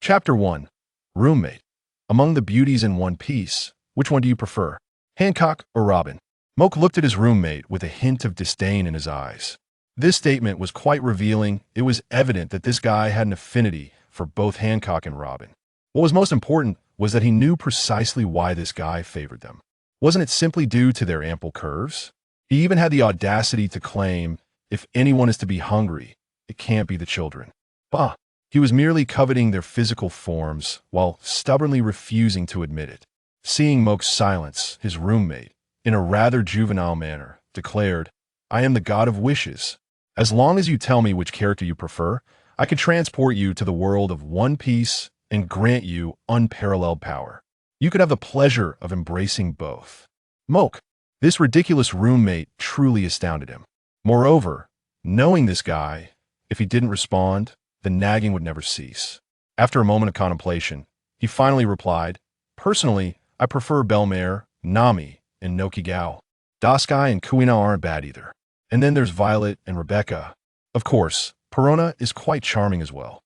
Chapter 1. Roommate. Among the beauties in One Piece, which one do you prefer? Hancock or Robin? Moke looked at his roommate with a hint of disdain in his eyes. This statement was quite revealing. It was evident that this guy had an affinity for both Hancock and Robin. What was most important was that he knew precisely why this guy favored them. Wasn't it simply due to their ample curves? He even had the audacity to claim, if anyone is to be hungry, it can't be the children. Bah! He was merely coveting their physical forms while stubbornly refusing to admit it. Seeing Moke's silence, his roommate, in a rather juvenile manner, declared, "I am the god of wishes. As long as you tell me which character you prefer, I can transport you to the world of One Piece and grant you unparalleled power. You could have the pleasure of embracing both." Moke, this ridiculous roommate, truly astounded him. Moreover, knowing this guy, if he didn't respond, the nagging would never cease. After a moment of contemplation, he finally replied, "Personally, I prefer Belmare, Nami, and Nokigao. Daskai and Kuina aren't bad either. And then there's Violet and Rebecca. Of course, Perona is quite charming as well."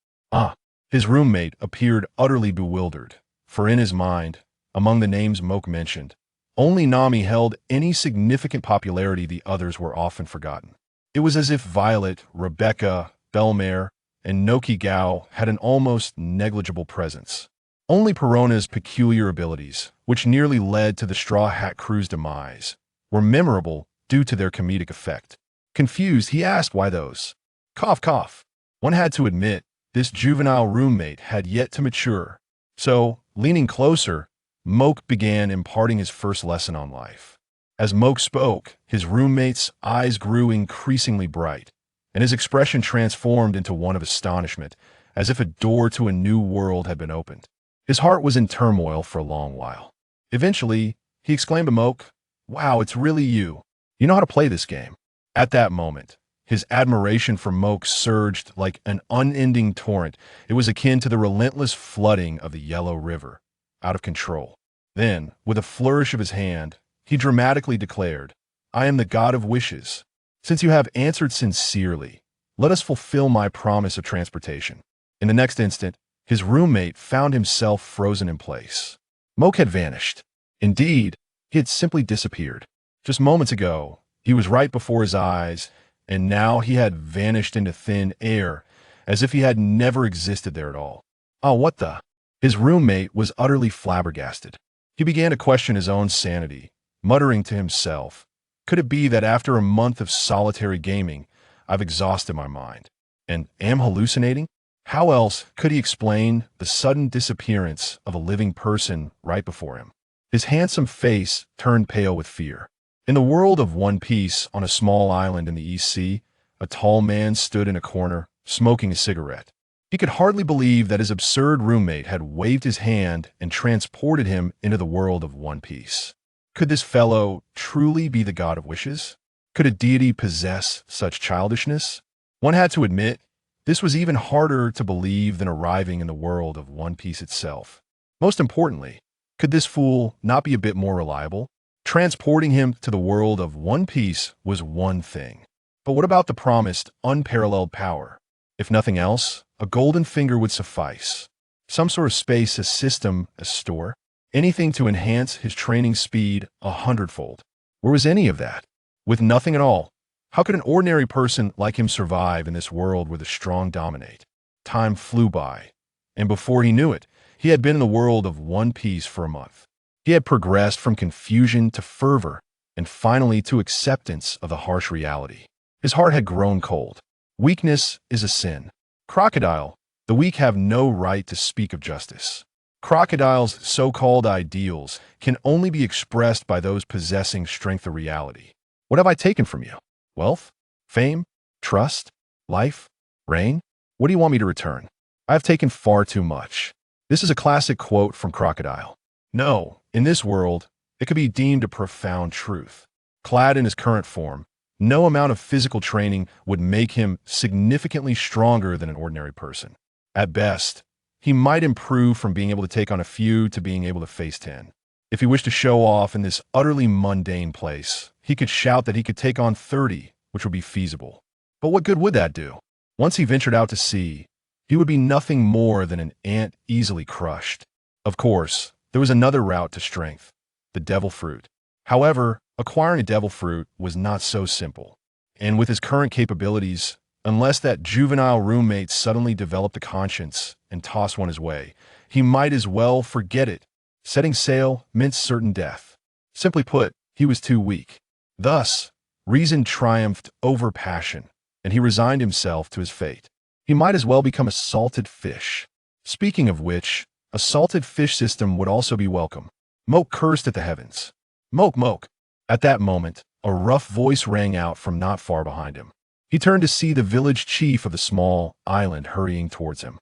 His roommate appeared utterly bewildered, for in his mind, among the names Moke mentioned, only Nami held any significant popularity. The others were often forgotten. It was as if Violet, Rebecca, Belmare, and Nokigao had an almost negligible presence. Only Perona's peculiar abilities, which nearly led to the Straw Hat Crew's demise, were memorable due to their comedic effect. Confused, he asked why those. Cough, cough. One had to admit, this juvenile roommate had yet to mature. So, leaning closer, Moke began imparting his first lesson on life. As Moke spoke, his roommate's eyes grew increasingly bright, and his expression transformed into one of astonishment, as if a door to a new world had been opened. His heart was in turmoil for a long while. Eventually, he exclaimed to Moke, "Wow, it's really you. You know how to play this game." At that moment, his admiration for Moke surged like an unending torrent. It was akin to the relentless flooding of the Yellow River, out of control. Then, with a flourish of his hand, he dramatically declared, "I am the god of wishes. Since you have answered sincerely, let us fulfill my promise of transportation." In the next instant, his roommate found himself frozen in place. Moke had vanished. Indeed, he had simply disappeared. Just moments ago, he was right before his eyes, and now he had vanished into thin air, as if he had never existed there at all. Oh, what the? His roommate was utterly flabbergasted. He began to question his own sanity, muttering to himself, "Could it be that after a month of solitary gaming, I've exhausted my mind, and am hallucinating?" How else could he explain the sudden disappearance of a living person right before him? His handsome face turned pale with fear. In the world of One Piece, on a small island in the East Sea, a tall man stood in a corner, smoking a cigarette. He could hardly believe that his absurd roommate had waved his hand and transported him into the world of One Piece. Could this fellow truly be the god of wishes? Could a deity possess such childishness? One had to admit, this was even harder to believe than arriving in the world of One Piece itself. Most importantly, could this fool not be a bit more reliable? Transporting him to the world of One Piece was one thing. But what about the promised unparalleled power? If nothing else, a golden finger would suffice. Some sort of space, a system, a store. Anything to enhance his training speed 100-fold. Where was any of that? With nothing at all, how could an ordinary person like him survive in this world where the strong dominate? Time flew by, and before he knew it, he had been in the world of One Piece for a month. He had progressed from confusion to fervor, and finally to acceptance of the harsh reality. His heart had grown cold. Weakness is a sin. Crocodile, the weak have no right to speak of justice. Crocodile's so-called ideals can only be expressed by those possessing strength of reality. What have I taken from you? Wealth? Fame? Trust? Life? Reign? What do you want me to return? I have taken far too much. This is a classic quote from Crocodile. No, in this world, it could be deemed a profound truth. Clad in his current form, no amount of physical training would make him significantly stronger than an ordinary person. At best, he might improve from being able to take on a few to being able to face 10. If he wished to show off in this utterly mundane place, he could shout that he could take on 30, which would be feasible. But what good would that do? Once he ventured out to sea, he would be nothing more than an ant easily crushed. Of course, there was another route to strength, the devil fruit. However, acquiring a devil fruit was not so simple. And with his current capabilities, unless that juvenile roommate suddenly developed a conscience and tossed one his way, he might as well forget it. Setting sail meant certain death. Simply put, he was too weak. Thus, reason triumphed over passion, and he resigned himself to his fate. He might as well become a salted fish. Speaking of which, a salted fish system would also be welcome. Moke cursed at the heavens. Moke, moke. At that moment, a rough voice rang out from not far behind him. He turned to see the village chief of the small island hurrying towards him.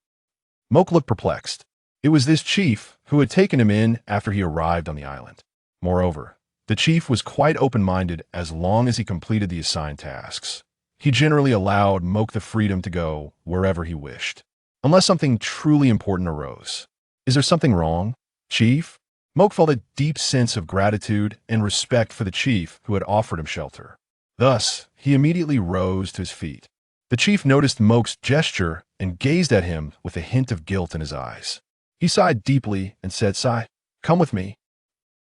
Moke looked perplexed. It was this chief who had taken him in after he arrived on the island. Moreover, the chief was quite open-minded as long as he completed the assigned tasks. He generally allowed Moke the freedom to go wherever he wished, unless something truly important arose. Is there something wrong, Chief? Moke felt a deep sense of gratitude and respect for the chief who had offered him shelter. Thus, he immediately rose to his feet. The chief noticed Moke's gesture and gazed at him with a hint of guilt in his eyes. He sighed deeply and said, "Sigh, come with me."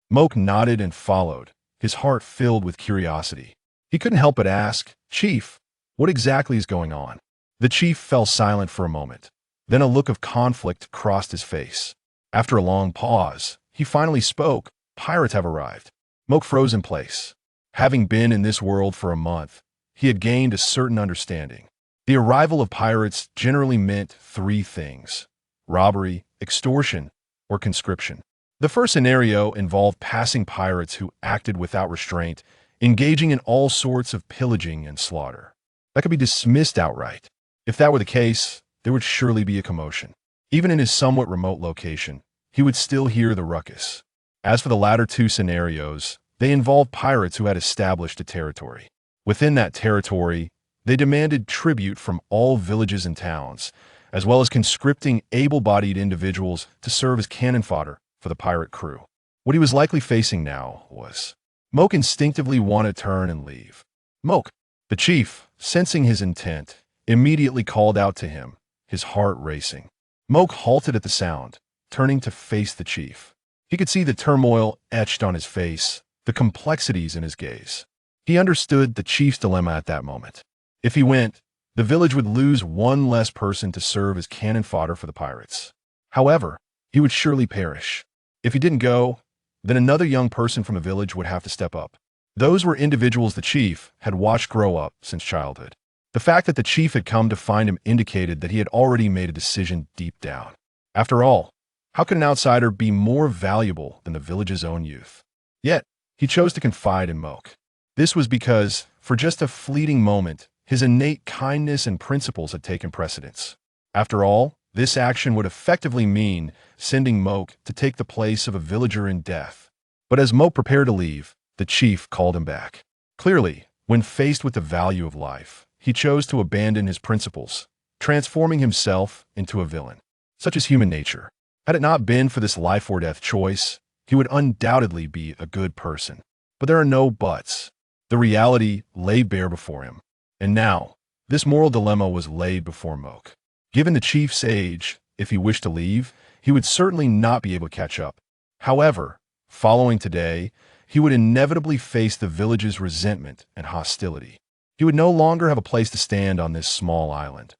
Moke nodded and followed, his heart filled with curiosity. He couldn't help but ask, "Chief, what exactly is going on?" The chief fell silent for a moment. Then a look of conflict crossed his face. After a long pause, he finally spoke. "Pirates have arrived." Moke froze in place. Having been in this world for a month, he had gained a certain understanding. The arrival of pirates generally meant three things: robbery, extortion, or conscription. The first scenario involved passing pirates who acted without restraint, engaging in all sorts of pillaging and slaughter. That could be dismissed outright. If that were the case, there would surely be a commotion. Even in his somewhat remote location, he would still hear the ruckus. As for the latter two scenarios, they involved pirates who had established a territory. Within that territory, they demanded tribute from all villages and towns, as well as conscripting able-bodied individuals to serve as cannon fodder for the pirate crew. What he was likely facing now was... Moke instinctively wanted to turn and leave. "Moke!" The chief, sensing his intent, immediately called out to him, his heart racing. Moke halted at the sound, turning to face the chief. He could see the turmoil etched on his face, the complexities in his gaze. He understood the chief's dilemma at that moment. If he went, the village would lose one less person to serve as cannon fodder for the pirates. However, he would surely perish. If he didn't go, then another young person from the village would have to step up. Those were individuals the chief had watched grow up since childhood. The fact that the chief had come to find him indicated that he had already made a decision deep down. After all, how could an outsider be more valuable than the village's own youth? Yet, he chose to confide in Moke. This was because, for just a fleeting moment, his innate kindness and principles had taken precedence. After all, this action would effectively mean sending Moke to take the place of a villager in death. But as Moke prepared to leave, the chief called him back. Clearly, when faced with the value of life, he chose to abandon his principles, transforming himself into a villain. Such is human nature. Had it not been for this life or death choice, he would undoubtedly be a good person. But there are no buts. The reality lay bare before him. And now, this moral dilemma was laid before Moke. Given the chief's age, if he wished to leave, he would certainly not be able to catch up. However, following today, he would inevitably face the village's resentment and hostility. He would no longer have a place to stand on this small island.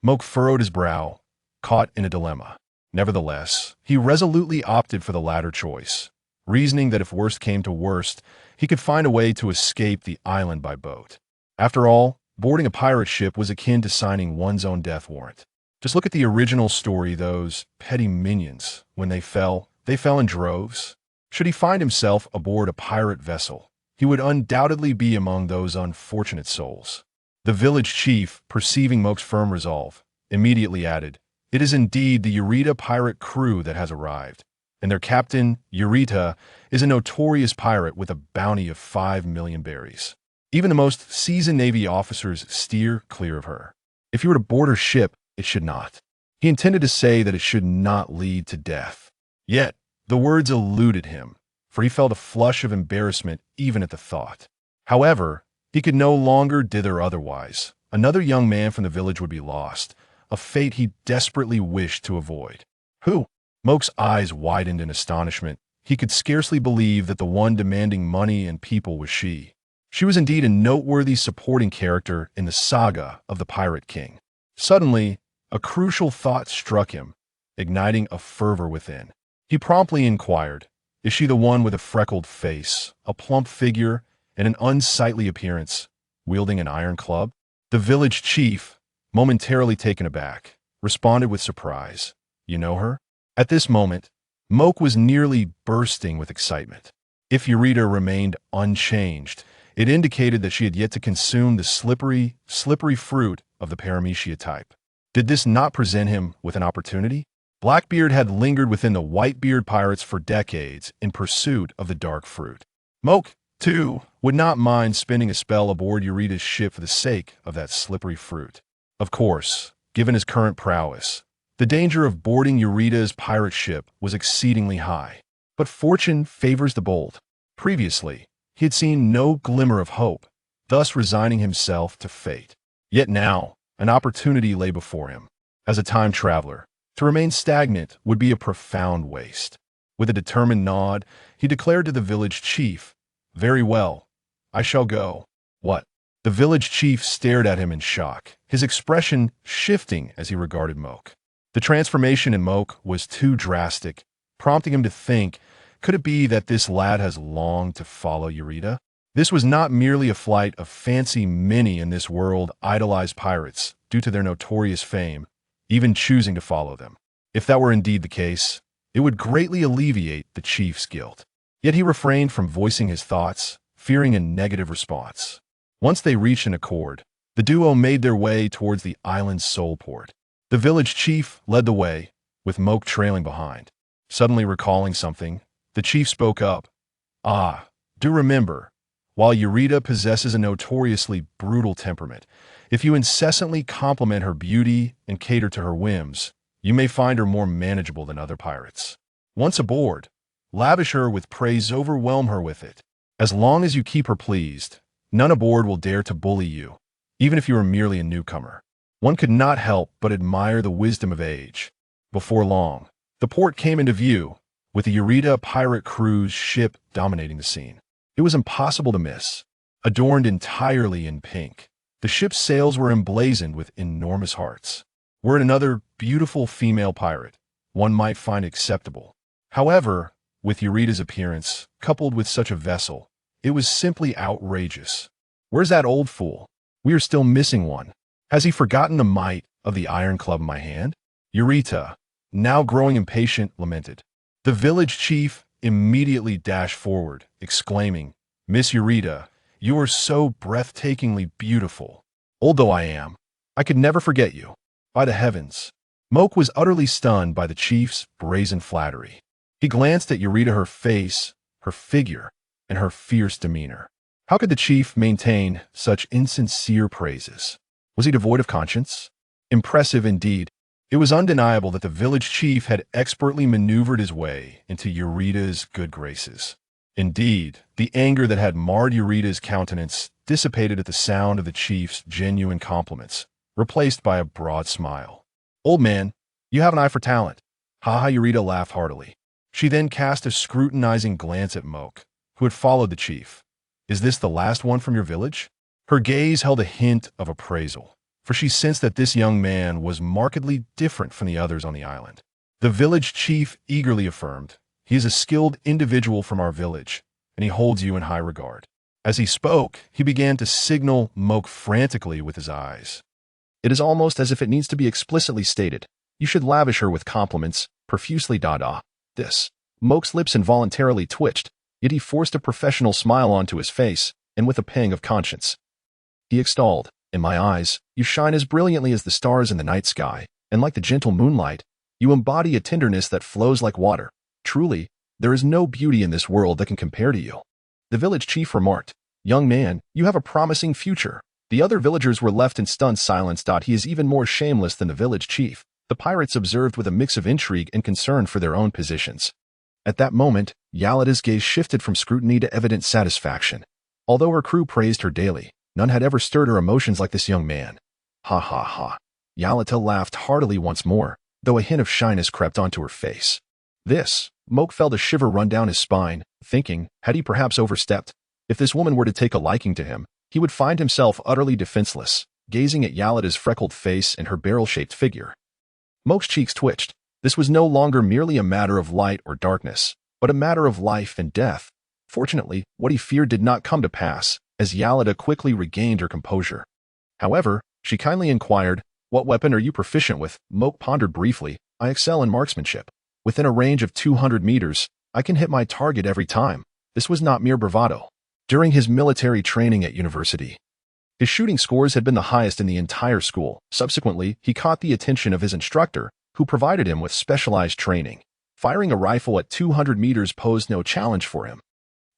Moke furrowed his brow, caught in a dilemma. Nevertheless, he resolutely opted for the latter choice, reasoning that if worst came to worst, he could find a way to escape the island by boat. After all, boarding a pirate ship was akin to signing one's own death warrant. Just look at the original story, those petty minions. When they fell in droves. Should he find himself aboard a pirate vessel, he would undoubtedly be among those unfortunate souls. The village chief, perceiving Moke's firm resolve, immediately added, "It is indeed the Yarlita pirate crew that has arrived, and their captain, Yarlita, is a notorious pirate with a bounty of 5 million berries. Even the most seasoned Navy officers steer clear of her. If you were to board her ship, it should not." He intended to say that it should not lead to death. Yet, the words eluded him, for he felt a flush of embarrassment even at the thought. However, he could no longer dither otherwise. Another young man from the village would be lost, a fate he desperately wished to avoid. Who? Moke's eyes widened in astonishment. He could scarcely believe that the one demanding money and people was she. She was indeed a noteworthy supporting character in the saga of the Pirate King. Suddenly, a crucial thought struck him, igniting a fervor within. He promptly inquired, "Is she the one with a freckled face, a plump figure, and an unsightly appearance, wielding an iron club?" The village chief, momentarily taken aback, responded with surprise, "You know her?" At this moment, Moke was nearly bursting with excitement. If Yarlita remained unchanged, it indicated that she had yet to consume the slippery fruit of the Paramecia type. Did this not present him with an opportunity? Blackbeard had lingered within the Whitebeard pirates for decades in pursuit of the dark fruit. Moke, too, would not mind spending a spell aboard Yarlita's ship for the sake of that slippery fruit. Of course, given his current prowess, the danger of boarding Yarlita's pirate ship was exceedingly high. But fortune favors the bold. Previously, he had seen no glimmer of hope, thus resigning himself to fate. Yet now, an opportunity lay before him. As a time traveler, to remain stagnant would be a profound waste. With a determined nod, he declared to the village chief, "Very well, I shall go." "What?" The village chief stared at him in shock, his expression shifting as he regarded Moke. The transformation in Moke was too drastic, prompting him to think, could it be that this lad has longed to follow Yarlita? This was not merely a flight of fancy many in this world idolized pirates due to their notorious fame, even choosing to follow them. If that were indeed the case, it would greatly alleviate the chief's guilt. Yet he refrained from voicing his thoughts, fearing a negative response. Once they reached an accord, the duo made their way towards the island's sole port. The village chief led the way, with Moke trailing behind. Suddenly recalling something, the chief spoke up. "Ah, do remember, while Yarlita possesses a notoriously brutal temperament, if you incessantly compliment her beauty and cater to her whims, you may find her more manageable than other pirates. Once aboard, lavish her with praise, overwhelm her with it. As long as you keep her pleased, none aboard will dare to bully you, even if you are merely a newcomer." One could not help but admire the wisdom of age. Before long, the port came into view, with the Yarlita pirate cruise ship dominating the scene. It was impossible to miss. Adorned entirely in pink, the ship's sails were emblazoned with enormous hearts. Were it another beautiful female pirate, one might find acceptable. However, with Yarlita's appearance, coupled with such a vessel, it was simply outrageous. "Where's that old fool? We are still missing one. Has he forgotten the might of the iron club in my hand?" Yarlita, now growing impatient, lamented. The village chief immediately dashed forward, exclaiming, "Miss Yarlita, you are so breathtakingly beautiful. Old though I am, I could never forget you. By the heavens." Moke was utterly stunned by the chief's brazen flattery. He glanced at Yarlita, her face, her figure, and her fierce demeanor. How could the chief maintain such insincere praises? Was he devoid of conscience? Impressive indeed. It was undeniable that the village chief had expertly maneuvered his way into Yarlita's good graces. Indeed, the anger that had marred Yarlita's countenance dissipated at the sound of the chief's genuine compliments, replaced by a broad smile. "Old man, you have an eye for talent." Ha ha! Yarlita laughed heartily. She then cast a scrutinizing glance at Moke, who had followed the chief. "Is this the last one from your village?" Her gaze held a hint of appraisal, for she sensed that this young man was markedly different from the others on the island. The village chief eagerly affirmed, "He is a skilled individual from our village, and he holds you in high regard." As he spoke, he began to signal Moke frantically with his eyes. "It is almost as if it needs to be explicitly stated. You should lavish her with compliments, profusely dada." This. Moke's lips involuntarily twitched, yet he forced a professional smile onto his face, and with a pang of conscience, he extolled, "In my eyes, you shine as brilliantly as the stars in the night sky, and like the gentle moonlight, you embody a tenderness that flows like water. Truly, there is no beauty in this world that can compare to you." The village chief remarked, "Young man, you have a promising future." The other villagers were left in stunned silence. He is even more shameless than the village chief, the pirates observed with a mix of intrigue and concern for their own positions. At that moment, Yarlita's gaze shifted from scrutiny to evident satisfaction. Although her crew praised her daily, none had ever stirred her emotions like this young man. Ha ha ha. Yarlita laughed heartily once more, though a hint of shyness crept onto her face. This, Moke felt a shiver run down his spine, thinking, had he perhaps overstepped? If this woman were to take a liking to him, he would find himself utterly defenseless, gazing at Yarlita's freckled face and her barrel-shaped figure. Moke's cheeks twitched. This was no longer merely a matter of light or darkness, but a matter of life and death. Fortunately, what he feared did not come to pass, as Yarlita quickly regained her composure. However, she kindly inquired, "What weapon are you proficient with?" Moke pondered briefly. "I excel in marksmanship. Within a range of 200 meters, I can hit my target every time." This was not mere bravado. During his military training at university, his shooting scores had been the highest in the entire school. Subsequently, he caught the attention of his instructor, who provided him with specialized training. Firing a rifle at 200 meters posed no challenge for him.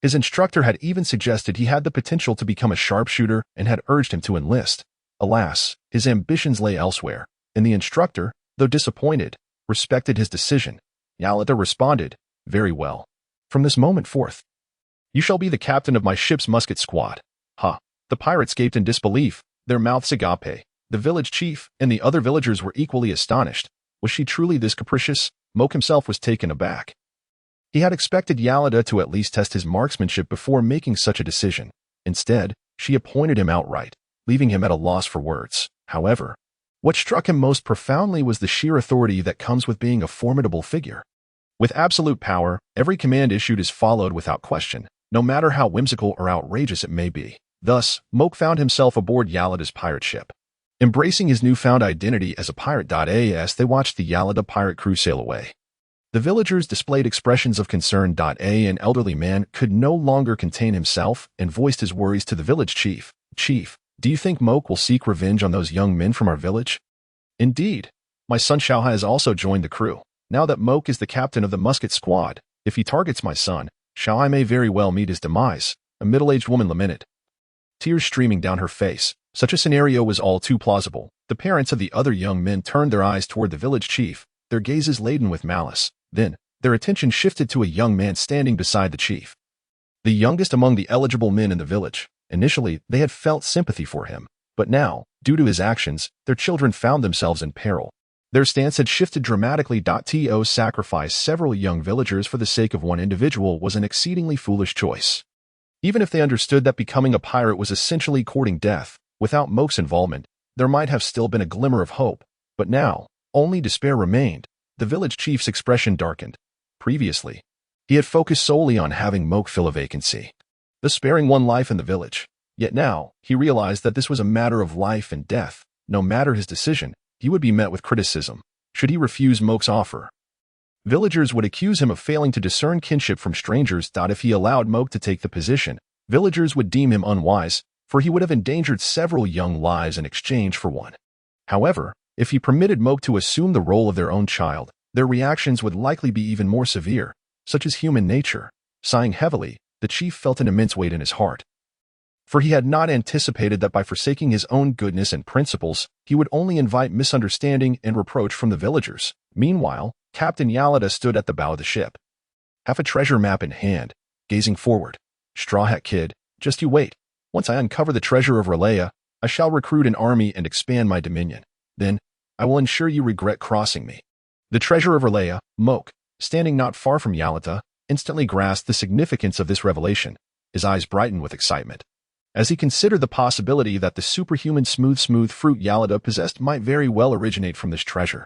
His instructor had even suggested he had the potential to become a sharpshooter and had urged him to enlist. Alas, his ambitions lay elsewhere, and the instructor, though disappointed, respected his decision. Yarlita responded, "Very well. From this moment forth, you shall be the captain of my ship's musket squad." Ha! The pirates gaped in disbelief, their mouths agape. The village chief and the other villagers were equally astonished. Was she truly this capricious? Moke himself was taken aback. He had expected Yarlita to at least test his marksmanship before making such a decision. Instead, she appointed him outright, leaving him at a loss for words. However, what struck him most profoundly was the sheer authority that comes with being a formidable figure. With absolute power, every command issued is followed without question, no matter how whimsical or outrageous it may be. Thus, Moke found himself aboard Yarlita's pirate ship. Embracing his newfound identity as a pirate. As they watched the Yarlita pirate crew sail away, the villagers displayed expressions of concern. An elderly man could no longer contain himself and voiced his worries to the village chief. "Chief, do you think Moke will seek revenge on those young men from our village?" "Indeed. My son Xiaohai has also joined the crew. Now that Moke is the captain of the musket squad, if he targets my son, Xiaohai may very well meet his demise," a middle-aged woman lamented, tears streaming down her face. Such a scenario was all too plausible. The parents of the other young men turned their eyes toward the village chief, their gazes laden with malice. Then, their attention shifted to a young man standing beside the chief, the youngest among the eligible men in the village. Initially, they had felt sympathy for him, but now, due to his actions, their children found themselves in peril. Their stance had shifted dramatically. To sacrifice several young villagers for the sake of one individual was an exceedingly foolish choice. Even if they understood that becoming a pirate was essentially courting death, without Moke's involvement, there might have still been a glimmer of hope. But now, only despair remained. The village chief's expression darkened. Previously, he had focused solely on having Moke fill a vacancy, thus sparing one life in the village. Yet now, he realized that this was a matter of life and death. No matter his decision, he would be met with criticism. Should he refuse Moke's offer, villagers would accuse him of failing to discern kinship from strangers. If he allowed Moke to take the position, villagers would deem him unwise, for he would have endangered several young lives in exchange for one. However, if he permitted Moke to assume the role of their own child, their reactions would likely be even more severe, such as human nature. Sighing heavily, the chief felt an immense weight in his heart, for he had not anticipated that by forsaking his own goodness and principles, he would only invite misunderstanding and reproach from the villagers. Meanwhile, Captain Yarlita stood at the bow of the ship, half a treasure map in hand, gazing forward. "Straw Hat Kid, just you wait. Once I uncover the treasure of R'lyeh, I shall recruit an army and expand my dominion. Then, I will ensure you regret crossing me." The treasure of R'lyeh. Moke, standing not far from Yarlita, instantly grasped the significance of this revelation. His eyes brightened with excitement, as he considered the possibility that the superhuman smooth fruit Yarlita possessed might very well originate from this treasure.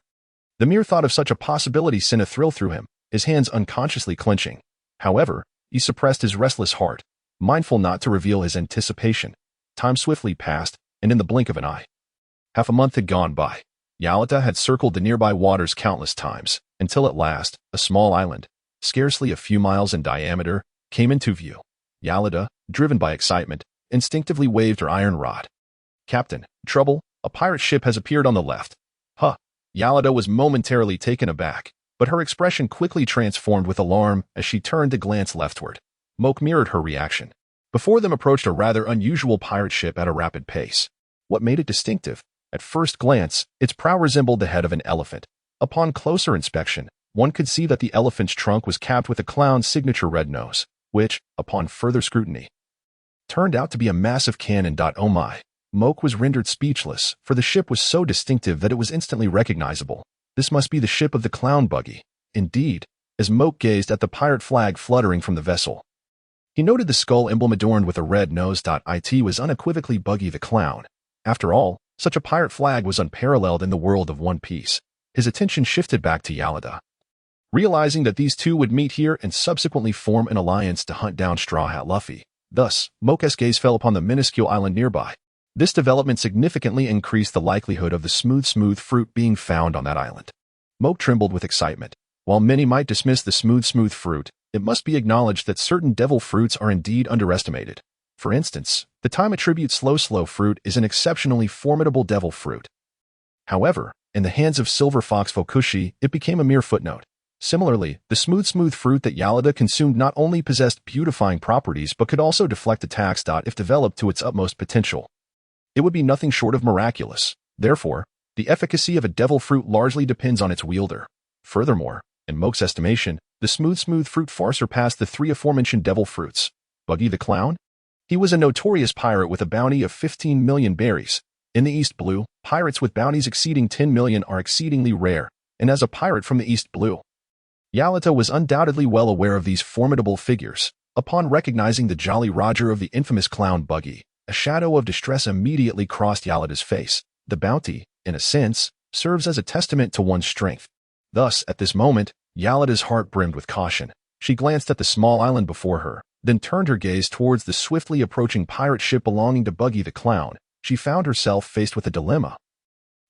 The mere thought of such a possibility sent a thrill through him, his hands unconsciously clenching. However, he suppressed his restless heart, mindful not to reveal his anticipation. Time swiftly passed, and in the blink of an eye, half a month had gone by. Yarlita had circled the nearby waters countless times, until at last, a small island, scarcely a few miles in diameter, came into view. Yarlita, driven by excitement, instinctively waved her iron rod. "Captain, trouble, a pirate ship has appeared on the left." "Huh." Yarlita was momentarily taken aback, but her expression quickly transformed with alarm as she turned to glance leftward. Moke mirrored her reaction. Before them approached a rather unusual pirate ship at a rapid pace. What made it distinctive? At first glance, its prow resembled the head of an elephant. Upon closer inspection, one could see that the elephant's trunk was capped with a clown's signature red nose, which, upon further scrutiny, turned out to be a massive cannon. Oh my! Moke was rendered speechless, for the ship was so distinctive that it was instantly recognizable. This must be the ship of the clown Buggy. Indeed, as Moke gazed at the pirate flag fluttering from the vessel, he noted the skull emblem adorned with a red nose. It was unequivocally Buggy the Clown. After all, such a pirate flag was unparalleled in the world of One Piece. His attention shifted back to Yarlita. Realizing that these two would meet here and subsequently form an alliance to hunt down Straw Hat Luffy. Thus, Moke's gaze fell upon the minuscule island nearby. This development significantly increased the likelihood of the smooth fruit being found on that island. Moke trembled with excitement. While many might dismiss the smooth fruit, it must be acknowledged that certain devil fruits are indeed underestimated. For instance, the time attribute slow fruit is an exceptionally formidable devil fruit. However, in the hands of Silver Fox Fukushi, it became a mere footnote. Similarly, the smooth fruit that Yarlita consumed not only possessed beautifying properties but could also deflect attacks. If developed to its utmost potential, it would be nothing short of miraculous. Therefore, the efficacy of a devil fruit largely depends on its wielder. Furthermore, in Moke's estimation, the smooth fruit far surpassed the three aforementioned devil fruits. Buggy the Clown? He was a notorious pirate with a bounty of 15 million berries. In the East Blue, pirates with bounties exceeding 10 million are exceedingly rare, and as a pirate from the East Blue, Yarlita was undoubtedly well aware of these formidable figures. Upon recognizing the Jolly Roger of the infamous clown Buggy, a shadow of distress immediately crossed Yarlita's face. The bounty, in a sense, serves as a testament to one's strength. Thus, at this moment, Yarlita's heart brimmed with caution. She glanced at the small island before her, then turned her gaze towards the swiftly approaching pirate ship belonging to Buggy the Clown. She found herself faced with a dilemma.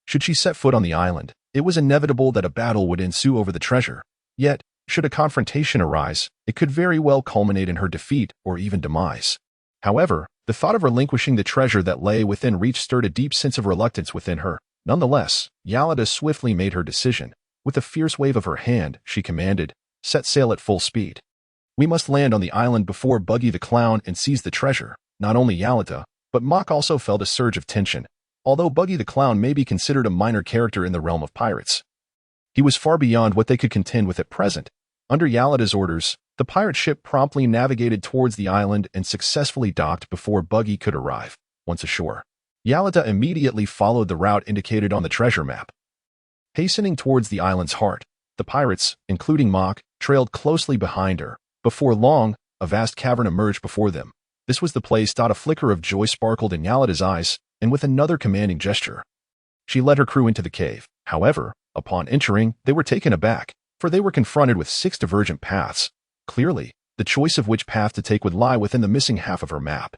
Should she set foot on the island, it was inevitable that a battle would ensue over the treasure. Yet, should a confrontation arise, it could very well culminate in her defeat or even demise. However, the thought of relinquishing the treasure that lay within reach stirred a deep sense of reluctance within her. Nonetheless, Yarlita swiftly made her decision. With a fierce wave of her hand, she commanded, "Set sail at full speed. We must land on the island before Buggy the Clown and seize the treasure." Not only Yarlita, but Mock also felt a surge of tension. Although Buggy the Clown may be considered a minor character in the realm of pirates, he was far beyond what they could contend with at present. Under Yarlita's orders, the pirate ship promptly navigated towards the island and successfully docked before Buggy could arrive. Once ashore, Yarlita immediately followed the route indicated on the treasure map. Hastening towards the island's heart, the pirates, including Mock, trailed closely behind her. Before long, a vast cavern emerged before them. This was the place. A flicker of joy sparkled in Yarlita's eyes, and with another commanding gesture, she led her crew into the cave. However, upon entering, they were taken aback, for they were confronted with 6 divergent paths. Clearly, the choice of which path to take would lie within the missing half of her map.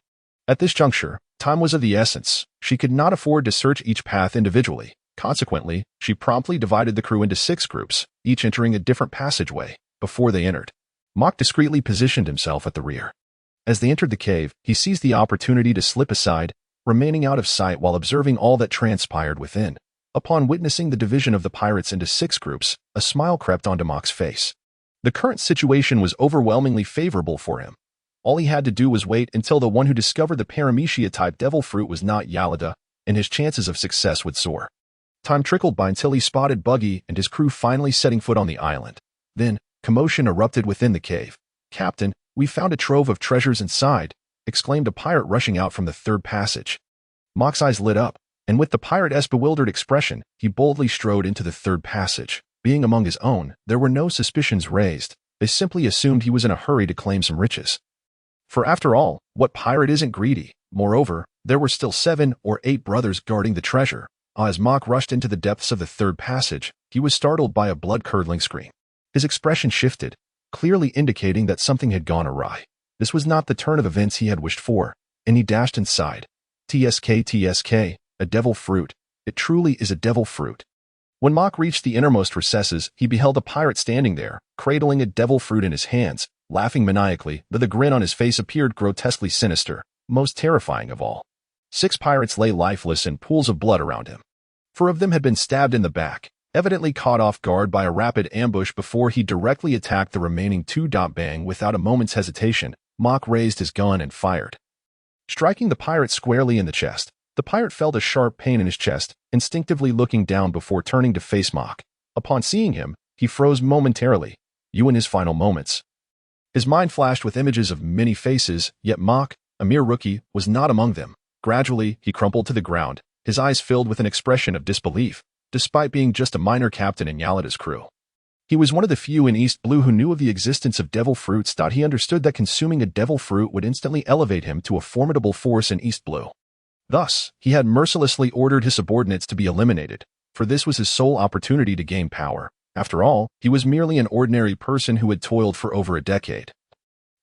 At this juncture, time was of the essence. She could not afford to search each path individually. Consequently, she promptly divided the crew into 6 groups, each entering a different passageway. Before they entered, Mock discreetly positioned himself at the rear. As they entered the cave, he seized the opportunity to slip aside, remaining out of sight while observing all that transpired within. Upon witnessing the division of the pirates into 6 groups, a smile crept onto Mock's face. The current situation was overwhelmingly favorable for him. All he had to do was wait until the one who discovered the Paramecia-type devil fruit was not Yarlita, and his chances of success would soar. Time trickled by until he spotted Buggy and his crew finally setting foot on the island. Then, commotion erupted within the cave. "Captain, we found a trove of treasures inside," exclaimed a pirate rushing out from the 3rd passage. Mock's eyes lit up, and with the pirate's bewildered expression, he boldly strode into the 3rd passage. Being among his own, there were no suspicions raised. They simply assumed he was in a hurry to claim some riches. For after all, what pirate isn't greedy? Moreover, there were still 7 or 8 brothers guarding the treasure. As Mock rushed into the depths of the 3rd passage, he was startled by a blood-curdling scream. His expression shifted, clearly indicating that something had gone awry. This was not the turn of events he had wished for, and he dashed inside. TSK, a devil fruit. It truly is a devil fruit. When Mock reached the innermost recesses, he beheld a pirate standing there, cradling a devil fruit in his hands, laughing maniacally, though the grin on his face appeared grotesquely sinister. Most terrifying of all, 6 pirates lay lifeless in pools of blood around him. 4 of them had been stabbed in the back, evidently caught off guard by a rapid ambush before he directly attacked the remaining 2. Bang, without a moment's hesitation, Mock raised his gun and fired. Striking the pirate squarely in the chest, the pirate felt a sharp pain in his chest, instinctively looking down before turning to face Mock. Upon seeing him, he froze momentarily. In his final moments, his mind flashed with images of many faces, yet Mock, a mere rookie, was not among them. Gradually, he crumpled to the ground, his eyes filled with an expression of disbelief, despite being just a minor captain in Yarlita's crew. He was one of the few in East Blue who knew of the existence of devil fruits. He understood that consuming a devil fruit would instantly elevate him to a formidable force in East Blue. Thus, he had mercilessly ordered his subordinates to be eliminated, for this was his sole opportunity to gain power. After all, he was merely an ordinary person who had toiled for over a decade,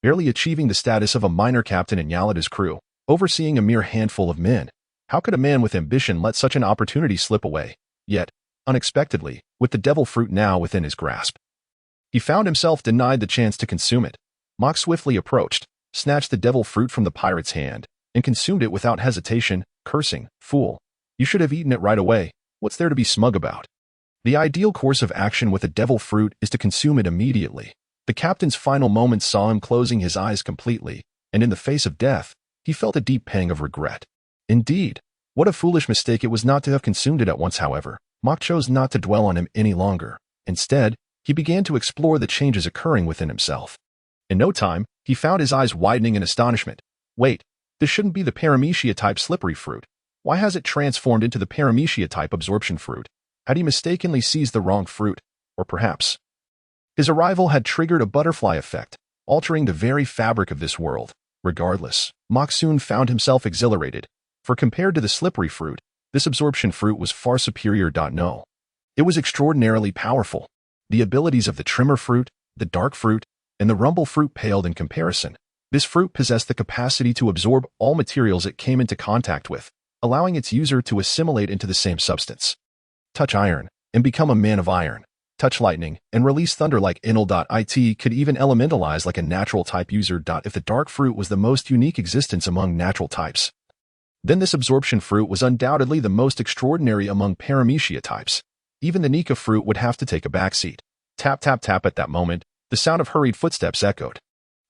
barely achieving the status of a minor captain in Yarlita's crew, overseeing a mere handful of men. How could a man with ambition let such an opportunity slip away? Yet, unexpectedly, with the devil fruit now within his grasp, he found himself denied the chance to consume it. Mok swiftly approached, snatched the devil fruit from the pirate's hand, and consumed it without hesitation, cursing, "Fool! You should have eaten it right away. What's there to be smug about?" The ideal course of action with a devil fruit is to consume it immediately. The captain's final moments saw him closing his eyes completely, and in the face of death, he felt a deep pang of regret. Indeed, what a foolish mistake it was not to have consumed it at once. However, Mok chose not to dwell on him any longer. Instead, he began to explore the changes occurring within himself. In no time, he found his eyes widening in astonishment. Wait, this shouldn't be the Paramecia-type Slippery Fruit. Why has it transformed into the Paramecia-type Absorption Fruit? Had he mistakenly seized the wrong fruit? Or perhaps his arrival had triggered a butterfly effect, altering the very fabric of this world. Regardless, Mok soon found himself exhilarated, for compared to the Slippery Fruit, this Absorption Fruit was far superior. No, it was extraordinarily powerful. The abilities of the Tremor Fruit, the Dark Fruit, and the Rumble Fruit paled in comparison. This fruit possessed the capacity to absorb all materials it came into contact with, allowing its user to assimilate into the same substance. Touch iron, and become a man of iron. Touch lightning, and release thunder like It could even elementalize like a natural type user. If the Dark Fruit was the most unique existence among natural types, then this Absorption Fruit was undoubtedly the most extraordinary among Paramecia types. Even the Nika Fruit would have to take a backseat. Tap tap tap. At that moment, the sound of hurried footsteps echoed.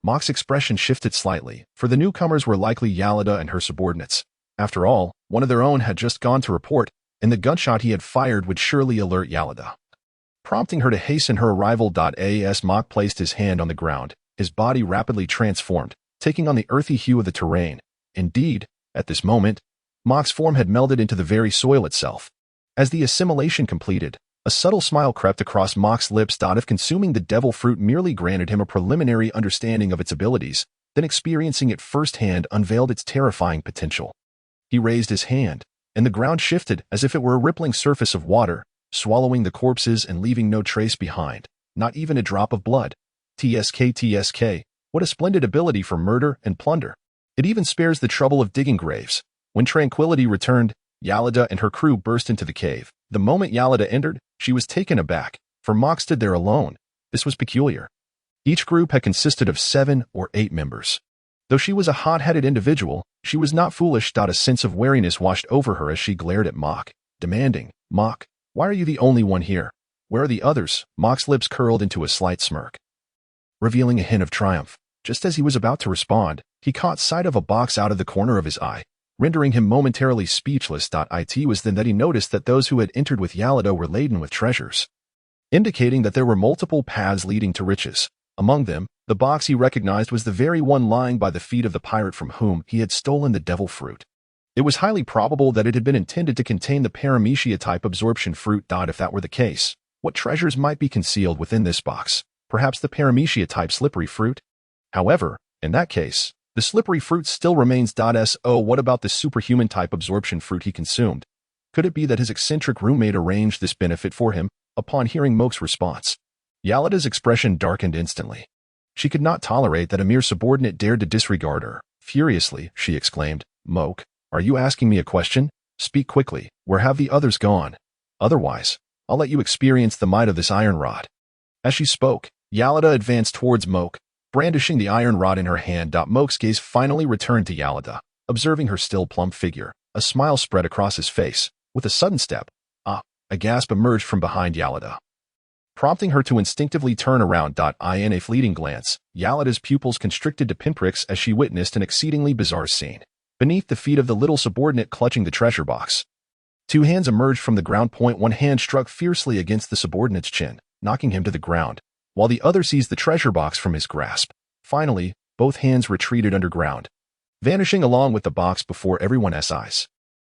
Mok's expression shifted slightly, for the newcomers were likely Yarlita and her subordinates. After all, one of their own had just gone to report, and the gunshot he had fired would surely alert Yarlita, prompting her to hasten her arrival. As Mok placed his hand on the ground, his body rapidly transformed, taking on the earthy hue of the terrain. Indeed, at this moment, Mok's form had melded into the very soil itself. As the assimilation completed, a subtle smile crept across Mok's lips. If consuming the devil fruit merely granted him a preliminary understanding of its abilities, then experiencing it firsthand unveiled its terrifying potential. He raised his hand, and the ground shifted as if it were a rippling surface of water, swallowing the corpses and leaving no trace behind, not even a drop of blood. TSK, what a splendid ability for murder and plunder. It even spares the trouble of digging graves. When tranquility returned, Yarlita and her crew burst into the cave. The moment Yarlita entered, she was taken aback, for Mok stood there alone. This was peculiar. Each group had consisted of 7 or 8 members. Though she was a hot-headed individual, she was not foolish. A sense of wariness washed over her as she glared at Mok, demanding, "Mok, why are you the only one here? Where are the others?" Mok's lips curled into a slight smirk, revealing a hint of triumph. Just as he was about to respond, he caught sight of a box out of the corner of his eye, rendering him momentarily speechless. It was then that he noticed that those who had entered with Yarlita were laden with treasures, indicating that there were multiple paths leading to riches. Among them, the box he recognized was the very one lying by the feet of the pirate from whom he had stolen the devil fruit. It was highly probable that it had been intended to contain the Paramecia-type Absorption Fruit. If that were the case, what treasures might be concealed within this box? Perhaps the Paramecia-type Slippery Fruit? However, in that case, the Slippery Fruit still remains. What about the superhuman-type Absorption Fruit he consumed? Could it be that his eccentric roommate arranged this benefit for him? Upon hearing Mok's response, Yarlita's expression darkened instantly. She could not tolerate that a mere subordinate dared to disregard her. Furiously, she exclaimed, "Mok, are you asking me a question? Speak quickly. Where have the others gone? Otherwise, I'll let you experience the might of this iron rod." As she spoke, Yarlita advanced towards Mok, brandishing the iron rod in her hand. Mok's gaze finally returned to Yarlita. Observing her still plump figure, a smile spread across his face. With a sudden step, a gasp emerged from behind Yarlita, prompting her to instinctively turn around. In a fleeting glance, Yarlita's pupils constricted to pinpricks as she witnessed an exceedingly bizarre scene. Beneath the feet of the little subordinate clutching the treasure box, 2 hands emerged from the ground. One hand struck fiercely against the subordinate's chin, knocking him to the ground, while the other seized the treasure box from his grasp. Finally, both hands retreated underground. vanishing along with the box before everyone else's eyes.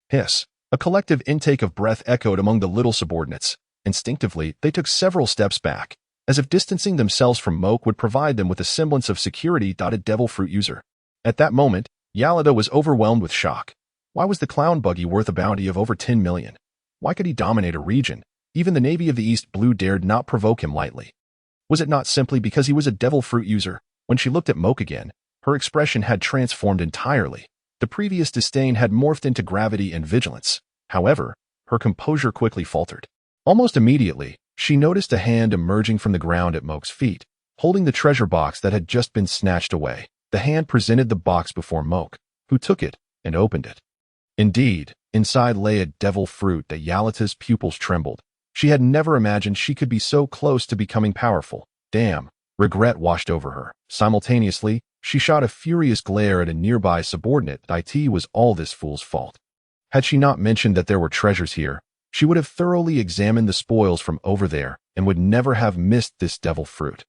Hiss. A collective intake of breath echoed among the little subordinates. Instinctively, they took several steps back, as if distancing themselves from Moke would provide them with a semblance of security. A devil fruit user. At that moment, Yarlita was overwhelmed with shock. Why was the clown Buggy worth a bounty of over 10 million? Why could he dominate a region? Even the Navy of the East Blue dared not provoke him lightly. Was it not simply because he was a devil fruit user? When she looked at Moke again, her expression had transformed entirely. The previous disdain had morphed into gravity and vigilance. However, her composure quickly faltered. Almost immediately, she noticed a hand emerging from the ground at Moke's feet, holding the treasure box that had just been snatched away. The hand presented the box before Moke, who took it and opened it. Indeed, inside lay a devil fruit. Yarlita's pupils trembled. She had never imagined she could be so close to becoming powerful. Damn. Regret washed over her. Simultaneously, she shot a furious glare at a nearby subordinate. It was all this fool's fault. Had she not mentioned that there were treasures here, she would have thoroughly examined the spoils from over there and would never have missed this devil fruit.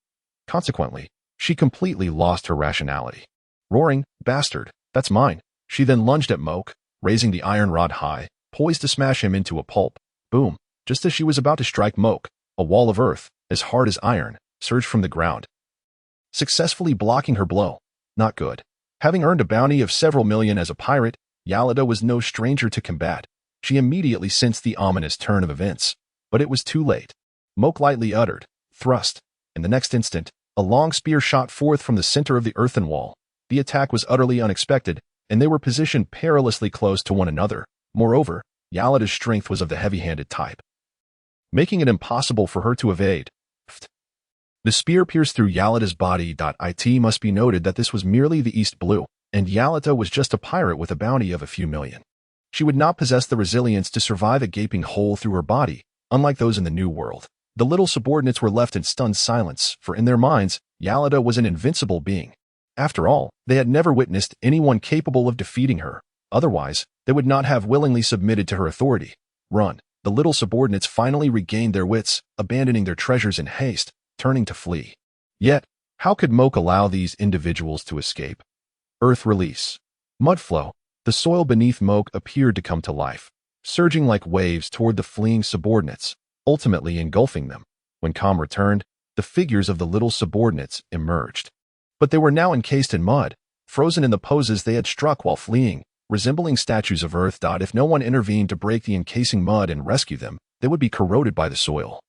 Consequently, she completely lost her rationality. Roaring, "Bastard, that's mine!" She then lunged at Moke, raising the iron rod high, poised to smash him into a pulp. Boom! Just as she was about to strike Moke, a wall of earth, as hard as iron, surged from the ground, successfully blocking her blow. Not good. Having earned a bounty of several million as a pirate, Yarlita was no stranger to combat. She immediately sensed the ominous turn of events. But it was too late. Moke lightly uttered, "Thrust." In the next instant, a long spear shot forth from the center of the earthen wall. The attack was utterly unexpected, and they were positioned perilously close to one another. Moreover, Yarlita's strength was of the heavy-handed type, making it impossible for her to evade. The spear pierced through Yarlita's body. It must be noted that this was merely the East Blue, and Yarlita was just a pirate with a bounty of a few million. She would not possess the resilience to survive a gaping hole through her body, unlike those in the New World. The little subordinates were left in stunned silence, for in their minds, Yarlita was an invincible being. After all, they had never witnessed anyone capable of defeating her. Otherwise, they would not have willingly submitted to her authority. Run. The little subordinates finally regained their wits, abandoning their treasures in haste, turning to flee. Yet, how could Moke allow these individuals to escape? Earth release. Mud flow. The soil beneath Moke appeared to come to life, surging like waves toward the fleeing subordinates, ultimately engulfing them. When calm returned, the figures of the little subordinates emerged. But they were now encased in mud, frozen in the poses they had struck while fleeing, resembling statues of earth. If no one intervened to break the encasing mud and rescue them, they would be corroded by the soil,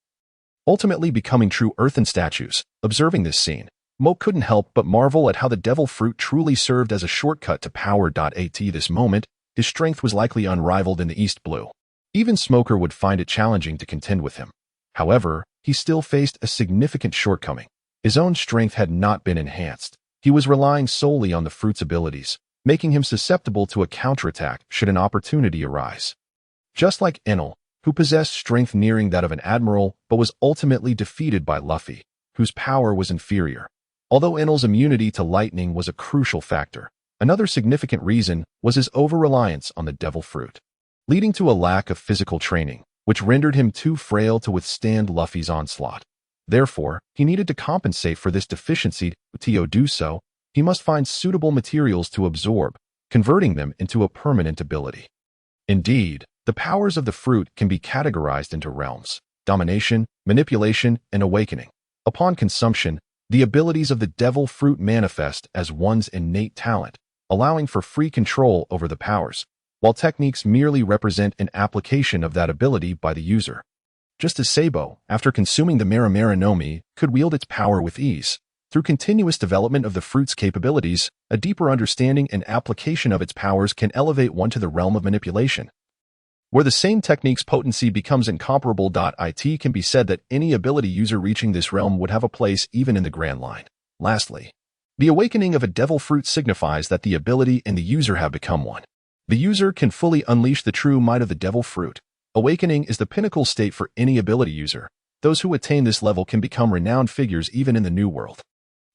ultimately becoming true earthen statues. Observing this scene, Moke couldn't help but marvel at how the devil fruit truly served as a shortcut to power. At this moment, his strength was likely unrivaled in the East Blue. Even Smoker would find it challenging to contend with him. However, he still faced a significant shortcoming. His own strength had not been enhanced. He was relying solely on the fruit's abilities, making him susceptible to a counterattack should an opportunity arise. Just like Enel, who possessed strength nearing that of an admiral but was ultimately defeated by Luffy, whose power was inferior. Although Enel's immunity to lightning was a crucial factor, another significant reason was his over-reliance on the devil fruit, leading to a lack of physical training, which rendered him too frail to withstand Luffy's onslaught. Therefore, he needed to compensate for this deficiency. To do so, he must find suitable materials to absorb, converting them into a permanent ability. Indeed, the powers of the fruit can be categorized into realms: domination, manipulation, and awakening. Upon consumption, the abilities of the devil fruit manifest as one's innate talent, allowing for free control over the powers, while techniques merely represent an application of that ability by the user. Just as Sabo, after consuming the Paramecia, could wield its power with ease, through continuous development of the fruit's capabilities, a deeper understanding and application of its powers can elevate one to the realm of manipulation, where the same technique's potency becomes incomparable. It can be said that any ability user reaching this realm would have a place even in the Grand Line. Lastly, the awakening of a devil fruit signifies that the ability and the user have become one. The user can fully unleash the true might of the devil fruit. Awakening is the pinnacle state for any ability user. Those who attain this level can become renowned figures even in the New World.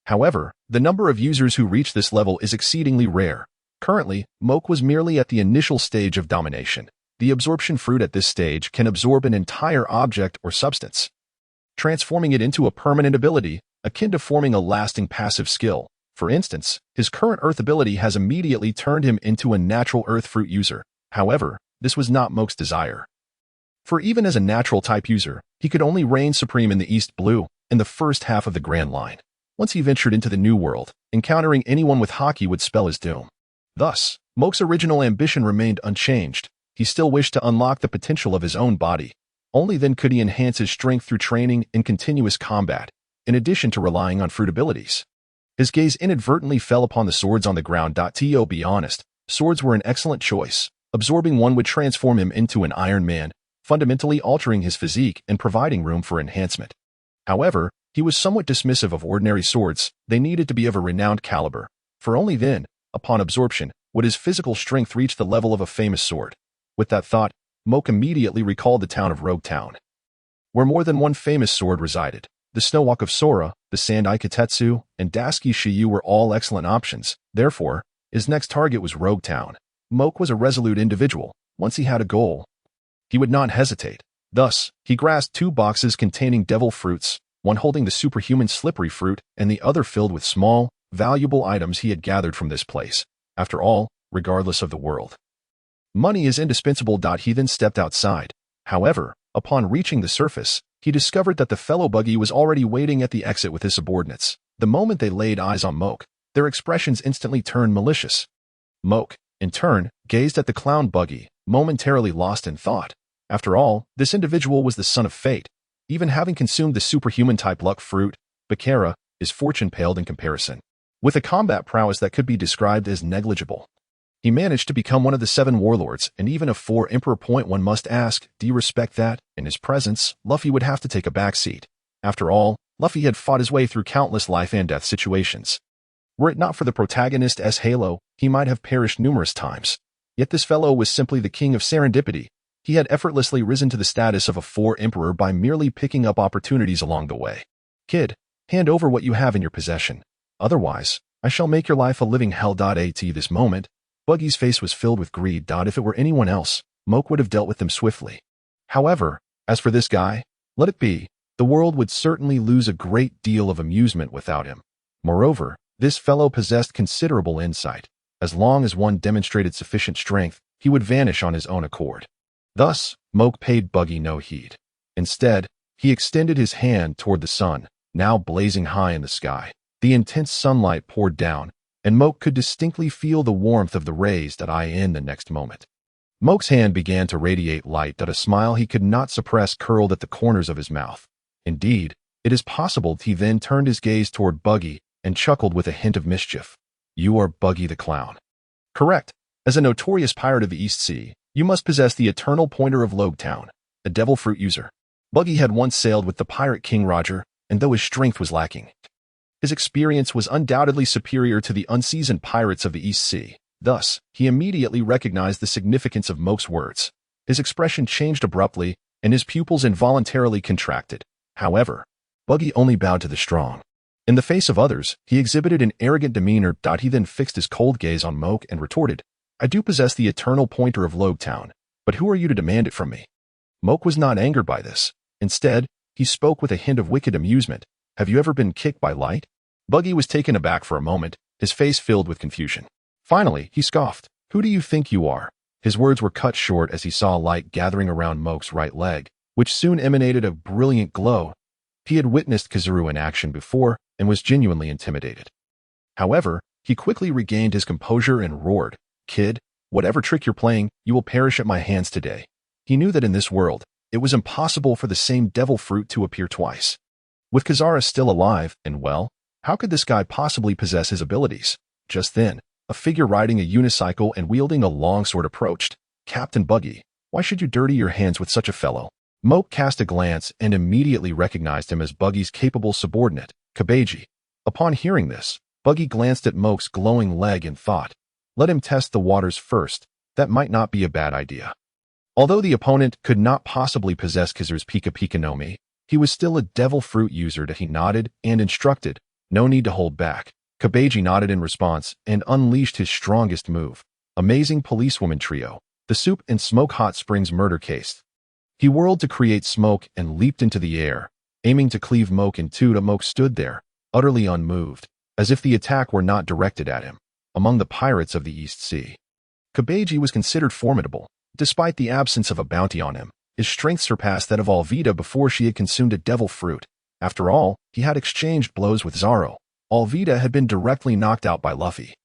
However, the number of users who reach this level is exceedingly rare. Currently, Moke was merely at the initial stage of domination. The absorption fruit at this stage can absorb an entire object or substance, transforming it into a permanent ability, akin to forming a lasting passive skill. For instance, his current Earth ability has immediately turned him into a natural Earth Fruit user. However, this was not Moke's desire. For even as a natural type user, he could only reign supreme in the East Blue in the first half of the Grand Line. Once he ventured into the New World, encountering anyone with Haki would spell his doom. Thus, Moke's original ambition remained unchanged. He still wished to unlock the potential of his own body. Only then could he enhance his strength through training and continuous combat, in addition to relying on fruit abilities. His gaze inadvertently fell upon the swords on the ground. To be honest, swords were an excellent choice. Absorbing one would transform him into an Iron Man, fundamentally altering his physique and providing room for enhancement. However, he was somewhat dismissive of ordinary swords. They needed to be of a renowned caliber, for only then, upon absorption, would his physical strength reach the level of a famous sword. With that thought, Moke immediately recalled the town of Roguetown, where more than one famous sword resided. The Snowwalk of Sora, the Sand Ikatetsu, and Daisuke Shiyu were all excellent options. Therefore, his next target was Roguetown. Moke was a resolute individual. Once he had a goal, he would not hesitate. Thus, he grasped 2 boxes containing devil fruits, one holding the superhuman Slippery Fruit and the other filled with small, valuable items he had gathered from this place. After all, regardless of the world, money is indispensable. He then stepped outside. However, upon reaching the surface, he discovered that the fellow Buggy was already waiting at the exit with his subordinates. The moment they laid eyes on Moke, their expressions instantly turned malicious. Moke, in turn, gazed at the clown Buggy, momentarily lost in thought. After all, this individual was the son of fate. Even having consumed the superhuman-type luck fruit, Bakara, his fortune paled in comparison. With a combat prowess that could be described as negligible, he managed to become one of the 7 warlords and even a 4 emperor. One must ask, do you respect that? In his presence, Luffy would have to take a backseat. After all, Luffy had fought his way through countless life and death situations. Were it not for the protagonist's halo, he might have perished numerous times. Yet this fellow was simply the king of serendipity. He had effortlessly risen to the status of a 4 emperor by merely picking up opportunities along the way. Kid, hand over what you have in your possession. Otherwise, I shall make your life a living hell. At this moment, Buggy's face was filled with greed. If it were anyone else, Moke would have dealt with them swiftly. However, as for this guy, let it be. The world would certainly lose a great deal of amusement without him. Moreover, this fellow possessed considerable insight. As long as one demonstrated sufficient strength, he would vanish on his own accord. Thus, Moke paid Buggy no heed. Instead, he extended his hand toward the sun, now blazing high in the sky. The intense sunlight poured down, and Moke could distinctly feel the warmth of the rays. In the next moment, Moke's hand began to radiate light. A smile he could not suppress curled at the corners of his mouth. Indeed, it is possible he then turned his gaze toward Buggy and chuckled with a hint of mischief. You are Buggy the Clown. Correct. As a notorious pirate of the East Sea, you must possess the eternal pointer of Loguetown, a devil fruit user. Buggy had once sailed with the pirate King Roger, and though his strength was lacking, his experience was undoubtedly superior to the unseasoned pirates of the East Sea. Thus, he immediately recognized the significance of Moke's words. His expression changed abruptly, and his pupils involuntarily contracted. However, Buggy only bowed to the strong. In the face of others, he exhibited an arrogant demeanor. He then fixed his cold gaze on Moke and retorted, I do possess the eternal pointer of Loguetown, but who are you to demand it from me? Moke was not angered by this. Instead, he spoke with a hint of wicked amusement. Have you ever been kicked by light? Buggy was taken aback for a moment, his face filled with confusion. Finally, he scoffed. Who do you think you are? His words were cut short as he saw light gathering around Moke's right leg, which soon emanated a brilliant glow. He had witnessed Kazuru in action before and was genuinely intimidated. However, he quickly regained his composure and roared, Kid, whatever trick you're playing, you will perish at my hands today. He knew that in this world, it was impossible for the same devil fruit to appear twice. With Kazara still alive and well, how could this guy possibly possess his abilities? Just then, a figure riding a unicycle and wielding a longsword approached. Captain Buggy, why should you dirty your hands with such a fellow? Moke cast a glance and immediately recognized him as Buggy's capable subordinate, Kabeji. Upon hearing this, Buggy glanced at Moke's glowing leg and thought, let him test the waters first. That might not be a bad idea. Although the opponent could not possibly possess Kizaru's Pika Pika no Mi, he was still a devil fruit user. He nodded and instructed, no need to hold back. Kabeji nodded in response and unleashed his strongest move, Amazing Policewoman Trio, the Soup and Smoke Hot Springs murder case. He whirled to create smoke and leaped into the air, aiming to cleave Moke in two. Moke stood there, utterly unmoved. as if the attack were not directed at him. Among the pirates of the East Sea, Kabeji was considered formidable. Despite the absence of a bounty on him, his strength surpassed that of Alvida before she had consumed a devil fruit. After all, he had exchanged blows with Zoro. Alvida had been directly knocked out by Luffy.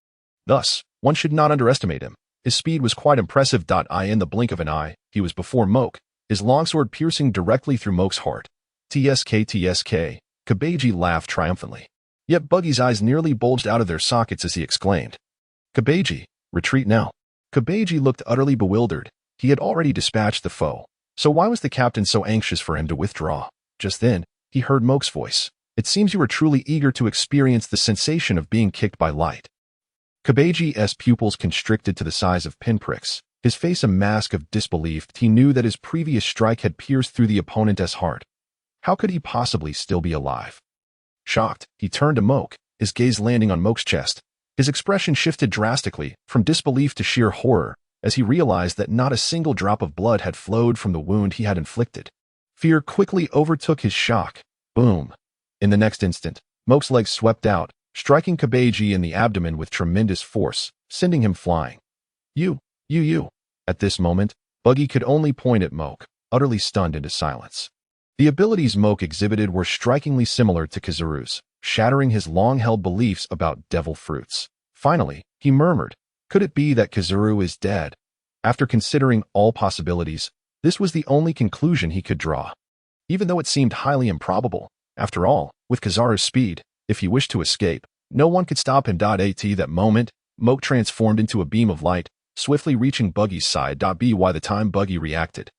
Thus, one should not underestimate him. His speed was quite impressive. In the blink of an eye, he was before Moke, his longsword piercing directly through Moke's heart. TSK, Kabeji laughed triumphantly. Yet Buggy's eyes nearly bulged out of their sockets as he exclaimed, "Kabeji, retreat now." Kabeji looked utterly bewildered. He had already dispatched the foe, so why was the captain so anxious for him to withdraw? Just then, he heard Moke's voice. "It seems you are truly eager to experience the sensation of being kicked by light." Kabeji's pupils constricted to the size of pinpricks, his face a mask of disbelief. He knew that his previous strike had pierced through the opponent's heart. How could he possibly still be alive? Shocked, he turned to Moke, his gaze landing on Moke's chest. His expression shifted drastically, from disbelief to sheer horror, as he realized that not a single drop of blood had flowed from the wound he had inflicted. Fear quickly overtook his shock. Boom! In the next instant, Moke's legs swept out, striking Kabeji in the abdomen with tremendous force, sending him flying. You. At this moment, Buggy could only point at Moke, utterly stunned into silence. The abilities Moke exhibited were strikingly similar to Kizaru's, shattering his long-held beliefs about devil fruits. Finally, he murmured, "Could it be that Kizaru is dead?" After considering all possibilities, this was the only conclusion he could draw. Even though it seemed highly improbable, after all, with Kizaru's speed, if he wished to escape, no one could stop him. At that moment, Moke transformed into a beam of light, swiftly reaching Buggy's side. By the time Buggy reacted,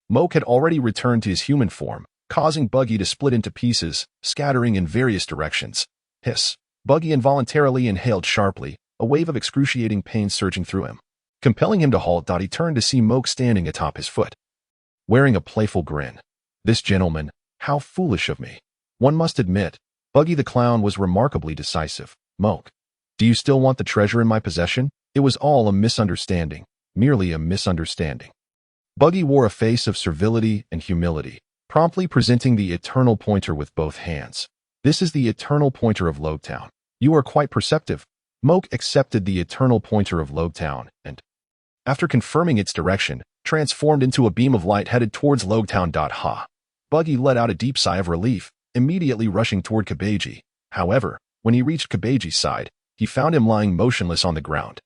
Moke had already returned to his human form, causing Buggy to split into pieces, scattering in various directions. Hiss! Buggy involuntarily inhaled sharply, a wave of excruciating pain surging through him. Compelling him to halt. He turned to see Moke standing atop his foot, wearing a playful grin. "This gentleman, how foolish of me." One must admit, Buggy the Clown was remarkably decisive. "Moke, do you still want the treasure in my possession?" It was all a misunderstanding, merely a misunderstanding. Buggy wore a face of servility and humility, promptly presenting the eternal pointer with both hands. "This is the eternal pointer of Loguetown. You are quite perceptive." Moke accepted the eternal pointer of Loguetown and, after confirming its direction, transformed into a beam of light headed towards Loguetown. Ha! Buggy let out a deep sigh of relief, immediately rushing toward Kabeji. However, when he reached Kabeji's side, he found him lying motionless on the ground,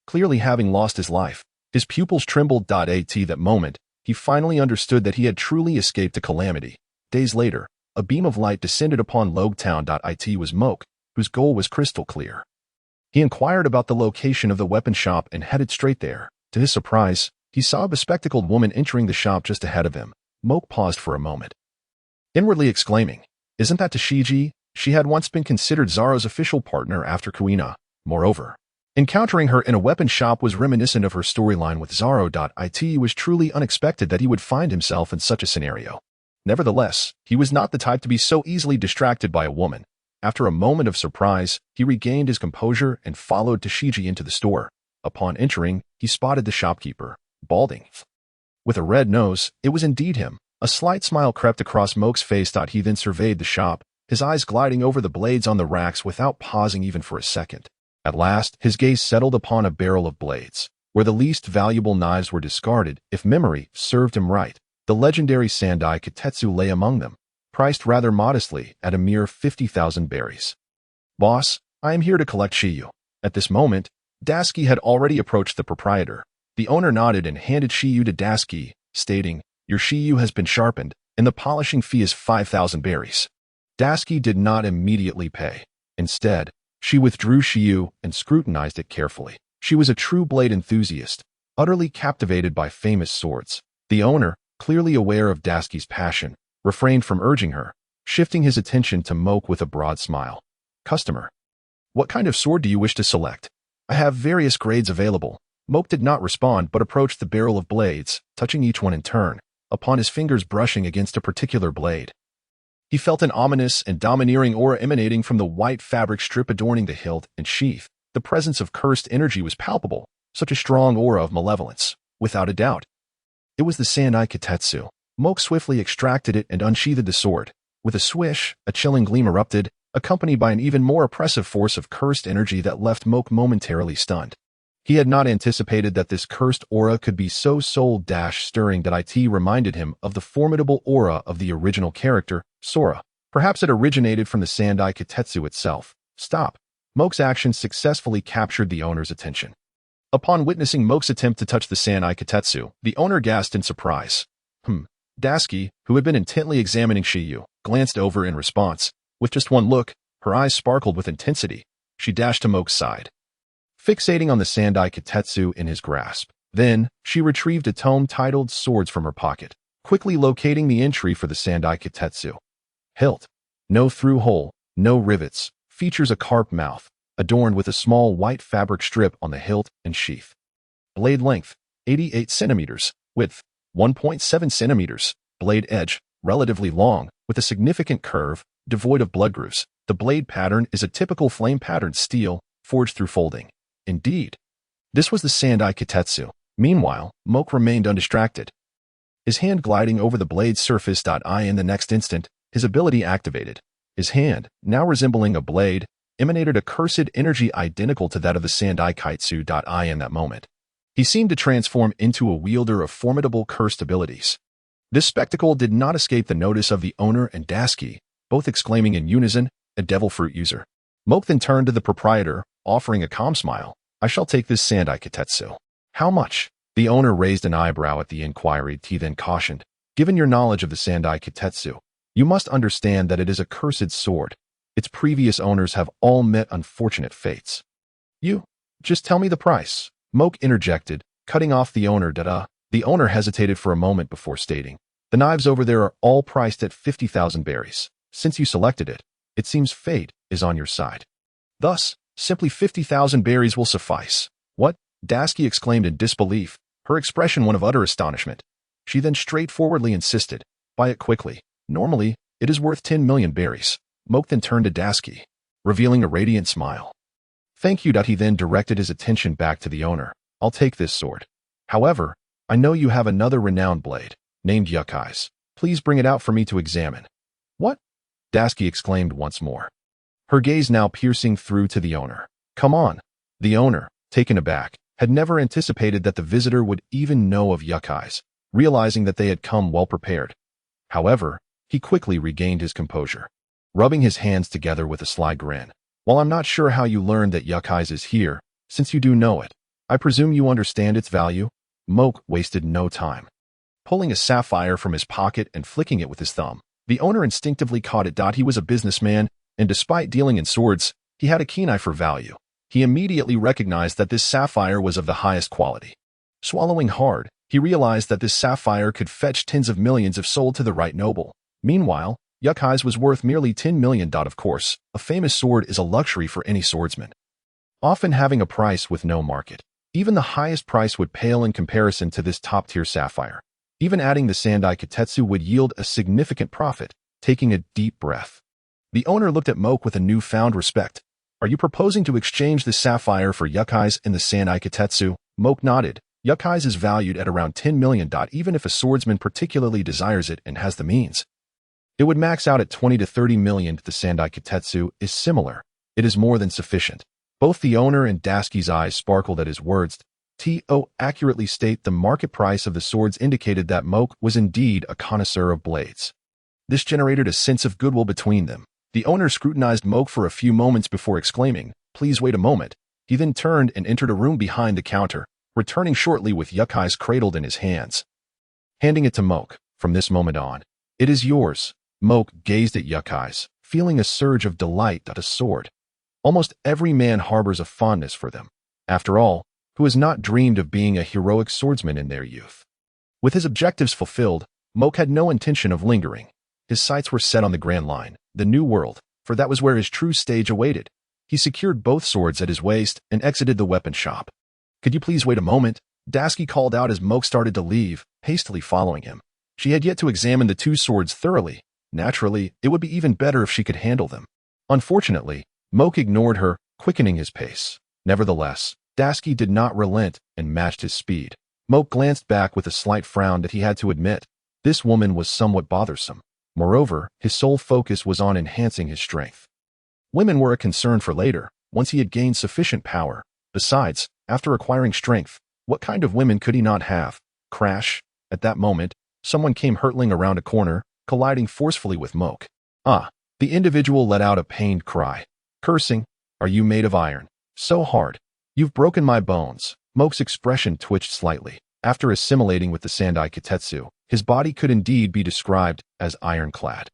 clearly having lost his life. His pupils trembled. At that moment, he finally understood that he had truly escaped a calamity. Days later, a beam of light descended upon Loguetown. It was Moke, whose goal was crystal clear. He inquired about the location of the weapon shop and headed straight there. To his surprise, he saw a bespectacled woman entering the shop just ahead of him. Moke paused for a moment, inwardly exclaiming, "Isn't that Tashigi?" She had once been considered Zoro's official partner after Kuina. Moreover, encountering her in a weapon shop was reminiscent of her storyline with Zoro. It was truly unexpected that he would find himself in such a scenario. Nevertheless, he was not the type to be so easily distracted by a woman. After a moment of surprise, he regained his composure and followed Tashigi into the store. Upon entering, he spotted the shopkeeper, balding, with a red nose. It was indeed him. A slight smile crept across Moke's face. He then surveyed the shop, his eyes gliding over the blades on the racks without pausing even for a second. At last, his gaze settled upon a barrel of blades, where the least valuable knives were discarded. If memory served him right, the legendary Sandai Kitetsu lay among them, priced rather modestly at a mere 50,000 berries. "Boss, I am here to collect Shiyu." At this moment, Dasky had already approached the proprietor. The owner nodded and handed Shiyu to Dasky, stating, "Your Shiyu has been sharpened, and the polishing fee is 5,000 berries." Dasky did not immediately pay. Instead, she withdrew Shiyu and scrutinized it carefully. She was a true blade enthusiast, utterly captivated by famous swords. The owner, clearly aware of Dasky's passion, refrained from urging her, shifting his attention to Moke with a broad smile. "Customer, what kind of sword do you wish to select? I have various grades available." Moke did not respond but approached the barrel of blades, touching each one in turn, upon his fingers brushing against a particular blade. He felt an ominous and domineering aura emanating from the white fabric strip adorning the hilt and sheath. The presence of cursed energy was palpable, such a strong aura of malevolence. Without a doubt, it was the Sandai Kitetsu. Moke swiftly extracted it and unsheathed the sword. With a swish, a chilling gleam erupted, accompanied by an even more oppressive force of cursed energy that left Moke momentarily stunned. He had not anticipated that this cursed aura could be so soul-stirring that it reminded him of the formidable aura of the original character, Sora. Perhaps it originated from the Sandai Kitetsu itself. Stop. Moke's action successfully captured the owner's attention. Upon witnessing Moke's attempt to touch the Sandai Kitetsu, the owner gasped in surprise. Dasky, who had been intently examining Shiyu, glanced over in response. With just one look, her eyes sparkled with intensity. She dashed to Moke's side, fixating on the Sandai Kitetsu in his grasp. Then, she retrieved a tome titled Swords from her pocket, quickly locating the entry for the Sandai Kitetsu. Hilt. No through hole, no rivets, features a carved mouth, adorned with a small white fabric strip on the hilt and sheath. Blade length, 88 centimeters. Width, 1.7 centimeters. Blade edge, relatively long, with a significant curve, devoid of blood grooves. The blade pattern is a typical flame patterned steel, forged through folding. Indeed. This was the Sandai Kitetsu. Meanwhile, Moke remained undistracted, his hand gliding over the blade's surface. In the next instant, his ability activated. His hand, now resembling a blade, emanated a cursed energy identical to that of the Sandai Kitetsu. In that moment, he seemed to transform into a wielder of formidable cursed abilities. This spectacle did not escape the notice of the owner and Dasky, both exclaiming in unison, "A devil fruit user." Moke then turned to the proprietor, offering a calm smile. "I shall take this Sandai Kitetsu." "How much?" The owner raised an eyebrow at the inquiry. He then cautioned, "Given your knowledge of the Sandai Kitetsu, you must understand that it is a cursed sword. Its previous owners have all met unfortunate fates." "You, just tell me the price," Moke interjected, cutting off the owner. The owner hesitated for a moment before stating, "The knives over there are all priced at 50,000 berries. Since you selected it, it seems fate is on your side. Thus, simply 50,000 berries will suffice." "What?" Dasky exclaimed in disbelief, her expression one of utter astonishment. She then straightforwardly insisted, "Buy it quickly. Normally, it is worth 10 million berries." Moke then turned to Dasky, revealing a radiant smile. "Thank you." He then directed his attention back to the owner. "I'll take this sword. However, I know you have another renowned blade, named Yuckai's. Please bring it out for me to examine." "What?" Dasky exclaimed once more, her gaze now piercing through to the owner. "Come on." The owner, taken aback, had never anticipated that the visitor would even know of Yuckai's, realizing that they had come well prepared. However, he quickly regained his composure, rubbing his hands together with a sly grin. "While I'm not sure how you learned that Yuckai's is here, since you do know it, I presume you understand its value?" Moke wasted no time. Pulling a sapphire from his pocket and flicking it with his thumb, the owner instinctively caught it. He was a businessman, and despite dealing in swords, he had a keen eye for value. He immediately recognized that this sapphire was of the highest quality. Swallowing hard, he realized that this sapphire could fetch tens of millions if sold to the right noble. Meanwhile, Yuckai's was worth merely 10 million. Of course, a famous sword is a luxury for any swordsman, often having a price with no market. Even the highest price would pale in comparison to this top-tier sapphire. Even adding the Sandai Kitetsu would yield a significant profit. Taking a deep breath, the owner looked at Moke with a newfound respect. "Are you proposing to exchange the sapphire for Yuckai's and the Sandai Kitetsu?" Moke nodded. "Yuckai's is valued at around 10 million. Even if a swordsman particularly desires it and has the means, it would max out at 20 to 30 million. The Sandai Kitetsu is similar. It is more than sufficient." Both the owner and Dasky's eyes sparkled at his words. To accurately state the market price of the swords indicated that Moke was indeed a connoisseur of blades. This generated a sense of goodwill between them. The owner scrutinized Moke for a few moments before exclaiming, "Please wait a moment." He then turned and entered a room behind the counter, returning shortly with Yuckai's cradled in his hands, handing it to Moke. "From this moment on, it is yours." Moke gazed at Yuckai's, feeling a surge of delight at a sword. Almost every man harbors a fondness for them. After all, who has not dreamed of being a heroic swordsman in their youth? With his objectives fulfilled, Moke had no intention of lingering. His sights were set on the Grand Line, the New World, for that was where his true stage awaited. He secured both swords at his waist and exited the weapon shop. "Could you please wait a moment?" Dasky called out as Moke started to leave, hastily following him. She had yet to examine the two swords thoroughly. Naturally, it would be even better if she could handle them. Unfortunately, Moke ignored her, quickening his pace. Nevertheless, Dasky did not relent and matched his speed. Moke glanced back with a slight frown that he had to admit. This woman was somewhat bothersome. Moreover, his sole focus was on enhancing his strength. Women were a concern for later, once he had gained sufficient power. Besides, after acquiring strength, what kind of women could he not have? Crash. At that moment, someone came hurtling around a corner, colliding forcefully with Moke. Ah! The individual let out a pained cry. Cursing, are you made of iron? So hard. You've broken my bones. Moke's expression twitched slightly. After assimilating with the Sandai Kitetsu, his body could indeed be described as ironclad.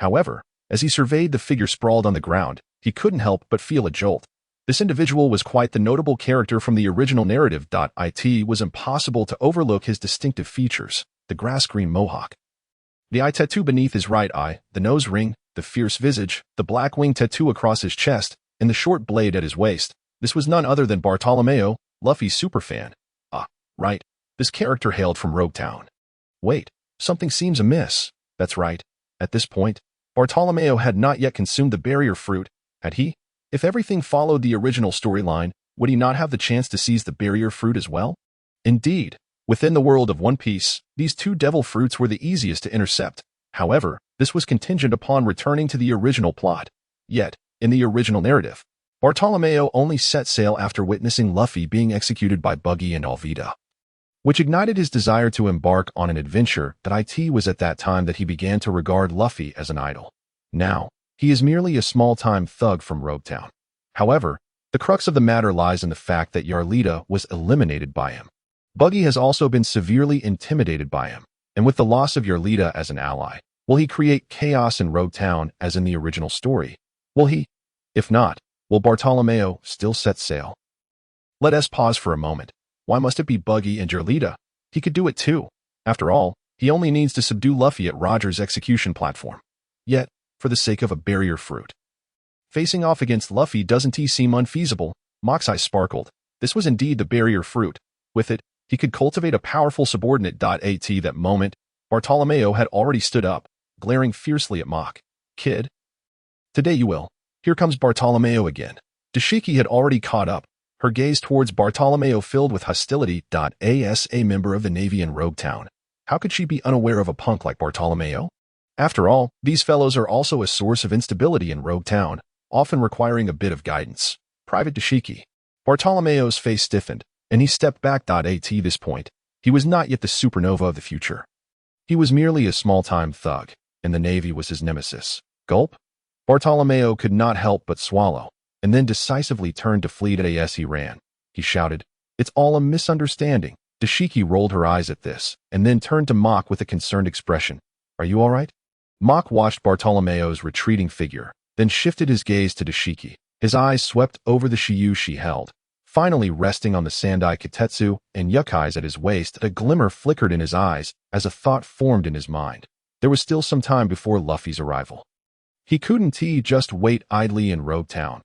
However, as he surveyed the figure sprawled on the ground, he couldn't help but feel a jolt. This individual was quite the notable character from the original narrative. It was impossible to overlook his distinctive features, the grass-green mohawk, the eye tattoo beneath his right eye, the nose ring, the fierce visage, the black wing tattoo across his chest, and the short blade at his waist. This was none other than Bartolomeo, Luffy's superfan. Ah, right. This character hailed from Loguetown. Wait, something seems amiss. That's right. At this point, Bartolomeo had not yet consumed the barrier fruit, had he? If everything followed the original storyline, would he not have the chance to seize the barrier fruit as well? Indeed, within the world of One Piece, these two devil fruits were the easiest to intercept. However, this was contingent upon returning to the original plot. Yet, in the original narrative, Bartolomeo only set sail after witnessing Luffy being executed by Buggy and Alvida, which ignited his desire to embark on an adventure. It was at that time that he began to regard Luffy as an idol. Now, he is merely a small-time thug from Loguetown. However, the crux of the matter lies in the fact that Yarlita was eliminated by him. Buggy has also been severely intimidated by him, and with the loss of Yarlita as an ally, will he create chaos in Loguetown as in the original story? Will he? If not, will Bartolomeo still set sail? Let us pause for a moment. Why must it be Buggy and Yarlita? He could do it too. After all, he only needs to subdue Luffy at Roger's execution platform. Yet, for the sake of a barrier fruit, facing off against Luffy doesn't seem unfeasible? Mock's eyes sparkled. This was indeed the barrier fruit. With it, he could cultivate a powerful subordinate. At that moment, Bartolomeo had already stood up, glaring fiercely at Mock. Kid? Today you will. Here comes Bartolomeo again. Dashiki had already caught up, her gaze towards Bartolomeo filled with hostility. As a member of the Navy in Loguetown, how could she be unaware of a punk like Bartolomeo? After all, these fellows are also a source of instability in Loguetown, often requiring a bit of guidance. Private Dashiki. Bartolomeo's face stiffened, and he stepped back. At this point, he was not yet the supernova of the future. He was merely a small-time thug, and the Navy was his nemesis. Gulp? Bartolomeo could not help but swallow, and then decisively turned to flee. As he ran, he shouted, "It's all a misunderstanding." Dashiki rolled her eyes at this, and then turned to Mock with a concerned expression. Are you all right? Mock watched Bartolomeo's retreating figure, then shifted his gaze to Dashiki. His eyes swept over the Shiyu she held, finally resting on the Sandai Kitetsu and Yukai's at his waist. A glimmer flickered in his eyes as a thought formed in his mind. There was still some time before Luffy's arrival. He couldn't just wait idly in Loguetown.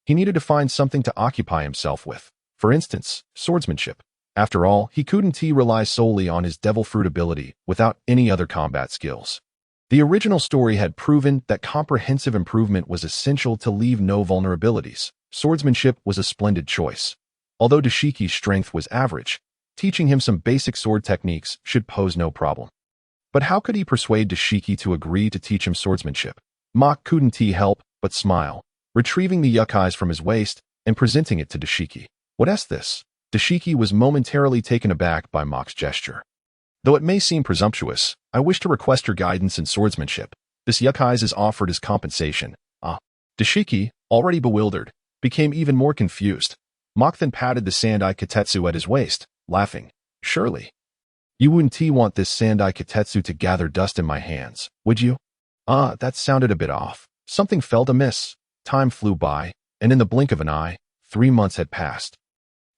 He needed to find something to occupy himself with. For instance, swordsmanship. After all, he couldn't rely solely on his devil fruit ability without any other combat skills. The original story had proven that comprehensive improvement was essential to leave no vulnerabilities. Swordsmanship was a splendid choice. Although Dashiki's strength was average, teaching him some basic sword techniques should pose no problem. But how could he persuade Dashiki to agree to teach him swordsmanship? Mock couldn't help but smile, retrieving the Yukai's from his waist and presenting it to Dashiki. What's this? Dashiki was momentarily taken aback by Mock's gesture. Though it may seem presumptuous, I wish to request your guidance in swordsmanship. This Yukai's is offered as compensation. Dashiki, already bewildered, became even more confused. Mock then patted the Sandai Kitetsu at his waist, laughing. Surely. You wouldn't want this Sandai Kitetsu to gather dust in my hands, would you? That sounded a bit off. Something felt amiss. Time flew by, and in the blink of an eye, 3 months had passed.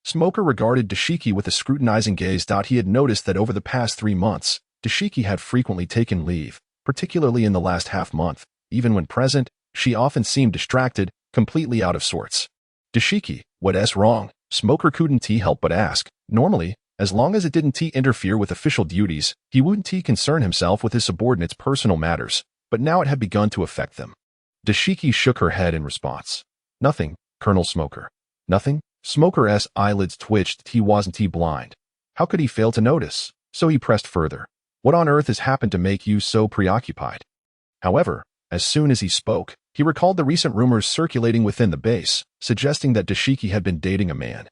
Smoker regarded Dashiki with a scrutinizing gaze. He had noticed that over the past 3 months, Dashiki had frequently taken leave, particularly in the last half-month. Even when present, she often seemed distracted, completely out of sorts. Dashiki, what's wrong? Smoker couldn't help but ask. Normally, as long as it didn't interfere with official duties, he wouldn't concern himself with his subordinates' personal matters, but now it had begun to affect them. Dashiki shook her head in response. Nothing, Colonel Smoker. Nothing? Smoker's eyelids twitched. He wasn't blind. How could he fail to notice? So he pressed further. What on earth has happened to make you so preoccupied? However, as soon as he spoke, He recalled the recent rumors circulating within the base, suggesting that Dashiki had been dating a man.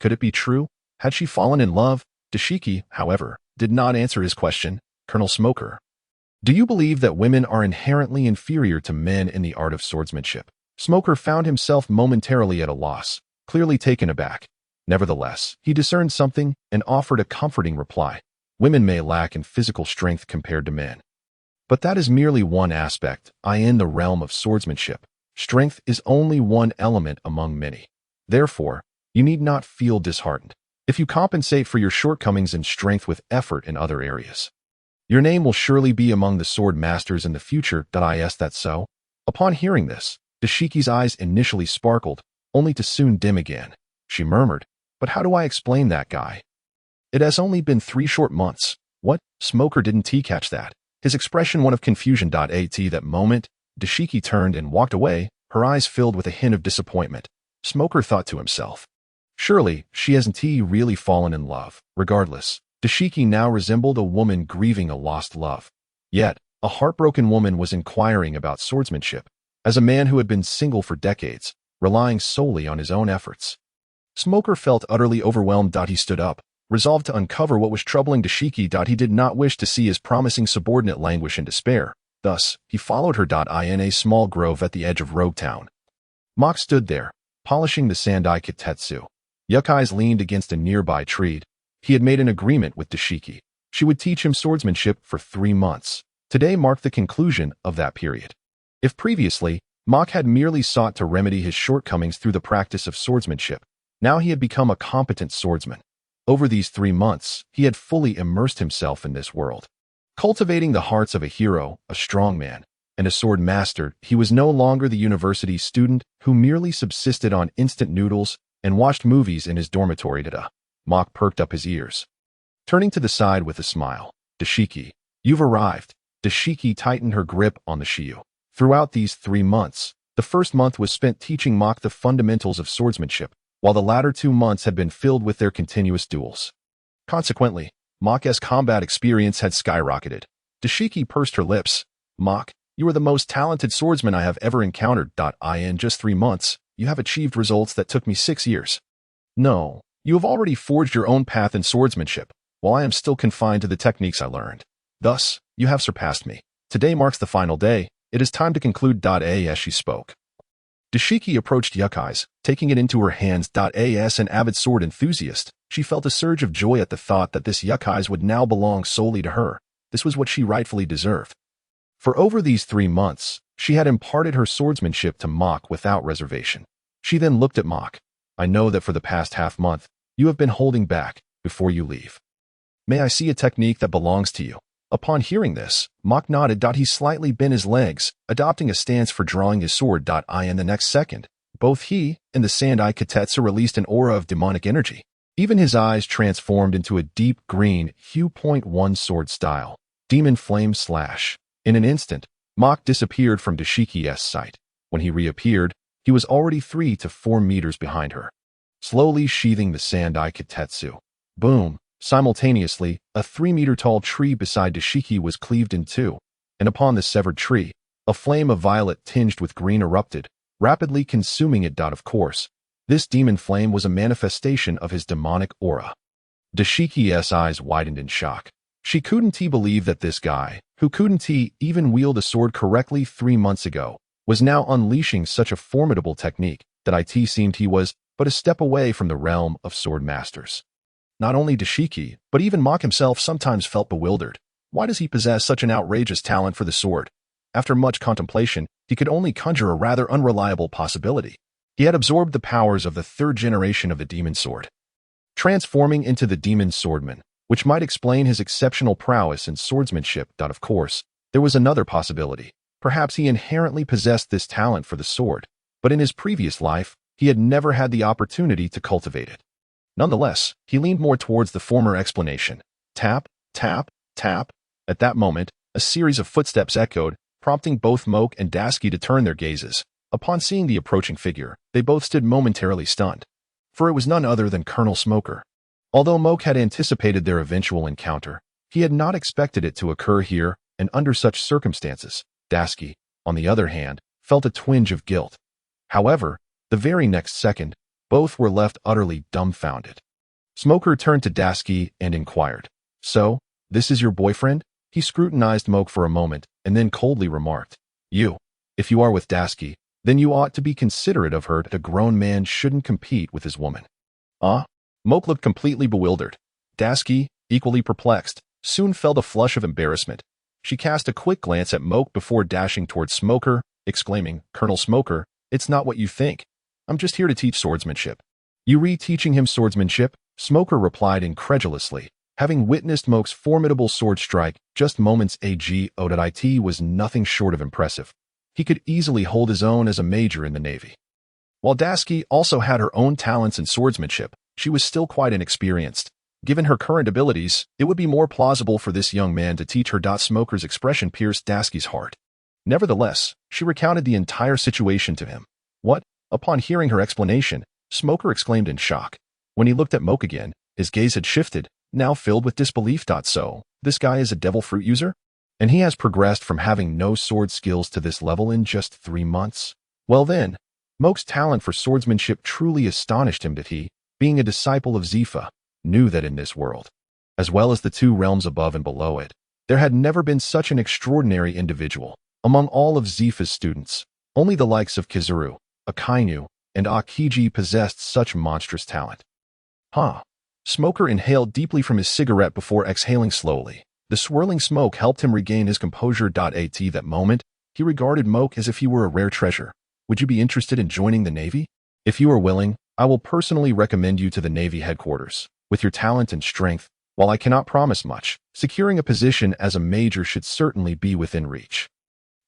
Could it be true? Had she fallen in love? Dashiki, however, did not answer his question. Colonel Smoker, do you believe that women are inherently inferior to men in the art of swordsmanship? Smoker found himself momentarily at a loss, clearly taken aback. Nevertheless, he discerned something and offered a comforting reply. Women may lack in physical strength compared to men. But that is merely one aspect, in the realm of swordsmanship. Strength is only one element among many. Therefore, you need not feel disheartened if you compensate for your shortcomings in strength with effort in other areas. Your name will surely be among the sword masters in the future. Is that so? Upon hearing this, Dashiki's eyes initially sparkled, only to soon dim again. She murmured, but how do I explain that, guy? It has only been 3 short months. What? Smoker didn't catch that. His expression one of confusion. At that moment, Dashiki turned and walked away, her eyes filled with a hint of disappointment. Smoker thought to himself, surely she hasn't really fallen in love. Regardless, Dashiki now resembled a woman grieving a lost love. Yet, a heartbroken woman was inquiring about swordsmanship, as a man who had been single for decades, relying solely on his own efforts. Smoker felt utterly overwhelmed. He stood up, resolved to uncover what was troubling Dashiki. He did not wish to see his promising subordinate languish in despair. Thus, he followed her. In a small grove at the edge of Roguetown. Mach stood there, polishing the Sandai Kitetsu. Yukai's leaned against a nearby tree. He had made an agreement with Dashiki. She would teach him swordsmanship for 3 months. Today marked the conclusion of that period. If previously, Mach had merely sought to remedy his shortcomings through the practice of swordsmanship, now he had become a competent swordsman. Over these 3 months, he had fully immersed himself in this world. Cultivating the hearts of a hero, a strong man, and a sword master, he was no longer the university student who merely subsisted on instant noodles and watched movies in his dormitory. Mach perked up his ears. Turning to the side with a smile, Dashiki, you've arrived. Dashiki tightened her grip on the shiyu. Throughout these 3 months, the first month was spent teaching Mach the fundamentals of swordsmanship, while the latter 2 months had been filled with their continuous duels. Consequently, Mach's combat experience had skyrocketed. Dashiki pursed her lips. Mach, you are the most talented swordsman I have ever encountered. In just 3 months, you have achieved results that took me 6 years. No, you have already forged your own path in swordsmanship, while I am still confined to the techniques I learned. Thus, you have surpassed me. Today marks the final day. It is time to conclude. As she spoke, Dashiki approached Yukai's, taking it into her hands. As an avid sword enthusiast, she felt a surge of joy at the thought that this Yukai's would now belong solely to her. This was what she rightfully deserved. For over these 3 months, she had imparted her swordsmanship to Mach without reservation. She then looked at Mach. I know that for the past half-month, you have been holding back before you leave. May I see a technique that belongs to you? Upon hearing this, Mach nodded. He slightly bent his legs, adopting a stance for drawing his sword. In the next second, both he and the Sandai Kitetsu released an aura of demonic energy. Even his eyes transformed into a deep green hue.1 sword style, demon flame slash. In an instant, Mach disappeared from Dashiki's sight. When he reappeared, he was already 3 to 4 meters behind her, slowly sheathing the Sandai Kitetsu. Boom! Simultaneously, a 3-meter-tall tree beside Dashiki was cleaved in 2, and upon the severed tree, a flame of violet tinged with green erupted, rapidly consuming it. Of course, this demon flame was a manifestation of his demonic aura. Dashiki's eyes widened in shock. She couldn't believe that this guy, who couldn't even wield a sword correctly 3 months ago, was now unleashing such a formidable technique that it seemed he was but a step away from the realm of sword masters. Not only Dashiki, but even Mach himself sometimes felt bewildered. Why does he possess such an outrageous talent for the sword? After much contemplation, he could only conjure a rather unreliable possibility. He had absorbed the powers of the 3rd generation of the demon sword, transforming into the demon swordman, which might explain his exceptional prowess in swordsmanship. Of course, there was another possibility. Perhaps he inherently possessed this talent for the sword, but in his previous life, he had never had the opportunity to cultivate it. Nonetheless, he leaned more towards the former explanation. Tap, tap, tap. At that moment, a series of footsteps echoed, prompting both Moke and Dasky to turn their gazes. Upon seeing the approaching figure, they both stood momentarily stunned, for it was none other than Colonel Smoker. Although Moke had anticipated their eventual encounter, he had not expected it to occur here and under such circumstances. Dasky, on the other hand, felt a twinge of guilt. However, the very next second, both were left utterly dumbfounded. Smoker turned to Dasky and inquired, "So, this is your boyfriend?" He scrutinized Moke for a moment and then coldly remarked, If you are with Dasky, then you ought to be considerate of her. A grown man shouldn't compete with his woman." Moke looked completely bewildered. Dasky, equally perplexed, soon felt a flush of embarrassment. She cast a quick glance at Moke before dashing towards Smoker, exclaiming, "Colonel Smoker, it's not what you think. I'm just here to teach swordsmanship." "You re-teaching him swordsmanship?" Smoker replied incredulously. Having witnessed Moke's formidable sword strike just moments ago, it was nothing short of impressive. He could easily hold his own as a major in the Navy. While Dasky also had her own talents in swordsmanship, she was still quite inexperienced. Given her current abilities, it would be more plausible for this young man to teach her. Smoker's expression pierced Dasky's heart. Nevertheless, she recounted the entire situation to him. "What?" Upon hearing her explanation, Smoker exclaimed in shock. When he looked at Moke again, his gaze had shifted, now filled with disbelief. "So, this guy is a devil fruit user? And he has progressed from having no sword skills to this level in just 3 months? Well then, Moke's talent for swordsmanship truly astonished him that he, being a disciple of Zifa, knew that in this world, as well as the 2 realms above and below it, there had never been such an extraordinary individual. Among all of Zifa's students, only the likes of Kizuru, Akainu, and Akiji possessed such monstrous talent. Smoker inhaled deeply from his cigarette before exhaling slowly. The swirling smoke helped him regain his composure. At that moment, he regarded Moke as if he were a rare treasure. "Would you be interested in joining the Navy? If you are willing, I will personally recommend you to the Navy headquarters. With your talent and strength, while I cannot promise much, securing a position as a major should certainly be within reach."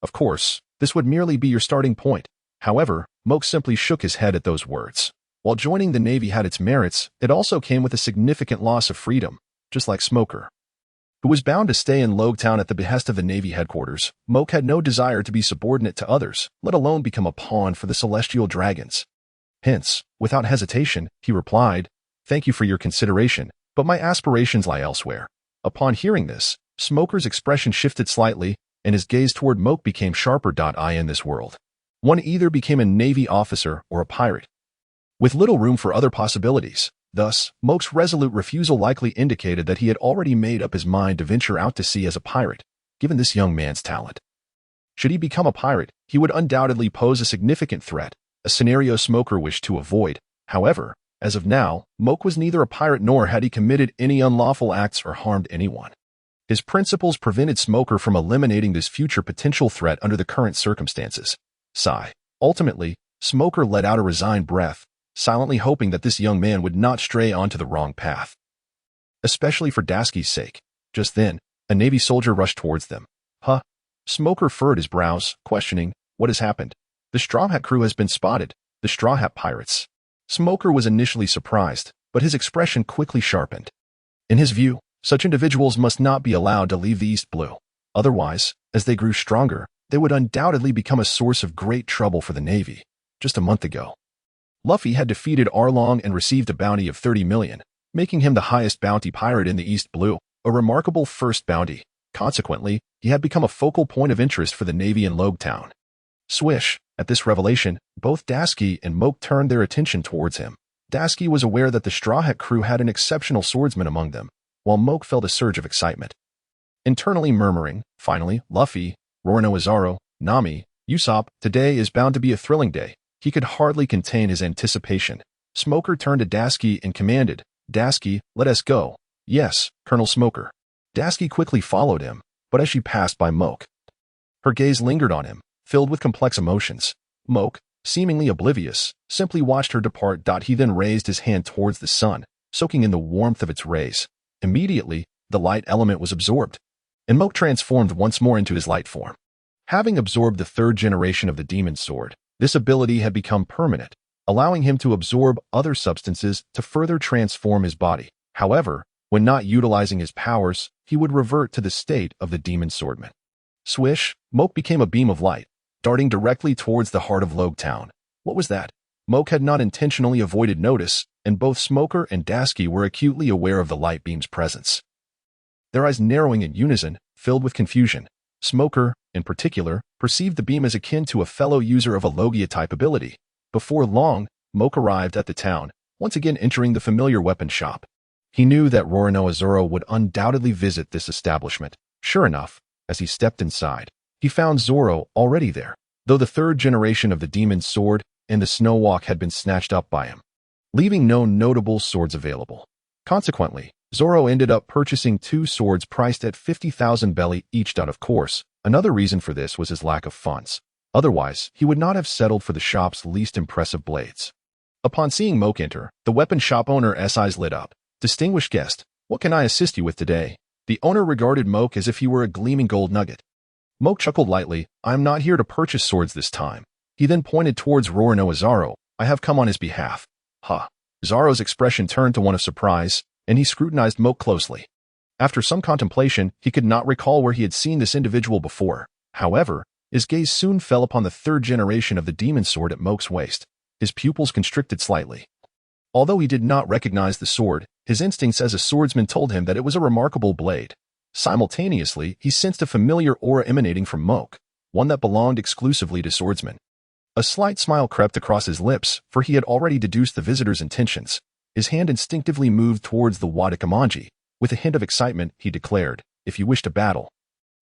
Of course, this would merely be your starting point. However, Moke simply shook his head at those words. While joining the Navy had its merits, it also came with a significant loss of freedom. Just like Smoker, who was bound to stay in Loguetown at the behest of the Navy headquarters, Moke had no desire to be subordinate to others, let alone become a pawn for the Celestial Dragons. Hence, without hesitation, he replied, "Thank you for your consideration, but my aspirations lie elsewhere." Upon hearing this, Smoker's expression shifted slightly, and his gaze toward Moke became sharper. In this world, one either became a Navy officer or a pirate, with little room for other possibilities. Thus, Moke's resolute refusal likely indicated that he had already made up his mind to venture out to sea as a pirate, given this young man's talent. Should he become a pirate, he would undoubtedly pose a significant threat, a scenario Smoker wished to avoid. However, as of now, Moke was neither a pirate nor had he committed any unlawful acts or harmed anyone. His principles prevented Smoker from eliminating this future potential threat under the current circumstances. Ultimately, Smoker let out a resigned breath, silently hoping that this young man would not stray onto the wrong path. Especially for Dasky's sake. Just then, a Navy soldier rushed towards them. Smoker furrowed his brows, questioning, "What has happened?" "The Straw Hat crew has been spotted, the Straw Hat pirates." Smoker was initially surprised, but his expression quickly sharpened. In his view, such individuals must not be allowed to leave the East Blue. Otherwise, as they grew stronger, they would undoubtedly become a source of great trouble for the Navy. Just a month ago, Luffy had defeated Arlong and received a bounty of 30 million, making him the highest bounty pirate in the East Blue, a remarkable first bounty. Consequently, he had become a focal point of interest for the Navy in Loguetown. Swish! At this revelation, both Dasky and Moke turned their attention towards him. Dasky was aware that the Straw Hat crew had an exceptional swordsman among them, while Moke felt a surge of excitement. Internally murmuring, finally, Luffy, Roronoa Zoro, Nami, Usopp, today is bound to be a thrilling day. He could hardly contain his anticipation. Smoker turned to Dasky and commanded, "Dasky, let us go." "Yes, Colonel Smoker." Dasky quickly followed him, but as she passed by Moke, her gaze lingered on him, filled with complex emotions. Moke, seemingly oblivious, simply watched her depart. He then raised his hand towards the sun, soaking in the warmth of its rays. Immediately, the light element was absorbed, and Moke transformed once more into his light form. Having absorbed the 3rd generation of the Demon Sword, this ability had become permanent, allowing him to absorb other substances to further transform his body. However, when not utilizing his powers, he would revert to the state of the Demon Swordman. Swish! Moke became a beam of light, darting directly towards the heart of Loguetown. What was that? Moke had not intentionally avoided notice, and both Smoker and Dasky were acutely aware of the light beam's presence. Their eyes narrowing in unison, filled with confusion. Smoker, in particular, perceived the beam as akin to a fellow user of a Logia-type ability. Before long, Moke arrived at the town, once again entering the familiar weapon shop. He knew that Zoro would undoubtedly visit this establishment. Sure enough, as he stepped inside, he found Zoro already there, though the third generation of the demon's sword and the snow walk had been snatched up by him, leaving no notable swords available. Consequently, Zoro ended up purchasing 2 swords priced at 50,000 belly each. Of course, another reason for this was his lack of funds. Otherwise, he would not have settled for the shop's least impressive blades. Upon seeing Moke enter, the weapon shop owner's eyes lit up. "Distinguished guest, what can I assist you with today?" The owner regarded Moke as if he were a gleaming gold nugget. Moke chuckled lightly. "I am not here to purchase swords this time." He then pointed towards Zoro. "I have come on his behalf." "Huh." Zoro's expression turned to one of surprise, and he scrutinized Moke closely. After some contemplation, he could not recall where he had seen this individual before. However, his gaze soon fell upon the third generation of the demon sword at Moke's waist. His pupils constricted slightly. Although he did not recognize the sword, his instincts as a swordsman told him that it was a remarkable blade. Simultaneously, he sensed a familiar aura emanating from Moke, one that belonged exclusively to swordsmen. A slight smile crept across his lips, for he had already deduced the visitor's intentions. His hand instinctively moved towards the Wadakamanji. With a hint of excitement, he declared, "If you wish to battle,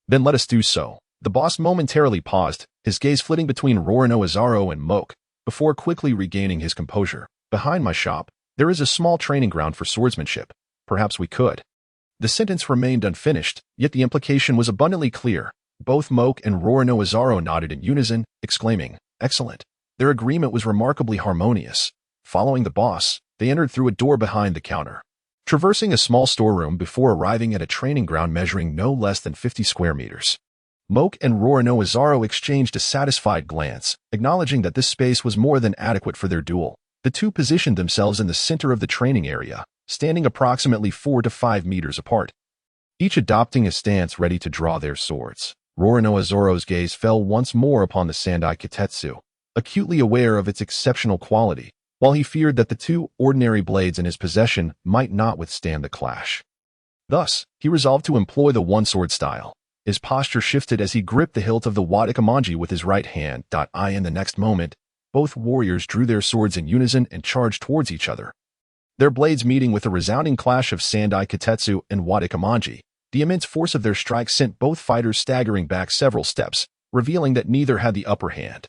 then let us do so." The boss momentarily paused, his gaze flitting between Zoro and Moke, before quickly regaining his composure. "Behind my shop, there is a small training ground for swordsmanship. Perhaps we could." The sentence remained unfinished, yet the implication was abundantly clear. Both Moke and Zoro nodded in unison, exclaiming, "Excellent." Their agreement was remarkably harmonious. Following the boss, they entered through a door behind the counter, traversing a small storeroom before arriving at a training ground measuring no less than 50 square meters. Moke and Zoro exchanged a satisfied glance, acknowledging that this space was more than adequate for their duel. The two positioned themselves in the center of the training area, standing approximately 4 to 5 meters apart, each adopting a stance ready to draw their swords. Zoro's gaze fell once more upon the Sandai Kitetsu, acutely aware of its exceptional quality, while he feared that the 2 ordinary blades in his possession might not withstand the clash. Thus, he resolved to employ the one-sword style. His posture shifted as he gripped the hilt of the Wadakamanji with his right hand. In the next moment, both warriors drew their swords in unison and charged towards each other, their blades meeting with a resounding clash of Sandai Kitetsu and Wadakamanji. The immense force of their strike sent both fighters staggering back several steps, revealing that neither had the upper hand.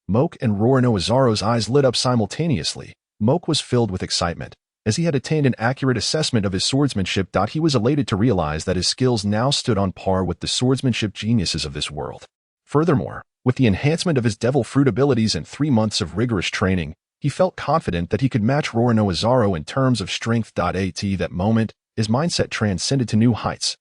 Moke and Zoro's eyes lit up simultaneously. Moke was filled with excitement. As he had attained an accurate assessment of his swordsmanship, he was elated to realize that his skills now stood on par with the swordsmanship geniuses of this world. Furthermore, with the enhancement of his devil fruit abilities and 3 months of rigorous training, he felt confident that he could match Zoro in terms of strength. At that moment, his mindset transcended to new heights,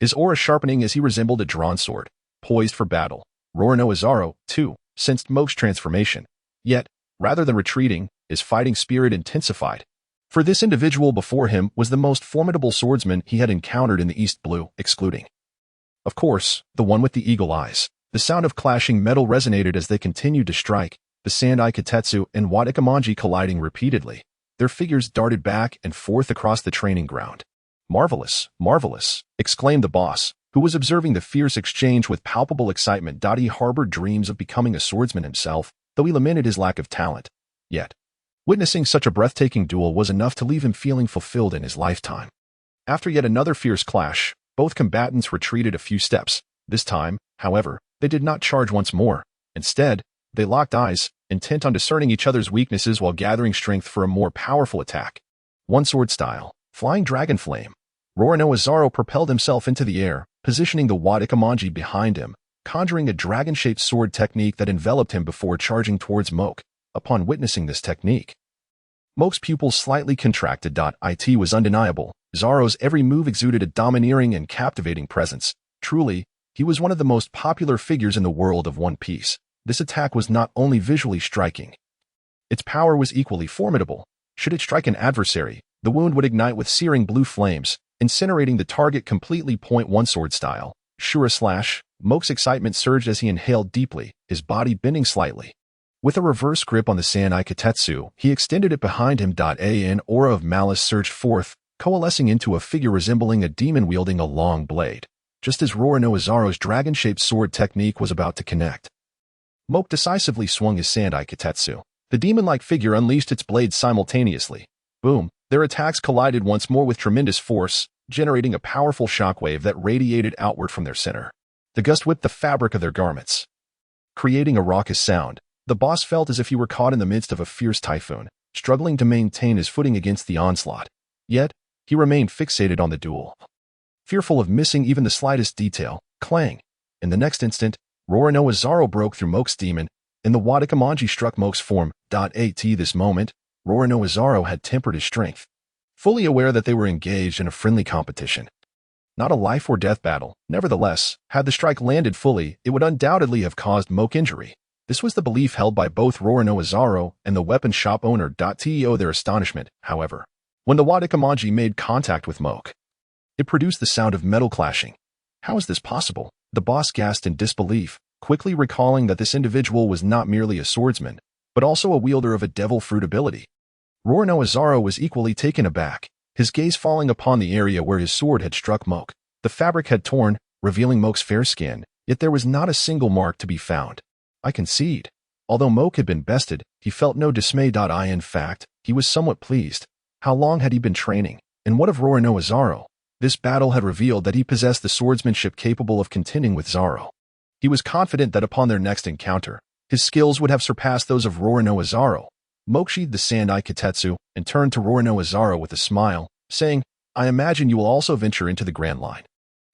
his aura sharpening as he resembled a drawn sword, poised for battle. Zoro, too, sensed Moke's transformation. Yet, rather than retreating, his fighting spirit intensified. For this individual before him was the most formidable swordsman he had encountered in the East Blue, excluding, of course, the one with the eagle eyes. The sound of clashing metal resonated as they continued to strike, the Sandai Kitetsu and Wadakamanji colliding repeatedly. Their figures darted back and forth across the training ground. "Marvelous, marvelous," exclaimed the boss, who was observing the fierce exchange with palpable excitement. He harbored dreams of becoming a swordsman himself, though he lamented his lack of talent. Yet, witnessing such a breathtaking duel was enough to leave him feeling fulfilled in his lifetime. After yet another fierce clash, both combatants retreated a few steps. This time, however, they did not charge once more. Instead, they locked eyes, intent on discerning each other's weaknesses while gathering strength for a more powerful attack. One-sword style, flying dragon flame. Zoro propelled himself into the air, positioning the Wadakamanji behind him, conjuring a dragon-shaped sword technique that enveloped him before charging towards Moke. Upon witnessing this technique, Moke's pupils slightly contracted. It was undeniable. Zoro's every move exuded a domineering and captivating presence. Truly, he was one of the most popular figures in the world of One Piece. This attack was not only visually striking, its power was equally formidable. Should it strike an adversary, the wound would ignite with searing blue flames, incinerating the target completely. One-sword style. Shura slash. Moke's excitement surged as he inhaled deeply, his body bending slightly. With a reverse grip on the Sandai Kitetsu, he extended it behind him. An aura of malice surged forth, coalescing into a figure resembling a demon wielding a long blade. just as Roronoazaro's dragon-shaped sword technique was about to connect. Moke decisively swung his Sandai Kitetsu. The demon-like figure unleashed its blades simultaneously. Boom! Their attacks collided once more with tremendous force, generating a powerful shockwave that radiated outward from their center. The gust whipped the fabric of their garments, creating a raucous sound. The boss felt as if he were caught in the midst of a fierce typhoon, struggling to maintain his footing against the onslaught. Yet, he remained fixated on the duel, fearful of missing even the slightest detail. Clang! In the next instant, Roronoazaro broke through Moke's demon, and the Wadakamanji struck Moke's form. At this moment, Roronoazaro had tempered his strength, fully aware that they were engaged in a friendly competition, not a life-or-death battle. Nevertheless, had the strike landed fully, it would undoubtedly have caused Moke injury. This was the belief held by both Roronoazaro and the weapon shop owner. To their astonishment, however, when the Wadakamanji made contact with Moke, it produced the sound of metal clashing. How is this possible? The boss gasped in disbelief, quickly recalling that this individual was not merely a swordsman, but also a wielder of a devil fruit ability. Roronoazaro was equally taken aback, his gaze falling upon the area where his sword had struck Moke. The fabric had torn, revealing Moke's fair skin, yet there was not a single mark to be found. I concede. Although Moke had been bested, he felt no dismay. In fact, he was somewhat pleased. How long had he been training? And what of Roronoazaro? This battle had revealed that he possessed the swordsmanship capable of contending with Zoro. He was confident that upon their next encounter, his skills would have surpassed those of Roronoazaro. Moke sheathed the Sandai Kitetsu and turned to Roronoazaro with a smile, saying, I imagine you will also venture into the Grand Line.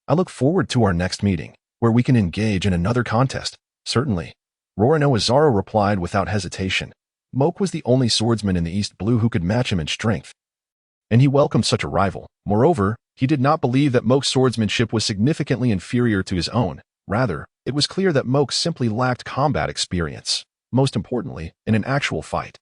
I look forward to our next meeting, where we can engage in another contest. Certainly. Roronoazaro replied without hesitation. Moke was the only swordsman in the East Blue who could match him in strength, and he welcomed such a rival. Moreover, he did not believe that Moke's swordsmanship was significantly inferior to his own. Rather, it was clear that Moke simply lacked combat experience. Most importantly, in an actual fight,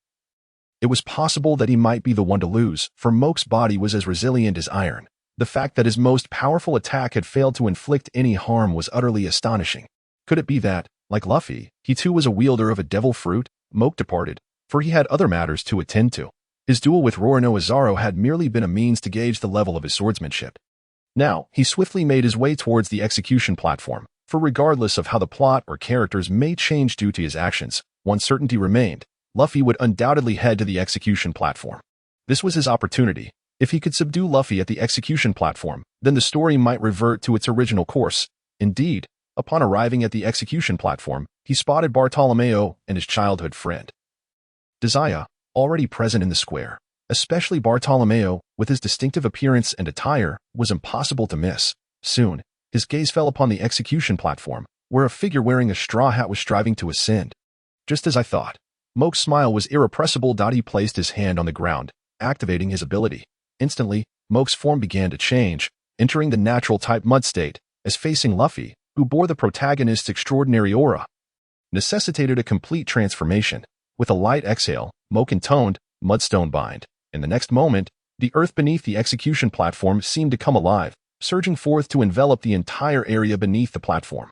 it was possible that he might be the one to lose, for Moke's body was as resilient as iron. The fact that his most powerful attack had failed to inflict any harm was utterly astonishing. Could it be that, like Luffy, he too was a wielder of a devil fruit? Moke departed, for he had other matters to attend to. His duel with Roronoazaro had merely been a means to gauge the level of his swordsmanship. Now, he swiftly made his way towards the execution platform, for regardless of how the plot or characters may change due to his actions, one certainty remained: Luffy would undoubtedly head to the execution platform. This was his opportunity. If he could subdue Luffy at the execution platform, then the story might revert to its original course. Indeed, upon arriving at the execution platform, he spotted Bartolomeo and his childhood friend Desire, already present in the square. Especially Bartolomeo, with his distinctive appearance and attire, was impossible to miss. Soon, his gaze fell upon the execution platform, where a figure wearing a straw hat was striving to ascend. Just as I thought. Moke's smile was irrepressible. He placed his hand on the ground, activating his ability. Instantly, Moke's form began to change, entering the natural type mud state, as facing Luffy, who bore the protagonist's extraordinary aura, necessitated a complete transformation. With a light exhale, Moke intoned, Mudstone Bind. In the next moment, the earth beneath the execution platform seemed to come alive, surging forth to envelop the entire area beneath the platform,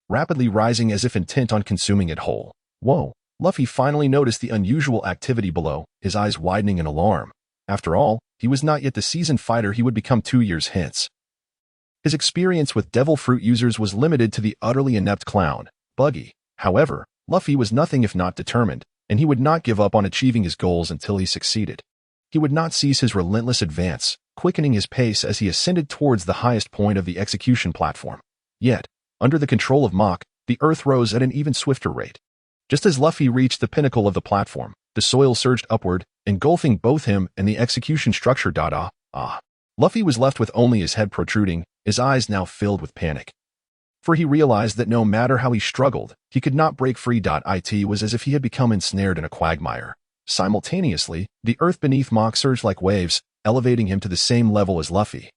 rapidly rising as if intent on consuming it whole. Whoa! Luffy finally noticed the unusual activity below, his eyes widening in alarm. After all, he was not yet the seasoned fighter he would become 2 years hence. His experience with devil fruit users was limited to the utterly inept clown, Buggy. However, Luffy was nothing if not determined, and he would not give up on achieving his goals until he succeeded. He would not cease his relentless advance, quickening his pace as he ascended towards the highest point of the execution platform. Yet, under the control of Mach, the earth rose at an even swifter rate. Just as Luffy reached the pinnacle of the platform, the soil surged upward, engulfing both him and the execution structure. Luffy was left with only his head protruding, his eyes now filled with panic. For he realized that no matter how he struggled, he could not break free. It was as if he had become ensnared in a quagmire. Simultaneously, the earth beneath Mach surged like waves, elevating him to the same level as Luffy.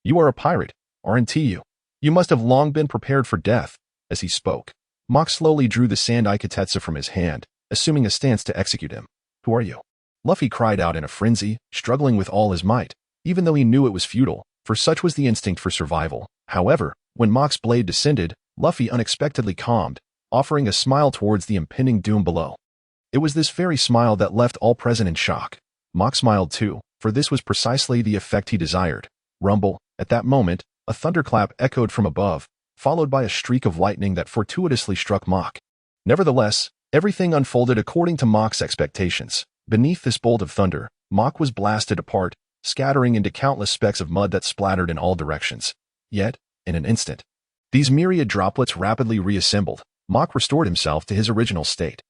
You are a pirate, aren't you? You must have long been prepared for death. As he spoke, Mach slowly drew the Sandai Kitetsu from his hand, assuming a stance to execute him. Who are you? Luffy cried out in a frenzy, struggling with all his might, even though he knew it was futile, for such was the instinct for survival. However, when Mach's blade descended, Luffy unexpectedly calmed, offering a smile towards the impending doom below. It was this very smile that left all present in shock. Mach smiled too, for this was precisely the effect he desired. Rumble. At that moment, A thunderclap echoed from above, followed by a streak of lightning that fortuitously struck Mach. Nevertheless, everything unfolded according to Mach's expectations. Beneath this bolt of thunder, Mach was blasted apart, scattering into countless specks of mud that splattered in all directions. Yet, in an instant, these myriad droplets rapidly reassembled. Mach restored himself to his original state.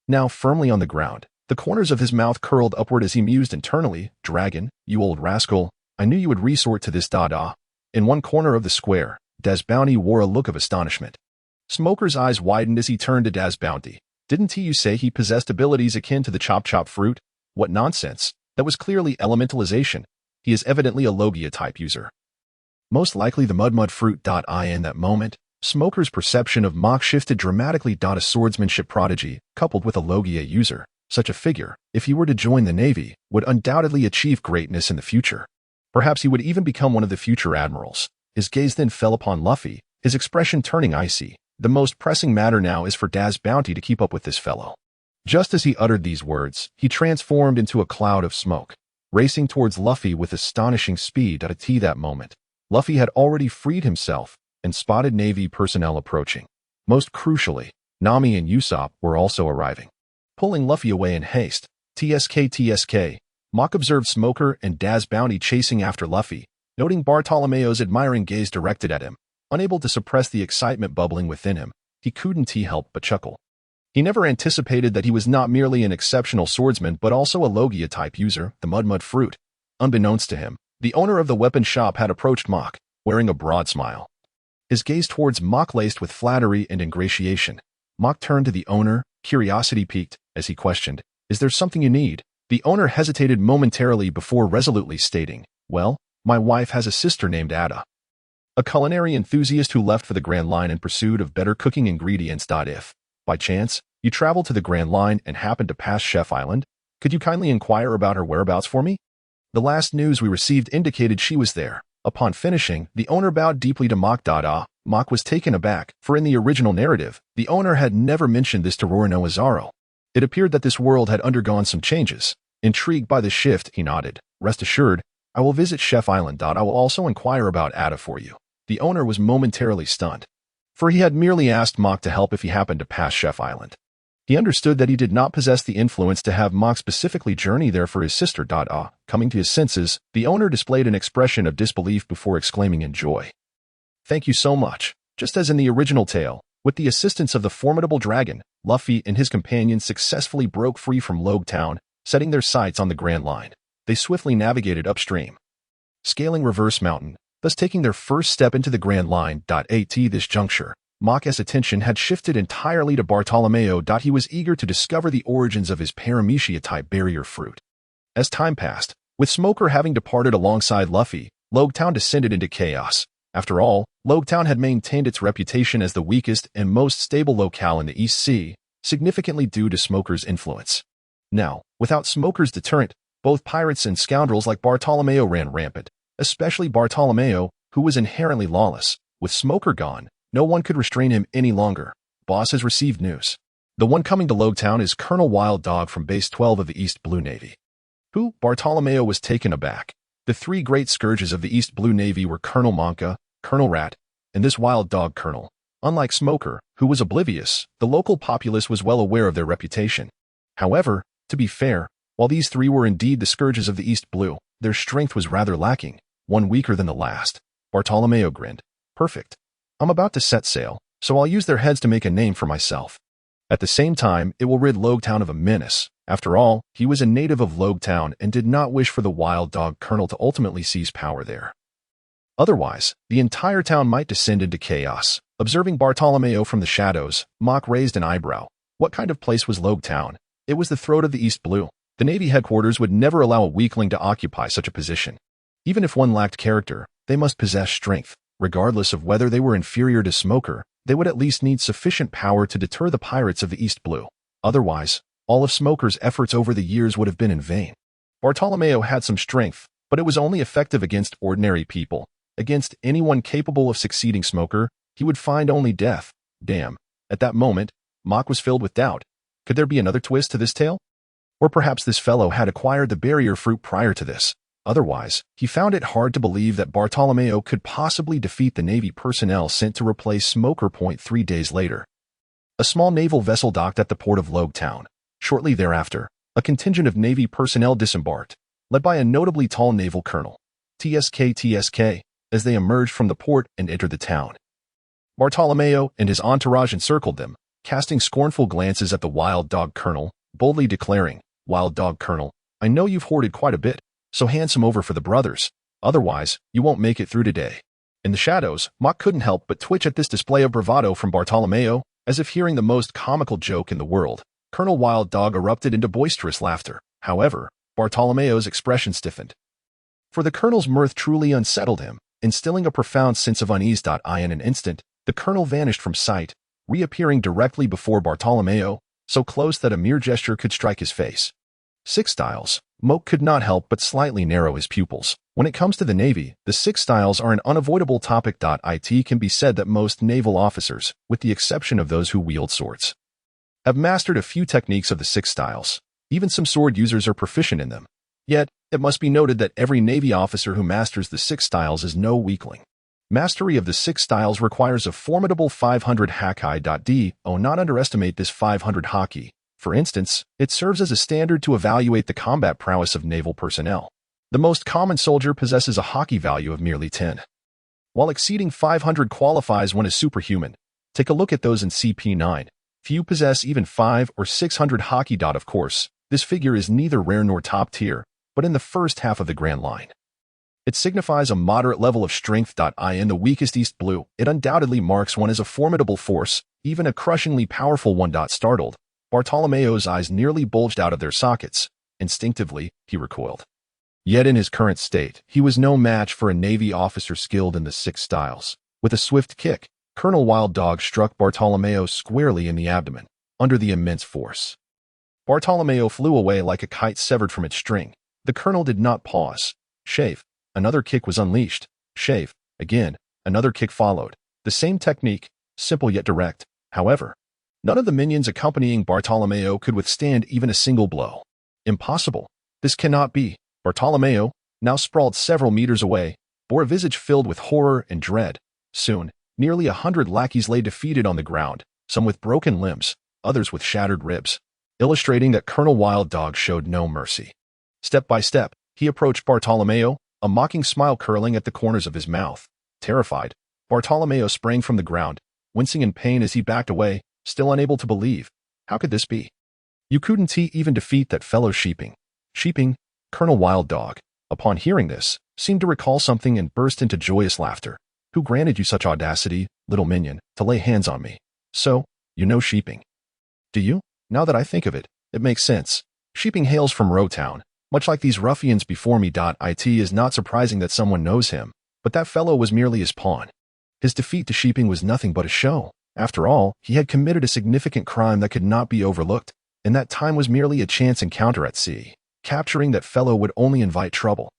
Now firmly on the ground, the corners of his mouth curled upward as he mused internally, "Dragon, you old rascal, I knew you would resort to this da-da." In one corner of the square, Daz Bounty wore a look of astonishment. Smoker's eyes widened as he turned to Daz Bounty. "Didn't you say he possessed abilities akin to the Chop Fruit? What nonsense. That was clearly elementalization. He is evidently a Logia-type user." Most likely the Mud Fruit. In that moment, Smoker's perception of Mach shifted dramatically. A swordsmanship prodigy, coupled with a Logia user, such a figure, if he were to join the Navy, would undoubtedly achieve greatness in the future. Perhaps he would even become one of the future admirals. His gaze then fell upon Luffy, his expression turning icy. The most pressing matter now is for Daz Bounty to keep up with this fellow. Just as he uttered these words, he transformed into a cloud of smoke, racing towards Luffy with astonishing speed. At that moment, Luffy had already freed himself and spotted Navy personnel approaching. Most crucially, Nami and Usopp were also arriving, pulling Luffy away in haste. TSK. Mach observed Smoker and Daz Bounty chasing after Luffy, noting Bartolomeo's admiring gaze directed at him. Unable to suppress the excitement bubbling within him, he couldn't help but chuckle. He never anticipated that he was not merely an exceptional swordsman but also a Logia-type user, the Mud Fruit. Unbeknownst to him, the owner of the weapon shop had approached Mach, wearing a broad smile. His gaze towards Mach laced with flattery and ingratiation. Mach turned to the owner, curiosity piqued, as he questioned, "Is there something you need?" The owner hesitated momentarily before resolutely stating, "Well, my wife has a sister named Ada, a culinary enthusiast who left for the Grand Line in pursuit of better cooking ingredients. If, by chance, you travel to the Grand Line and happen to pass Chef Island, could you kindly inquire about her whereabouts for me? The last news we received indicated she was there." Upon finishing, the owner bowed deeply to Mach. Mach was taken aback, for in the original narrative, the owner had never mentioned this to Roronoa Zoro. It appeared that this world had undergone some changes. Intrigued by the shift, he nodded. "Rest assured, I will visit Chef Island. I will also inquire about Ada for you." The owner was momentarily stunned, for he had merely asked Mach to help if he happened to pass Chef Island. He understood that he did not possess the influence to have Mach specifically journey there for his sister. Coming to his senses, the owner displayed an expression of disbelief before exclaiming in joy, "Thank you so much." Just as in the original tale, with the assistance of the formidable dragon, Luffy and his companions successfully broke free from Loguetown, setting their sights on the Grand Line. They swiftly navigated upstream, scaling Reverse Mountain, thus taking their first step into the Grand Line. At this juncture, Mach's attention had shifted entirely to Bartolomeo. He was eager to discover the origins of his Paramecia-type barrier fruit. As time passed, with Smoker having departed alongside Luffy, Loguetown descended into chaos. After all, Loguetown had maintained its reputation as the weakest and most stable locale in the East Sea, significantly due to Smoker's influence. Now, without Smoker's deterrent, both pirates and scoundrels like Bartolomeo ran rampant, especially Bartolomeo, who was inherently lawless. With Smoker gone, no one could restrain him any longer. Boss has received news. The one coming to Loguetown is Colonel Wild Dog from Base 12 of the East Blue Navy. Who? Bartolomeo was taken aback. The three great scourges of the East Blue Navy were Colonel Monka, Colonel Rat, and this Wild Dog Colonel. Unlike Smoker, who was oblivious, the local populace was well aware of their reputation. However, to be fair, while these three were indeed the scourges of the East Blue, their strength was rather lacking, one weaker than the last. Bartolomeo grinned. "Perfect. I'm about to set sail, so I'll use their heads to make a name for myself. At the same time, it will rid Loguetown of a menace. After all, he was a native of Loguetown and did not wish for the Wild Dog Colonel to ultimately seize power there. Otherwise, the entire town might descend into chaos." Observing Bartolomeo from the shadows, Mach raised an eyebrow. What kind of place was Loguetown? It was the throat of the East Blue. The Navy headquarters would never allow a weakling to occupy such a position. Even if one lacked character, they must possess strength. Regardless of whether they were inferior to Smoker, they would at least need sufficient power to deter the pirates of the East Blue. Otherwise, all of Smoker's efforts over the years would have been in vain. Bartolomeo had some strength, but it was only effective against ordinary people. Against anyone capable of succeeding Smoker, he would find only death. Damn. At that moment, Mach was filled with doubt. Could there be another twist to this tale? Or perhaps this fellow had acquired the barrier fruit prior to this. Otherwise, he found it hard to believe that Bartolomeo could possibly defeat the Navy personnel sent to replace Smoker. 3 days later, a small naval vessel docked at the port of Loguetown. Shortly thereafter, a contingent of Navy personnel disembarked, led by a notably tall naval colonel, TSK, as they emerged from the port and entered the town. Bartolomeo and his entourage encircled them, casting scornful glances at the Wild Dog Colonel, boldly declaring, "Wild Dog Colonel, I know you've hoarded quite a bit, so hand some over for the brothers. Otherwise, you won't make it through today." In the shadows, Mock couldn't help but twitch at this display of bravado from Bartolomeo, as if hearing the most comical joke in the world. Colonel Wild Dog erupted into boisterous laughter. However, Bartolomeo's expression stiffened, for the colonel's mirth truly unsettled him, instilling a profound sense of unease. In an instant, the colonel vanished from sight, reappearing directly before Bartolomeo, so close that a mere gesture could strike his face. Six styles. Moke could not help but slightly narrow his pupils. When it comes to the Navy, the six styles are an unavoidable topic. It can be said that most naval officers, with the exception of those who wield swords, have mastered a few techniques of the six styles. Even some sword users are proficient in them. Yet, it must be noted that every Navy officer who masters the six styles is no weakling. Mastery of the six styles requires a formidable 500 haki. Not underestimate this 500 haki. For instance, it serves as a standard to evaluate the combat prowess of naval personnel. The most common soldier possesses a haki value of merely 10. While exceeding 500 qualifies one as superhuman. Take a look at those in CP9. Few possess even 5 or 600 haki. Of course, this figure is neither rare nor top tier, but in the first half of the Grand Line. It signifies a moderate level of strength. In the weakest East Blue, it undoubtedly marks one as a formidable force, even a crushingly powerful one. Startled, Bartolomeo's eyes nearly bulged out of their sockets. Instinctively, he recoiled. Yet in his current state, he was no match for a Navy officer skilled in the six styles. With a swift kick, Colonel Wild Dog struck Bartolomeo squarely in the abdomen, under the immense force. Bartolomeo flew away like a kite severed from its string. The colonel did not pause. Shave. Another kick was unleashed. Shave. Again, another kick followed. The same technique, simple yet direct. However, none of the minions accompanying Bartolomeo could withstand even a single blow. Impossible. This cannot be. Bartolomeo, now sprawled several meters away, bore a visage filled with horror and dread. Soon, nearly 100 lackeys lay defeated on the ground, some with broken limbs, others with shattered ribs, illustrating that Colonel Wild Dog showed no mercy. Step by step, he approached Bartolomeo, a mocking smile curling at the corners of his mouth. Terrified, Bartolomeo sprang from the ground, wincing in pain as he backed away, still unable to believe. How could this be? You couldn't even defeat that fellow sheeping. Sheeping? Colonel Wild Dog, upon hearing this, seemed to recall something and burst into joyous laughter. Who granted you such audacity, little minion, to lay hands on me? So, you know sheeping. Do you? Now that I think of it, it makes sense. Sheeping hails from Rowtown, much like these ruffians before me. It is not surprising that someone knows him, but that fellow was merely his pawn. His defeat to sheeping was nothing but a show. After all, he had committed a significant crime that could not be overlooked, and that time was merely a chance encounter at sea. Capturing that fellow would only invite trouble.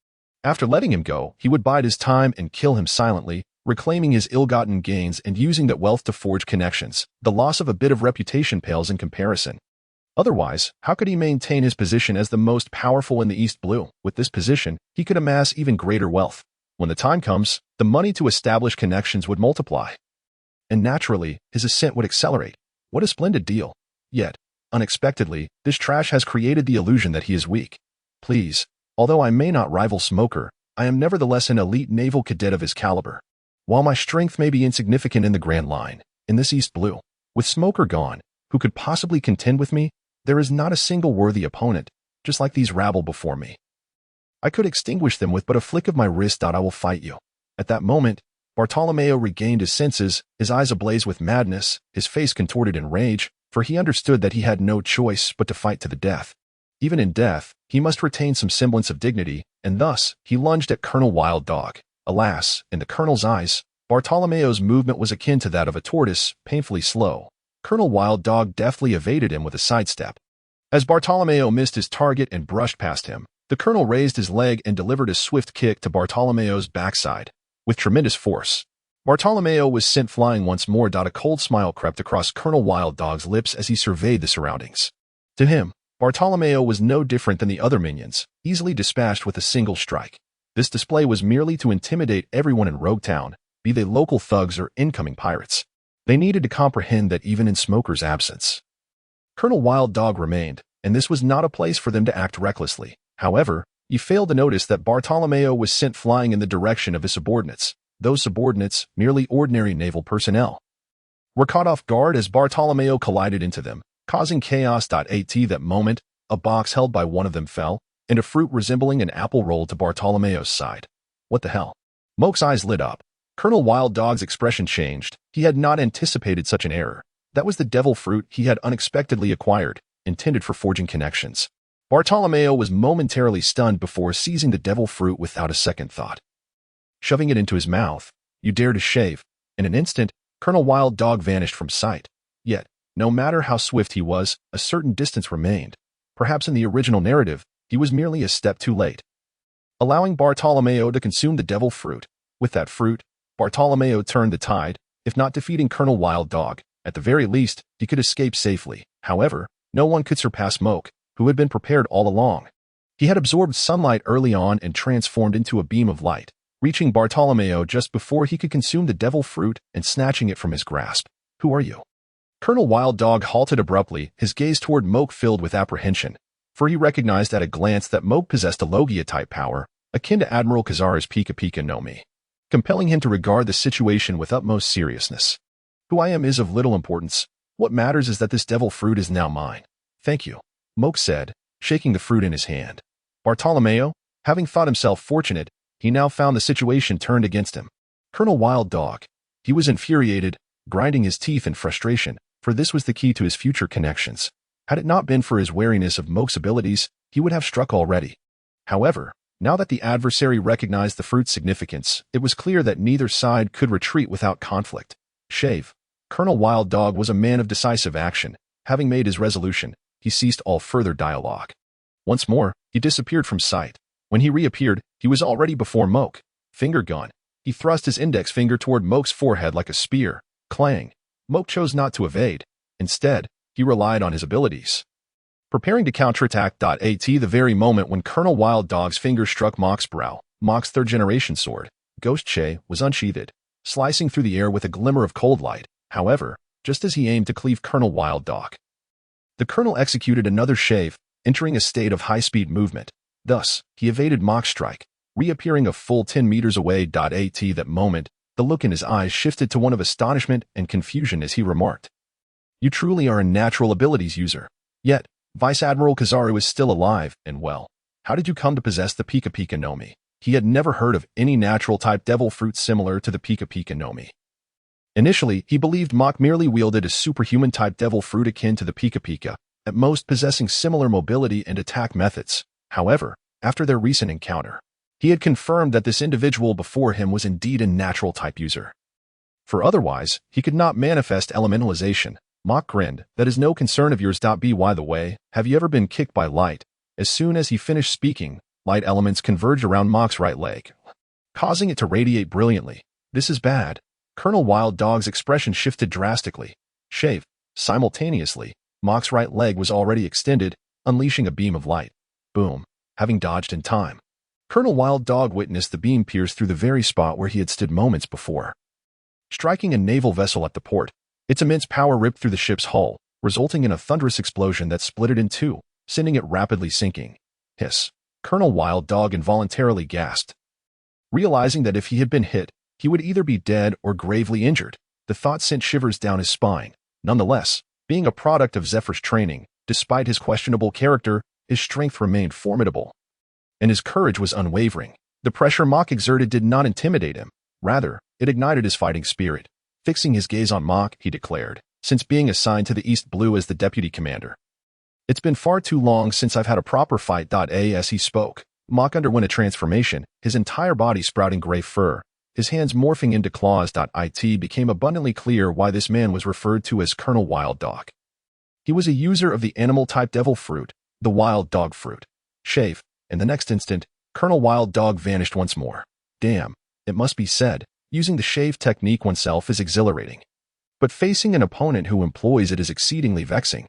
After letting him go, he would bide his time and kill him silently, reclaiming his ill-gotten gains and using that wealth to forge connections. The loss of a bit of reputation pales in comparison. Otherwise, how could he maintain his position as the most powerful in the East Blue? With this position, he could amass even greater wealth. When the time comes, the money to establish connections would multiply. And naturally, his ascent would accelerate. What a splendid deal. Yet, unexpectedly, this trash has created the illusion that he is weak. Please, although I may not rival Smoker, I am nevertheless an elite naval cadet of his caliber. While my strength may be insignificant in the Grand Line, in this East Blue, with Smoker gone, who could possibly contend with me? There is not a single worthy opponent, just like these rabble before me. I could extinguish them with but a flick of my wrist. I will fight you. At that moment, Bartolomeo regained his senses, his eyes ablaze with madness, his face contorted in rage, for he understood that he had no choice but to fight to the death. Even in death, he must retain some semblance of dignity, and thus, he lunged at Colonel Wild Dog. Alas, in the colonel's eyes, Bartolomeo's movement was akin to that of a tortoise, painfully slow. Colonel Wild Dog deftly evaded him with a sidestep. As Bartolomeo missed his target and brushed past him, the colonel raised his leg and delivered a swift kick to Bartolomeo's backside. With tremendous force, Bartolomeo was sent flying once more. A cold smile crept across Colonel Wild Dog's lips as he surveyed the surroundings. To him, Bartolomeo was no different than the other minions, easily dispatched with a single strike. This display was merely to intimidate everyone in Rogue Town, be they local thugs or incoming pirates. They needed to comprehend that even in Smoker's absence, Colonel Wild Dog remained, and this was not a place for them to act recklessly. However, he failed to notice that Bartolomeo was sent flying in the direction of his subordinates. Those subordinates, merely ordinary naval personnel, were caught off guard as Bartolomeo collided into them, causing chaos. At that moment, a box held by one of them fell, and a fruit resembling an apple rolled to Bartolomeo's side. What the hell? Moke's eyes lit up. Colonel Wild Dog's expression changed. He had not anticipated such an error. That was the devil fruit he had unexpectedly acquired, intended for forging connections. Bartolomeo was momentarily stunned before seizing the devil fruit without a second thought. Shoving it into his mouth, "You dare to shave." In an instant, Colonel Wild Dog vanished from sight. Yet, no matter how swift he was, a certain distance remained. Perhaps in the original narrative, he was merely a step too late, allowing Bartolomeo to consume the devil fruit. With that fruit, Bartolomeo turned the tide. If not defeating Colonel Wild Dog, at the very least, he could escape safely. However, no one could surpass Moke, who had been prepared all along. He had absorbed sunlight early on and transformed into a beam of light, reaching Bartolomeo just before he could consume the devil fruit and snatching it from his grasp. "Who are you?" Colonel Wild Dog halted abruptly, his gaze toward Moke filled with apprehension, for he recognized at a glance that Moke possessed a Logia-type power, akin to Admiral Kazara's Pika Pika no Mi, compelling him to regard the situation with utmost seriousness. "Who I am is of little importance. What matters is that this devil fruit is now mine." "Thank you," Moke said, shaking the fruit in his hand. Bartolomeo, having thought himself fortunate, he now found the situation turned against him. Colonel Wild Dog. He was infuriated, grinding his teeth in frustration, for this was the key to his future connections. Had it not been for his wariness of Moke's abilities, he would have struck already. However, now that the adversary recognized the fruit's significance, it was clear that neither side could retreat without conflict. Shave. Colonel Wild Dog was a man of decisive action. Having made his resolution, he ceased all further dialogue. Once more, he disappeared from sight. When he reappeared, he was already before Moke. Finger gone. He thrust his index finger toward Moke's forehead like a spear. Clang. Moke chose not to evade. Instead, he relied on his abilities, preparing to counterattack. At the very moment when Colonel Wild Dog's finger struck Moke's brow, Moke's third-generation sword, Ghost Che, was unsheathed, slicing through the air with a glimmer of cold light. However, just as he aimed to cleave Colonel Wild Dog, the Colonel executed another shave, entering a state of high-speed movement. Thus, he evaded Moke's strike, reappearing a full 10 meters away. At that moment, the look in his eyes shifted to one of astonishment and confusion as he remarked, "You truly are a natural abilities user. Yet, Vice Admiral Kazara is still alive and well. How did you come to possess the Pika Pika no Mi?" He had never heard of any natural-type devil fruit similar to the Pika Pika no Mi. Initially, he believed Moke merely wielded a superhuman-type devil fruit akin to the Pika Pika, at most possessing similar mobility and attack methods. However, after their recent encounter, he had confirmed that this individual before him was indeed a natural-type user. For otherwise, he could not manifest elementalization. Moke grinned. "That is no concern of yours. By the way, have you ever been kicked by light?" As soon as he finished speaking, light elements converged around Moke's right leg, causing it to radiate brilliantly. "This is bad." Colonel Wild Dog's expression shifted drastically. Shave. Simultaneously, Moke's right leg was already extended, unleashing a beam of light. Boom. Having dodged in time, Colonel Wild Dog witnessed the beam pierce through the very spot where he had stood moments before, striking a naval vessel at the port. Its immense power ripped through the ship's hull, resulting in a thunderous explosion that split it in two, sending it rapidly sinking. Hiss. Colonel Wild Dog involuntarily gasped, realizing that if he had been hit, he would either be dead or gravely injured. The thought sent shivers down his spine. Nonetheless, being a product of Zephyr's training, despite his questionable character, his strength remained formidable, and his courage was unwavering. The pressure Moke exerted did not intimidate him. Rather, it ignited his fighting spirit. Fixing his gaze on Moke, he declared, "Since being assigned to the East Blue as the deputy commander, it's been far too long since I've had a proper fight." As he spoke, Moke underwent a transformation, his entire body sprouting gray fur, his hands morphing into claws. It became abundantly clear why this man was referred to as Colonel Wild Dog. He was a user of the animal-type devil fruit, the Wild Dog fruit. Shave. In the next instant, Colonel Wild Dog vanished once more. Damn, it must be said, using the shave technique oneself is exhilarating. But facing an opponent who employs it is exceedingly vexing.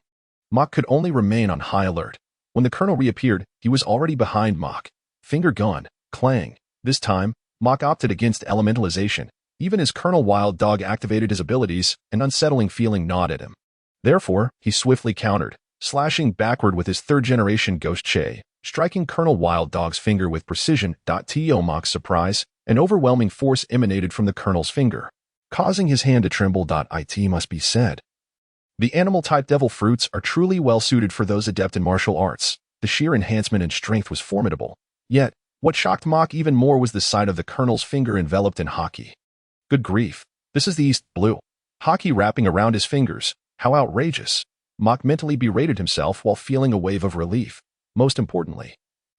Moke could only remain on high alert. When the colonel reappeared, he was already behind Mach. Finger gone, clang. This time, Mach opted against elementalization, even as Colonel Wild Dog activated his abilities, an unsettling feeling gnawed at him. Therefore, he swiftly countered, slashing backward with his third-generation Ghost Che, striking Colonel Wild Dog's finger with precision. To Mach's surprise, an overwhelming force emanated from the colonel's finger, causing his hand to tremble. It must be said. The animal-type devil fruits are truly well-suited for those adept in martial arts. The sheer enhancement in strength was formidable. Yet, what shocked Mach even more was the sight of the colonel's finger enveloped in hockey. Good grief, this is the East Blue. Hockey wrapping around his fingers. How outrageous. Mach mentally berated himself while feeling a wave of relief. Most importantly,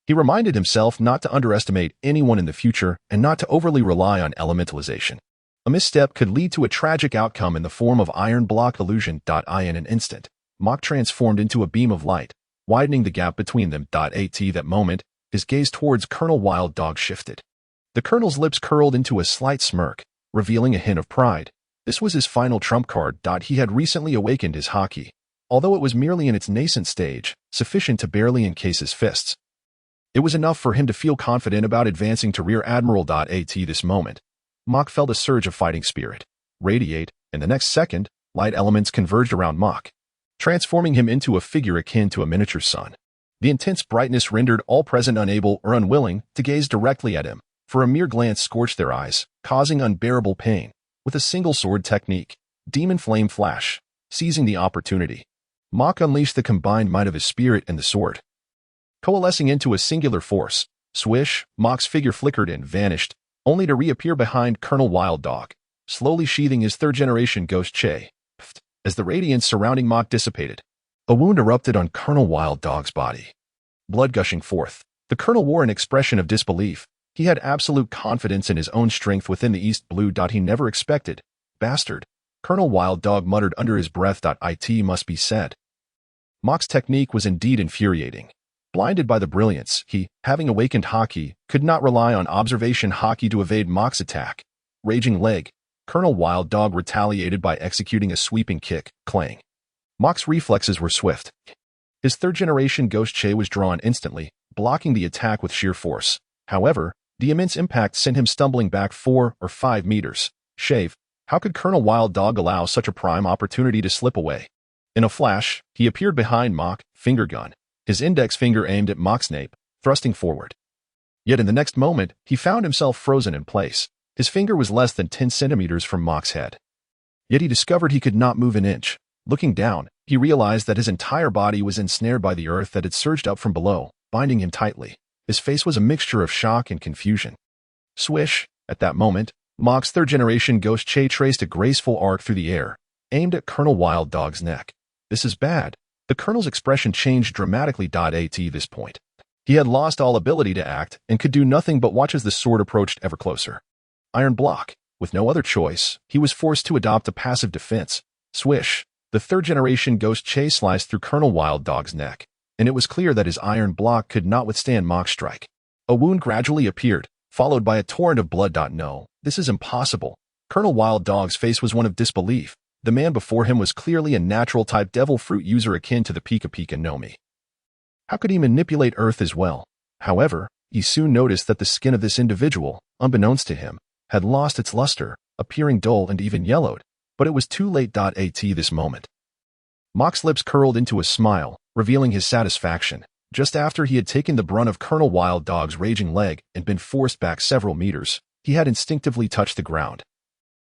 he reminded himself not to underestimate anyone in the future and not to overly rely on elementalization. A misstep could lead to a tragic outcome in the form of iron block illusion. In an instant, Mach transformed into a beam of light, widening the gap between them. At that moment, his gaze towards Colonel Wild Dog shifted. The colonel's lips curled into a slight smirk, revealing a hint of pride. This was his final trump card. He had recently awakened his hockey, although it was merely in its nascent stage, sufficient to barely encase his fists. It was enough for him to feel confident about advancing to Rear Admiral. At this moment, Mach felt a surge of fighting spirit radiate, and the next second, light elements converged around Mach, transforming him into a figure akin to a miniature sun. The intense brightness rendered all present unable or unwilling to gaze directly at him, for a mere glance scorched their eyes, causing unbearable pain. With a single sword technique, Demon Flame Flash, seizing the opportunity, Mach unleashed the combined might of his spirit and the sword. Coalescing into a singular force, swish, Mach's figure flickered and vanished, only to reappear behind Colonel Wild Dog, slowly sheathing his third-generation Ghost Che. As the radiance surrounding Mach dissipated, a wound erupted on Colonel Wild Dog's body. Blood gushing forth, the colonel wore an expression of disbelief. He had absolute confidence in his own strength within the East Blue. He never expected. Bastard, Colonel Wild Dog muttered under his breath. It must be said. Mach's technique was indeed infuriating. Blinded by the brilliance, he, having awakened hockey, could not rely on observation hockey to evade Mach's attack. Raging leg, Colonel Wild Dog retaliated by executing a sweeping kick, clang. Mach's reflexes were swift. His third-generation Ghost Che was drawn instantly, blocking the attack with sheer force. However, the immense impact sent him stumbling back 4 or 5 meters. Shave, how could Colonel Wild Dog allow such a prime opportunity to slip away? In a flash, he appeared behind Mach, finger gun, his index finger aimed at Mach's nape, thrusting forward. Yet in the next moment, he found himself frozen in place. His finger was less than 10 centimeters from Mach's head. Yet he discovered he could not move an inch. Looking down, he realized that his entire body was ensnared by the earth that had surged up from below, binding him tightly. His face was a mixture of shock and confusion. Swish! At that moment, Mach's third-generation Ghost Che traced a graceful arc through the air, aimed at Colonel Wild Dog's neck. This is bad. The colonel's expression changed dramatically. At this point, he had lost all ability to act and could do nothing but watch as the sword approached ever closer. Iron block. With no other choice, he was forced to adopt a passive defense. Swish! The third-generation Ghost Che sliced through Colonel Wild Dog's neck, and it was clear that his iron block could not withstand Mach's strike. A wound gradually appeared, followed by a torrent of blood. No, this is impossible. Colonel Wild Dog's face was one of disbelief. The man before him was clearly a natural-type devil fruit user akin to the Pika Pika Nomi. How could he manipulate Earth as well? However, he soon noticed that the skin of this individual, unbeknownst to him, had lost its luster, appearing dull and even yellowed. But it was too late. At this moment, Mach's lips curled into a smile, revealing his satisfaction. Just after he had taken the brunt of Colonel Wild Dog's raging leg and been forced back several meters, he had instinctively touched the ground,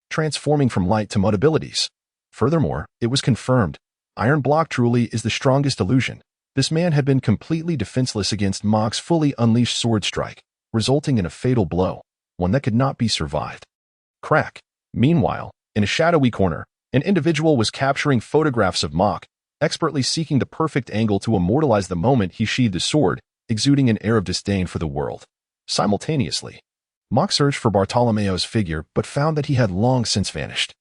transforming from light to mud abilities. Furthermore, it was confirmed. Iron block truly is the strongest illusion. This man had been completely defenseless against Mach's fully unleashed sword strike, resulting in a fatal blow, one that could not be survived. Crack. Meanwhile, in a shadowy corner, an individual was capturing photographs of Mach, expertly seeking the perfect angle to immortalize the moment he sheathed the sword, exuding an air of disdain for the world. Simultaneously, Mach searched for Bartolomeo's figure but found that he had long since vanished.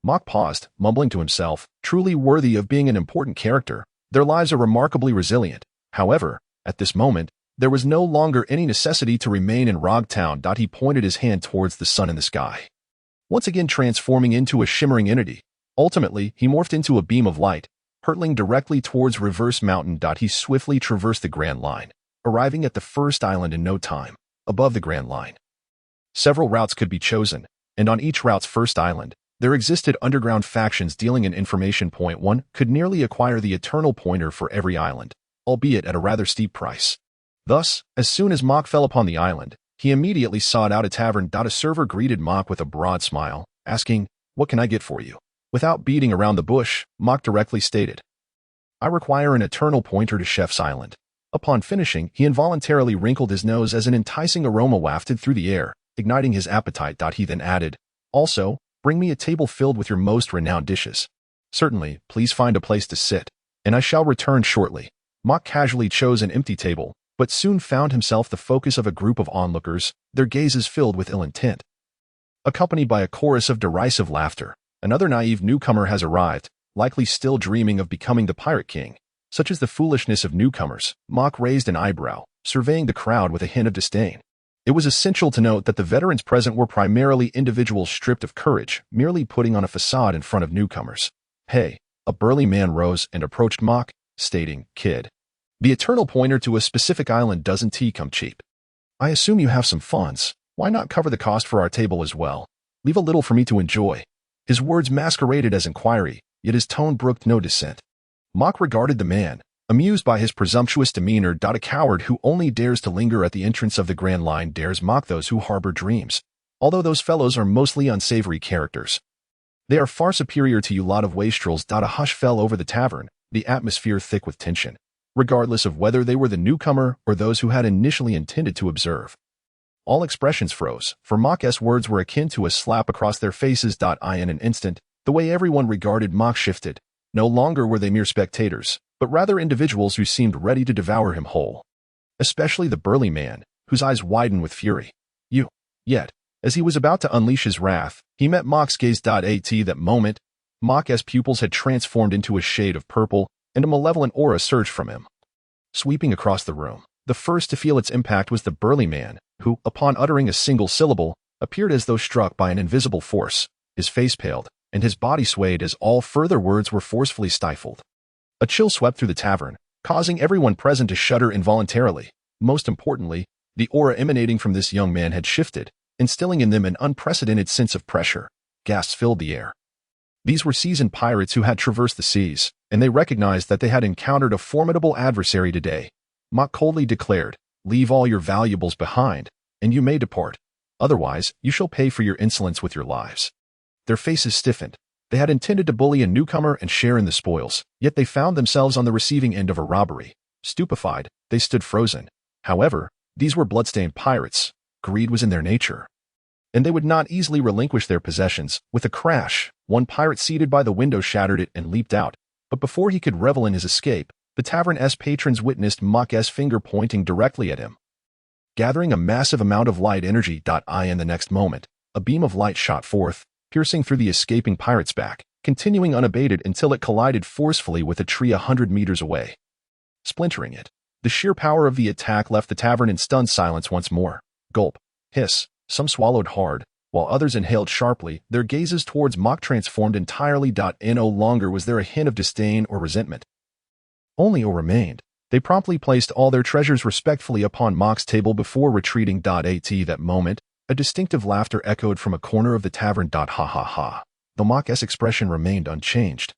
Mach paused, mumbling to himself, truly worthy of being an important character. Their lives are remarkably resilient. However, at this moment, there was no longer any necessity to remain in Rogtown. He pointed his hand towards the sun in the sky, once again transforming into a shimmering entity. Ultimately, he morphed into a beam of light, hurtling directly towards Reverse Mountain. He swiftly traversed the Grand Line, arriving at the first island in no time, above the Grand Line. Several routes could be chosen, and on each route's first island, there existed underground factions dealing in information. One could nearly acquire the eternal pointer for every island, albeit at a rather steep price. Thus, as soon as Mach fell upon the island, he immediately sought out a tavern. A server greeted Mach with a broad smile, asking, "What can I get for you?" Without beating around the bush, Mach directly stated, "I require an eternal pointer to Chef's Island." Upon finishing, he involuntarily wrinkled his nose as an enticing aroma wafted through the air, igniting his appetite. He then added, "Also, bring me a table filled with your most renowned dishes. Certainly, please find a place to sit, and I shall return shortly." Mach casually chose an empty table, but soon found himself the focus of a group of onlookers, their gazes filled with ill intent. Accompanied by a chorus of derisive laughter, another naive newcomer has arrived, likely still dreaming of becoming the Pirate King. Such is the foolishness of newcomers. Mach raised an eyebrow, surveying the crowd with a hint of disdain. It was essential to note that the veterans present were primarily individuals stripped of courage, merely putting on a facade in front of newcomers. "Hey," a burly man rose and approached Mach, stating, "Kid, the eternal pointer to a specific island doesn't come cheap. I assume you have some funds. Why not cover the cost for our table as well? Leave a little for me to enjoy." His words masqueraded as inquiry, yet his tone brooked no dissent. Mach regarded the man, amused by his presumptuous demeanor. A coward who only dares to linger at the entrance of the Grand Line dares mock those who harbor dreams, although those fellows are mostly unsavory characters. They are far superior to you lot of wastrels. A hush fell over the tavern, the atmosphere thick with tension, regardless of whether they were the newcomer or those who had initially intended to observe. All expressions froze, for Mach's words were akin to a slap across their faces. In an instant, the way everyone regarded Mach shifted. No longer were they mere spectators, but rather individuals who seemed ready to devour him whole. Especially the burly man, whose eyes widened with fury. Yet, as he was about to unleash his wrath, he met Mach's gaze. At that moment, Mach's pupils had transformed into a shade of purple, and a malevolent aura surged from him. Sweeping across the room, the first to feel its impact was the burly man, who, upon uttering a single syllable, appeared as though struck by an invisible force. His face paled, and his body swayed as all further words were forcefully stifled. A chill swept through the tavern, causing everyone present to shudder involuntarily. Most importantly, the aura emanating from this young man had shifted, instilling in them an unprecedented sense of pressure. Gasps filled the air. These were seasoned pirates who had traversed the seas, and they recognized that they had encountered a formidable adversary today. Mach coldly declared, "Leave all your valuables behind, and you may depart. Otherwise, you shall pay for your insolence with your lives." Their faces stiffened. They had intended to bully a newcomer and share in the spoils, yet they found themselves on the receiving end of a robbery. Stupefied, they stood frozen. However, these were bloodstained pirates. Greed was in their nature, and they would not easily relinquish their possessions. With a crash, one pirate seated by the window shattered it and leaped out. But before he could revel in his escape, the tavern's patrons witnessed Mach's finger pointing directly at him. Gathering a massive amount of light energy. In the next moment, a beam of light shot forth, piercing through the escaping pirate's back, continuing unabated until it collided forcefully with a tree 100 meters away, splintering it. The sheer power of the attack left the tavern in stunned silence once more. Gulp, hiss, some swallowed hard, while others inhaled sharply, their gazes towards Mach transformed entirely. No longer was there a hint of disdain or resentment. Only awe remained. They promptly placed all their treasures respectfully upon Mach's table before retreating. At that moment, a distinctive laughter echoed from a corner of the tavern. Ha ha ha. The Mach's expression remained unchanged.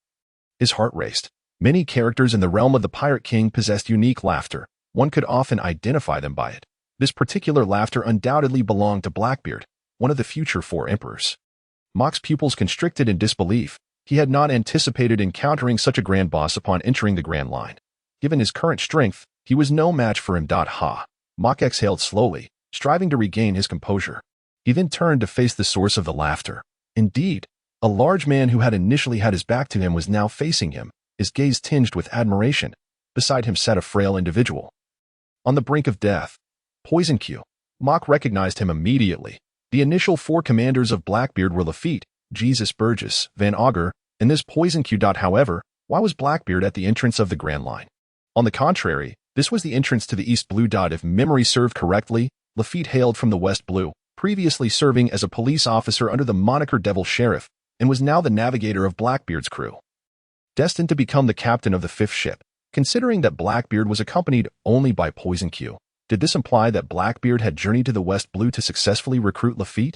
His heart raced. Many characters in the realm of the Pirate King possessed unique laughter. One could often identify them by it. This particular laughter undoubtedly belonged to Blackbeard, one of the future 4 emperors. Mach's pupils constricted in disbelief. He had not anticipated encountering such a grand boss upon entering the Grand Line. Given his current strength, he was no match for him. Mach exhaled slowly, striving to regain his composure. He then turned to face the source of the laughter. Indeed, a large man who had initially had his back to him was now facing him, his gaze tinged with admiration. Beside him sat a frail individual, on the brink of death. Poison Q. Mach recognized him immediately. The initial 4 commanders of Blackbeard were Lafitte, Jesus Burgess, Van Augur, and this Poison Q. However, why was Blackbeard at the entrance of the Grand Line? On the contrary, this was the entrance to the East Blue. If memory served correctly, Lafitte hailed from the West Blue, previously serving as a police officer under the moniker Devil Sheriff, and was now the navigator of Blackbeard's crew. destined to become the captain of the 5th ship. Considering that Blackbeard was accompanied only by Poison Q, did this imply that Blackbeard had journeyed to the West Blue to successfully recruit Lafitte?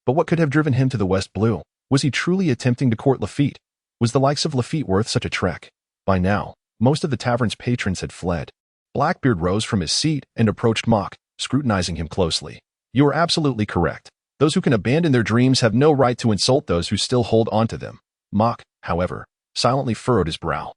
But what could have driven him to the West Blue? Was he truly attempting to court Lafitte? Was the likes of Lafitte worth such a trek? By now, most of the tavern's patrons had fled. Blackbeard rose from his seat and approached Mock, scrutinizing him closely. You are absolutely correct. Those who can abandon their dreams have no right to insult those who still hold on to them. Mock, however, silently furrowed his brow.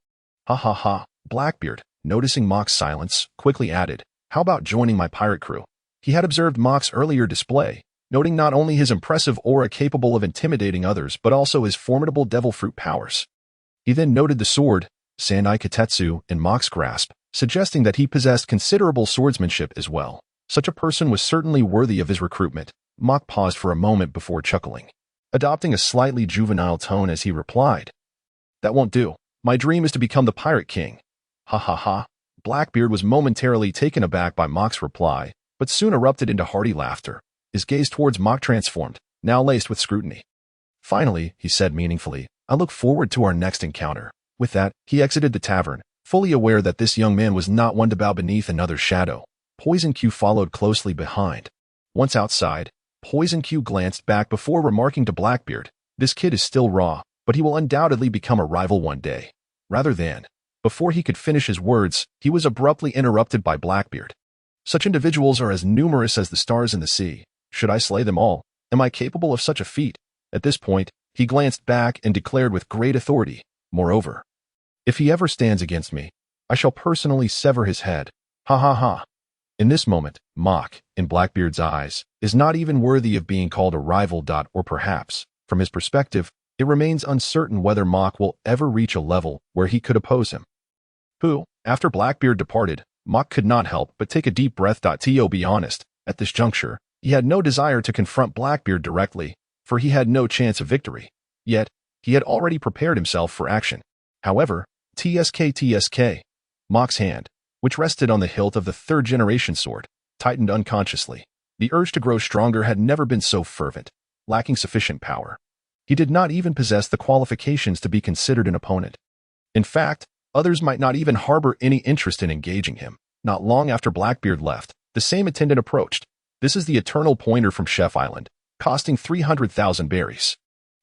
Ha ha ha. Blackbeard, noticing Mock's silence, quickly added, how about joining my pirate crew? He had observed Mock's earlier display, noting not only his impressive aura capable of intimidating others but also his formidable devil fruit powers. He then noted the sword, Sandai Katetsu, in Mock's grasp, suggesting that he possessed considerable swordsmanship as well. Such a person was certainly worthy of his recruitment. Mock paused for a moment before chuckling, adopting a slightly juvenile tone as he replied, that won't do. My dream is to become the Pirate King. Ha ha ha. Blackbeard was momentarily taken aback by Mock's reply, but soon erupted into hearty laughter. His gaze towards Mock transformed, now laced with scrutiny. Finally, he said meaningfully, I look forward to our next encounter. With that, he exited the tavern, fully aware that this young man was not one to bow beneath another's shadow. Poison Q followed closely behind. Once outside, Poison Q glanced back before remarking to Blackbeard, this kid is still raw, but he will undoubtedly become a rival one day. Rather than. Before he could finish his words, he was abruptly interrupted by Blackbeard. Such individuals are as numerous as the stars in the sea. Should I slay them all? Am I capable of such a feat? At this point, he glanced back and declared with great authority, moreover, if he ever stands against me, I shall personally sever his head. Ha ha ha. In this moment, Mock, in Blackbeard's eyes, is not even worthy of being called a rival. Or perhaps, from his perspective, it remains uncertain whether Mock will ever reach a level where he could oppose him. After Blackbeard departed, Mock could not help but take a deep breath. To be honest, at this juncture, he had no desire to confront Blackbeard directly, for he had no chance of victory. Yet, he had already prepared himself for action. However, TSK, Mock's hand, which rested on the hilt of the 3rd-generation sword, tightened unconsciously. The urge to grow stronger had never been so fervent, lacking sufficient power. He did not even possess the qualifications to be considered an opponent. In fact, others might not even harbor any interest in engaging him. Not long after Blackbeard left, the same attendant approached. This is the Eternal Pointer from Chef Island, costing 300,000 berries.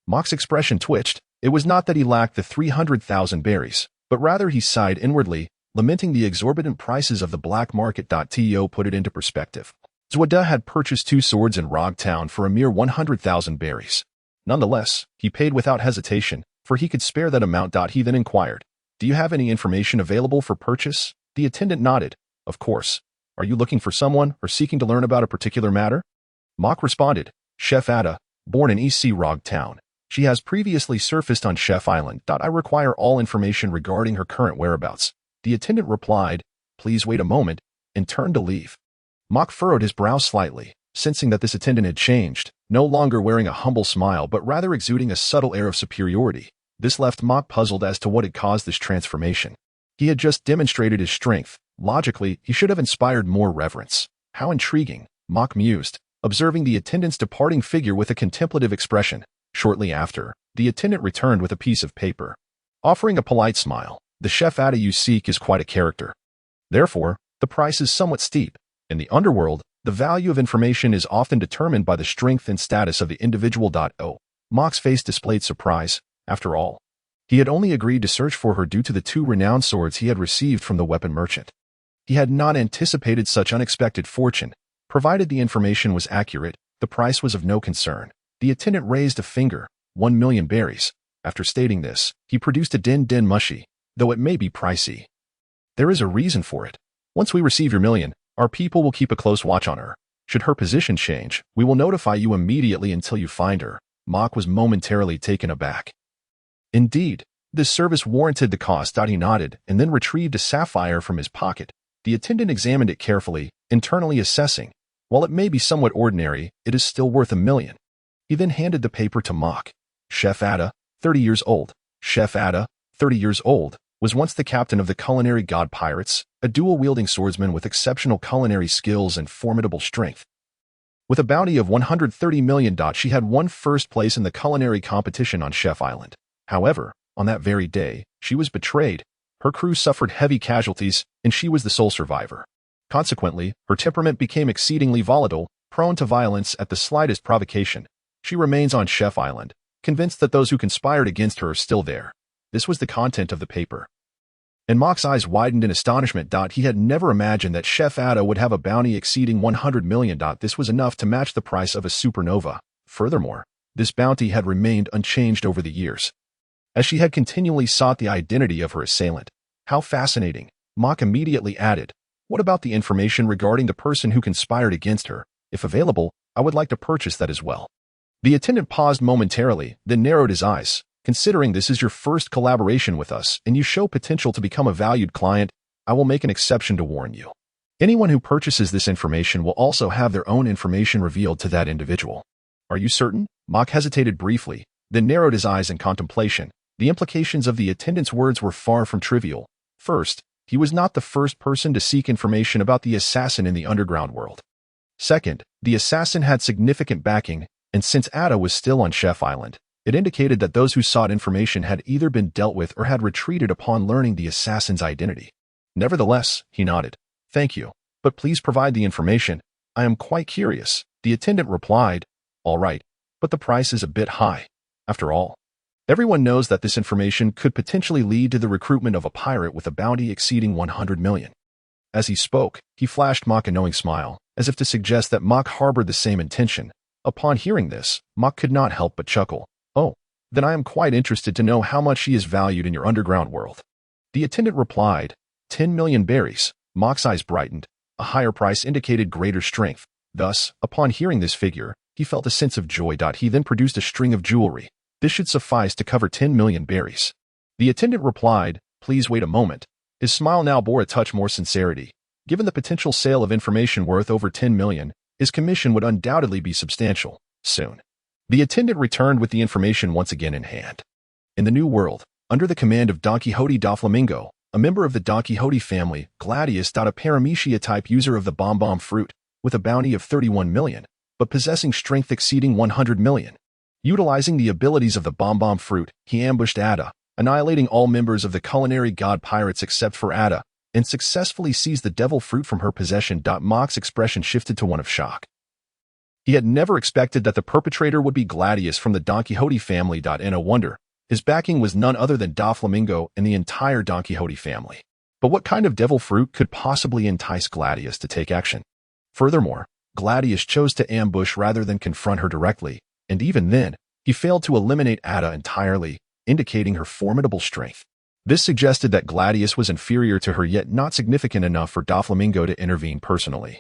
Mock's expression twitched. It was not that he lacked the 300,000 berries, but rather he sighed inwardly, lamenting the exorbitant prices of the black market. To put it into perspective, Zwada had purchased 2 swords in Rogtown for a mere 100,000 berries. Nonetheless, he paid without hesitation, for he could spare that amount. He then inquired, do you have any information available for purchase? The attendant nodded. Of course. Are you looking for someone or seeking to learn about a particular matter? Mock responded, Chef Ada, born in EC Rogtown. She has previously surfaced on Chef Island. I require all information regarding her current whereabouts. The attendant replied, please wait a moment, and turned to leave. Mock furrowed his brow slightly, sensing that this attendant had changed, no longer wearing a humble smile but rather exuding a subtle air of superiority. This left Mock puzzled as to what had caused this transformation. He had just demonstrated his strength. Logically, he should have inspired more reverence. How intriguing, Mock mused, observing the attendant's departing figure with a contemplative expression. Shortly after, the attendant returned with a piece of paper, offering a polite smile. The Chef Ada you seek is quite a character. Therefore, the price is somewhat steep. In the underworld, the value of information is often determined by the strength and status of the individual. Mock's face displayed surprise. After all, he had only agreed to search for her due to the 2 renowned swords he had received from the weapon merchant. He had not anticipated such unexpected fortune. Provided the information was accurate, the price was of no concern. The attendant raised a finger. 1 million berries. After stating this, he produced a den mushy, though it may be pricey. There is a reason for it. Once we receive your million, our people will keep a close watch on her. Should her position change, we will notify you immediately until you find her. Mock was momentarily taken aback. Indeed, this service warranted the cost. He nodded and then retrieved a sapphire from his pocket. The attendant examined it carefully, internally assessing. While it may be somewhat ordinary, it is still worth 1 million. He then handed the paper to Mock. Chef Ada, 30 years old. Chef Ada, 30 years old, was once the captain of the culinary god pirates, a dual-wielding swordsman with exceptional culinary skills and formidable strength. With a bounty of 130 million. She had won first place in the culinary competition on Chef Island. However, on that very day, She was betrayed, her crew suffered heavy casualties, and she was the sole survivor. Consequently, her temperament became exceedingly volatile, prone to violence at the slightest provocation. She remains on Chef Island, convinced that those who conspired against her are still there. This was the content of the paper. And Mock's eyes widened in astonishment. He had never imagined that Chef Ada would have a bounty exceeding 100 million. This was enough to match the price of a supernova. Furthermore, this bounty had remained unchanged over the years, as she had continually sought the identity of her assailant. How fascinating, Mock immediately added. What about the information regarding the person who conspired against her? If available, I would like to purchase that as well. The attendant paused momentarily, then narrowed his eyes. Considering this is your first collaboration with us and you show potential to become a valued client, I will make an exception to warn you. Anyone who purchases this information will also have their own information revealed to that individual. Are you certain? Mock hesitated briefly, then narrowed his eyes in contemplation. The implications of the attendant's words were far from trivial. First, he was not the first person to seek information about the assassin in the underground world. Second, the assassin had significant backing, and since Ada was still on Chef Island, it indicated that those who sought information had either been dealt with or had retreated upon learning the assassin's identity. Nevertheless, he nodded. Thank you, but please provide the information. I am quite curious. The attendant replied, all right, but the price is a bit high. After all, everyone knows that this information could potentially lead to the recruitment of a pirate with a bounty exceeding 100 million. As he spoke, he flashed Mock a knowing smile, as if to suggest that Mock harbored the same intention. Upon hearing this, Mock could not help but chuckle. Oh, then I am quite interested to know how much she is valued in your underground world. The attendant replied, 10 million berries. Mock's eyes brightened. A higher price indicated greater strength. Thus, upon hearing this figure, he felt a sense of joy. He then produced a string of jewelry. This should suffice to cover 10 million berries. The attendant replied, please wait a moment. His smile now bore a touch more sincerity. Given the potential sale of information worth over 10 million, his commission would undoubtedly be substantial. Soon, the attendant returned with the information once again in hand. In the New World, under the command of Don Quixote Doflamingo, a member of the Don Quixote family, Gladius. A Paramecia-type user of the Bomb Fruit, with a bounty of 31 million, but possessing strength exceeding 100 million. Utilizing the abilities of the Bomb Fruit, he ambushed Ada, annihilating all members of the culinary god pirates except for Ada, and successfully seized the devil fruit from her possession. Mock's expression shifted to one of shock. He had never expected that the perpetrator would be Gladius from the Don Quixote family. In a wonder, his backing was none other than Doflamingo and the entire Don Quixote family. But what kind of devil fruit could possibly entice Gladius to take action? Furthermore, Gladius chose to ambush rather than confront her directly, and even then, he failed to eliminate Ada entirely, indicating her formidable strength. This suggested that Gladius was inferior to her, yet not significant enough for Doflamingo to intervene personally.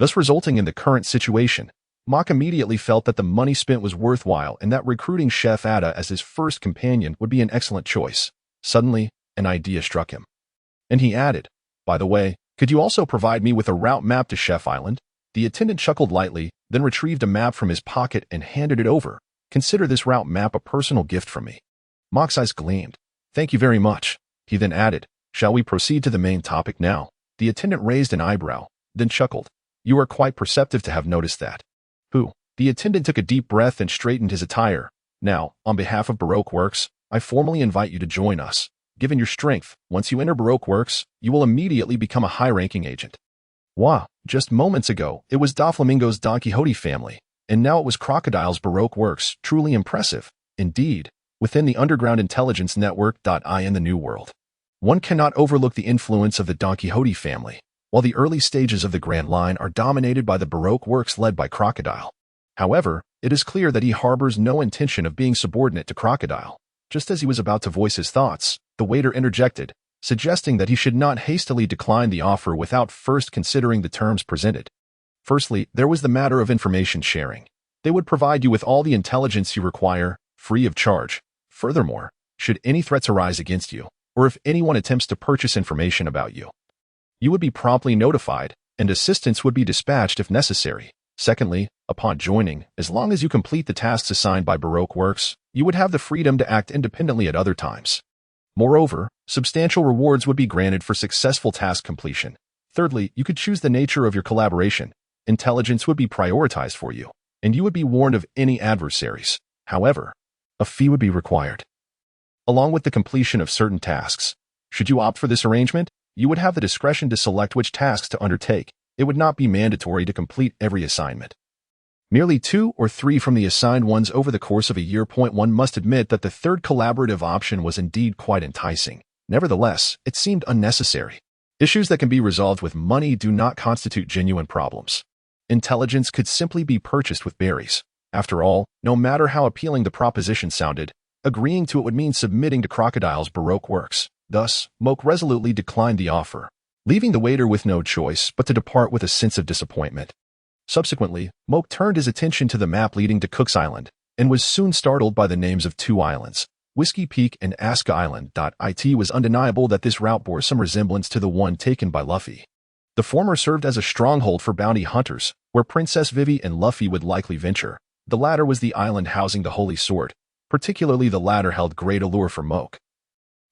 Thus resulting in the current situation, Mock immediately felt that the money spent was worthwhile and that recruiting Chef Ada as his first companion would be an excellent choice. Suddenly, an idea struck him. And he added, by the way, could you also provide me with a route map to Chef Island? The attendant chuckled lightly, then retrieved a map from his pocket and handed it over. Consider this route map a personal gift from me. Mock's eyes gleamed. Thank you very much. He then added, shall we proceed to the main topic now? The attendant raised an eyebrow, then chuckled. You are quite perceptive to have noticed that. Who? The attendant took a deep breath and straightened his attire. Now, on behalf of Baroque Works, I formally invite you to join us. Given your strength, once you enter Baroque Works, you will immediately become a high-ranking agent. Wow, just moments ago, it was Doflamingo's Don Quixote family, and now it was Crocodile's Baroque Works. Truly impressive. Indeed, within the underground intelligence network. In the New World, one cannot overlook the influence of the Don Quixote family, while the early stages of the Grand Line are dominated by the Baroque Works led by Crocodile. However, it is clear that he harbors no intention of being subordinate to Crocodile. Just as he was about to voice his thoughts, the waiter interjected, suggesting that he should not hastily decline the offer without first considering the terms presented. Firstly, there was the matter of information sharing. They would provide you with all the intelligence you require, free of charge. Furthermore, should any threats arise against you, or if anyone attempts to purchase information about you, you would be promptly notified, and assistance would be dispatched if necessary. Secondly, upon joining, as long as you complete the tasks assigned by Baroque Works, you would have the freedom to act independently at other times. Moreover, substantial rewards would be granted for successful task completion. Thirdly, you could choose the nature of your collaboration. Intelligence would be prioritized for you, and you would be warned of any adversaries. However, a fee would be required. along with the completion of certain tasks. Should you opt for this arrangement, you would have the discretion to select which tasks to undertake. It would not be mandatory to complete every assignment. Merely 2 or 3 from the assigned ones over the course of a year. One must admit that the third collaborative option was indeed quite enticing. Nevertheless, it seemed unnecessary. Issues that can be resolved with money do not constitute genuine problems. Intelligence could simply be purchased with berries. After all, no matter how appealing the proposition sounded, agreeing to it would mean submitting to Crocodile's Baroque works. Thus, Moke resolutely declined the offer, leaving the waiter with no choice but to depart with a sense of disappointment. Subsequently, Moke turned his attention to the map leading to Cook's Island, and was soon startled by the names of 2 islands, Whiskey Peak and Aska Island. It was undeniable that this route bore some resemblance to the one taken by Luffy. The former served as a stronghold for bounty hunters, where Princess Vivi and Luffy would likely venture. The latter was the island housing the Holy Sword. Particularly the latter held great allure for Moke.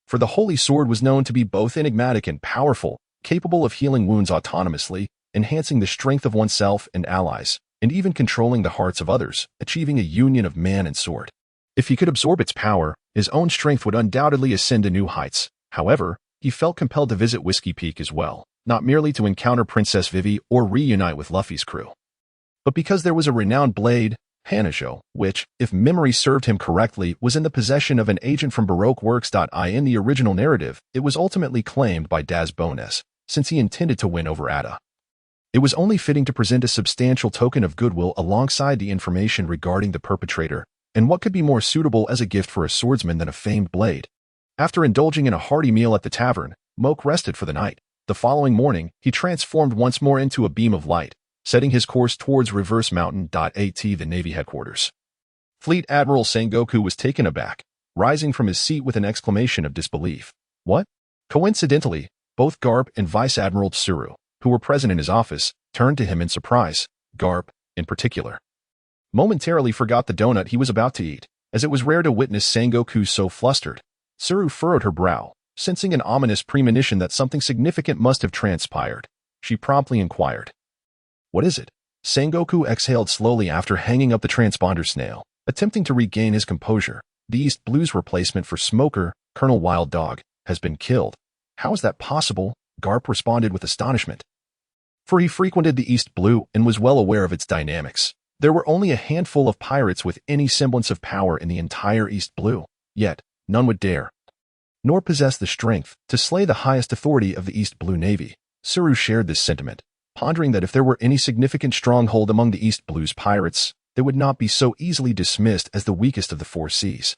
For the Holy Sword was known to be both enigmatic and powerful, capable of healing wounds autonomously, enhancing the strength of oneself and allies, and even controlling the hearts of others, achieving a union of man and sword. If he could absorb its power, his own strength would undoubtedly ascend to new heights. However, he felt compelled to visit Whiskey Peak as well, not merely to encounter Princess Vivi or reunite with Luffy's crew, but because there was a renowned blade, Hanajo, which, if memory served him correctly, was in the possession of an agent from Baroque Works. In the original narrative, it was ultimately claimed by Daz Bones, since he intended to win over Ada. It was only fitting to present a substantial token of goodwill alongside the information regarding the perpetrator, and what could be more suitable as a gift for a swordsman than a famed blade? After indulging in a hearty meal at the tavern, Moke rested for the night. The following morning, he transformed once more into a beam of light, setting his course towards Reverse Mountain. The Navy headquarters. Fleet Admiral Sengoku was taken aback, rising from his seat with an exclamation of disbelief. What? Coincidentally, both Garp and Vice Admiral Tsuru, who were present in his office, turned to him in surprise. Garp, in particular, momentarily forgot the donut he was about to eat, as it was rare to witness Sengoku so flustered. Tsuru furrowed her brow, sensing an ominous premonition that something significant must have transpired. She promptly inquired, "What is it?" Sengoku exhaled slowly after hanging up the transponder snail, attempting to regain his composure. The East Blue's replacement for Smoker, Colonel Wild Dog, has been killed. How is that possible? Garp responded with astonishment, for he frequented the East Blue and was well aware of its dynamics. There were only a handful of pirates with any semblance of power in the entire East Blue, yet none would dare, nor possess the strength, to slay the highest authority of the East Blue Navy. Tsuru shared this sentiment, pondering that if there were any significant stronghold among the East Blue's pirates, they would not be so easily dismissed as the weakest of the 4 seas.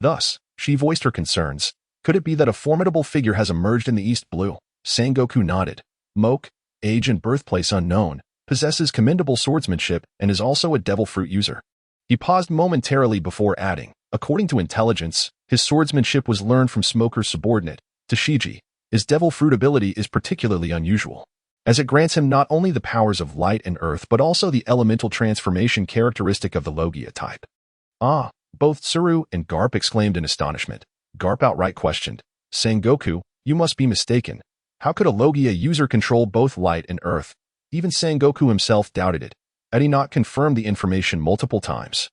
Thus, she voiced her concerns. Could it be that a formidable figure has emerged in the East Blue? Sengoku nodded. Moke, age and birthplace unknown, possesses commendable swordsmanship and is also a devil fruit user. He paused momentarily before adding, according to intelligence, his swordsmanship was learned from Smoker's subordinate, Tashiji. His devil fruit ability is particularly unusual, as it grants him not only the powers of light and earth but also the elemental transformation characteristic of the Logia type. Ah, both Tsuru and Garp exclaimed in astonishment. Garp outright questioned, Sengoku, you must be mistaken. How could a Logia user control both light and earth? Even Sengoku himself doubted it. Had he not confirmed the information multiple times,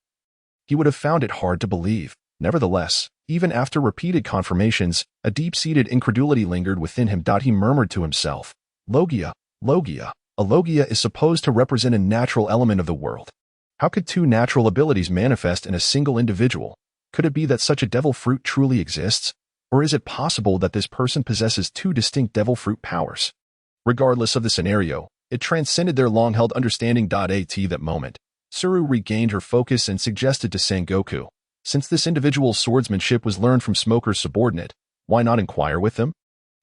he would have found it hard to believe. Nevertheless, even after repeated confirmations, a deep-seated incredulity lingered within him. He murmured to himself, Logia, Logia. A Logia is supposed to represent a natural element of the world. How could 2 natural abilities manifest in a single individual? Could it be that such a devil fruit truly exists? Or is it possible that this person possesses 2 distinct devil fruit powers? Regardless of the scenario, it transcended their long-held understanding. At that moment, Tsuru regained her focus and suggested to Sengoku, since this individual's swordsmanship was learned from Smoker's subordinate, why not inquire with them?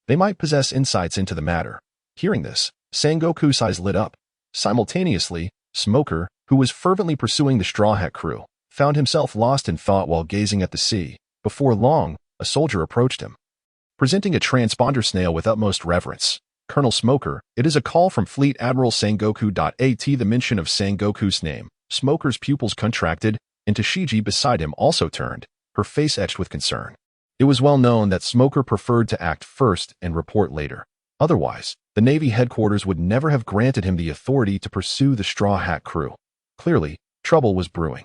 They might possess insights into the matter. Hearing this, Sengoku's eyes lit up. Simultaneously, Smoker, who was fervently pursuing the Straw Hat crew, found himself lost in thought while gazing at the sea. Before long, a soldier approached him, presenting a transponder snail with utmost reverence. Colonel Smoker, it is a call from Fleet Admiral Sengoku. At the mention of Sengoku's name, Smoker's pupils contracted, and Tashiji beside him also turned, her face etched with concern. It was well known that Smoker preferred to act first and report later. Otherwise, the Navy headquarters would never have granted him the authority to pursue the Straw Hat crew. Clearly, trouble was brewing.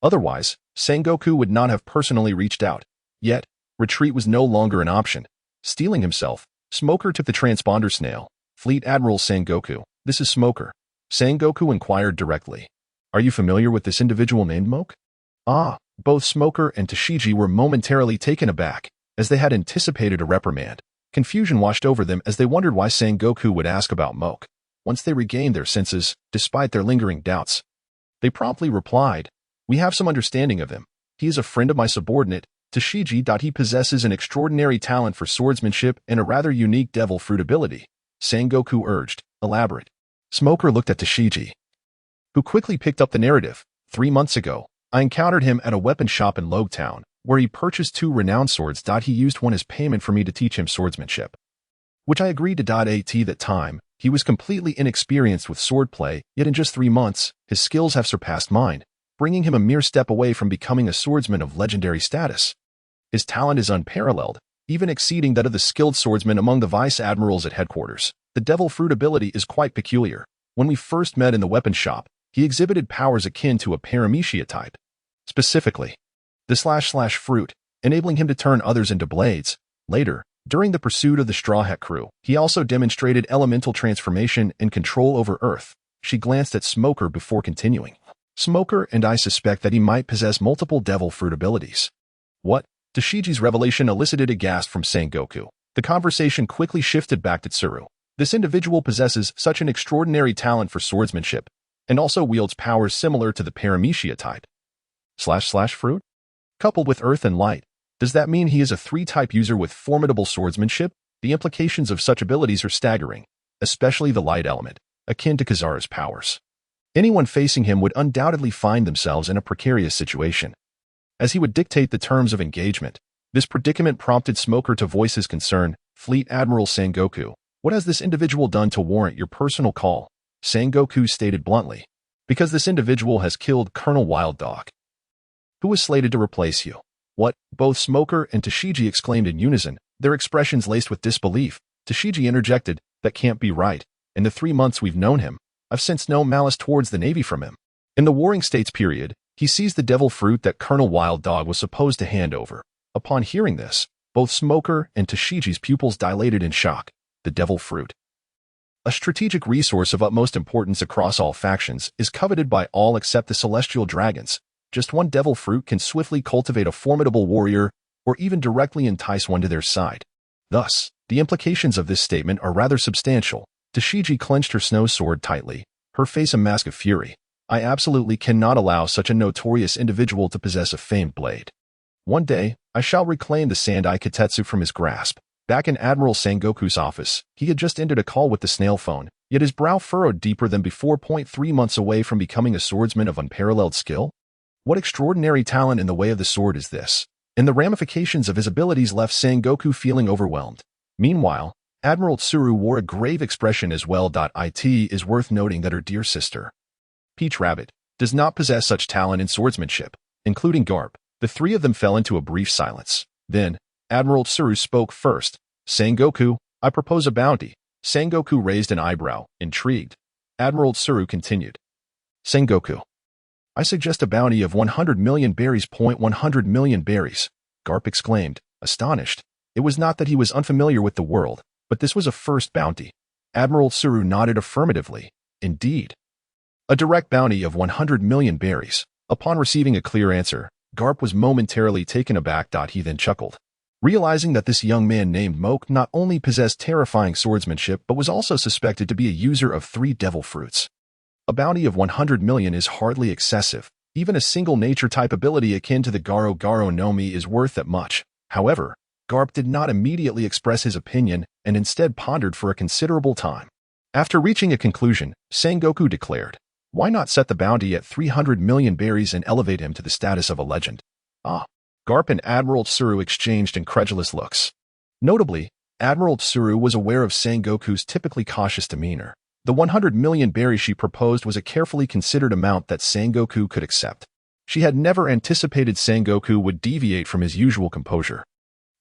Otherwise, Sengoku would not have personally reached out. Yet, Retreat was no longer an option. Steeling himself, Smoker took the transponder snail. Fleet Admiral Sengoku, this is Smoker. Sengoku inquired directly. Are you familiar with this individual named Moke? Ah, both Smoker and Tashigi were momentarily taken aback, as they had anticipated a reprimand. Confusion washed over them as they wondered why Sengoku would ask about Moke. Once they regained their senses, despite their lingering doubts, they promptly replied, we have some understanding of him. He is a friend of my subordinate, Tashigi. He possesses an extraordinary talent for swordsmanship and a rather unique devil fruit ability. Sengoku urged, elaborate. Smoker looked at Tashigi, who quickly picked up the narrative. 3 months ago, I encountered him at a weapon shop in Loguetown, where he purchased 2 renowned swords. He used one as payment for me to teach him swordsmanship, which I agreed to. At that time, he was completely inexperienced with swordplay, yet in just 3 months, his skills have surpassed mine, bringing him a mere step away from becoming a swordsman of legendary status. His talent is unparalleled, even exceeding that of the skilled swordsmen among the vice admirals at headquarters. The devil fruit ability is quite peculiar. When we first met in the weapon shop, he exhibited powers akin to a Paramecia type. Specifically, the / fruit, enabling him to turn others into blades. Later, during the pursuit of the Straw Hat crew, he also demonstrated elemental transformation and control over Earth. She glanced at Smoker before continuing. Smoker and I suspect that he might possess multiple devil fruit abilities. What? Tashiji's revelation elicited a gasp from Sengoku. The conversation quickly shifted back to Tsuru. This individual possesses such an extraordinary talent for swordsmanship, and also wields powers similar to the Paramecia type. / fruit? Coupled with earth and light, does that mean he is a 3-type user with formidable swordsmanship? The implications of such abilities are staggering, especially the light element, akin to Kazara's powers. Anyone facing him would undoubtedly find themselves in a precarious situation, as he would dictate the terms of engagement. This predicament prompted Smoker to voice his concern. Fleet Admiral Sengoku, what has this individual done to warrant your personal call? Sengoku stated bluntly, because this individual has killed Colonel Wild Dog, who was slated to replace you. What? Both Smoker and Tashigi exclaimed in unison, their expressions laced with disbelief. Tashigi interjected, that can't be right. In the 3 months we've known him, I've sensed no malice towards the Navy from him. In the Warring States period, he seized the devil fruit that Colonel Wild Dog was supposed to hand over. Upon hearing this, both Smoker and Tashigi's pupils dilated in shock. The devil fruit, a strategic resource of utmost importance across all factions, is coveted by all except the celestial dragons. Just one devil fruit can swiftly cultivate a formidable warrior, or even directly entice one to their side. Thus, the implications of this statement are rather substantial. Tashigi clenched her snow sword tightly, her face a mask of fury. I absolutely cannot allow such a notorious individual to possess a famed blade. One day, I shall reclaim the Sandai Kitetsu from his grasp. Back in Admiral Sengoku's office, he had just ended a call with the snail phone, yet his brow furrowed deeper than before. 3 months away from becoming a swordsman of unparalleled skill? What extraordinary talent in the way of the sword is this? And the ramifications of his abilities left Sengoku feeling overwhelmed. Meanwhile, Admiral Tsuru wore a grave expression as well. It is worth noting that her dear sister, Peach Rabbit, does not possess such talent in swordsmanship, including Garp. The 3 of them fell into a brief silence. Then, Admiral Tsuru spoke first. Sengoku, I propose a bounty. Sengoku raised an eyebrow, intrigued. Admiral Tsuru continued. Sengoku, I suggest a bounty of 100 million berries. 100 million berries, Garp exclaimed, astonished. It was not that he was unfamiliar with the world, but this was a first bounty. Admiral Tsuru nodded affirmatively. Indeed. A direct bounty of 100 million berries. Upon receiving a clear answer, Garp was momentarily taken aback. He then chuckled, realizing that this young man named Moke not only possessed terrifying swordsmanship but was also suspected to be a user of 3 devil fruits. A bounty of 100 million is hardly excessive. Even a single nature-type ability akin to the Garo Garo no Mi is worth that much. However, Garp did not immediately express his opinion and instead pondered for a considerable time. After reaching a conclusion, Sengoku declared, why not set the bounty at 300 million berries and elevate him to the status of a legend? Ah. Garp and Admiral Tsuru exchanged incredulous looks. Notably, Admiral Tsuru was aware of Sengoku's typically cautious demeanor. The 100 million berries she proposed was a carefully considered amount that Sengoku could accept. She had never anticipated Sengoku would deviate from his usual composure.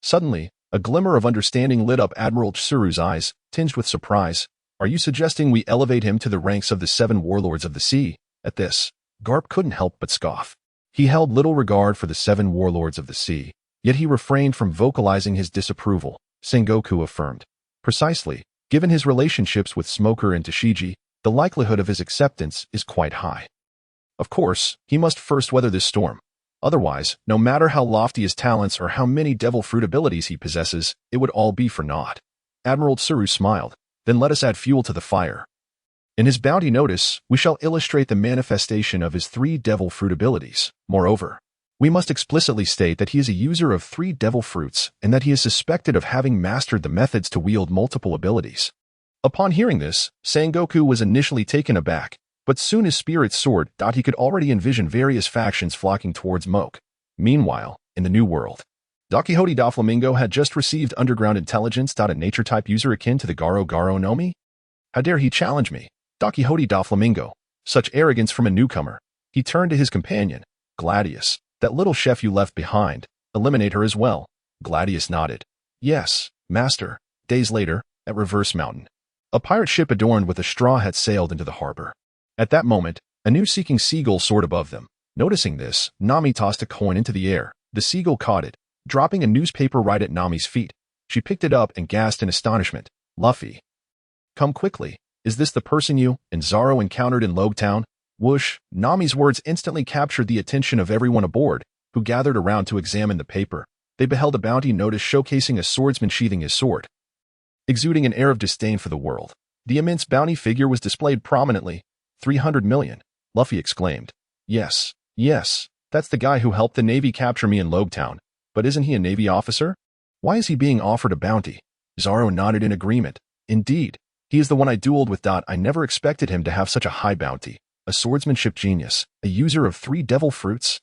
Suddenly, a glimmer of understanding lit up Admiral Tsuru's eyes, tinged with surprise. Are you suggesting we elevate him to the ranks of the 7 warlords of the sea? At this, Garp couldn't help but scoff. He held little regard for the 7 warlords of the sea. Yet he refrained from vocalizing his disapproval, Sengoku affirmed. Precisely, given his relationships with Smoker and Tashigi, the likelihood of his acceptance is quite high. Of course, he must first weather this storm. Otherwise, no matter how lofty his talents or how many devil fruit abilities he possesses, it would all be for naught. Admiral Tsuru smiled. Then let us add fuel to the fire. In his bounty notice, we shall illustrate the manifestation of his 3 devil fruit abilities. Moreover, we must explicitly state that he is a user of 3 devil fruits and that he is suspected of having mastered the methods to wield multiple abilities. Upon hearing this, Sengoku was initially taken aback, but soon his spirit soared. He could already envision various factions flocking towards Moke. Meanwhile, in the New World, Quixote Doflamingo had just received underground intelligence. A nature-type user akin to the Garo Nomi? How dare he challenge me? Quixote Doflamingo. Such arrogance from a newcomer. He turned to his companion, Gladius. That little chef you left behind. Eliminate her as well. Gladius nodded. Yes, master. Days later, at Reverse Mountain, a pirate ship adorned with a straw hat sailed into the harbor. At that moment, a new seeking seagull soared above them. Noticing this, Nami tossed a coin into the air. The seagull caught it, dropping a newspaper right at Nami's feet. She picked it up and gasped in astonishment. Luffy. Come quickly. Is this the person you and Zoro encountered in Loguetown? Whoosh. Nami's words instantly captured the attention of everyone aboard, who gathered around to examine the paper. They beheld a bounty notice showcasing a swordsman sheathing his sword. Exuding an air of disdain for the world, the immense bounty figure was displayed prominently. 300 million, Luffy exclaimed. Yes, that's the guy who helped the Navy capture me in Loguetown. But isn't he a Navy officer? Why is he being offered a bounty? Zoro nodded in agreement. Indeed, he is the one I dueled with. I never expected him to have such a high bounty. A swordsmanship genius, a user of 3 devil fruits.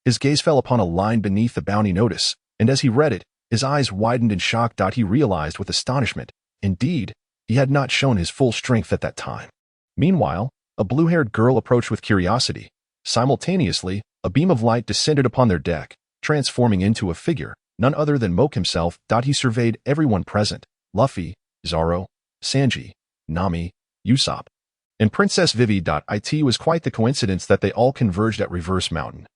His gaze fell upon a line beneath the bounty notice, and as he read it, his eyes widened in shock. He realized with astonishment. Indeed, he had not shown his full strength at that time. Meanwhile, a blue-haired girl approached with curiosity. Simultaneously, a beam of light descended upon their deck, transforming into a figure, none other than Moke himself. He surveyed everyone present. Luffy, Zoro, Sanji, Nami, Usopp, and Princess Vivi. It was quite the coincidence that they all converged at Reverse Mountain.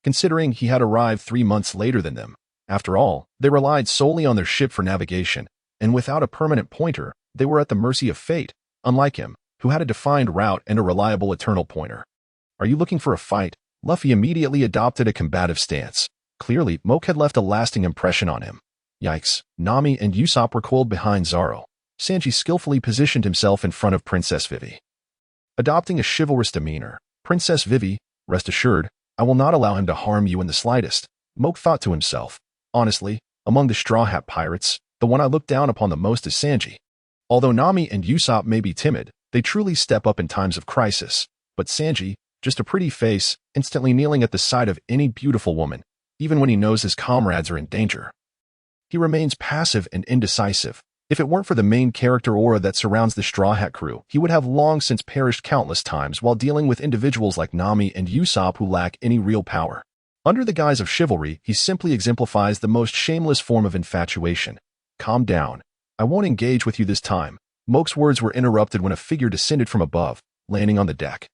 Considering he had arrived 3 months later than them. After all, they relied solely on their ship for navigation, and without a permanent pointer, they were at the mercy of fate, unlike him, who had a defined route and a reliable eternal pointer. Are you looking for a fight? Luffy immediately adopted a combative stance. Clearly, Moke had left a lasting impression on him. Yikes, Nami and Usopp recoiled behind Zoro. Sanji skillfully positioned himself in front of Princess Vivi. Adopting a chivalrous demeanor, Princess Vivi, rest assured, I will not allow him to harm you in the slightest. Moke thought to himself. Honestly, among the Straw Hat Pirates, the one I look down upon the most is Sanji. Although Nami and Usopp may be timid, they truly step up in times of crisis. But Sanji, just a pretty face, instantly kneeling at the side of any beautiful woman, even when he knows his comrades are in danger. He remains passive and indecisive. If it weren't for the main character aura that surrounds the Straw Hat crew, he would have long since perished countless times while dealing with individuals like Nami and Usopp who lack any real power. Under the guise of chivalry, he simply exemplifies the most shameless form of infatuation. Calm down. I won't engage with you this time. Moke's words were interrupted when a figure descended from above, landing on the deck.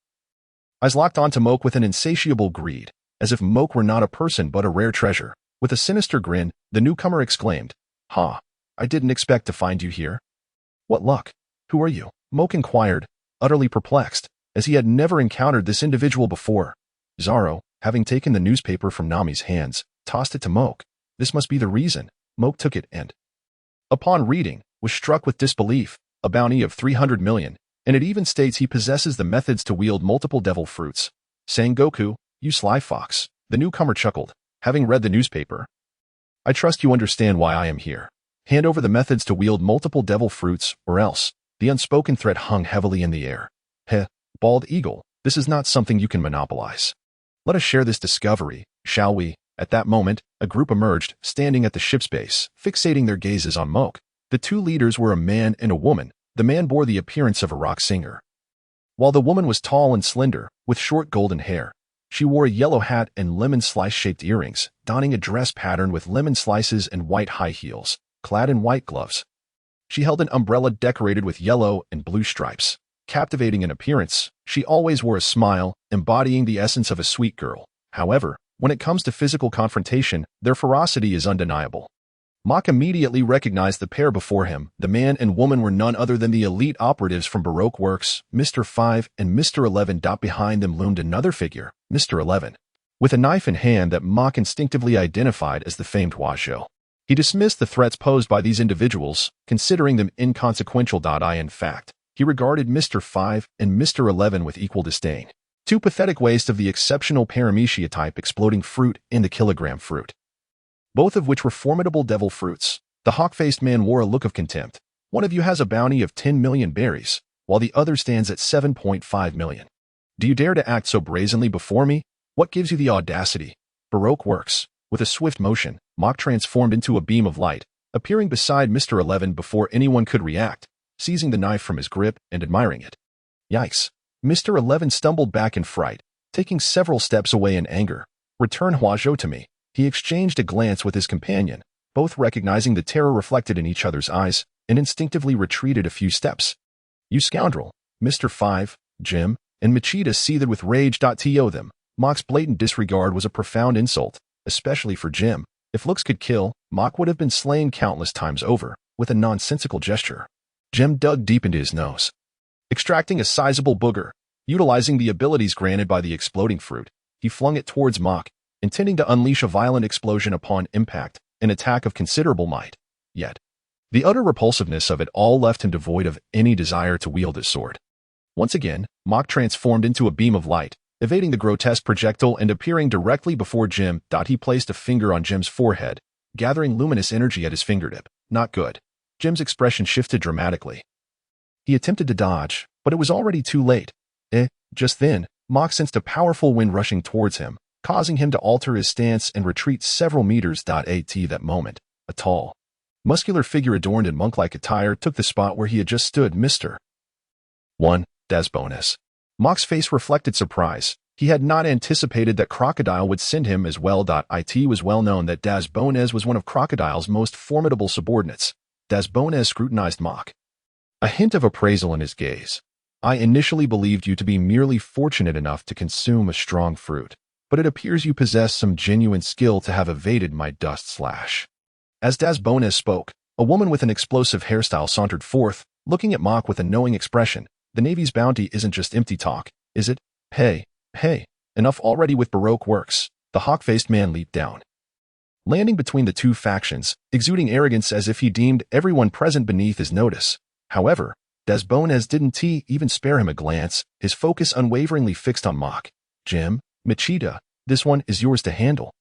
Eyes locked onto Moke with an insatiable greed, as if Moke were not a person but a rare treasure. With a sinister grin, the newcomer exclaimed, Ha! I didn't expect to find you here. What luck? Who are you? Moke inquired, utterly perplexed, as he had never encountered this individual before. Zoro, having taken the newspaper from Nami's hands, tossed it to Moke. This must be the reason. Moke took it and, upon reading, was struck with disbelief. A bounty of 300 million, and it even states he possesses the methods to wield multiple devil fruits. Sengoku, you sly fox. The newcomer chuckled, having read the newspaper. I trust you understand why I am here. Hand over the methods to wield multiple devil fruits, or else. The unspoken threat hung heavily in the air. Heh, bald eagle, this is not something you can monopolize. Let us share this discovery, shall we? At that moment, a group emerged, standing at the ship's base, fixating their gazes on Moke. The 2 leaders were a man and a woman. The man bore the appearance of a rock singer, while the woman was tall and slender, with short golden hair. She wore a yellow hat and lemon slice-shaped earrings, donning a dress pattern with lemon slices and white high heels, clad in white gloves. She held an umbrella decorated with yellow and blue stripes. Captivating in appearance, she always wore a smile, embodying the essence of a sweet girl. However, When it comes to physical confrontation, their ferocity is undeniable. Mach immediately recognized the pair before him. The man and woman were none other than the elite operatives from Baroque Works, Mr. 5 and Mr. 11. Behind them loomed another figure, Mr. 11, with a knife in hand that Mach instinctively identified as the famed Huazhou. He dismissed the threats posed by these individuals, considering them inconsequential. In fact, he regarded Mr. 5 and Mr. 11 with equal disdain. Two pathetic wastes of the exceptional Paramecia-type exploding fruit and the kilogram fruit, both of which were formidable devil fruits. The hawk-faced man wore a look of contempt. One of you has a bounty of 10 million berries, while the other stands at 7.5 million. Do you dare to act so brazenly before me? What gives you the audacity? Baroque Works. With a swift motion, Mach transformed into a beam of light, appearing beside Mr. 11 before anyone could react, seizing the knife from his grip and admiring it. Yikes! Mr. 11 stumbled back in fright, taking several steps away in anger. Return Huazhou to me. He exchanged a glance with his companion, both recognizing the terror reflected in each other's eyes, and instinctively retreated a few steps. You scoundrel! Mr. 5, Jim, and Machida seethed with rage. To them, Mach's blatant disregard was a profound insult, especially for Jim. If looks could kill, Mach would have been slain countless times over, with a nonsensical gesture. Jim dug deep into his nose, extracting a sizable booger. Utilizing the abilities granted by the exploding fruit, he flung it towards Mach, intending to unleash a violent explosion upon impact, an attack of considerable might. Yet, the utter repulsiveness of it all left him devoid of any desire to wield his sword. Once again, Mach transformed into a beam of light, evading the grotesque projectile and appearing directly before Jim. He placed a finger on Jim's forehead, gathering luminous energy at his fingertip. Not good. Jim's expression shifted dramatically. He attempted to dodge, but it was already too late. Just then, Mach sensed a powerful wind rushing towards him, causing him to alter his stance and retreat several meters. At that moment, a tall, muscular figure adorned in monk-like attire took the spot where he had just stood. Mr. 1, Dasbones. Mach's face reflected surprise. He had not anticipated that Crocodile would send him as well. It was well known that Dasbones was one of Crocodile's most formidable subordinates. Dasbones scrutinized Mach, a hint of appraisal in his gaze. I initially believed you to be merely fortunate enough to consume a strong fruit, but it appears you possess some genuine skill to have evaded my dust slash. As Dasbones spoke, a woman with an explosive hairstyle sauntered forth, looking at Mach with a knowing expression. The Navy's bounty isn't just empty talk, is it? Hey, enough already with Baroque Works. The hawk-faced man leaped down, landing between the two factions, exuding arrogance as if he deemed everyone present beneath his notice. However, Dasbones didn't even spare him a glance, his focus unwaveringly fixed on Mach. Jim, Machida, this one is yours to handle.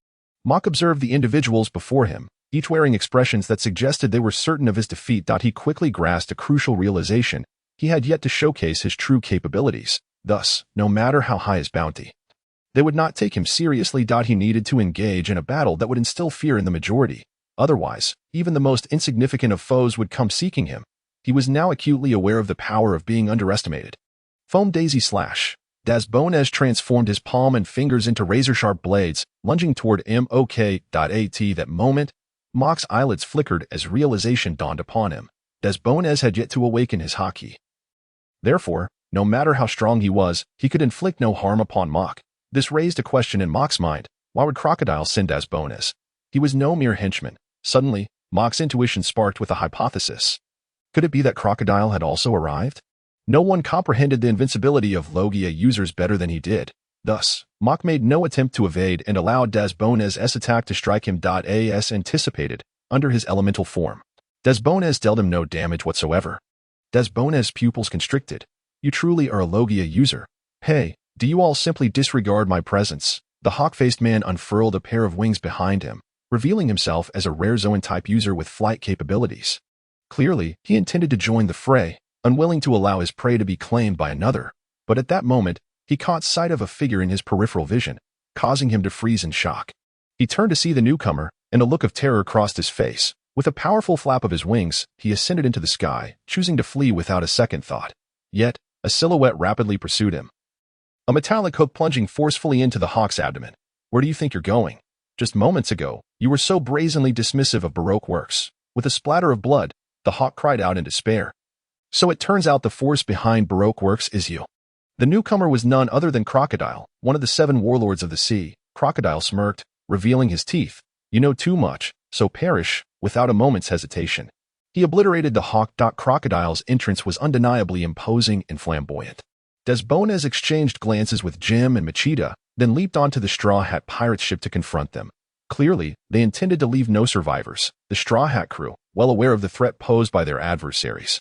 Mach observed the individuals before him, each wearing expressions that suggested they were certain of his defeat. He quickly grasped a crucial realization. He had yet to showcase his true capabilities. Thus, no matter how high his bounty, they would not take him seriously. He needed to engage in a battle that would instill fear in the majority. Otherwise, even the most insignificant of foes would come seeking him. He was now acutely aware of the power of being underestimated. Foam daisy slash. Dasbones transformed his palm and fingers into razor-sharp blades, lunging toward Mok. At that moment, Mach's eyelids flickered as realization dawned upon him. Dasbones had yet to awaken his haki. Therefore, no matter how strong he was, he could inflict no harm upon Mach. This raised a question in Mach's mind. Why would Crocodile send Dasbones? He was no mere henchman. Suddenly, Mach's intuition sparked with a hypothesis. Could it be that Crocodile had also arrived? No one comprehended the invincibility of Logia users better than he did. Thus, Mach made no attempt to evade and allowed Dasbones' attack to strike him. As anticipated, under his elemental form, Dasbones dealt him no damage whatsoever. Dasbones' pupils constricted. You truly are a Logia user. Hey, do you all simply disregard my presence? The hawk-faced man unfurled a pair of wings behind him, revealing himself as a rare Zoan-type user with flight capabilities. Clearly, he intended to join the fray, unwilling to allow his prey to be claimed by another. But at that moment, he caught sight of a figure in his peripheral vision, causing him to freeze in shock. He turned to see the newcomer, and a look of terror crossed his face. With a powerful flap of his wings, he ascended into the sky, choosing to flee without a second thought. Yet, a silhouette rapidly pursued him, a metallic hook plunging forcefully into the hawk's abdomen. Where do you think you're going? Just moments ago, you were so brazenly dismissive of Baroque Works. With a splatter of blood, the hawk cried out in despair. So it turns out the force behind Baroque Works is you. The newcomer was none other than Crocodile, one of the 7 warlords of the sea. Crocodile smirked, revealing his teeth. You know too much, so perish, without a moment's hesitation. He obliterated the hawk. Crocodile's entrance was undeniably imposing and flamboyant. Desbones exchanged glances with Jim and Machida, then leaped onto the Straw Hat Pirates ship to confront them. Clearly, they intended to leave no survivors. The Straw Hat crew, well aware of the threat posed by their adversaries,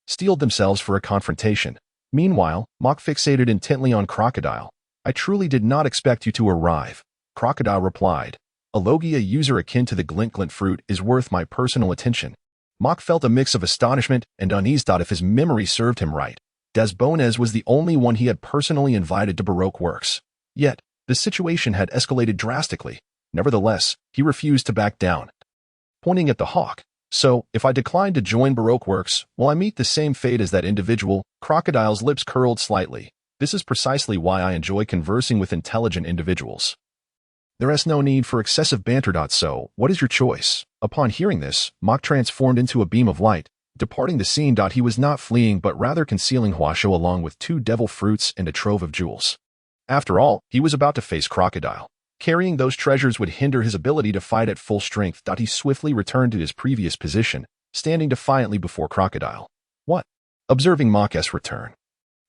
steeled themselves for a confrontation. Meanwhile, Mock fixated intently on Crocodile. I truly did not expect you to arrive, Crocodile replied. A Logia user akin to the Glint Fruit is worth my personal attention. Mock felt a mix of astonishment and unease. If his memory served him right, Desbones was the only one he had personally invited to Baroque works. Yet, the situation had escalated drastically. Nevertheless, he refused to back down. Pointing at the hawk. So, if I decline to join Baroque works, will I meet the same fate as that individual? Crocodile's lips curled slightly. This is precisely why I enjoy conversing with intelligent individuals. There is no need for excessive banter. So, what is your choice? Upon hearing this, Mock transformed into a beam of light, departing the scene. He was not fleeing but rather concealing Huasho along with 2 devil fruits and a trove of jewels. After all, he was about to face Crocodile. Carrying those treasures would hinder his ability to fight at full strength. He swiftly returned to his previous position, standing defiantly before Crocodile. What? Observing Mock's return,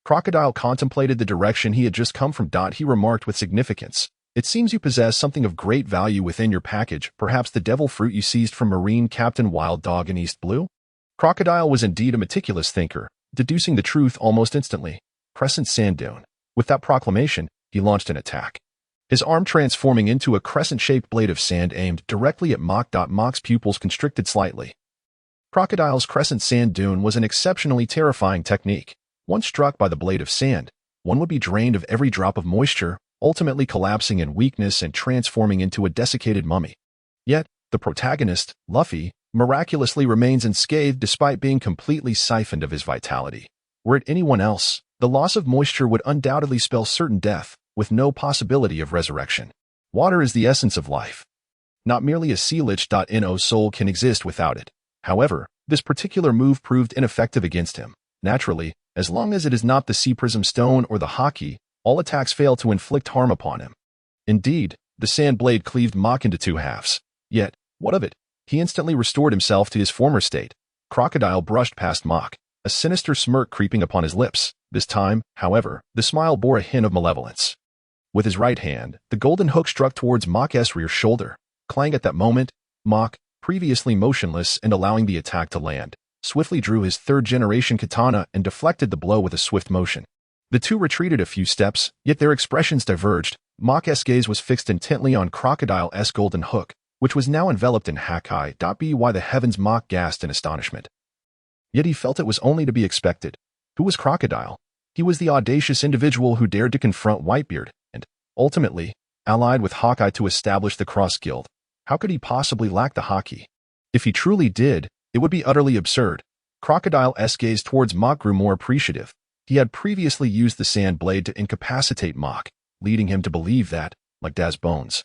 Crocodile contemplated the direction he had just come from. He remarked with significance. It seems you possess something of great value within your package, perhaps the devil fruit you seized from Marine Captain Wild Dog in East Blue? Crocodile was indeed a meticulous thinker, deducing the truth almost instantly. Crescent Sand Dune. With that proclamation, he launched an attack, his arm transforming into a crescent-shaped blade of sand aimed directly at Mock. Mock's pupils constricted slightly. Crocodile's Crescent Sand Dune was an exceptionally terrifying technique. Once struck by the blade of sand, one would be drained of every drop of moisture, ultimately collapsing in weakness and transforming into a desiccated mummy. Yet, the protagonist, Luffy, miraculously remains unscathed despite being completely siphoned of his vitality. Were it anyone else, the loss of moisture would undoubtedly spell certain death, with no possibility of resurrection. Water is the essence of life. Not merely a sea lich. No soul can exist without it. However, this particular move proved ineffective against him. Naturally, as long as it is not the Sea Prism Stone or the Haki, all attacks fail to inflict harm upon him. Indeed, the sand blade cleaved Mock into 2 halves. Yet, what of it? He instantly restored himself to his former state. Crocodile brushed past Mock, a sinister smirk creeping upon his lips. This time, however, the smile bore a hint of malevolence. With his right hand, the golden hook struck towards Mock's rear shoulder. Clang! At that moment, Mock, previously motionless and allowing the attack to land, swiftly drew his 3rd-generation katana and deflected the blow with a swift motion. The two retreated a few steps, yet their expressions diverged. Mock's gaze was fixed intently on Crocodile's golden hook, which was now enveloped in Hakai. By the heavens, Mock gasped in astonishment. Yet he felt it was only to be expected. Who was Crocodile? He was the audacious individual who dared to confront Whitebeard, and, ultimately, allied with Hawkeye to establish the Cross Guild. How could he possibly lack the Haki? If he truly did, it would be utterly absurd. Crocodile's gaze towards Mock grew more appreciative. He had previously used the sand blade to incapacitate Mock, leading him to believe that, like Desbones,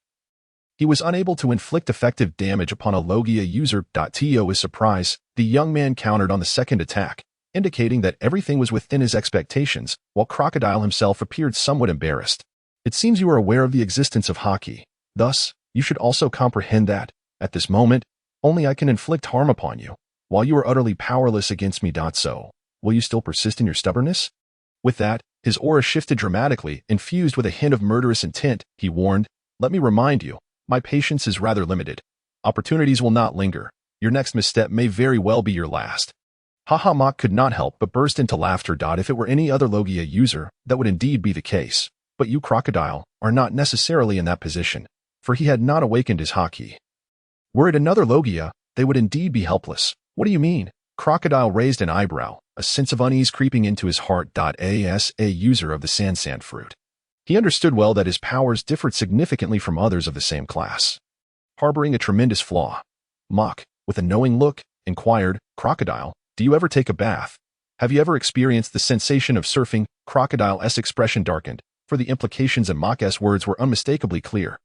he was unable to inflict effective damage upon a Logia user. To his surprise, the young man countered on the second attack, indicating that everything was within his expectations, while Crocodile himself appeared somewhat embarrassed. It seems you are aware of the existence of Haki. Thus, you should also comprehend that, at this moment, only I can inflict harm upon you. While you are utterly powerless against me. So, will you still persist in your stubbornness? With that, his aura shifted dramatically, infused with a hint of murderous intent. He warned, let me remind you, my patience is rather limited. Opportunities will not linger. Your next misstep may very well be your last. Haha. Mock could not help but burst into laughter. If it were any other Logia user, that would indeed be the case. But you, Crocodile, are not necessarily in that position, for he had not awakened his Haki. Were it another Logia, they would indeed be helpless. What do you mean? Crocodile raised an eyebrow, a sense of unease creeping into his heart. As a user of the Sand Fruit, he understood well that his powers differed significantly from others of the same class, harboring a tremendous flaw. Mock, with a knowing look, inquired, Crocodile, do you ever take a bath? Have you ever experienced the sensation of surfing? Crocodile's expression darkened, for the implications in Mock's words were unmistakably clear.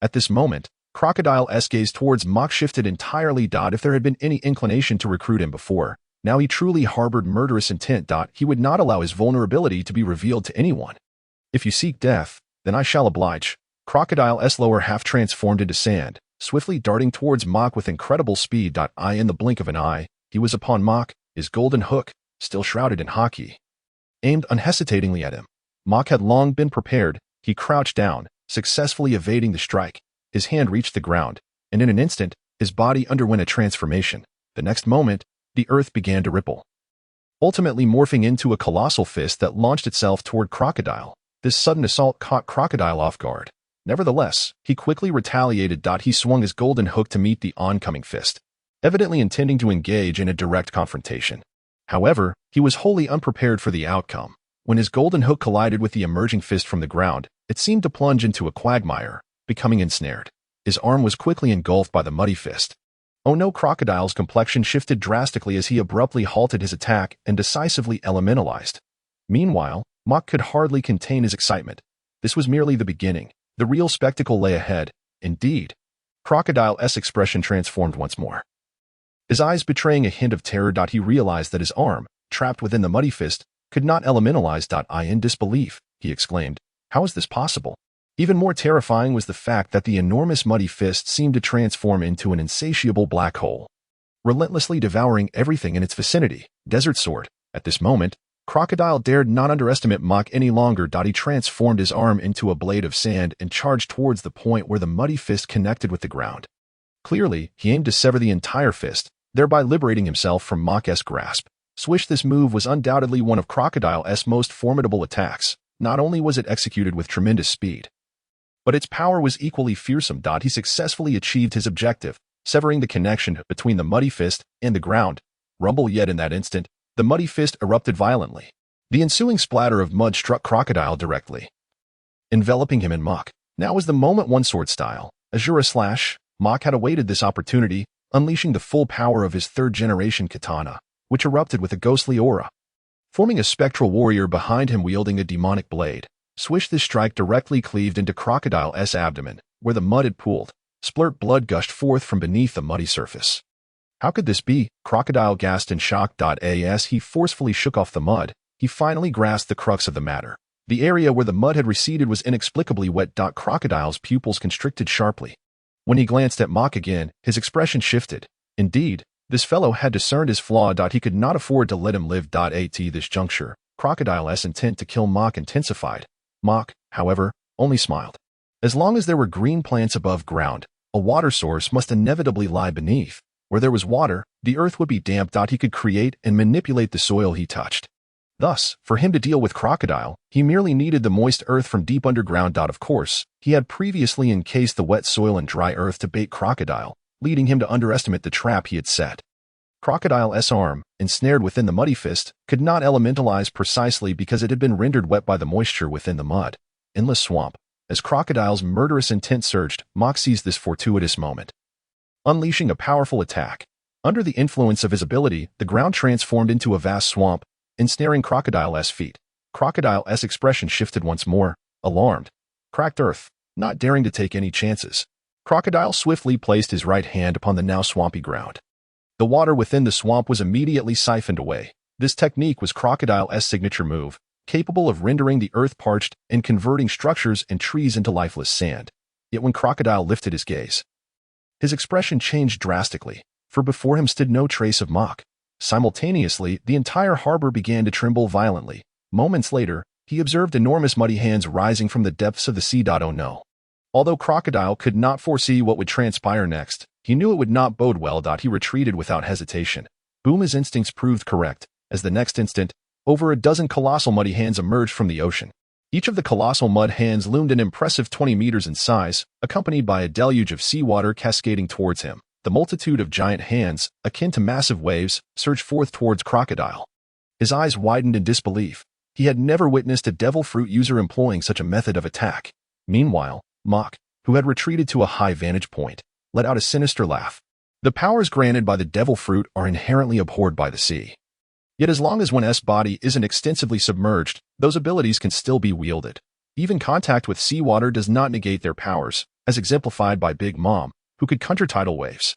At this moment, Crocodile's gaze towards Mock shifted entirely. If there had been any inclination to recruit him before, now he truly harbored murderous intent. He would not allow his vulnerability to be revealed to anyone. If you seek death, then I shall oblige. Crocodile's lower half transformed into sand, swiftly darting towards Mach with incredible speed. In the blink of an eye, he was upon Mach, his golden hook, still shrouded in haki, aimed unhesitatingly at him. Mach had long been prepared. He crouched down, successfully evading the strike. His hand reached the ground, and in an instant, his body underwent a transformation. The next moment, the earth began to ripple, ultimately morphing into a colossal fist that launched itself toward Crocodile. This sudden assault caught Crocodile off guard. Nevertheless, he quickly retaliated. He swung his golden hook to meet the oncoming fist, evidently intending to engage in a direct confrontation. However, he was wholly unprepared for the outcome. When his golden hook collided with the emerging fist from the ground, it seemed to plunge into a quagmire, becoming ensnared. His arm was quickly engulfed by the muddy fist. Oh no! Crocodile's complexion shifted drastically as he abruptly halted his attack and decisively elementalized. Meanwhile, Mach could hardly contain his excitement. This was merely the beginning. The real spectacle lay ahead. Indeed, Crocodile's expression transformed once more, his eyes betraying a hint of terror. He realized that his arm, trapped within the muddy fist, could not elementalize. In disbelief, he exclaimed, "How is this possible?" Even more terrifying was the fact that the enormous muddy fist seemed to transform into an insatiable black hole, relentlessly devouring everything in its vicinity. Desert Sword. At this moment, Crocodile dared not underestimate Mach any longer. He transformed his arm into a blade of sand and charged towards the point where the muddy fist connected with the ground. Clearly, he aimed to sever the entire fist, thereby liberating himself from Mach's grasp. Swish! This move was undoubtedly one of Crocodile's most formidable attacks. Not only was it executed with tremendous speed, but its power was equally fearsome. He successfully achieved his objective, severing the connection between the muddy fist and the ground. Rumble! Yet in that instant, the muddy fist erupted violently. The ensuing splatter of mud struck Crocodile directly, enveloping him in Mach. Now was the moment. One sword style, Azura slash. Mach had awaited this opportunity, unleashing the full power of his third-generation katana, which erupted with a ghostly aura, forming a spectral warrior behind him wielding a demonic blade. Swish! This strike directly cleaved into Crocodile's abdomen, where the mud had pooled. Splurt! Blood gushed forth from beneath the muddy surface. How could this be? Crocodile gasped in shock. As he forcefully shook off the mud, he finally grasped the crux of the matter. The area where the mud had receded was inexplicably wet. Crocodile's pupils constricted sharply. When he glanced at Mach again, his expression shifted. Indeed, this fellow had discerned his flaw. He could not afford to let him live. At this juncture, Crocodile's intent to kill Mach intensified. Mach, however, only smiled. As long as there were green plants above ground, a water source must inevitably lie beneath. Where there was water, the earth would be damp. He could create and manipulate the soil he touched. Thus, for him to deal with Crocodile, he merely needed the moist earth from deep underground. Of course, he had previously encased the wet soil and dry earth to bait Crocodile, leading him to underestimate the trap he had set. Crocodile's arm, ensnared within the muddy fist, could not elementalize precisely because it had been rendered wet by the moisture within the mud. Endless swamp. As Crocodile's murderous intent surged, Mach seized this fortuitous moment, unleashing a powerful attack. Under the influence of his ability, the ground transformed into a vast swamp, ensnaring Crocodile's feet. Crocodile's expression shifted once more, alarmed. Cracked earth, not daring to take any chances. Crocodile swiftly placed his right hand upon the now swampy ground. The water within the swamp was immediately siphoned away. This technique was Crocodile's signature move, capable of rendering the earth parched and converting structures and trees into lifeless sand. Yet when Crocodile lifted his gaze, his expression changed drastically, for before him stood no trace of Mach. Simultaneously, the entire harbor began to tremble violently. Moments later, he observed enormous muddy hands rising from the depths of the sea. Oh no. Although Crocodile could not foresee what would transpire next, he knew it would not bode well. He retreated without hesitation. Boom! His instincts proved correct, as the next instant, over a dozen colossal muddy hands emerged from the ocean. Each of the colossal mud hands loomed an impressive 20 meters in size, accompanied by a deluge of seawater cascading towards him. The multitude of giant hands, akin to massive waves, surged forth towards Crocodile. His eyes widened in disbelief. He had never witnessed a devil fruit user employing such a method of attack. Meanwhile, Mach, who had retreated to a high vantage point, let out a sinister laugh. The powers granted by the devil fruit are inherently abhorred by the sea. Yet as long as one's body isn't extensively submerged, those abilities can still be wielded. Even contact with seawater does not negate their powers, as exemplified by Big Mom, who could conjure tidal waves.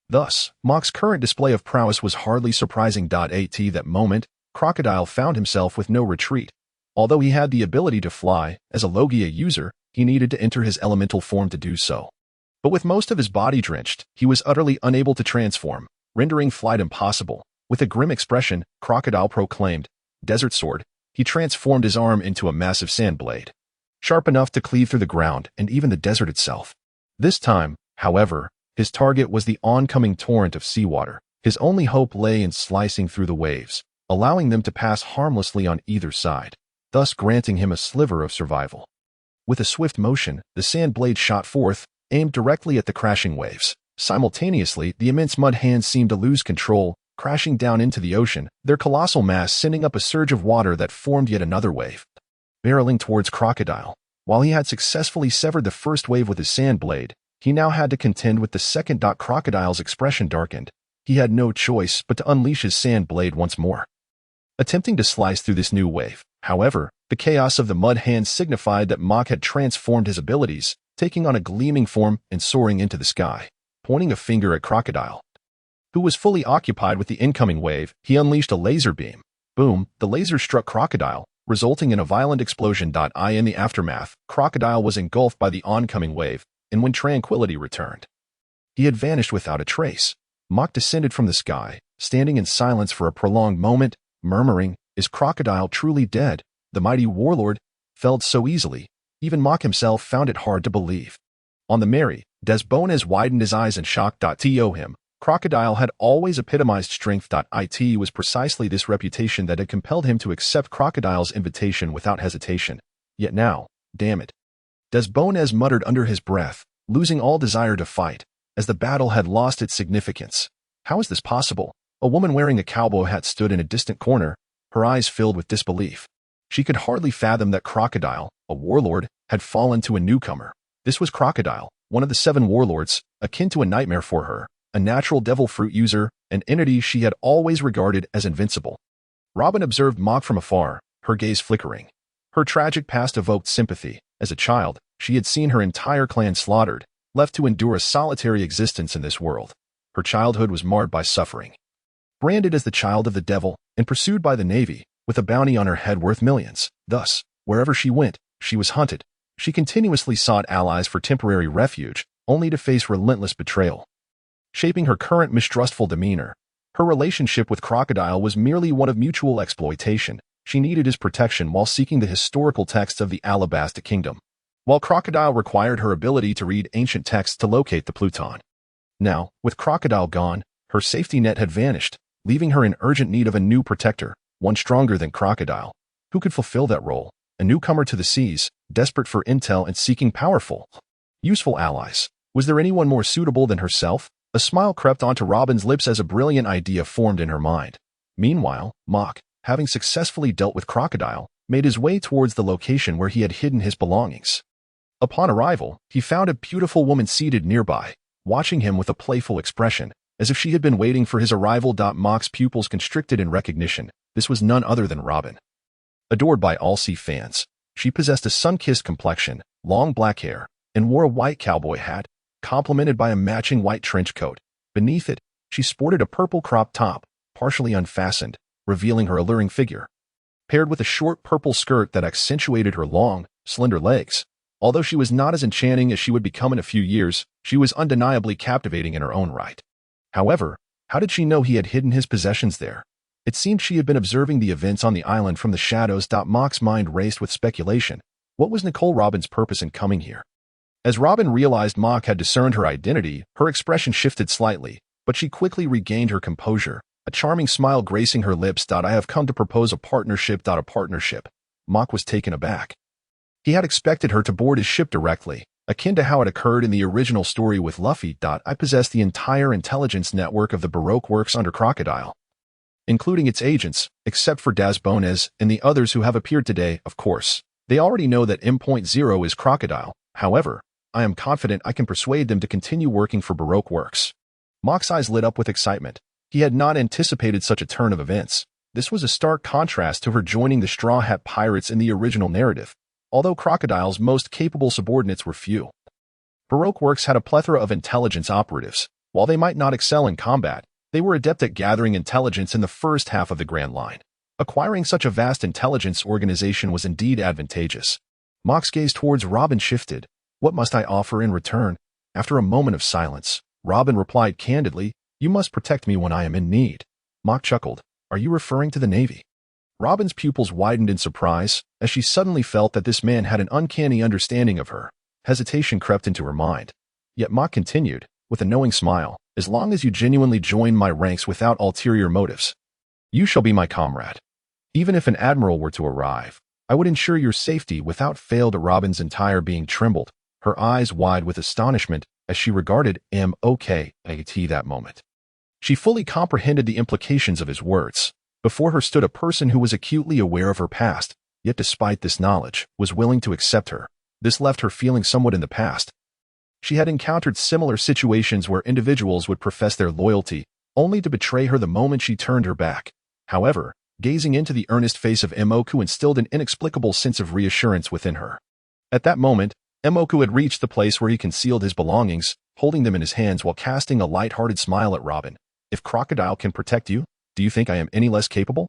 Thus, Mach's current display of prowess was hardly surprising. At that moment, Crocodile found himself with no retreat. Although he had the ability to fly, as a Logia user, he needed to enter his elemental form to do so. But with most of his body drenched, he was utterly unable to transform, rendering flight impossible. With a grim expression, Crocodile proclaimed, "Desert Sword." He transformed his arm into a massive sand blade, sharp enough to cleave through the ground and even the desert itself. This time, however, his target was the oncoming torrent of seawater. His only hope lay in slicing through the waves, allowing them to pass harmlessly on either side, thus granting him a sliver of survival. With a swift motion, the sand blade shot forth, aimed directly at the crashing waves. Simultaneously, the immense mud hands seemed to lose control, crashing down into the ocean, their colossal mass sending up a surge of water that formed yet another wave. Barreling towards Crocodile, while he had successfully severed the first wave with his sand blade, he now had to contend with the second. Crocodile's expression darkened. He had no choice but to unleash his sand blade once more. Attempting to slice through this new wave, however, the chaos of the mud hands signified that Mach had transformed his abilities, taking on a gleaming form and soaring into the sky. Pointing a finger at Crocodile, who was fully occupied with the incoming wave, he unleashed a laser beam. Boom, the laser struck Crocodile, resulting in a violent explosion. In the aftermath, Crocodile was engulfed by the oncoming wave, and when tranquility returned, he had vanished without a trace. Mach descended from the sky, standing in silence for a prolonged moment, murmuring, "Is Crocodile truly dead? The mighty Warlord felled so easily." Even Mach himself found it hard to believe. On the merry, Desbones widened his eyes in shock. To him, Crocodile had always epitomized strength. It was precisely this reputation that had compelled him to accept Crocodile's invitation without hesitation. Yet now, damn it, Desbones muttered under his breath, losing all desire to fight, as the battle had lost its significance. How is this possible? A woman wearing a cowboy hat stood in a distant corner, her eyes filled with disbelief. She could hardly fathom that Crocodile, a warlord, had fallen to a newcomer. This was Crocodile, one of the 7 warlords, akin to a nightmare for her, a natural devil fruit user, an entity she had always regarded as invincible. Robin observed Mach from afar, her gaze flickering. Her tragic past evoked sympathy. As a child, she had seen her entire clan slaughtered, left to endure a solitary existence in this world. Her childhood was marred by suffering. Branded as the child of the devil and pursued by the Navy, with a bounty on her head worth millions. Thus, wherever she went, she was hunted. She continuously sought allies for temporary refuge, only to face relentless betrayal. Shaping her current mistrustful demeanor, her relationship with Crocodile was merely one of mutual exploitation. She needed his protection while seeking the historical texts of the Alabasta Kingdom, while Crocodile required her ability to read ancient texts to locate the Pluton. Now, with Crocodile gone, her safety net had vanished, leaving her in urgent need of a new protector, one stronger than Crocodile. Who could fulfill that role? A newcomer to the seas, desperate for intel and seeking powerful, useful allies. Was there anyone more suitable than herself? A smile crept onto Robin's lips as a brilliant idea formed in her mind. Meanwhile, Mach, having successfully dealt with Crocodile, made his way towards the location where he had hidden his belongings. Upon arrival, he found a beautiful woman seated nearby, watching him with a playful expression, as if she had been waiting for his arrival. Mach's pupils constricted in recognition. This was none other than Robin. Adored by all sea fans, she possessed a sun-kissed complexion, long black hair, and wore a white cowboy hat, complemented by a matching white trench coat. Beneath it, she sported a purple crop top, partially unfastened, revealing her alluring figure, paired with a short purple skirt that accentuated her long, slender legs. Although she was not as enchanting as she would become in a few years, she was undeniably captivating in her own right. However, how did she know he had hidden his possessions there? It seemed she had been observing the events on the island from the shadows. Mach's mind raced with speculation. What was Nicole Robin's purpose in coming here? As Robin realized Mach had discerned her identity, her expression shifted slightly, but she quickly regained her composure, a charming smile gracing her lips. I have come to propose a partnership. A partnership. Mach was taken aback. He had expected her to board his ship directly, akin to how it occurred in the original story with Luffy. I possess the entire intelligence network of the Baroque works under Crocodile, including its agents, except for Desbones and the others who have appeared today, of course. They already know that M.0 is Crocodile. However, I am confident I can persuade them to continue working for Baroque works. Mach's eyes lit up with excitement. He had not anticipated such a turn of events. This was a stark contrast to her joining the Straw Hat Pirates in the original narrative, although Crocodile's most capable subordinates were few. Baroque works had a plethora of intelligence operatives. While they might not excel in combat, they were adept at gathering intelligence in the first half of the Grand Line. Acquiring such a vast intelligence organization was indeed advantageous. Mock's gaze towards Robin shifted. What must I offer in return? After a moment of silence, Robin replied candidly, you must protect me when I am in need. Mock chuckled. Are you referring to the Navy? Robin's pupils widened in surprise, as she suddenly felt that this man had an uncanny understanding of her. Hesitation crept into her mind. Yet Mock continued, with a knowing smile, as long as you genuinely join my ranks without ulterior motives, you shall be my comrade. Even if an admiral were to arrive, I would ensure your safety without fail. To Robin's entire being trembled, her eyes wide with astonishment as she regarded Mokat that moment. She fully comprehended the implications of his words. Before her stood a person who was acutely aware of her past, yet despite this knowledge, was willing to accept her. This left her feeling somewhat in the past. She had encountered similar situations where individuals would profess their loyalty, only to betray her the moment she turned her back. However, gazing into the earnest face of Emoku instilled an inexplicable sense of reassurance within her. At that moment, Emoku had reached the place where he concealed his belongings, holding them in his hands while casting a light-hearted smile at Robin. If Crocodile can protect you, do you think I am any less capable?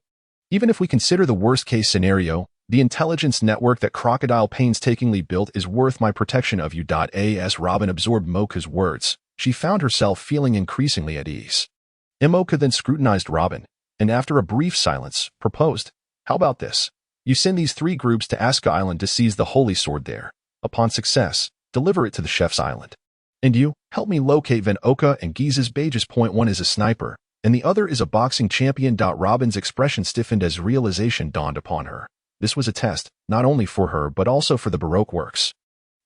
Even if we consider the worst-case scenario, the intelligence network that Crocodile painstakingly built is worth my protection of you. As Robin absorbed Moku's words, she found herself feeling increasingly at ease. Emoku then scrutinized Robin, and after a brief silence, proposed, how about this? You send these 3 groups to Aska Island to seize the Holy Sword there. Upon success, deliver it to the Chef's Island. And you, help me locate Van Oka and Giza's Bages. One is a sniper, and the other is a boxing champion. Robin's expression stiffened as realization dawned upon her. This was a test, not only for her but also for the Baroque works.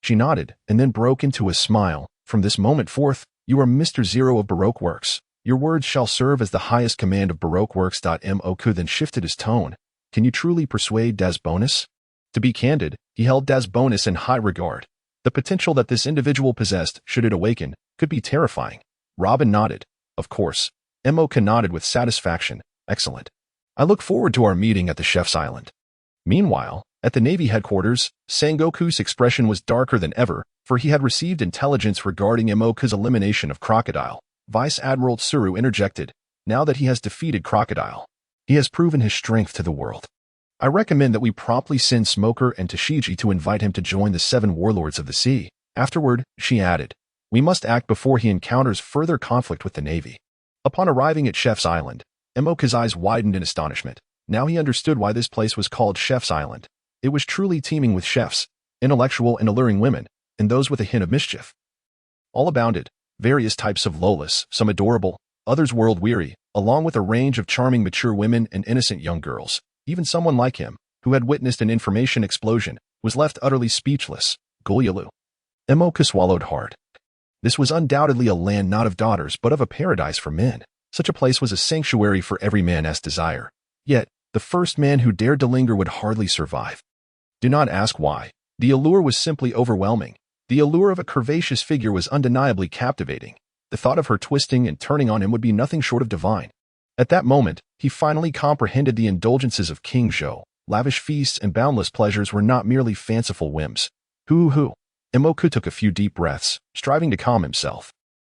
She nodded, and then broke into a smile. From this moment forth, you are Mr. Zero of Baroque works. Your words shall serve as the highest command of Baroque works. Moku then shifted his tone. Can you truly persuade Das Bonus? To be candid, he held Das Bonus in high regard. The potential that this individual possessed, should it awaken, could be terrifying. Robin nodded. Of course. Emoku nodded with satisfaction. Excellent. I look forward to our meeting at the Chef's Island. Meanwhile, at the Navy headquarters, Sengoku's expression was darker than ever, for he had received intelligence regarding Emoku's elimination of Crocodile. Vice Admiral Tsuru interjected. Now that he has defeated Crocodile, he has proven his strength to the world. I recommend that we promptly send Smoker and Tashiji to invite him to join the 7 Warlords of the Sea. Afterward, she added, we must act before he encounters further conflict with the Navy. Upon arriving at Chef's Island, Emoku's eyes widened in astonishment. Now he understood why this place was called Chef's Island. It was truly teeming with chefs, intellectual and alluring women, and those with a hint of mischief. All abounded, various types of Lolas, some adorable, others world-weary, along with a range of charming mature women and innocent young girls. Even someone like him, who had witnessed an information explosion, was left utterly speechless. Gulyalu. Emoku swallowed hard. This was undoubtedly a land not of daughters but of a paradise for men. Such a place was a sanctuary for every man's desire. Yet, the first man who dared to linger would hardly survive. Do not ask why. The allure was simply overwhelming. The allure of a curvaceous figure was undeniably captivating. The thought of her twisting and turning on him would be nothing short of divine. At that moment, he finally comprehended the indulgences of King Zhou. Lavish feasts and boundless pleasures were not merely fanciful whims. Hoo-hoo. Emoku took a few deep breaths, striving to calm himself.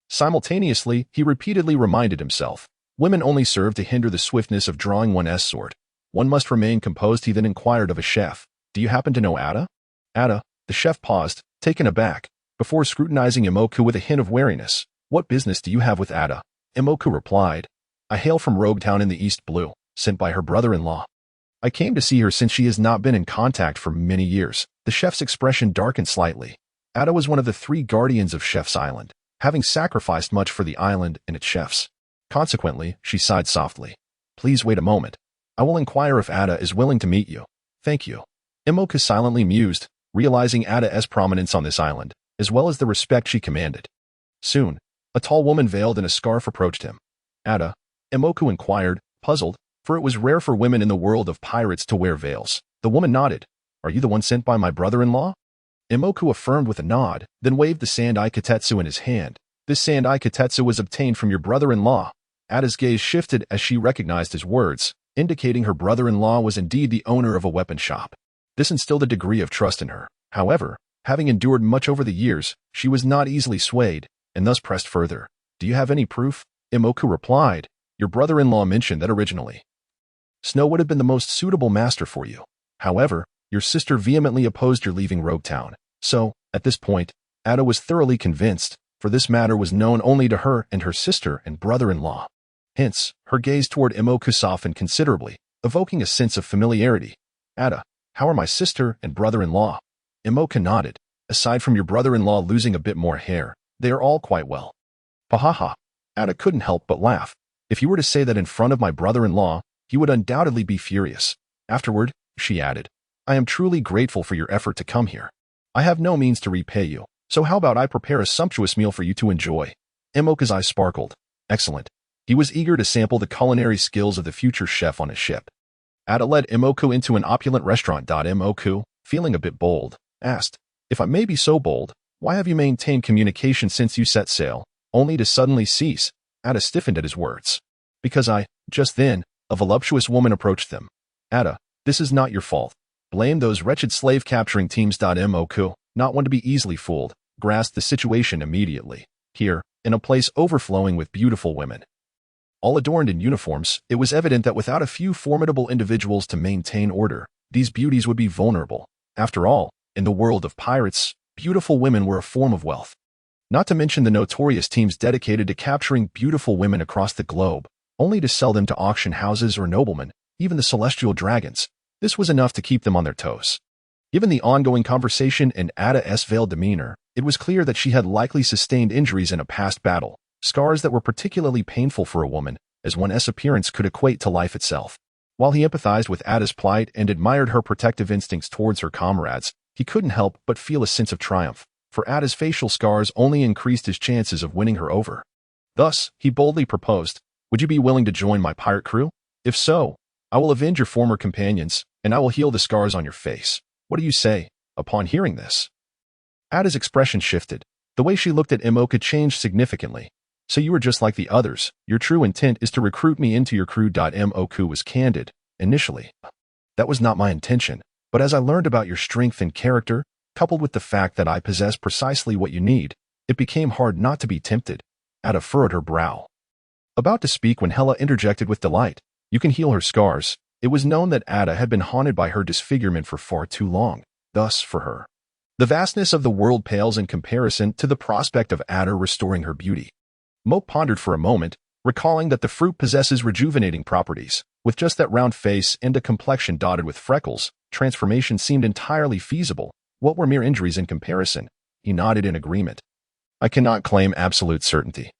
Simultaneously, he repeatedly reminded himself, women only serve to hinder the swiftness of drawing one's sword. One must remain composed. He then inquired of a chef, do you happen to know Ada? Ada. The chef paused, taken aback, before scrutinizing Emoku with a hint of wariness. What business do you have with Ada? Emoku replied, I hail from Roguetown in the East Blue, sent by her brother-in-law. I came to see her since she has not been in contact for many years. The chef's expression darkened slightly. Ada was one of the 3 guardians of Chef's Island, having sacrificed much for the island and its chefs. Consequently, she sighed softly. Please wait a moment. I will inquire if Ada is willing to meet you. Thank you. Emoku silently mused, realizing Ada's prominence on this island, as well as the respect she commanded. Soon, a tall woman veiled in a scarf approached him. Ada, Emoku inquired, puzzled, for it was rare for women in the world of pirates to wear veils. The woman nodded. Are you the one sent by my brother-in-law? Emoku affirmed with a nod, then waved the sand-eye katetsu in his hand. This sand-eye katetsu was obtained from your brother-in-law. Ada's gaze shifted as she recognized his words, indicating her brother-in-law was indeed the owner of a weapon shop. This instilled a degree of trust in her. However, having endured much over the years, she was not easily swayed, and thus pressed further. Do you have any proof? Emoku replied. Your brother-in-law mentioned that originally. Snow would have been the most suitable master for you. However, your sister vehemently opposed your leaving Roguetown. So, at this point, Ada was thoroughly convinced, for this matter was known only to her and her sister and brother-in-law. Hence, her gaze toward Imoku softened considerably, evoking a sense of familiarity. Ada, how are my sister and brother-in-law? Imoku nodded. Aside from your brother-in-law losing a bit more hair, they are all quite well. Pahaha. Ada couldn't help but laugh. If you were to say that in front of my brother-in-law, he would undoubtedly be furious. Afterward, she added, I am truly grateful for your effort to come here. I have no means to repay you, so how about I prepare a sumptuous meal for you to enjoy? Imoku's eyes sparkled. Excellent. He was eager to sample the culinary skills of the future chef on his ship. Ada led Imoku into an opulent restaurant. Imoku, feeling a bit bold, asked, If I may be so bold, why have you maintained communication since you set sail, only to suddenly cease? Ada stiffened at his words. Because just then, a voluptuous woman approached them. Ada, this is not your fault. Blame those wretched slave-capturing teams. Imoku, not one to be easily fooled, grasped the situation immediately. Here, in a place overflowing with beautiful women, all adorned in uniforms, it was evident that without a few formidable individuals to maintain order, these beauties would be vulnerable. After all, in the world of pirates, beautiful women were a form of wealth. Not to mention the notorious teams dedicated to capturing beautiful women across the globe, only to sell them to auction houses or noblemen, even the celestial dragons. This was enough to keep them on their toes. Given the ongoing conversation and Ada's veiled demeanor, it was clear that she had likely sustained injuries in a past battle, scars that were particularly painful for a woman, as one's appearance could equate to life itself. While he empathized with Ada's plight and admired her protective instincts towards her comrades, he couldn't help but feel a sense of triumph, for Ada's facial scars only increased his chances of winning her over. Thus, he boldly proposed, Would you be willing to join my pirate crew? If so, I will avenge your former companions, and I will heal the scars on your face. What do you say? Upon hearing this, Ada's expression shifted. The way she looked at Imoku changed significantly. So you were just like the others. Your true intent is to recruit me into your crew. Imoku was candid. Initially, that was not my intention, but as I learned about your strength and character, coupled with the fact that I possess precisely what you need, it became hard not to be tempted. Ada furrowed her brow. About to speak when Hela interjected with delight. You can heal her scars. It was known that Ada had been haunted by her disfigurement for far too long. Thus, for her, the vastness of the world pales in comparison to the prospect of Ada restoring her beauty. Moke pondered for a moment, recalling that the fruit possesses rejuvenating properties. With just that round face and a complexion dotted with freckles, transformation seemed entirely feasible. What were mere injuries in comparison? He nodded in agreement. I cannot claim absolute certainty,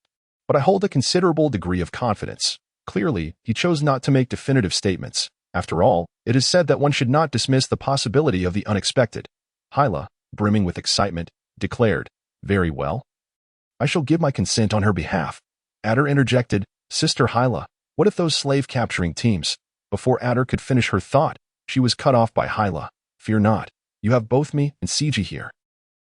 but I hold a considerable degree of confidence. Clearly, he chose not to make definitive statements. After all, it is said that one should not dismiss the possibility of the unexpected. Hyla, brimming with excitement, declared, Very well. I shall give my consent on her behalf. Ada interjected, Sister Hyla, what if those slave-capturing teams? Before Ada could finish her thought, she was cut off by Hyla. Fear not, you have both me and Siji here.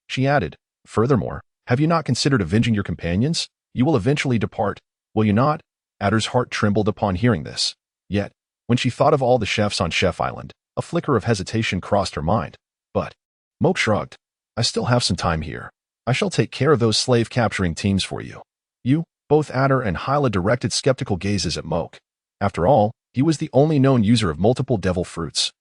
She added, Furthermore, have you not considered avenging your companions? You will eventually depart, will you not? Ada's heart trembled upon hearing this. Yet, when she thought of all the chefs on Chef Island, a flicker of hesitation crossed her mind. But, Moke shrugged, I still have some time here. I shall take care of those slave-capturing teams for you. You, both Ada and Hyla directed skeptical gazes at Moke. After all, he was the only known user of multiple devil fruits,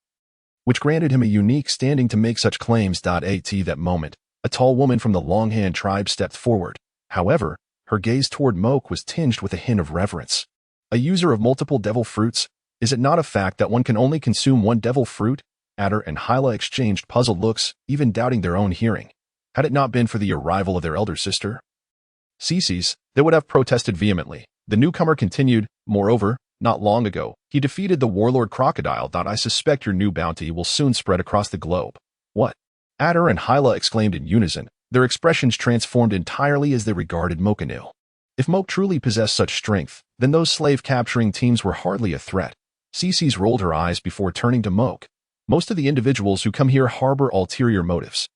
which granted him a unique standing to make such claims. At that moment, a tall woman from the Longhand tribe stepped forward. However, her gaze toward Moke was tinged with a hint of reverence. A user of multiple devil fruits? Is it not a fact that one can only consume one devil fruit? Ada and Hyla exchanged puzzled looks, even doubting their own hearing. Had it not been for the arrival of their elder sister, Cece's, they would have protested vehemently. The newcomer continued, Moreover, not long ago, he defeated the Warlord crocodile. I suspect your new bounty will soon spread across the globe. What? Ada and Hyla exclaimed in unison, their expressions transformed entirely as they regarded Moke anew. If Moke truly possessed such strength, then those slave-capturing teams were hardly a threat. Cece's rolled her eyes before turning to Moke. Most of the individuals who come here harbor ulterior motives.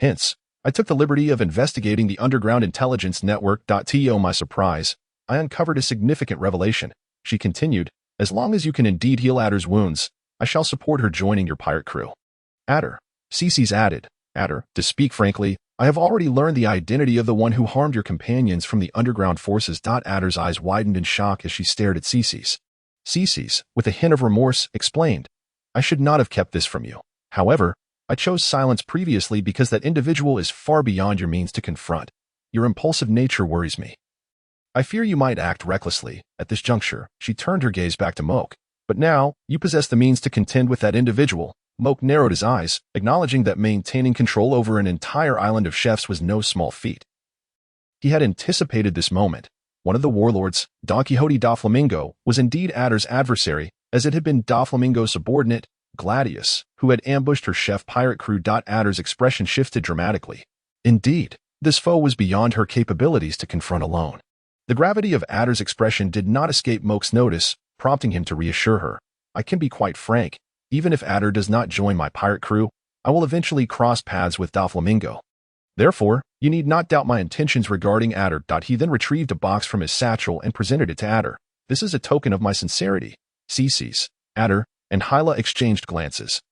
Hence, I took the liberty of investigating the underground intelligence network. To my surprise, I uncovered a significant revelation. She continued, As long as you can indeed heal Ada's wounds, I shall support her joining your pirate crew. Ada, Cece's added, Ada, to speak frankly, I have already learned the identity of the one who harmed your companions from the underground forces. Ada's eyes widened in shock as she stared at Cece's. Cece's, with a hint of remorse, explained, I should not have kept this from you. However, I chose silence previously because that individual is far beyond your means to confront. Your impulsive nature worries me. I fear you might act recklessly. At this juncture, she turned her gaze back to Moke. But now, you possess the means to contend with that individual. Moke narrowed his eyes, acknowledging that maintaining control over an entire island of chefs was no small feat. He had anticipated this moment. One of the warlords, Don Quixote Doflamingo, was indeed Adder's adversary, as it had been Doflamingo's subordinate, Gladius, who had ambushed her chef pirate crew. Adder's expression shifted dramatically. Indeed, this foe was beyond her capabilities to confront alone. The gravity of Adder's expression did not escape Moke's notice, prompting him to reassure her. I can be quite frank. Even if Adder does not join my pirate crew, I will eventually cross paths with Doflamingo. Therefore, you need not doubt my intentions regarding Adder. He then retrieved a box from his satchel and presented it to Adder. This is a token of my sincerity. Cece's, Adder, and Hyla exchanged glances.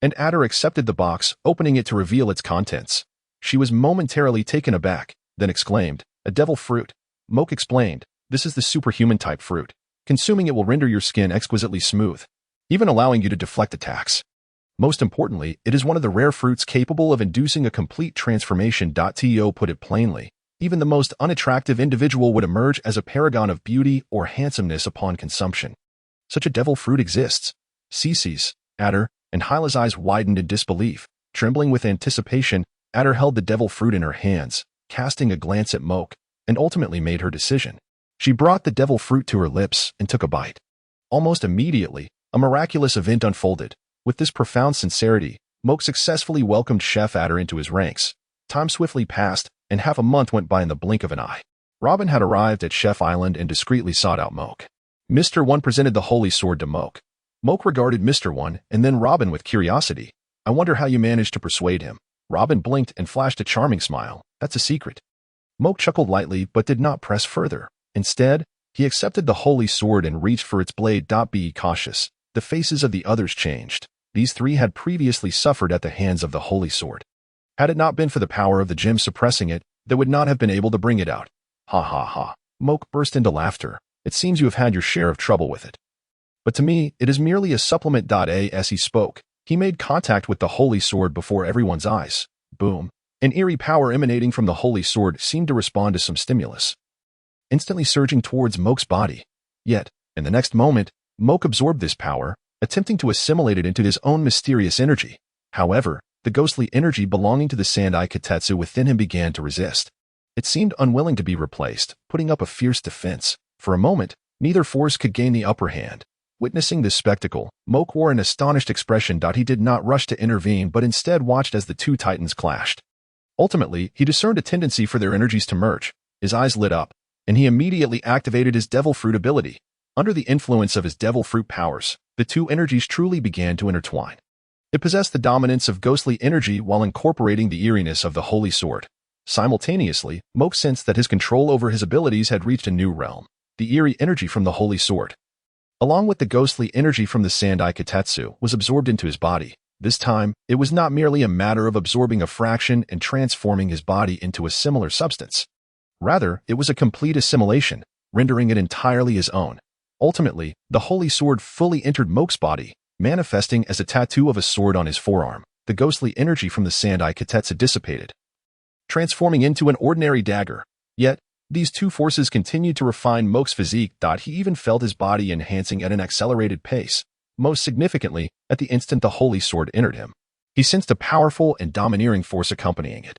And Adder accepted the box, opening it to reveal its contents. She was momentarily taken aback, then exclaimed, a devil fruit. Moke explained, this is the superhuman-type fruit. Consuming it will render your skin exquisitely smooth, even allowing you to deflect attacks. Most importantly, it is one of the rare fruits capable of inducing a complete transformation. To put it plainly, even the most unattractive individual would emerge as a paragon of beauty or handsomeness upon consumption. Such a devil fruit exists. Cece's, Adder, and Hyla's eyes widened in disbelief. Trembling with anticipation, Adder held the devil fruit in her hands, casting a glance at Moke, and ultimately made her decision. She brought the devil fruit to her lips and took a bite. Almost immediately, a miraculous event unfolded. With this profound sincerity, Moke successfully welcomed Chef Adder into his ranks. Time swiftly passed, and half a month went by in the blink of an eye. Robin had arrived at Chef Island and discreetly sought out Moke. Mr. One presented the holy sword to Moke. Moke regarded Mr. One and then Robin with curiosity. I wonder how you managed to persuade him. Robin blinked and flashed a charming smile. That's a secret. Moke chuckled lightly but did not press further. Instead, he accepted the holy sword and reached for its blade. Be cautious. The faces of the others changed. These three had previously suffered at the hands of the holy sword. Had it not been for the power of the gem suppressing it, they would not have been able to bring it out. Ha ha ha. Moke burst into laughter. It seems you have had your share of trouble with it. But to me, it is merely a supplement. As he spoke, he made contact with the holy sword before everyone's eyes. Boom. An eerie power emanating from the holy sword seemed to respond to some stimulus, instantly surging towards Moke's body. Yet, in the next moment, Moke absorbed this power, attempting to assimilate it into his own mysterious energy. However, the ghostly energy belonging to the Sandai Katetsu within him began to resist. It seemed unwilling to be replaced, putting up a fierce defense. For a moment, neither force could gain the upper hand. Witnessing this spectacle, Moke wore an astonished expression. He did not rush to intervene but instead watched as the two titans clashed. Ultimately, he discerned a tendency for their energies to merge. His eyes lit up, and he immediately activated his devil fruit ability. Under the influence of his devil fruit powers, the two energies truly began to intertwine. It possessed the dominance of ghostly energy while incorporating the eeriness of the holy sword. Simultaneously, Moke sensed that his control over his abilities had reached a new realm. The eerie energy from the holy sword, along with the ghostly energy from the Sandai Katetsu, was absorbed into his body. This time, it was not merely a matter of absorbing a fraction and transforming his body into a similar substance. Rather, it was a complete assimilation, rendering it entirely his own. Ultimately, the holy sword fully entered Moke's body, manifesting as a tattoo of a sword on his forearm. The ghostly energy from the Sandai Katetsu dissipated, transforming into an ordinary dagger. Yet, these two forces continued to refine Moke's physique. He even felt his body enhancing at an accelerated pace. Most significantly, at the instant the holy sword entered him, he sensed a powerful and domineering force accompanying it.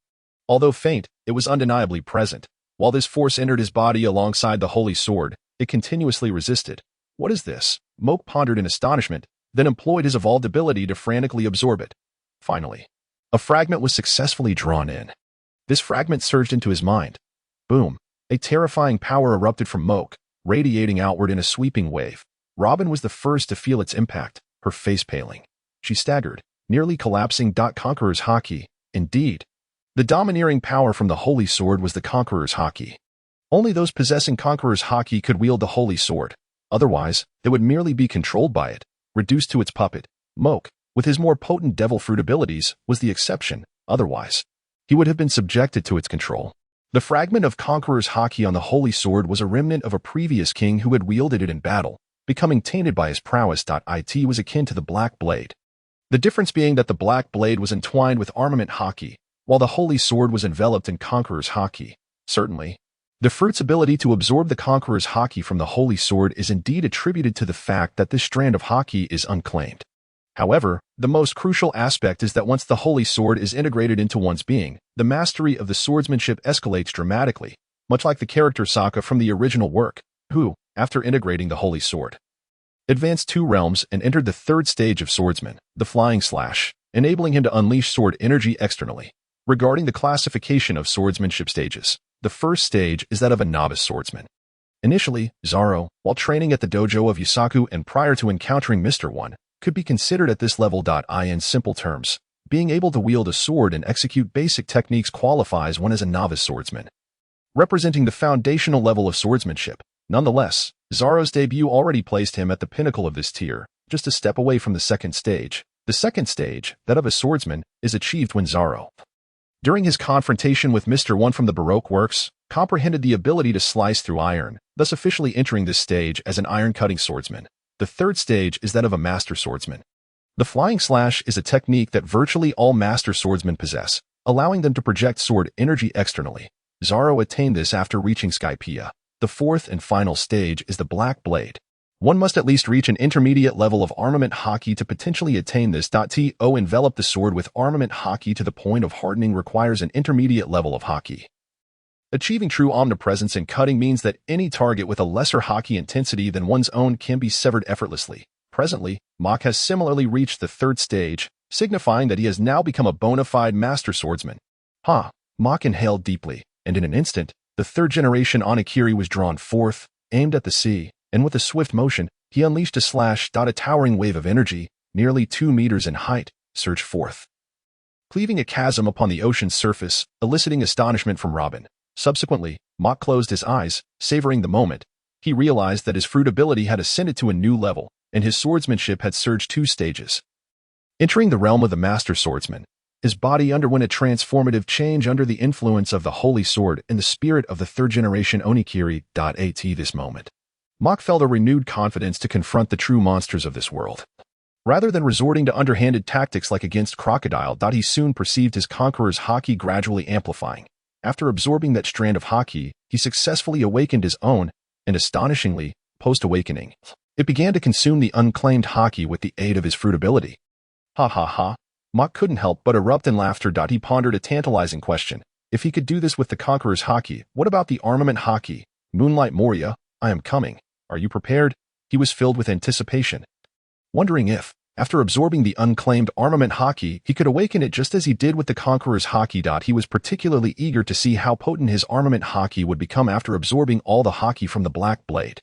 Although faint, it was undeniably present. While this force entered his body alongside the holy sword, it continuously resisted. What is this? Moke pondered in astonishment, then employed his evolved ability to frantically absorb it. Finally, a fragment was successfully drawn in. This fragment surged into his mind. Boom. A terrifying power erupted from Moke, radiating outward in a sweeping wave. Robin was the first to feel its impact, her face paling. She staggered, nearly collapsing. Conqueror's Haki. Indeed, the domineering power from the holy sword was the Conqueror's Haki. Only those possessing Conqueror's Haki could wield the holy sword. Otherwise, they would merely be controlled by it, reduced to its puppet. Moke, with his more potent devil fruit abilities, was the exception. Otherwise, he would have been subjected to its control. The fragment of Conqueror's Haki on the holy sword was a remnant of a previous king who had wielded it in battle. becoming tainted by his prowess. It was akin to the Black Blade. The difference being that the Black Blade was entwined with armament haki, while the Holy Sword was enveloped in Conqueror's haki. Certainly, the Fruit's ability to absorb the Conqueror's haki from the Holy Sword is indeed attributed to the fact that this strand of haki is unclaimed. However, the most crucial aspect is that once the Holy Sword is integrated into one's being, the mastery of the swordsmanship escalates dramatically, much like the character Sokka from the original work, who, after integrating the Holy Sword, advanced 2 realms and entered the 3rd stage of swordsman, the Flying Slash, enabling him to unleash sword energy externally. Regarding the classification of swordsmanship stages, the first stage is that of a novice swordsman. Initially, Zoro, while training at the dojo of Yusaku and prior to encountering Mr. One, could be considered at this level. In simple terms, being able to wield a sword and execute basic techniques qualifies one as a novice swordsman, representing the foundational level of swordsmanship. Nonetheless, Zoro's debut already placed him at the pinnacle of this tier, just a step away from the 2nd stage. The 2nd stage, that of a swordsman, is achieved when Zoro, during his confrontation with Mr. One from the Baroque works, comprehended the ability to slice through iron, thus officially entering this stage as an iron-cutting swordsman. The 3rd stage is that of a master swordsman. The Flying Slash is a technique that virtually all master swordsmen possess, allowing them to project sword energy externally. Zoro attained this after reaching Skypiea. The 4th and final stage is the Black Blade. One must at least reach an intermediate level of armament haki to potentially attain this. To envelop the sword with armament haki to the point of hardening requires an intermediate level of haki. Achieving true omnipresence in cutting means that any target with a lesser haki intensity than one's own can be severed effortlessly. Presently, Mach has similarly reached the 3rd stage, signifying that he has now become a bona fide master swordsman. Mach inhaled deeply, and in an instant, the 3rd generation Onikiri was drawn forth, aimed at the sea, and with a swift motion, he unleashed a slash. A towering wave of energy, nearly 2 meters in height, surged forth, cleaving a chasm upon the ocean's surface, eliciting astonishment from Robin. Subsequently, Mach closed his eyes, savoring the moment. He realized that his fruit ability had ascended to a new level, and his swordsmanship had surged 2 stages. Entering the realm of the master swordsman, his body underwent a transformative change under the influence of the Holy Sword and the spirit of the 3rd generation Onikiri. At this moment, Mach felt a renewed confidence to confront the true monsters of this world. Rather than resorting to underhanded tactics like against Crocodile, he soon perceived his conqueror's haki gradually amplifying. After absorbing that strand of haki, he successfully awakened his own, and astonishingly, post-awakening, it began to consume the unclaimed haki with the aid of his fruit ability. Mach couldn't help but erupt in laughter. He pondered a tantalizing question. If he could do this with the conqueror's haki, what about the armament haki? Moonlight Moria, I am coming. Are you prepared? He was filled with anticipation, wondering if, after absorbing the unclaimed armament haki, he could awaken it just as he did with the conqueror's haki. He was particularly eager to see how potent his armament haki would become after absorbing all the haki from the Black Blade.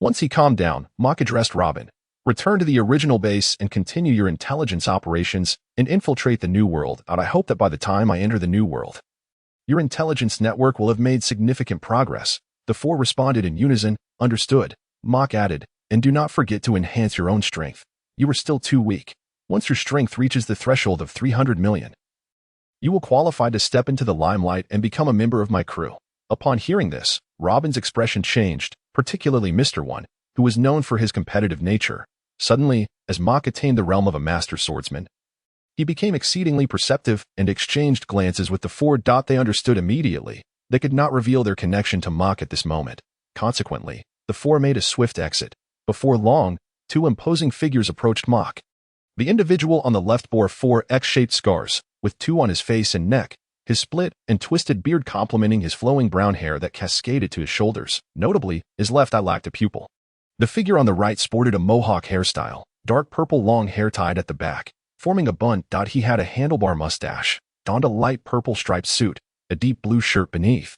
Once he calmed down, Mach addressed Robin. Return to the original base and continue your intelligence operations and infiltrate the New World. I hope that by the time I enter the New World, your intelligence network will have made significant progress. The 4 responded in unison. Understood, Mach added, and do not forget to enhance your own strength. You are still too weak. Once your strength reaches the threshold of 300 million, you will qualify to step into the limelight and become a member of my crew. Upon hearing this, Robin's expression changed, particularly Mr. One, who was known for his competitive nature. Suddenly, as Mach attained the realm of a master swordsman, he became exceedingly perceptive and exchanged glances with the 4. They understood immediately. They could not reveal their connection to Mach at this moment. Consequently, the 4 made a swift exit. Before long, 2 imposing figures approached Mach. The individual on the left bore 4 X-shaped scars, with 2 on his face and neck, his split and twisted beard complementing his flowing brown hair that cascaded to his shoulders. Notably, his left eye lacked a pupil. The figure on the right sported a mohawk hairstyle, dark purple long hair tied at the back, forming a bun. He had a handlebar mustache, donned a light purple striped suit, a deep blue shirt beneath,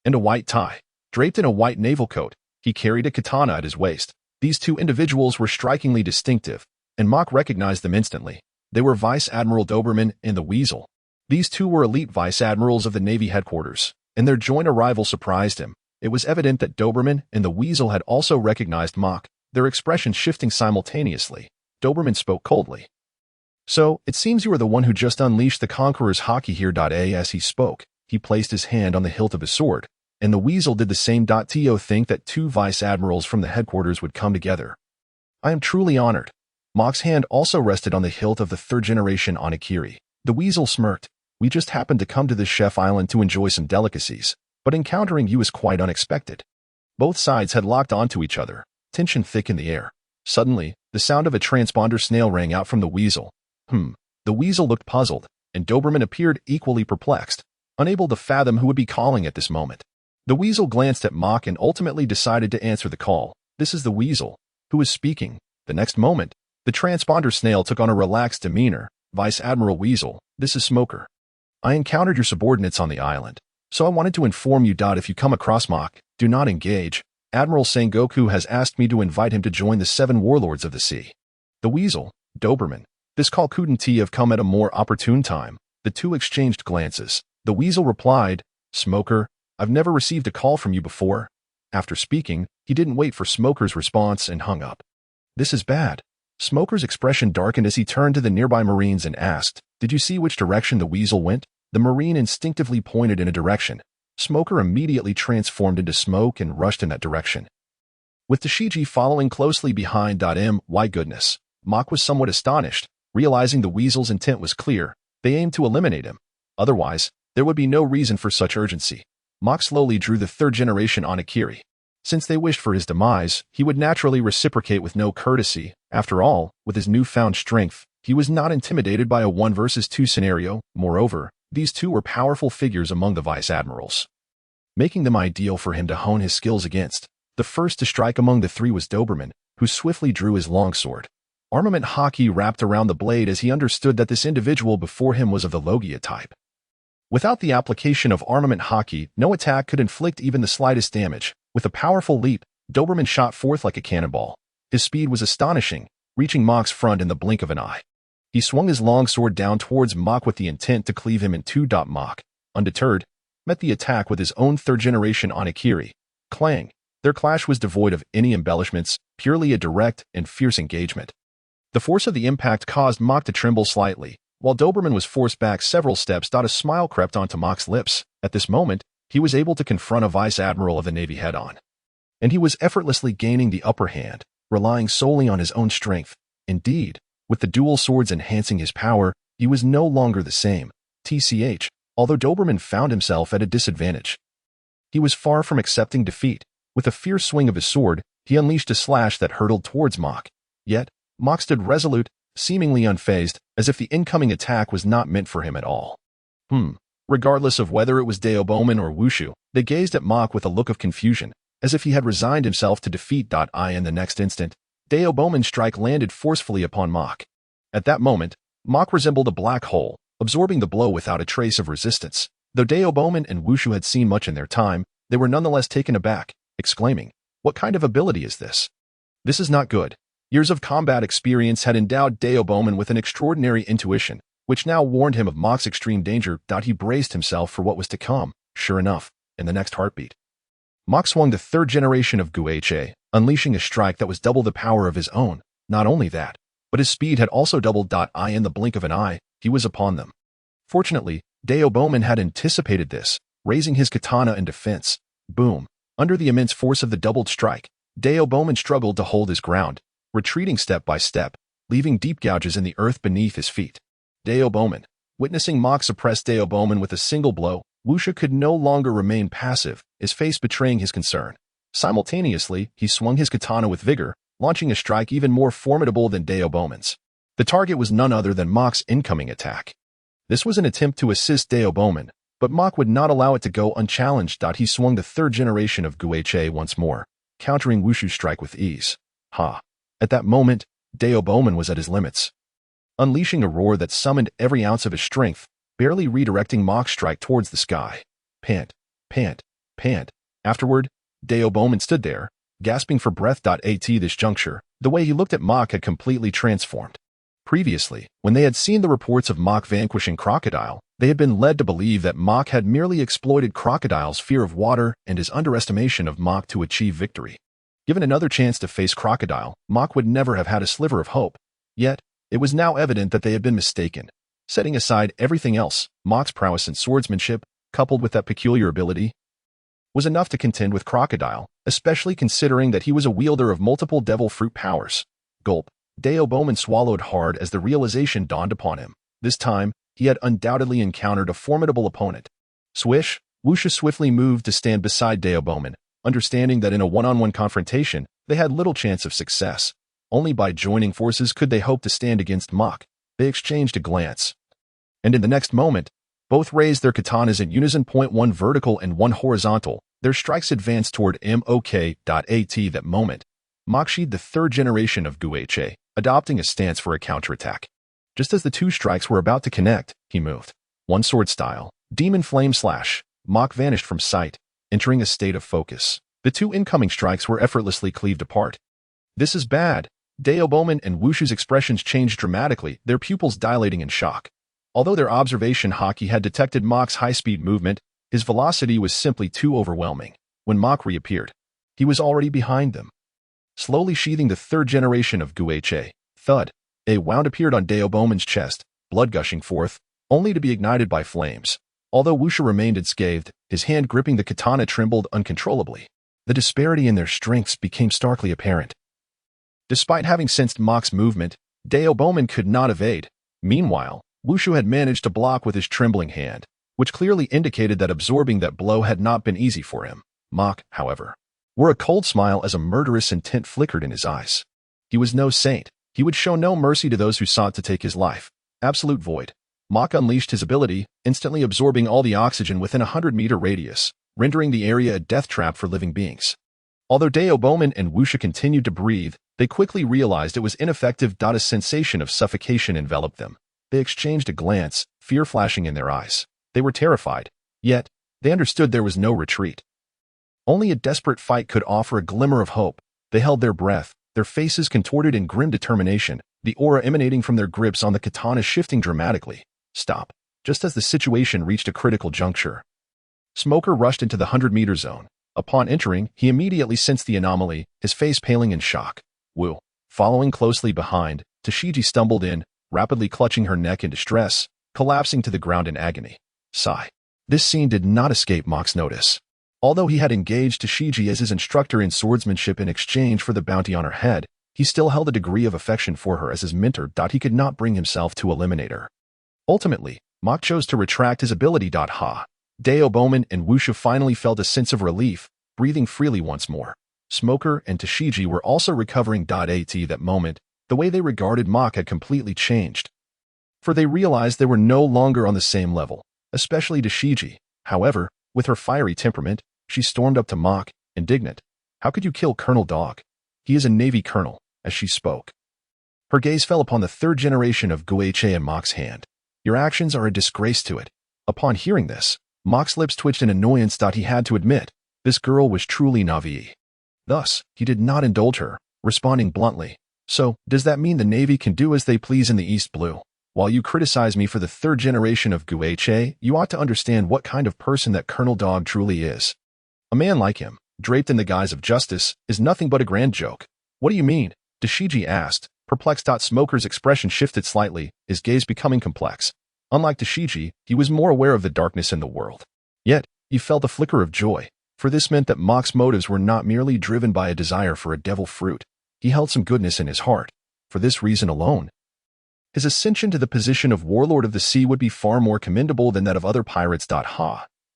and a white tie. Draped in a white naval coat, he carried a katana at his waist. These 2 individuals were strikingly distinctive, and Mach recognized them instantly. They were Vice Admiral Doberman and the Weasel. These 2 were elite Vice Admirals of the Navy headquarters, and their joint arrival surprised him. It was evident that Doberman and the Weasel had also recognized Mach, their expressions shifting simultaneously. Doberman spoke coldly. So, it seems you are the one who just unleashed the Conqueror's haki here. As he spoke, he placed his hand on the hilt of his sword. and the weasel did the same. To think that two vice admirals from the headquarters would come together. I am truly honored. Mock's hand also rested on the hilt of the third-generation Onigiri. The weasel smirked. We just happened to come to this chef island to enjoy some delicacies, but encountering you is quite unexpected. Both sides had locked onto each other, tension thick in the air. Suddenly, the sound of a transponder snail rang out from the weasel. The weasel looked puzzled, and Doberman appeared equally perplexed, unable to fathom who would be calling at this moment. The weasel glanced at Mock and ultimately decided to answer the call. This is the weasel. Who is speaking? The next moment, the transponder snail took on a relaxed demeanor. Vice Admiral Weasel, this is Smoker. I encountered your subordinates on the island, so I wanted to inform you. If you come across Mock, do not engage. Admiral Sengoku has asked me to invite him to join the 7 warlords of the sea. The weasel, Doberman. This call couldn't have come at a more opportune time. The two exchanged glances. The weasel replied, Smoker, I've never received a call from you before. After speaking, he didn't wait for Smoker's response and hung up. This is bad. Smoker's expression darkened as he turned to the nearby Marines and asked, Did you see which direction the weasel went? The Marine instinctively pointed in a direction. Smoker immediately transformed into smoke and rushed in that direction. With Tashiji following closely behind. My goodness. Mock was somewhat astonished, realizing the weasel's intent was clear. They aimed to eliminate him. Otherwise, there would be no reason for such urgency. Mock slowly drew the third-generation Onigiri. Since they wished for his demise, he would naturally reciprocate with no courtesy. After all, with his newfound strength, he was not intimidated by a 1 versus 2 scenario. Moreover, these two were powerful figures among the vice admirals, making them ideal for him to hone his skills against. The first to strike among the three was Doberman, who swiftly drew his longsword. Armament hockey wrapped around the blade as he understood that this individual before him was of the Logia type. Without the application of armament hockey, no attack could inflict even the slightest damage. With a powerful leap, Doberman shot forth like a cannonball. His speed was astonishing, reaching Mock's front in the blink of an eye. He swung his longsword down towards Mock with the intent to cleave him in two. Mock, undeterred, met the attack with his own third-generation Onigiri. Clang! Their clash was devoid of any embellishments, purely a direct and fierce engagement. The force of the impact caused Mock to tremble slightly, while Doberman was forced back several steps. A smile crept onto Mock's lips. At this moment, he was able to confront a vice admiral of the Navy head-on. And he was effortlessly gaining the upper hand, relying solely on his own strength. Indeed, with the dual swords enhancing his power, he was no longer the same. Although Doberman found himself at a disadvantage, he was far from accepting defeat. With a fierce swing of his sword, he unleashed a slash that hurtled towards Mock. Yet, Mock stood resolute, seemingly unfazed, as if the incoming attack was not meant for him at all. Regardless of whether it was Daoboman or Wushu, they gazed at Mock with a look of confusion, as if he had resigned himself to defeat. In the next instant, Daoboman's strike landed forcefully upon Mock. At that moment, Mock resembled a black hole, absorbing the blow without a trace of resistance. Though Daoboman and Wushu had seen much in their time, they were nonetheless taken aback, exclaiming, "What kind of ability is this? This is not good." Years of combat experience had endowed Daoboman with an extraordinary intuition, which now warned him of Mock's extreme danger. He braced himself for what was to come. Sure enough, in the next heartbeat, Mock swung the third generation of Guache, unleashing a strike that was double the power of his own. Not only that, but his speed had also doubled. In the blink of an eye, he was upon them. Fortunately, Daoboman had anticipated this, raising his katana in defense. Boom! Under the immense force of the doubled strike, Daoboman struggled to hold his ground, retreating step by step, leaving deep gouges in the earth beneath his feet. Daoboman. Witnessing Mock suppress Daoboman with a single blow, Wushu could no longer remain passive, his face betraying his concern. Simultaneously, he swung his katana with vigor, launching a strike even more formidable than Daoboman's. The target was none other than Mock's incoming attack. This was an attempt to assist Daoboman, but Mock would not allow it to go unchallenged. He swung the third generation of Guache once more, countering Wushu's strike with ease. At that moment, Daoboman was at his limits. Unleashing a roar that summoned every ounce of his strength, barely redirecting Mock's strike towards the sky. Pant, pant, pant. Afterward, Daoboman stood there, gasping for breath. At this juncture, the way he looked at Mock had completely transformed. Previously, when they had seen the reports of Mock vanquishing Crocodile, they had been led to believe that Mock had merely exploited Crocodile's fear of water and his underestimation of Mock to achieve victory. Given another chance to face Crocodile, Mock would never have had a sliver of hope. Yet, it was now evident that they had been mistaken. Setting aside everything else, Mock's prowess in swordsmanship, coupled with that peculiar ability, was enough to contend with Crocodile, especially considering that he was a wielder of multiple devil fruit powers. Gulp. Deo Bowman swallowed hard as the realization dawned upon him. This time, he had undoubtedly encountered a formidable opponent. Swish, Wuxia swiftly moved to stand beside Deo Bowman, understanding that in a one-on-one confrontation, they had little chance of success. Only by joining forces could they hope to stand against Mach. They exchanged a glance. And in the next moment, both raised their katanas in unison, one vertical and one horizontal. Their strikes advanced toward Mok.at. That moment, Mach sheathed the third generation of Guha, adopting a stance for a counterattack. Just as the two strikes were about to connect, he moved. One sword style, Demon Flame Slash. Mach vanished from sight, entering a state of focus. The two incoming strikes were effortlessly cleaved apart. This is bad. Deo Bowman and Wuxia's expressions changed dramatically, their pupils dilating in shock. Although their observation hockey had detected Mach's high-speed movement, his velocity was simply too overwhelming. When Mach reappeared, he was already behind them. Slowly sheathing the third generation of Guha, thud, a wound appeared on Deo Bowman's chest, blood gushing forth, only to be ignited by flames. Although Wuxia remained unscathed, his hand gripping the katana trembled uncontrollably. The disparity in their strengths became starkly apparent. Despite having sensed Mach's movement, Deo Bowman could not evade. Meanwhile, Wuxia had managed to block with his trembling hand, which clearly indicated that absorbing that blow had not been easy for him. Mach, however, wore a cold smile as a murderous intent flickered in his eyes. He was no saint. He would show no mercy to those who sought to take his life. Absolute void. Mach unleashed his ability, instantly absorbing all the oxygen within a 100-meter radius, rendering the area a death trap for living beings. Although Deo Bowman and Wuxia continued to breathe, they quickly realized it was ineffective. A sensation of suffocation enveloped them. They exchanged a glance, fear flashing in their eyes. They were terrified, yet they understood there was no retreat. Only a desperate fight could offer a glimmer of hope. They held their breath, their faces contorted in grim determination, the aura emanating from their grips on the katana shifting dramatically. Stop. Just as the situation reached a critical juncture, Smoker rushed into the 100-meter zone. Upon entering, he immediately sensed the anomaly, his face paling in shock. Wu. Following closely behind, Tashigi stumbled in, rapidly clutching her neck in distress, collapsing to the ground in agony. Sigh. This scene did not escape Mach's notice. Although he had engaged Tashigi as his instructor in swordsmanship in exchange for the bounty on her head, he still held a degree of affection for her as his mentor. He could not bring himself to eliminate her. Ultimately, Mach chose to retract his ability. Deo Bowman and Wuxia finally felt a sense of relief, breathing freely once more. Smoker and Tashigi were also recovering. At that moment, the way they regarded Mach had completely changed. For they realized they were no longer on the same level, especially Tashigi. However, with her fiery temperament, she stormed up to Mach, indignant. How could you kill Colonel Dog? He is a Navy colonel, as she spoke. Her gaze fell upon the third generation of Guha in Mach's hand. Your actions are a disgrace to it. Upon hearing this, Mach's lips twitched in annoyance. He had to admit, this girl was truly naive. Thus, he did not indulge her, responding bluntly. So, does that mean the Navy can do as they please in the East Blue? While you criticize me for the third generation of Guha, you ought to understand what kind of person that Colonel Dog truly is. A man like him, draped in the guise of justice, is nothing but a grand joke. What do you mean? Tashigi asked, perplexed. Smoker's expression shifted slightly, his gaze becoming complex. Unlike Tashigi, he was more aware of the darkness in the world. Yet, he felt a flicker of joy, for this meant that Mach's motives were not merely driven by a desire for a devil fruit. He held some goodness in his heart. For this reason alone, his ascension to the position of Warlord of the Sea would be far more commendable than that of other pirates.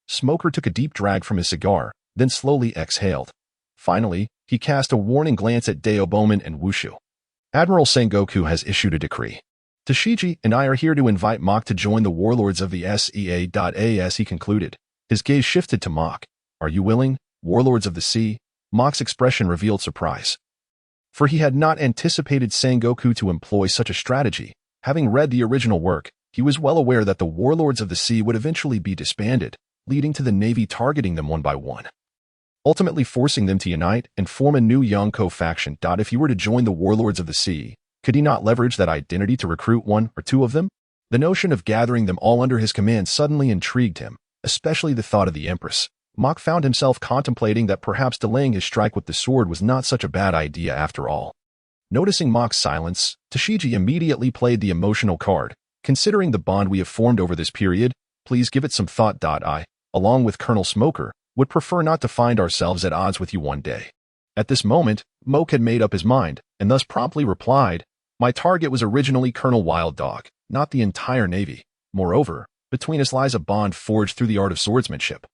Smoker took a deep drag from his cigar, then slowly exhaled. Finally, he cast a warning glance at Deo Bowman and Wuxia. Admiral Sengoku has issued a decree. Tashigi and I are here to invite Mach to join the Warlords of the SEA. He concluded. His gaze shifted to Mach. Are you willing, Warlords of the Sea? Mach's expression revealed surprise. For he had not anticipated Sengoku to employ such a strategy. Having read the original work, he was well aware that the Warlords of the Sea would eventually be disbanded, leading to the Navy targeting them one by one, ultimately forcing them to unite and form a new Yonko faction. If he were to join the Warlords of the Sea, could he not leverage that identity to recruit one or two of them? The notion of gathering them all under his command suddenly intrigued him, especially the thought of the Empress. Mach found himself contemplating that perhaps delaying his strike with the sword was not such a bad idea after all. Noticing Mach's silence, Tashigi immediately played the emotional card. Considering the bond we have formed over this period, please give it some thought. I, along with Colonel Smoker, would prefer not to find ourselves at odds with you one day. At this moment, Moke had made up his mind, and thus promptly replied, my target was originally Colonel Wild Dog, not the entire Navy. Moreover, between us lies a bond forged through the art of swordsmanship.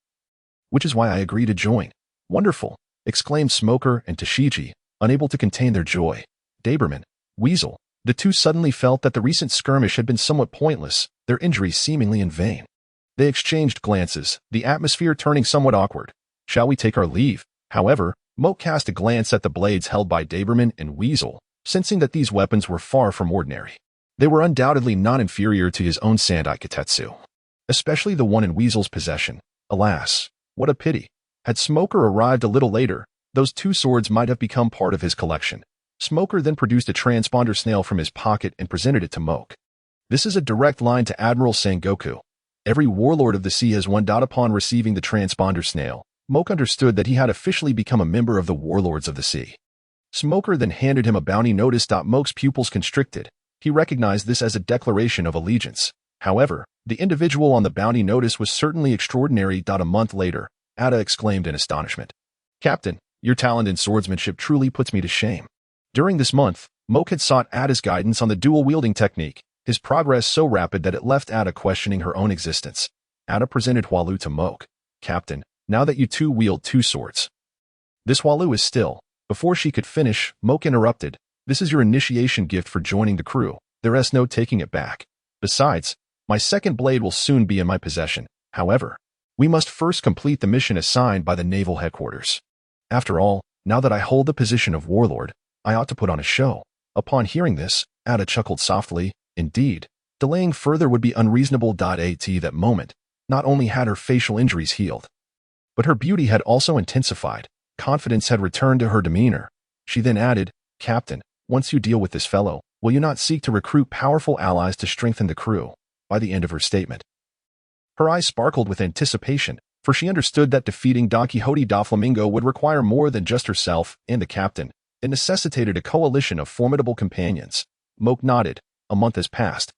Which is why I agree to join. Wonderful, exclaimed Smoker and Tashiji, unable to contain their joy. Daberman, Weasel, the two suddenly felt that the recent skirmish had been somewhat pointless, their injuries seemingly in vain. They exchanged glances, the atmosphere turning somewhat awkward. Shall we take our leave? However, Moke cast a glance at the blades held by Daberman and Weasel, sensing that these weapons were far from ordinary. They were undoubtedly not inferior to his own Sandai Kitetsu, especially the one in Weasel's possession. Alas, what a pity. Had Smoker arrived a little later, those two swords might have become part of his collection. Smoker then produced a transponder snail from his pocket and presented it to Moke. This is a direct line to Admiral Sengoku. Every warlord of the sea has one. Upon receiving the transponder snail, Moke understood that he had officially become a member of the Warlords of the sea. Smoker then handed him a bounty notice. Moke's pupils constricted. He recognized this as a declaration of allegiance. However, the individual on the bounty notice was certainly extraordinary. A month later, Ada exclaimed in astonishment. Captain, your talent in swordsmanship truly puts me to shame. During this month, Moke had sought Ada's guidance on the dual-wielding technique, his progress so rapid that it left Ada questioning her own existence. Ada presented Hualu to Moke. Captain, now that you two wield two swords. This Hualu is still. Before she could finish, Moke interrupted. This is your initiation gift for joining the crew. There is no taking it back. Besides, my second blade will soon be in my possession. However, we must first complete the mission assigned by the naval headquarters. After all, now that I hold the position of warlord, I ought to put on a show. Upon hearing this, Ada chuckled softly. Indeed, delaying further would be unreasonable. At that moment, not only had her facial injuries healed, but her beauty had also intensified. Confidence had returned to her demeanor. She then added, Captain, once you deal with this fellow, will you not seek to recruit powerful allies to strengthen the crew? By the end of her statement, her eyes sparkled with anticipation, for she understood that defeating Don Quixote Doflamingo would require more than just herself and the captain. It necessitated a coalition of formidable companions. Moke nodded. A month has passed.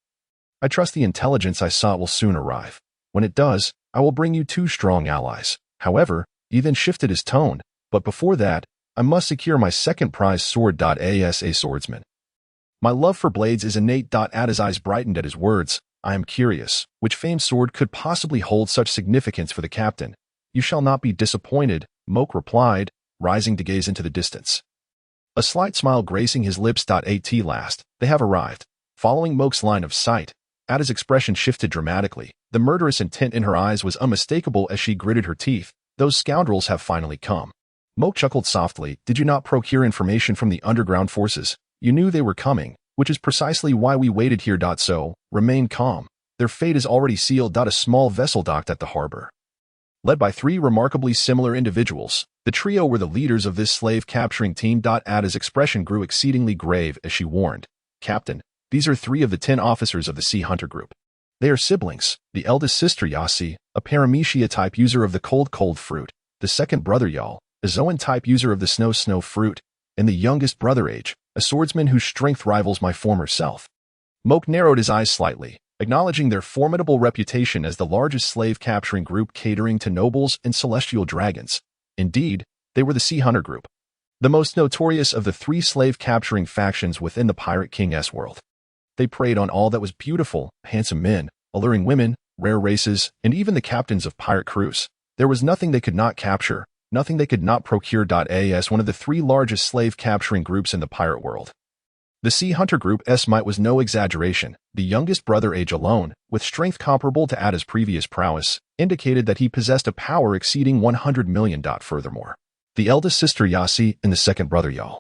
I trust the intelligence I sought will soon arrive. When it does, I will bring you two strong allies. However, he then shifted his tone. But before that, I must secure my second prize sword. As a swordsman, my love for blades is innate. Ada's eyes brightened at his words. I am curious, which famed sword could possibly hold such significance for the captain? You shall not be disappointed, Moke replied, rising to gaze into the distance. A slight smile gracing his lips. At last, they have arrived. Following Moke's line of sight, Ada's expression shifted dramatically. The murderous intent in her eyes was unmistakable as she gritted her teeth. Those scoundrels have finally come. Moke chuckled softly. Did you not procure information from the underground forces? You knew they were coming, which is precisely why we waited here. So, remain calm. Their fate is already sealed. A small vessel docked at the harbor. Led by three remarkably similar individuals, the trio were the leaders of this slave-capturing team. Ada's expression grew exceedingly grave as she warned, Captain, these are 3 of the 10 officers of the Sea Hunter group. They are siblings, the eldest sister Yasi, a Paramecia-type user of the cold fruit, the second brother Yal, a Zoan-type user of the snow fruit, and the youngest brother Age, a swordsman whose strength rivals my former self. Moke narrowed his eyes slightly, acknowledging their formidable reputation as the largest slave-capturing group catering to nobles and celestial dragons. Indeed, they were the Sea Hunter group, the most notorious of the 3 slave-capturing factions within the Pirate King's world. They preyed on all that was beautiful, handsome men, alluring women, rare races, and even the captains of pirate crews. There was nothing they could not capture, nothing they could not procure. As one of the 3 largest slave-capturing groups in the pirate world, the Sea Hunter Group's might was no exaggeration. The youngest brother Age alone, with strength comparable to Ada's previous prowess, indicated that he possessed a power exceeding 100 million. Furthermore, the eldest sister Yasi and the second brother Yal,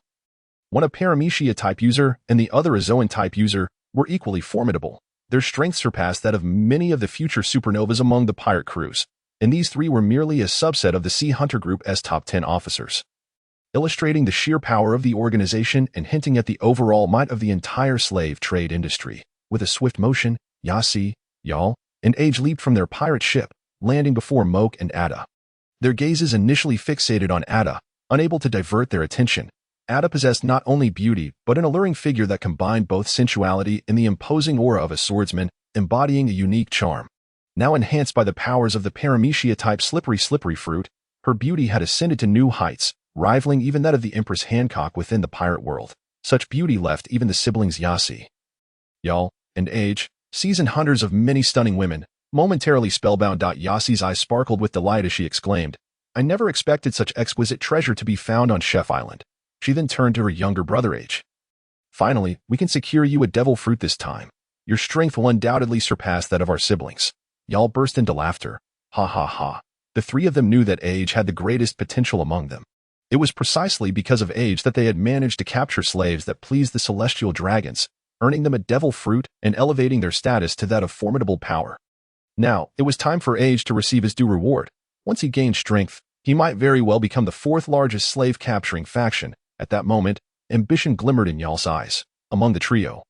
one a Paramecia-type user and the other a Zoan-type user, were equally formidable. Their strength surpassed that of many of the future supernovas among the pirate crews, and these 3 were merely a subset of the Sea Hunter Group's top 10 officers, illustrating the sheer power of the organization and hinting at the overall might of the entire slave trade industry. With a swift motion, Yasi, Yal, and Age leaped from their pirate ship, landing before Moke and Ada. Their gazes initially fixated on Ada, unable to divert their attention. Ada possessed not only beauty, but an alluring figure that combined both sensuality and the imposing aura of a swordsman, embodying a unique charm. Now enhanced by the powers of the Paramecia-type Slippery Fruit, Her beauty had ascended to new heights, rivaling even that of the Empress Hancock within the pirate world. Such beauty left even the siblings Yasi, Yal, and Age, seasoned hunters of many stunning women, momentarily spellbound. Yasi's eyes sparkled with delight as she exclaimed, "I never expected such exquisite treasure to be found on Chef Island." She then turned to her younger brother Age. "Finally, we can secure you a devil fruit this time. Your strength will undoubtedly surpass that of our siblings." Yal burst into laughter. Ha ha ha. The three of them knew that Age had the greatest potential among them. It was precisely because of Age that they had managed to capture slaves that pleased the celestial dragons, earning them a devil fruit and elevating their status to that of formidable power. Now, it was time for Age to receive his due reward. Once he gained strength, he might very well become the fourth largest slave-capturing faction. At that moment, ambition glimmered in Yal's eyes. Among the trio,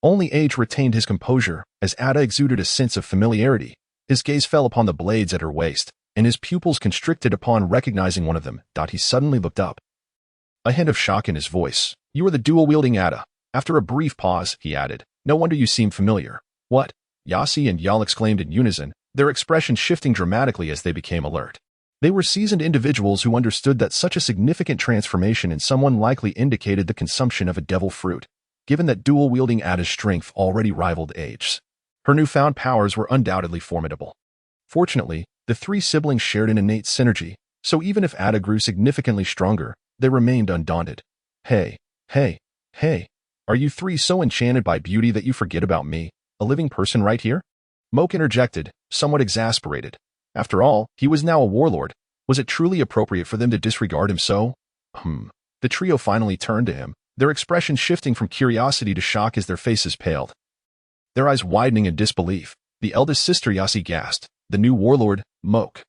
only Age retained his composure, as Ada exuded a sense of familiarity. His gaze fell upon the blades at her waist, and his pupils constricted upon recognizing one of them. He suddenly looked up, a hint of shock in his voice. "You are the dual-wielding Ada." After a brief pause, he added, "No wonder you seem familiar." "What?" Yasi and Yal exclaimed in unison, their expressions shifting dramatically as they became alert. They were seasoned individuals who understood that such a significant transformation in someone likely indicated the consumption of a devil fruit, given that dual-wielding Ada's strength already rivaled Age's. Her newfound powers were undoubtedly formidable. Fortunately, the three siblings shared an innate synergy, so even if Ada grew significantly stronger, they remained undaunted. Hey, are you three so enchanted by beauty that you forget about me, a living person right here?" Moke interjected, somewhat exasperated. After all, he was now a warlord. Was it truly appropriate for them to disregard him so? The trio finally turned to him, their expressions shifting from curiosity to shock as their faces paled. Their eyes widening in disbelief, the eldest sister Yasi gasped. The new warlord, Moke,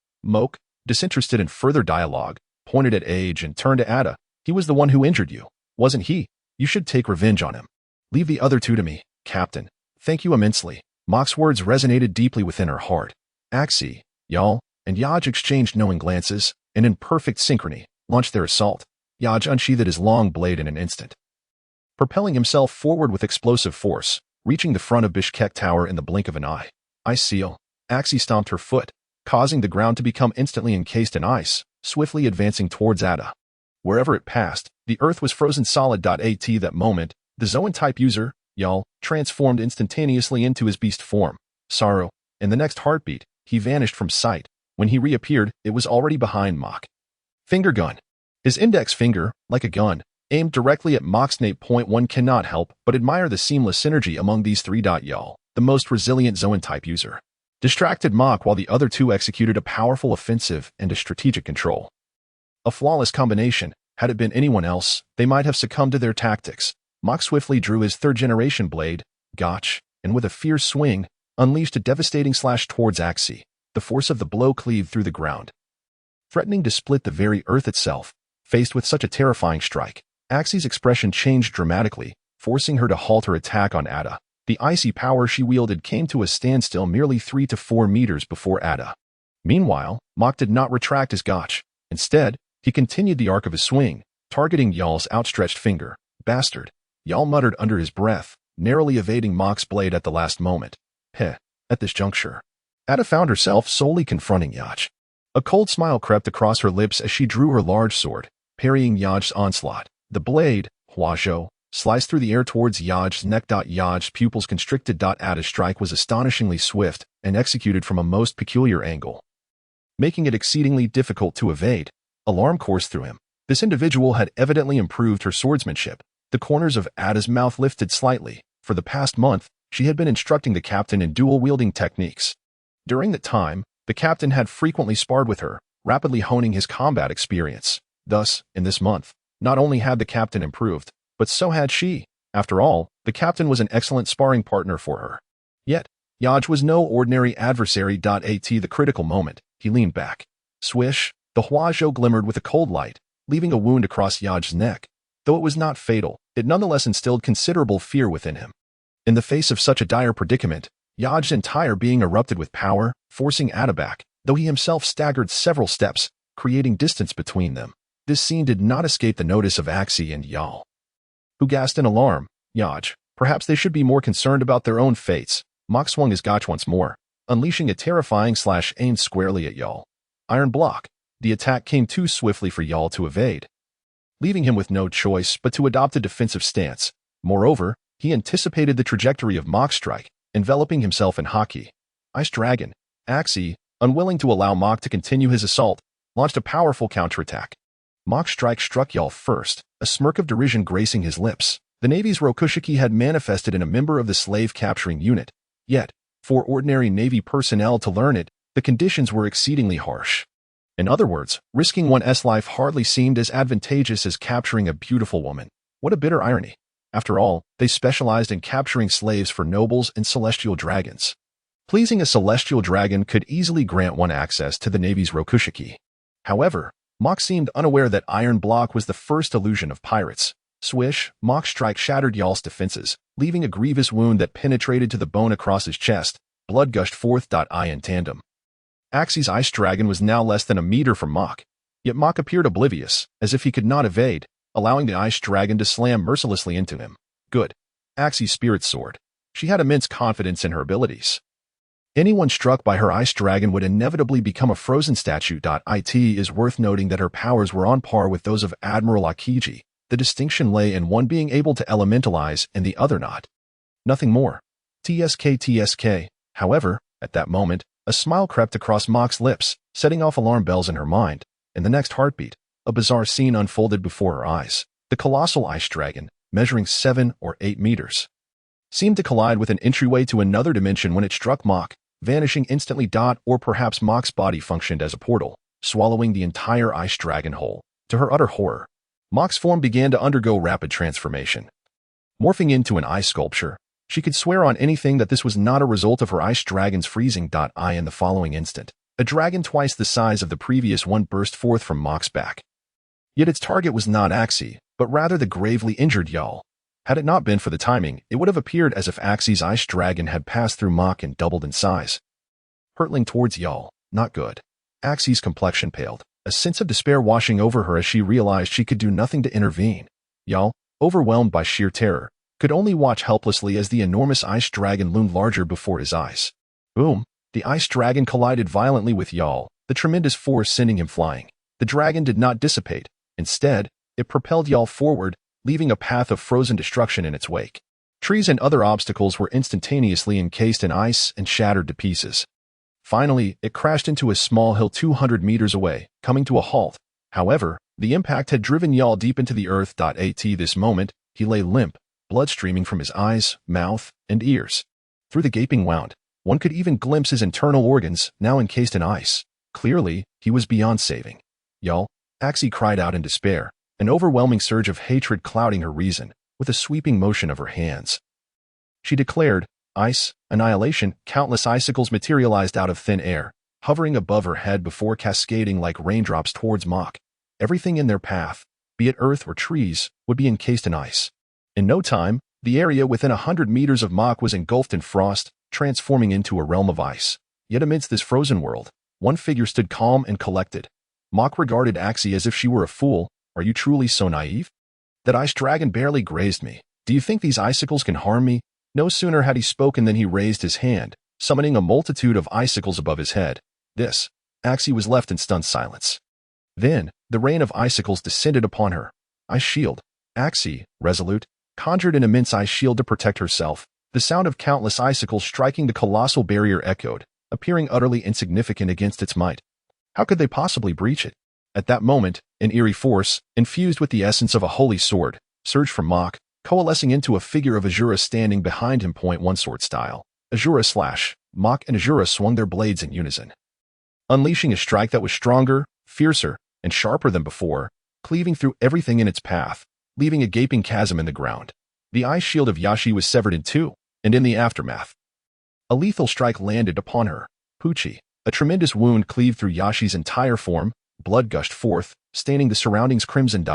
disinterested in further dialogue, pointed at Age and turned to Ada. "He was the one who injured you, wasn't he? You should take revenge on him. Leave the other two to me, Captain. Thank you immensely." Mock's words resonated deeply within her heart. Axie, Yal, and Yaj exchanged knowing glances, and in perfect synchrony, launched their assault. Yaj unsheathed his long blade in an instant, propelling himself forward with explosive force, reaching the front of Bishkek Tower in the blink of an eye. "Ice seal." Axie stomped her foot, causing the ground to become instantly encased in ice, swiftly advancing towards Ada. Wherever it passed, the earth was frozen solid. At that moment, the Zoan-type user, Yal, transformed instantaneously into his beast form, Zoro. In the next heartbeat, he vanished from sight. When he reappeared, it was already behind Mock. Finger gun. His index finger, like a gun, aimed directly at Mock's nape. One cannot help but admire the seamless synergy among these three. Yal, the most resilient Zoan-type user, distracted Mock while the other two executed a powerful offensive and a strategic control. A flawless combination. Had it been anyone else, they might have succumbed to their tactics. Mock swiftly drew his third-generation blade, Gotch, and with a fierce swing, unleashed a devastating slash towards Axie. The force of the blow cleaved through the ground, threatening to split the very earth itself. Faced with such a terrifying strike, Axie's expression changed dramatically, forcing her to halt her attack on Ada. The icy power she wielded came to a standstill merely 3 to 4 meters before Ada. Meanwhile, Mock did not retract his Gotch. Instead, he continued the arc of his swing, targeting Yal's outstretched finger. "Bastard," Yal muttered under his breath, narrowly evading Mock's blade at the last moment. At this juncture, Ada found herself solely confronting Yaj. A cold smile crept across her lips as she drew her large sword, parrying Yaj's onslaught. The blade, Huazhou, sliced through the air towards Yaj's neck. Yaj's pupils constricted. Ada's strike was astonishingly swift and executed from a most peculiar angle, making it exceedingly difficult to evade. Alarm coursed through him. This individual had evidently improved her swordsmanship. The corners of Ada's mouth lifted slightly. For the past month, she had been instructing the captain in dual-wielding techniques. During that time, the captain had frequently sparred with her, rapidly honing his combat experience. Thus, in this month, not only had the captain improved, but so had she. After all, the captain was an excellent sparring partner for her. Yet, Yaj was no ordinary adversary. At the critical moment, he leaned back. Swish, the Huazhou glimmered with a cold light, leaving a wound across Yaj's neck. Though it was not fatal, it nonetheless instilled considerable fear within him. In the face of such a dire predicament, Yaj's entire being erupted with power, forcing Ada back, though he himself staggered several steps, creating distance between them. This scene did not escape the notice of Axie and Yal, who gasped in alarm. Yaj, perhaps they should be more concerned about their own fates. Mock swung his gotch once more, unleashing a terrifying slash aimed squarely at Yal. Iron block. the attack came too swiftly for Yarl to evade, leaving him with no choice but to adopt a defensive stance. Moreover, he anticipated the trajectory of Mach's strike, enveloping himself in Haki. Ice Dragon, Axie, unwilling to allow Mach to continue his assault, launched a powerful counterattack. Mach's strike struck Yarl first, a smirk of derision gracing his lips. The Navy's Rokushiki had manifested in a member of the slave-capturing unit. Yet, for ordinary Navy personnel to learn it, the conditions were exceedingly harsh. In other words, risking one's life hardly seemed as advantageous as capturing a beautiful woman. What a bitter irony. After all, they specialized in capturing slaves for nobles and celestial dragons. Pleasing a celestial dragon could easily grant one access to the Navy's Rokushiki. However, Mach seemed unaware that Iron Block was the first illusion of pirates. Swish, Mach's strike shattered Yarl's defenses, leaving a grievous wound that penetrated to the bone across his chest. Blood gushed forth. In tandem. Axie's Ice Dragon was now less than a meter from Mach, yet Mach appeared oblivious, as if he could not evade, allowing the Ice Dragon to slam mercilessly into him. Good. Axie's Spirit Sword. She had immense confidence in her abilities. Anyone struck by her Ice Dragon would inevitably become a frozen statue. It is worth noting that her powers were on par with those of Admiral Akiji. The distinction lay in one being able to elementalize and the other not. Nothing more. TSK. However, at that moment, a smile crept across Mach's lips, setting off alarm bells in her mind. In the next heartbeat, a bizarre scene unfolded before her eyes. The colossal Ice Dragon, measuring 7 or 8 meters, seemed to collide with an entryway to another dimension when it struck Mach, vanishing instantly. Or perhaps Mach's body functioned as a portal, swallowing the entire Ice Dragon whole. To her utter horror, Mach's form began to undergo rapid transformation. Morphing into an ice sculpture, she could swear on anything that this was not a result of her Ice Dragon's freezing. In the following instant, a dragon twice the size of the previous one burst forth from Mach's back. Yet its target was not Axie, but rather the gravely injured Yarl. Had it not been for the timing, it would have appeared as if Axie's Ice Dragon had passed through Mach and doubled in size. Hurtling towards Yarl, not good. Axie's complexion paled, a sense of despair washing over her as she realized she could do nothing to intervene. Yarl, overwhelmed by sheer terror, could only watch helplessly as the enormous Ice Dragon loomed larger before his eyes. Boom! The Ice Dragon collided violently with Yarl, the tremendous force sending him flying. The dragon did not dissipate. Instead, it propelled Yarl forward, leaving a path of frozen destruction in its wake. Trees and other obstacles were instantaneously encased in ice and shattered to pieces. Finally, it crashed into a small hill 200 meters away, coming to a halt. However, the impact had driven Yarl deep into the earth. At this moment, he lay limp, blood streaming from his eyes, mouth, and ears. Through the gaping wound, one could even glimpse his internal organs, now encased in ice. Clearly, he was beyond saving. Yarl, Axie cried out in despair, an overwhelming surge of hatred clouding her reason, with a sweeping motion of her hands. She declared, "Ice, annihilation." Countless icicles materialized out of thin air, hovering above her head before cascading like raindrops towards Mach. Everything in their path, be it earth or trees, would be encased in ice. In no time, the area within 100 meters of Mach was engulfed in frost, transforming into a realm of ice. Yet amidst this frozen world, one figure stood calm and collected. Mach regarded Axie as if she were a fool. "Are you truly so naive? That Ice Dragon barely grazed me. Do you think these icicles can harm me?" No sooner had he spoken than he raised his hand, summoning a multitude of icicles above his head. Axie was left in stunned silence. Then, the rain of icicles descended upon her. Ice Shield. Axie, resolute, conjured an immense ice shield to protect herself. The sound of countless icicles striking the colossal barrier echoed, appearing utterly insignificant against its might. How could they possibly breach it? At that moment, an eerie force, infused with the essence of a holy sword, surged from Mach, coalescing into a figure of Azura standing behind him. One sword style. Azura slash. Mach and Azura swung their blades in unison, unleashing a strike that was stronger, fiercer, and sharper than before, cleaving through everything in its path, leaving a gaping chasm in the ground. The ice shield of Yashi was severed in two, and in the aftermath, a lethal strike landed upon her. Pucci. A tremendous wound cleaved through Yashi's entire form, blood gushed forth, staining the surroundings crimson.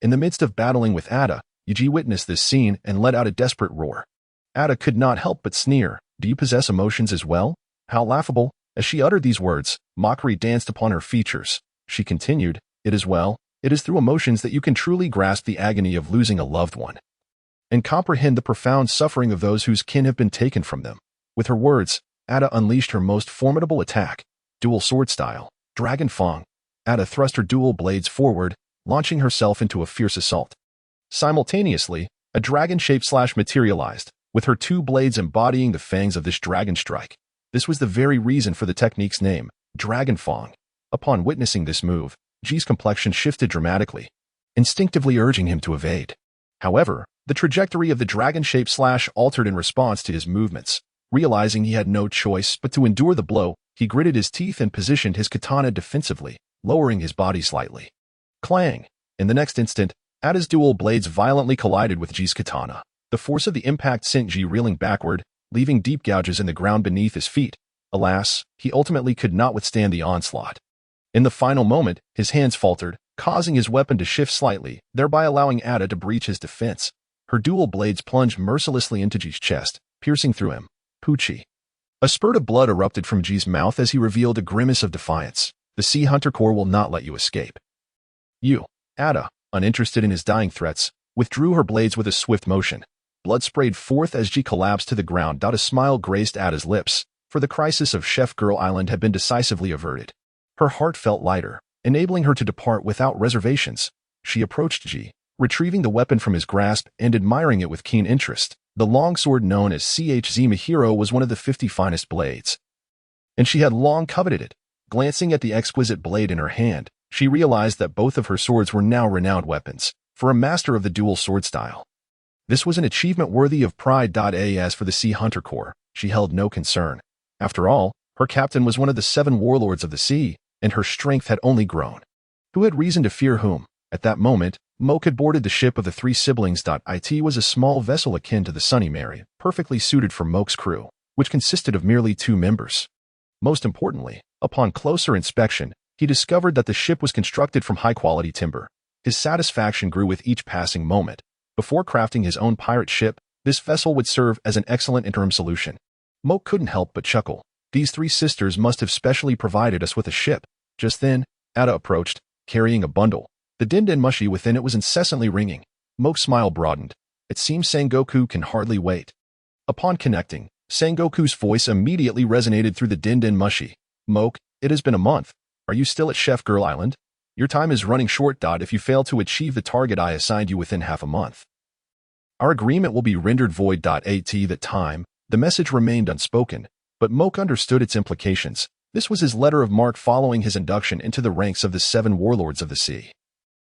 In the midst of battling with Ada, Yuji witnessed this scene and let out a desperate roar. Ada could not help but sneer. "Do you possess emotions as well?" How laughable. As she uttered these words, mockery danced upon her features. She continued, "It is well. It is through emotions that you can truly grasp the agony of losing a loved one, and comprehend the profound suffering of those whose kin have been taken from them." With her words, Ada unleashed her most formidable attack, dual sword style, Dragon Fang. Ada thrust her dual blades forward, launching herself into a fierce assault. Simultaneously, a dragon shape slash materialized, with her two blades embodying the fangs of this dragon strike. This was the very reason for the technique's name, Dragon Fang. Upon witnessing this move, Ji's complexion shifted dramatically, instinctively urging him to evade. However, the trajectory of the dragon shape slash altered in response to his movements. Realizing he had no choice but to endure the blow, he gritted his teeth and positioned his katana defensively, lowering his body slightly. Clang! In the next instant, Ada's dual blades violently collided with Ji's katana. The force of the impact sent Ji reeling backward, leaving deep gouges in the ground beneath his feet. Alas, he ultimately could not withstand the onslaught. In the final moment, his hands faltered, causing his weapon to shift slightly, thereby allowing Ada to breach his defense. Her dual blades plunged mercilessly into Ji's chest, piercing through him. Poochie. A spurt of blood erupted from Ji's mouth as he revealed a grimace of defiance. The Sea Hunter Corps will not let you escape. You, Ada, uninterested in his dying threats, withdrew her blades with a swift motion. Blood sprayed forth as Ji collapsed to the ground. A smile graced Ada's lips, for the crisis of Chef Girl Island had been decisively averted. Her heart felt lighter, enabling her to depart without reservations. She approached Ji, retrieving the weapon from his grasp and admiring it with keen interest. The longsword known as CHZ Mahiro was one of the 50 finest blades, and she had long coveted it. Glancing at the exquisite blade in her hand, she realized that both of her swords were now renowned weapons, for a master of the dual sword style. This was an achievement worthy of pride. As for the Sea Hunter Corps, she held no concern. After all, her captain was one of the 7 warlords of the sea, and her strength had only grown. Who had reason to fear whom? At that moment, Moke had boarded the ship of the 3 siblings. It was a small vessel akin to the Sunny Mary, perfectly suited for Moke's crew, which consisted of merely 2 members. Most importantly, upon closer inspection, he discovered that the ship was constructed from high-quality timber. His satisfaction grew with each passing moment. Before crafting his own pirate ship, this vessel would serve as an excellent interim solution. Moke couldn't help but chuckle. These 3 sisters must have specially provided us with a ship. Just then, Ada approached, carrying a bundle. The din-din mushi within it was incessantly ringing. Moke's smile broadened. It seems Sengoku can hardly wait. Upon connecting, Sengoku's voice immediately resonated through the din-din mushi. Moke, it has been a month. Are you still at Chef Girl Island? Your time is running short. If you fail to achieve the target I assigned you within half a month, our agreement will be rendered void. At that time, the message remained unspoken, but Moke understood its implications. This was his letter of marque following his induction into the ranks of the 7 warlords of the sea.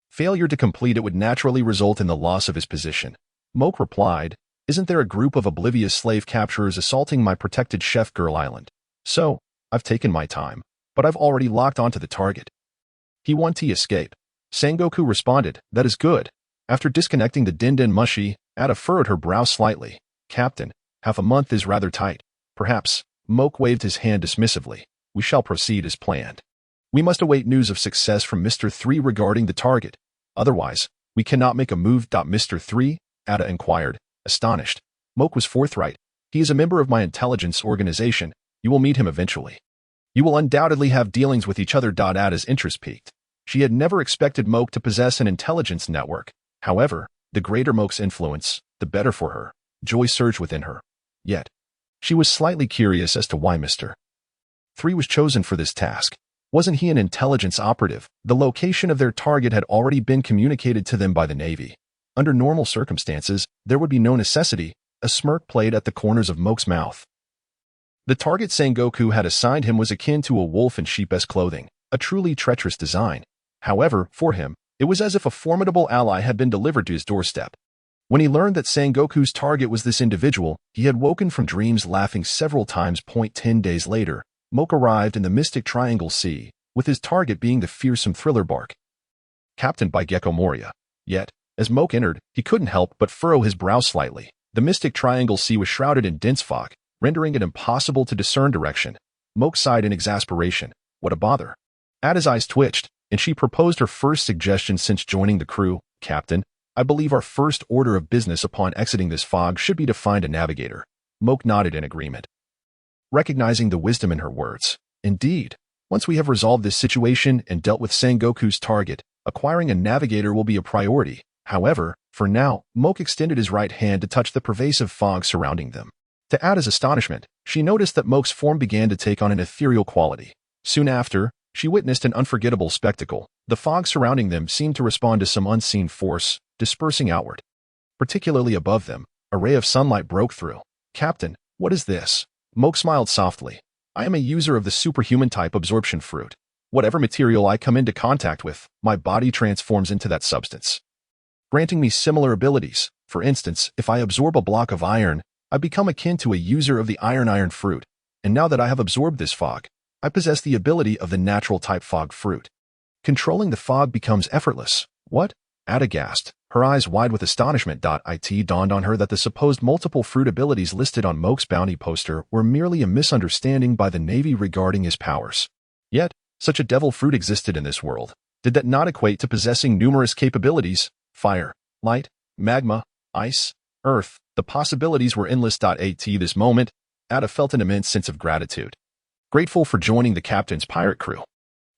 Failure to complete it would naturally result in the loss of his position. Moke replied, Isn't there a group of oblivious slave capturers assaulting my protected Chef Girl Island? So, I've taken my time, but I've already locked onto the target. He wants to escape. Sengoku responded, That is good. After disconnecting the din-din mushi, Ada furrowed her brow slightly. Captain, half a month is rather tight. Perhaps. Moke waved his hand dismissively. We shall proceed as planned. We must await news of success from Mr. 3 regarding the target. Otherwise, we cannot make a move. Mr. 3? Ada inquired, astonished. Moke was forthright. He is a member of my intelligence organization. You will meet him eventually. You will undoubtedly have dealings with each other. Ada's interest peaked. She had never expected Moke to possess an intelligence network. However, the greater Moke's influence, the better for her. Joy surged within her. Yet, she was slightly curious as to why Mr. 3 was chosen for this task. Wasn't he an intelligence operative? The location of their target had already been communicated to them by the Navy. Under normal circumstances, there would be no necessity. A smirk played at the corners of Moke's mouth. The target Sengoku had assigned him was akin to a wolf in sheep-esque clothing, a truly treacherous design. However, for him, it was as if a formidable ally had been delivered to his doorstep. When he learned that Sengoku's target was this individual, he had woken from dreams laughing several times. 10 days later, Moke arrived in the Mystic Triangle Sea, with his target being the fearsome thriller bark, captained by Gecko Moria. Yet, as Moke entered, he couldn't help but furrow his brow slightly. The Mystic Triangle Sea was shrouded in dense fog, rendering it impossible to discern direction. Moke sighed in exasperation. What a bother. Ada's eyes twitched, and she proposed her first suggestion since joining the crew. Captain, I believe our first order of business upon exiting this fog should be to find a navigator. Moke nodded in agreement, recognizing the wisdom in her words. Indeed, once we have resolved this situation and dealt with Sengoku's target, acquiring a navigator will be a priority. However, for now, Moke extended his right hand to touch the pervasive fog surrounding them. To Ada's astonishment, she noticed that Moke's form began to take on an ethereal quality. Soon after, she witnessed an unforgettable spectacle. The fog surrounding them seemed to respond to some unseen force, dispersing outward. Particularly above them, a ray of sunlight broke through. "Captain, what is this?" Moke smiled softly. "I am a user of the superhuman-type absorption fruit. Whatever material I come into contact with, my body transforms into that substance, granting me similar abilities. For instance, if I absorb a block of iron, I become akin to a user of the iron fruit. And now that I have absorbed this fog, I possess the ability of the natural-type fog fruit. Controlling the fog becomes effortless." "What?" Ada gasped, her eyes wide with astonishment. It dawned on her that the supposed multiple fruit abilities listed on Moke's bounty poster were merely a misunderstanding by the Navy regarding his powers. Yet, such a devil fruit existed in this world. Did that not equate to possessing numerous capabilities? Fire, light, magma, ice, earth. The possibilities were endless. At this moment, Ada felt an immense sense of gratitude. Grateful for joining the captain's pirate crew.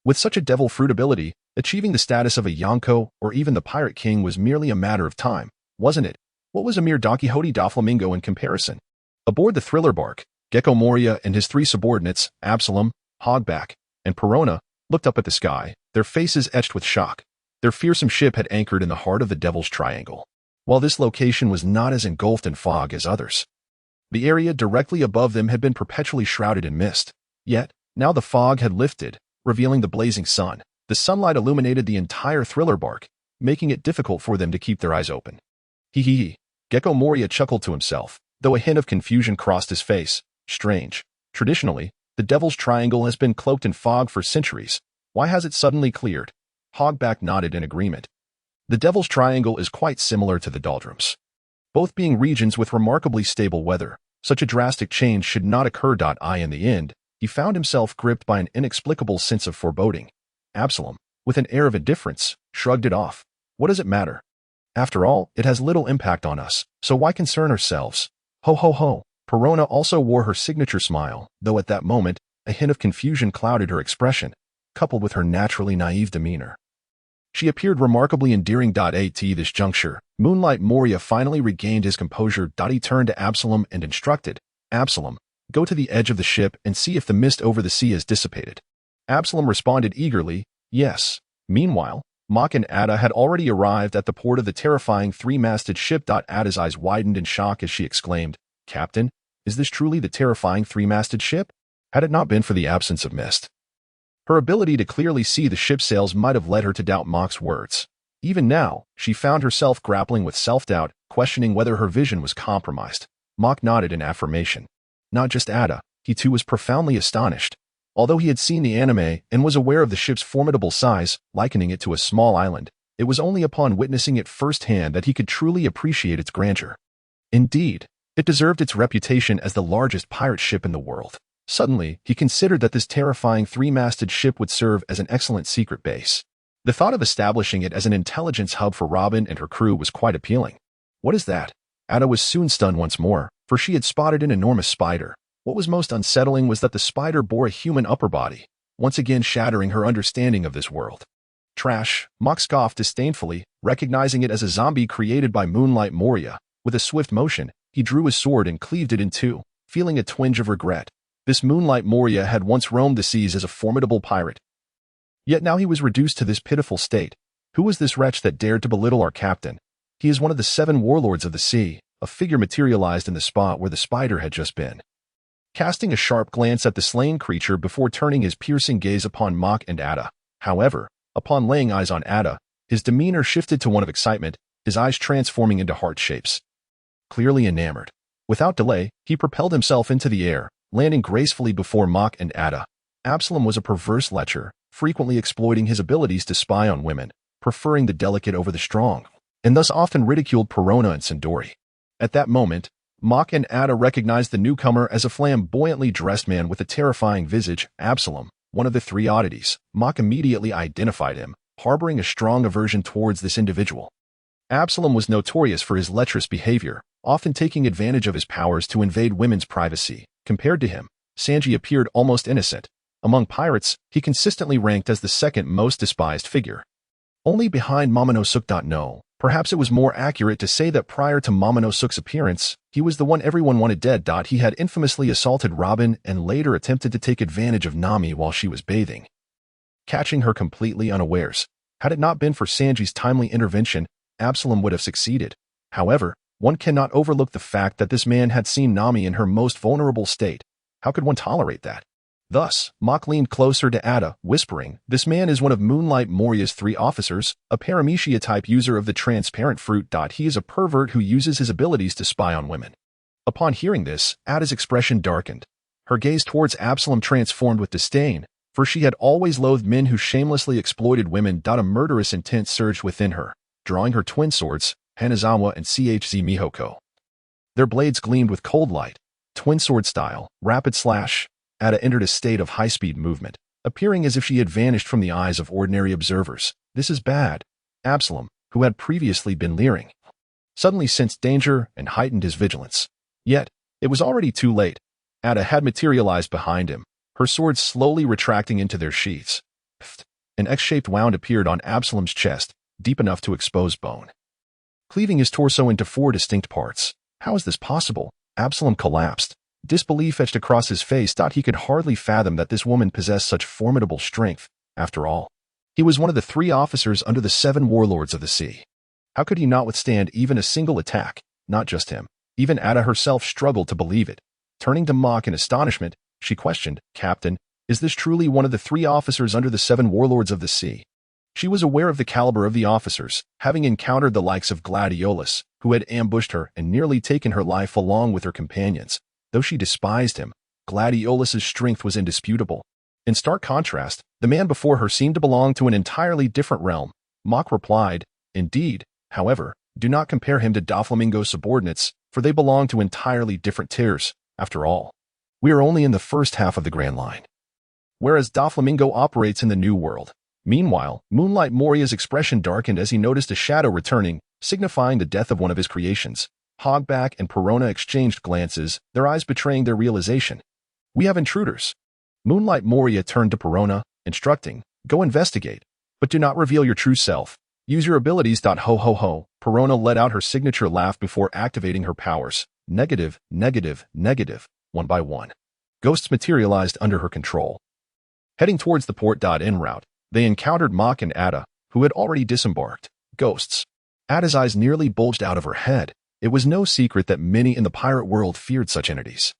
With such a devil fruit ability, achieving the status of a Yonko or even the Pirate King was merely a matter of time, wasn't it? What was a mere Don Quixote Doflamingo in comparison? Aboard the thriller bark, Gecko Moria and his three subordinates, Absalom, Hogback, and Perona, looked up at the sky, their faces etched with shock. Their fearsome ship had anchored in the heart of the Devil's Triangle. While this location was not as engulfed in fog as others, the area directly above them had been perpetually shrouded in mist. Yet, now the fog had lifted, revealing the blazing sun. The sunlight illuminated the entire thriller bark, making it difficult for them to keep their eyes open. Hee. Gecko Moria chuckled to himself, though a hint of confusion crossed his face. Strange. Traditionally, the Devil's Triangle has been cloaked in fog for centuries. Why has it suddenly cleared? Hogback nodded in agreement. The Devil's Triangle is quite similar to the Doldrums, both being regions with remarkably stable weather. Such a drastic change should not occur. In the end, he found himself gripped by an inexplicable sense of foreboding. Absalom, with an air of indifference, shrugged it off. What does it matter? After all, it has little impact on us, so why concern ourselves? Ho ho ho. Perona also wore her signature smile, though at that moment, a hint of confusion clouded her expression, coupled with her naturally naive demeanor. She appeared remarkably endearing. At this juncture, Moonlight Moria finally regained his composure. He turned to Absalom and instructed, "Absalom, go to the edge of the ship and see if the mist over the sea has dissipated." Absalom responded eagerly, "Yes." Meanwhile, Mock and Ada had already arrived at the port of the terrifying three-masted ship. Ada's eyes widened in shock as she exclaimed, "Captain, is this truly the terrifying three-masted ship?" Had it not been for the absence of mist, her ability to clearly see the ship's sails might have led her to doubt Mock's words. Even now, she found herself grappling with self-doubt, questioning whether her vision was compromised. Mock nodded in affirmation. Not just Ada, he too was profoundly astonished. Although he had seen the anime and was aware of the ship's formidable size, likening it to a small island, it was only upon witnessing it firsthand that he could truly appreciate its grandeur. Indeed, it deserved its reputation as the largest pirate ship in the world. Suddenly, he considered that this terrifying three-masted ship would serve as an excellent secret base. The thought of establishing it as an intelligence hub for Robin and her crew was quite appealing. What is that? Ada was soon stunned once more, for she had spotted an enormous spider. What was most unsettling was that the spider bore a human upper body, once again shattering her understanding of this world. Trash, Mock scoffed disdainfully, recognizing it as a zombie created by Moonlight Moria. With a swift motion, he drew his sword and cleaved it in two, feeling a twinge of regret. This Moonlight Moria had once roamed the seas as a formidable pirate. Yet now he was reduced to this pitiful state. Who was this wretch that dared to belittle our captain? He is one of the 7 warlords of the sea. A figure materialized in the spot where the spider had just been, casting a sharp glance at the slain creature before turning his piercing gaze upon Mock and Ada. However, upon laying eyes on Ada, his demeanor shifted to one of excitement, his eyes transforming into heart shapes. Clearly enamored. Without delay, he propelled himself into the air, landing gracefully before Mock and Ada. Absalom was a perverse lecher, frequently exploiting his abilities to spy on women, preferring the delicate over the strong, and thus often ridiculed Perona and Sandori. At that moment, Mock and Ada recognized the newcomer as a flamboyantly dressed man with a terrifying visage. Absalom, one of the 3 oddities. Mock immediately identified him, harboring a strong aversion towards this individual. Absalom was notorious for his lecherous behavior, often taking advantage of his powers to invade women's privacy. Compared to him, Sanji appeared almost innocent. Among pirates, he consistently ranked as the 2nd most despised figure, only behind Momonosuke. No, perhaps it was more accurate to say that prior to Momonosuke's appearance, he was the one everyone wanted dead. He had infamously assaulted Robin and later attempted to take advantage of Nami while she was bathing. catching her completely unawares. Had it not been for Sanji's timely intervention, Absalom would have succeeded. However, one cannot overlook the fact that this man had seen Nami in her most vulnerable state. How could one tolerate that? Thus, Mach leaned closer to Ada, whispering, "This man is one of Moonlight Moria's 3 officers, a Paramecia-type user of the transparent fruit. He is a pervert who uses his abilities to spy on women." Upon hearing this, Ada's expression darkened. Her gaze towards Absalom transformed with disdain, for she had always loathed men who shamelessly exploited women. A murderous intent surged within her, drawing her twin swords, Hanazawa and Chz Mihoko. Their blades gleamed with cold light. Twin sword style, rapid slash. Ada entered a state of high-speed movement, appearing as if she had vanished from the eyes of ordinary observers. "This is bad." Absalom, who had previously been leering, suddenly sensed danger and heightened his vigilance. Yet, it was already too late. Ada had materialized behind him, her swords slowly retracting into their sheaths. An X-shaped wound appeared on Absalom's chest, deep enough to expose bone, cleaving his torso into 4 distinct parts. How is this possible? Absalom collapsed. Disbelief etched across his face. He could hardly fathom that this woman possessed such formidable strength. After all, he was one of the 3 officers under the 7 warlords of the sea. How could he not withstand even a single attack? Not just him. Even Ada herself struggled to believe it. Turning to Mach in astonishment, she questioned, "Captain, is this truly one of the 3 officers under the 7 warlords of the sea?" She was aware of the caliber of the officers, having encountered the likes of Gladiolus, who had ambushed her and nearly taken her life along with her companions. Though she despised him, Gladiolus's strength was indisputable. In stark contrast, the man before her seemed to belong to an entirely different realm. Mach replied, "Indeed, however, do not compare him to Doflamingo's subordinates, for they belong to entirely different tiers. After all, we are only in the first half of the Grand Line, whereas Doflamingo operates in the New World." Meanwhile, Moonlight Moria's expression darkened as he noticed a shadow returning, signifying the death of one of his creations. Hogback and Perona exchanged glances, their eyes betraying their realization. "We have intruders." Moonlight Moria turned to Perona, instructing, "Go investigate, but do not reveal your true self. Use your abilities." Ho ho ho. Perona let out her signature laugh before activating her powers. Negative, negative, negative. One by one, ghosts materialized under her control. Heading towards the port. En route, they encountered Mach and Ada, who had already disembarked. Ghosts. Ada's eyes nearly bulged out of her head. It was no secret that many in the pirate world feared such entities.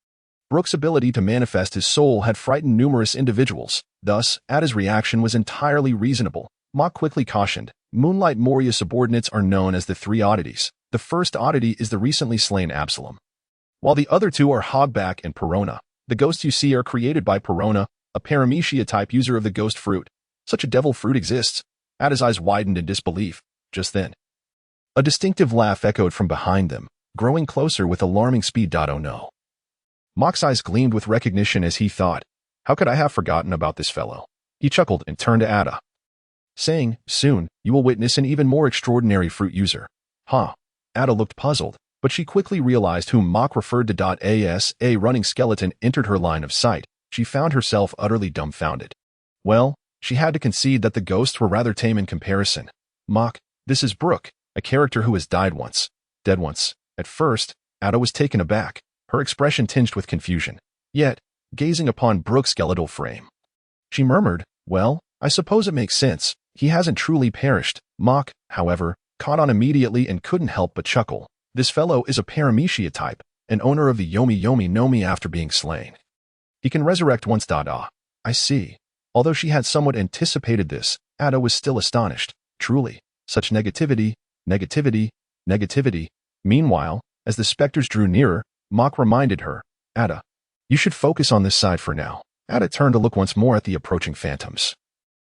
Brook's ability to manifest his soul had frightened numerous individuals. Thus, Ada's reaction was entirely reasonable. Mach quickly cautioned, "Moonlight Moria subordinates are known as the 3 oddities. The first oddity is the recently slain Absalom, while the other 2 are Hogback and Perona. The ghosts you see are created by Perona, a Paramecia-type user of the ghost fruit. Such a devil fruit exists." Ada's eyes widened in disbelief. Just then, a distinctive laugh echoed from behind them, growing closer with alarming speed. Oh no. Mach's eyes gleamed with recognition as he thought, "How could I have forgotten about this fellow?" He chuckled and turned to Ada, saying, "Soon, you will witness an even more extraordinary fruit user." Huh. Ada looked puzzled, but she quickly realized whom Mach referred to. As a running skeleton entered her line of sight, she found herself utterly dumbfounded. Well, she had to concede that the ghosts were rather tame in comparison. "Mach, this is Brook, a character who has died once. Dead once." At first, Ada was taken aback, her expression tinged with confusion. Yet, gazing upon Brook's skeletal frame, she murmured, "Well, I suppose it makes sense. He hasn't truly perished." Mach, however, caught on immediately and couldn't help but chuckle. "This fellow is a Paramecia type, an owner of the Yomi Yomi Nomi after being slain. He can resurrect once. I see." Although she had somewhat anticipated this, Ada was still astonished. Truly, such negativity, negativity, negativity. Meanwhile, as the specters drew nearer, Mach reminded her, "Ada, you should focus on this side for now." Ada turned to look once more at the approaching phantoms,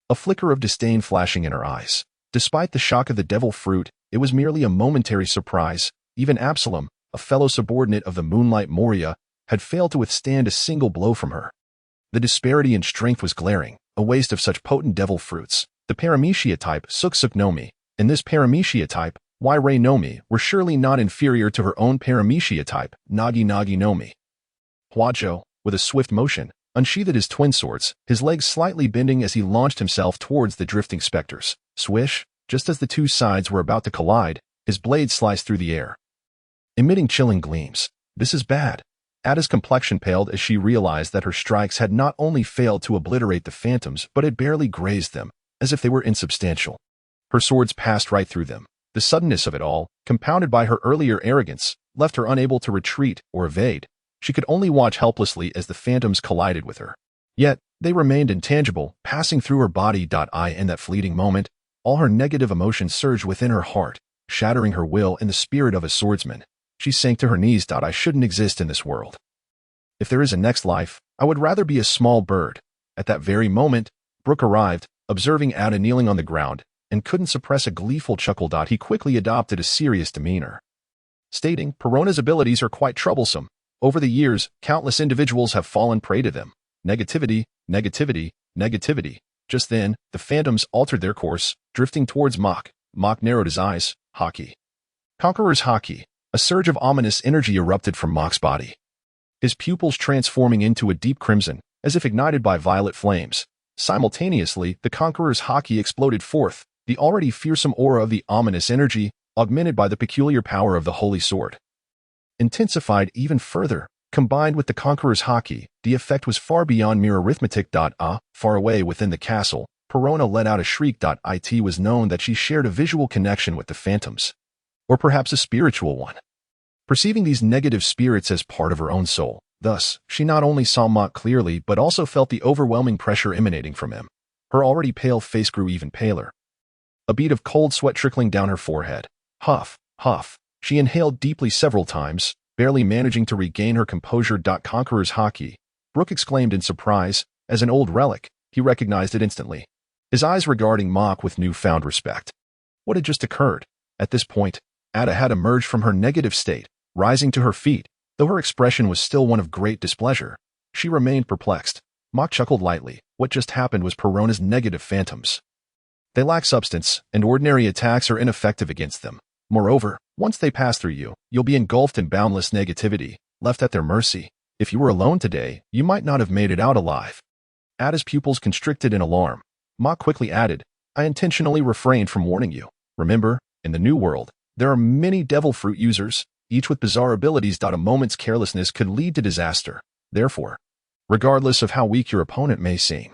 a flicker of disdain flashing in her eyes. Despite the shock of the devil fruit, it was merely a momentary surprise. Even Absalom, a fellow subordinate of the Moonlight Moria, had failed to withstand a single blow from her. The disparity in strength was glaring, a waste of such potent devil fruits. The Paramecia type, Suk Suk Nomi, and this Paramecia type, Wai Nomi, were surely not inferior to her own Paramecia type, Nagi Nagi Nomi. Huajo, with a swift motion, unsheathed his twin swords, his legs slightly bending as he launched himself towards the drifting specters. Swish, just as the 2 sides were about to collide, his blade sliced through the air, emitting chilling gleams. "This is bad." Ada's complexion paled as she realized that her strikes had not only failed to obliterate the phantoms, but had barely grazed them, as if they were insubstantial. Her swords passed right through them. The suddenness of it all, compounded by her earlier arrogance, left her unable to retreat or evade. She could only watch helplessly as the phantoms collided with her. Yet, they remained intangible, passing through her body. In that fleeting moment, all her negative emotions surged within her heart, shattering her will and the spirit of a swordsman. She sank to her knees. I shouldn't exist in this world. If there is a next life, I would rather be a small bird. At that very moment, Brooke arrived, observing Ada kneeling on the ground, and couldn't suppress a gleeful chuckle. He quickly adopted a serious demeanor, stating, Perona's abilities are quite troublesome. Over the years, countless individuals have fallen prey to them. Negativity, negativity, negativity. Just then, the phantoms altered their course, drifting towards Mach. Mach narrowed his eyes. Haki. Conqueror's Haki. A surge of ominous energy erupted from Mach's body, his pupils transforming into a deep crimson, as if ignited by violet flames. Simultaneously, the Conqueror's Haki exploded forth, the already fearsome aura of the ominous energy, augmented by the peculiar power of the Holy Sword, intensified even further. Combined with the Conqueror's Haki, the effect was far beyond mere arithmetic. Far away within the castle, Perona let out a shriek. It was known that she shared a visual connection with the phantoms, or perhaps a spiritual one, perceiving these negative spirits as part of her own soul. Thus, she not only saw Mach clearly but also felt the overwhelming pressure emanating from him. Her already pale face grew even paler, a bead of cold sweat trickling down her forehead. Huff, huff. She inhaled deeply several times, barely managing to regain her composure. Conqueror's Haki, Brooke exclaimed in surprise. As an old relic, he recognized it instantly, his eyes regarding Mach with newfound respect. What had just occurred? At this point, Ada had emerged from her negative state, rising to her feet. Though her expression was still one of great displeasure, she remained perplexed. Mach chuckled lightly. What just happened was Perona's negative phantoms. They lack substance, and ordinary attacks are ineffective against them. Moreover, once they pass through you, you'll be engulfed in boundless negativity, left at their mercy. If you were alone today, you might not have made it out alive. Ada's pupils constricted in alarm. Mach quickly added, I intentionally refrained from warning you. Remember, in the New World, there are many devil fruit users, each with bizarre abilities. A moment's carelessness could lead to disaster. Therefore, regardless of how weak your opponent may seem,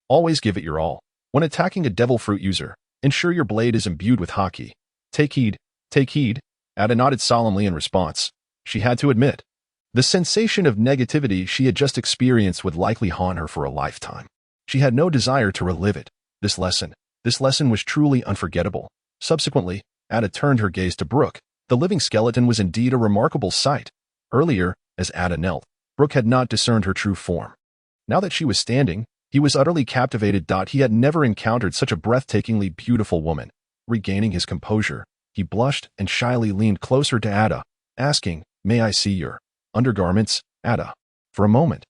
always give it your all. When attacking a devil fruit user, ensure your blade is imbued with Haki. Take heed, take heed. Ada nodded solemnly in response. She had to admit, the sensation of negativity she had just experienced would likely haunt her for a lifetime. She had no desire to relive it. This lesson was truly unforgettable. Subsequently, Ada turned her gaze to Brooke. The living skeleton was indeed a remarkable sight. Earlier, as Ada knelt, Brooke had not discerned her true form. Now that she was standing, he was utterly captivated. He had never encountered such a breathtakingly beautiful woman. Regaining his composure, he blushed and shyly leaned closer to Ada, asking, May I see your undergarments, Ada? For a moment,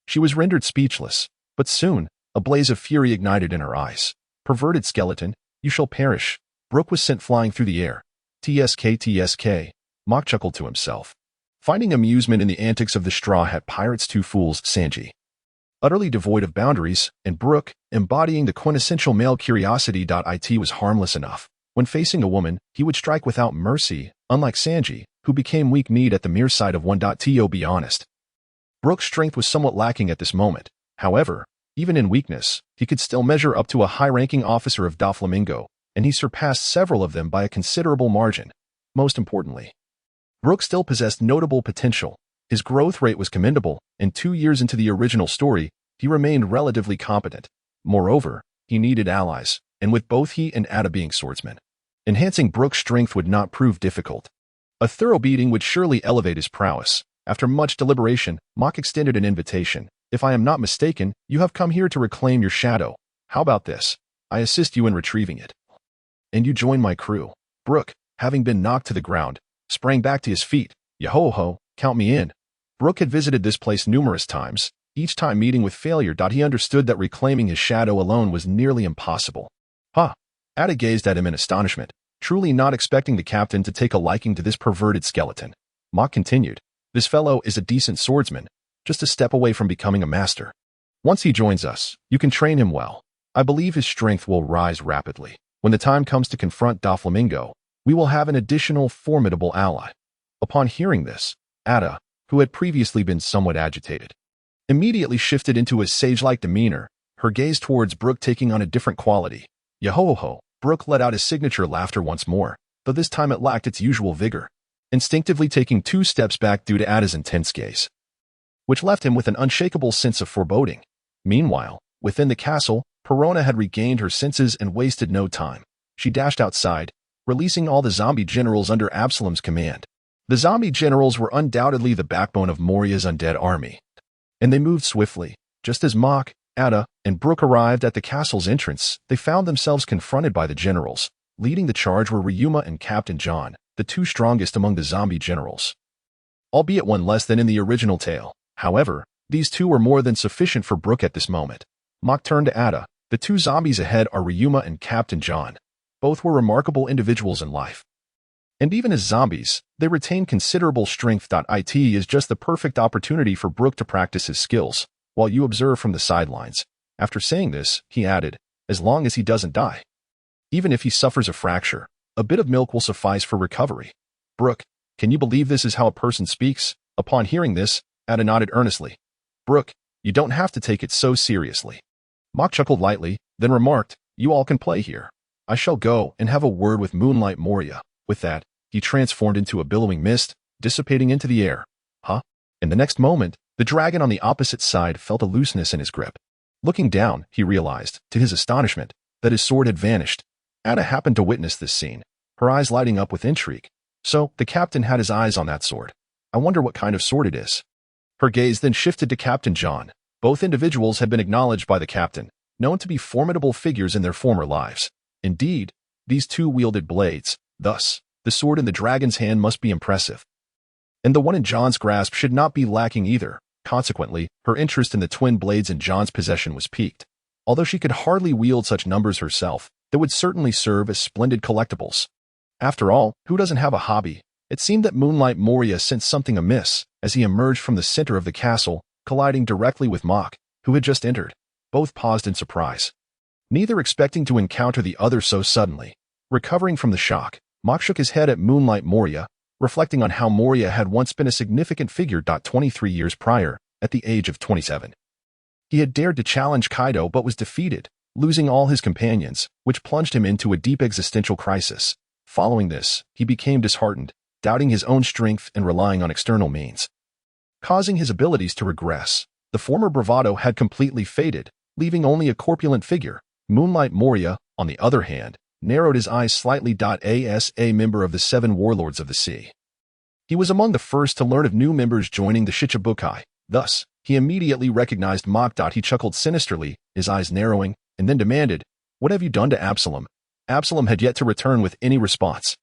she was rendered speechless, but soon, a blaze of fury ignited in her eyes. Perverted skeleton, you shall perish. Brooke was sent flying through the air. TSK. Mach chuckled to himself, finding amusement in the antics of the Straw Hat Pirates' two fools, Sanji, utterly devoid of boundaries, and Brooke, embodying the quintessential male curiosity. It was harmless enough. When facing a woman, he would strike without mercy, unlike Sanji, who became weak-kneed at the mere sight of one. To be honest, Brooke's strength was somewhat lacking at this moment. However, even in weakness, he could still measure up to a high-ranking officer of Doflamingo, and he surpassed several of them by a considerable margin. Most importantly, Brooke still possessed notable potential. His growth rate was commendable, and 2 years into the original story, he remained relatively competent. Moreover, he needed allies, and with both he and Ada being swordsmen, enhancing Brooke's strength would not prove difficult. A thorough beating would surely elevate his prowess. After much deliberation, Mach extended an invitation. If I am not mistaken, you have come here to reclaim your shadow. How about this? I assist you in retrieving it, and you join my crew. Brooke, having been knocked to the ground, sprang back to his feet. Yo-ho-ho, count me in. Brooke had visited this place numerous times, each time meeting with failure. He understood that reclaiming his shadow alone was nearly impossible. Huh. Ada gazed at him in astonishment, truly not expecting the captain to take a liking to this perverted skeleton. Mach continued, this fellow is a decent swordsman, just a step away from becoming a master. Once he joins us, you can train him well. I believe his strength will rise rapidly. When the time comes to confront Doflamingo, we will have an additional formidable ally. Upon hearing this, Ada, who had previously been somewhat agitated, immediately shifted into a sage-like demeanor, her gaze towards Brooke taking on a different quality. Yo-ho-ho, Brooke let out his signature laughter once more, though this time it lacked its usual vigor, instinctively taking 2 steps back due to Ada's intense gaze, which left him with an unshakable sense of foreboding. Meanwhile, within the castle, Perona had regained her senses and wasted no time. She dashed outside, releasing all the zombie generals under Absalom's command. The zombie generals were undoubtedly the backbone of Moria's undead army, and they moved swiftly. Just as Mock, Ada, and Brooke arrived at the castle's entrance, they found themselves confronted by the generals. Leading the charge were Ryuma and Captain John, the 2 strongest among the zombie generals, albeit one less than in the original tale. However, these 2 were more than sufficient for Brooke at this moment. Mock turned to Ada. The 2 zombies ahead are Ryuma and Captain John. Both were remarkable individuals in life, and even as zombies, they retain considerable strength. It is just the perfect opportunity for Brooke to practice his skills, while you observe from the sidelines. After saying this, he added, as long as he doesn't die. Even if he suffers a fracture, a bit of milk will suffice for recovery. Brooke, can you believe this is how a person speaks? Upon hearing this, Ada nodded earnestly. Brooke, you don't have to take it so seriously. Mock chuckled lightly, then remarked, you all can play here. I shall go and have a word with Moonlight Moria. With that, he transformed into a billowing mist, dissipating into the air. Huh? In the next moment, the dragon on the opposite side felt a looseness in his grip. Looking down, he realized, to his astonishment, that his sword had vanished. Ada happened to witness this scene, her eyes lighting up with intrigue. So, the captain had his eyes on that sword. I wonder what kind of sword it is. Her gaze then shifted to Captain John. Both individuals had been acknowledged by the captain, known to be formidable figures in their former lives. Indeed, these 2 wielded blades, thus, the sword in the dragon's hand must be impressive. And the one in John's grasp should not be lacking either. Consequently, her interest in the twin blades in John's possession was piqued. Although she could hardly wield such numbers herself, they would certainly serve as splendid collectibles. After all, who doesn't have a hobby? It seemed that Moonlight Moria sensed something amiss as he emerged from the center of the castle, colliding directly with Mock, who had just entered. Both paused in surprise, neither expecting to encounter the other so suddenly. Recovering from the shock, Mock shook his head at Moonlight Moria, reflecting on how Moria had once been a significant figure. 23 years prior, at the age of 27. He had dared to challenge Kaido but was defeated, losing all his companions, which plunged him into a deep existential crisis. Following this, he became disheartened, doubting his own strength and relying on external means, causing his abilities to regress. The former bravado had completely faded, leaving only a corpulent figure. Moonlight Moria, on the other hand, narrowed his eyes slightly. As a member of the 7 Warlords of the Sea, he was among the first to learn of new members joining the Shichibukai. Thus, he immediately recognized Mock. He chuckled sinisterly, his eyes narrowing, and then demanded, what have you done to Absalom? Absalom had yet to return with any response.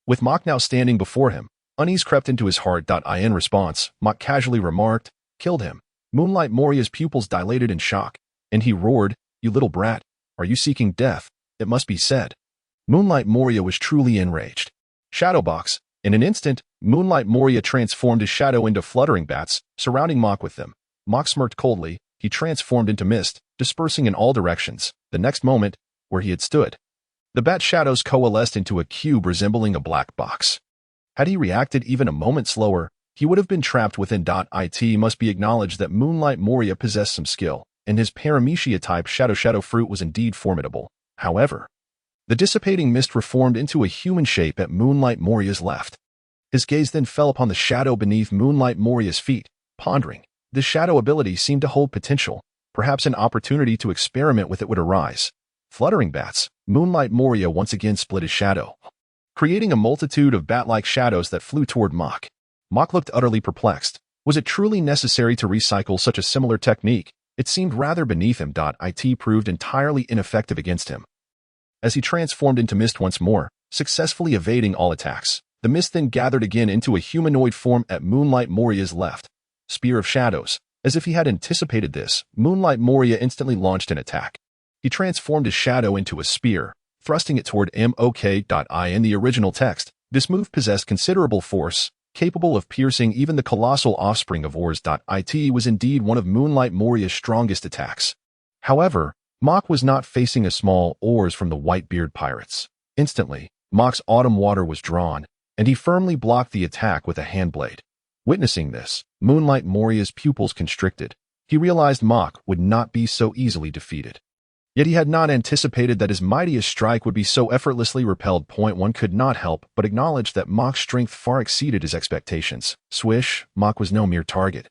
With Mock now standing before him, unease crept into his heart. In response, Mock casually remarked, killed him. Moonlight Moria's pupils dilated in shock, and he roared, you little brat, are you seeking death? It must be said. Moonlight Moria was truly enraged. Shadowbox. In an instant, Moonlight Moria transformed his shadow into fluttering bats, surrounding Mock with them. Mock smirked coldly. He transformed into mist, dispersing in all directions. The next moment, where he had stood, the bat shadows coalesced into a cube resembling a black box. Had he reacted even a moment slower, he would have been trapped within. It must be acknowledged that Moonlight Moria possessed some skill, and his Paramecia-type Shadow Fruit was indeed formidable. However, the dissipating mist reformed into a human shape at Moonlight Moria's left. His gaze then fell upon the shadow beneath Moonlight Moria's feet, pondering. This shadow ability seemed to hold potential. Perhaps an opportunity to experiment with it would arise. Fluttering bats, Moonlight Moria once again split his shadow, creating a multitude of bat-like shadows that flew toward Mock. Mock looked utterly perplexed. Was it truly necessary to recycle such a similar technique? It seemed rather beneath him. It proved entirely ineffective against him. As he transformed into mist once more, successfully evading all attacks, the mist then gathered again into a humanoid form at Moonlight Moria's left. Spear of Shadows. As if he had anticipated this, Moonlight Moria instantly launched an attack. He transformed his shadow into a spear, thrusting it toward Mock. In the original text, this move possessed considerable force, capable of piercing even the colossal offspring of ores. It was indeed one of Moonlight Moria's strongest attacks. However, Mock was not facing a small ores from the Whitebeard pirates. Instantly, Mock's autumn water was drawn, and he firmly blocked the attack with a handblade. Witnessing this, Moonlight Moria's pupils constricted. He realized Mach would not be so easily defeated. Yet he had not anticipated that his mightiest strike would be so effortlessly repelled. One could not help but acknowledge that Mach's strength far exceeded his expectations. Swish, Mach was no mere target.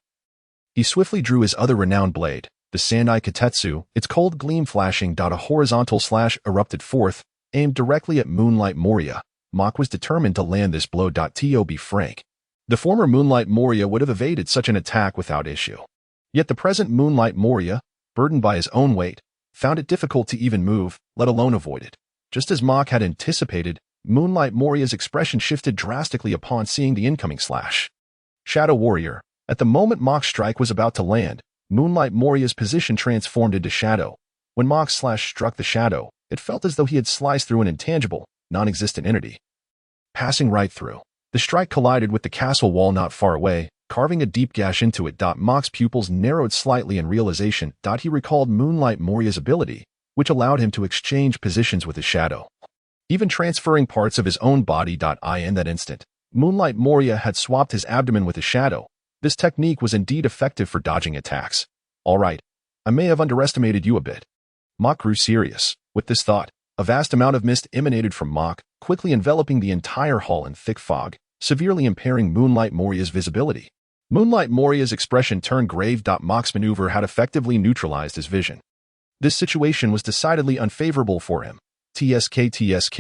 He swiftly drew his other renowned blade, the Sandai Katetsu, its cold gleam flashing. A horizontal slash erupted forth, aimed directly at Moonlight Moria. Mach was determined to land this blow. To be frank, the former Moonlight Moria would have evaded such an attack without issue. Yet the present Moonlight Moria, burdened by his own weight, found it difficult to even move, let alone avoid it. Just as Mach had anticipated, Moonlight Moria's expression shifted drastically upon seeing the incoming slash. Shadow Warrior. At the moment Mach's strike was about to land, Moonlight Moria's position transformed into shadow. When Mach's slash struck the shadow, it felt as though he had sliced through an intangible, non-existent entity. Passing right through, the strike collided with the castle wall not far away, carving a deep gash into it. Mach's pupils narrowed slightly in realization. He recalled Moonlight Moria's ability, which allowed him to exchange positions with his shadow, even transferring parts of his own body. In that instant, Moonlight Moria had swapped his abdomen with his shadow. This technique was indeed effective for dodging attacks. All right, I may have underestimated you a bit. Mach grew serious. With this thought, a vast amount of mist emanated from Mach, quickly enveloping the entire hall in thick fog, severely impairing Moonlight Moria's visibility. Moonlight Moria's expression turned grave. Mach's maneuver had effectively neutralized his vision. This situation was decidedly unfavorable for him. TSK.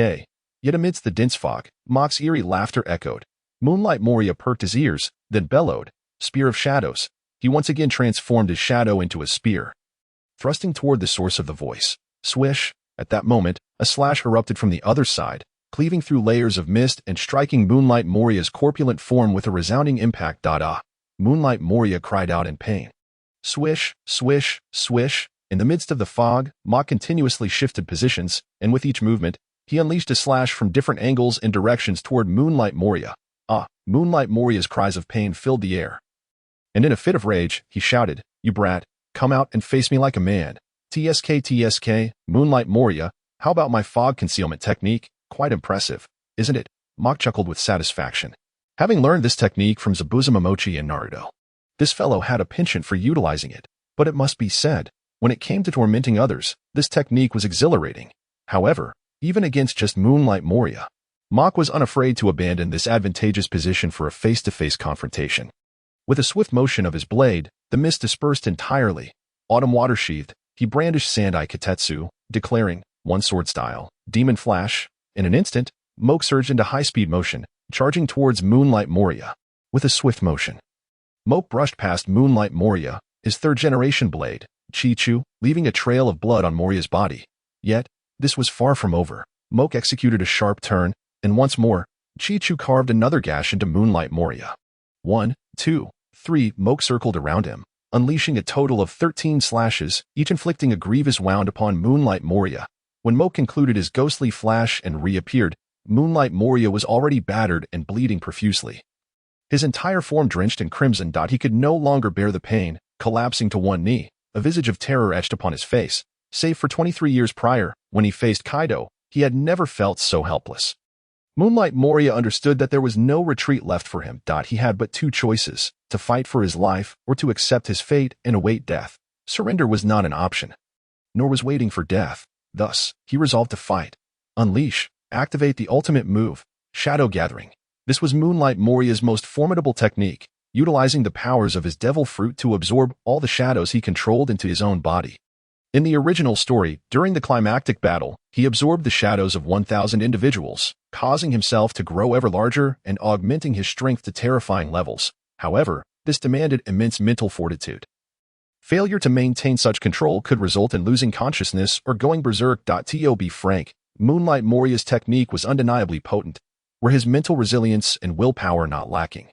Yet amidst the dense fog, Mach's eerie laughter echoed. Moonlight Moria perked his ears, then bellowed, "Spear of Shadows." He once again transformed his shadow into a spear, thrusting toward the source of the voice. Swish! At that moment, a slash erupted from the other side, cleaving through layers of mist and striking Moonlight Moria's corpulent form with a resounding impact. Moonlight Moria cried out in pain. Swish, swish, swish. In the midst of the fog, Mach continuously shifted positions, and with each movement, he unleashed a slash from different angles and directions toward Moonlight Moria. Moonlight Moria's cries of pain filled the air. And in a fit of rage, he shouted, "You brat, come out and face me like a man." TSK, Moonlight Moria, how about my fog concealment technique? Quite impressive, isn't it? Mach chuckled with satisfaction. Having learned this technique from Zabuza Momochi and Naruto, this fellow had a penchant for utilizing it, but it must be said, when it came to tormenting others, this technique was exhilarating. However, even against just Moonlight Moria, Mach was unafraid to abandon this advantageous position for a face-to-face confrontation. With a swift motion of his blade, the mist dispersed entirely. Autumn water-sheathed, he brandished Sandai Katetsu, declaring, "One sword style, Demon Flash." In an instant, Moke surged into high-speed motion, charging towards Moonlight Moria. With a swift motion, Moke brushed past Moonlight Moria, his third-generation blade, Chichu, leaving a trail of blood on Moria's body. Yet, this was far from over. Moke executed a sharp turn, and once more, Chichu carved another gash into Moonlight Moria. 1, 2, 3, Moke circled around him, unleashing a total of 13 slashes, each inflicting a grievous wound upon Moonlight Moria. When Moke concluded his ghostly flash and reappeared, Moonlight Moria was already battered and bleeding profusely. His entire form drenched in crimson. He could no longer bear the pain, collapsing to one knee, a visage of terror etched upon his face. Save for 23 years prior, when he faced Kaido, he had never felt so helpless. Moonlight Moria understood that there was no retreat left for him. He had but two choices, to fight for his life or to accept his fate and await death. Surrender was not an option, nor was waiting for death. Thus, he resolved to fight. Unleash, activate the ultimate move, Shadow Gathering. This was Moonlight Moria's most formidable technique, utilizing the powers of his devil fruit to absorb all the shadows he controlled into his own body. In the original story, during the climactic battle, he absorbed the shadows of 1,000 individuals, causing himself to grow ever larger and augmenting his strength to terrifying levels. However, this demanded immense mental fortitude. Failure to maintain such control could result in losing consciousness or going berserk. To be frank, Moonlight Moria's technique was undeniably potent, were his mental resilience and willpower not lacking.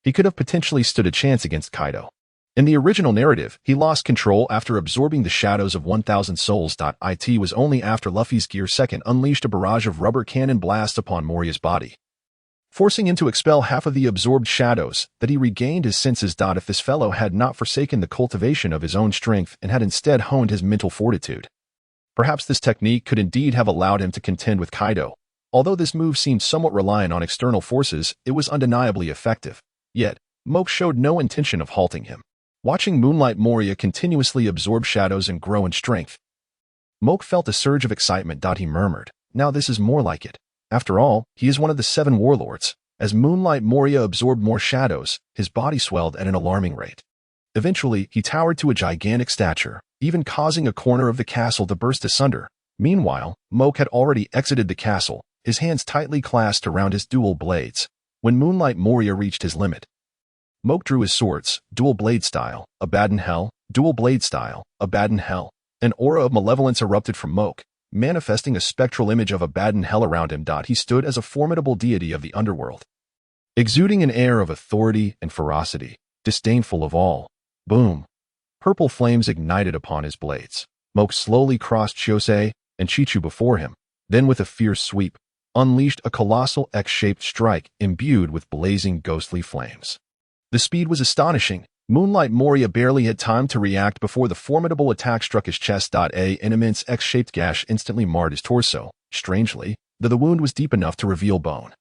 He could have potentially stood a chance against Kaido. In the original narrative, he lost control after absorbing the shadows of 1,000 souls. It was only after Luffy's Gear 2nd unleashed a barrage of rubber cannon blasts upon Moria's body, forcing him to expel half of the absorbed shadows, that he regained his senses. If this fellow had not forsaken the cultivation of his own strength and had instead honed his mental fortitude, perhaps this technique could indeed have allowed him to contend with Kaido. Although this move seemed somewhat reliant on external forces, it was undeniably effective. Yet, Moke showed no intention of halting him. Watching Moonlight Moria continuously absorb shadows and grow in strength, Moke felt a surge of excitement. He murmured, "Now this is more like it. After all, he is one of the 7 warlords." As Moonlight Moria absorbed more shadows, his body swelled at an alarming rate. Eventually, he towered to a gigantic stature, even causing a corner of the castle to burst asunder. Meanwhile, Moke had already exited the castle, his hands tightly clasped around his dual blades. When Moonlight Moria reached his limit, Moke drew his swords, dual blade style, Abaddon Hell, dual blade style, Abaddon Hell. An aura of malevolence erupted from Moke, manifesting a spectral image of Abaddon Hell around him. He stood as a formidable deity of the underworld, exuding an air of authority and ferocity, disdainful of all. Boom! Purple flames ignited upon his blades. Moke slowly crossed Chosei and Chichu before him, then with a fierce sweep, unleashed a colossal X-shaped strike imbued with blazing ghostly flames. The speed was astonishing. Moonlight Moria barely had time to react before the formidable attack struck his chest. An immense X-shaped gash instantly marred his torso, strangely, though the wound was deep enough to reveal bone.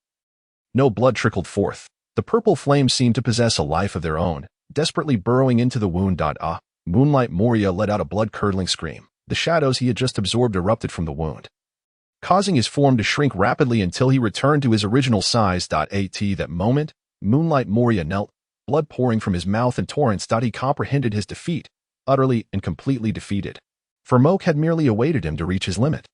No blood trickled forth. The purple flames seemed to possess a life of their own, desperately burrowing into the wound. Moonlight Moria let out a blood-curdling scream. The shadows he had just absorbed erupted from the wound, causing his form to shrink rapidly until he returned to his original size. At that moment, Moonlight Moria knelt, blood pouring from his mouth in torrents. He comprehended his defeat, utterly and completely defeated. For Moke had merely awaited him to reach his limit.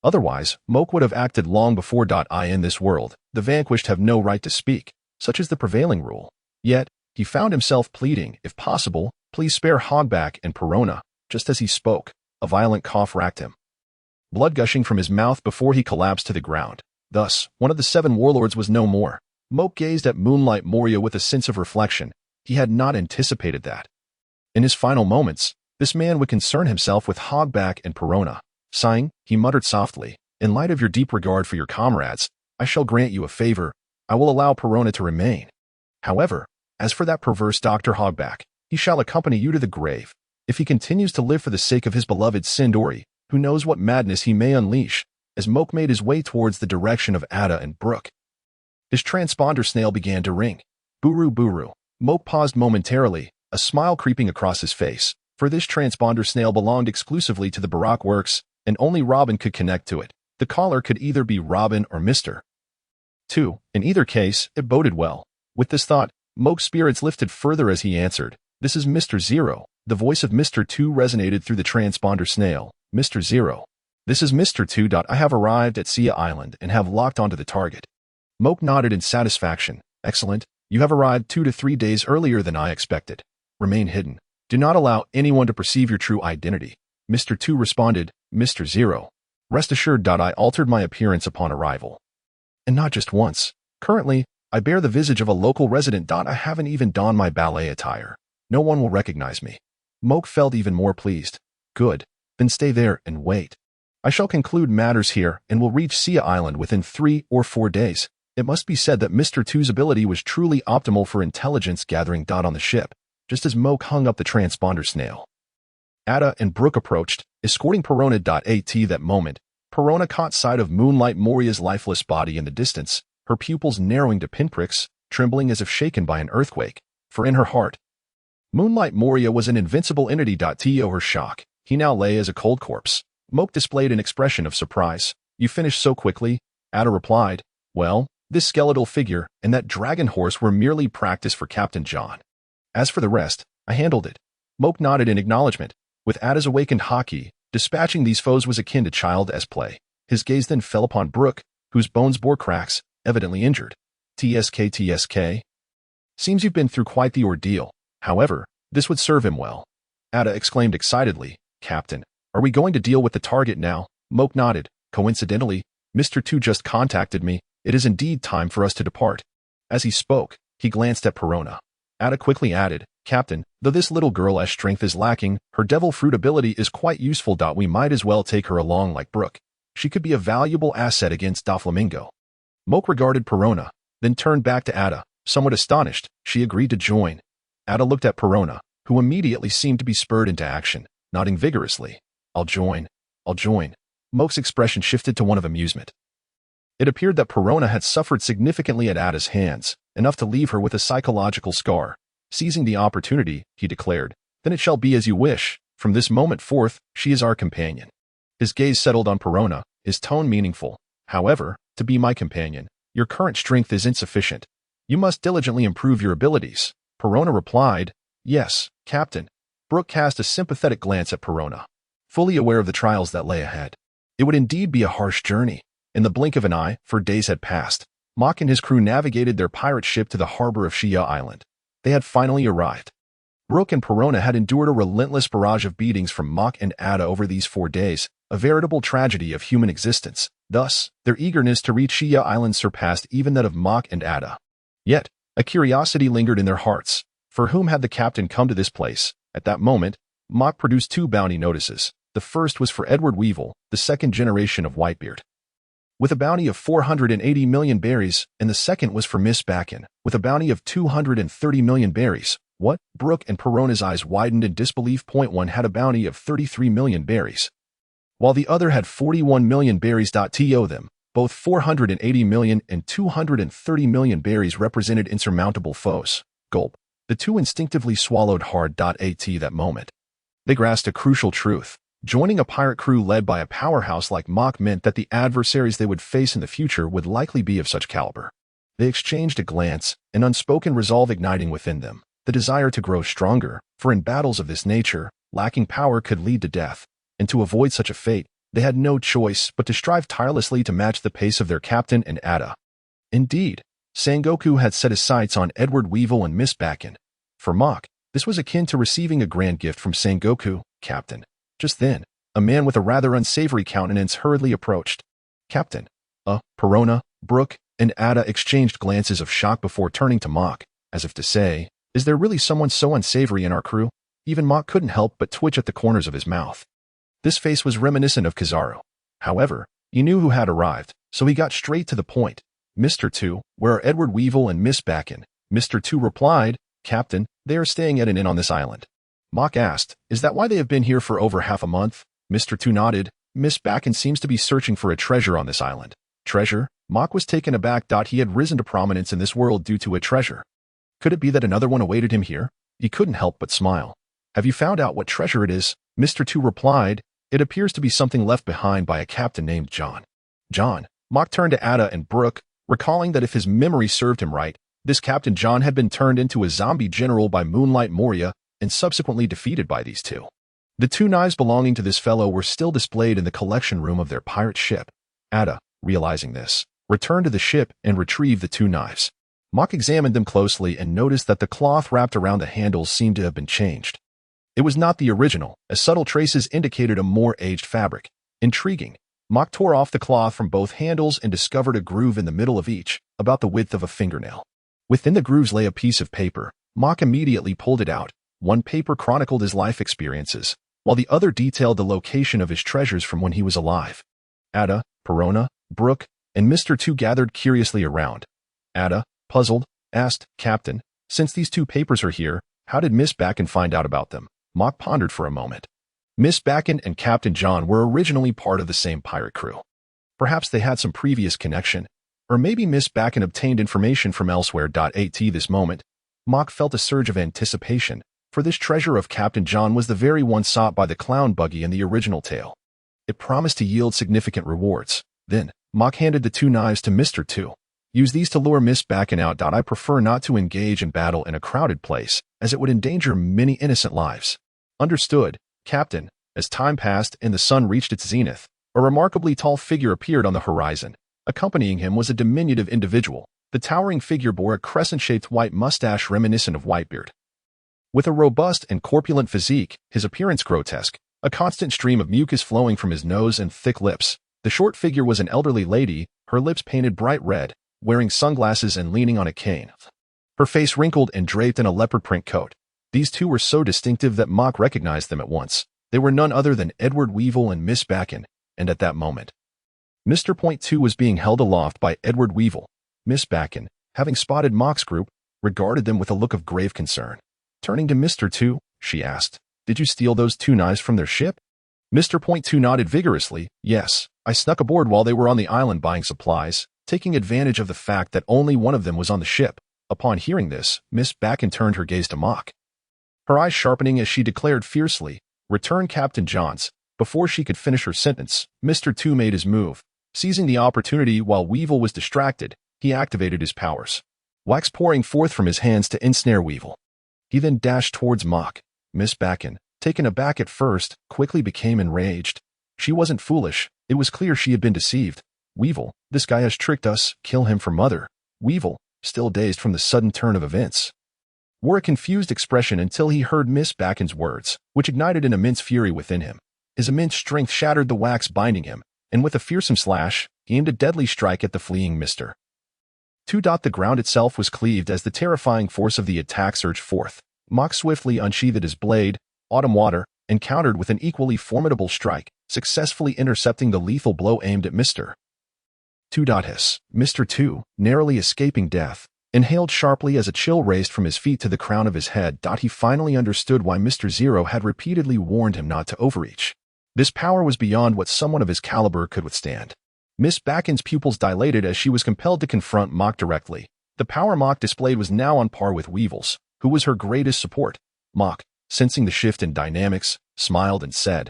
Otherwise, Moke would have acted long before. In this world, the vanquished have no right to speak, such is the prevailing rule. Yet, he found himself pleading, if possible, please spare Hogback and Perona. Just as he spoke, a violent cough racked him, blood gushing from his mouth before he collapsed to the ground. Thus, one of the 7 warlords was no more. Moke gazed at Moonlight Moria with a sense of reflection. He had not anticipated that. In his final moments, this man would concern himself with Hogback and Perona. Sighing, he muttered softly, "In light of your deep regard for your comrades, I shall grant you a favor. I will allow Perona to remain. However, as for that perverse Dr. Hogback, he shall accompany you to the grave. If he continues to live for the sake of his beloved Sindori, who knows what madness he may unleash." As Moke made his way towards the direction of Ada and Brooke, his transponder snail began to ring. Buru buru. Moke paused momentarily, a smile creeping across his face, for this transponder snail belonged exclusively to the Baroque works, and only Robin could connect to it. The caller could either be Robin or Mr. 2. In either case, it boded well. With this thought, Moke's spirits lifted further as he answered, "This is Mr. Zero." The voice of Mr. 2 resonated through the transponder snail. "Mr. Zero. This is Mr. 2. I have arrived at Sia Island and have locked onto the target." Moke nodded in satisfaction. "Excellent. You have arrived 2 to 3 days earlier than I expected. Remain hidden. Do not allow anyone to perceive your true identity." Mr. 2 responded, "Mr. Zero. Rest assured. I altered my appearance upon arrival. And not just once. Currently, I bear the visage of a local resident. I haven't even donned my ballet attire. No one will recognize me." Moke felt even more pleased. "Good. Then stay there and wait. I shall conclude matters here and will reach Sia Island within 3 or 4 days. It must be said that Mr. 2's ability was truly optimal for intelligence gathering. On the ship, just as Moke hung up the transponder snail, Ada and Brooke approached, escorting Perona. At that moment, Perona caught sight of Moonlight Moria's lifeless body in the distance, her pupils narrowing to pinpricks, trembling as if shaken by an earthquake. For in her heart, Moonlight Moria was an invincible entity. To her shock, he now lay as a cold corpse. Moke displayed an expression of surprise. "You finished so quickly?" Ada replied, "Well, this skeletal figure and that dragon horse were merely practice for Captain John. As for the rest, I handled it." Moke nodded in acknowledgement. With Ada's awakened haki, dispatching these foes was akin to child's play. His gaze then fell upon Brooke, whose bones bore cracks, evidently injured. TSK. Seems you've been through quite the ordeal. However, this would serve him well." Ada exclaimed excitedly, "Captain, are we going to deal with the target now?" Moke nodded. "Coincidentally, Mr. 2 just contacted me. It is indeed time for us to depart." As he spoke, he glanced at Perona. Ada quickly added, "Captain, though this little girl's strength is lacking, her devil fruit ability is quite useful. We might as well take her along like Brooke. She could be a valuable asset against Doflamingo." Moke regarded Perona, then turned back to Ada. Somewhat astonished, she agreed to join. Ada looked at Perona, who immediately seemed to be spurred into action, nodding vigorously. I'll join. Moke's expression shifted to one of amusement. It appeared that Perona had suffered significantly at Ada's hands, enough to leave her with a psychological scar. Seizing the opportunity, he declared, "Then it shall be as you wish. From this moment forth, she is our companion." His gaze settled on Perona, his tone meaningful. "However, to be my companion, your current strength is insufficient. You must diligently improve your abilities." Perona replied, "Yes, Captain." Brooke cast a sympathetic glance at Perona, fully aware of the trials that lay ahead. It would indeed be a harsh journey. In the blink of an eye, for days had passed, Mach and his crew navigated their pirate ship to the harbor of Shia Island. They had finally arrived. Brooke and Perona had endured a relentless barrage of beatings from Mach and Ada over these 4 days, a veritable tragedy of human existence. Thus, their eagerness to reach Shia Island surpassed even that of Mach and Ada. Yet, a curiosity lingered in their hearts. For whom had the captain come to this place? At that moment, Mach produced 2 bounty notices. The first was for Edward Weevil, the second generation of Whitebeard, with a bounty of 480 million berries, and the second was for Miss Bakken, with a bounty of 230 million berries. What? Brooke and Perona's eyes widened in disbelief. One had a bounty of 33 million berries, while the other had 41 million berries. To them, both 480 million and 230 million berries represented insurmountable foes. Gulp. The two instinctively swallowed hard. At that moment, they grasped a crucial truth. Joining a pirate crew led by a powerhouse like Mach meant that the adversaries they would face in the future would likely be of such caliber. They exchanged a glance, an unspoken resolve igniting within them, the desire to grow stronger, for in battles of this nature, lacking power could lead to death, and to avoid such a fate, they had no choice but to strive tirelessly to match the pace of their captain and Ada. Indeed, Sengoku had set his sights on Edward Weevil and Miss Bakken. For Mach, this was akin to receiving a grand gift from Sengoku, Captain. Just then, a man with a rather unsavory countenance hurriedly approached. Captain. Perona, Brooke, and Ada exchanged glances of shock before turning to Mach, as if to say, "Is there really someone so unsavory in our crew?" Even Mach couldn't help but twitch at the corners of his mouth. This face was reminiscent of Kizaru. However, he knew who had arrived, so he got straight to the point. "Mr. 2, where are Edward Weevil and Miss Bakken?" Mr. 2 replied, "Captain, they are staying at an inn on this island." Mach asked, "Is that why they have been here for over half a month?" Mr. 2 nodded. "Miss Bakken seems to be searching for a treasure on this island." Treasure? Mach was taken aback. He had risen to prominence in this world due to a treasure. Could it be that another one awaited him here? He couldn't help but smile. "Have you found out what treasure it is?" Mr. 2 replied. "It appears to be something left behind by a captain named John." John? Mach turned to Ada and Brooke, recalling that if his memory served him right, this Captain John had been turned into a zombie general by Moonlight Moria and subsequently defeated by these two. The 2 knives belonging to this fellow were still displayed in the collection room of their pirate ship. Ada, realizing this, returned to the ship and retrieved the 2 knives. Mach examined them closely and noticed that the cloth wrapped around the handles seemed to have been changed. It was not the original, as subtle traces indicated a more aged fabric. Intriguing. Mach tore off the cloth from both handles and discovered a groove in the middle of each, about the width of a fingernail. Within the grooves lay a piece of paper. Mach immediately pulled it out. One paper chronicled his life experiences, while the other detailed the location of his treasures from when he was alive. Ada, Perona, Brooke, and Mr. 2 gathered curiously around. Ada, puzzled, asked, "Captain, since these 2 papers are here, how did Miss Bakken find out about them?" Mach pondered for a moment. Miss Bakken and Captain John were originally part of the same pirate crew. Perhaps they had some previous connection, or maybe Miss Bakken obtained information from elsewhere. At this moment, Mach felt a surge of anticipation, for this treasure of Captain John was the very one sought by the clown Buggy in the original tale. It promised to yield significant rewards. Then, Mach handed the 2 knives to Mr. 2. "Use these to lure Miss Bakken out. I prefer not to engage in battle in a crowded place, as it would endanger many innocent lives." "Understood, Captain." As time passed and the sun reached its zenith, a remarkably tall figure appeared on the horizon. Accompanying him was a diminutive individual. The towering figure bore a crescent-shaped white mustache reminiscent of Whitebeard. With a robust and corpulent physique, his appearance grotesque, a constant stream of mucus flowing from his nose and thick lips. The short figure was an elderly lady, her lips painted bright red, wearing sunglasses and leaning on a cane. Her face wrinkled and draped in a leopard print coat. These 2 were so distinctive that Mach recognized them at once. They were none other than Edward Weevil and Miss Bakken, and at that moment, Mr. 2 was being held aloft by Edward Weevil. Miss Bakken, having spotted Mach's group, regarded them with a look of grave concern. Turning to Mr. 2, she asked, "Did you steal those 2 knives from their ship?" Mr. 2 nodded vigorously. "Yes, I snuck aboard while they were on the island buying supplies, taking advantage of the fact that only one of them was on the ship." Upon hearing this, Miss Bakken turned her gaze to Mock, her eyes sharpening as she declared fiercely, "Return Captain Johns." Before she could finish her sentence, Mr. 2 made his move. Seizing the opportunity while Weevil was distracted, he activated his powers, wax pouring forth from his hands to ensnare Weevil. He then dashed towards Mock. Miss Bakken, taken aback at first, quickly became enraged. She wasn't foolish. It was clear she had been deceived. "Weevil, this guy has tricked us. Kill him for Mother." Weevil, still dazed from the sudden turn of events, wore a confused expression until he heard Miss Bakken's words, which ignited an immense fury within him. His immense strength shattered the wax binding him, and with a fearsome slash, he aimed a deadly strike at the fleeing Mr. 2. The ground itself was cleaved as the terrifying force of the attack surged forth. Mock swiftly unsheathed his blade, Autumn Water, and countered with an equally formidable strike, successfully intercepting the lethal blow aimed at Mr. 2. Mr. 2, narrowly escaping death, inhaled sharply as a chill raced from his feet to the crown of his head. He finally understood why Mr. Zero had repeatedly warned him not to overreach. This power was beyond what someone of his caliber could withstand. Miss Bakken's pupils dilated as she was compelled to confront Mock directly. The power Mock displayed was now on par with Weevil's, who was her greatest support. Mock, sensing the shift in dynamics, smiled and said,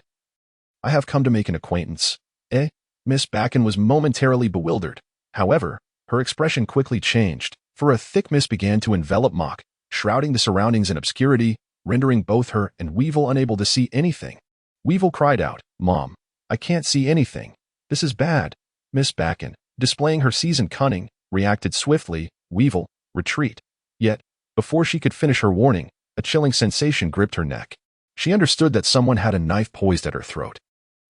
"I have come to make an acquaintance." Eh? Miss Bakken was momentarily bewildered. However, her expression quickly changed, for a thick mist began to envelop Mock, shrouding the surroundings in obscurity, rendering both her and Weevil unable to see anything. Weevil cried out, "Mom, I can't see anything. This is bad." Miss Bakken, displaying her seasoned cunning, reacted swiftly, "Weevil, retreat." Yet, before she could finish her warning, a chilling sensation gripped her neck. She understood that someone had a knife poised at her throat.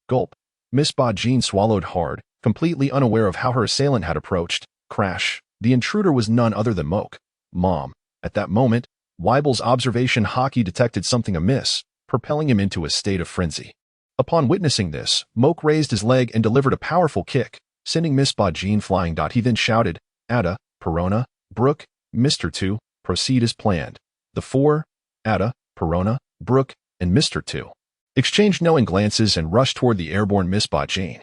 Gulp. Miss Bajin swallowed hard, completely unaware of how her assailant had approached. Crash. The intruder was none other than Moke. Mom. At that moment, Weibel's observation hockey detected something amiss, propelling him into a state of frenzy. Upon witnessing this, Moke raised his leg and delivered a powerful kick, sending Miss Bajin flying. He then shouted, "Ada, Perona, Brooke, Mr. 2, proceed as planned." The four, Ada, Perona, Brooke, and Mr. 2, exchanged knowing glances and rushed toward the airborne Miss Bajin.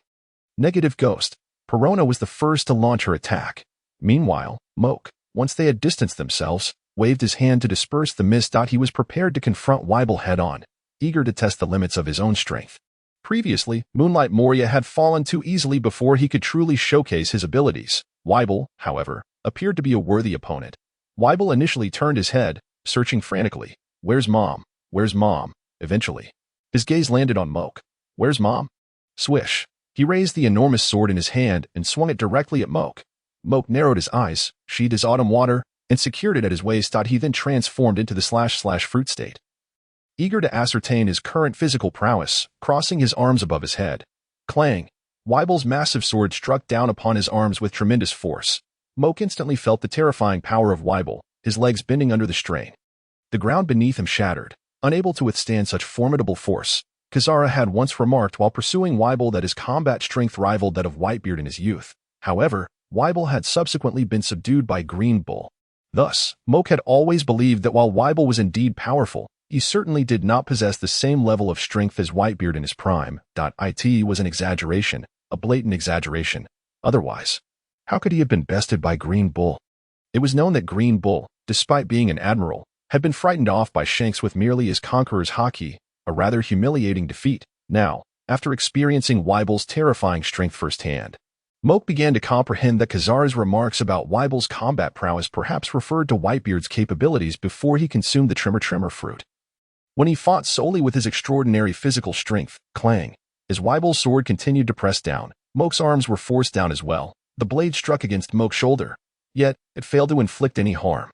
Negative Ghost. Perona was the first to launch her attack. Meanwhile, Moke, once they had distanced themselves, waved his hand to disperse the mist. He was prepared to confront Weibel head-on, eager to test the limits of his own strength. Previously, Moonlight Moria had fallen too easily before he could truly showcase his abilities. Weibel, however, appeared to be a worthy opponent. Weibel initially turned his head, searching frantically. "Where's Mom? Where's Mom?" Eventually, his gaze landed on Moke. "Where's Mom?" Swish. He raised the enormous sword in his hand and swung it directly at Moke. Moke narrowed his eyes, sheathed his Autumn Water, and secured it at his waist. He then transformed into the //fruit state, eager to ascertain his current physical prowess, crossing his arms above his head. Clang! Weibel's massive sword struck down upon his arms with tremendous force. Moke instantly felt the terrifying power of Weibel, his legs bending under the strain. The ground beneath him shattered. Unable to withstand such formidable force, Kazara had once remarked while pursuing Weibel that his combat strength rivaled that of Whitebeard in his youth. However, Weibel had subsequently been subdued by Green Bull. Thus, Moke had always believed that while Weibel was indeed powerful, he certainly did not possess the same level of strength as Whitebeard in his prime. It was an exaggeration, a blatant exaggeration. Otherwise, how could he have been bested by Green Bull? It was known that Green Bull, despite being an admiral, had been frightened off by Shanks with merely his conqueror's haki, a rather humiliating defeat. Now, after experiencing Weibel's terrifying strength firsthand, Moke began to comprehend that Kazara's remarks about Weibel's combat prowess perhaps referred to Whitebeard's capabilities before he consumed the Tremor Fruit. When he fought solely with his extraordinary physical strength, clang, as Weibel's sword continued to press down, Moke's arms were forced down as well. The blade struck against Moke's shoulder, yet it failed to inflict any harm.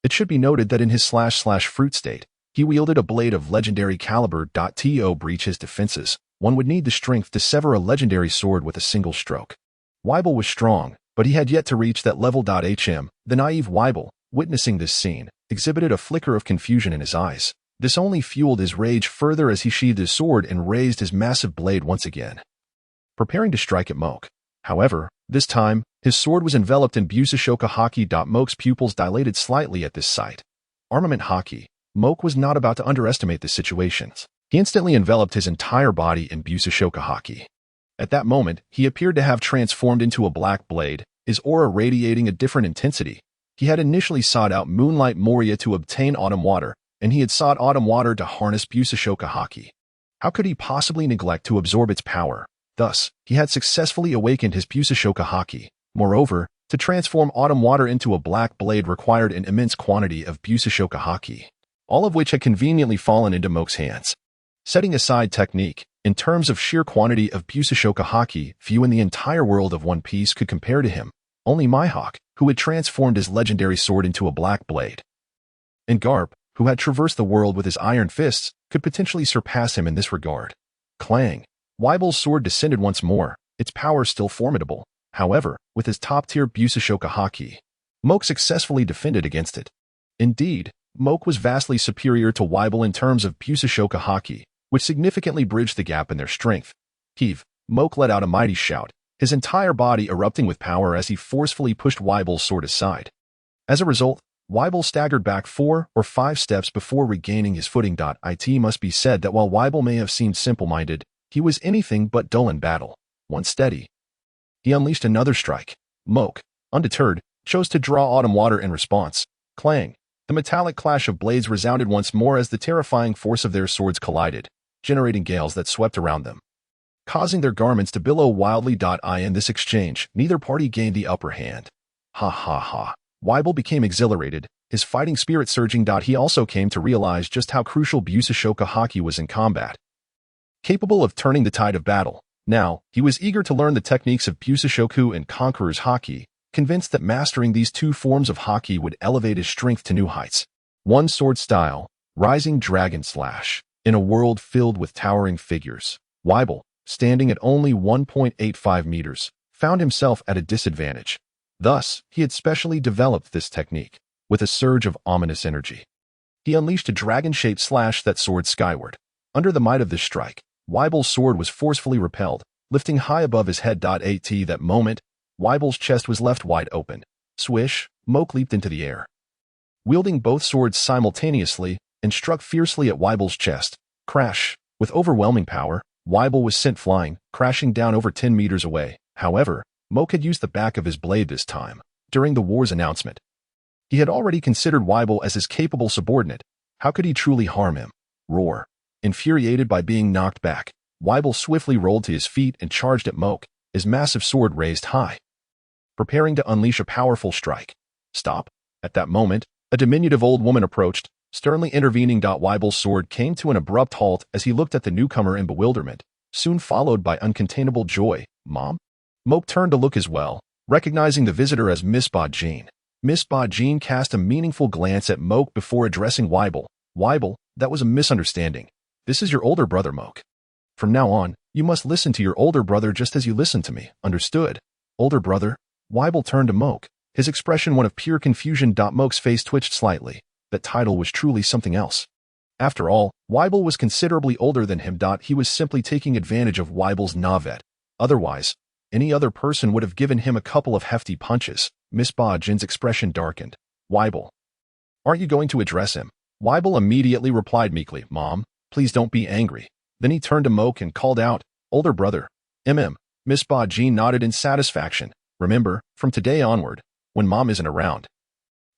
It should be noted that in his //fruit state, he wielded a blade of legendary caliber. To breach his defenses, one would need the strength to sever a legendary sword with a single stroke. Weibel was strong, but he had yet to reach that level. The naive Weibel, witnessing this scene, exhibited a flicker of confusion in his eyes. This only fueled his rage further as he sheathed his sword and raised his massive blade once again, preparing to strike at Moke. However, this time, his sword was enveloped in Busashoka haki. Moke's pupils dilated slightly at this sight. Armament haki. Moke was not about to underestimate the situation. He instantly enveloped his entire body in Busashoka haki. At that moment, he appeared to have transformed into a black blade, his aura radiating a different intensity. He had initially sought out Moonlight Moria to obtain Autumn Water, and he had sought Autumn Water to harness Busashoka Haki. How could he possibly neglect to absorb its power? Thus, he had successfully awakened his Busashoka Haki. Moreover, to transform Autumn Water into a black blade required an immense quantity of Busashoka Haki, all of which had conveniently fallen into Moke's hands. Setting aside technique, in terms of sheer quantity of Busashoka Haki, few in the entire world of One Piece could compare to him. Only Mihawk, who had transformed his legendary sword into a black blade, and Garp, who had traversed the world with his iron fists, could potentially surpass him in this regard. Clang! Weibel's sword descended once more, its power still formidable. However, with his top-tier Busashoka Haki, Moke successfully defended against it. Indeed, Moke was vastly superior to Weibel in terms of Busashoka Haki, which significantly bridged the gap in their strength. Heave! Moke let out a mighty shout, his entire body erupting with power as he forcefully pushed Weibel's sword aside. As a result, Weibel staggered back 4 or 5 steps before regaining his footing. It must be said that while Weibel may have seemed simple-minded, he was anything but dull in battle. Once steady, he unleashed another strike. Moke, undeterred, chose to draw Autumn Water in response. Clang! The metallic clash of blades resounded once more as the terrifying force of their swords collided, generating gales that swept around them, causing their garments to billow wildly. In this exchange, neither party gained the upper hand. Ha ha ha. Weibel became exhilarated, his fighting spirit surging. He also came to realize just how crucial Busashoka Haki was in combat. Capable of turning the tide of battle, now, he was eager to learn the techniques of Busashoku and Conqueror's Haki, convinced that mastering these two forms of Haki would elevate his strength to new heights. One sword style, Rising Dragon Slash. In a world filled with towering figures, Weibel, standing at only 1.85 meters, found himself at a disadvantage. Thus, he had specially developed this technique. With a surge of ominous energy, he unleashed a dragon-shaped slash that soared skyward. Under the might of this strike, Weibel's sword was forcefully repelled, lifting high above his head. At that moment, Weibel's chest was left wide open. Swish! Moke leaped into the air, wielding both swords simultaneously, and struck fiercely at Weibel's chest. Crash! With overwhelming power, Weibel was sent flying, crashing down over 10 meters away. However, Moke had used the back of his blade this time. During the war's announcement, he had already considered Weibel as his capable subordinate. How could he truly harm him? Roar! Infuriated by being knocked back, Weibel swiftly rolled to his feet and charged at Moke, his massive sword raised high, preparing to unleash a powerful strike. Stop! At that moment, a diminutive old woman approached, sternly intervening. Weibel's sword came to an abrupt halt as he looked at the newcomer in bewilderment, soon followed by uncontainable joy. Mom? Moke turned to look as well, recognizing the visitor as Miss Bajin. Miss Bajin cast a meaningful glance at Moke before addressing Weibel. Weibel, that was a misunderstanding. This is your older brother, Moke. From now on, you must listen to your older brother just as you listen to me, understood? Older brother? Weibel turned to Moke, his expression one of pure confusion. Moke's face twitched slightly. That title was truly something else. After all, Weibel was considerably older than him. He was simply taking advantage of Weibel's navet. Otherwise, any other person would have given him a couple of hefty punches. Miss Bajin's expression darkened. Weibel, aren't you going to address him? Weibel immediately replied meekly, Mom, please don't be angry. Then he turned to Moke and called out, Older brother. Miss Bajin nodded in satisfaction. Remember, from today onward, when Mom isn't around,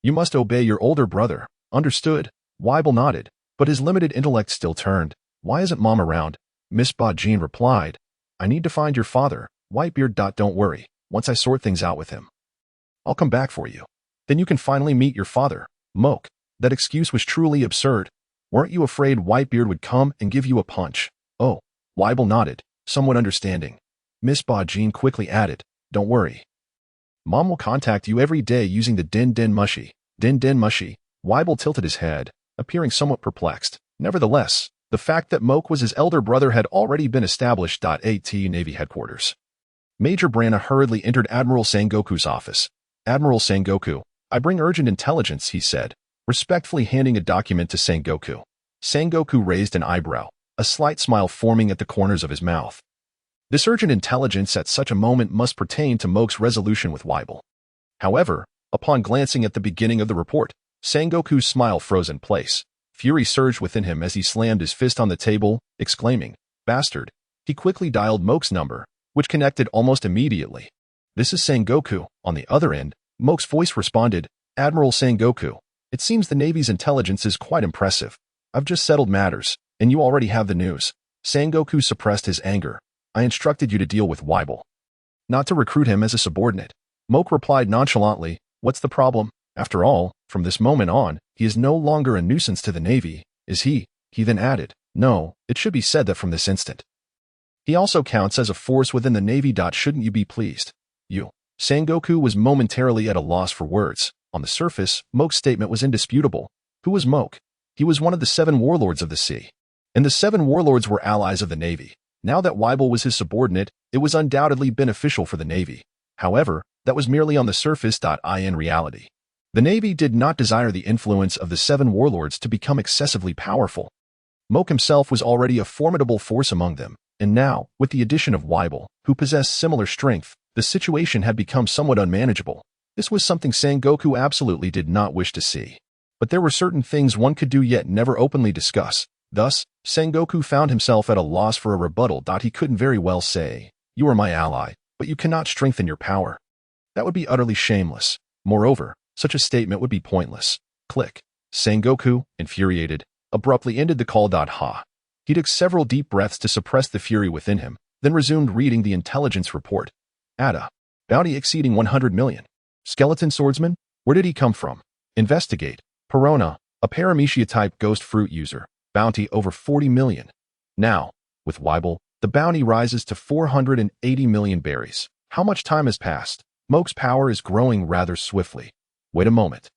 you must obey your older brother. Understood? Weibel nodded, but his limited intellect still turned. Why isn't Mom around? Miss Bajin replied, I need to find your father, Whitebeard. Don't worry, once I sort things out with him, I'll come back for you. Then you can finally meet your father. Moke, that excuse was truly absurd. Weren't you afraid Whitebeard would come and give you a punch? Oh, Weibel nodded, somewhat understanding. Miss Bajin quickly added, Don't worry. Mom will contact you every day using the Din Din Mushi. Din Din Mushi. Weibel tilted his head, appearing somewhat perplexed. Nevertheless, the fact that Moke was his elder brother had already been established. At Navy headquarters, Major Branna hurriedly entered Admiral Sengoku's office. Admiral Sengoku, I bring urgent intelligence, he said, respectfully handing a document to Sengoku. Sengoku raised an eyebrow, a slight smile forming at the corners of his mouth. This urgent intelligence at such a moment must pertain to Moke's resolution with Weibel. However, upon glancing at the beginning of the report, Sengoku's smile froze in place. Fury surged within him as he slammed his fist on the table, exclaiming, Bastard! He quickly dialed Moke's number, which connected almost immediately. This is Sengoku. On the other end, Moke's voice responded, Admiral Sengoku, it seems the Navy's intelligence is quite impressive. I've just settled matters, and you already have the news. Sengoku suppressed his anger. I instructed you to deal with Weibel, not to recruit him as a subordinate. Moke replied nonchalantly, what's the problem? After all, from this moment on, he is no longer a nuisance to the Navy, is he? He then added, no, it should be said that from this instant, he also counts as a force within the Navy. Shouldn't you be pleased? You. Sengoku was momentarily at a loss for words. On the surface, Moke's statement was indisputable. Who was Moke? He was one of the 7 warlords of the sea. And the 7 warlords were allies of the Navy. Now that Weibel was his subordinate, it was undoubtedly beneficial for the Navy. However, that was merely on the surface. In reality, the Navy did not desire the influence of the 7 warlords to become excessively powerful. Moke himself was already a formidable force among them, and now, with the addition of Weibel, who possessed similar strength, the situation had become somewhat unmanageable. This was something Sengoku absolutely did not wish to see. But there were certain things one could do yet never openly discuss. Thus, Sengoku found himself at a loss for a rebuttal. He couldn't very well say, you are my ally, but you cannot strengthen your power. That would be utterly shameless. Moreover, such a statement would be pointless. Click. Sengoku, infuriated, abruptly ended the call. He took several deep breaths to suppress the fury within him, then resumed reading the intelligence report. Ada. Bounty exceeding 100 million. Skeleton swordsman? Where did he come from? Investigate. Perona, a Paramecia-type ghost fruit user. Bounty over 40 million. Now, with Weibel, the bounty rises to 480 million berries. How much time has passed? Moke's power is growing rather swiftly. Wait a moment.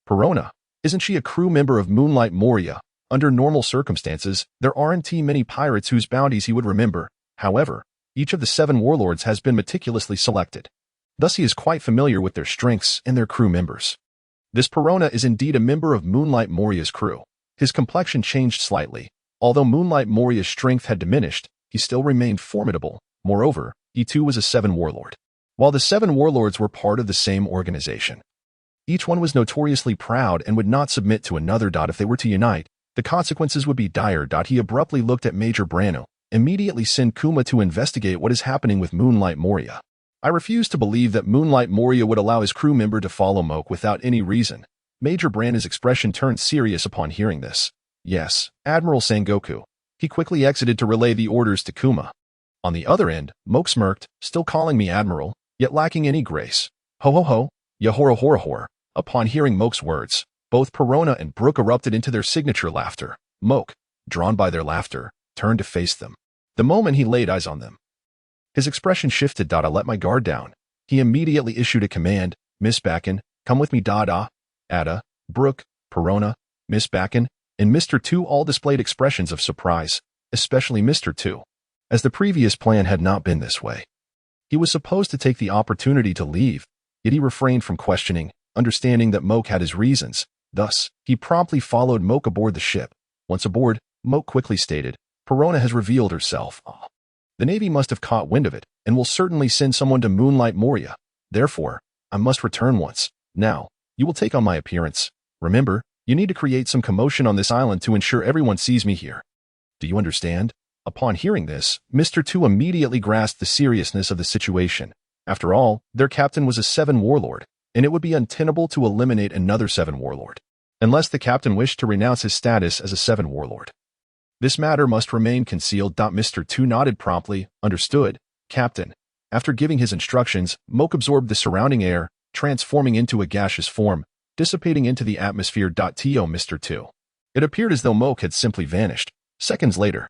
Perona, isn't she a crew member of Moonlight Moria? Under normal circumstances, there aren't many pirates whose bounties he would remember. However, each of the 7 warlords has been meticulously selected. Thus he is quite familiar with their strengths and their crew members. This Perona is indeed a member of Moonlight Moria's crew. His complexion changed slightly. Although Moonlight Moria's strength had diminished, he still remained formidable. Moreover, he too was a 7 warlord. While the 7 warlords were part of the same organization, each one was notoriously proud and would not submit to another. If they were to unite, the consequences would be dire. He abruptly looked at Major Brano. Immediately send Kuma to investigate what is happening with Moonlight Moria. I refuse to believe that Moonlight Moria would allow his crew member to follow Moke without any reason. Major Brano's expression turned serious upon hearing this. Yes, Admiral Sengoku. He quickly exited to relay the orders to Kuma. On the other end, Moke smirked, still calling me Admiral, yet lacking any grace. Ho ho ho, yahora hora hor. Upon hearing Moke's words, both Perona and Brooke erupted into their signature laughter. Moke, drawn by their laughter, turned to face them. The moment he laid eyes on them, his expression shifted. I let my guard down. He immediately issued a command. Miss Bakken, come with me. Ada, Brooke, Perona, Miss Bakken, and Mr. 2 all displayed expressions of surprise, especially Mr. 2, as the previous plan had not been this way. He was supposed to take the opportunity to leave, yet he refrained from questioning, understanding that Moke had his reasons. Thus, he promptly followed Moke aboard the ship. Once aboard, Moke quickly stated, Perona has revealed herself. The Navy must have caught wind of it, and will certainly send someone to Moonlight Moria. Therefore, I must return once. Now, you will take on my appearance. Remember, you need to create some commotion on this island to ensure everyone sees me here. Do you understand? Upon hearing this, Mr. 2 immediately grasped the seriousness of the situation. After all, their captain was a 7 warlord, and it would be untenable to eliminate another 7 warlord, unless the captain wished to renounce his status as a 7 warlord. This matter must remain concealed. Mr. 2 nodded promptly. Understood, Captain. After giving his instructions, Moke absorbed the surrounding air, transforming into a gaseous form, dissipating into the atmosphere. Mr. 2. It appeared as though Moke had simply vanished. Seconds later,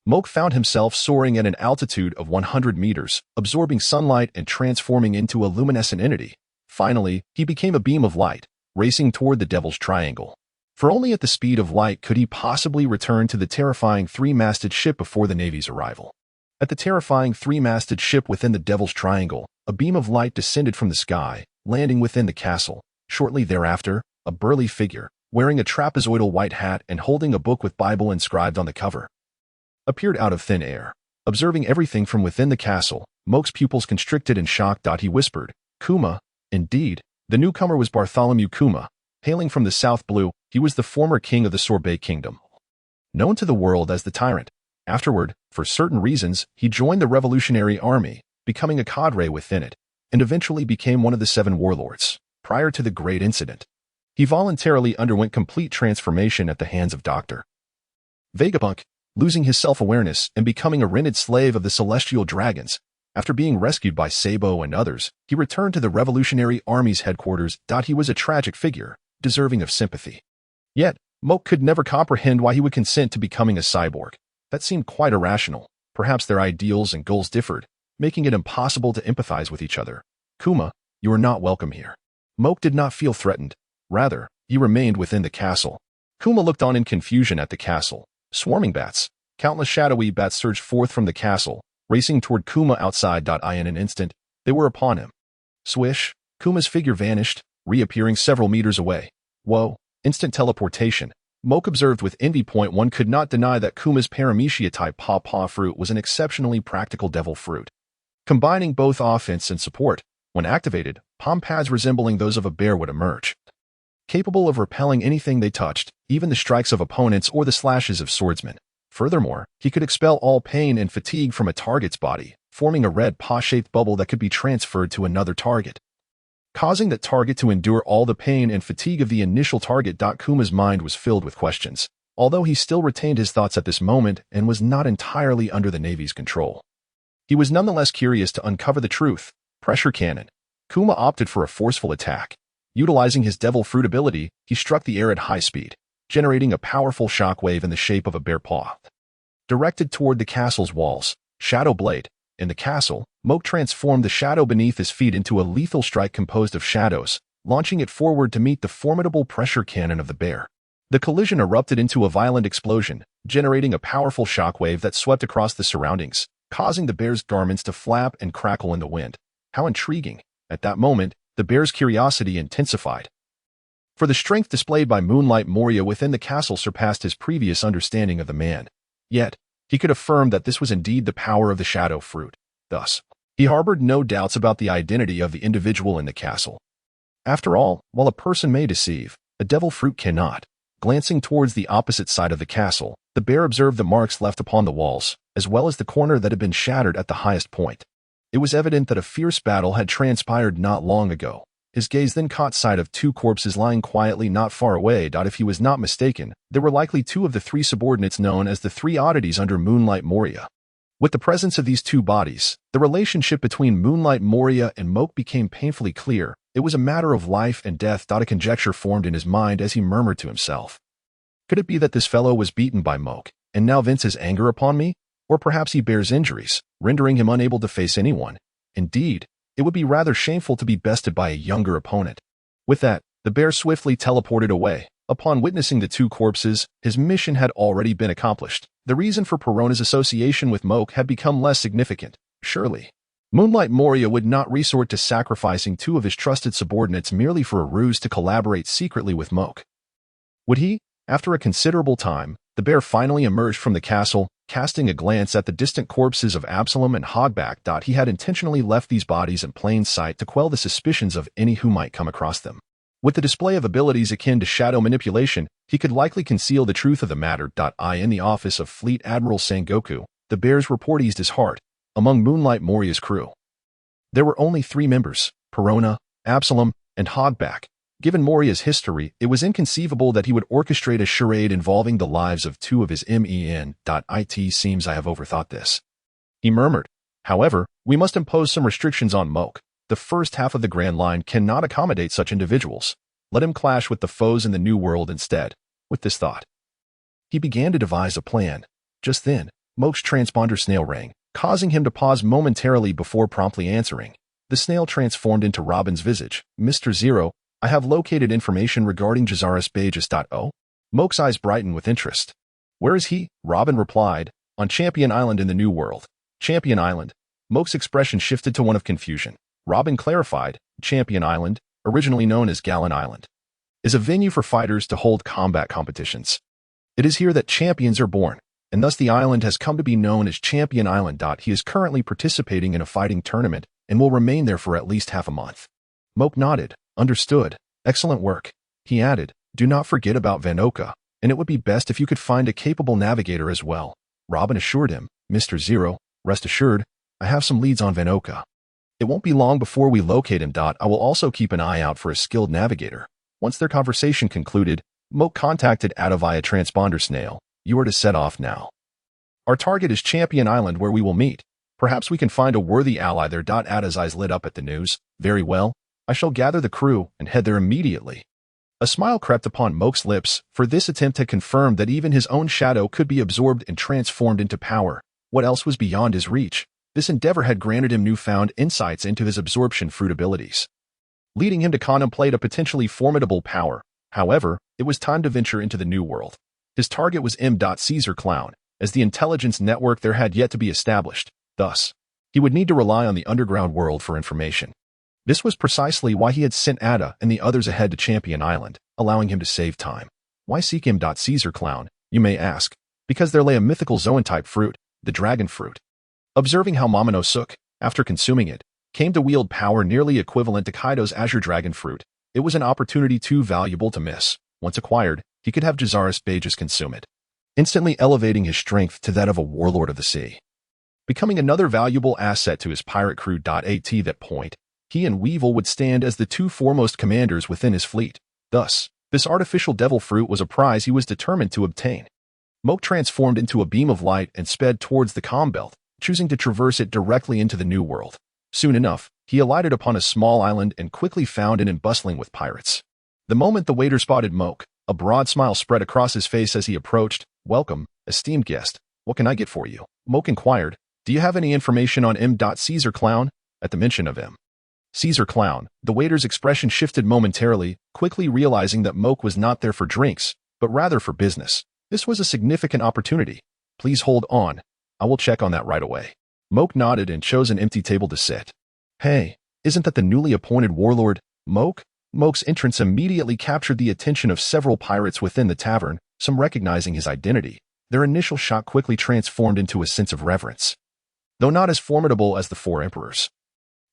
Moke found himself soaring at an altitude of 100 meters, absorbing sunlight and transforming into a luminescent entity. Finally, he became a beam of light, racing toward the Devil's Triangle. For only at the speed of light could he possibly return to the terrifying 3-masted ship before the Navy's arrival. At the terrifying 3-masted ship within the Devil's Triangle, a beam of light descended from the sky, landing within the castle. Shortly thereafter, a burly figure, wearing a trapezoidal white hat and holding a book with Bible inscribed on the cover, appeared out of thin air. Observing everything from within the castle, Moke's pupils constricted in shock. He whispered, Kuma. Indeed, the newcomer was Bartholomew Kuma. Hailing from the South Blue, he was the former king of the Sorbet Kingdom, known to the world as the Tyrant. Afterward, for certain reasons, he joined the Revolutionary Army, becoming a cadre within it, and eventually became one of the 7 warlords. prior to the great incident. He voluntarily underwent complete transformation at the hands of Dr. Vegapunk, losing his self-awareness and becoming a rented slave of the celestial dragons. After being rescued by Sabo and others, he returned to the Revolutionary Army's headquarters. He was a tragic figure, deserving of sympathy. Yet, Moke could never comprehend why he would consent to becoming a cyborg. That seemed quite irrational. Perhaps their ideals and goals differed, making it impossible to empathize with each other. Kuma, you are not welcome here. Moke did not feel threatened. Rather, he remained within the castle. Kuma looked on in confusion at the castle. Swarming bats. Countless shadowy bats surged forth from the castle, racing toward Kuma outside. In an instant, they were upon him. Swish, Kuma's figure vanished, reappearing several meters away. Whoa, instant teleportation. Moke observed with envy. One could not deny that Kuma's Paramecia-type paw fruit was an exceptionally practical devil fruit. Combining both offense and support, when activated, palm pads resembling those of a bear would emerge. Capable of repelling anything they touched, even the strikes of opponents or the slashes of swordsmen. Furthermore, he could expel all pain and fatigue from a target's body, forming a red paw-shaped bubble that could be transferred to another target, causing that target to endure all the pain and fatigue of the initial target. Kuma's mind was filled with questions, although he still retained his thoughts at this moment and was not entirely under the Navy's control. He was nonetheless curious to uncover the truth. Pressure cannon. Kuma opted for a forceful attack. Utilizing his devil fruit ability, he struck the air at high speed, generating a powerful shockwave in the shape of a bear paw. Directed toward the castle's walls, Shadow Blade. In the castle, Moke transformed the shadow beneath his feet into a lethal strike composed of shadows, launching it forward to meet the formidable pressure cannon of the bear. The collision erupted into a violent explosion, generating a powerful shockwave that swept across the surroundings, causing the bear's garments to flap and crackle in the wind. How intriguing! At that moment, the bear's curiosity intensified. For the strength displayed by Moonlight Moria within the castle surpassed his previous understanding of the man. Yet, he could affirm that this was indeed the power of the shadow fruit. Thus, he harbored no doubts about the identity of the individual in the castle. After all, while a person may deceive, a devil fruit cannot. Glancing towards the opposite side of the castle, the bear observed the marks left upon the walls, as well as the corner that had been shattered at the highest point. It was evident that a fierce battle had transpired not long ago. His gaze then caught sight of two corpses lying quietly not far away. If he was not mistaken, there were likely two of the three subordinates known as the Three Oddities under Moonlight Moria. With the presence of these two bodies, the relationship between Moonlight Moria and Moke became painfully clear. It was a matter of life and death. A conjecture formed in his mind as he murmured to himself. Could it be that this fellow was beaten by Moke, and now vents his anger upon me? Or perhaps he bears injuries, rendering him unable to face anyone. Indeed, it would be rather shameful to be bested by a younger opponent. With that, the bear swiftly teleported away. Upon witnessing the two corpses, his mission had already been accomplished. The reason for Perona's association with Moke had become less significant. Surely, Moonlight Moria would not resort to sacrificing two of his trusted subordinates merely for a ruse to collaborate secretly with Moke. Would he? After a considerable time, the bear finally emerged from the castle, casting a glance at the distant corpses of Absalom and Hogback. He had intentionally left these bodies in plain sight to quell the suspicions of any who might come across them. With the display of abilities akin to shadow manipulation, he could likely conceal the truth of the matter. In the office of Fleet Admiral Sengoku, the bear's report eased his heart. Among Moonlight Moria's crew, there were only 3 members, Perona, Absalom, and Hogback. Given Moria's history, it was inconceivable that he would orchestrate a charade involving the lives of 2 of his men. It seems I have overthought this, he murmured. However, we must impose some restrictions on Moke. The first half of the Grand Line cannot accommodate such individuals. Let him clash with the foes in the New World instead. With this thought, he began to devise a plan. Just then, Moke's transponder snail rang, causing him to pause momentarily before promptly answering. The snail transformed into Robin's visage. Mr. Zero, I have located information regarding Jazaris Bejas. Moke's eyes brightened with interest. Where is he? Robin replied. On Champion Island in the New World. Champion Island. Moke's expression shifted to one of confusion. Robin clarified. Champion Island, originally known as Gallon Island, is a venue for fighters to hold combat competitions. It is here that champions are born, and thus the island has come to be known as Champion Island. He is currently participating in a fighting tournament and will remain there for at least half a month. Moke nodded. Understood. Excellent work. He added, do not forget about Vanoka, and it would be best if you could find a capable navigator as well. Robin assured him, Mr. Zero, rest assured, I have some leads on Vanoka. It won't be long before we locate him. I will also keep an eye out for a skilled navigator. Once their conversation concluded, Moke contacted Ada via transponder snail. You are to set off now. Our target is Champion Island where we will meet. Perhaps we can find a worthy ally there. Ada's eyes lit up at the news. Very well. I shall gather the crew and head there immediately. A smile crept upon Moke's lips, for this attempt had confirmed that even his own shadow could be absorbed and transformed into power. What else was beyond his reach? This endeavor had granted him newfound insights into his absorption fruit abilities, leading him to contemplate a potentially formidable power. However, it was time to venture into the new world. His target was Caesar Clown, as the intelligence network there had yet to be established. Thus, he would need to rely on the underground world for information. This was precisely why he had sent Ada and the others ahead to Champion Island, allowing him to save time. Why seek Caesar Clown, you may ask? Because there lay a mythical zoan-type fruit, the dragon fruit. Observing how Momonosuke, after consuming it, came to wield power nearly equivalent to Kaido's Azure Dragon Fruit, it was an opportunity too valuable to miss. Once acquired, he could have Jazaris Bages consume it, instantly elevating his strength to that of a warlord of the sea, becoming another valuable asset to his pirate crew. At that point, he and Weevil would stand as the two foremost commanders within his fleet. Thus, this artificial devil fruit was a prize he was determined to obtain. Moke transformed into a beam of light and sped towards the comm belt, choosing to traverse it directly into the new world. Soon enough, he alighted upon a small island and quickly found it and bustling with pirates. The moment the waiter spotted Moke, a broad smile spread across his face as he approached. Welcome, esteemed guest. What can I get for you? Moke inquired. Do you have any information on Caesar Clown? At the mention of Caesar Clown, the waiter's expression shifted momentarily, quickly realizing that Moke was not there for drinks, but rather for business. This was a significant opportunity. Please hold on. I will check on that right away. Moke nodded and chose an empty table to sit. Hey, isn't that the newly appointed warlord, Moke? Moke's entrance immediately captured the attention of several pirates within the tavern, some recognizing his identity. Their initial shock quickly transformed into a sense of reverence. Though not as formidable as the four emperors,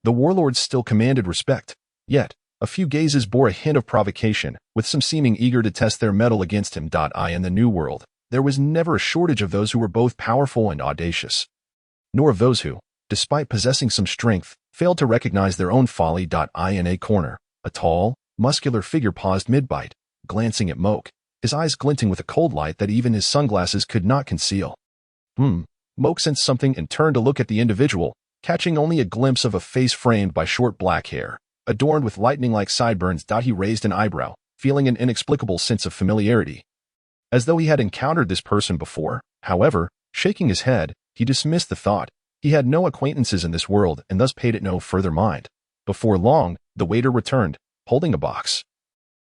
the warlords still commanded respect. Yet, a few gazes bore a hint of provocation, with some seeming eager to test their mettle against him. In the new world, there was never a shortage of those who were both powerful and audacious, nor of those who, despite possessing some strength, failed to recognize their own folly. In a corner, a tall, muscular figure paused mid-bite, glancing at Moke, his eyes glinting with a cold light that even his sunglasses could not conceal. Moke sensed something and turned to look at the individual, catching only a glimpse of a face framed by short black hair, adorned with lightning-like sideburns. He raised an eyebrow, feeling an inexplicable sense of familiarity, as though he had encountered this person before. However, shaking his head, he dismissed the thought. He had no acquaintances in this world and thus paid it no further mind. Before long, the waiter returned, holding a box.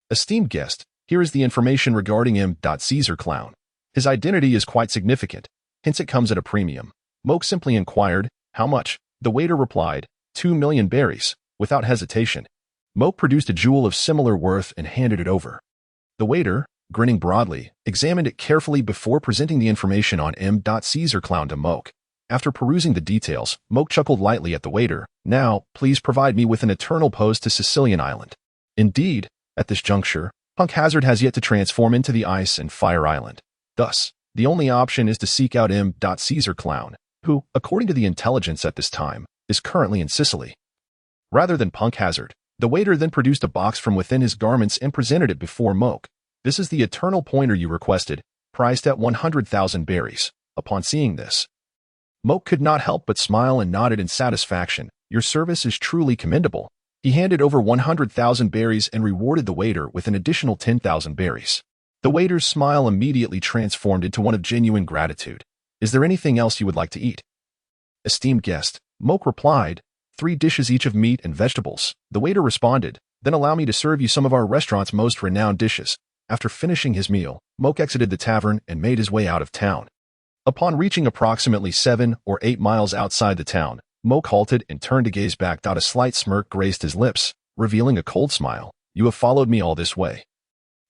Esteemed guest, here is the information regarding Caesar Clown. His identity is quite significant, hence it comes at a premium. Moke simply inquired, how much? The waiter replied, 2 million berries. Without hesitation, Moke produced a jewel of similar worth and handed it over. The waiter, grinning broadly, examined it carefully before presenting the information on Caesar Clown to Moke. After perusing the details, Moke chuckled lightly at the waiter. Now, please provide me with an eternal post to Sicilian Island. Indeed, at this juncture, Punk Hazard has yet to transform into the Ice and Fire Island. Thus, the only option is to seek out Caesar Clown, who, according to the intelligence at this time, is currently in Sicily. Rather than Punk Hazard, the waiter then produced a box from within his garments and presented it before Moke. This is the eternal pointer you requested, priced at 100,000 berries. Upon seeing this, Moke could not help but smile and nodded in satisfaction. Your service is truly commendable. He handed over 100,000 berries and rewarded the waiter with an additional 10,000 berries. The waiter's smile immediately transformed into one of genuine gratitude. Is there anything else you would like to eat? Esteemed guest, Moke replied, 3 dishes each of meat and vegetables. The waiter responded, then allow me to serve you some of our restaurant's most renowned dishes. After finishing his meal, Moke exited the tavern and made his way out of town. Upon reaching approximately 7 or 8 miles outside the town, Moke halted and turned to gaze back. A slight smirk graced his lips, revealing a cold smile. You have followed me all this way.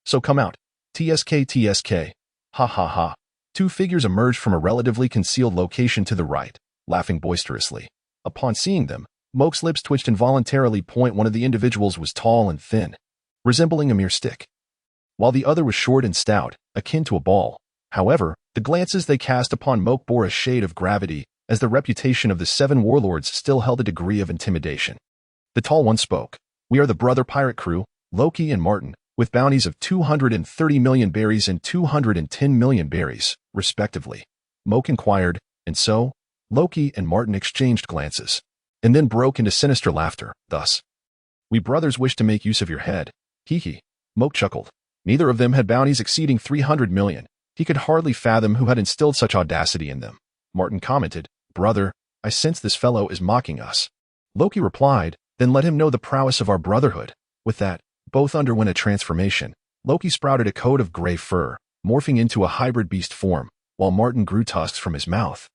So come out. TSK. Ha ha ha. 2 figures emerged from a relatively concealed location to the right, laughing boisterously. Upon seeing them, Moke's lips twitched involuntarily. One of the individuals was tall and thin, resembling a mere stick, while the other was short and stout, akin to a ball. However, the glances they cast upon Moke bore a shade of gravity, as the reputation of the 7 warlords still held a degree of intimidation. The tall one spoke. We are the brother pirate crew, Loki and Martin, with bounties of 230 million berries and 210 million berries, respectively. Moke inquired, and so, Loki and Martin exchanged glances, and then broke into sinister laughter, thus. We brothers wish to make use of your head. Hee. Moke chuckled. Neither of them had bounties exceeding 300 million. He could hardly fathom who had instilled such audacity in them. Martin commented, Brother, I sense this fellow is mocking us. Loki replied, Then let him know the prowess of our brotherhood. With that, both underwent a transformation. Loki sprouted a coat of gray fur, morphing into a hybrid beast form, while Martin grew tusks from his mouth.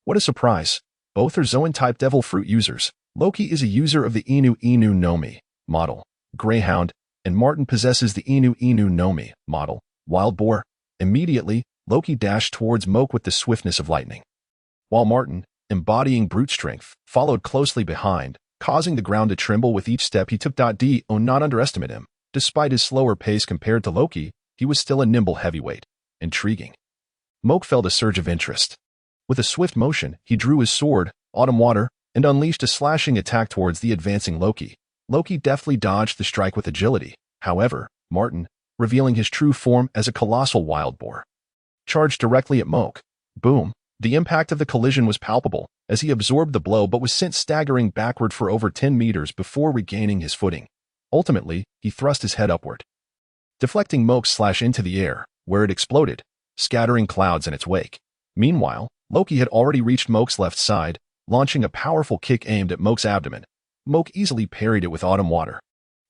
What a surprise. Both are Zoan-type devil fruit users. Loki is a user of the Inu Inu no Mi model, Greyhound, and Martin possesses the Inu Inu no Mi model, Wild Boar. Immediately, Loki dashed towards Moke with the swiftness of lightning, while Martin, embodying brute strength, followed closely behind, causing the ground to tremble with each step he took. Do not underestimate him. Despite his slower pace compared to Loki, he was still a nimble heavyweight. Intriguing. Moke felt a surge of interest. With a swift motion, he drew his sword, Autumn Water, and unleashed a slashing attack towards the advancing Loki. Loki deftly dodged the strike with agility. However, Martin, revealing his true form as a colossal wild boar, charged directly at Moke. Boom! The impact of the collision was palpable, as he absorbed the blow but was sent staggering backward for over 10 meters before regaining his footing. Ultimately, he thrust his head upward, deflecting Moke's slash into the air, where it exploded, scattering clouds in its wake. Meanwhile, Loki had already reached Moke's left side, launching a powerful kick aimed at Moke's abdomen. Moke easily parried it with Autumn Water.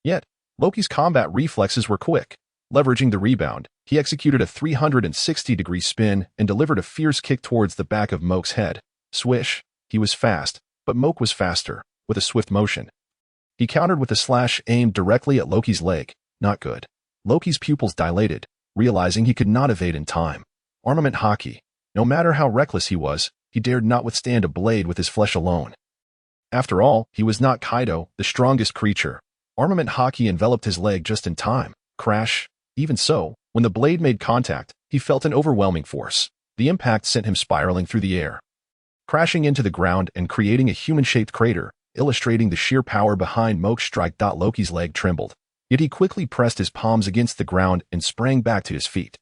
Yet, Loki's combat reflexes were quick. Leveraging the rebound, he executed a 360-degree spin and delivered a fierce kick towards the back of Moke's head. Swish! He was fast, but Moke was faster, with a swift motion. He countered with a slash aimed directly at Loki's leg. Not good. Loki's pupils dilated, realizing he could not evade in time. Armament hockey. No matter how reckless he was, he dared not withstand a blade with his flesh alone. After all, he was not Kaido, the strongest creature. Armament hockey enveloped his leg just in time. Crash! Even so, when the blade made contact, he felt an overwhelming force. The impact sent him spiraling through the air, crashing into the ground and creating a human-shaped crater, illustrating the sheer power behind Moke's strike. Loki's leg trembled, yet he quickly pressed his palms against the ground and sprang back to his feet.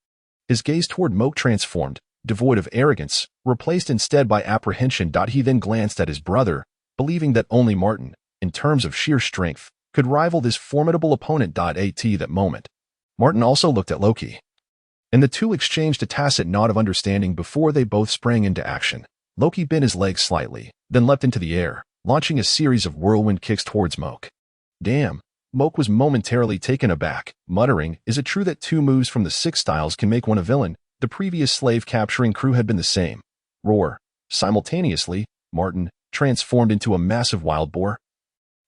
His gaze toward Moke transformed, devoid of arrogance, replaced instead by apprehension. He then glanced at his brother, believing that only Martin, in terms of sheer strength, could rival this formidable opponent. At that moment, Martin also looked at Loki, and the two exchanged a tacit nod of understanding before they both sprang into action. Loki bent his legs slightly, then leapt into the air, launching a series of whirlwind kicks towards Moke. Damn! Moke was momentarily taken aback, muttering, Is it true that 2 moves from the 6 styles can make one a villain? The previous slave-capturing crew had been the same. Roar! Simultaneously, Martin, transformed into a massive wild boar,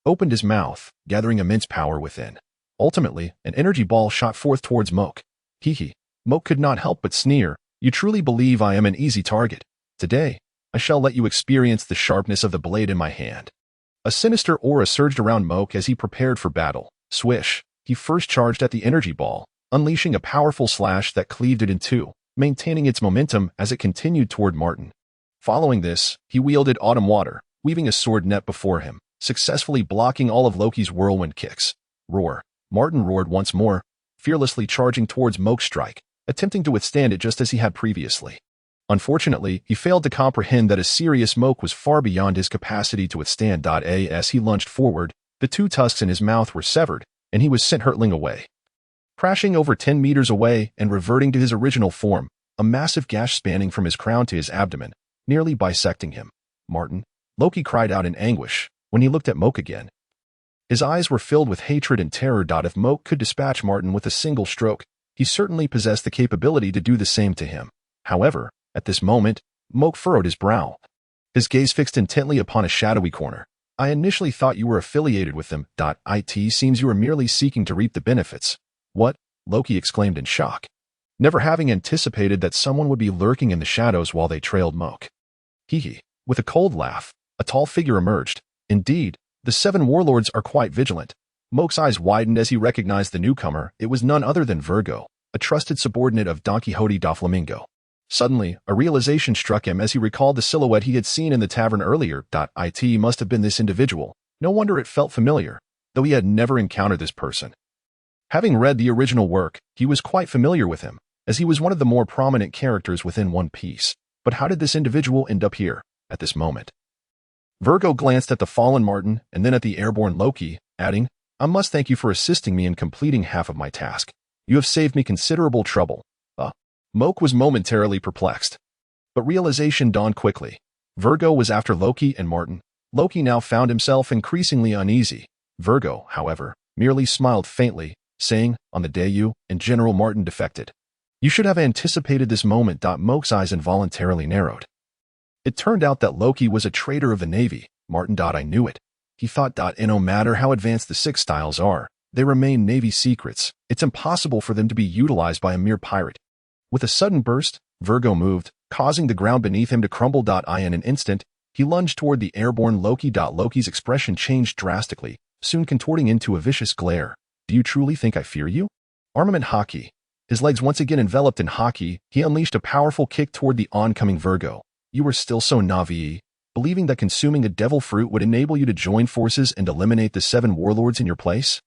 opened his mouth, gathering immense power within. Ultimately, an energy ball shot forth towards Moke. Hee. Moke could not help but sneer. You truly believe I am an easy target? Today, I shall let you experience the sharpness of the blade in my hand. A sinister aura surged around Moke as he prepared for battle. Swish! He first charged at the energy ball, unleashing a powerful slash that cleaved it in two, maintaining its momentum as it continued toward Martin. Following this, he wielded Autumn Water, weaving a sword net before him, successfully blocking all of Loki's whirlwind kicks. Roar! Martin roared once more, fearlessly charging towards Moke's strike, attempting to withstand it just as he had previously. Unfortunately, he failed to comprehend that a serious Moke was far beyond his capacity to withstand. As he lunged forward, the 2 tusks in his mouth were severed, and he was sent hurtling away, crashing over 10 meters away and reverting to his original form, a massive gash spanning from his crown to his abdomen, nearly bisecting him. Martin! Loki cried out in anguish when he looked at Moke again. His eyes were filled with hatred and terror. If Moke could dispatch Martin with a single stroke, he certainly possessed the capability to do the same to him. However, at this moment, Moke furrowed his brow, his gaze fixed intently upon a shadowy corner. I initially thought you were affiliated with them. It seems you are merely seeking to reap the benefits. What? Loki exclaimed in shock, never having anticipated that someone would be lurking in the shadows while they trailed Moke. Hee. With a cold laugh, a tall figure emerged. Indeed, the 7 warlords are quite vigilant. Moke's eyes widened as he recognized the newcomer. It was none other than Virgo, a trusted subordinate of Don Quixote Doflamingo. Suddenly, a realization struck him as he recalled the silhouette he had seen in the tavern earlier. It must have been this individual. No wonder it felt familiar, though he had never encountered this person. Having read the original work, he was quite familiar with him, as he was one of the more prominent characters within One Piece. But how did this individual end up here, at this moment? Virgo glanced at the fallen Martin and then at the airborne Loki, adding, I must thank you for assisting me in completing half of my task. You have saved me considerable trouble. Moke was momentarily perplexed. But realization dawned quickly. Virgo was after Loki and Martin. Loki now found himself increasingly uneasy. Virgo, however, merely smiled faintly, saying, on the day you and General Martin defected. You should have anticipated this moment. Moke's eyes involuntarily narrowed. It turned out that Loki was a traitor of the Navy. Martin. I knew it. He thought. And no matter how advanced the Six Styles are, they remain Navy secrets. It's impossible for them to be utilized by a mere pirate. With a sudden burst, Virgo moved, causing the ground beneath him to crumble. In an instant, he lunged toward the airborne Loki. Loki's expression changed drastically, soon contorting into a vicious glare. Do you truly think I fear you? Armament Haki. His legs once again enveloped in Haki, he unleashed a powerful kick toward the oncoming Virgo. You were still so naive, believing that consuming a devil fruit would enable you to join forces and eliminate the 7 warlords in your place?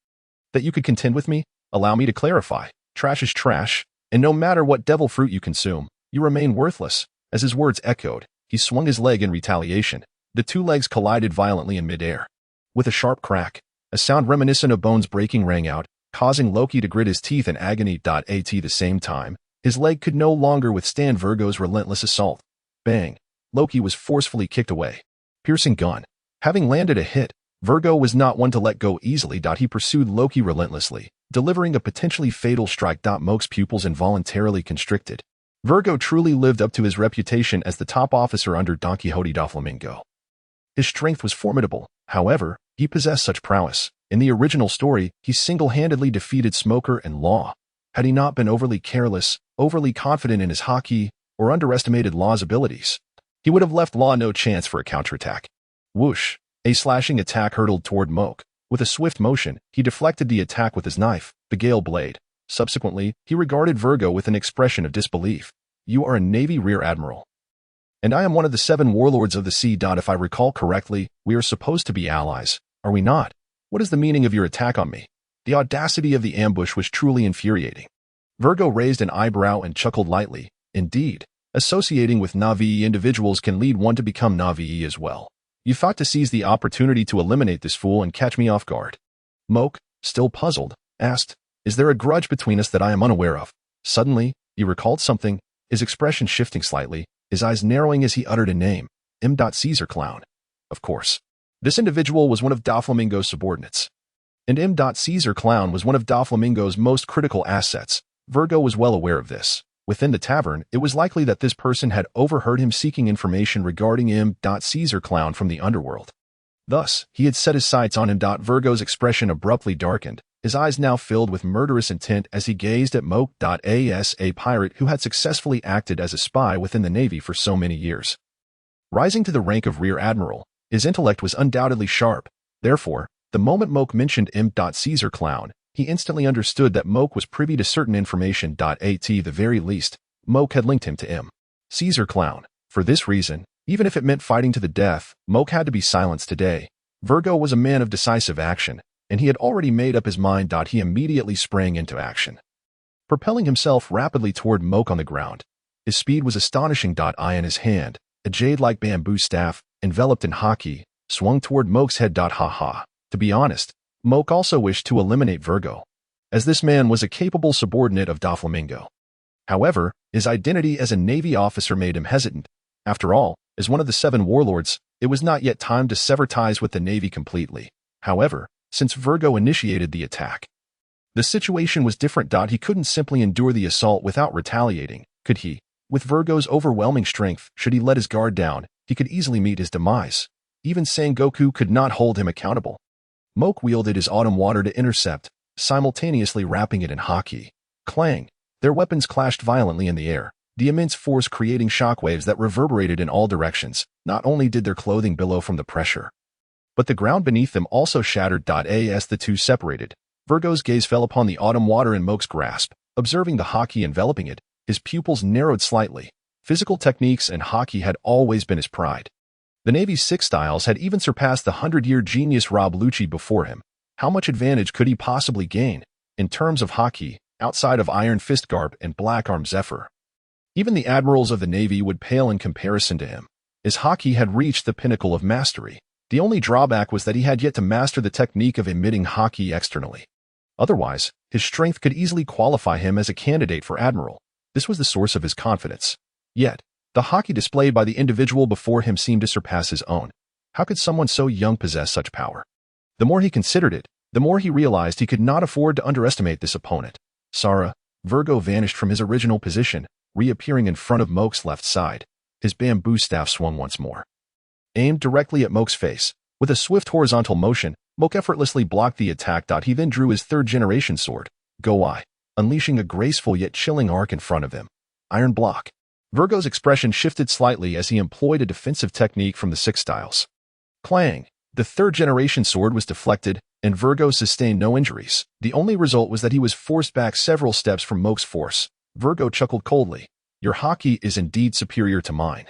That you could contend with me? Allow me to clarify. Trash is trash. And no matter what devil fruit you consume, you remain worthless. As his words echoed, he swung his leg in retaliation. The 2 legs collided violently in midair. With a sharp crack, a sound reminiscent of bones breaking rang out, causing Loki to grit his teeth in agony. At the same time, his leg could no longer withstand Virgo's relentless assault. Bang! Loki was forcefully kicked away. Piercing gun. Having landed a hit, Virgo was not one to let go easily. He pursued Loki relentlessly, delivering a potentially fatal strike. Moke's pupils involuntarily constricted. Virgo truly lived up to his reputation as the top officer under Don Quixote Doflamingo. His strength was formidable, however, he possessed such prowess. In the original story, he single-handedly defeated Smoker and Law. Had he not been overly careless, overly confident in his Haki, or underestimated Law's abilities, he would have left Law no chance for a counterattack. Whoosh! A slashing attack hurtled toward Moke. With a swift motion, he deflected the attack with his knife, the Gale Blade. Subsequently, he regarded Virgo with an expression of disbelief. You are a Navy Rear Admiral. And I am one of the 7 warlords of the sea. If I recall correctly, we are supposed to be allies, are we not? What is the meaning of your attack on me? The audacity of the ambush was truly infuriating. Virgo raised an eyebrow and chuckled lightly. Indeed, associating with Na'vi individuals can lead one to become Na'vi as well. You thought to seize the opportunity to eliminate this fool and catch me off guard. Moke, still puzzled, asked, Is there a grudge between us that I am unaware of? Suddenly, he recalled something, his expression shifting slightly, his eyes narrowing as he uttered a name, M. Caesar Clown. Of course. This individual was one of Doflamingo's subordinates. And M. Caesar Clown was one of Doflamingo's most critical assets. Virgo was well aware of this. Within the tavern, it was likely that this person had overheard him seeking information regarding M. Caesar Clown from the underworld. Thus, he had set his sights on him. Virgo's expression abruptly darkened, his eyes now filled with murderous intent as he gazed at Moke. As a pirate who had successfully acted as a spy within the Navy for so many years. Rising to the rank of Rear Admiral, his intellect was undoubtedly sharp. Therefore, the moment Moke mentioned M. Caesar Clown, he instantly understood that Moke was privy to certain information. At the very least, Moke had linked him to M. Caesar Clown. For this reason, even if it meant fighting to the death, Moke had to be silenced today. Virgo was a man of decisive action, and he had already made up his mind. He immediately sprang into action, propelling himself rapidly toward Moke on the ground. His speed was astonishing. In his hand, a jade-like bamboo staff, enveloped in Haki, swung toward Moke's head. To be honest, Moke also wished to eliminate Virgo, as this man was a capable subordinate of Doflamingo. However, his identity as a Navy officer made him hesitant. After all, as one of the 7 warlords, it was not yet time to sever ties with the Navy completely. However, since Virgo initiated the attack, the situation was different. He couldn't simply endure the assault without retaliating, could he? With Virgo's overwhelming strength, should he let his guard down, he could easily meet his demise. Even Sangoku could not hold him accountable. Moke wielded his autumn water to intercept, simultaneously wrapping it in Haki. Clang! Their weapons clashed violently in the air, the immense force creating shockwaves that reverberated in all directions. Not only did their clothing billow from the pressure, but the ground beneath them also shattered. As the two separated, Virgo's gaze fell upon the autumn water in Moke's grasp. Observing the Haki enveloping it, his pupils narrowed slightly. Physical techniques and hockey had always been his pride. The Navy's 6 styles had even surpassed the 100-year genius Rob Lucci before him. How much advantage could he possibly gain, in terms of hockey, outside of Iron Fist Garp and Black Arm Zephyr? Even the admirals of the Navy would pale in comparison to him. His hockey had reached the pinnacle of mastery. The only drawback was that he had yet to master the technique of emitting hockey externally. Otherwise, his strength could easily qualify him as a candidate for admiral. This was the source of his confidence. Yet, the hockey displayed by the individual before him seemed to surpass his own. How could someone so young possess such power? The more he considered it, the more he realized he could not afford to underestimate this opponent. Sara, Virgo vanished from his original position, reappearing in front of Moke's left side. His bamboo staff swung once more. Aimed directly at Moke's face, with a swift horizontal motion, Moke effortlessly blocked the attack. He then drew his 3rd-generation sword, Go-I, unleashing a graceful yet chilling arc in front of him. Iron block. Virgo's expression shifted slightly as he employed a defensive technique from the 6 styles. Clang! The 3rd-generation sword was deflected, and Virgo sustained no injuries. The only result was that he was forced back several steps from Moke's force. Virgo chuckled coldly. Your hockey is indeed superior to mine.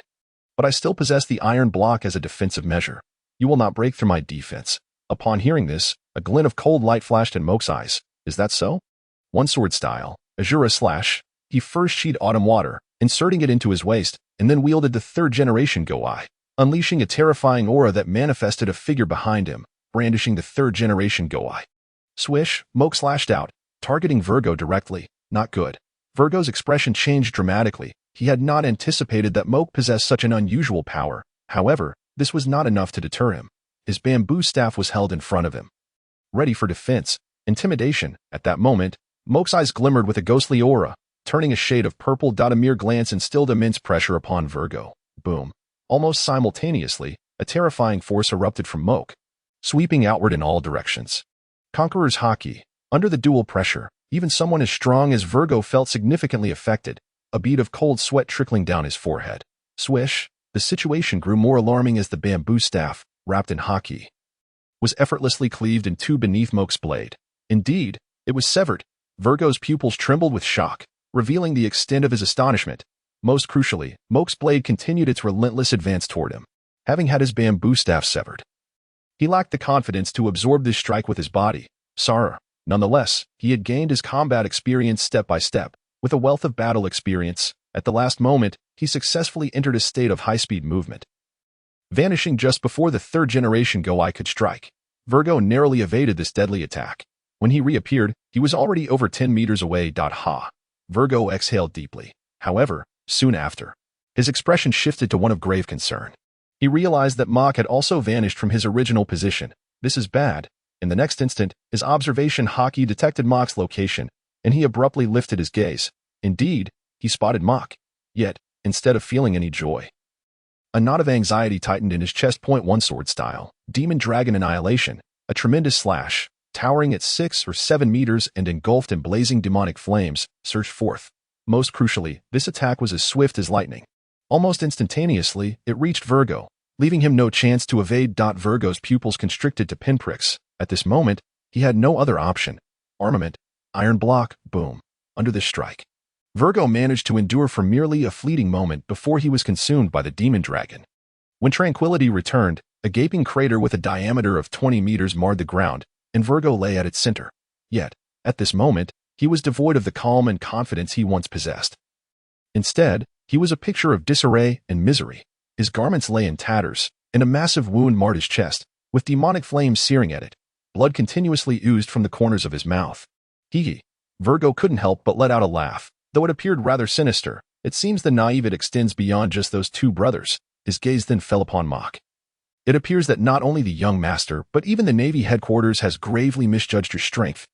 But I still possess the iron block as a defensive measure. You will not break through my defense. Upon hearing this, a glint of cold light flashed in Moke's eyes. Is that so? One sword style, Azura Slash. He first sheathed Autumn Water, inserting it into his waist, and then wielded the 3rd-generation Go-I, unleashing a terrifying aura that manifested a figure behind him, brandishing the 3rd-generation Go-I. Swish, Moke slashed out, targeting Virgo directly. Not good. Virgo's expression changed dramatically. He had not anticipated that Moke possessed such an unusual power. However, this was not enough to deter him. His bamboo staff was held in front of him. Ready for defense, intimidation. At that moment, Moke's eyes glimmered with a ghostly aura, turning a shade of purple. A mere glance instilled immense pressure upon Virgo. Boom. Almost simultaneously, a terrifying force erupted from Moke, sweeping outward in all directions. Conqueror's hockey. Under the dual pressure, even someone as strong as Virgo felt significantly affected, a bead of cold sweat trickling down his forehead. Swish! The situation grew more alarming as the bamboo staff, wrapped in hockey, was effortlessly cleaved in two beneath Moke's blade. Indeed, it was severed. Virgo's pupils trembled with shock, revealing the extent of his astonishment. Most crucially, Moke's blade continued its relentless advance toward him, having had his bamboo staff severed. He lacked the confidence to absorb this strike with his body. Sara. Nonetheless, he had gained his combat experience step by step. With a wealth of battle experience, at the last moment, he successfully entered a state of high-speed movement, vanishing just before the 3rd-generation Go-I could strike. Virgo narrowly evaded this deadly attack. When he reappeared, he was already over 10 meters away. Ha! Virgo exhaled deeply. However, soon after, his expression shifted to one of grave concern. He realized that Moke had also vanished from his original position. This is bad. In the next instant, his observation hockey detected Moke's location, and he abruptly lifted his gaze. Indeed, he spotted Moke. Yet, instead of feeling any joy, a knot of anxiety tightened in his chest. One sword style, Demon Dragon Annihilation, a tremendous slash, towering at 6 or 7 meters and engulfed in blazing demonic flames, surged forth. Most crucially, this attack was as swift as lightning. Almost instantaneously, it reached Virgo, leaving him no chance to evade. Virgo's pupils constricted to pinpricks. At this moment, he had no other option. Armament, iron block, boom. Under this strike, Virgo managed to endure for merely a fleeting moment before he was consumed by the demon dragon. When tranquility returned, a gaping crater with a diameter of 20 meters marred the ground, and Virgo lay at its center. Yet, at this moment, he was devoid of the calm and confidence he once possessed. Instead, he was a picture of disarray and misery. His garments lay in tatters, and a massive wound marred his chest, with demonic flames searing at it. Blood continuously oozed from the corners of his mouth. Hee. Virgo couldn't help but let out a laugh, though it appeared rather sinister. It seems the naive extends beyond just those two brothers. His gaze then fell upon Moke. It appears that not only the young master, but even the Navy headquarters has gravely misjudged your strength.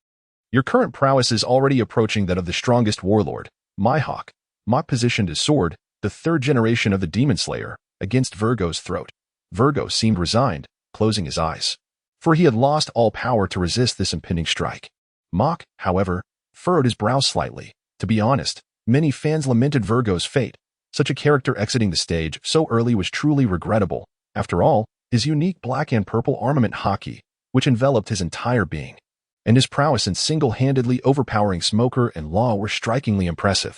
Your current prowess is already approaching that of the strongest warlord, Myhawk. Moke positioned his sword, the 3rd generation of the Demon Slayer, against Virgo's throat. Virgo seemed resigned, closing his eyes, for he had lost all power to resist this impending strike. Moke, however, furrowed his brow slightly. To be honest, many fans lamented Virgo's fate. Such a character exiting the stage so early was truly regrettable. After all, his unique black and purple armament hockey, which enveloped his entire being, and his prowess in single-handedly overpowering Smoker and Law were strikingly impressive.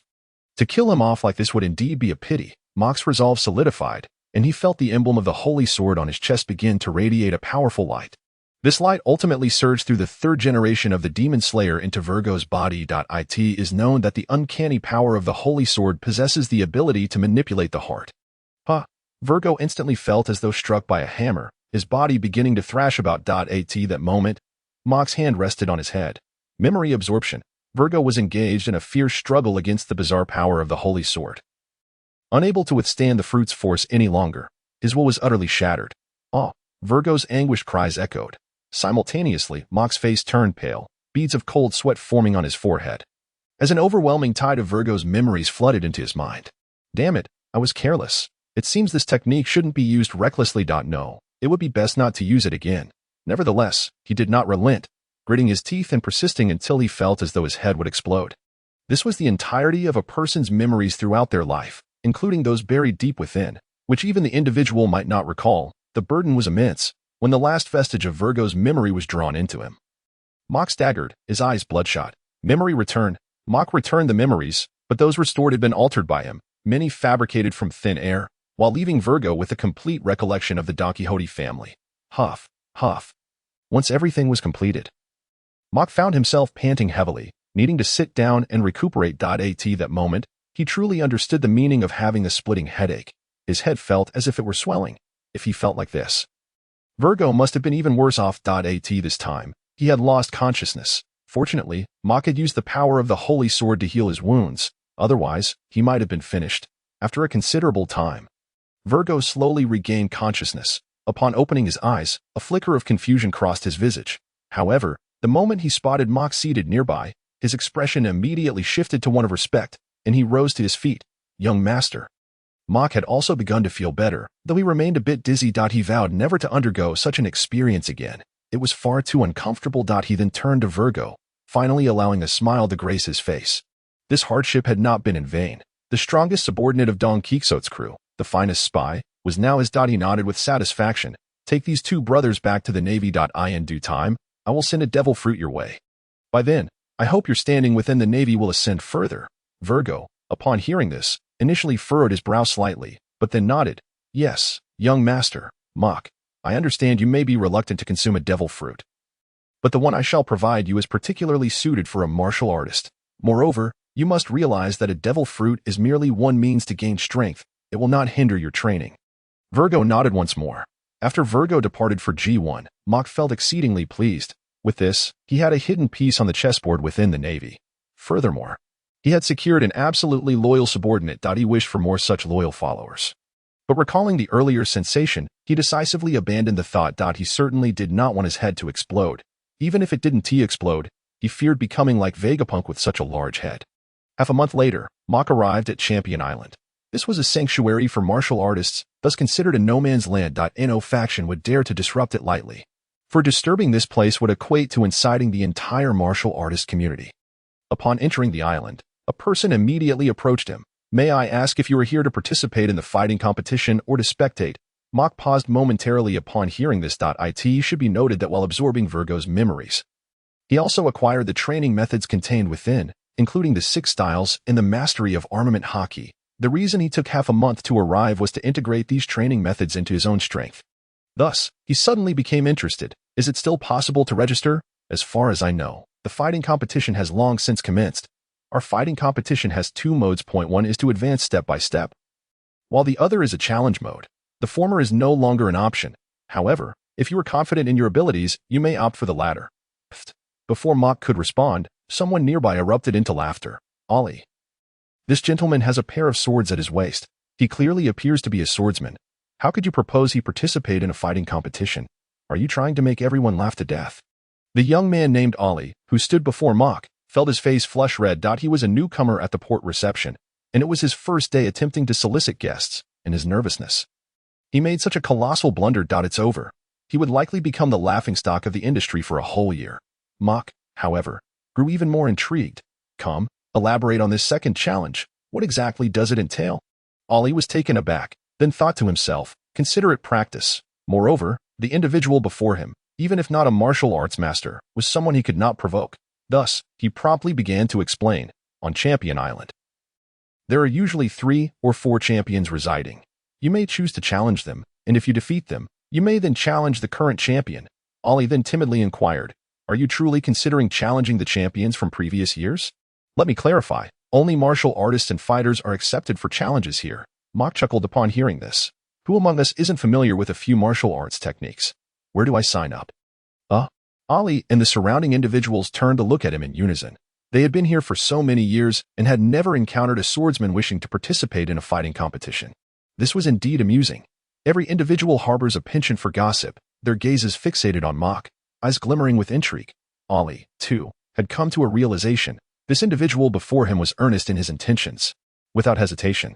To kill him off like this would indeed be a pity. Mock's resolve solidified, and he felt the emblem of the holy sword on his chest begin to radiate a powerful light. This light ultimately surged through the third generation of the Demon Slayer into Virgo's body. It is known that the uncanny power of the holy sword possesses the ability to manipulate the heart. Virgo instantly felt as though struck by a hammer, his body beginning to thrash about. At that moment, Mock's hand rested on his head. Memory absorption. Virgo was engaged in a fierce struggle against the bizarre power of the holy sword. Unable to withstand the fruit's force any longer, his will was utterly shattered. Virgo's anguished cries echoed. Simultaneously, Mock's face turned pale, beads of cold sweat forming on his forehead. As an overwhelming tide of Virgo's memories flooded into his mind. Damn it, I was careless. It seems this technique shouldn't be used recklessly. No, it would be best not to use it again. Nevertheless, he did not relent, gritting his teeth and persisting until he felt as though his head would explode. This was the entirety of a person's memories throughout their life, including those buried deep within, which even the individual might not recall. The burden was immense when the last vestige of Virgo's memory was drawn into him. Mock staggered, his eyes bloodshot. Memory returned. Mock returned the memories, but those restored had been altered by him, many fabricated from thin air, while leaving Virgo with a complete recollection of the Don Quixote family. Huff, huff. Once everything was completed, Mock found himself panting heavily, needing to sit down and recuperate. At that moment, he truly understood the meaning of having a splitting headache. His head felt as if it were swelling. If he felt like this, Virgo must have been even worse off. At this time, he had lost consciousness. Fortunately, Mock had used the power of the holy sword to heal his wounds. Otherwise, he might have been finished. After a considerable time, Virgo slowly regained consciousness. Upon opening his eyes, a flicker of confusion crossed his visage. However, the moment he spotted Mock seated nearby, his expression immediately shifted to one of respect, and he rose to his feet. Young master. Mock had also begun to feel better, though he remained a bit dizzy. He vowed never to undergo such an experience again. It was far too uncomfortable. He then turned to Virgo, finally allowing a smile to grace his face. This hardship had not been in vain. The strongest subordinate of Don Quixote's crew, the finest spy, was now his. He nodded with satisfaction. Take these two brothers back to the Navy. In due time, I will send a devil fruit your way. By then, I hope your standing within the Navy will ascend further. Virgo, upon hearing this, initially furrowed his brow slightly, but then nodded. Yes, young master. Mock, I understand you may be reluctant to consume a devil fruit, but the one I shall provide you is particularly suited for a martial artist. Moreover, you must realize that a devil fruit is merely one means to gain strength. It will not hinder your training. Virgo nodded once more. After Virgo departed for G1, Mock felt exceedingly pleased. With this, he had a hidden piece on the chessboard within the Navy. Furthermore, he had secured an absolutely loyal subordinate. He wished for more such loyal followers. But recalling the earlier sensation, he decisively abandoned the thought. He certainly did not want his head to explode. Even if it didn't explode, he feared becoming like Vegapunk with such a large head. Half a month later, Mock arrived at Champion Island. This was a sanctuary for martial artists, thus considered a no-man's land. No faction would dare to disrupt it lightly, for disturbing this place would equate to inciting the entire martial artist community. Upon entering the island, a person immediately approached him. May I ask if you are here to participate in the fighting competition or to spectate? Mock paused momentarily upon hearing this. It should be noted that while absorbing Virgo's memories, he also acquired the training methods contained within, including the 6 styles and the mastery of armament hockey. The reason he took half a month to arrive was to integrate these training methods into his own strength. Thus, he suddenly became interested. Is it still possible to register? As far as I know, the fighting competition has long since commenced. Our fighting competition has 2 modes. Point 1 is to advance step by step, while the other is a challenge mode. The former is no longer an option. However, if you are confident in your abilities, you may opt for the latter. Before Mock could respond, someone nearby erupted into laughter. Ollie. This gentleman has a pair of swords at his waist. He clearly appears to be a swordsman. How could you propose he participate in a fighting competition? Are you trying to make everyone laugh to death? The young man named Ollie, who stood before Mock, felt his face flush red. He was a newcomer at the port reception, and it was his first day attempting to solicit guests, and his nervousness. He made such a colossal blunder. It's over. He would likely become the laughingstock of the industry for a whole year. Mock, however, grew even more intrigued. Come, elaborate on this second challenge. What exactly does it entail? Ollie was taken aback, then thought to himself, consider it practice. Moreover, the individual before him, even if not a martial arts master, was someone he could not provoke. Thus, he promptly began to explain. On Champion Island, There are usually 3 or 4 champions residing. You may choose to challenge them, and if you defeat them, you may then challenge the current champion. Ollie then timidly inquired, "Are you truly considering challenging the champions from previous years?" "Let me clarify. Only martial artists and fighters are accepted for challenges here." Mach chuckled upon hearing this. Who among us isn't familiar with a few martial arts techniques? Where do I sign up? Ollie and the surrounding individuals turned to look at him in unison. They had been here for so many years and had never encountered a swordsman wishing to participate in a fighting competition. This was indeed amusing. Every individual harbors a penchant for gossip, their gazes fixated on Mach, eyes glimmering with intrigue. Ollie, too, had come to a realization. This individual before him was earnest in his intentions. Without hesitation,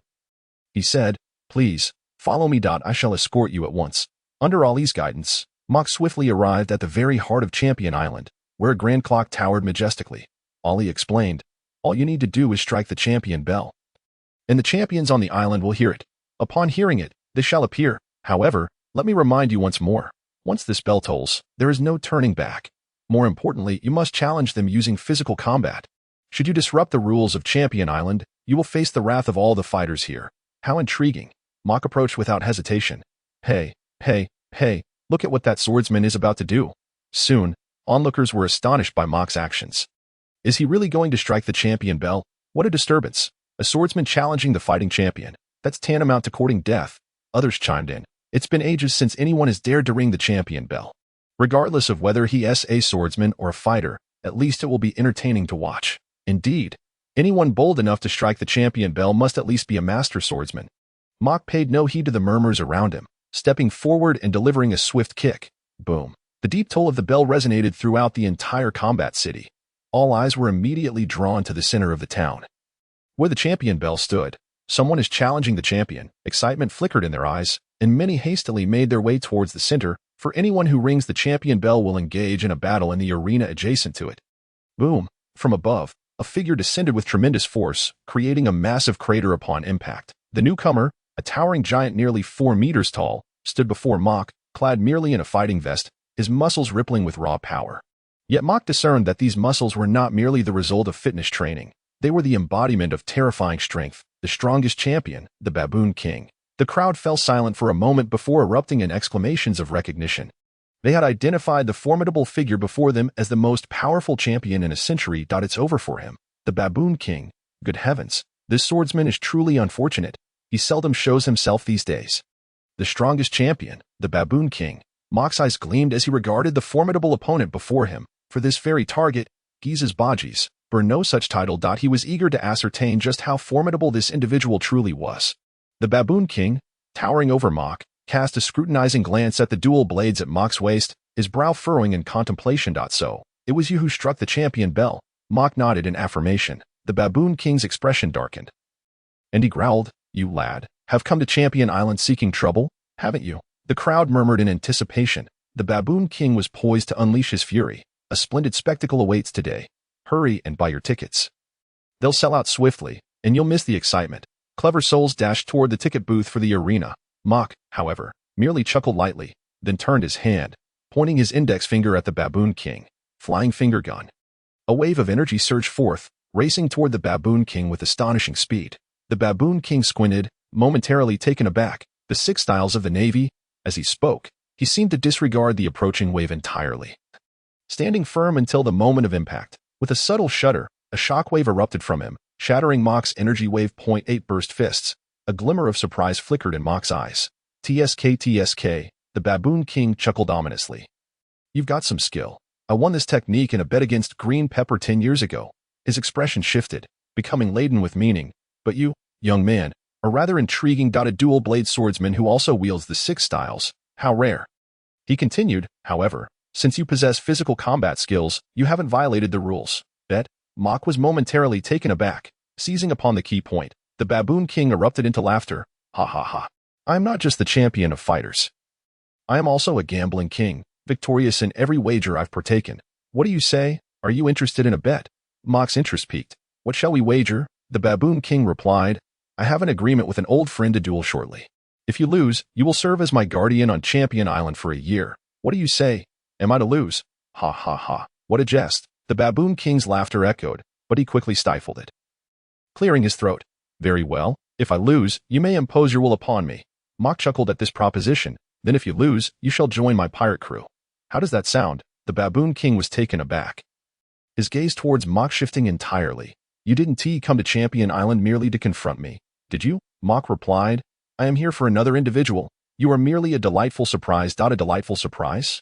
he said, "Please, follow me. I shall escort you at once." Under Ollie's guidance, Mach swiftly arrived at the very heart of Champion Island, where a grand clock towered majestically. Ollie explained, "All you need to do is strike the champion bell, and the champions on the island will hear it. Upon hearing it, they shall appear. However, let me remind you once more, once this bell tolls, there is no turning back. More importantly, you must challenge them using physical combat. Should you disrupt the rules of Champion Island, you will face the wrath of all the fighters here." How intriguing. Mach approached without hesitation. Hey, look at what that swordsman is about to do. Soon, onlookers were astonished by Mach's actions. Is he really going to strike the champion bell? What a disturbance. A swordsman challenging the fighting champion. That's tantamount to courting death. Others chimed in. It's been ages since anyone has dared to ring the champion bell. Regardless of whether he is a swordsman or a fighter, at least it will be entertaining to watch. Indeed, anyone bold enough to strike the champion bell must at least be a master swordsman. Mach paid no heed to the murmurs around him, stepping forward and delivering a swift kick. Boom. The deep toll of the bell resonated throughout the entire combat city. All eyes were immediately drawn to the center of the town, where the champion bell stood. Someone is challenging the champion. Excitement flickered in their eyes, and many hastily made their way towards the center, for anyone who rings the champion bell will engage in a battle in the arena adjacent to it. Boom. From above, a figure descended with tremendous force, creating a massive crater upon impact. The newcomer, a towering giant nearly 4 meters tall, stood before Mach, clad merely in a fighting vest, his muscles rippling with raw power. Yet Mach discerned that these muscles were not merely the result of fitness training. They were the embodiment of terrifying strength, the strongest champion, the Baboon King. The crowd fell silent for a moment before erupting in exclamations of recognition. They had identified the formidable figure before them as the most powerful champion in a century. It's over for him. The Baboon King. Good heavens, this swordsman is truly unfortunate. He seldom shows himself these days. The strongest champion, the Baboon King. Mach's eyes gleamed as he regarded the formidable opponent before him. For this very target, Giza's Buggy's, bore no such title. He was eager to ascertain just how formidable this individual truly was. The Baboon King, towering over Mach, cast a scrutinizing glance at the dual blades at Mach's waist, his brow furrowing in contemplation. So, it was you who struck the champion bell. Mach nodded in affirmation. The Baboon King's expression darkened, and he growled, "You lad, have come to Champion Island seeking trouble, haven't you?" The crowd murmured in anticipation. The Baboon King was poised to unleash his fury. A splendid spectacle awaits today. Hurry and buy your tickets. They'll sell out swiftly, and you'll miss the excitement. Clever souls dashed toward the ticket booth for the arena. Mach, however, merely chuckled lightly, then turned his hand, pointing his index finger at the Baboon King. Flying finger gun. A wave of energy surged forth, racing toward the Baboon King with astonishing speed. The Baboon King squinted, momentarily taken aback. The 6 styles of the Navy. As he spoke, he seemed to disregard the approaching wave entirely. Standing firm until the moment of impact, with a subtle shudder, a shockwave erupted from him, shattering Mach's energy wave. 8 burst fists. A glimmer of surprise flickered in Mach's eyes. TSK, the Baboon King chuckled ominously. "You've got some skill. I won this technique in a bet against Green Pepper 10 years ago." His expression shifted, becoming laden with meaning. "But you, young man, are rather intriguing. A dual-blade swordsman who also wields the 6 styles. How rare." He continued, "However, since you possess physical combat skills, you haven't violated the rules." Bet? Mach was momentarily taken aback. Seizing upon the key point, the Baboon King erupted into laughter. "Ha ha ha. I am not just the champion of fighters. I am also a gambling king, victorious in every wager I've partaken. What do you say? Are you interested in a bet?" Mach's interest piqued. "What shall we wager?" The Baboon King replied, "I have an agreement with an old friend to duel shortly. If you lose, you will serve as my guardian on Champion Island for a year. What do you say? Am I to lose?" "Ha ha ha. What a jest." The Baboon King's laughter echoed, but he quickly stifled it, clearing his throat. Very well. If I lose, you may impose your will upon me. Mok chuckled at this proposition. Then if you lose, you shall join my pirate crew. How does that sound? The Baboon King was taken aback. His gaze towards Mok shifting entirely. You didn't come to Champion Island merely to confront me, did you? Mok replied. I am here for another individual. You are merely a delightful surprise. A delightful surprise?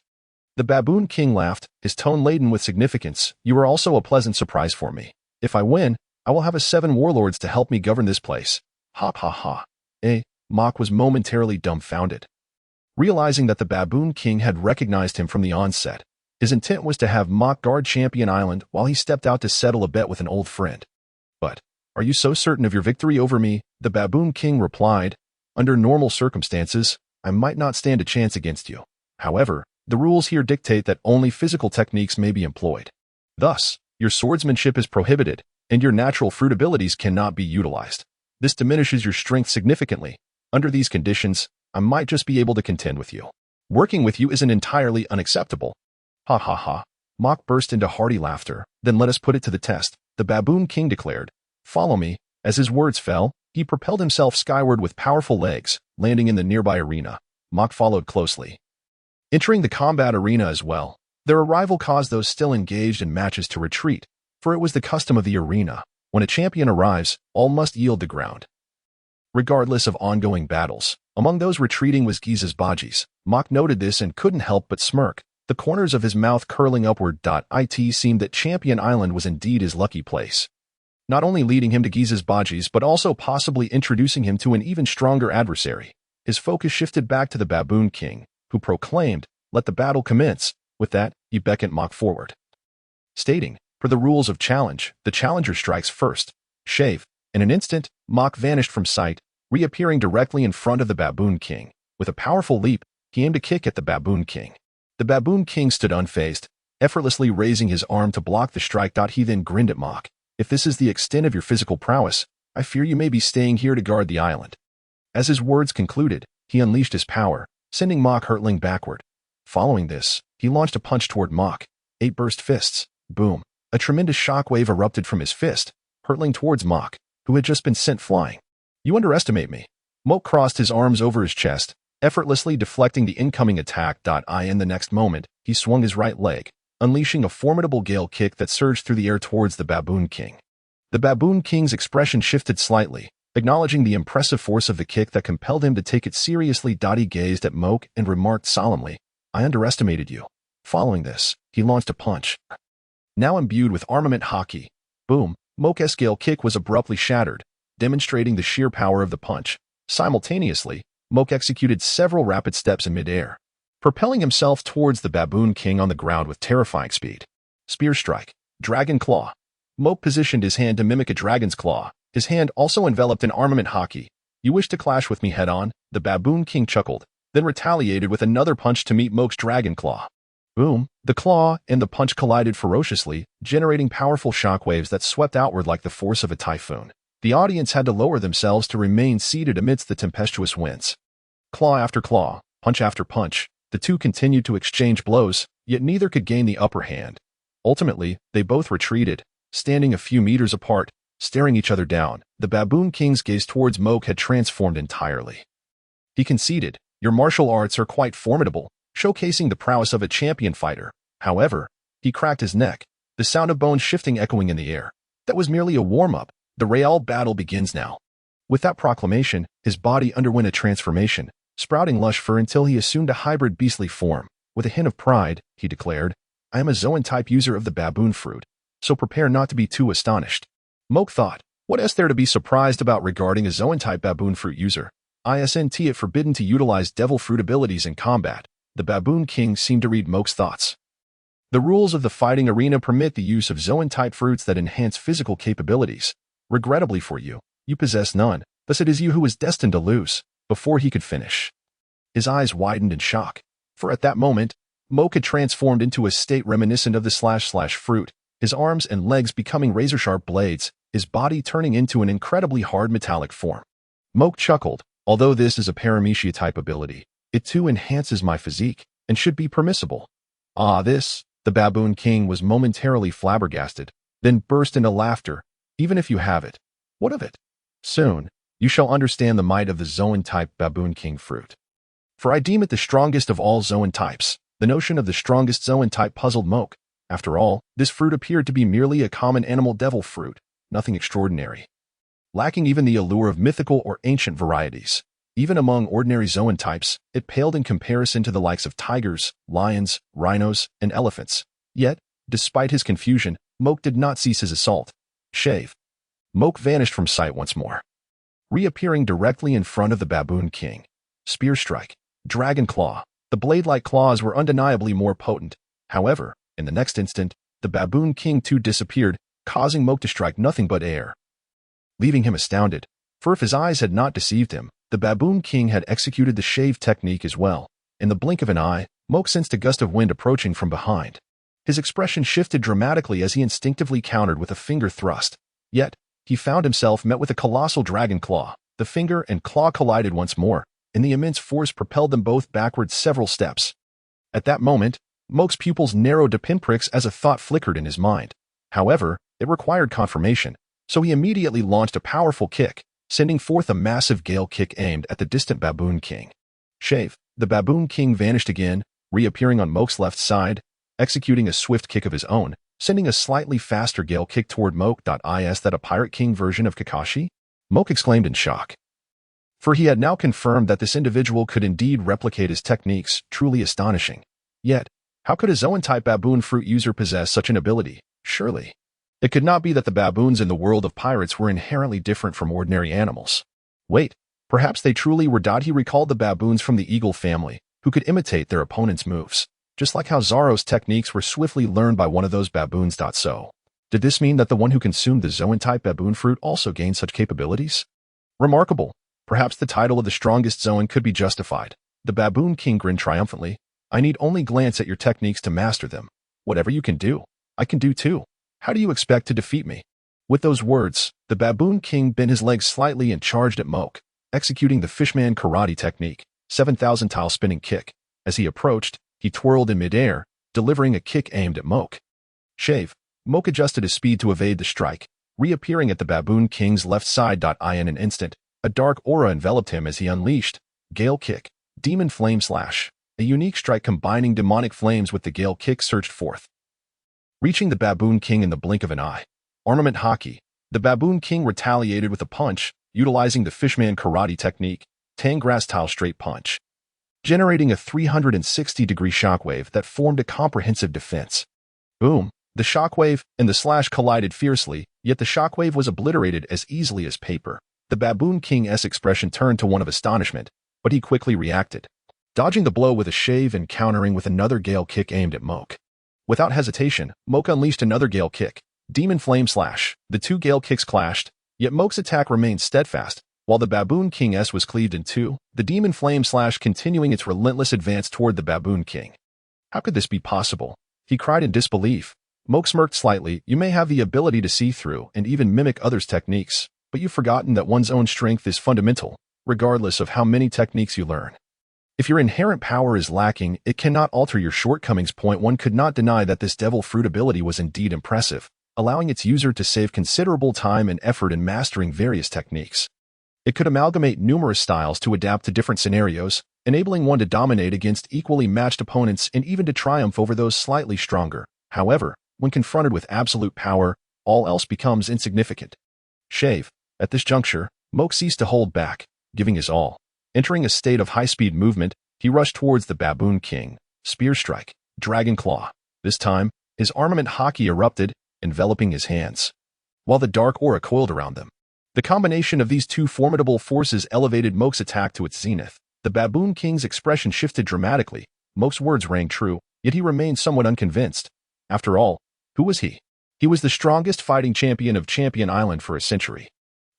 The Baboon King laughed, his tone laden with significance. You are also a pleasant surprise for me. If I win, I will have 7 warlords to help me govern this place. Ha ha ha. Mok was momentarily dumbfounded. Realizing that the Baboon King had recognized him from the onset, his intent was to have Mok guard Champion Island while he stepped out to settle a bet with an old friend. But, are you so certain of your victory over me? The Baboon King replied. Under normal circumstances, I might not stand a chance against you. However, the rules here dictate that only physical techniques may be employed. Thus, your swordsmanship is prohibited, and your natural fruit abilities cannot be utilized. This diminishes your strength significantly. Under these conditions, I might just be able to contend with you. Working with you isn't entirely unacceptable. Ha ha ha. Mok burst into hearty laughter. Then let us put it to the test, the Baboon King declared. Follow me. As his words fell, he propelled himself skyward with powerful legs, landing in the nearby arena. Mok followed closely. Entering the combat arena as well, their arrival caused those still engaged in matches to retreat, for it was the custom of the arena. When a champion arrives, all must yield the ground. Regardless of ongoing battles, among those retreating was Giza's Buggy. Mok noted this and couldn't help but smirk, the corners of his mouth curling upward. It seemed that Champion Island was indeed his lucky place. Not only leading him to Giza's Buggy, but also possibly introducing him to an even stronger adversary. His focus shifted back to the Baboon King, who proclaimed, "Let the battle commence." With that, he beckoned Mok forward, stating, "Per the rules of challenge, the challenger strikes first." Shave. In an instant, Mok vanished from sight, reappearing directly in front of the Baboon King. With a powerful leap, he aimed a kick at the Baboon King. The Baboon King stood unfazed, effortlessly raising his arm to block the strike. He then grinned at Mok. "If this is the extent of your physical prowess, I fear you may be staying here to guard the island." As his words concluded, he unleashed his power, sending Mok hurtling backward. Following this, he launched a punch toward Mok. 8 burst fists. Boom. A tremendous shockwave erupted from his fist, hurtling towards Mok, who had just been sent flying. "You underestimate me." Mok crossed his arms over his chest, effortlessly deflecting the incoming attack. In the next moment, he swung his right leg, unleashing a formidable gale kick that surged through the air towards the Baboon King. The Baboon King's expression shifted slightly, acknowledging the impressive force of the kick that compelled him to take it seriously. He gazed at Mok and remarked solemnly, "I underestimated you." Following this, he launched a punch. Now imbued with armament hockey. Boom. Mok's gale kick was abruptly shattered, demonstrating the sheer power of the punch. Simultaneously, Mok executed several rapid steps in midair, propelling himself towards the Baboon King on the ground with terrifying speed. Spear strike. Dragon claw. Mok positioned his hand to mimic a dragon's claw, his hand also enveloped in armament hockey. "You wish to clash with me head-on?" The Baboon King chuckled, then retaliated with another punch to meet Mok's dragon claw. Boom. The claw and the punch collided ferociously, generating powerful shockwaves that swept outward like the force of a typhoon. The audience had to lower themselves to remain seated amidst the tempestuous winds. Claw after claw, punch after punch, the two continued to exchange blows, yet neither could gain the upper hand. Ultimately, they both retreated, standing a few meters apart, staring each other down. The Baboon King's gaze towards Mok had transformed entirely. He conceded, "Your martial arts are quite formidable, showcasing the prowess of a champion fighter." However, he cracked his neck, the sound of bones shifting echoing in the air. "That was merely a warm-up. The real battle begins now." With that proclamation, his body underwent a transformation, sprouting lush fur until he assumed a hybrid beastly form. With a hint of pride, he declared, "I am a Zoan-type user of the Baboon Fruit, so prepare not to be too astonished." Mok thought, what is there to be surprised about regarding a Zoan-type Baboon Fruit user? Isn't it forbidden to utilize Devil Fruit abilities in combat? The Baboon King seemed to read Mok's thoughts. The rules of the fighting arena permit the use of Zoan-type fruits that enhance physical capabilities. Regrettably for you, you possess none, thus it is you who is destined to lose. Before he could finish, his eyes widened in shock, for at that moment, Mok had transformed into a state reminiscent of the / fruit, his arms and legs becoming razor-sharp blades, his body turning into an incredibly hard metallic form. Mok chuckled, "Although this is a Paramecia-type ability, it too enhances my physique, and should be permissible." This, the Baboon King was momentarily flabbergasted, then burst into laughter. "Even if you have it, what of it? Soon, you shall understand the might of the Zoan-type Baboon King fruit. For I deem it the strongest of all Zoan types. The notion of the strongest Zoan type puzzled Moke. After all, this fruit appeared to be merely a common animal devil fruit, nothing extraordinary. Lacking even the allure of mythical or ancient varieties. Even among ordinary Zoan types, it paled in comparison to the likes of tigers, lions, rhinos, and elephants. Yet, despite his confusion, Moke did not cease his assault. Shave. Moke vanished from sight once more, reappearing directly in front of the Baboon King. Spear strike. Dragon claw. The blade-like claws were undeniably more potent. However, in the next instant, the Baboon King too disappeared, causing Moke to strike nothing but air, leaving him astounded. For if his eyes had not deceived him, the Baboon King had executed the shave technique as well. In the blink of an eye, Moke sensed a gust of wind approaching from behind. His expression shifted dramatically as he instinctively countered with a finger thrust. Yet, he found himself met with a colossal dragon claw. The finger and claw collided once more, and the immense force propelled them both backwards several steps. At that moment, Moke's pupils narrowed to pinpricks as a thought flickered in his mind. However, it required confirmation, so he immediately launched a powerful kick, sending forth a massive gale kick aimed at the distant Baboon King. Shave. The Baboon King vanished again, reappearing on Moke's left side, executing a swift kick of his own, sending a slightly faster gale kick toward Moke. Is that a Pirate King version of Kakashi? Moke exclaimed in shock. For he had now confirmed that this individual could indeed replicate his techniques, truly astonishing. Yet, how could a Zoan-type baboon fruit user possess such an ability? Surely, it could not be that the baboons in the world of pirates were inherently different from ordinary animals. Wait, perhaps they truly were. He recalled the baboons from the eagle family, who could imitate their opponent's moves, just like how Zoro's techniques were swiftly learned by one of those baboons. So, did this mean that the one who consumed the Zoan-type baboon fruit also gained such capabilities? Remarkable. Perhaps the title of the strongest Zoan could be justified. The Baboon King grinned triumphantly. I need only glance at your techniques to master them. Whatever you can do, I can do too. How do you expect to defeat me? With those words, the Baboon King bent his legs slightly and charged at Moke, executing the Fishman karate technique, 7,000 tile spinning kick. As he approached, he twirled in midair, delivering a kick aimed at Moke. Shave. Moke adjusted his speed to evade the strike, reappearing at the Baboon King's left side. In an instant, a dark aura enveloped him as he unleashed Gale Kick, Demon Flame Slash. A unique strike combining demonic flames with the Gale Kick surged forth, reaching the Baboon King in the blink of an eye. Armament Hockey. The Baboon King retaliated with a punch, utilizing the Fishman karate technique, Tangrass Tile Straight Punch, generating a 360-degree shockwave that formed a comprehensive defense. Boom! The shockwave and the slash collided fiercely, yet the shockwave was obliterated as easily as paper. The Baboon King's expression turned to one of astonishment, but he quickly reacted, dodging the blow with a shave and countering with another Gale Kick aimed at Moke. Without hesitation, Moke unleashed another Gale Kick, Demon Flame Slash. The two Gale Kicks clashed, yet Moke's attack remained steadfast, while the Baboon King's was cleaved in two, the Demon Flame Slash continuing its relentless advance toward the Baboon King. How could this be possible? He cried in disbelief. Moke smirked slightly. You may have the ability to see through and even mimic others' techniques, but you've forgotten that one's own strength is fundamental, regardless of how many techniques you learn. If your inherent power is lacking, it cannot alter your shortcomings. One could not deny that this devil fruit ability was indeed impressive, allowing its user to save considerable time and effort in mastering various techniques. It could amalgamate numerous styles to adapt to different scenarios, enabling one to dominate against equally matched opponents and even to triumph over those slightly stronger. However, when confronted with absolute power, all else becomes insignificant. Shave. At this juncture, Moke ceased to hold back, giving his all. Entering a state of high-speed movement, he rushed towards the Baboon King. Spear Strike. Dragon Claw. This time, his armament Hockey erupted, enveloping his hands, while the dark aura coiled around them. The combination of these two formidable forces elevated Moke's attack to its zenith. The Baboon King's expression shifted dramatically. Moke's words rang true, yet he remained somewhat unconvinced. After all, who was he? He was the strongest fighting champion of Champion Island for a century.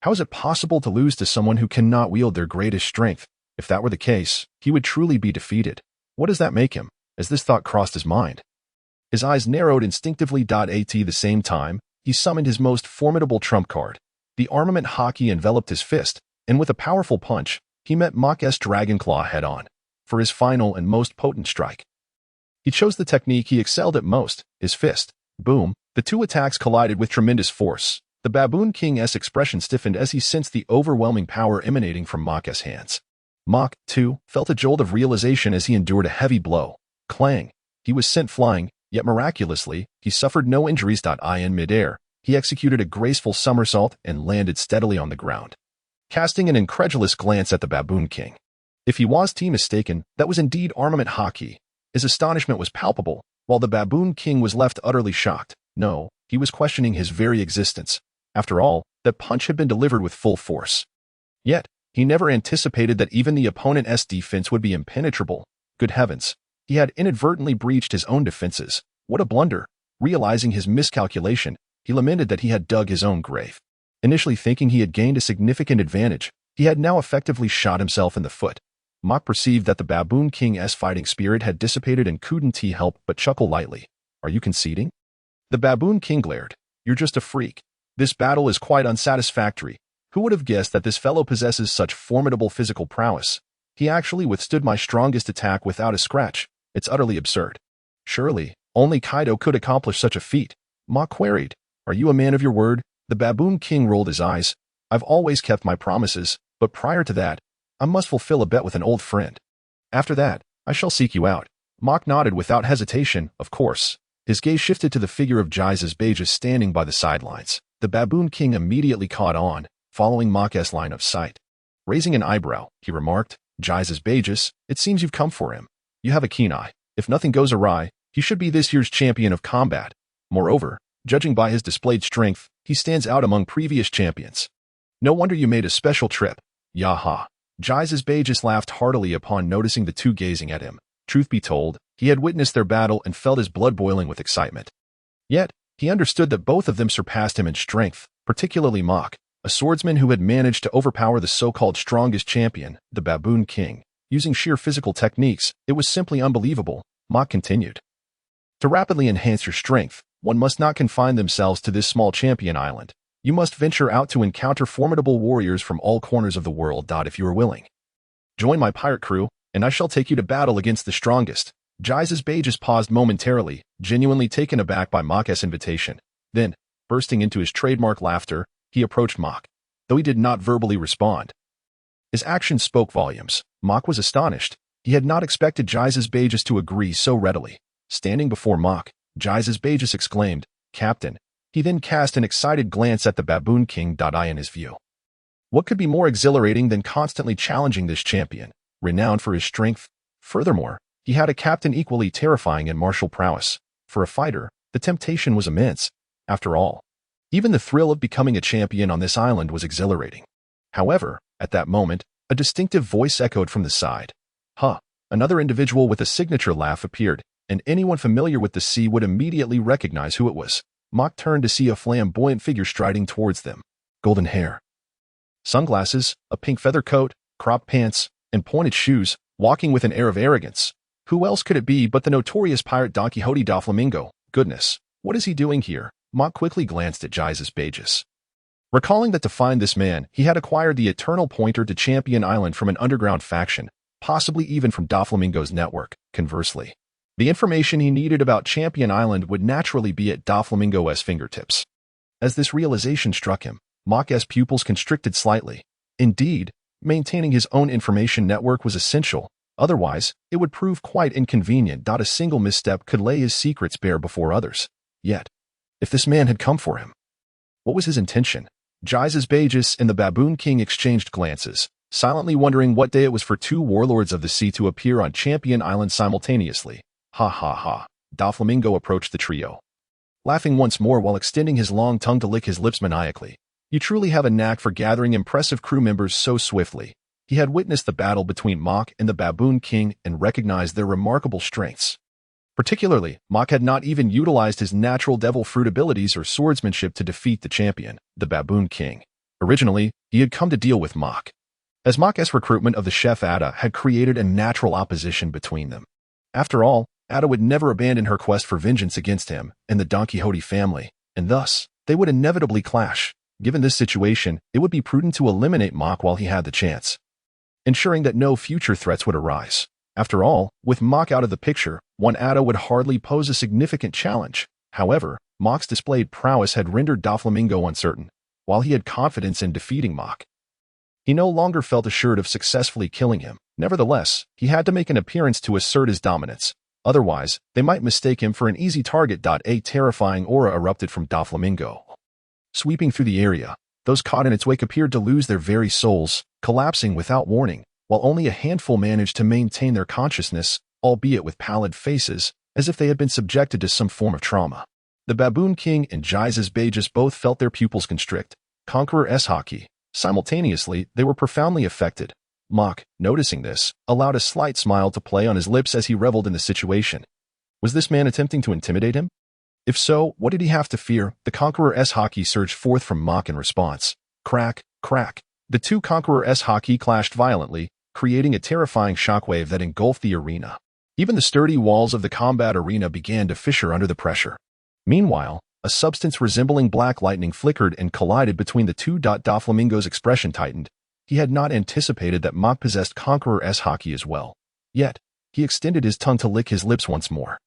How is it possible to lose to someone who cannot wield their greatest strength? If that were the case, he would truly be defeated. What does that make him? As this thought crossed his mind, his eyes narrowed instinctively. At the same time, he summoned his most formidable trump card. The armament Hockey enveloped his fist, and with a powerful punch, he met Moke's Dragon Claw head-on. For his final and most potent strike, he chose the technique he excelled at most, his fist. Boom! The two attacks collided with tremendous force. The Baboon King's expression stiffened as he sensed the overwhelming power emanating from Mok's hands. Mok, too, felt a jolt of realization as he endured a heavy blow. Clang! He was sent flying, yet miraculously, he suffered no injuries. In midair, he executed a graceful somersault and landed steadily on the ground. Casting an incredulous glance at the Baboon King. If he was mistaken, that was indeed armament hockey. His astonishment was palpable, while the Baboon King was left utterly shocked. No, he was questioning his very existence. After all, that punch had been delivered with full force. Yet, he never anticipated that even the opponent's defense would be impenetrable. Good heavens, he had inadvertently breached his own defenses. What a blunder! Realizing his miscalculation, he lamented that he had dug his own grave. Initially thinking he had gained a significant advantage, he had now effectively shot himself in the foot. Mok perceived that the Baboon King's fighting spirit had dissipated and couldn't help but chuckle lightly. Are you conceding? The Baboon King glared. You're just a freak. This battle is quite unsatisfactory. Who would have guessed that this fellow possesses such formidable physical prowess? He actually withstood my strongest attack without a scratch. It's utterly absurd. Surely, only Kaido could accomplish such a feat. Mok queried. Are you a man of your word? The Baboon King rolled his eyes. I've always kept my promises, but prior to that, I must fulfill a bet with an old friend. After that, I shall seek you out. Mok nodded without hesitation, of course. His gaze shifted to the figure of Jesus Bejas standing by the sidelines. The Baboon King immediately caught on, following Mok's line of sight. Raising an eyebrow, he remarked, Jesus Bejas, it seems you've come for him. You have a keen eye. If nothing goes awry, he should be this year's champion of combat. Moreover, judging by his displayed strength, he stands out among previous champions. No wonder you made a special trip. Yaha. Jesus Bejas laughed heartily upon noticing the two gazing at him. Truth be told, he had witnessed their battle and felt his blood boiling with excitement. Yet, he understood that both of them surpassed him in strength, particularly Mok, a swordsman who had managed to overpower the so-called strongest champion, the Baboon King. Using sheer physical techniques, it was simply unbelievable. Mok continued. To rapidly enhance your strength, one must not confine themselves to this small champion island. You must venture out to encounter formidable warriors from all corners of the world. If you are willing, join my pirate crew, and I shall take you to battle against the strongest. Jesus Bejas paused momentarily, genuinely taken aback by Mok's invitation. Then, bursting into his trademark laughter, he approached Mok, though he did not verbally respond. His actions spoke volumes. Mok was astonished. He had not expected Jesus Bejas to agree so readily. Standing before Mok, Jesus Bejas exclaimed, Captain. He then cast an excited glance at the Baboon King. In his view, what could be more exhilarating than constantly challenging this champion, renowned for his strength? Furthermore, he had a captain equally terrifying in martial prowess. For a fighter, the temptation was immense. After all, even the thrill of becoming a champion on this island was exhilarating. However, at that moment, a distinctive voice echoed from the side. Huh! Another individual with a signature laugh appeared, and anyone familiar with the sea would immediately recognize who it was. Mok turned to see a flamboyant figure striding towards them. Golden hair, sunglasses, a pink feather coat, cropped pants, and pointed shoes, walking with an air of arrogance. Who else could it be but the notorious pirate Don Quixote Doflamingo? Goodness, what is he doing here? Mok quickly glanced at Jesus Bejas. Recalling that to find this man, he had acquired the eternal pointer to Champion Island from an underground faction, possibly even from Doflamingo's network. Conversely, the information he needed about Champion Island would naturally be at Doflamingo's fingertips. As this realization struck him, Mok's pupils constricted slightly. Indeed, maintaining his own information network was essential. Otherwise, it would prove quite inconvenient. A single misstep could lay his secrets bare before others. Yet, if this man had come for him, what was his intention? Jesus Bejas and the Baboon King exchanged glances, silently wondering what day it was for two warlords of the sea to appear on Champion Island simultaneously. Ha ha ha. Doflamingo approached the trio, laughing once more while extending his long tongue to lick his lips maniacally. You truly have a knack for gathering impressive crew members so swiftly. He had witnessed the battle between Mok and the Baboon King and recognized their remarkable strengths. Particularly, Mok had not even utilized his natural devil fruit abilities or swordsmanship to defeat the champion, the Baboon King. Originally, he had come to deal with Mok, as Mok's recruitment of the chef Ada had created a natural opposition between them. After all, Ada would never abandon her quest for vengeance against him and the Don Quixote family, and thus, they would inevitably clash. Given this situation, it would be prudent to eliminate Mok while he had the chance, ensuring that no future threats would arise. After all, with Mok out of the picture, one Ada would hardly pose a significant challenge. However, Mok's displayed prowess had rendered Doflamingo uncertain. while he had confidence in defeating Mach. He no longer felt assured of successfully killing him. Nevertheless, he had to make an appearance to assert his dominance. Otherwise, they might mistake him for an easy target. A terrifying aura erupted from Doflamingo. Sweeping through the area, those caught in its wake appeared to lose their very souls, collapsing without warning, while only a handful managed to maintain their consciousness, albeit with pallid faces, as if they had been subjected to some form of trauma. The Baboon King and Jesus Bagus both felt their pupils constrict. Conqueror Shaki. Simultaneously, they were profoundly affected. Mach, noticing this, allowed a slight smile to play on his lips as he reveled in the situation. Was this man attempting to intimidate him? If so, what did he have to fear? The Conqueror Shaki surged forth from Mach in response. Crack, crack. The two Conqueror Shaki clashed violently, creating a terrifying shockwave that engulfed the arena. Even the sturdy walls of the combat arena began to fissure under the pressure. Meanwhile, a substance resembling black lightning flickered and collided between the two. Doflamingo's expression tightened. He had not anticipated that Mach possessed Conqueror Shaki as well. Yet, he extended his tongue to lick his lips once more.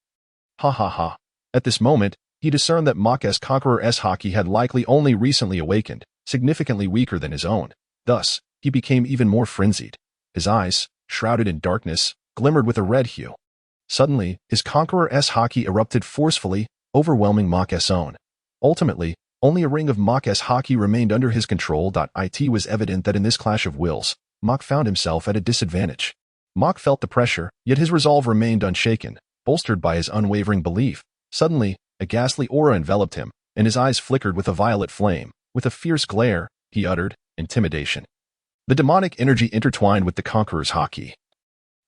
Ha ha ha. At this moment, he discerned that Mach's Conqueror Shaki had likely only recently awakened, significantly weaker than his own. Thus, he became even more frenzied. His eyes, shrouded in darkness, glimmered with a red hue. Suddenly, his Conqueror Shaki erupted forcefully, overwhelming Mach's own. Ultimately, only a ring of Mach's haki remained under his control. It was evident that in this clash of wills, Mach found himself at a disadvantage. Mach felt the pressure, yet his resolve remained unshaken, bolstered by his unwavering belief. Suddenly, a ghastly aura enveloped him, and his eyes flickered with a violet flame. With a fierce glare, he uttered, intimidation. The demonic energy intertwined with the Conqueror's haki,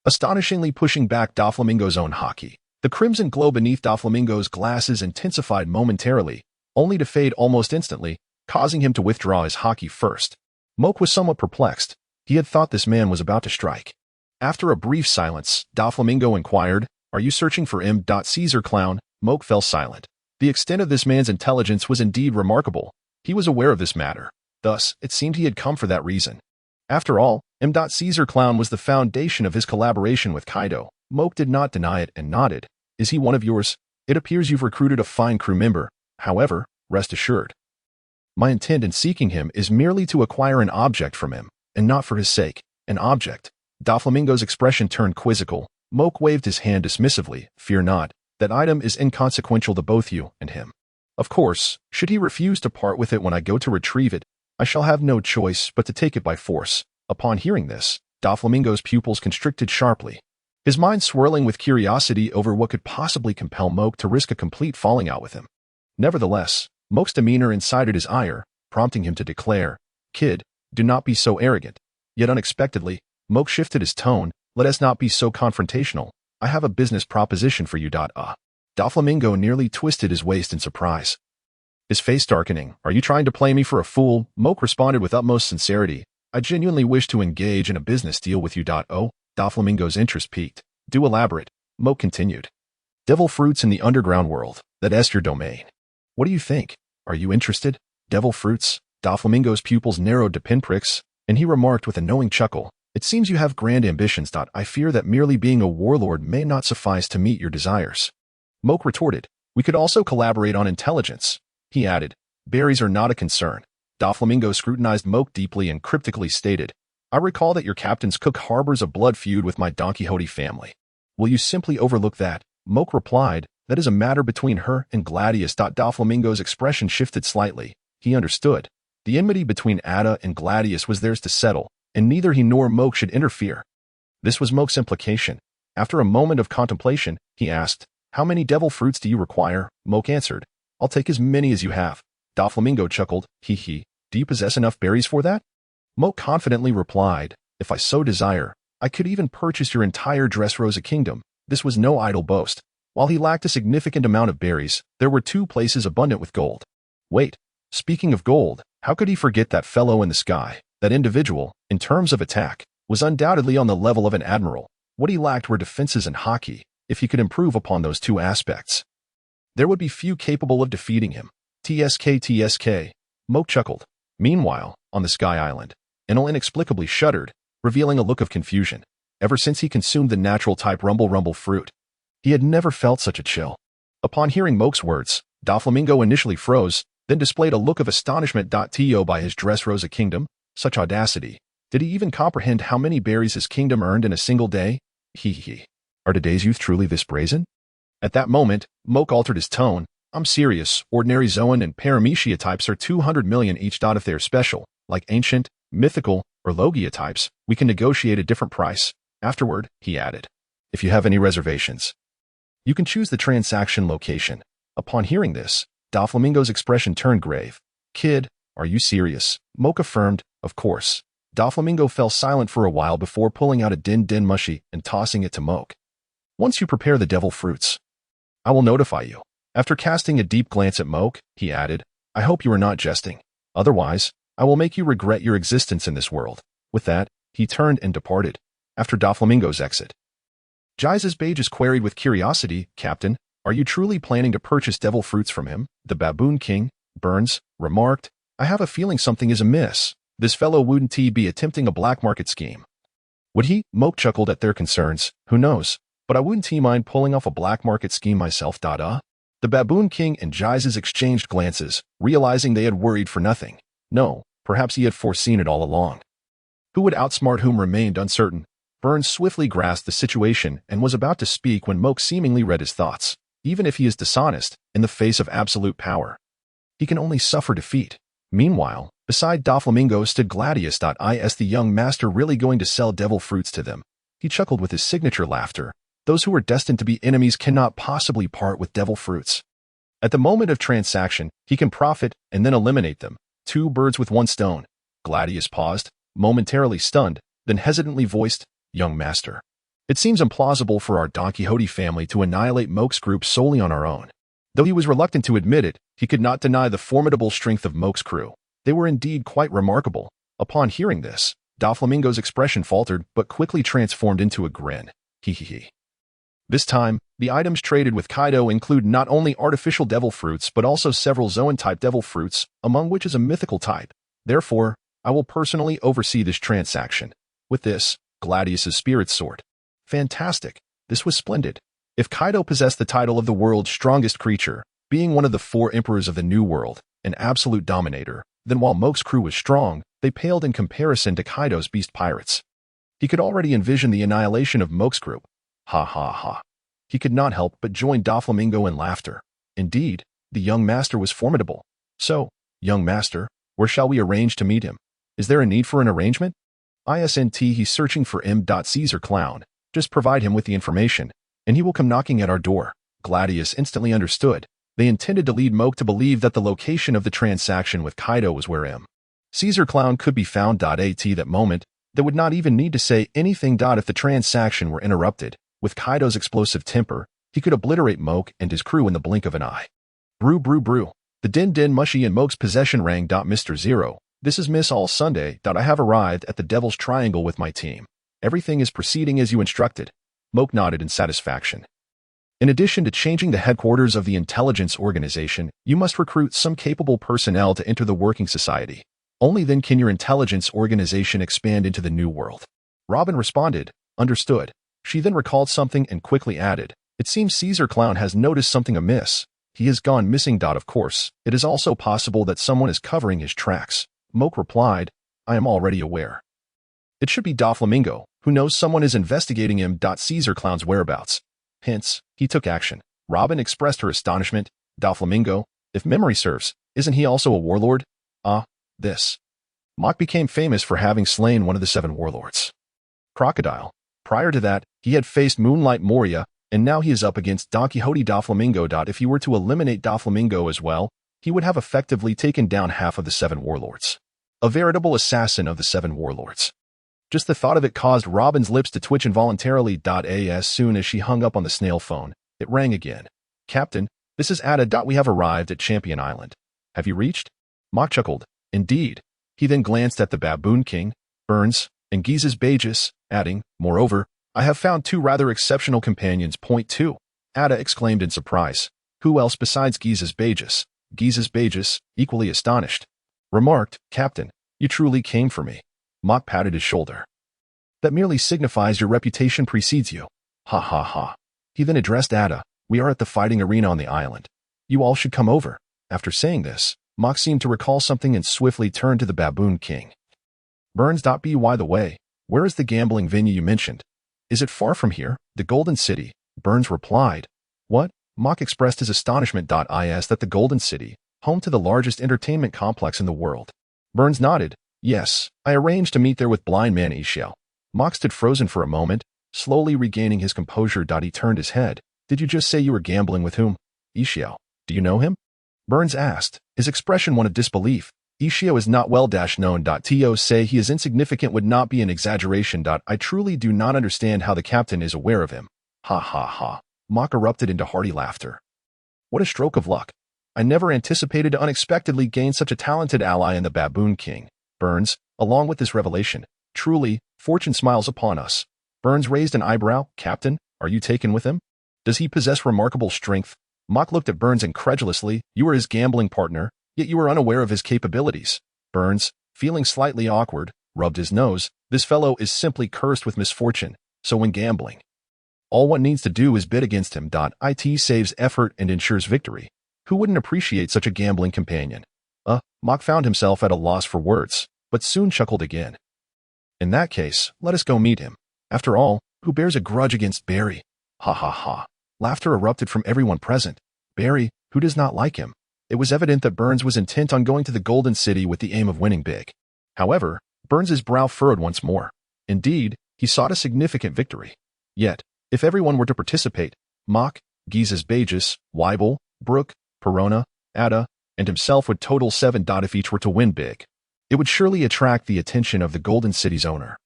astonishingly pushing back Doflamingo's own haki. The crimson glow beneath Doflamingo's glasses intensified momentarily, only to fade almost instantly, causing him to withdraw his haki first. Mach was somewhat perplexed. He had thought this man was about to strike. After a brief silence, Doflamingo inquired, "Are you searching for Caesar clown?" Mach fell silent. The extent of this man's intelligence was indeed remarkable. He was aware of this matter. Thus, it seemed he had come for that reason. After all, Caesar clown was the foundation of his collaboration with Kaido. Mach did not deny it and nodded. "Is he one of yours? It appears you've recruited a fine crew member. However, rest assured, my intent in seeking him is merely to acquire an object from him, and not for his sake. An object." Doflamingo's expression turned quizzical. Mach waved his hand dismissively. "Fear not. That item is inconsequential to both you and him. Of course, should he refuse to part with it when I go to retrieve it, I shall have no choice but to take it by force." Upon hearing this, Doflamingo's pupils constricted sharply, his mind swirling with curiosity over what could possibly compel Mach to risk a complete falling out with him. Nevertheless, Mach's demeanor incited his ire, prompting him to declare, "Kid, do not be so arrogant." Yet unexpectedly, Mach shifted his tone. "Let us not be so confrontational. I have a business proposition for you." Doflamingo nearly twisted his waist in surprise, his face darkening. "Are you trying to play me for a fool?" Mach responded with utmost sincerity. "I genuinely wish to engage in a business deal with you." Doflamingo's interest piqued. "Do elaborate," Mach continued. "Devil fruits in the underground world, that's your domain. What do you think? Are you interested?" "Devil fruits?" Doflamingo's pupils narrowed to pinpricks, and he remarked with a knowing chuckle, "It seems you have grand ambitions. I fear that merely being a warlord may not suffice to meet your desires." Mach retorted, "We could also collaborate on intelligence." He added, "Berries are not a concern." Doflamingo scrutinized Mach deeply and cryptically stated, "I recall that your captain's cook harbors a blood feud with my Don Quixote family. Will you simply overlook that?" Mach replied, "That is a matter between her and Gladius." Doflamingo's expression shifted slightly. He understood. The enmity between Ada and Gladius was theirs to settle, and neither he nor Mach should interfere. This was Mach's implication. After a moment of contemplation, he asked, "How many devil fruits do you require?" Mach answered, "I'll take as many as you have." Doflamingo chuckled, "Hee hee. Do you possess enough berries for that?" Mach confidently replied, "If I so desire, I could even purchase your entire Dressrosa kingdom." This was no idle boast. While he lacked a significant amount of berries, there were 2 places abundant with gold. Wait, speaking of gold, how could he forget that fellow in the sky? That individual, in terms of attack, was undoubtedly on the level of an admiral. What he lacked were defenses and haki. If he could improve upon those 2 aspects, there would be few capable of defeating him. TSK. Mach chuckled. Meanwhile, on the Sky Island, Enel inexplicably shuddered, revealing a look of confusion. Ever since he consumed the natural type rumble fruit, he had never felt such a chill. Upon hearing Mach's words, Doflamingo initially froze, then displayed a look of astonishment. To by his Dressrosa kingdom, such audacity. Did he even comprehend how many berries his kingdom earned in a single day? He. Are today's youth truly this brazen? At that moment, Moke altered his tone. I'm serious. Ordinary Zoan and Paramecia types are 200 million each. If they're special, like ancient, mythical, or Logia types, we can negotiate a different price. Afterward, he added, if you have any reservations, you can choose the transaction location. Upon hearing this, Doflamingo's expression turned grave. Kid, are you serious? Moke affirmed, of course. Doflamingo fell silent for a while before pulling out a din mushy and tossing it to Moke. Once you prepare the devil fruits, I will notify you. After casting a deep glance at Moke, he added, I hope you are not jesting. Otherwise, I will make you regret your existence in this world. With that, he turned and departed. After Doflamingo's exit, Gises Bages queried with curiosity, Captain, are you truly planning to purchase devil fruits from him? The Baboon King, Burns, remarked, I have a feeling something is amiss. This fellow wouldn't he be attempting a black market scheme? Would he? Moke chuckled at their concerns. Who knows? But I wouldn't he mind pulling off a black market scheme myself. The Baboon King and Gises exchanged glances, realizing they had worried for nothing. No, perhaps he had foreseen it all along. Who would outsmart whom remained uncertain. Burns swiftly grasped the situation and was about to speak when Moke seemingly read his thoughts. Even if he is dishonest, in the face of absolute power, he can only suffer defeat. Meanwhile, beside Doflamingo stood Gladius. Is the young master really going to sell devil fruits to them? He chuckled with his signature laughter. Those who are destined to be enemies cannot possibly part with devil fruits. At the moment of transaction, he can profit and then eliminate them. 2 birds with 1 stone. Gladius paused, momentarily stunned, then hesitantly voiced, Young master. It seems implausible for our Don Quixote family to annihilate Moke's group solely on our own. Though he was reluctant to admit it, he could not deny the formidable strength of Moke's crew. They were indeed quite remarkable. Upon hearing this, Doflamingo's expression faltered but quickly transformed into a grin. He. This time, the items traded with Kaido include not only artificial devil fruits but also several Zoan-type devil fruits, among which is a mythical type. Therefore, I will personally oversee this transaction. With this, Gladius's spirits soared. Fantastic. This was splendid. If Kaido possessed the title of the world's strongest creature, being one of the 4 emperors of the New World, an absolute dominator, then while Moke's crew was strong, they paled in comparison to Kaido's beast pirates. He could already envision the annihilation of Moke's group. Ha ha ha. He could not help but join Doflamingo in laughter. Indeed, the young master was formidable. So, young master, where shall we arrange to meet him? Is there a need for an arrangement? He's searching for Caesar Clown. Just provide him with the information, and he will come knocking at our door. Gladius instantly understood. They intended to lead Moke to believe that the location of the transaction with Kaido was where Caesar Clown could be found. At that moment, they would not even need to say anything. If the transaction were interrupted, with Kaido's explosive temper, he could obliterate Moke and his crew in the blink of an eye. Brew. The din mushy in Moke's possession rang. Mr. Zero, this is Miss All Sunday. I have arrived at the Devil's Triangle with my team. Everything is proceeding as you instructed. Moke nodded in satisfaction. In addition to changing the headquarters of the intelligence organization, you must recruit some capable personnel to enter the working society. Only then can your intelligence organization expand into the new world. Robin responded, understood. She then recalled something and quickly added, it seems Caesar Clown has noticed something amiss. He has gone missing. Of course, it is also possible that someone is covering his tracks. Moke replied, I am already aware. It should be Doflamingo, who knows someone is investigating him. Caesar Clown's whereabouts. Hence, he took action. Robin expressed her astonishment. Doflamingo, if memory serves, isn't he also a warlord? This. Moke became famous for having slain one of the 7 warlords. Crocodile. Prior to that, he had faced Moonlight Moria, and now he is up against Don Quixote Doflamingo. If he were to eliminate Doflamingo as well, he would have effectively taken down half of the 7 warlords. A veritable assassin of the 7 warlords. Just the thought of it caused Robin's lips to twitch involuntarily. As soon as she hung up on the snail phone, it rang again. Captain, this is Ada. We have arrived at Champion Island. Have you reached? Moke chuckled. Indeed. He then glanced at the Baboon King, Burns, and Gises Bages, adding, moreover, I have found 2 rather exceptional companions. Point 2. Ada exclaimed in surprise. Who else besides Gises Bages? Gises Bages, equally astonished, remarked, Captain, you truly came for me. Moke patted his shoulder. That merely signifies your reputation precedes you. Ha ha ha. He then addressed Ada. We are at the fighting arena on the island. You all should come over. After saying this, Mock seemed to recall something and swiftly turned to the Baboon King. Burns.by the way, where is the gambling venue you mentioned? Is it far from here? The Golden City, Burns replied. What? Mock expressed his astonishment.is that the Golden City, home to the largest entertainment complex in the world. Burns nodded. Yes, I arranged to meet there with blind man Ishiel. Mock stood frozen for a moment, slowly regaining his composure. He turned his head. Did you just say you were gambling with whom? Ishiel. Do you know him? Burns asked, his expression one of disbelief. Ishio is not well-known. To say he is insignificant would not be an exaggeration. I truly do not understand how the captain is aware of him. Ha ha ha. Mock erupted into hearty laughter. What a stroke of luck. I never anticipated to unexpectedly gain such a talented ally in the Baboon King. Burns, along with this revelation, truly, fortune smiles upon us. Burns raised an eyebrow. Captain, are you taken with him? Does he possess remarkable strength? Mock looked at Burns incredulously. You are his gambling partner, yet you are unaware of his capabilities. Burns, feeling slightly awkward, rubbed his nose. This fellow is simply cursed with misfortune, so when gambling, all one needs to do is bid against him. It saves effort and ensures victory. Who wouldn't appreciate such a gambling companion? Mock found himself at a loss for words, but soon chuckled again. In that case, let us go meet him. After all, who bears a grudge against Barry? Ha ha ha. Laughter erupted from everyone present. Barry, who does not like him? It was evident that Burns was intent on going to the Golden City with the aim of winning big. However, Burns's brow furrowed once more. Indeed, he sought a significant victory. Yet, if everyone were to participate, Mock, Gizes Bages, Weibel, Brooke, Perona, Ada, and himself would total 7. If each were to win big, it would surely attract the attention of the Golden City's owner.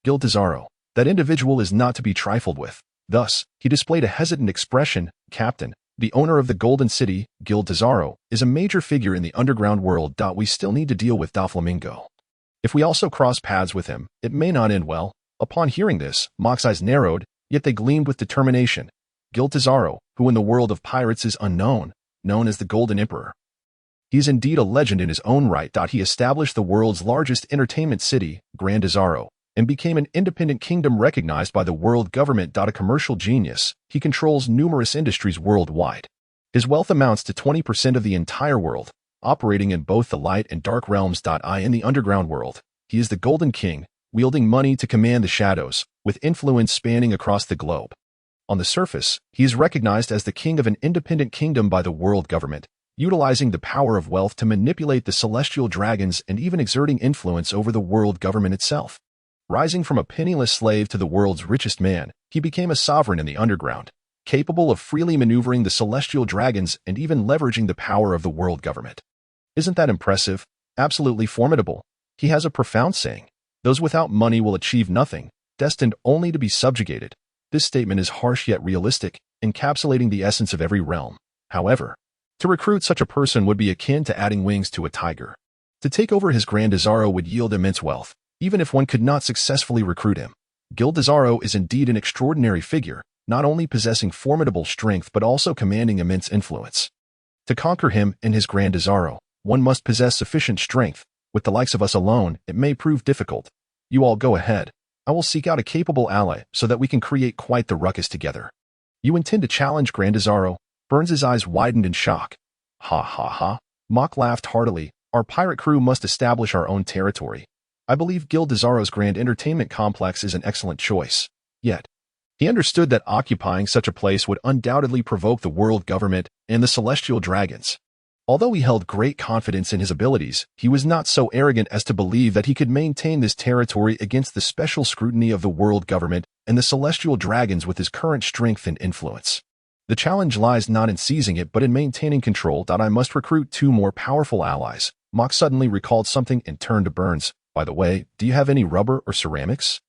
Gil Zoro. That individual is not to be trifled with. Thus, he displayed a hesitant expression. Captain, the owner of the Golden City, Gil Zoro, is a major figure in the underground world. We still need to deal with Doflamingo. If we also cross paths with him, it may not end well. Upon hearing this, Mock's eyes narrowed, yet they gleamed with determination. Gil Zoro, who in the world of pirates is unknown, known as the Golden Emperor. He is indeed a legend in his own right. He established the world's largest entertainment city, Grand Zoro, and became an independent kingdom recognized by the world government. A commercial genius, he controls numerous industries worldwide. His wealth amounts to 20% of the entire world, operating in both the light and dark realms. In the underground world, he is the Golden King, wielding money to command the shadows, with influence spanning across the globe. On the surface, he is recognized as the king of an independent kingdom by the world government, utilizing the power of wealth to manipulate the celestial dragons and even exerting influence over the world government itself. Rising from a penniless slave to the world's richest man, he became a sovereign in the underground, capable of freely maneuvering the celestial dragons and even leveraging the power of the world government. Isn't that impressive? Absolutely formidable. He has a profound saying, those without money will achieve nothing, destined only to be subjugated. This statement is harsh yet realistic, encapsulating the essence of every realm. However, to recruit such a person would be akin to adding wings to a tiger. To take over his Grand Zoro would yield immense wealth, even if one could not successfully recruit him. Gil Zoro is indeed an extraordinary figure, not only possessing formidable strength but also commanding immense influence. To conquer him and his Grand Zoro, one must possess sufficient strength. With the likes of us alone, it may prove difficult. You all go ahead. I will seek out a capable ally so that we can create quite the ruckus together. You intend to challenge Grand Zoro? Burns' eyes widened in shock. Ha ha ha. Mock laughed heartily. Our pirate crew must establish our own territory. I believe Gil Zoro's Grand Entertainment Complex is an excellent choice. Yet, he understood that occupying such a place would undoubtedly provoke the world government and the celestial dragons. Although he held great confidence in his abilities, he was not so arrogant as to believe that he could maintain this territory against the special scrutiny of the world government and the celestial dragons with his current strength and influence. The challenge lies not in seizing it but in maintaining control. I must recruit 2 more powerful allies. Mock suddenly recalled something and turned to Burns. By the way, do you have any rubber or ceramics?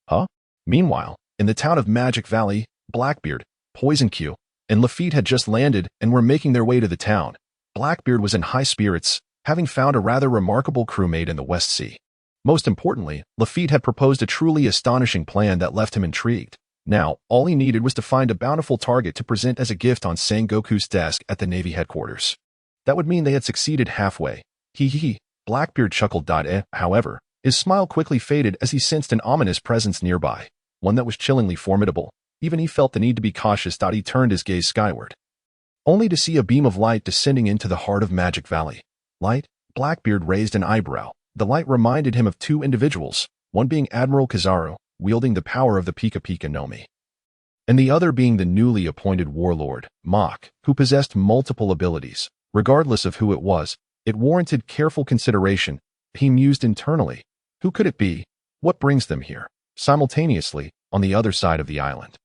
Huh? Meanwhile, in the town of Magic Valley, Blackbeard, Poison Q, and Lafitte had just landed and were making their way to the town. Blackbeard was in high spirits, having found a rather remarkable crewmate in the West Sea. Most importantly, Lafitte had proposed a truly astonishing plan that left him intrigued. Now, all he needed was to find a bountiful target to present as a gift on Sengoku's desk at the Navy headquarters. That would mean they had succeeded halfway. Hee. Blackbeard chuckled. However, his smile quickly faded as he sensed an ominous presence nearby, one that was chillingly formidable. Even he felt the need to be cautious. He turned his gaze skyward, only to see a beam of light descending into the heart of Magic Valley. Light? Blackbeard raised an eyebrow. The light reminded him of two individuals, one being Admiral Kizaru, wielding the power of the Pika Pika Nomi, and the other being the newly appointed warlord, Mach, who possessed multiple abilities. Regardless of who it was, it warranted careful consideration. He mused internally. Who could it be? What brings them here? Simultaneously, on the other side of the island,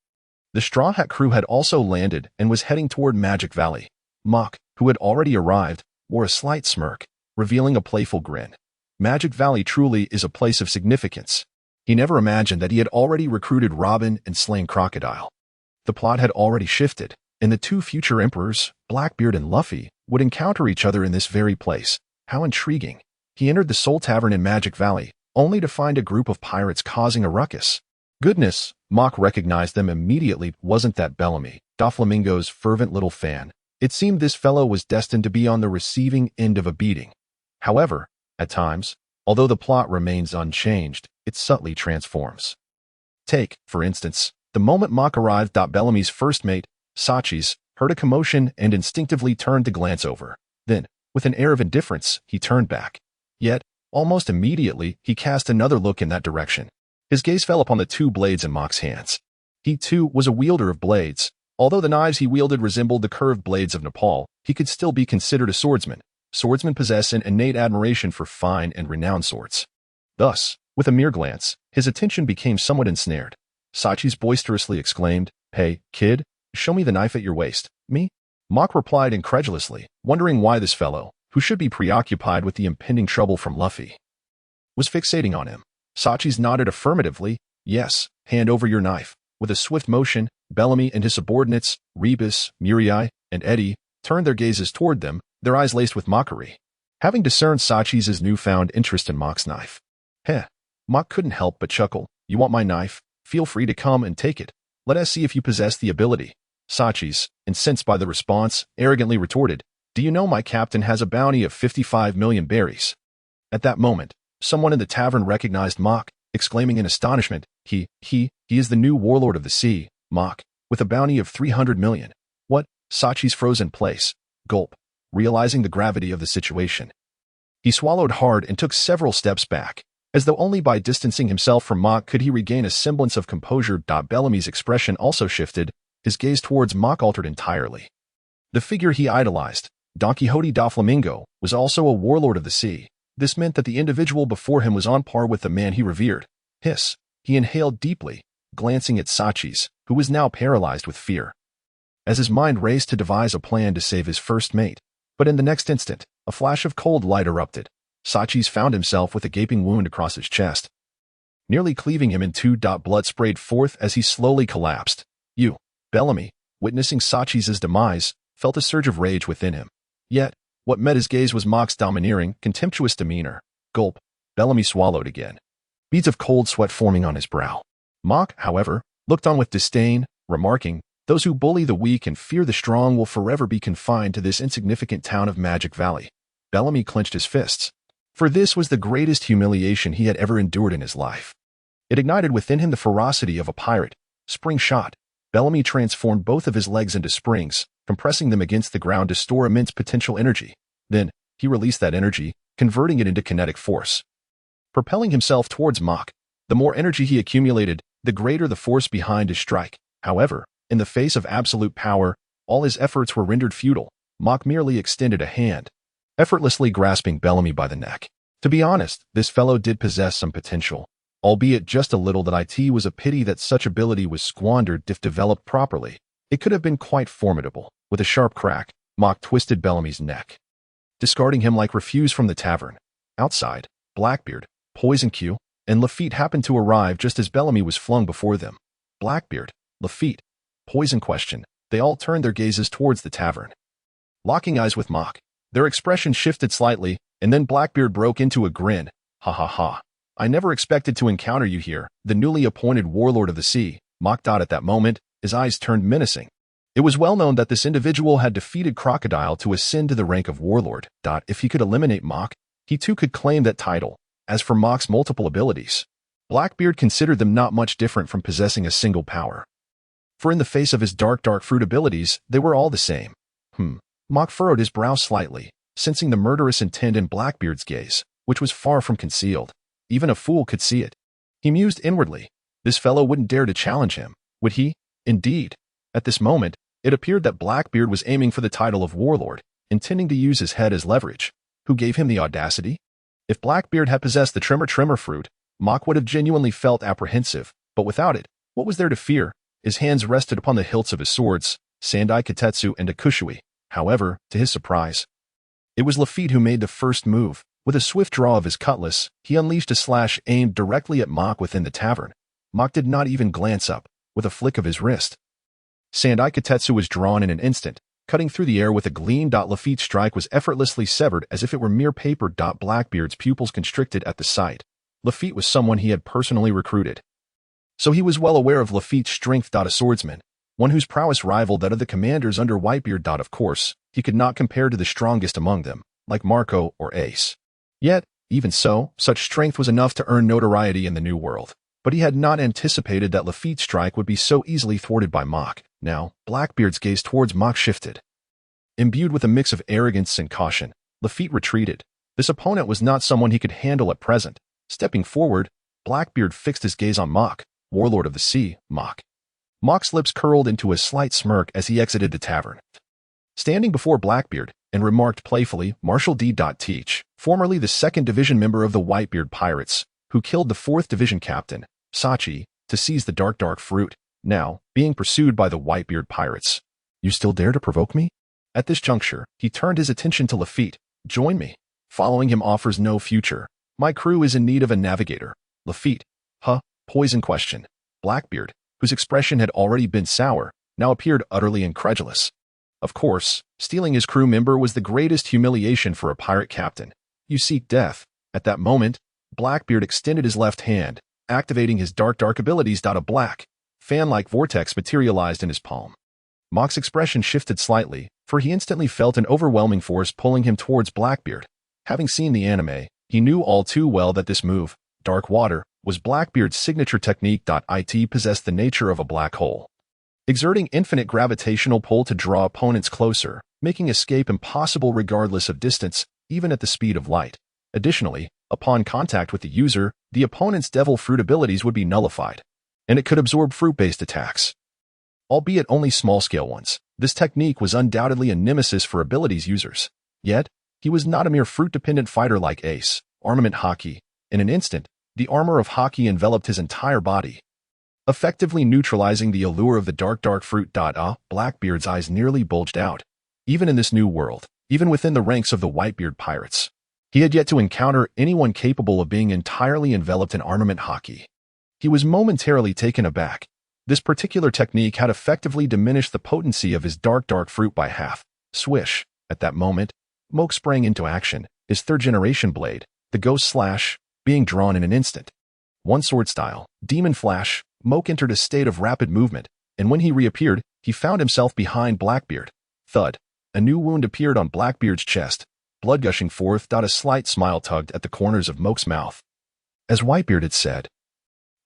the Straw Hat crew had also landed and was heading toward Magic Valley. Mach, who had already arrived, wore a slight smirk, revealing a playful grin. Magic Valley truly is a place of significance. He never imagined that he had already recruited Robin and slain Crocodile. The plot had already shifted, and the two future emperors, Blackbeard and Luffy, would encounter each other in this very place. How intriguing. He entered the Soul Tavern in Magic Valley, only to find a group of pirates causing a ruckus. Goodness, Mach recognized them immediately. Wasn't that Bellamy, Doflamingo's fervent little fan? It seemed this fellow was destined to be on the receiving end of a beating. However, at times, although the plot remains unchanged, it subtly transforms. Take, for instance, the moment Mach arrived. Bellamy's first mate, Sachis, heard a commotion and instinctively turned to glance over. Then, with an air of indifference, he turned back. Yet, almost immediately, he cast another look in that direction. His gaze fell upon the two blades in Mach's hands. He, too, was a wielder of blades. Although the knives he wielded resembled the curved blades of Nepal, he could still be considered a swordsman. Swordsmen possess an innate admiration for fine and renowned swords. Thus, with a mere glance, his attention became somewhat ensnared. Sachis boisterously exclaimed, "Hey, kid, show me the knife at your waist." "Me?" Mach replied incredulously, wondering why this fellow, who should be preoccupied with the impending trouble from Luffy, was fixating on him. Sachis nodded affirmatively. "Yes, hand over your knife." With a swift motion, Bellamy and his subordinates, Rebus, Muriai, and Eddie, turned their gazes toward them, their eyes laced with mockery. Having discerned Sachis' newfound interest in Mach's knife, Mach couldn't help but chuckle. "You want my knife? Feel free to come and take it. Let us see if you possess the ability." Sachis, incensed by the response, arrogantly retorted, "Do you know my captain has a bounty of 55 million berries?" At that moment, someone in the tavern recognized Mach, exclaiming in astonishment, He is the new warlord of the sea, Mach, with a bounty of 300 million. What?" Sachis froze in place. Gulp. Realizing the gravity of the situation, he swallowed hard and took several steps back. As though only by distancing himself from Mach could he regain a semblance of composure. Bellamy's expression also shifted. His gaze towards Mach altered entirely. The figure he idolized, Don Quixote Doflamingo, was also a warlord of the sea. This meant that the individual before him was on par with the man he revered. Hiss. He inhaled deeply, glancing at Sachis, who was now paralyzed with fear, as his mind raced to devise a plan to save his first mate. But in the next instant, a flash of cold light erupted. Sachis found himself with a gaping wound across his chest, nearly cleaving him in two. Blood sprayed forth as he slowly collapsed. Bellamy, witnessing Sachis' demise, felt a surge of rage within him. Yet, what met his gaze was Mach's domineering, contemptuous demeanor. Gulp. Bellamy swallowed again, beads of cold sweat forming on his brow. Mach, however, looked on with disdain, remarking, "Those who bully the weak and fear the strong will forever be confined to this insignificant town of Magic Valley." Bellamy clenched his fists, for this was the greatest humiliation he had ever endured in his life. It ignited within him the ferocity of a pirate. Spring shot. Bellamy transformed both of his legs into springs, compressing them against the ground to store immense potential energy. Then, he released that energy, converting it into kinetic force. Propelling himself towards Mach, the more energy he accumulated, the greater the force behind his strike. However, in the face of absolute power, all his efforts were rendered futile. Mach merely extended a hand, effortlessly grasping Bellamy by the neck. To be honest, this fellow did possess some potential, albeit just a little. That it was a pity that such ability was squandered. If developed properly, it could have been quite formidable. With a sharp crack, Mach twisted Bellamy's neck, discarding him like refuse from the tavern. Outside, Blackbeard, Poison Q, and Lafitte happened to arrive just as Bellamy was flung before them. Blackbeard, Lafitte, Poison Question, they all turned their gazes towards the tavern. Locking eyes with Mach, their expression shifted slightly, and then Blackbeard broke into a grin. "Ha ha ha. I never expected to encounter you here, the newly appointed warlord of the sea." Mach. At that moment, his eyes turned menacing. It was well known that this individual had defeated Crocodile to ascend to the rank of warlord. If he could eliminate Mach, he too could claim that title. As for Mach's multiple abilities, Blackbeard considered them not much different from possessing a single power. For in the face of his dark fruit abilities, they were all the same. Mach furrowed his brow slightly. sensing the murderous intent in Blackbeard's gaze, which was far from concealed. Even a fool could see it. He mused inwardly. This fellow wouldn't dare to challenge him, would he? Indeed. At this moment, it appeared that Blackbeard was aiming for the title of Warlord, intending to use his head as leverage. Who gave him the audacity? If Blackbeard had possessed the Tremor Fruit, Mok would have genuinely felt apprehensive, but without it, what was there to fear? His hands rested upon the hilts of his swords, Sandai Katetsu and Akushui. However, to his surprise, it was Lafitte who made the first move. With a swift draw of his cutlass, he unleashed a slash aimed directly at Mok within the tavern. Mok did not even glance up. With a flick of his wrist, Sandai Katetsu was drawn in an instant, cutting through the air with a gleam. Lafitte's strike was effortlessly severed as if it were mere paper. Blackbeard's pupils constricted at the sight. Lafitte was someone he had personally recruited, so he was well aware of Lafitte's strength. A swordsman, one whose prowess rivaled that of the commanders under Whitebeard. Of course, he could not compare to the strongest among them, like Marco or Ace. Yet, even so, such strength was enough to earn notoriety in the New World. But he had not anticipated that Lafitte's strike would be so easily thwarted by Mok. Now, Blackbeard's gaze towards Mok shifted. Imbued with a mix of arrogance and caution, Lafitte retreated. This opponent was not someone he could handle at present. Stepping forward, Blackbeard fixed his gaze on Mok, Warlord of the Sea, Mok. Mok's lips curled into a slight smirk as he exited the tavern. Standing before Blackbeard, and remarked playfully, Marshal D. Teach, formerly the 2nd Division member of the Whitebeard Pirates, who killed the 4th Division Captain, Sachi, to seize the dark fruit, now being pursued by the Whitebeard Pirates. You still dare to provoke me? At this juncture, he turned his attention to Lafitte. Join me. Following him offers no future. My crew is in need of a navigator. Lafitte. Poison question. Blackbeard, whose expression had already been sour, now appeared utterly incredulous. Of course, stealing his crew member was the greatest humiliation for a pirate captain. You seek death. At that moment, Blackbeard extended his left hand, activating his dark abilities. A black, fan-like vortex materialized in his palm. Mok's expression shifted slightly, for he instantly felt an overwhelming force pulling him towards Blackbeard. Having seen the anime, he knew all too well that this move, Dark Water, was Blackbeard's signature technique. It possessed the nature of a black hole, exerting infinite gravitational pull to draw opponents closer, making escape impossible regardless of distance, even at the speed of light. Additionally, upon contact with the user, the opponent's devil fruit abilities would be nullified, and it could absorb fruit-based attacks, albeit only small-scale ones. This technique was undoubtedly a nemesis for abilities users. Yet, he was not a mere fruit-dependent fighter like Ace, Armament Haki. In an instant, the armor of Haki enveloped his entire body, effectively neutralizing the allure of the dark fruit. Blackbeard's eyes nearly bulged out. Even in this new world, even within the ranks of the Whitebeard Pirates, he had yet to encounter anyone capable of being entirely enveloped in Armament Haki. He was momentarily taken aback. This particular technique had effectively diminished the potency of his dark fruit by half. Swish. At that moment, Mok sprang into action, his 3rd-generation blade, the Ghost Slash, being drawn in an instant. One sword style, Demon Flash, Mok entered a state of rapid movement, and when he reappeared, he found himself behind Blackbeard. Thud. A new wound appeared on Blackbeard's chest, blood gushing forth. A slight smile tugged at the corners of Mok's mouth. As Whitebeard had said,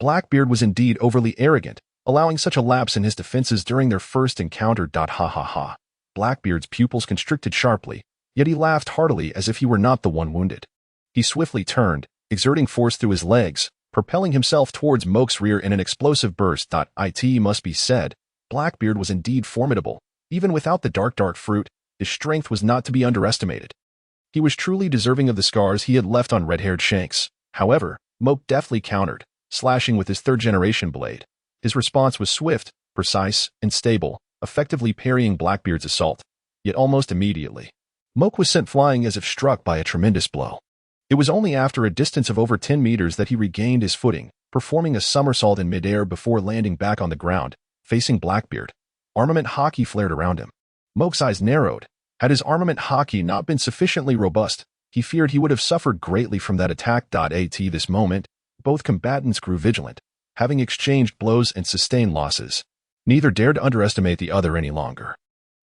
Blackbeard was indeed overly arrogant, allowing such a lapse in his defenses during their first encounter. Blackbeard's pupils constricted sharply, yet he laughed heartily as if he were not the one wounded. He swiftly turned, exerting force through his legs, propelling himself towards Mok's rear in an explosive burst. It must be said, Blackbeard was indeed formidable. Even without the dark fruit, his strength was not to be underestimated. He was truly deserving of the scars he had left on red-haired Shanks. However, Mok deftly countered, slashing with his 3rd-generation blade. His response was swift, precise, and stable, effectively parrying Blackbeard's assault. Yet almost immediately, Mok was sent flying as if struck by a tremendous blow. It was only after a distance of over 10 meters that he regained his footing, performing a somersault in midair before landing back on the ground, facing Blackbeard. Armament Haki flared around him. Mok's eyes narrowed. Had his Armament Haki not been sufficiently robust, he feared he would have suffered greatly from that attack. At this moment, both combatants grew vigilant, having exchanged blows and sustained losses. Neither dared to underestimate the other any longer.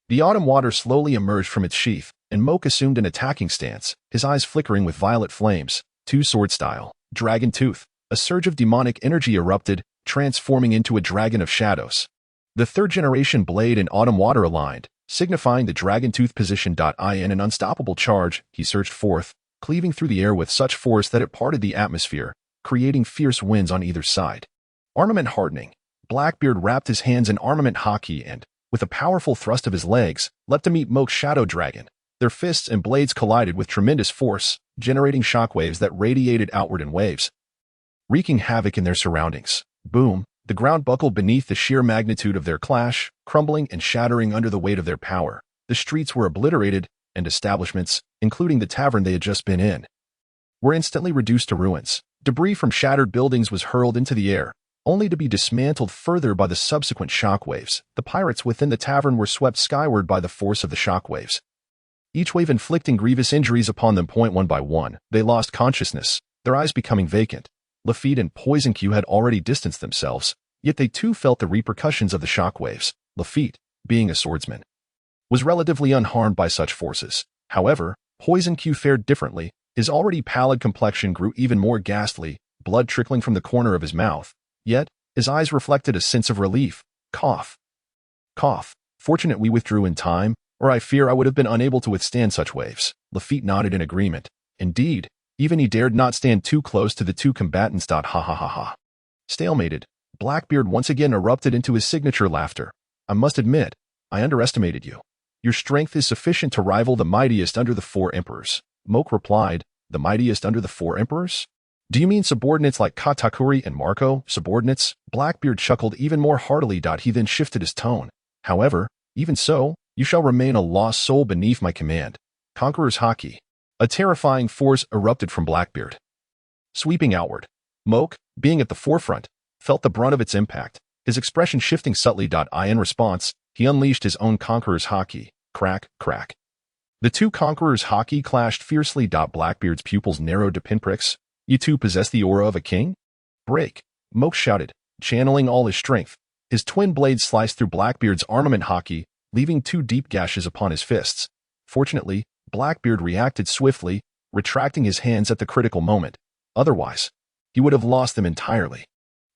The autumn water slowly emerged from its sheath, and Mok assumed an attacking stance, his eyes flickering with violet flames. Two-sword style, Dragon Tooth. A surge of demonic energy erupted, transforming into a dragon of shadows. The 3rd-generation blade and autumn water aligned, signifying the dragon tooth position. In an unstoppable charge, he surged forth, cleaving through the air with such force that it parted the atmosphere, creating fierce winds on either side. Armament hardening. Blackbeard wrapped his hands in armament hockey and, with a powerful thrust of his legs, leapt to meet Moke's shadow dragon. Their fists and blades collided with tremendous force, generating shockwaves that radiated outward in waves, wreaking havoc in their surroundings. Boom! The ground buckled beneath the sheer magnitude of their clash, crumbling and shattering under the weight of their power. The streets were obliterated, and establishments, including the tavern they had just been in, were instantly reduced to ruins. Debris from shattered buildings was hurled into the air, only to be dismantled further by the subsequent shockwaves. The pirates within the tavern were swept skyward by the force of the shockwaves, each wave inflicting grievous injuries upon them. One by one, they lost consciousness, their eyes becoming vacant. Lafitte and Poison Q had already distanced themselves, yet they too felt the repercussions of the shockwaves. Lafitte, being a swordsman, was relatively unharmed by such forces. However, Poison Q fared differently. His already pallid complexion grew even more ghastly, blood trickling from the corner of his mouth. Yet, his eyes reflected a sense of relief. Cough. Cough. Fortunate we withdrew in time, or I fear I would have been unable to withstand such waves. Lafitte nodded in agreement. Indeed, even he dared not stand too close to the two combatants. Ha ha ha ha. Stalemated, Blackbeard once again erupted into his signature laughter. I must admit, I underestimated you. Your strength is sufficient to rival the mightiest under the 4 emperors. Moke replied, the mightiest under the 4 emperors? Do you mean subordinates like Katakuri and Marco? Subordinates? Blackbeard chuckled even more heartily. He then shifted his tone. However, even so, you shall remain a lost soul beneath my command. Conqueror's Haki. A terrifying force erupted from Blackbeard, sweeping outward. Moke, being at the forefront, felt the brunt of its impact, his expression shifting subtly. In response, he unleashed his own Conqueror's Haki. Crack, crack. The two Conqueror's Haki clashed fiercely. Blackbeard's pupils narrowed to pinpricks. You two possess the aura of a king? Break! Moke shouted, channeling all his strength. His twin blades sliced through Blackbeard's armament Haki, leaving 2 deep gashes upon his fists. Fortunately, Blackbeard reacted swiftly, retracting his hands at the critical moment. Otherwise, he would have lost them entirely.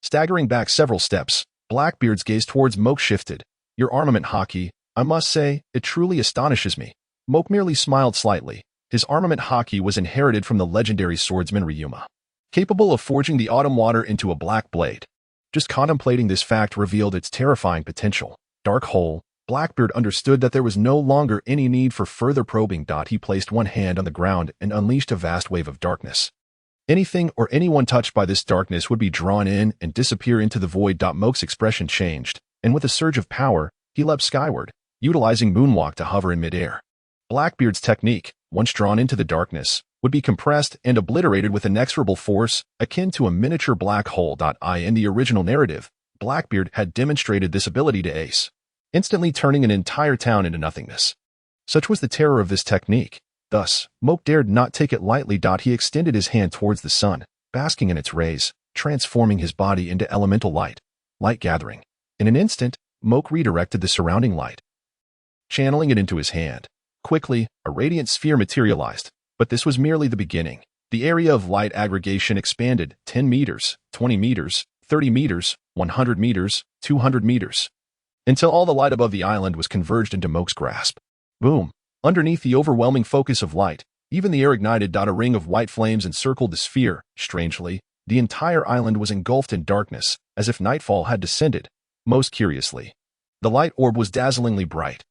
Staggering back several steps, Blackbeard's gaze towards Moke shifted. Your armament Haki, I must say, it truly astonishes me. Moke merely smiled slightly. His armament Haki was inherited from the legendary swordsman Ryuma, capable of forging the autumn water into a black blade. Just contemplating this fact revealed its terrifying potential. Dark hole. Blackbeard understood that there was no longer any need for further probing. He placed one hand on the ground and unleashed a vast wave of darkness. Anything or anyone touched by this darkness would be drawn in and disappear into the void. Moke's expression changed, and with a surge of power, he leapt skyward, utilizing moonwalk to hover in midair. Blackbeard's technique, once drawn into the darkness, would be compressed and obliterated with inexorable force, akin to a miniature black hole. In the original narrative, Blackbeard had demonstrated this ability to ace, instantly turning an entire town into nothingness. Such was the terror of this technique. Thus, Moke dared not take it lightly. He extended his hand towards the sun, basking in its rays, transforming his body into elemental light. Light gathering. In an instant, Moke redirected the surrounding light, channeling it into his hand. Quickly, a radiant sphere materialized, but this was merely the beginning. The area of light aggregation expanded 10 meters, 20 meters, 30 meters, 100 meters, 200 meters, until all the light above the island was converged into Moke's grasp. Boom! Underneath the overwhelming focus of light, even the air ignited. A ring of white flames encircled the sphere. Strangely, the entire island was engulfed in darkness, as if nightfall had descended. Most curiously, the light orb was dazzlingly bright.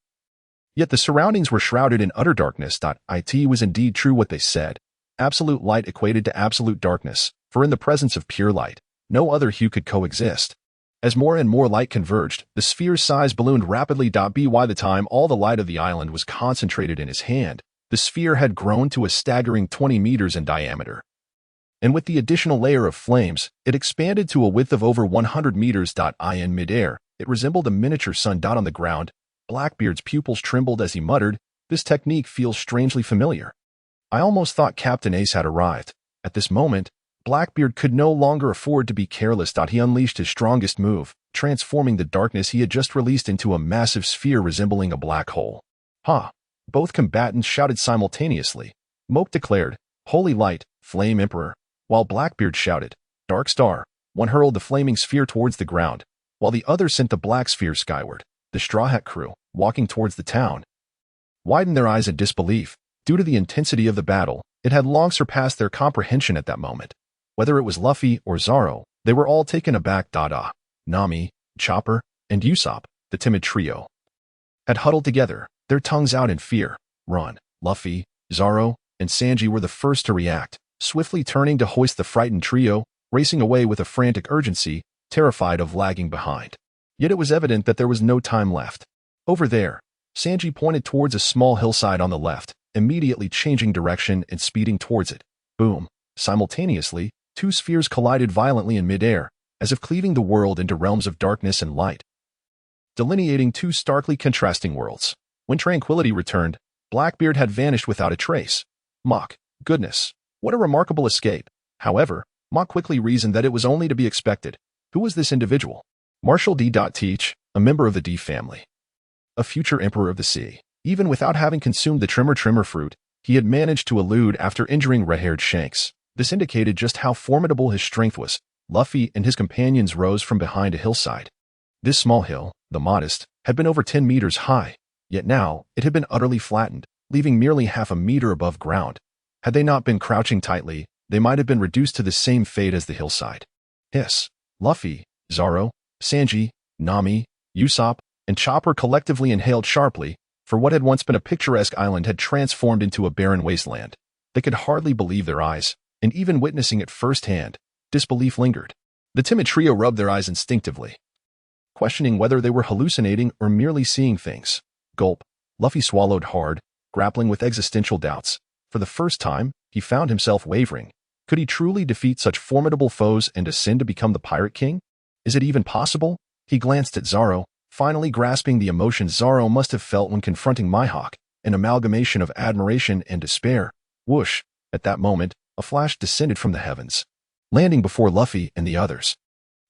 Yet the surroundings were shrouded in utter darkness. It was indeed true what they said. Absolute light equated to absolute darkness, for in the presence of pure light, no other hue could coexist. As more and more light converged, the sphere's size ballooned rapidly. By the time all the light of the island was concentrated in his hand, the sphere had grown to a staggering 20 meters in diameter. And with the additional layer of flames, it expanded to a width of over 100 meters. In midair, it resembled a miniature sun. On the ground, Blackbeard's pupils trembled as he muttered, "This technique feels strangely familiar. I almost thought Captain Ace had arrived." At this moment, Blackbeard could no longer afford to be careless. He unleashed his strongest move, transforming the darkness he had just released into a massive sphere resembling a black hole. Ha! Both combatants shouted simultaneously. Moke declared, "Holy light, flame emperor," while Blackbeard shouted, "Dark star." One hurled the flaming sphere towards the ground, while the other sent the black sphere skyward. The the Straw Hat crew, walking towards the town, widened their eyes in disbelief. Due to the intensity of the battle, it had long surpassed their comprehension at that moment. Whether it was Luffy or Zoro, they were all taken aback. Nami, Chopper, and Usopp, the timid trio, had huddled together, their tongues out in fear. Ron, Luffy, Zoro, and Sanji were the first to react, swiftly turning to hoist the frightened trio, racing away with a frantic urgency, terrified of lagging behind. Yet it was evident that there was no time left. Over there, Sanji pointed towards a small hillside on the left, immediately changing direction and speeding towards it. Boom! Simultaneously, two spheres collided violently in midair, as if cleaving the world into realms of darkness and light, delineating two starkly contrasting worlds. When tranquility returned, Blackbeard had vanished without a trace. Mock, goodness, what a remarkable escape. However, Mock quickly reasoned that it was only to be expected. Who was this individual? Marshal D. Teach, a member of the D family, a future emperor of the sea. Even without having consumed the Tremor Fruit, he had managed to elude after injuring red-haired Shanks. This indicated just how formidable his strength was. Luffy and his companions rose from behind a hillside. This small hill, the modest, had been over 10 meters high, yet now it had been utterly flattened, leaving merely half a meter above ground. Had they not been crouching tightly, they might have been reduced to the same fate as the hillside. Hiss! Luffy, Zoro, Sanji, Nami, Usopp, and Chopper collectively inhaled sharply, for what had once been a picturesque island had transformed into a barren wasteland. They could hardly believe their eyes, and even witnessing it firsthand, disbelief lingered. The timid trio rubbed their eyes instinctively, questioning whether they were hallucinating or merely seeing things. Gulp. Luffy swallowed hard, grappling with existential doubts. For the first time, he found himself wavering. Could he truly defeat such formidable foes and ascend to become the Pirate King? Is it even possible? He glanced at Zoro, finally grasping the emotions Zoro must have felt when confronting Mihawk, an amalgamation of admiration and despair. Whoosh! At that moment, a flash descended from the heavens, landing before Luffy and the others.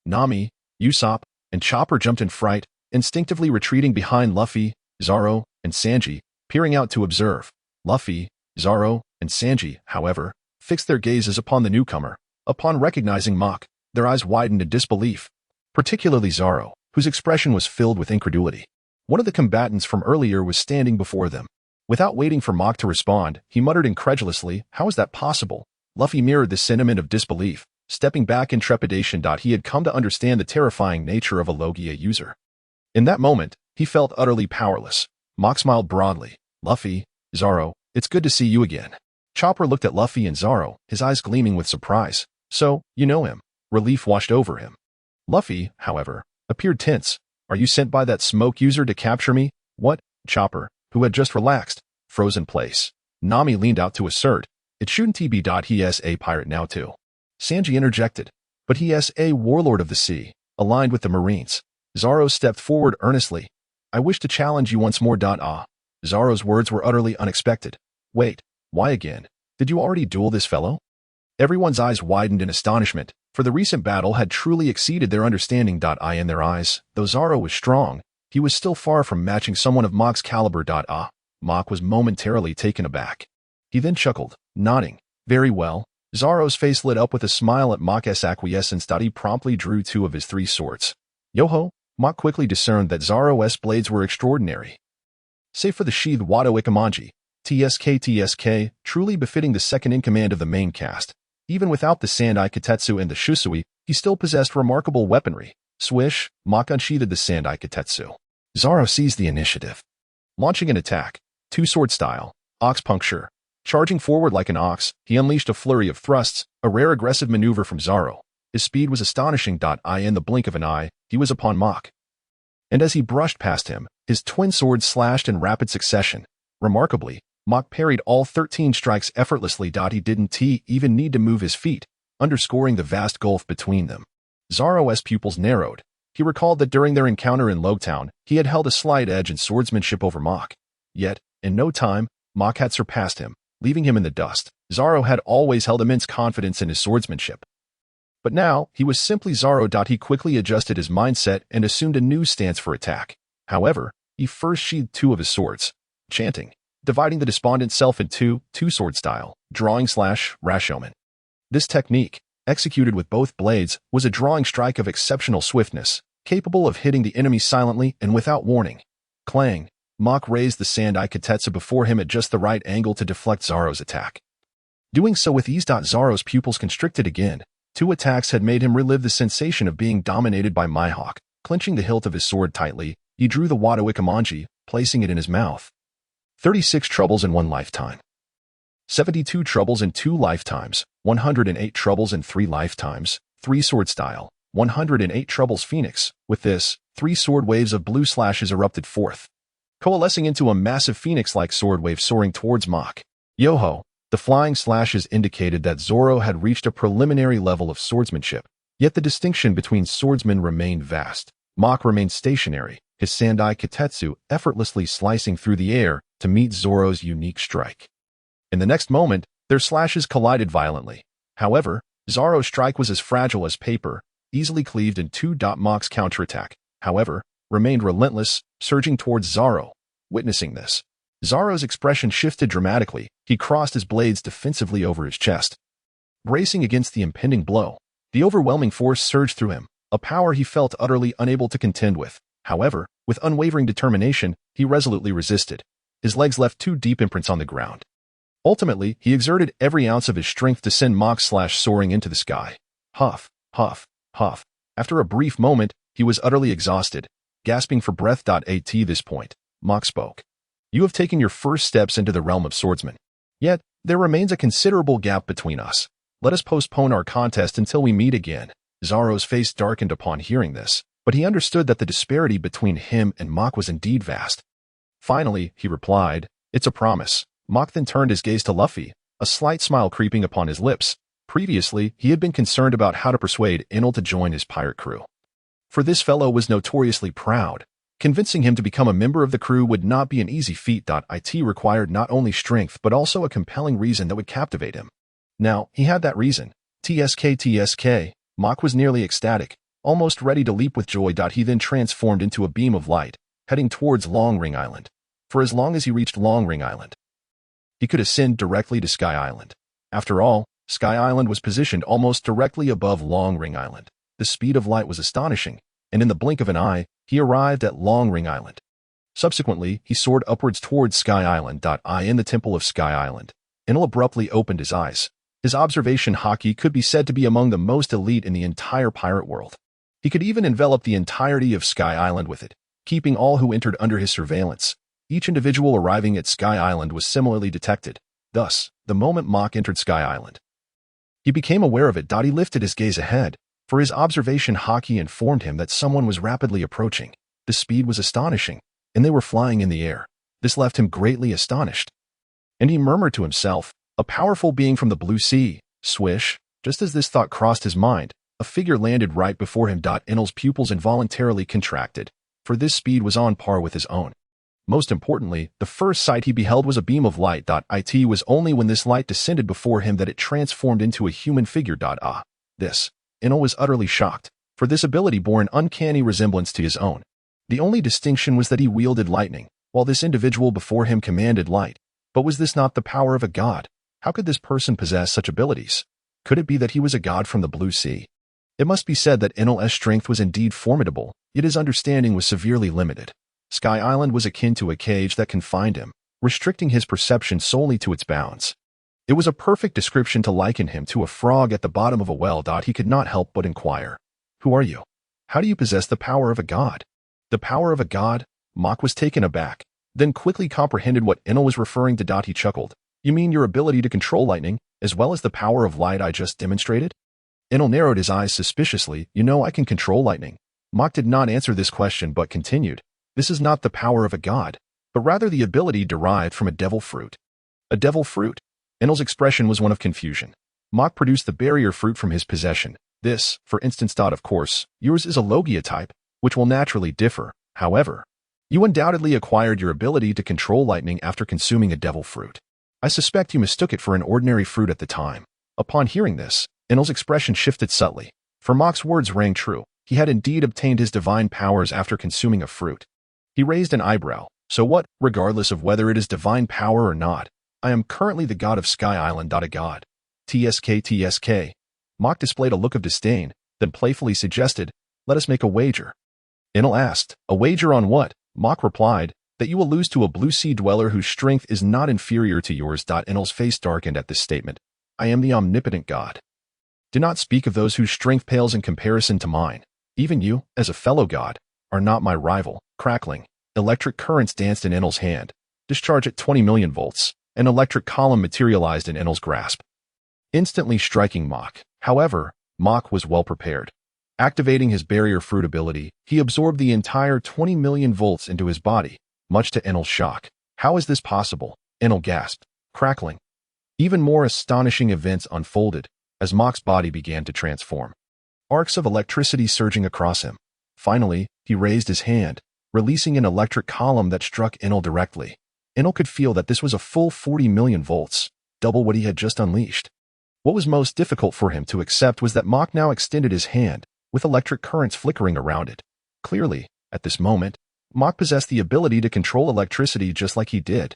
Nami, Usopp, and Chopper jumped in fright, instinctively retreating behind Luffy, Zoro, and Sanji, peering out to observe. Luffy, Zoro, and Sanji, however, fixed their gazes upon the newcomer. Upon recognizing Mock, their eyes widened in disbelief, particularly Zoro, whose expression was filled with incredulity. One of the combatants from earlier was standing before them. Without waiting for Mock to respond, he muttered incredulously, "How is that possible?" Luffy mirrored this sentiment of disbelief, stepping back in trepidation. He had come to understand the terrifying nature of a Logia user. In that moment, he felt utterly powerless. Mock smiled broadly. "Luffy, Zoro, it's good to see you again." Chopper looked at Luffy and Zoro, his eyes gleaming with surprise. "So, you know him." Relief washed over him. Luffy, however, appeared tense. "Are you sent by that smoke user to capture me?" "What?" Chopper, who had just relaxed, froze in place. Nami leaned out to assert, "It shouldn't he be? He's a pirate now too." Sanji interjected, "But he is a warlord of the sea, aligned with the Marines." Zoro stepped forward earnestly. "I wish to challenge you once more. Zoro's words were utterly unexpected. "Wait, why again? Did you already duel this fellow?" Everyone's eyes widened in astonishment, for the recent battle had truly exceeded their understanding. In their eyes, though Zoro was strong, he was still far from matching someone of Mock's caliber. Mock was momentarily taken aback. He then chuckled, nodding. "Very well." Zoro's face lit up with a smile at Mock's acquiescence. He promptly drew 2 of his 3 swords. Yo-ho! Mock quickly discerned that Zoro's blades were extraordinary. Save for the sheathed Wado Ikamanji, TSK, truly befitting the second-in-command of the main cast. Even without the Sandai Kitetsu and the Shusui, he still possessed remarkable weaponry. Swish! Mock unsheathed the Sandai Kitetsu. Zoro seized the initiative, launching an attack, 2-sword style, ox puncture. Charging forward like an ox, he unleashed a flurry of thrusts, a rare aggressive maneuver from Zoro. His speed was astonishing. In the blink of an eye, he was upon Mock. And as he brushed past him, his twin swords slashed in rapid succession. Remarkably, Mock parried all 13 strikes effortlessly. He didn't even need to move his feet, underscoring the vast gulf between them. Zoro's pupils narrowed. He recalled that during their encounter in Loguetown, he had held a slight edge in swordsmanship over Mock. Yet, in no time, Mock had surpassed him, leaving him in the dust. Zoro had always held immense confidence in his swordsmanship. But now, he was simply Zoro. He quickly adjusted his mindset and assumed a new stance for attack. However, he first sheathed 2 of his swords, chanting, dividing the despondent self in two-sword style, drawing/Rashomon. This technique, executed with both blades, was a drawing strike of exceptional swiftness, capable of hitting the enemy silently and without warning. Clang! Mach raised the Sandai Katetsu before him at just the right angle to deflect Zoro's attack. Doing so with ease. Zoro's pupils constricted again. 2 attacks had made him relive the sensation of being dominated by Mihawk. Clenching the hilt of his sword tightly, he drew the Wado Ikamanji, placing it in his mouth. 36 troubles in 1 lifetime. 72 troubles in 2 lifetimes. 108 troubles in 3 lifetimes. 3 sword style. 108 troubles Phoenix. With this, 3 sword waves of blue slashes erupted forth, coalescing into a massive phoenix-like sword wave soaring towards Mach. Yo-ho! The flying slashes indicated that Zoro had reached a preliminary level of swordsmanship, yet the distinction between swordsmen remained vast. Mach remained stationary, his Sandai Katetsu effortlessly slicing through the air to meet Zoro's unique strike. In the next moment, their slashes collided violently. However, Zoro's strike was as fragile as paper, easily cleaved in 2. Mach's counterattack, however, remained relentless, surging towards Zoro. Witnessing this, Zoro's expression shifted dramatically. He crossed his blades defensively over his chest, bracing against the impending blow. The overwhelming force surged through him, a power he felt utterly unable to contend with. However, with unwavering determination, he resolutely resisted. His legs left 2 deep imprints on the ground. Ultimately, he exerted every ounce of his strength to send Mach's slash soaring into the sky. Huff, huff, huff. After a brief moment, he was utterly exhausted, gasping for breath. At this point, Mach spoke. You have taken your first steps into the realm of swordsmen. Yet, there remains a considerable gap between us. Let us postpone our contest until we meet again. Zoro's face darkened upon hearing this, but he understood that the disparity between him and Mach was indeed vast. Finally, he replied, it's a promise. Mach then turned his gaze to Luffy, a slight smile creeping upon his lips. Previously, he had been concerned about how to persuade Enel to join his pirate crew. For this fellow was notoriously proud. Convincing him to become a member of the crew would not be an easy feat. It required not only strength but also a compelling reason that would captivate him. Now, he had that reason. TSK. Mach was nearly ecstatic, almost ready to leap with joy. He then transformed into a beam of light, heading towards Long Ring Island. For as long as he reached Long Ring Island, he could ascend directly to Sky Island. After all, Sky Island was positioned almost directly above Long Ring Island. The speed of light was astonishing, and in the blink of an eye, he arrived at Long Ring Island. Subsequently, he soared upwards towards Sky Island. In the Temple of Sky Island, Enel abruptly opened his eyes. His observation haki could be said to be among the most elite in the entire pirate world. He could even envelop the entirety of Sky Island with it, keeping all who entered under his surveillance. Each individual arriving at Sky Island was similarly detected. Thus, the moment Mach entered Sky Island, he became aware of it. He lifted his gaze ahead, for his observation haki informed him that someone was rapidly approaching. The speed was astonishing, and they were flying in the air. This left him greatly astonished. And he murmured to himself, a powerful being from the blue sea. Swish! Just as this thought crossed his mind, a figure landed right before him. Enel's pupils involuntarily contracted, for this speed was on par with his own. Most importantly, the first sight he beheld was a beam of light. It was only when this light descended before him that it transformed into a human figure. This. Enel was utterly shocked, for this ability bore an uncanny resemblance to his own. The only distinction was that he wielded lightning, while this individual before him commanded light. But was this not the power of a god? How could this person possess such abilities? Could it be that he was a god from the blue sea? It must be said that Enel's strength was indeed formidable, yet his understanding was severely limited. Sky Island was akin to a cage that confined him, restricting his perception solely to its bounds. It was a perfect description to liken him to a frog at the bottom of a well. He could not help but inquire, who are you? How do you possess the power of a god? The power of a god? Mach was taken aback, then quickly comprehended what Enel was referring to. He chuckled. You mean your ability to control lightning, as well as the power of light I just demonstrated? Enel narrowed his eyes suspiciously. You know I can control lightning. Mach did not answer this question but continued. This is not the power of a god, but rather the ability derived from a devil fruit. A devil fruit? Enel's expression was one of confusion. Mach produced the barrier fruit from his possession. This, for instance. Of course, yours is a Logia type, which will naturally differ. However, you undoubtedly acquired your ability to control lightning after consuming a devil fruit. I suspect you mistook it for an ordinary fruit at the time. Upon hearing this, Enel's expression shifted subtly, for Mach's words rang true. He had indeed obtained his divine powers after consuming a fruit. He raised an eyebrow. So what, regardless of whether it is divine power or not, I am currently the god of Sky Island. A god. TSK. Mach displayed a look of disdain, then playfully suggested, let us make a wager. Enel asked. A wager on what? Mok replied, that you will lose to a blue sea dweller whose strength is not inferior to yours. Enel's face darkened at this statement. I am the omnipotent god. Do not speak of those whose strength pales in comparison to mine. Even you, as a fellow god, are not my rival. Crackling. Electric currents danced in Enel's hand. Discharge at 20 million volts. An electric column materialized in Enel's grasp, instantly striking Mok. However, Mok was well prepared. Activating his barrier fruit ability, he absorbed the entire 20 million volts into his body, much to Enel's shock. How is this possible? Enel gasped. Crackling. Even more astonishing events unfolded as Mok's body began to transform. Arcs of electricity surging across him. Finally, he raised his hand, releasing an electric column that struck Enel directly. Enel could feel that this was a full 40 million volts, double what he had just unleashed. What was most difficult for him to accept was that Mok now extended his hand, with electric currents flickering around it. Clearly, at this moment, Mok possessed the ability to control electricity just like he did.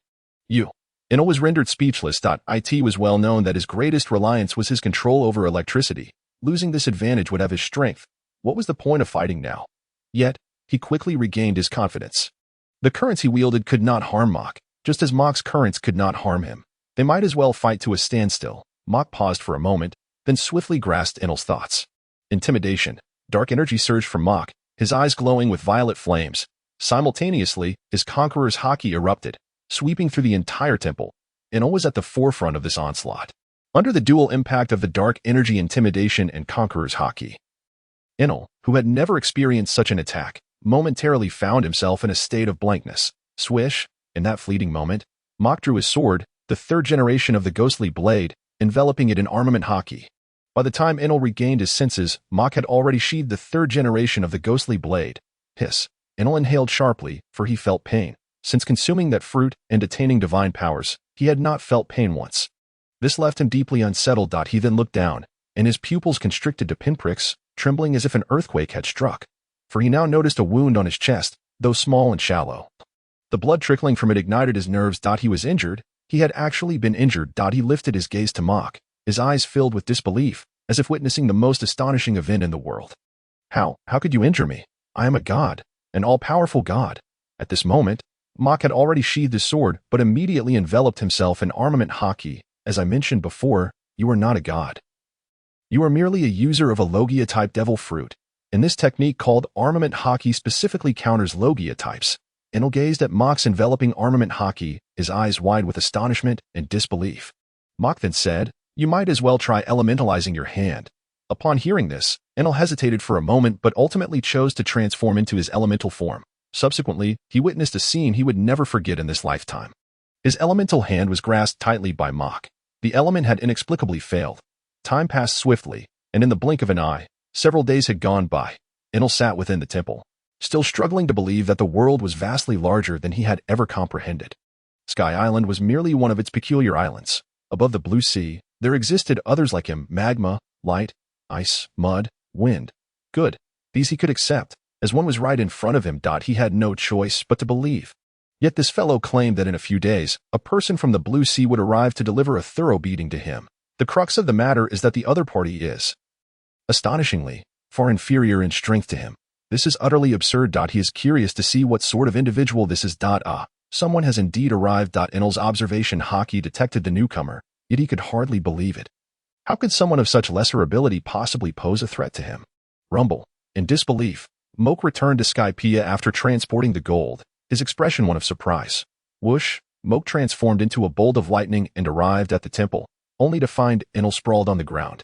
Enel was rendered speechless. It was well known that his greatest reliance was his control over electricity. Losing this advantage would have his strength. What was the point of fighting now? Yet, he quickly regained his confidence. The currents he wielded could not harm Mok, just as Mok's currents could not harm him. They might as well fight to a standstill. Mok paused for a moment, then swiftly grasped Enel's thoughts. Intimidation. Dark energy surged from Mok, his eyes glowing with violet flames. Simultaneously, his conqueror's haki erupted, sweeping through the entire temple. Enel was at the forefront of this onslaught. Under the dual impact of the dark energy intimidation and conqueror's haki, Enel, who had never experienced such an attack, momentarily found himself in a state of blankness. Swish! In that fleeting moment, Mok drew his sword, the third generation of the ghostly blade, enveloping it in armament haki. By the time Enel regained his senses, Mok had already sheathed the third generation of the ghostly blade. Hiss. Enel inhaled sharply, for he felt pain. Since consuming that fruit and attaining divine powers, he had not felt pain once. This left him deeply unsettled. He then looked down, and his pupils constricted to pinpricks, trembling as if an earthquake had struck. For he now noticed a wound on his chest, though small and shallow. The blood trickling from it ignited his nerves. He was injured. He had actually been injured. He lifted his gaze to Mok, his eyes filled with disbelief, as if witnessing the most astonishing event in the world. How could you injure me? I am a god, an all-powerful god. At this moment, Mok had already sheathed his sword, but immediately enveloped himself in armament haki. As I mentioned before, you are not a god. You are merely a user of a Logia-type devil fruit, and this technique called armament haki specifically counters Logia types. Enel gazed at Mok's enveloping armament haki, his eyes wide with astonishment and disbelief. Mok then said, you might as well try elementalizing your hand. Upon hearing this, Enel hesitated for a moment but ultimately chose to transform into his elemental form. Subsequently, he witnessed a scene he would never forget in this lifetime. His elemental hand was grasped tightly by Mok. The element had inexplicably failed. Time passed swiftly, and in the blink of an eye, several days had gone by. Enel sat within the temple, still struggling to believe that the world was vastly larger than he had ever comprehended. Sky Island was merely one of its peculiar islands. Above the blue sea, there existed others like him: magma, light, ice, mud, wind. Good. These he could accept, as one was right in front of him. He had no choice but to believe. Yet this fellow claimed that in a few days, a person from the blue sea would arrive to deliver a thorough beating to him. The crux of the matter is that the other party is, astonishingly, far inferior in strength to him. This is utterly absurd. He is curious to see what sort of individual this is. Someone has indeed arrived. Enel's observation haki detected the newcomer, yet he could hardly believe it. How could someone of such lesser ability possibly pose a threat to him? Rumble. In disbelief, Mok returned to Skypiea after transporting the gold, his expression one of surprise. Whoosh! Mok transformed into a bolt of lightning and arrived at the temple, only to find Enel sprawled on the ground,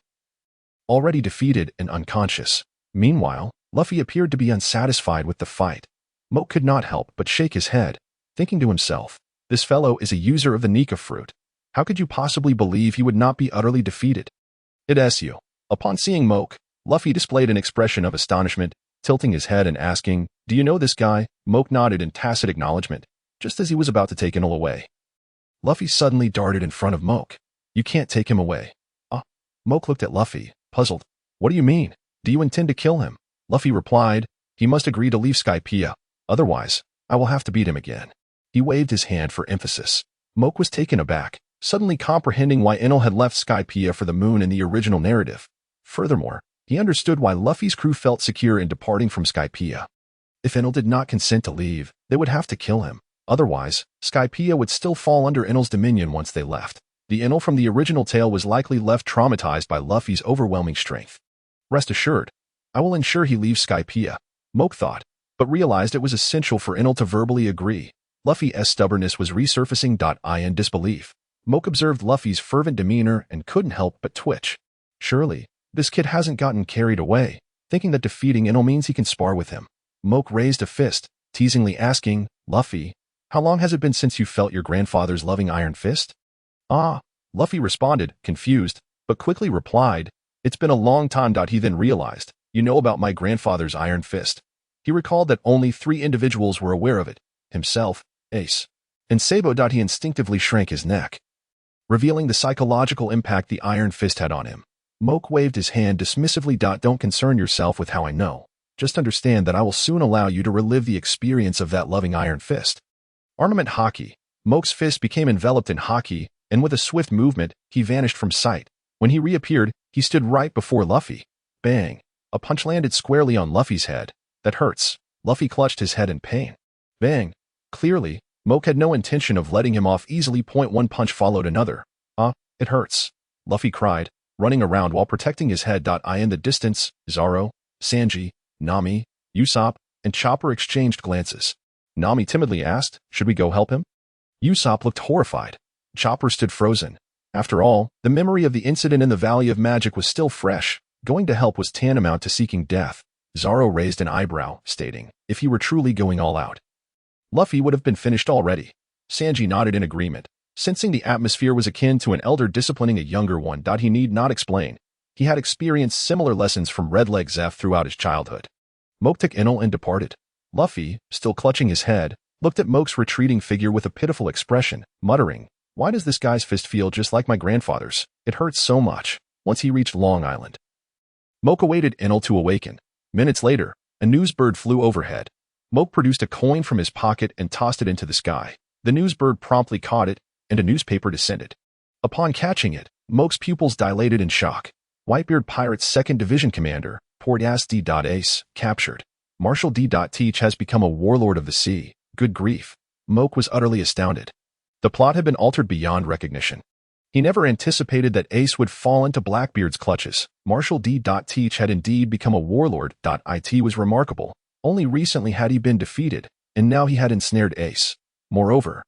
already defeated and unconscious. Meanwhile, Luffy appeared to be unsatisfied with the fight. Mok could not help but shake his head, thinking to himself, this fellow is a user of the Nika Fruit. How could you possibly believe he would not be utterly defeated? It. Upon seeing Mok, Luffy displayed an expression of astonishment, tilting his head and asking, do you know this guy? Mok nodded in tacit acknowledgement, just as he was about to take Enel away. Luffy suddenly darted in front of Mok. You can't take him away. Mok looked at Luffy, puzzled. What do you mean? Do you intend to kill him? Luffy replied, he must agree to leave Skypiea, otherwise, I will have to beat him again. He waved his hand for emphasis. Mok was taken aback, suddenly comprehending why Enel had left Skypiea for the moon in the original narrative. Furthermore, he understood why Luffy's crew felt secure in departing from Skypiea. If Enel did not consent to leave, they would have to kill him. Otherwise, Skypiea would still fall under Enel's dominion once they left. The Enel from the original tale was likely left traumatized by Luffy's overwhelming strength. Rest assured, I will ensure he leaves Skypiea, Moke thought, but realized it was essential for Enel to verbally agree. Luffy's stubbornness was resurfacing. In disbelief, Moke observed Luffy's fervent demeanor and couldn't help but twitch. Surely, this kid hasn't gotten carried away, thinking that defeating Enel means he can spar with him. Moke raised a fist, teasingly asking, Luffy, how long has it been since you felt your grandfather's loving iron fist? Ah, Luffy responded, confused, but quickly replied, it's been a long time. He then realized, you know about my grandfather's iron fist. He recalled that only 3 individuals were aware of it, himself, Ace, and Sabo. He instinctively shrank his neck, revealing the psychological impact the iron fist had on him. Moke waved his hand dismissively. Don't concern yourself with how I know. Just understand that I will soon allow you to relive the experience of that loving iron fist. Armament hockey. Moke's fist became enveloped in hockey, and with a swift movement, he vanished from sight. When he reappeared, he stood right before Luffy. Bang! A punch landed squarely on Luffy's head. That hurts. Luffy clutched his head in pain. Bang! Clearly, Moke had no intention of letting him off easily. One punch followed another. It hurts, Luffy cried, running around while protecting his head. In the distance, Zoro, Sanji, Nami, Usopp, and Chopper exchanged glances. Nami timidly asked, should we go help him? Usopp looked horrified. Chopper stood frozen. After all, the memory of the incident in the Valley of Magic was still fresh. Going to help was tantamount to seeking death. Zoro raised an eyebrow, stating, if he were truly going all out, Luffy would have been finished already. Sanji nodded in agreement, sensing the atmosphere was akin to an elder disciplining a younger one. He need not explain. He had experienced similar lessons from Redleg Zeph throughout his childhood. Moke took Enel and departed. Luffy, still clutching his head, looked at Moke's retreating figure with a pitiful expression, muttering, why does this guy's fist feel just like my grandfather's? It hurts so much. Once he reached Long Island, Moke awaited Enel to awaken. Minutes later, a newsbird flew overhead. Moke produced a coin from his pocket and tossed it into the sky. The newsbird promptly caught it, and a newspaper descended. Upon catching it, Moke's pupils dilated in shock. Whitebeard Pirates 2nd Division Commander, Portas D. Ace, captured. Marshal D. Teach has become a warlord of the sea. Good grief. Moke was utterly astounded. The plot had been altered beyond recognition. He never anticipated that Ace would fall into Blackbeard's clutches. Marshal D. Teach had indeed become a warlord. It was remarkable. Only recently had he been defeated, and now he had ensnared Ace. Moreover,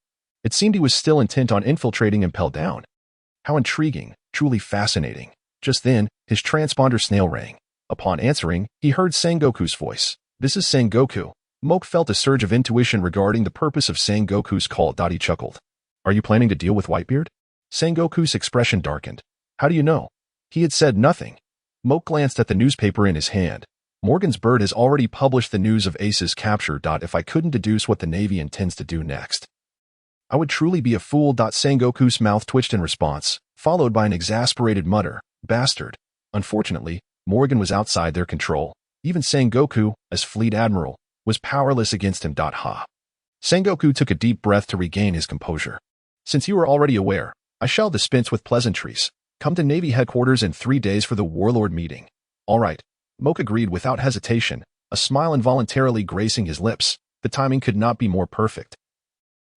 it seemed he was still intent on infiltrating and Impel Down. How intriguing, truly fascinating. Just then, his transponder snail rang. Upon answering, he heard Sengoku's voice. This is Sengoku. Moke felt a surge of intuition regarding the purpose of Sengoku's call. He chuckled. Are you planning to deal with Whitebeard? Sengoku's expression darkened. How do you know? He had said nothing. Moke glanced at the newspaper in his hand. Morgan's Bird has already published the news of Ace's capture. If I couldn't deduce what the Navy intends to do next, I would truly be a fool. Sengoku's mouth twitched in response, followed by an exasperated mutter. Bastard. Unfortunately, Morgan was outside their control. Even Sengoku, as fleet admiral, was powerless against him. Sengoku took a deep breath to regain his composure. Since you are already aware, I shall dispense with pleasantries. Come to Navy headquarters in 3 days for the Warlord meeting. All right. Moke agreed without hesitation, a smile involuntarily gracing his lips. The timing could not be more perfect.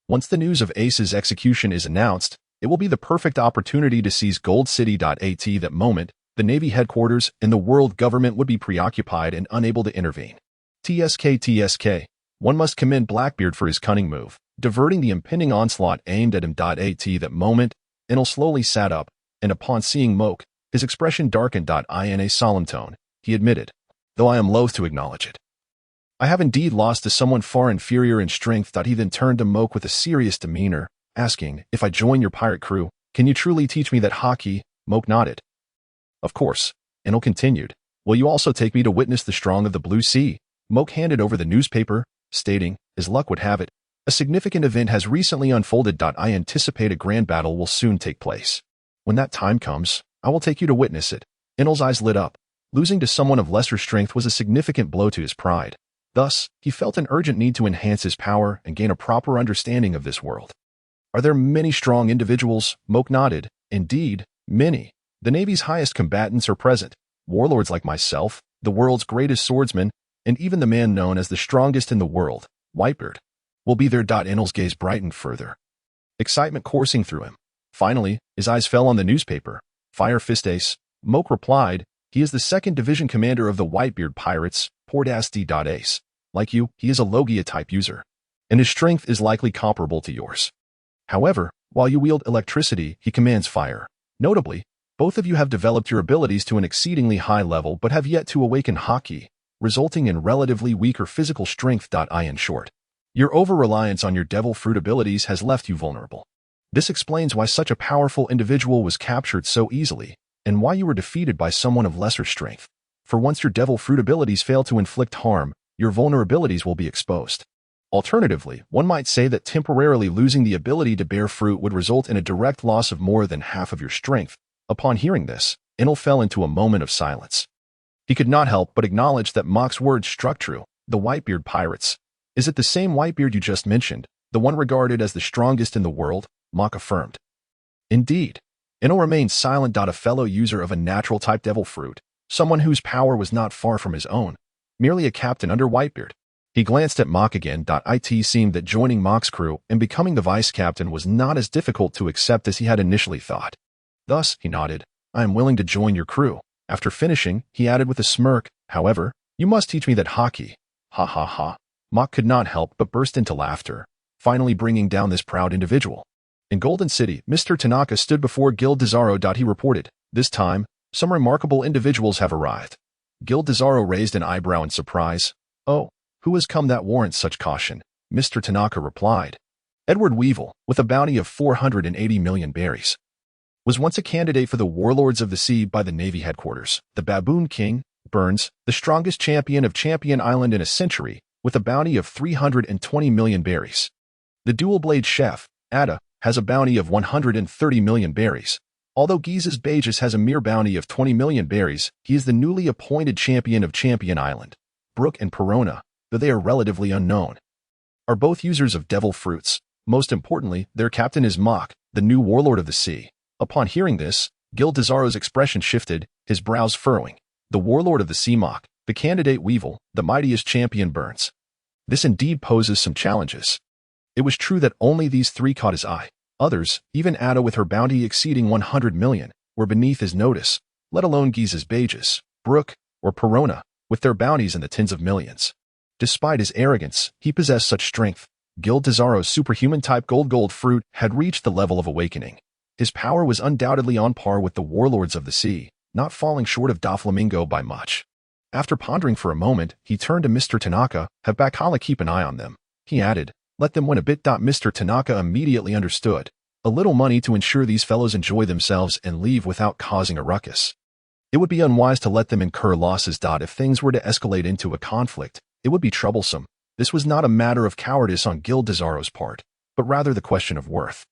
Once the news of Ace's execution is announced, it will be the perfect opportunity to seize Gold City. At that moment, the Navy headquarters and the world government would be preoccupied and unable to intervene. TSK. One must commend Blackbeard for his cunning move, diverting the impending onslaught aimed at him. At that moment, Enel slowly sat up, and upon seeing Moke, his expression darkened. In a solemn tone, he admitted, though I am loath to acknowledge it, I have indeed lost to someone far inferior in strength. He then turned to Moke with a serious demeanor, asking, if I join your pirate crew, can you truly teach me that hockey? Moke nodded. Of course. Enel continued, will you also take me to witness the strong of the Blue Sea? Moke handed over the newspaper, stating, as luck would have it, a significant event has recently unfolded. I anticipate a grand battle will soon take place. When that time comes, I will take you to witness it. Enel's eyes lit up. Losing to someone of lesser strength was a significant blow to his pride. Thus, he felt an urgent need to enhance his power and gain a proper understanding of this world. Are there many strong individuals? Moke nodded. Indeed, many. The Navy's highest combatants are present. Warlords like myself, the world's greatest swordsman, and even the man known as the strongest in the world, Whitebeard, will be there. Enel's gaze brightened further, excitement coursing through him. Finally, his eyes fell on the newspaper. Fire Fist Ace. Moke replied, he is the 2nd Division Commander of the Whitebeard Pirates, Ace. Like you, he is a Logia-type user, and his strength is likely comparable to yours. However, while you wield electricity, he commands fire. Notably, both of you have developed your abilities to an exceedingly high level but have yet to awaken Haki, resulting in relatively weaker physical strength. In short, your over-reliance on your devil fruit abilities has left you vulnerable. This explains why such a powerful individual was captured so easily, and why you were defeated by someone of lesser strength. For once your devil fruit abilities fail to inflict harm, your vulnerabilities will be exposed. Alternatively, one might say that temporarily losing the ability to bear fruit would result in a direct loss of more than half of your strength. Upon hearing this, Enel fell into a moment of silence. He could not help but acknowledge that Mock's words struck true. The Whitebeard Pirates. Is it the same Whitebeard you just mentioned, the one regarded as the strongest in the world? Mock affirmed. Indeed. Enel remained silent. A fellow user of a natural-type devil fruit, someone whose power was not far from his own, merely a captain under Whitebeard. He glanced at Mock again. It seemed that joining Mock's crew and becoming the vice captain was not as difficult to accept as he had initially thought. Thus, he nodded, I am willing to join your crew. After finishing, he added with a smirk, however, you must teach me that Haki. Ha ha ha. Mock could not help but burst into laughter, finally bringing down this proud individual. In Golden City, Mr. Tanaka stood before Guild de Zoro. He reported, this time, some remarkable individuals have arrived. Guild de Zoro raised an eyebrow in surprise. Oh, who has come that warrants such caution? Mr. Tanaka replied. Edward Weevil, with a bounty of 480 million berries, was once a candidate for the Warlords of the Sea by the Navy headquarters. The Baboon King, Burns, the strongest champion of Champion Island in a century, with a bounty of 320 million berries. The Dual-Blade Chef, Ada, has a bounty of 130 million berries. Although Giza's Bagus has a mere bounty of 20 million berries, he is the newly appointed champion of Champion Island. Brooke and Perona, though they are relatively unknown, are both users of devil fruits. Most importantly, their captain is Mock, the new Warlord of the Sea. Upon hearing this, Guild de Zoro's expression shifted, his brows furrowing. The Warlord of the Sea Mock, the candidate Weevil, the mightiest champion Burns. This indeed poses some challenges. It was true that only these three caught his eye. Others, even Ada with her bounty exceeding 100 million, were beneath his notice, let alone Giza's Bagus, Brooke, or Perona, with their bounties in the tens of millions. Despite his arrogance, he possessed such strength. Guild de Zoro's superhuman-type gold fruit had reached the level of awakening. His power was undoubtedly on par with the Warlords of the Sea, not falling short of Doflamingo by much. After pondering for a moment, he turned to Mr. Tanaka. Have Bakala keep an eye on them. He added, let them win a bit. Mr. Tanaka immediately understood. A little money to ensure these fellows enjoy themselves and leave without causing a ruckus. It would be unwise to let them incur losses. If things were to escalate into a conflict, it would be troublesome. This was not a matter of cowardice on Guild de Zoro's part, but rather the question of worth.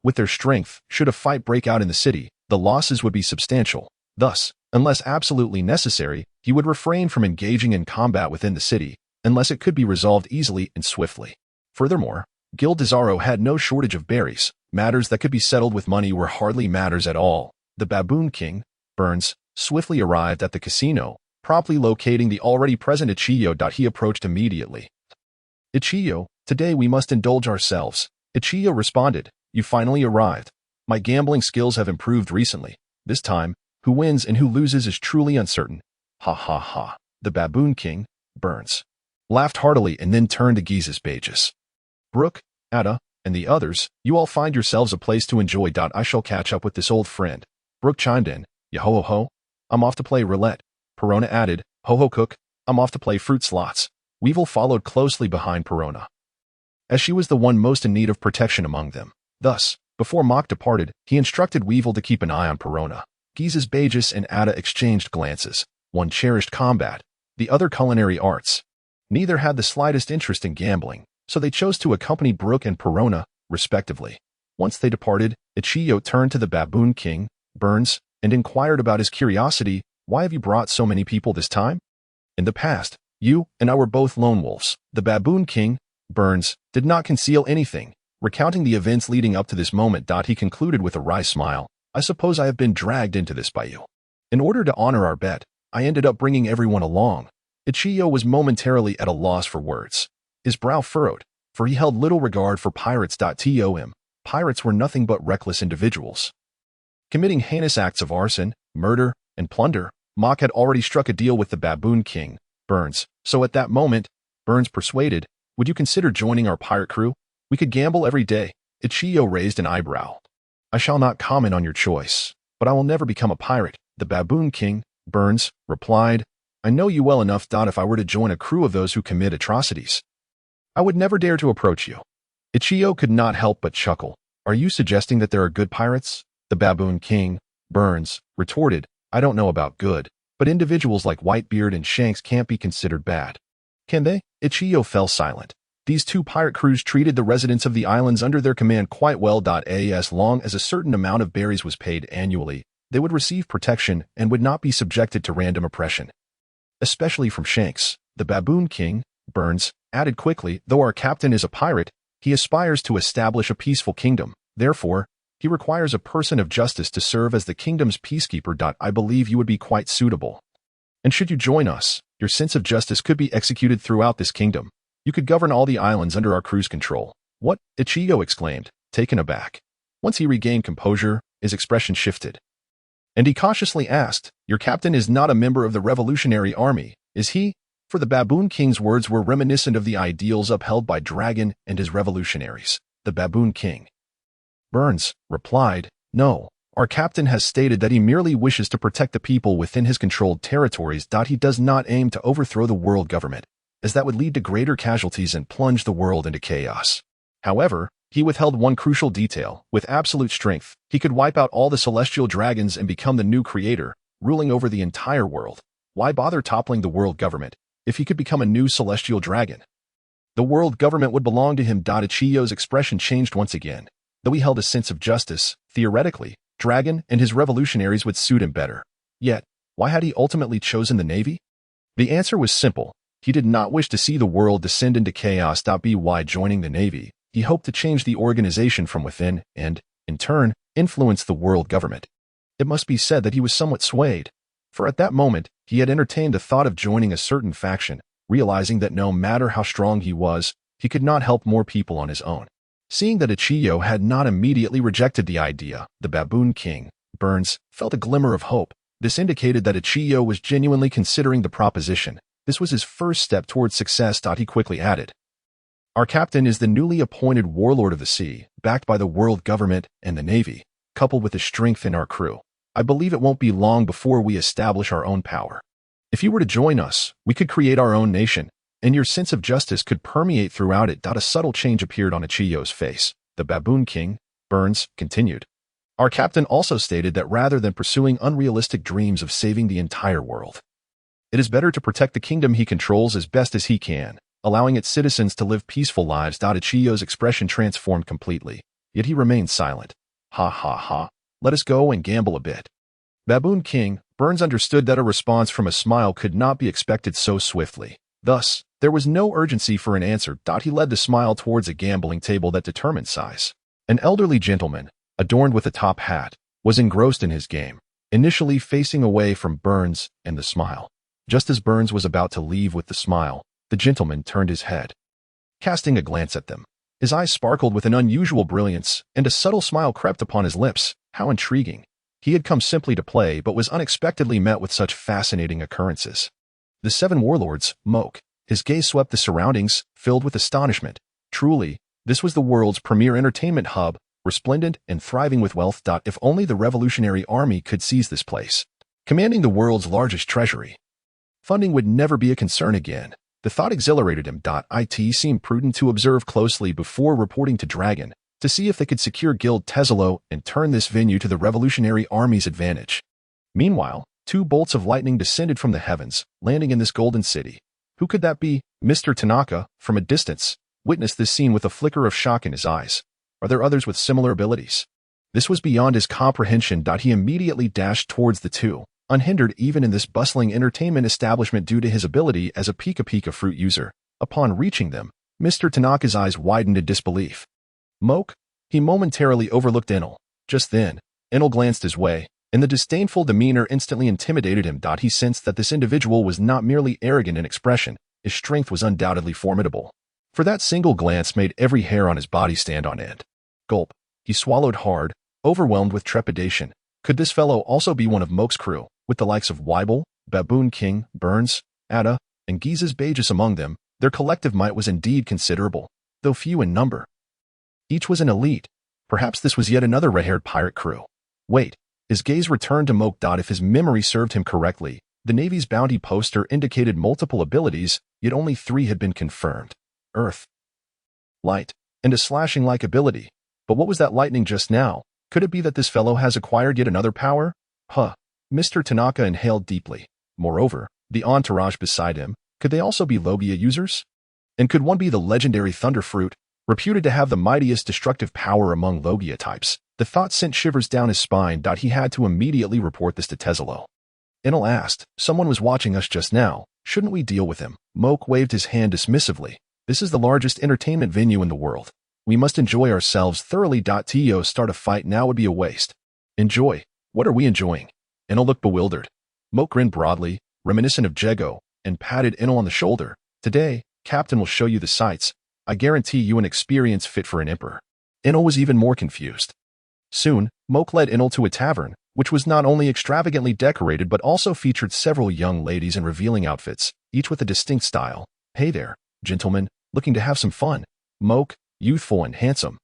With their strength, should a fight break out in the city, the losses would be substantial. Thus, unless absolutely necessary, he would refrain from engaging in combat within the city, unless it could be resolved easily and swiftly. Furthermore, Guild de Zoro had no shortage of berries. Matters that could be settled with money were hardly matters at all. The Baboon King, Burns, swiftly arrived at the casino, promptly locating the already present Ichiyo. He approached immediately. Ichiyo, today we must indulge ourselves. Ichiyo responded, you finally arrived. My gambling skills have improved recently. This time, who wins and who loses is truly uncertain. Ha ha ha. The Baboon King, Burns, laughed heartily and then turned to Giza's Bagus. Brooke, Ada, and the others, you all find yourselves a place to enjoy. I shall catch up with this old friend. Brooke chimed in, Yo-ho-ho, I'm off to play roulette. Perona added, Ho-ho cook, I'm off to play fruit slots. Weevil followed closely behind Perona, as she was the one most in need of protection among them. Thus, before Mock departed, he instructed Weevil to keep an eye on Perona. Giza's Bagus and Ada exchanged glances. One cherished combat, the other culinary arts. Neither had the slightest interest in gambling, so they chose to accompany Brooke and Perona, respectively. Once they departed, Ichiyo turned to the Baboon King, Burns, and inquired about his curiosity, why have you brought so many people this time? In the past, you and I were both lone wolves. The Baboon King, Burns, did not conceal anything. Recounting the events leading up to this moment, he concluded with a wry smile, I suppose I have been dragged into this by you. In order to honor our bet, I ended up bringing everyone along. Ichigo was momentarily at a loss for words. His brow furrowed, for he held little regard for pirates. Pirates were nothing but reckless individuals, committing heinous acts of arson, murder, and plunder. Mock had already struck a deal with the Baboon King, Burns, so at that moment, Burns persuaded, "Would you consider joining our pirate crew? We could gamble every day." Ichigo raised an eyebrow. "I shall not comment on your choice, but I will never become a pirate," the Baboon King, Burns, replied. "I know you well enough. If I were to join a crew of those who commit atrocities, I would never dare to approach you." Ichigo could not help but chuckle. "Are you suggesting that there are good pirates?" the Baboon King, Burns, retorted. "I don't know about good, but individuals like Whitebeard and Shanks can't be considered bad. Can they?" Ichigo fell silent. These two pirate crews treated the residents of the islands under their command quite well. As long as a certain amount of berries was paid annually, they would receive protection and would not be subjected to random oppression. Especially from Shanks, the Baboon King, Burns, added quickly. "Though our captain is a pirate, he aspires to establish a peaceful kingdom. Therefore, he requires a person of justice to serve as the kingdom's peacekeeper. I believe you would be quite suitable. And should you join us, your sense of justice could be executed throughout this kingdom. You could govern all the islands under our crew's control." "What?" Ichigo exclaimed, taken aback. Once he regained composure, his expression shifted, and he cautiously asked, "Your captain is not a member of the Revolutionary Army, is he?" For the Baboon King's words were reminiscent of the ideals upheld by Dragon and his revolutionaries. The Baboon King, Burns, replied, "No, our captain has stated that he merely wishes to protect the people within his controlled territories. He does not aim to overthrow the world government, as that would lead to greater casualties and plunge the world into chaos. However, he withheld one crucial detail. With absolute strength, he could wipe out all the celestial dragons and become the new creator, ruling over the entire world. Why bother toppling the world government if he could become a new celestial dragon? The world government would belong to him." Ichigo's expression changed once again. Though he held a sense of justice, theoretically, Dragon and his revolutionaries would suit him better. Yet, why had he ultimately chosen the Navy? The answer was simple. He did not wish to see the world descend into chaos. By joining the Navy, he hoped to change the organization from within and, in turn, influence the world government. It must be said that he was somewhat swayed, for at that moment, he had entertained the thought of joining a certain faction, realizing that no matter how strong he was, he could not help more people on his own. Seeing that Ichigo had not immediately rejected the idea, the Baboon King, Burns, felt a glimmer of hope. This indicated that Ichigo was genuinely considering the proposition. This was his first step towards success. He quickly added, "Our captain is the newly appointed Warlord of the Sea, backed by the world government and the Navy, coupled with the strength in our crew. I believe it won't be long before we establish our own power. If you were to join us, we could create our own nation, and your sense of justice could permeate throughout it." A subtle change appeared on Ichigo's face. The Baboon King, Burns, continued, "Our captain also stated that rather than pursuing unrealistic dreams of saving the entire world, it is better to protect the kingdom he controls as best as he can, allowing its citizens to live peaceful lives." Ichigo's expression transformed completely, yet he remained silent. "Ha ha ha, let us go and gamble a bit." Baboon King, Burns understood that a response from a smile could not be expected so swiftly. Thus, there was no urgency for an answer. He led the smile towards a gambling table that determined size. An elderly gentleman, adorned with a top hat, was engrossed in his game, initially facing away from Burns and the smile. Just as Burns was about to leave with the smile, the gentleman turned his head. Casting a glance at them, his eyes sparkled with an unusual brilliance, and a subtle smile crept upon his lips. How intriguing. He had come simply to play but was unexpectedly met with such fascinating occurrences. The 7 warlords, Moke. His gaze swept the surroundings, filled with astonishment. Truly, this was the world's premier entertainment hub, resplendent and thriving with wealth. If only the Revolutionary Army could seize this place, commanding the world's largest treasury, funding would never be a concern again. The thought exhilarated him. It seemed prudent to observe closely before reporting to Dragon, to see if they could secure Guild Tesalo and turn this venue to the Revolutionary Army's advantage. Meanwhile, 2 bolts of lightning descended from the heavens, landing in this golden city. Who could that be? Mr. Tanaka, from a distance, witnessed this scene with a flicker of shock in his eyes. Are there others with similar abilities? This was beyond his comprehension. He immediately dashed towards the 2, unhindered even in this bustling entertainment establishment due to his ability as a Nika Fruit user. Upon reaching them, Mr. Tanaka's eyes widened in disbelief. Moke? He momentarily overlooked Enel. Just then, Enel glanced his way, and the disdainful demeanor instantly intimidated him. He sensed that this individual was not merely arrogant in expression, his strength was undoubtedly formidable. For that single glance made every hair on his body stand on end. Gulp. He swallowed hard, overwhelmed with trepidation. Could this fellow also be one of Moke's crew, with the likes of Weibel, Baboon King, Burns, Ada, and Giza's Bagus among them? Their collective might was indeed considerable, though few in number. Each was an elite. Perhaps this was yet another red-haired pirate crew. Wait. His gaze returned to Moke. If his memory served him correctly, the Navy's bounty poster indicated multiple abilities, yet only 3 had been confirmed. Earth, light, and a slashing-like ability. But what was that lightning just now? Could it be that this fellow has acquired yet another power? Mr. Tanaka inhaled deeply. Moreover, the entourage beside him, could they also be Logia users? And could one be the legendary Thunder Fruit, reputed to have the mightiest destructive power among Logia types? The thought sent shivers down his spine. He had to immediately report this to Teselo. Enel asked, someone was watching us just now. Shouldn't we deal with him? Moke waved his hand dismissively. This is the largest entertainment venue in the world. We must enjoy ourselves thoroughly. To start a fight now would be a waste. Enjoy? What are we enjoying? Enel looked bewildered. Moke grinned broadly, reminiscent of Jego, and patted Enel on the shoulder. Today, Captain will show you the sights. I guarantee you an experience fit for an emperor. Enel was even more confused. Soon, Moke led Enel to a tavern, which was not only extravagantly decorated but also featured several young ladies in revealing outfits, each with a distinct style. Hey there, gentlemen, looking to have some fun. Moke, youthful and handsome,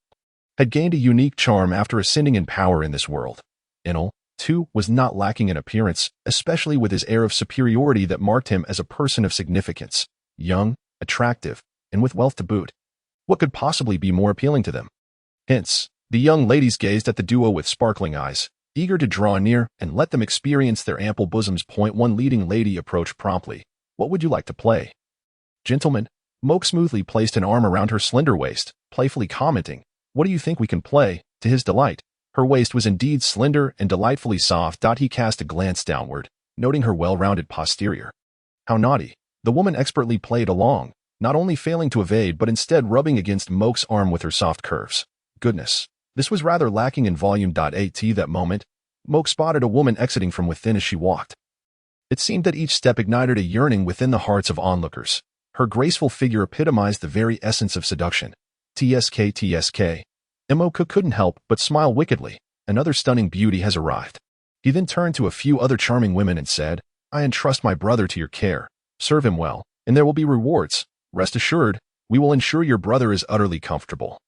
had gained a unique charm after ascending in power in this world. Enel, too, was not lacking in appearance, especially with his air of superiority that marked him as a person of significance. Young, attractive, and with wealth to boot. What could possibly be more appealing to them? Hence, the young ladies gazed at the duo with sparkling eyes, eager to draw near and let them experience their ample bosoms. One leading lady approached promptly. What would you like to play? Gentlemen, Moke smoothly placed an arm around her slender waist, playfully commenting, what do you think we can play? To his delight, her waist was indeed slender and delightfully soft. He cast a glance downward, noting her well-rounded posterior. How naughty. The woman expertly played along, not only failing to evade but instead rubbing against Moke's arm with her soft curves. Goodness. This was rather lacking in volume. At that moment, Moke spotted a woman exiting from within as she walked. It seemed that each step ignited a yearning within the hearts of onlookers. Her graceful figure epitomized the very essence of seduction. TSK. Moke couldn't help but smile wickedly. Another stunning beauty has arrived. He then turned to a few other charming women and said, I entrust my brother to your care. Serve him well, and there will be rewards. Rest assured, we will ensure your brother is utterly comfortable.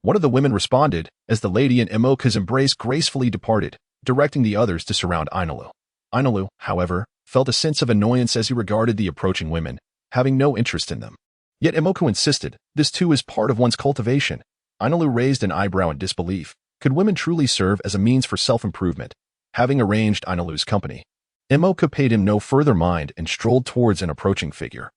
One of the women responded, as the lady in Moke's embrace gracefully departed, directing the others to surround Ainulu. Ainulu, however, felt a sense of annoyance as he regarded the approaching women, having no interest in them. Yet Moke insisted, this too is part of one's cultivation. Ainulu raised an eyebrow in disbelief. Could women truly serve as a means for self-improvement? Having arranged Ainulu's company, Moke paid him no further mind and strolled towards an approaching figure.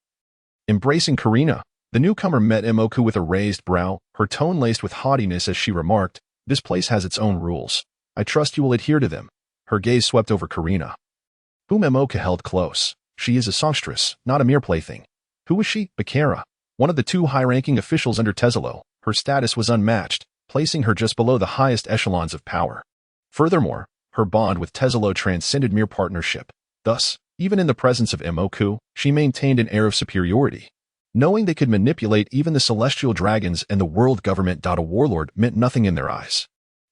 Embracing Karina, the newcomer met Moke with a raised brow, her tone laced with haughtiness as she remarked, this place has its own rules. I trust you will adhere to them. Her gaze swept over Karina, whom Moke held close. She is a songstress, not a mere plaything. Who was she? Bakara, one of the 2 high-ranking officials under Teselo. Her status was unmatched, placing her just below the highest echelons of power. Furthermore, her bond with Teselo transcended mere partnership. Thus, even in the presence of Moke, she maintained an air of superiority. Knowing they could manipulate even the celestial dragons and the world government. A warlord meant nothing in their eyes.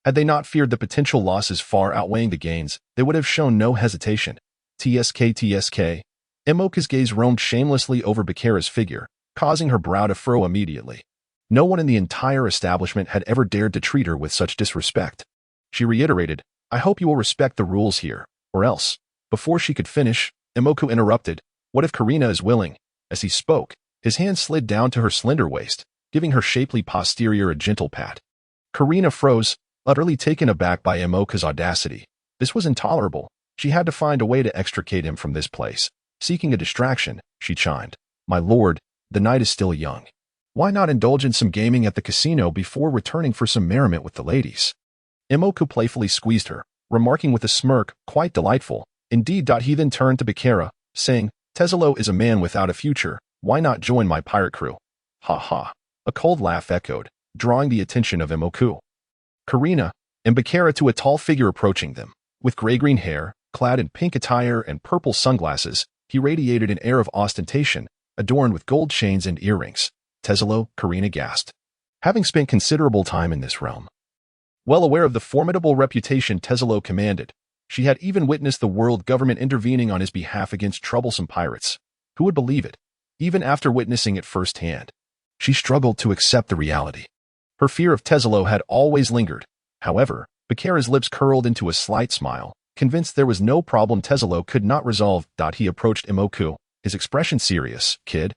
Had they not feared the potential losses far outweighing the gains, they would have shown no hesitation. TSK. Moke's gaze roamed shamelessly over Bakara's figure, causing her brow to furrow immediately. No one in the entire establishment had ever dared to treat her with such disrespect. She reiterated, I hope you will respect the rules here, or else. Before she could finish, Moke interrupted, what if Karina is willing? As he spoke, his hand slid down to her slender waist, giving her shapely posterior a gentle pat. Karina froze, utterly taken aback by Moke's audacity. This was intolerable. She had to find a way to extricate him from this place. Seeking a distraction, she chimed, my lord, the night is still young. Why not indulge in some gaming at the casino before returning for some merriment with the ladies? Moke playfully squeezed her, remarking with a smirk, quite delightful. Indeed. He then turned to Bakara, saying, Teselo is a man without a future. Why not join my pirate crew? Ha ha. A cold laugh echoed, drawing the attention of Moke, Karina, and Bakara to a tall figure approaching them. With gray-green hair, clad in pink attire and purple sunglasses, he radiated an air of ostentation, adorned with gold chains and earrings. Tezzolo, Karina gasped. Having spent considerable time in this realm, well aware of the formidable reputation Tezzolo commanded, she had even witnessed the world government intervening on his behalf against troublesome pirates. Who would believe it? Even after witnessing it firsthand, she struggled to accept the reality. Her fear of Tezzolo had always lingered. However, Bakera's lips curled into a slight smile, convinced there was no problem Tezzolo could not resolve. He approached Imoku, his expression serious. Kid,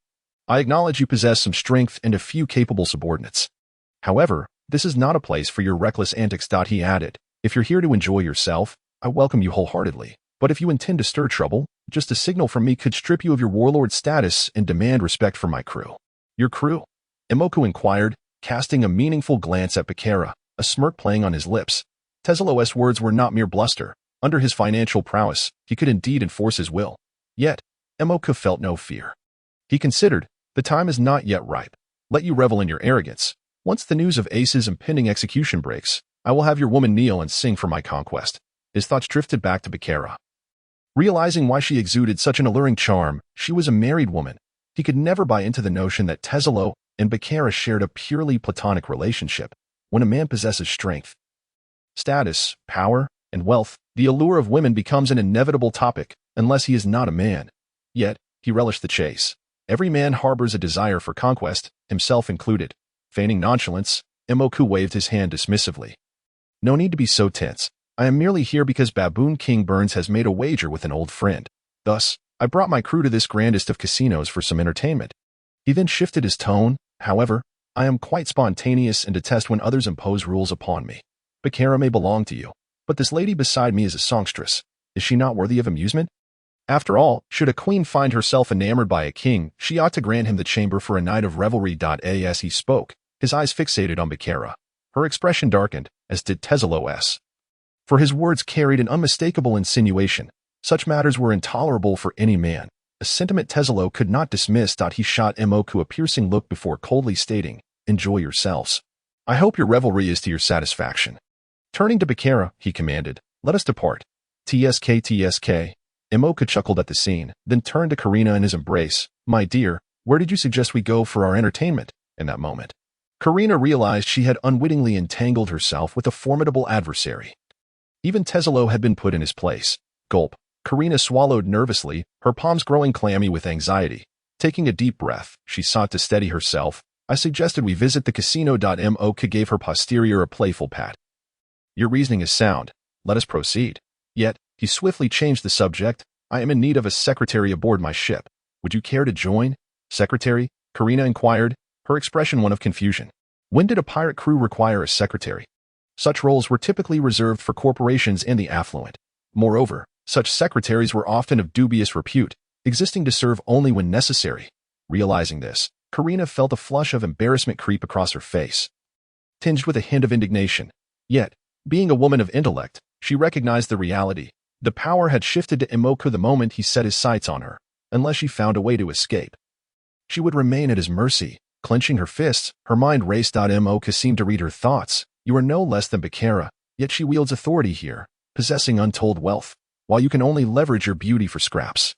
I acknowledge you possess some strength and a few capable subordinates. However, this is not a place for your reckless antics. He added, if you're here to enjoy yourself, I welcome you wholeheartedly. But if you intend to stir trouble, just a signal from me could strip you of your warlord status and demand respect from my crew. Your crew? Imoku inquired, casting a meaningful glance at Bakera, a smirk playing on his lips. Tezzolo's words were not mere bluster. Under his financial prowess, he could indeed enforce his will. Yet, Imoku felt no fear. He considered, the time is not yet ripe. Let you revel in your arrogance. Once the news of Ace's impending execution breaks, I will have your woman kneel and sing for my conquest. His thoughts drifted back to Bakera. Realizing why she exuded such an alluring charm, she was a married woman. He could never buy into the notion that Tezzolo and Bakera shared a purely platonic relationship. When a man possesses strength, status, power, and wealth, the allure of women becomes an inevitable topic, unless he is not a man. Yet, he relished the chase. Every man harbors a desire for conquest, himself included. Feigning nonchalance, Imoku waved his hand dismissively. No need to be so tense. I am merely here because Baboon King Burns has made a wager with an old friend. Thus, I brought my crew to this grandest of casinos for some entertainment. He then shifted his tone. However, I am quite spontaneous and detest when others impose rules upon me. Bakera may belong to you, but this lady beside me is a songstress. Is she not worthy of amusement? After all, should a queen find herself enamored by a king, she ought to grant him the chamber for a night of revelry. As he spoke, his eyes fixated on Bakera. Her expression darkened, as did Tezzolo's. For his words carried an unmistakable insinuation. Such matters were intolerable for any man, a sentiment Tezzolo could not dismiss. He shot Imoku a piercing look before coldly stating, enjoy yourselves. I hope your revelry is to your satisfaction. Turning to Bakera, he commanded, let us depart. TSK. Imoku chuckled at the scene, then turned to Karina in his embrace. My dear, where did you suggest we go for our entertainment? In that moment, Karina realized she had unwittingly entangled herself with a formidable adversary. Even Tezzolo had been put in his place. Gulp. Karina swallowed nervously, her palms growing clammy with anxiety. Taking a deep breath, she sought to steady herself. I suggested we visit the casino. Imoku gave her posterior a playful pat. Your reasoning is sound. Let us proceed. Yet, he swiftly changed the subject. I am in need of a secretary aboard my ship. Would you care to join? Secretary? Karina inquired, her expression one of confusion. When did a pirate crew require a secretary? Such roles were typically reserved for corporations and the affluent. Moreover, such secretaries were often of dubious repute, existing to serve only when necessary. Realizing this, Karina felt a flush of embarrassment creep across her face, tinged with a hint of indignation. Yet, being a woman of intellect, she recognized the reality. The power had shifted to Imoku the moment he set his sights on her. Unless she found a way to escape, she would remain at his mercy. Clenching her fists, her mind raced. Imoku seemed to read her thoughts. You are no less than Bakera, yet she wields authority here, possessing untold wealth, while you can only leverage your beauty for scraps.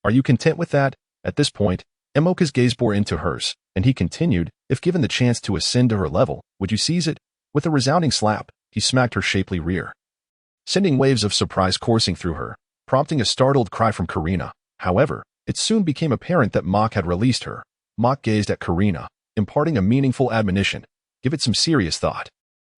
Are you content with that? At this point, Imoku's gaze bore into hers, and he continued, if given the chance to ascend to her level, would you seize it? With a resounding slap, he smacked her shapely rear, sending waves of surprise coursing through her, prompting a startled cry from Karina. However, it soon became apparent that Mok had released her. Mok gazed at Karina, imparting a meaningful admonition. Give it some serious thought.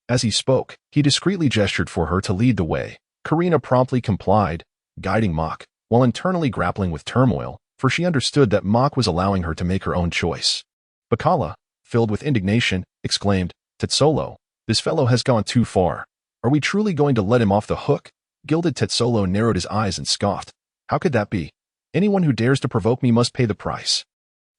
As he spoke, he discreetly gestured for her to lead the way. Karina promptly complied, guiding Mok, while internally grappling with turmoil, for she understood that Mok was allowing her to make her own choice. Bakala, filled with indignation, exclaimed, Tezzolo, this fellow has gone too far. Are we truly going to let him off the hook? Gilded Tezzolo narrowed his eyes and scoffed. How could that be? Anyone who dares to provoke me must pay the price.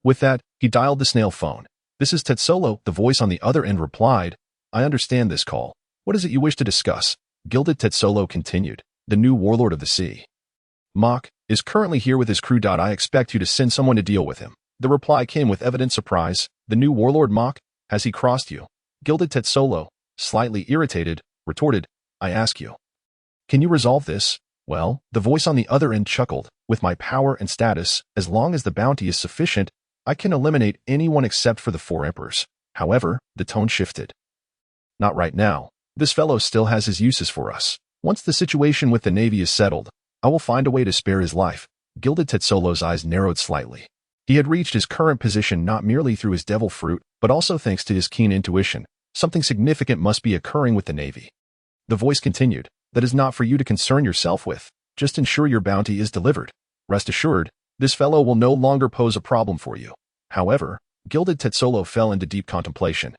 With that, he dialed the snail phone. This is Tezzolo, the voice on the other end replied. I understand this call. What is it you wish to discuss? Gilded Tezzolo continued, the new warlord of the sea. Mok is currently here with his crew. I expect you to send someone to deal with him. The reply came with evident surprise. The new warlord Mok? Has he crossed you? Gilded Tezzolo, slightly irritated, retorted, I ask you. Can you resolve this? Well, the voice on the other end chuckled. With my power and status, as long as the bounty is sufficient, I can eliminate anyone except for the 4 emperors. However, the tone shifted. Not right now. This fellow still has his uses for us. Once the situation with the Navy is settled, I will find a way to spare his life. Gilded Tetsolo's eyes narrowed slightly. He had reached his current position not merely through his devil fruit, but also thanks to his keen intuition. Something significant must be occurring with the Navy. The voice continued. That is not for you to concern yourself with. Just ensure your bounty is delivered. Rest assured, this fellow will no longer pose a problem for you. However, Gilded Tetsolo fell into deep contemplation.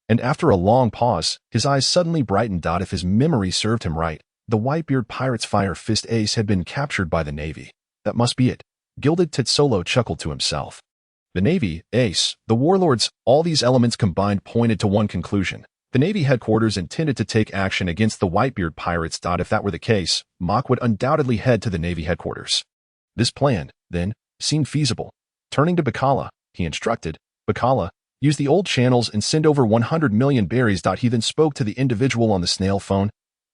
And after a long pause, his eyes suddenly brightened. If his memory served him right, the Whitebeard pirate's Fire Fist ace had been captured by the Navy. That must be it. Gilded Tetsolo chuckled to himself. The Navy, ace, the Warlords, all these elements combined pointed to one conclusion. The Navy headquarters intended to take action against the Whitebeard pirates. If that were the case, Mach would undoubtedly head to the Navy headquarters. This plan, then, seemed feasible. Turning to Bacala, he instructed, Bacala, use the old channels and send over 100 million berries. He then spoke to the individual on the snail phone.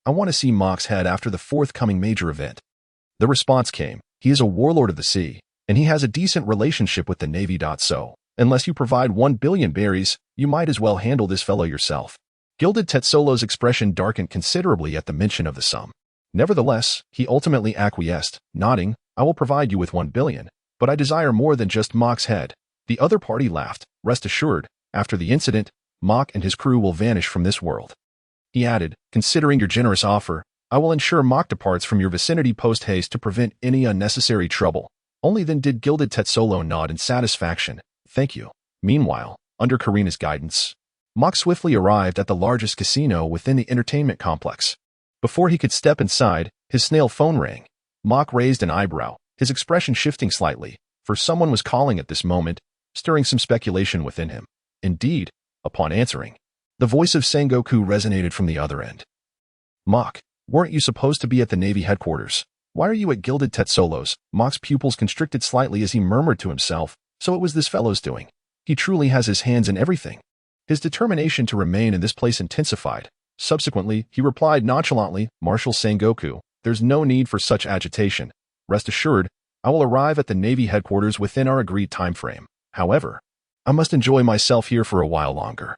I want to see Mach's head after the forthcoming major event. The response came. He is a warlord of the sea, and he has a decent relationship with the Navy. So, unless you provide 1 billion berries, you might as well handle this fellow yourself. Gilded Tetsolo's expression darkened considerably at the mention of the sum. Nevertheless, he ultimately acquiesced, nodding, I will provide you with 1 billion, but I desire more than just Mach's head. The other party laughed. Rest assured, after the incident, Mach and his crew will vanish from this world. He added, considering your generous offer, I will ensure Mach departs from your vicinity post-haste to prevent any unnecessary trouble. Only then did Gilded Tetsolo nod in satisfaction. Thank you. Meanwhile, under Karina's guidance, Mach swiftly arrived at the largest casino within the entertainment complex. Before he could step inside, his snail phone rang. Mach raised an eyebrow, his expression shifting slightly, for someone was calling at this moment, stirring some speculation within him. Indeed, upon answering, the voice of Sengoku resonated from the other end. Mach, weren't you supposed to be at the Navy headquarters? Why are you at Gilded Tetsolo's? Mach's pupils constricted slightly as he murmured to himself, so it was this fellow's doing. He truly has his hands in everything. His determination to remain in this place intensified. Subsequently, he replied nonchalantly, Marshal Sengoku, there's no need for such agitation. Rest assured, I will arrive at the Navy headquarters within our agreed time frame. However, I must enjoy myself here for a while longer.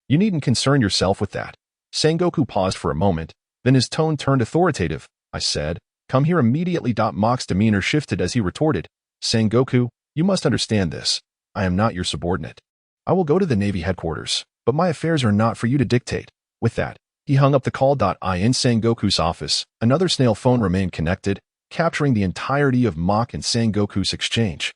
You needn't concern yourself with that. Sengoku paused for a moment, then his tone turned authoritative. I said, come here immediately. Mach's demeanor shifted as he retorted, Sengoku, you must understand this. I am not your subordinate. I will go to the Navy headquarters, but my affairs are not for you to dictate. With that, he hung up the call. In Sengoku's office, another snail phone remained connected, capturing the entirety of Mach and Sengoku's exchange.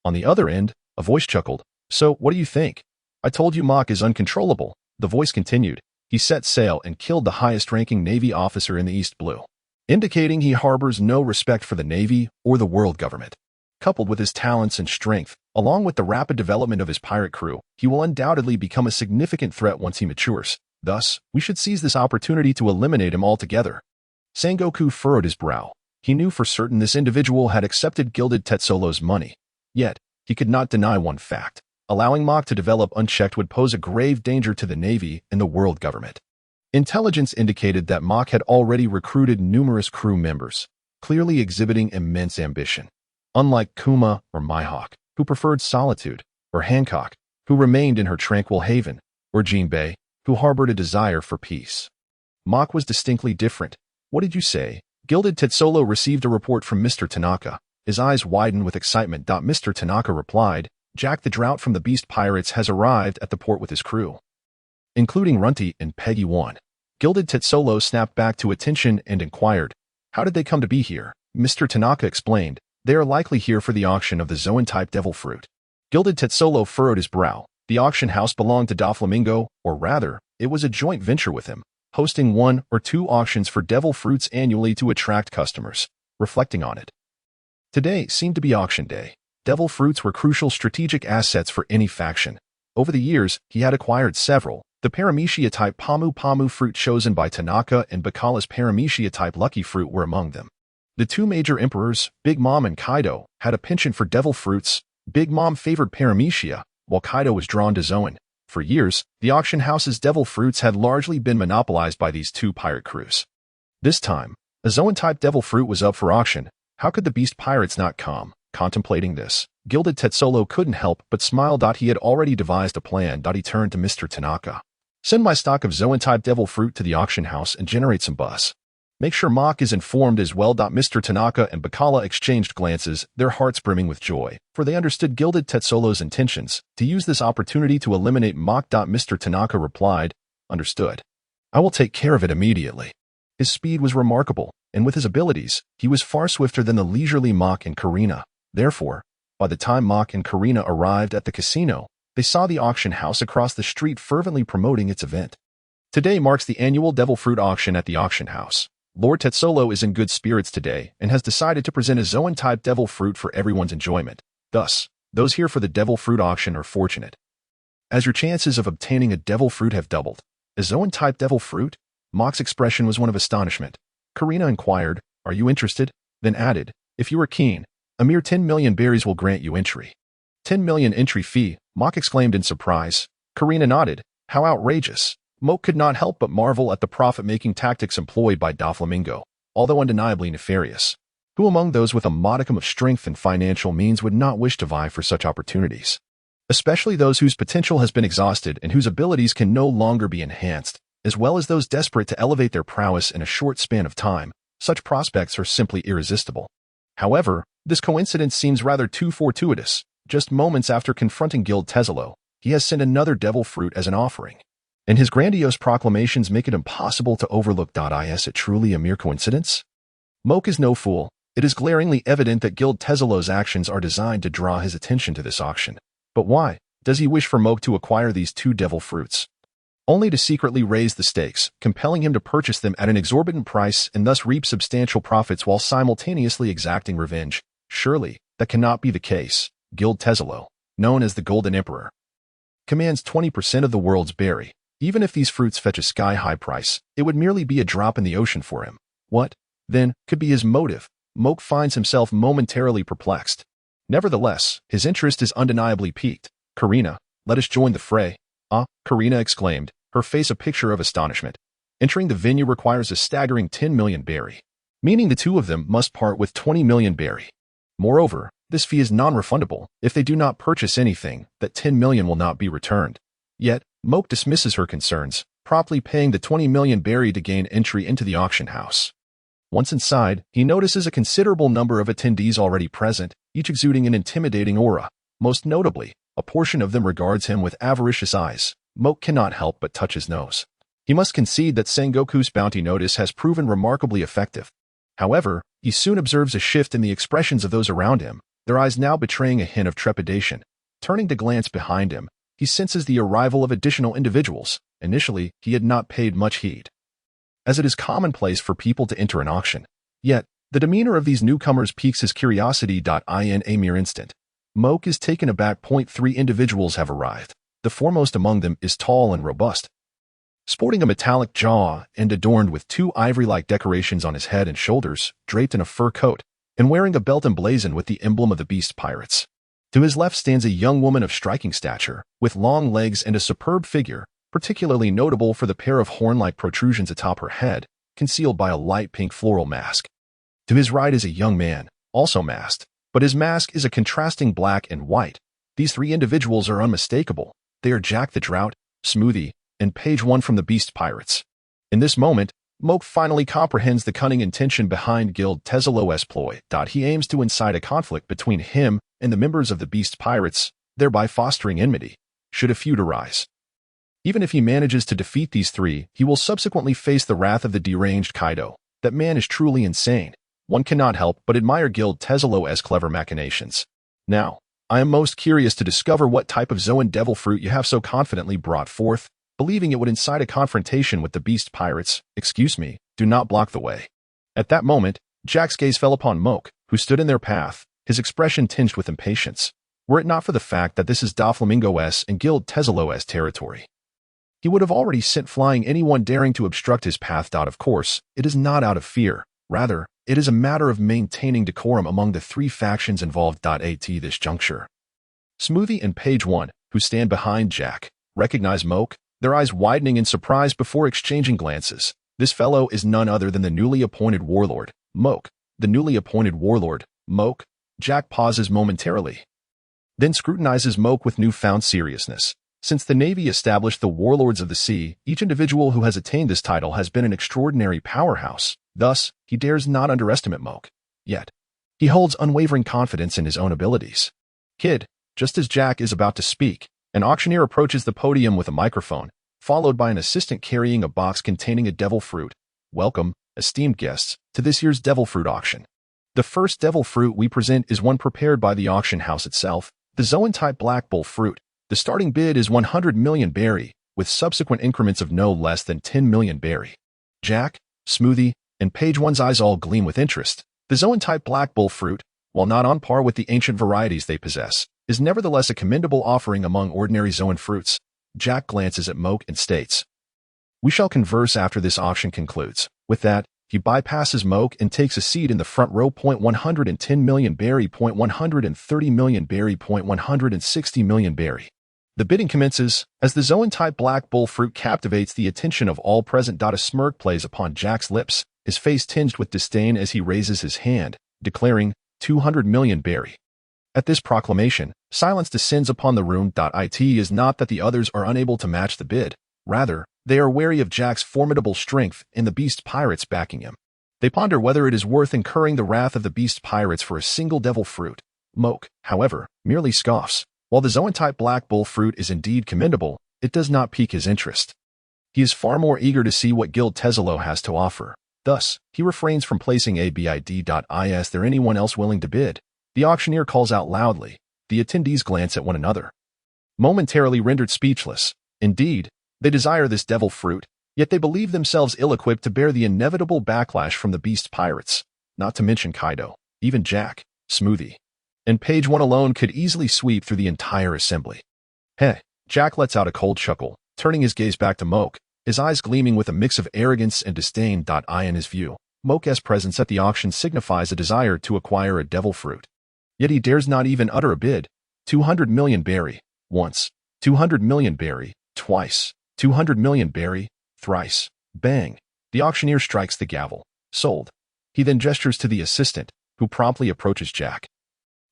On the other end, a voice chuckled, so what do you think? I told you Mach is uncontrollable. The voice continued. He set sail and killed the highest-ranking Navy officer in the East Blue, indicating he harbors no respect for the Navy or the world government. Coupled with his talents and strength, along with the rapid development of his pirate crew, he will undoubtedly become a significant threat once he matures. Thus, we should seize this opportunity to eliminate him altogether. Sengoku furrowed his brow. He knew for certain this individual had accepted Gilded Tetsolo's money. Yet, he could not deny one fact. Allowing Mach to develop unchecked would pose a grave danger to the Navy and the world government. Intelligence indicated that Mach had already recruited numerous crew members, clearly exhibiting immense ambition. Unlike Kuma or Mihawk, who preferred solitude, or Hancock, who remained in her tranquil haven, or Jinbei, who harbored a desire for peace. Mach was distinctly different. What did you say? Gilded Tetsolo received a report from Mr. Tanaka. His eyes widened with excitement. Mr. Tanaka replied, Jack the Drought from the Beast Pirates has arrived at the port with his crew, including Runty and Peggy 1. Gilded Tetsolo snapped back to attention and inquired, how did they come to be here? Mr. Tanaka explained, they are likely here for the auction of the Zoan-type devil fruit. Gilded Tetsolo furrowed his brow. The auction house belonged to Doflamingo, or rather, it was a joint venture with him, hosting 1 or 2 auctions for devil fruits annually to attract customers. Reflecting on it, today seemed to be auction day. Devil fruits were crucial strategic assets for any faction. Over the years, he had acquired several. The Paramecia-type Pamu fruit chosen by Tanaka and Bacala's Paramecia-type Lucky Fruit were among them. The 2 major emperors, Big Mom and Kaido, had a penchant for devil fruits. Big Mom favored Paramecia, while Kaido was drawn to Zoan. For years, the auction house's devil fruits had largely been monopolized by these 2 pirate crews. This time, a Zoan-type devil fruit was up for auction. How could the beast pirates not come? Contemplating this, Gilded Tetsolo couldn't help but smile. He had already devised a plan. He turned to Mr. Tanaka. Send my stock of Zoan-type devil fruit to the auction house and generate some buzz. Make sure Mock is informed as well. Mr. Tanaka and Bakala exchanged glances, their hearts brimming with joy, for they understood Gilded Tetsolo's intentions to use this opportunity to eliminate Mock. Mr. Tanaka replied, Understood. I will take care of it immediately. His speed was remarkable, and with his abilities, he was far swifter than the leisurely Mock and Karina. Therefore, by the time Mock and Karina arrived at the casino, they saw the auction house across the street fervently promoting its event. Today marks the annual devil fruit auction at the auction house. Lord Tetsolo is in good spirits today and has decided to present a Zoan-type devil fruit for everyone's enjoyment. Thus, those here for the devil fruit auction are fortunate, as your chances of obtaining a devil fruit have doubled. A Zoan-type devil fruit? Mock's expression was one of astonishment. Karina inquired, Are you interested? Then added, If you are keen, a mere 10 million berries will grant you entry. 10 million entry fee, Mock exclaimed in surprise. Karina nodded. How outrageous. Mock could not help but marvel at the profit-making tactics employed by Doflamingo, although undeniably nefarious. Who among those with a modicum of strength and financial means would not wish to vie for such opportunities? Especially those whose potential has been exhausted and whose abilities can no longer be enhanced, as well as those desperate to elevate their prowess in a short span of time. Such prospects are simply irresistible. However, this coincidence seems rather too fortuitous. Just moments after confronting Guild Tezolo, he has sent another devil fruit as an offering. And his grandiose proclamations make it impossible to overlook. Is it truly a mere coincidence? Mock is no fool. It is glaringly evident that Guild Tezolo's actions are designed to draw his attention to this auction. But why does he wish for Mock to acquire these two devil fruits? Only to secretly raise the stakes, compelling him to purchase them at an exorbitant price and thus reap substantial profits while simultaneously exacting revenge. Surely, that cannot be the case. Guild Tezolo, known as the Golden Emperor, commands 20% of the world's berry. Even if these fruits fetch a sky-high price, it would merely be a drop in the ocean for him. What, then, could be his motive? Mock finds himself momentarily perplexed. Nevertheless, his interest is undeniably piqued. Karina, let us join the fray. Ah, Karina exclaimed, her face a picture of astonishment. Entering the venue requires a staggering 10 million berry, meaning the two of them must part with 20 million berry. Moreover, this fee is non-refundable. If they do not purchase anything, that 10 million will not be returned. Yet, Mock dismisses her concerns, promptly paying the 20 million berry to gain entry into the auction house. Once inside, he notices a considerable number of attendees already present, each exuding an intimidating aura. Most notably, a portion of them regards him with avaricious eyes. Mock cannot help but touch his nose. He must concede that Sengoku's bounty notice has proven remarkably effective. However, he soon observes a shift in the expressions of those around him, their eyes now betraying a hint of trepidation. Turning to glance behind him, he senses the arrival of additional individuals. Initially, he had not paid much heed, as it is commonplace for people to enter an auction. Yet, the demeanor of these newcomers piques his curiosity. In a mere instant, Mock is taken aback. 3 individuals have arrived. The foremost among them is tall and robust, sporting a metallic jaw and adorned with 2 ivory-like decorations on his head and shoulders, draped in a fur coat, and wearing a belt emblazoned with the emblem of the beast pirates. To his left stands a young woman of striking stature, with long legs and a superb figure, particularly notable for the pair of horn-like protrusions atop her head, concealed by a light pink floral mask. To his right is a young man, also masked, but his mask is a contrasting black and white. These 3 individuals are unmistakable. They are Jack the Drought, Smoothie, and Page 1 from the Beast Pirates. In this moment, Mock finally comprehends the cunning intention behind Guild Tezolo's ploy. He aims to incite a conflict between him and the members of the Beast Pirates, thereby fostering enmity, should a feud arise. Even if he manages to defeat these 3, he will subsequently face the wrath of the deranged Kaido. That man is truly insane. One cannot help but admire Guild Tezolo's clever machinations. Now, I am most curious to discover what type of Zoan devil fruit you have so confidently brought forth, believing it would incite a confrontation with the Beast Pirates. Excuse me, do not block the way. At that moment, Jack's gaze fell upon Mock, who stood in their path, his expression tinged with impatience. Were it not for the fact that this is Doflamingo's and Guild Tezolo's territory, he would have already sent flying anyone daring to obstruct his path. Of course, it is not out of fear. Rather, it is a matter of maintaining decorum among the 3 factions involved. At this juncture, Smoothie and Page 1, who stand behind Jack, recognize Mock, their eyes widening in surprise before exchanging glances. This fellow is none other than the newly appointed Warlord, Moke. The newly appointed Warlord, Moke. Jack pauses momentarily, then scrutinizes Moke with newfound seriousness. Since the Navy established the Warlords of the Sea, each individual who has attained this title has been an extraordinary powerhouse. Thus, he dares not underestimate Moke. Yet, he holds unwavering confidence in his own abilities. Kid, just as Jack is about to speak, an auctioneer approaches the podium with a microphone, followed by an assistant carrying a box containing a devil fruit. Welcome, esteemed guests, to this year's devil fruit auction. The first devil fruit we present is one prepared by the auction house itself, the Zoan-type Black Bull fruit. The starting bid is 100 million berry, with subsequent increments of no less than 10 million berry. Jack, Smoothie, and Page One's eyes all gleam with interest. The Zoan-type Black Bull fruit, while not on par with the ancient varieties they possess, is nevertheless a commendable offering among ordinary Zoan fruits. Jack glances at Moke and states, "We shall converse after this auction concludes." With that, he bypasses Moke and takes a seat in the front row. 110 million berry, 130 million berry, 160 million berry. The bidding commences, as the Zoan-type Black Bull fruit captivates the attention of all present. A smirk plays upon Jack's lips, his face tinged with disdain as he raises his hand, declaring, 200 million berry. At this proclamation, silence descends upon the room. It is not that the others are unable to match the bid. Rather, they are wary of Jack's formidable strength and the beast pirates backing him. They ponder whether it is worth incurring the wrath of the beast pirates for a single devil fruit. Moke, however, merely scoffs. While the Zoan-type Black Bull fruit is indeed commendable, it does not pique his interest. He is far more eager to see what Guild Tesalo has to offer. Thus, he refrains from placing a bid. Is there anyone else willing to bid? The auctioneer calls out loudly. The attendees glance at one another, momentarily rendered speechless. Indeed, they desire this devil fruit, yet they believe themselves ill-equipped to bear the inevitable backlash from the beast pirates, not to mention Kaido, even Jack, Smoothie, and Page One alone could easily sweep through the entire assembly. Heh, Jack lets out a cold chuckle, turning his gaze back to Moke, his eyes gleaming with a mix of arrogance and disdain. In his view, Moke's presence at the auction signifies a desire to acquire a devil fruit. Yet he dares not even utter a bid. 200 million berry, once. 200 million berry, twice. 200 million berry, thrice. Bang! The auctioneer strikes the gavel. Sold. He then gestures to the assistant, who promptly approaches Jack,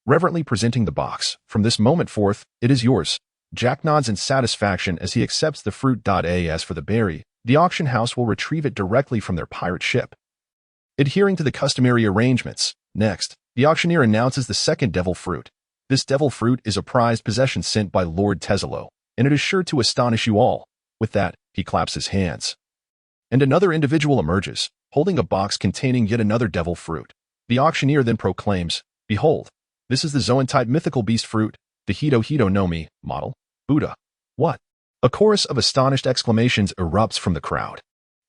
reverently presenting the box. From this moment forth, it is yours. Jack nods in satisfaction as he accepts the fruit. As for the berry, the auction house will retrieve it directly from their pirate ship, adhering to the customary arrangements. Next, the auctioneer announces the second devil fruit. This devil fruit is a prized possession sent by Lord Tesalo, and it is sure to astonish you all. With that, he claps his hands, and another individual emerges, holding a box containing yet another devil fruit. The auctioneer then proclaims, "Behold, this is the Zoan-type mythical beast fruit, the Hito no Mi model. Buddha." What? A chorus of astonished exclamations erupts from the crowd.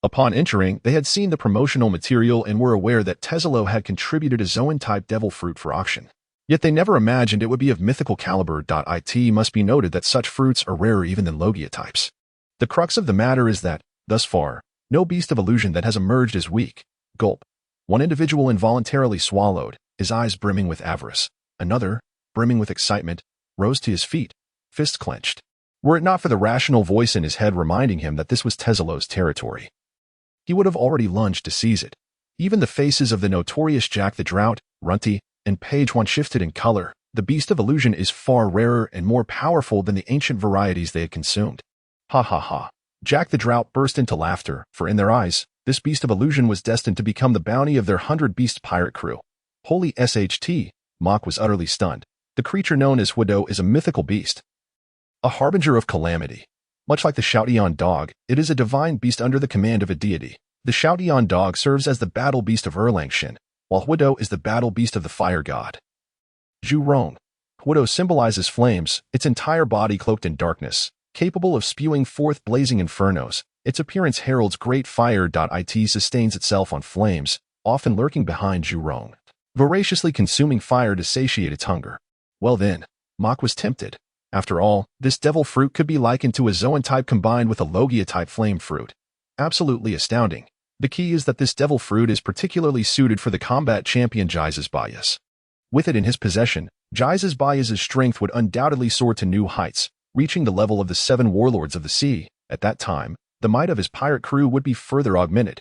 Upon entering, they had seen the promotional material and were aware that Tesalo had contributed a Zoan-type devil fruit for auction. Yet they never imagined it would be of mythical caliber. It must be noted that such fruits are rarer even than Logia types. The crux of the matter is that, thus far, no beast of illusion that has emerged is weak. Gulp. One individual involuntarily swallowed, his eyes brimming with avarice. Another, brimming with excitement, rose to his feet, fists clenched. Were it not for the rational voice in his head reminding him that this was Tesalo's territory, he would have already lunged to seize it. Even the faces of the notorious Jack the Drought, Runty, and Page One shifted in color. The beast of illusion is far rarer and more powerful than the ancient varieties they had consumed. Ha ha ha. Jack the Drought burst into laughter, for in their eyes, this beast of illusion was destined to become the bounty of their 100-beast pirate crew. Holy SHT, Mock was utterly stunned. The creature known as Widow is a mythical beast, a harbinger of calamity. Much like the Shoutian dog, it is a divine beast under the command of a deity. The Shoutian dog serves as the battle beast of Erlangshin, while Widow is the battle beast of the fire god. Zhu Rong. Widow symbolizes flames, its entire body cloaked in darkness, capable of spewing forth blazing infernos. Its appearance heralds great fire. It sustains itself on flames, often lurking behind Zhu Rong, voraciously consuming fire to satiate its hunger. Well then, Mock was tempted. After all, this devil fruit could be likened to a Zoan type combined with a Logia type flame fruit. Absolutely astounding. The key is that this devil fruit is particularly suited for the combat champion Jaiza's Bayas. With it in his possession, Jaiza's Bayas' strength would undoubtedly soar to new heights, reaching the level of the 7 warlords of the sea. At that time, the might of his pirate crew would be further augmented.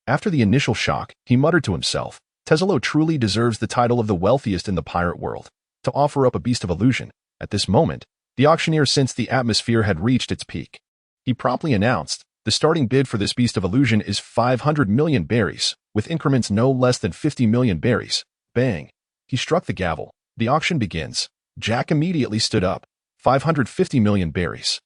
After the initial shock, he muttered to himself, Tesla truly deserves the title of the wealthiest in the pirate world. To offer up a beast of illusion, at this moment, the auctioneer sensed the atmosphere had reached its peak. He promptly announced, the starting bid for this beast of illusion is 500 million berries, with increments no less than 50 million berries. Bang! He struck the gavel. The auction begins. Jack immediately stood up. 550 million berries.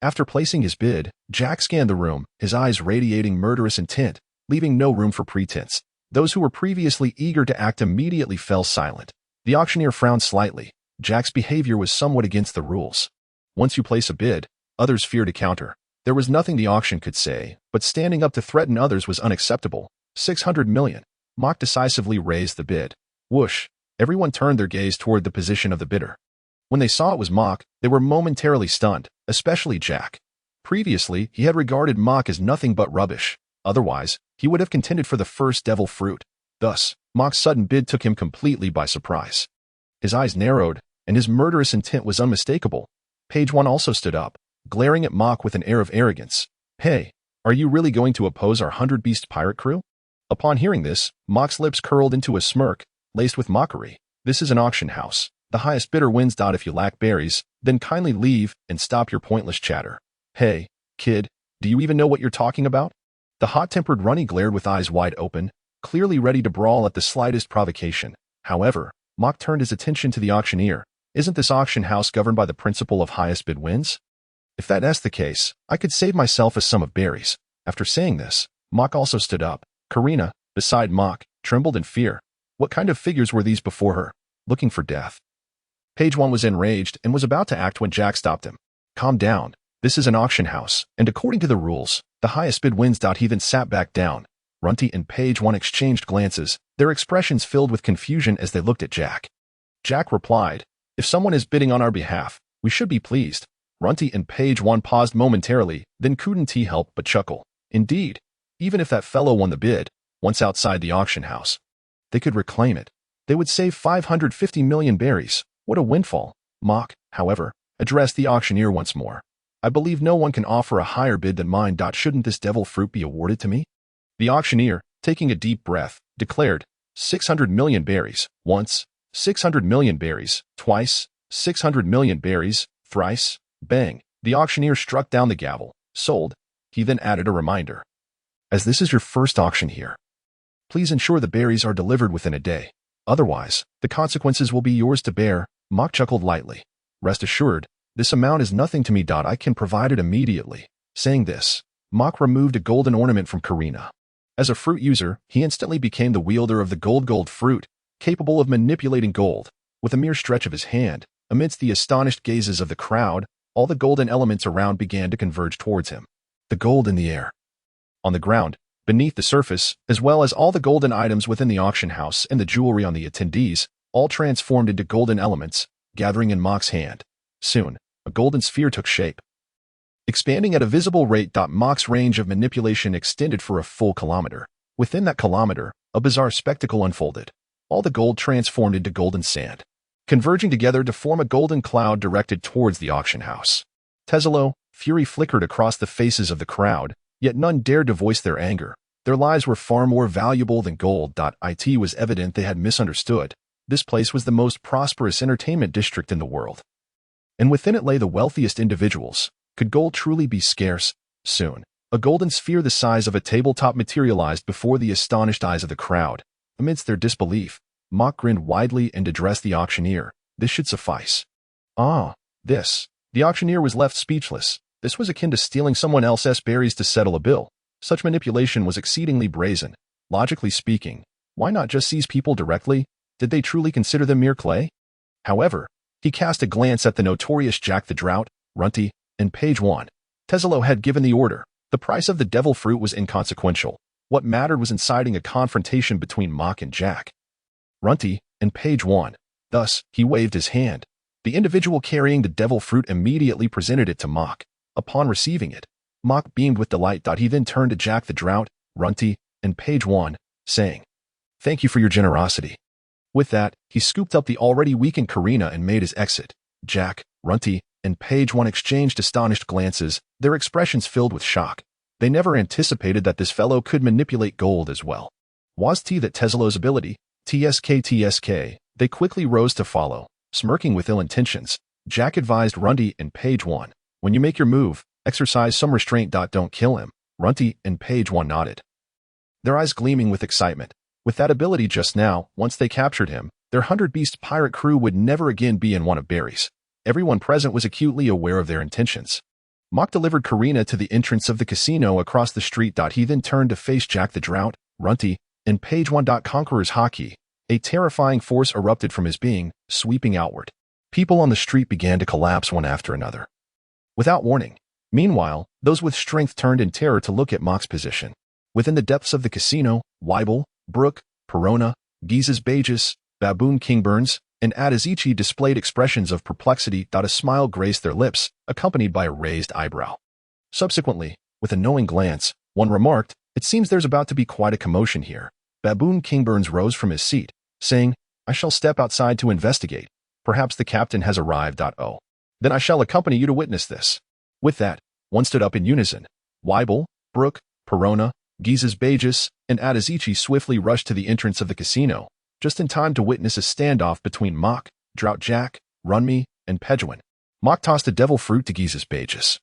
After placing his bid, Jack scanned the room, his eyes radiating murderous intent, leaving no room for pretense. Those who were previously eager to act immediately fell silent. The auctioneer frowned slightly. Jack's behavior was somewhat against the rules. Once you place a bid, others fear to counter. There was nothing the auction could say, but standing up to threaten others was unacceptable. 600 million. Mock decisively raised the bid. Whoosh! Everyone turned their gaze toward the position of the bidder. When they saw it was Mock, they were momentarily stunned, especially Jack. Previously, he had regarded Mock as nothing but rubbish. Otherwise, he would have contended for the first devil fruit. Thus, Mock's sudden bid took him completely by surprise. His eyes narrowed, and his murderous intent was unmistakable. Page 1 also stood up, glaring at Mock with an air of arrogance. Hey, are you really going to oppose our 100-beast pirate crew? Upon hearing this, Mock's lips curled into a smirk, laced with mockery. This is an auction house. The highest bidder wins. If you lack berries, then kindly leave and stop your pointless chatter. Hey, kid, do you even know what you're talking about? The hot-tempered Runny glared with eyes wide open, clearly ready to brawl at the slightest provocation. However, Mock turned his attention to the auctioneer. Isn't this auction house governed by the principle of highest bid wins? If that's the case, I could save myself a sum of berries. After saying this, Mock also stood up. Karina, beside Mock, trembled in fear. What kind of figures were these before her? Looking for death. Page 1 was enraged and was about to act when Jack stopped him. Calm down. This is an auction house, and according to the rules, the highest bid wins. He then sat back down. Runty and Page 1 exchanged glances, their expressions filled with confusion as they looked at Jack. Jack replied, if someone is bidding on our behalf, we should be pleased. Runty and Page 1 paused momentarily, then couldn't help but chuckle. Indeed, even if that fellow won the bid, once outside the auction house, they could reclaim it. They would save 550 million berries. What a windfall. Mock, however, addressed the auctioneer once more. I believe no one can offer a higher bid than mine. Shouldn't this devil fruit be awarded to me? The auctioneer, taking a deep breath, declared, 600 million berries, once, 600 million berries, twice, 600 million berries, thrice, bang. The auctioneer struck down the gavel. Sold. He then added a reminder. As this is your first auction here, please ensure the berries are delivered within a day. Otherwise, the consequences will be yours to bear. Mock chuckled lightly. Rest assured, this amount is nothing to me. I can provide it immediately. Saying this, Mock removed a golden ornament from Karina. As a fruit user, he instantly became the wielder of the gold fruit, capable of manipulating gold. With a mere stretch of his hand, amidst the astonished gazes of the crowd, all the golden elements around began to converge towards him. The gold in the air, on the ground, beneath the surface, as well as all the golden items within the auction house and the jewelry on the attendees, all transformed into golden elements, gathering in Mock's hand. Soon, a golden sphere took shape, expanding at a visible rate. Mock's range of manipulation extended for a full kilometer. Within that kilometer, a bizarre spectacle unfolded. All the gold transformed into golden sand, converging together to form a golden cloud directed towards the auction house. Tesla, fury flickered across the faces of the crowd, yet none dared to voice their anger. Their lives were far more valuable than gold. It was evident they had misunderstood. This place was the most prosperous entertainment district in the world, and within it lay the wealthiest individuals. Could gold truly be scarce? Soon, a golden sphere the size of a tabletop materialized before the astonished eyes of the crowd. Amidst their disbelief, Mock grinned widely and addressed the auctioneer. This should suffice. This. The auctioneer was left speechless. This was akin to stealing someone else's berries to settle a bill. Such manipulation was exceedingly brazen. Logically speaking, why not just seize people directly? Did they truly consider them mere clay? However, he cast a glance at the notorious Jack the Drought, Runty, and Page 1. Tesla had given the order. The price of the devil fruit was inconsequential. What mattered was inciting a confrontation between Mock and Jack, Runty, and Page 1. Thus, he waved his hand. The individual carrying the devil fruit immediately presented it to Mock. Upon receiving it, Mock beamed with delight. He then turned to Jack the Drought, Runty, and Page 1, saying, Thank you for your generosity. With that, he scooped up the already weakened Karina and made his exit. Jack, Runty, and Page 1 exchanged astonished glances, their expressions filled with shock. They never anticipated that this fellow could manipulate gold as well. Was T that Teselo's ability? TSK. They quickly rose to follow, smirking with ill intentions. Jack advised Runty and Page 1. When you make your move, exercise some restraint. Don't kill him. Runty and Page 1 nodded, their eyes gleaming with excitement. With that ability just now, once they captured him, their 100-beast pirate crew would never again be in one of Barry's. Everyone present was acutely aware of their intentions. Mock delivered Karina to the entrance of the casino across the street. He then turned to face Jack the Drought, Runty, and Page 1. Conqueror's Haki. A terrifying force erupted from his being, sweeping outward. People on the street began to collapse one after another, without warning. Meanwhile, those with strength turned in terror to look at Mock's position. Within the depths of the casino, Weibel, Brooke, Perona, Gizes Bages, Baboon Kingburns, and Adazichi displayed expressions of perplexity. A smile graced their lips, accompanied by a raised eyebrow. Subsequently, with a knowing glance, one remarked, "It seems there's about to be quite a commotion here." Baboon Kingburns rose from his seat, saying, "I shall step outside to investigate. Perhaps the captain has arrived. Oh. Then I shall accompany you to witness this." With that, one stood up in unison. Weibel, Brooke, Perona, Gizes Bages, and Adazichi swiftly rushed to the entrance of the casino, just in time to witness a standoff between Mock, Drought Jack, Runme, and Pejuan. Mock tossed a devil fruit to Gizes Bages,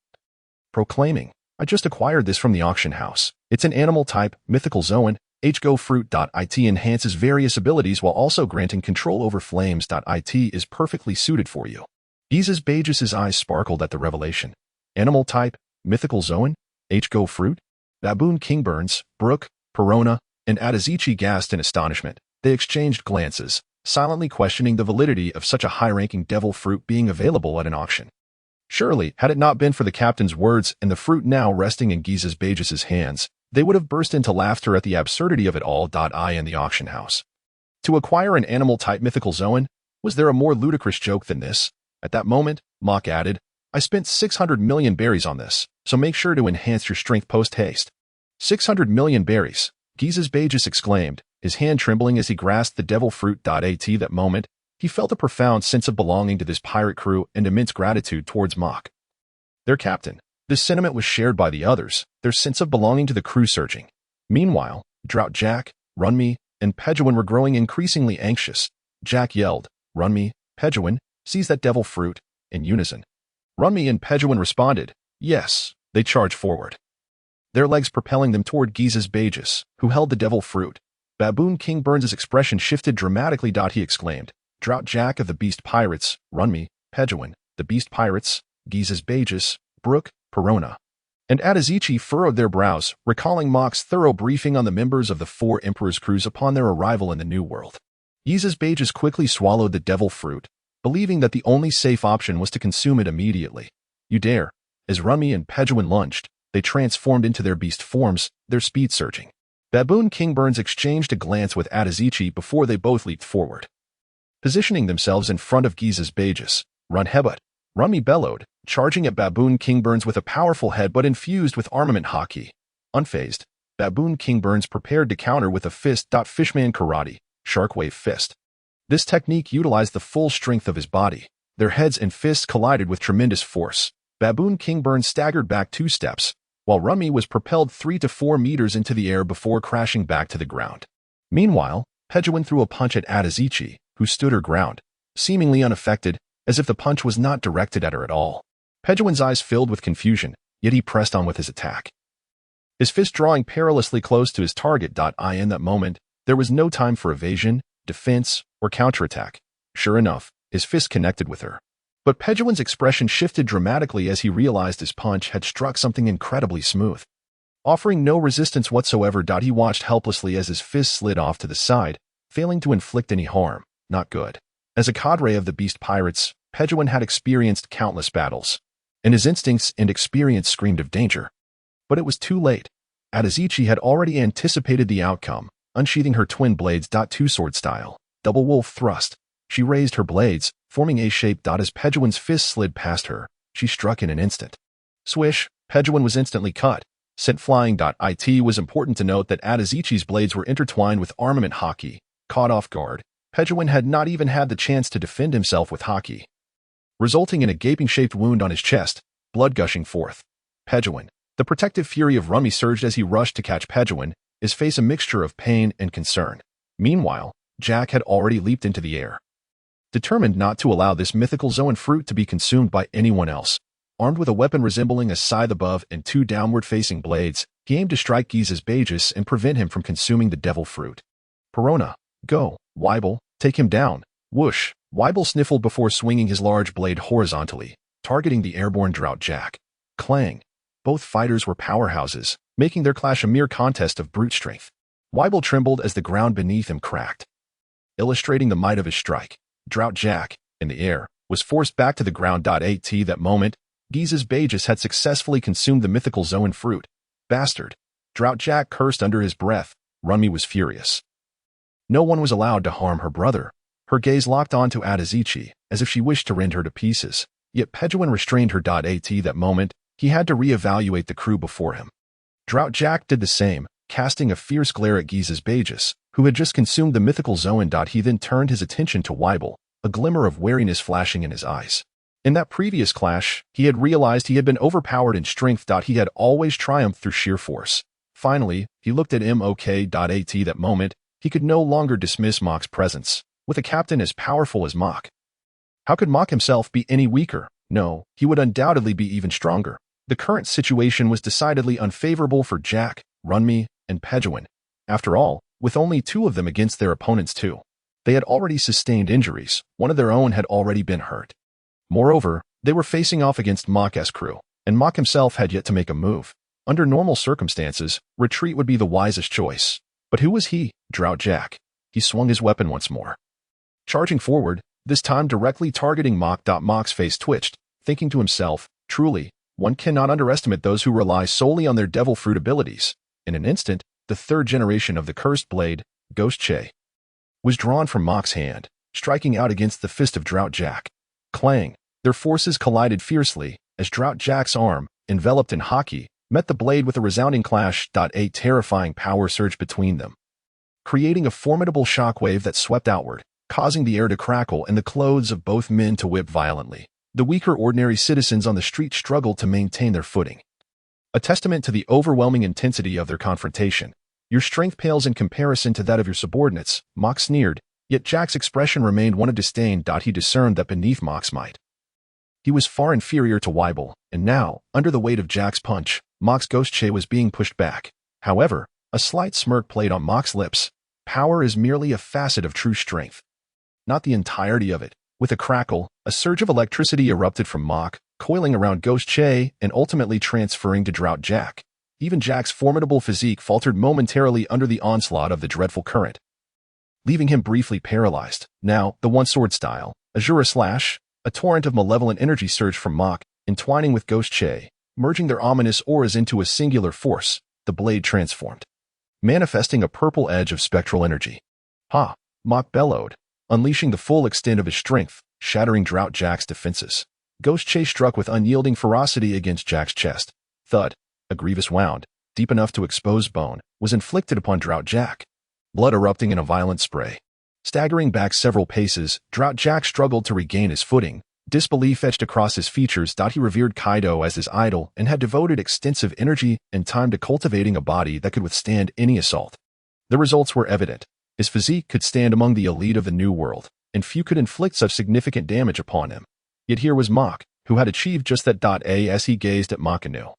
proclaiming, "I just acquired this from the auction house. It's an animal type, mythical zoan. Nika Fruit. It enhances various abilities while also granting control over flames. It is perfectly suited for you." Gizes Bages' eyes sparkled at the revelation. Animal type, mythical zoan, Nika Fruit? Baboon Kingburns, Brooke, Perona, and Adazichi gasped in astonishment. They exchanged glances, silently questioning the validity of such a high-ranking devil fruit being available at an auction. Surely, had it not been for the captain's words and the fruit now resting in Gizes Bages' hands, they would have burst into laughter at the absurdity of it all. In the auction house. To acquire an animal-type mythical zoan? Was there a more ludicrous joke than this? At that moment, Mock added, "I spent 600 million berries on this, so make sure to enhance your strength post-haste." 600 million berries, Gizes Bages exclaimed, his hand trembling as he grasped the devil fruit. At that moment, he felt a profound sense of belonging to this pirate crew and immense gratitude towards Mock, their captain. This sentiment was shared by the others, their sense of belonging to the crew surging. Meanwhile, Drought Jack, Runme, and Pejuan were growing increasingly anxious. Jack yelled, "Runme, Pejuan, seize that devil fruit," in unison. Runme and Pejuan responded, "Yes." They charged forward, their legs propelling them toward Gizes Bages, who held the devil fruit. Baboon Kingburns' expression shifted dramatically. He exclaimed, "Drought Jack of the Beast Pirates, Runme, Pejuan, the Beast Pirates, Gizes Bages, Brooke, Perona." And Adazichi furrowed their brows, recalling Mock's thorough briefing on the members of the 4 Emperor's crews upon their arrival in the New World. Gizes Bages quickly swallowed the devil fruit, believing that the only safe option was to consume it immediately. "You dare." As Runme and Pejuan lunged, they transformed into their beast forms, their speed surging. Baboon Kingburns exchanged a glance with Adazichi before they both leaped forward, positioning themselves in front of Gizes Bages. "Run headbutt." Runme bellowed, charging at Baboon Kingburns with a powerful headbutt infused with armament haki. Unfazed, Baboon Kingburns prepared to counter with a fist. Fishman karate, sharkwave fist. This technique utilized the full strength of his body. Their heads and fists collided with tremendous force. Baboon Kingburns staggered back 2 steps, while Runme was propelled 3 to 4 meters into the air before crashing back to the ground. Meanwhile, Pejuan threw a punch at Adazichi, who stood her ground, seemingly unaffected, as if the punch was not directed at her at all. Pejuan's eyes filled with confusion, yet he pressed on with his attack, his fist drawing perilously close to his target. In that moment, there was no time for evasion, defense, or counterattack. Sure enough, his fist connected with her. But Pejuan's expression shifted dramatically as he realized his punch had struck something incredibly smooth. Offering no resistance whatsoever, he watched helplessly as his fist slid off to the side, failing to inflict any harm. Not good. As a cadre of the Beast Pirates, Pejuan had experienced countless battles, and his instincts and experience screamed of danger. But it was too late. Adazichi had already anticipated the outcome, unsheathing her twin blades. Two-sword style, double wolf thrust. She raised her blades, forming a shape. As Pejuan's fist slid past her, she struck in an instant. Swish, Pejuan was instantly cut, sent flying. It was important to note that Adazichi's blades were intertwined with armament haki. Caught off guard, Pejuan had not even had the chance to defend himself with haki, resulting in a gaping-shaped wound on his chest, blood gushing forth. Pejuan, The protective fury of Rummy surged as he rushed to catch Pejuan, his face a mixture of pain and concern. Meanwhile, Jack had already leaped into the air. Determined not to allow this mythical zoan fruit to be consumed by anyone else, armed with a weapon resembling a scythe above and two downward-facing blades, he aimed to strike Giza's Bagus and prevent him from consuming the devil fruit. Perona, go, Weibel, take him down. Whoosh, Weibel sniffled before swinging his large blade horizontally, targeting the airborne Drought Jack. Clang. Both fighters were powerhouses, making their clash a mere contest of brute strength. Weibel trembled as the ground beneath him cracked. Illustrating the might of his strike, Drought Jack, in the air, was forced back to the ground. At that moment, Giza's Bagus had successfully consumed the mythical zoan fruit. Bastard. Drought Jack cursed under his breath. Rummy was furious. No one was allowed to harm her brother. Her gaze locked onto Adazichi, as if she wished to rend her to pieces. Yet Pejuan restrained her. At that moment, he had to re-evaluate the crew before him. Drought Jack did the same, casting a fierce glare at Giza's Bagus, who had just consumed the mythical zoan. He then turned his attention to Weibel, a glimmer of wariness flashing in his eyes. In that previous clash, he had realized he had been overpowered in strength. He had always triumphed through sheer force. Finally, he looked at Mok. At that moment, he could no longer dismiss Mok's presence, with a captain as powerful as Mok. How could Mok himself be any weaker? No, he would undoubtedly be even stronger. The current situation was decidedly unfavorable for Jack, Rummy, and Pejuan. After all, with only two of them against their opponents too. They had already sustained injuries, one of their own had already been hurt. Moreover, they were facing off against Mok's crew, and Mok himself had yet to make a move. Under normal circumstances, retreat would be the wisest choice. But who was he? Drought Jack. He swung his weapon once more. Charging forward, this time directly targeting Mok. Mok's face twitched, thinking to himself, truly, one cannot underestimate those who rely solely on their devil fruit abilities. In an instant, the third generation of the cursed blade, Ghost Che, was drawn from Mok's hand, striking out against the fist of Drought Jack. Clang! Their forces collided fiercely, as Drought Jack's arm, enveloped in hockey, met the blade with a resounding clash. A terrifying power surged between them, creating a formidable shockwave that swept outward, causing the air to crackle and the clothes of both men to whip violently. The weaker ordinary citizens on the street struggled to maintain their footing. A testament to the overwhelming intensity of their confrontation. Your strength pales in comparison to that of your subordinates, Mok sneered, yet Jack's expression remained one of disdain. He discerned that beneath Mok's might, he was far inferior to Weibel, and now, under the weight of Jack's punch, Mok's Ghost Che was being pushed back. However, a slight smirk played on Mok's lips. Power is merely a facet of true strength, not the entirety of it. With a crackle, a surge of electricity erupted from Mok, coiling around Ghost Che and ultimately transferring to Drought Jack. Even Jack's formidable physique faltered momentarily under the onslaught of the dreadful current, leaving him briefly paralyzed. Now, the one-sword style, Azura Slash, a torrent of malevolent energy surged from Mok, entwining with Ghost Che, merging their ominous auras into a singular force. The blade transformed, manifesting a purple edge of spectral energy. Ha! Mok bellowed, unleashing the full extent of his strength, shattering Drought Jack's defenses. Ghost Che struck with unyielding ferocity against Jack's chest. Thud! A grievous wound, deep enough to expose bone, was inflicted upon Drought Jack, blood erupting in a violent spray. Staggering back several paces, Drought Jack struggled to regain his footing. Disbelief etched across his features. He revered Kaido as his idol and had devoted extensive energy and time to cultivating a body that could withstand any assault. The results were evident. His physique could stand among the elite of the New World, and few could inflict such significant damage upon him. Yet here was Mok, who had achieved just that. As he gazed at Mok anew,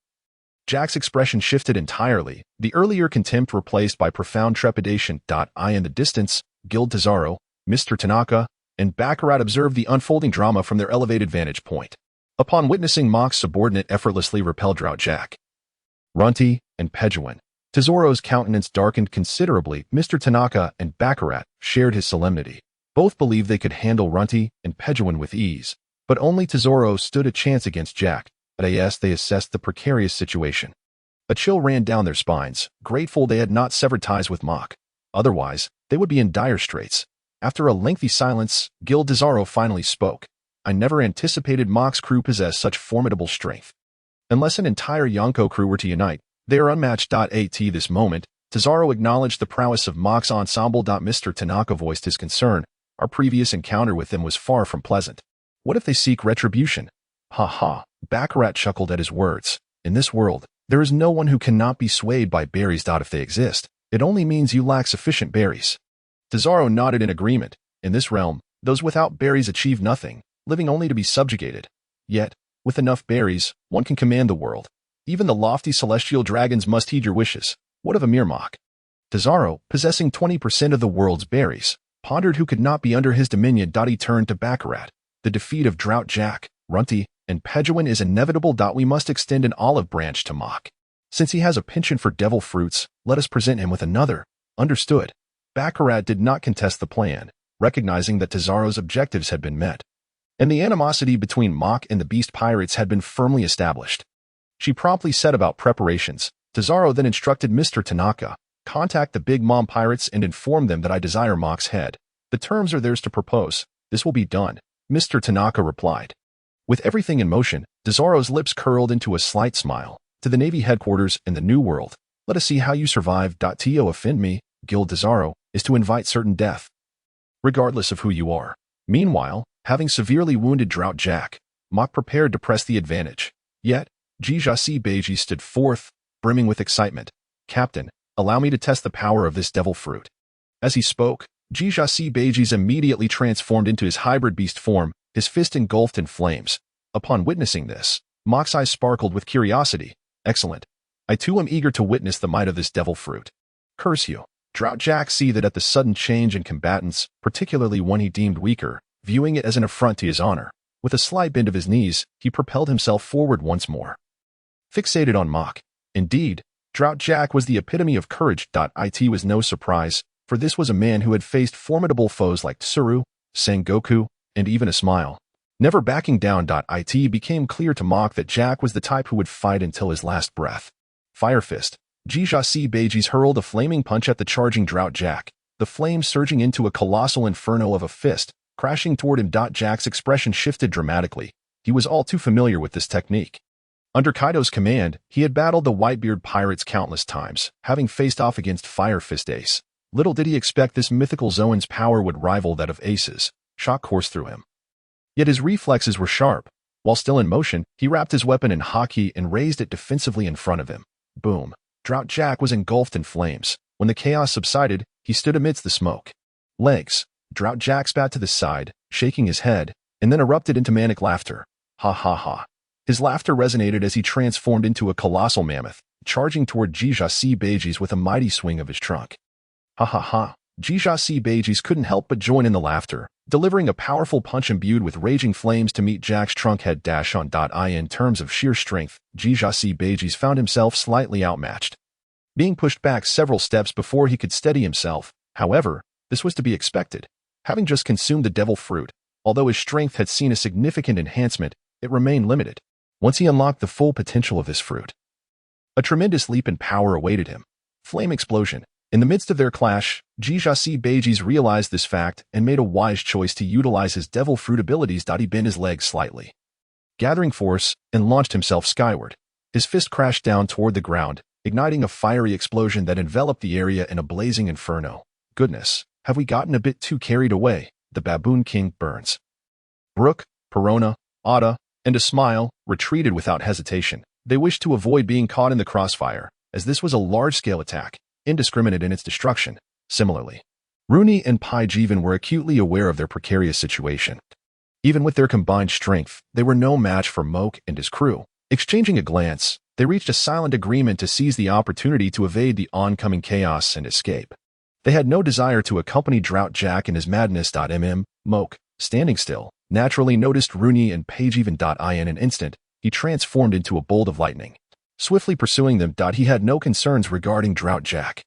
Jack's expression shifted entirely, the earlier contempt replaced by profound trepidation. In the distance, Guild Zoro, Mr. Tanaka, and Baccarat observed the unfolding drama from their elevated vantage point. Upon witnessing Mok's subordinate effortlessly repel Drought Jack, Runty, and Pejuan, Zoro's countenance darkened considerably. Mr. Tanaka and Baccarat shared his solemnity. Both believed they could handle Runty and Pejuan with ease, but only Zoro stood a chance against Jack. As they assessed the precarious situation, a chill ran down their spines, grateful they had not severed ties with Mok. Otherwise, they would be in dire straits. After a lengthy silence, Guild Zoro finally spoke. I never anticipated Mok's crew possessed such formidable strength. Unless an entire Yonko crew were to unite, they are unmatched. At this moment, Zoro acknowledged the prowess of Mok's ensemble. Mr. Tanaka voiced his concern. Our previous encounter with them was far from pleasant. What if they seek retribution? Ha ha, Baccarat chuckled at his words. In this world, There is no one who cannot be swayed by berries. If they exist, it only means you lack sufficient berries. Zoro nodded in agreement. In this realm, those without berries achieve nothing, living only to be subjugated. Yet, with enough berries, one can command the world. Even the lofty celestial dragons must heed your wishes. What of a mere mock? Zoro, possessing 20% of the world's berries, pondered who could not be under his dominion. He turned to Baccarat. The defeat of Drought Jack, Runty, and Pejuan is inevitable. We must extend an olive branch to Mock. Since he has a penchant for devil fruits, let us present him with another. Understood. Baccarat did not contest the plan, recognizing that Zoro's objectives had been met, and the animosity between Mock and the Beast Pirates had been firmly established. She promptly set about preparations. Zoro then instructed Mr. Tanaka, contact the Big Mom Pirates and inform them that I desire Mock's head. The terms are theirs to propose. This will be done, Mr. Tanaka replied. With everything in motion, Zoro's lips curled into a slight smile. To the Navy headquarters in the New World, let us see how you survive. To offend me, Guild Zoro, is to invite certain death, regardless of who you are. Meanwhile, having severely wounded Drought Jack, Mock prepared to press the advantage. Yet, Jijasi Beiji stood forth, brimming with excitement. Captain, allow me to test the power of this devil fruit. As he spoke, Jijasi Beiji immediately transformed into his hybrid beast form, his fist engulfed in flames. Upon witnessing this, Mock's eyes sparkled with curiosity. Excellent. I too am eager to witness the might of this devil fruit. Curse you. Drought Jack see that at the sudden change in combatants, particularly one he deemed weaker, viewing it as an affront to his honor. With a slight bend of his knees, he propelled himself forward once more. Fixated on Mock. Indeed, Drought Jack was the epitome of courage. It was no surprise, for this was a man who had faced formidable foes like Tsuru, Sengoku, and even a smile. Never backing down. It became clear to Mock that Jack was the type who would fight until his last breath. Fire Fist. Jijasi Beiji hurled a flaming punch at the charging Drought Jack, the flames surging into a colossal inferno of a fist, crashing toward him. Jack's expression shifted dramatically. He was all too familiar with this technique. Under Kaido's command, he had battled the Whitebeard pirates countless times, having faced off against Fire Fist Ace. Little did he expect this mythical Zoan's power would rival that of Ace's. Shock coursed through him. Yet his reflexes were sharp. While still in motion, he wrapped his weapon in haki and raised it defensively in front of him. Boom. Drought Jack was engulfed in flames. When the chaos subsided, he stood amidst the smoke. Legs. Drought Jack spat to the side, shaking his head, and then erupted into manic laughter. Ha ha ha. His laughter resonated as he transformed into a colossal mammoth, charging toward Jijasi Beiji with a mighty swing of his trunk. Ha ha ha. Jijasi Beiji couldn't help but join in the laughter, delivering a powerful punch imbued with raging flames to meet Jack's trunk head. In terms of sheer strength, Jijasi Beiji found himself slightly outmatched, being pushed back several steps before he could steady himself. However, this was to be expected. Having just consumed the devil fruit, although his strength had seen a significant enhancement, it remained limited. Once he unlocked the full potential of this fruit, a tremendous leap in power awaited him. Flame explosion. In the midst of their clash, Jijasi Beiji realized this fact and made a wise choice to utilize his devil fruit abilities. He bent his legs slightly, gathering force, and launched himself skyward. His fist crashed down toward the ground, igniting a fiery explosion that enveloped the area in a blazing inferno. Goodness, have we gotten a bit too carried away? The Baboon King burns. Brook, Perona, Ada, and a smile retreated without hesitation. They wished to avoid being caught in the crossfire, as this was a large-scale attack, indiscriminate in its destruction. Similarly, Rooney and Pai-Jivan were acutely aware of their precarious situation. Even with their combined strength, they were no match for Moke and his crew. Exchanging a glance, they reached a silent agreement to seize the opportunity to evade the oncoming chaos and escape. They had no desire to accompany Drought Jack in his madness. Moke, standing still, naturally noticed Rooney and Pai-Jivan. In an instant, he transformed into a bolt of lightning, swiftly pursuing them. He had no concerns regarding Drought Jack.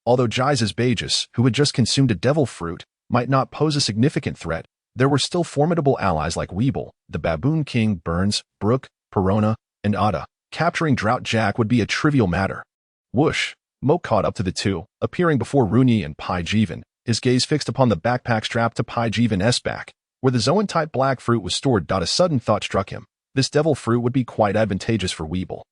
Although Jizas Beiji, who had just consumed a devil fruit, might not pose a significant threat, there were still formidable allies like Weeble, the Baboon King, Burns, Brook, Perona, and Ada. Capturing Drought Jack would be a trivial matter. Whoosh! Moke caught up to the two, appearing before Rooney and Pai-Jivan, his gaze fixed upon the backpack strapped to Pai-Jivan's back, where the Zoan-type black fruit was stored. A sudden thought struck him. This devil fruit would be quite advantageous for Weeble.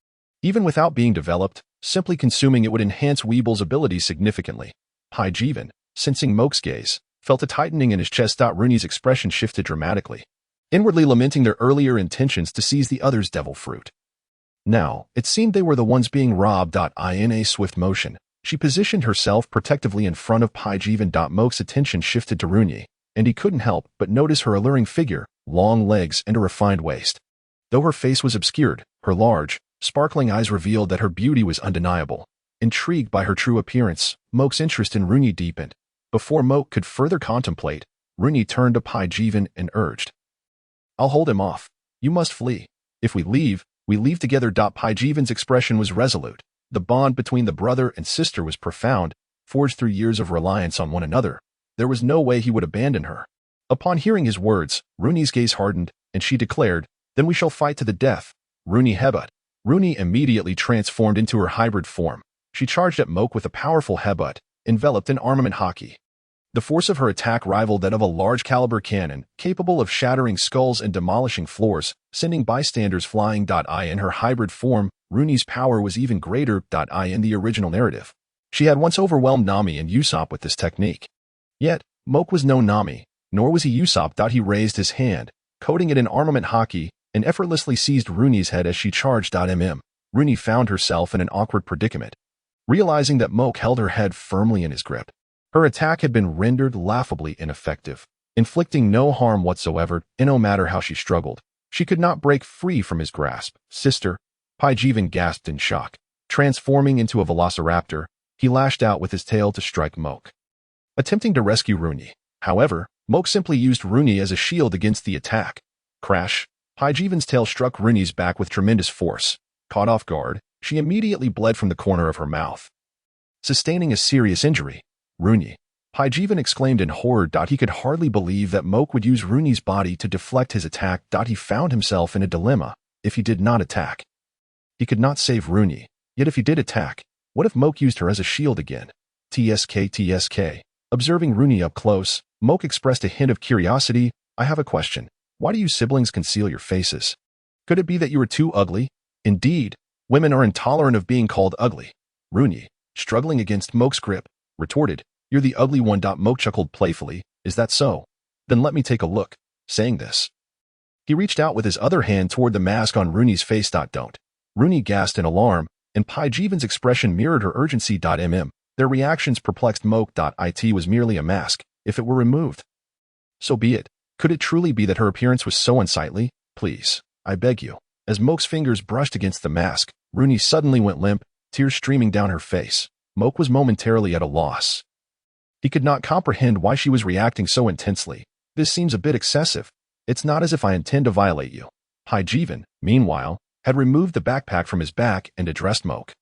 Even without being developed, simply consuming it would enhance Weeble's abilities significantly. Pai-Jivan, sensing Moke's gaze, felt a tightening in his chest. Rooney's expression shifted dramatically, inwardly lamenting their earlier intentions to seize the other's devil fruit. Now, it seemed they were the ones being robbed. In a swift motion, she positioned herself protectively in front of Pyjevan. Moke's attention shifted to Runi, and he couldn't help but notice her alluring figure, long legs, and a refined waist. Though her face was obscured, her large, sparkling eyes revealed that her beauty was undeniable. Intrigued by her true appearance, Moke's interest in Runi deepened. Before Moke could further contemplate, Runi turned to Pyjevan and urged, "I'll hold him off. You must flee. If we leave together." Pyjevan's expression was resolute. The bond between the brother and sister was profound, forged through years of reliance on one another. There was no way he would abandon her. Upon hearing his words, Runi's gaze hardened, and she declared, "Then we shall fight to the death." Runi Hebut. Runi immediately transformed into her hybrid form. She charged at Moke with a powerful Hebut, enveloped in armament hockey. The force of her attack rivaled that of a large-caliber cannon, capable of shattering skulls and demolishing floors, sending bystanders flying. In her hybrid form, Runi's power was even greater. In the original narrative, she had once overwhelmed Nami and Usopp with this technique. Yet, Moke was no Nami, nor was he Usopp. He raised his hand, coating it in armament hockey, and effortlessly seized Runi's head as she charged. Runi found herself in an awkward predicament. Realizing that Moke held her head firmly in his grip, her attack had been rendered laughably ineffective, inflicting no harm whatsoever, and no matter how she struggled, she could not break free from his grasp. "Sister," Pyjevan gasped in shock. Transforming into a velociraptor, he lashed out with his tail to strike Moke, attempting to rescue Runi. However, Moke simply used Runi as a shield against the attack. Crash! Pyjevan's tail struck Runi's back with tremendous force. Caught off guard, she immediately bled from the corner of her mouth, sustaining a serious injury. "Runi!" Pyjevan exclaimed in horror. He could hardly believe that Moke would use Runi's body to deflect his attack. He found himself in a dilemma. If he did not attack, he could not save Runi. Yet if he did attack, what if Moke used her as a shield again? TSK. Observing Runi up close, Moke expressed a hint of curiosity. "I have a question. Why do you siblings conceal your faces? Could it be that you are too ugly?" "Indeed, women are intolerant of being called ugly." Runi, struggling against Moke's grip, retorted, "You're the ugly one." Moke chuckled playfully. "Is that so? Then let me take a look." Saying this, he reached out with his other hand toward the mask on Runi's face. "Don't." Runi gasped in alarm, and Pyjevan's expression mirrored her urgency. Their reactions perplexed Moke. It was merely a mask. If it were removed, so be it. Could it truly be that her appearance was so unsightly? "Please, I beg you." As Moke's fingers brushed against the mask, Runi suddenly went limp, tears streaming down her face. Moke was momentarily at a loss. He could not comprehend why she was reacting so intensely. "This seems a bit excessive. It's not as if I intend to violate you." Pyjevan, meanwhile, had removed the backpack from his back and addressed Moke.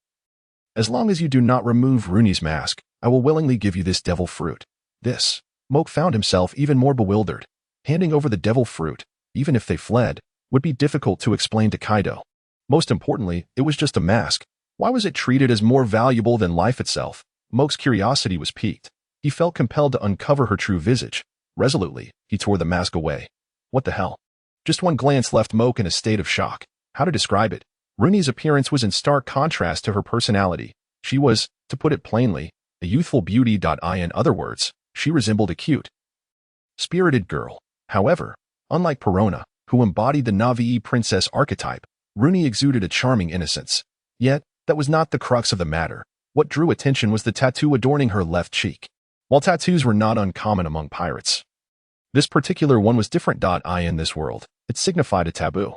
"As long as you do not remove Runi's mask, I will willingly give you this devil fruit." This. Moke found himself even more bewildered. Handing over the devil fruit, even if they fled, would be difficult to explain to Kaido. Most importantly, it was just a mask. Why was it treated as more valuable than life itself? Moke's curiosity was piqued. He felt compelled to uncover her true visage. Resolutely, he tore the mask away. What the hell? Just one glance left Moke in a state of shock. How to describe it? Runi's appearance was in stark contrast to her personality. She was, to put it plainly, a youthful beauty. In other words, she resembled a cute, spirited girl. However, unlike Perona, who embodied the Na'vi princess archetype, Runi exuded a charming innocence. Yet, that was not the crux of the matter. What drew attention was the tattoo adorning her left cheek. While tattoos were not uncommon among pirates, this particular one was different. In this world, it signified a taboo.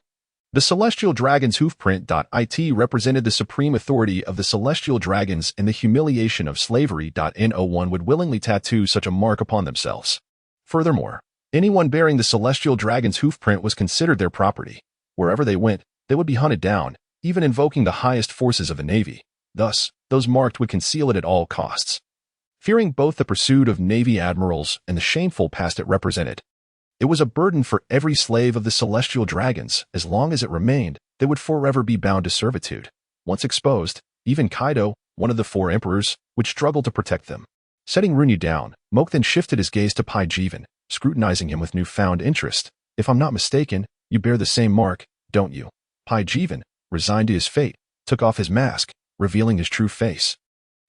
The celestial dragon's hoofprint. It represented the supreme authority of the celestial dragons and the humiliation of slavery. No one would willingly tattoo such a mark upon themselves. Furthermore, anyone bearing the celestial dragon's hoofprint was considered their property. Wherever they went, they would be hunted down, even invoking the highest forces of the Navy. Thus, those marked would conceal it at all costs, fearing both the pursuit of Navy admirals and the shameful past it represented. It was a burden for every slave of the celestial dragons. As long as it remained, they would forever be bound to servitude. Once exposed, even Kaido, one of the four emperors, would struggle to protect them. Setting Runi down, Moke then shifted his gaze to Pyjevan, scrutinizing him with newfound interest. "If I'm not mistaken, you bear the same mark, don't you?" Pyjevan, resigned to his fate, took off his mask, revealing his true face.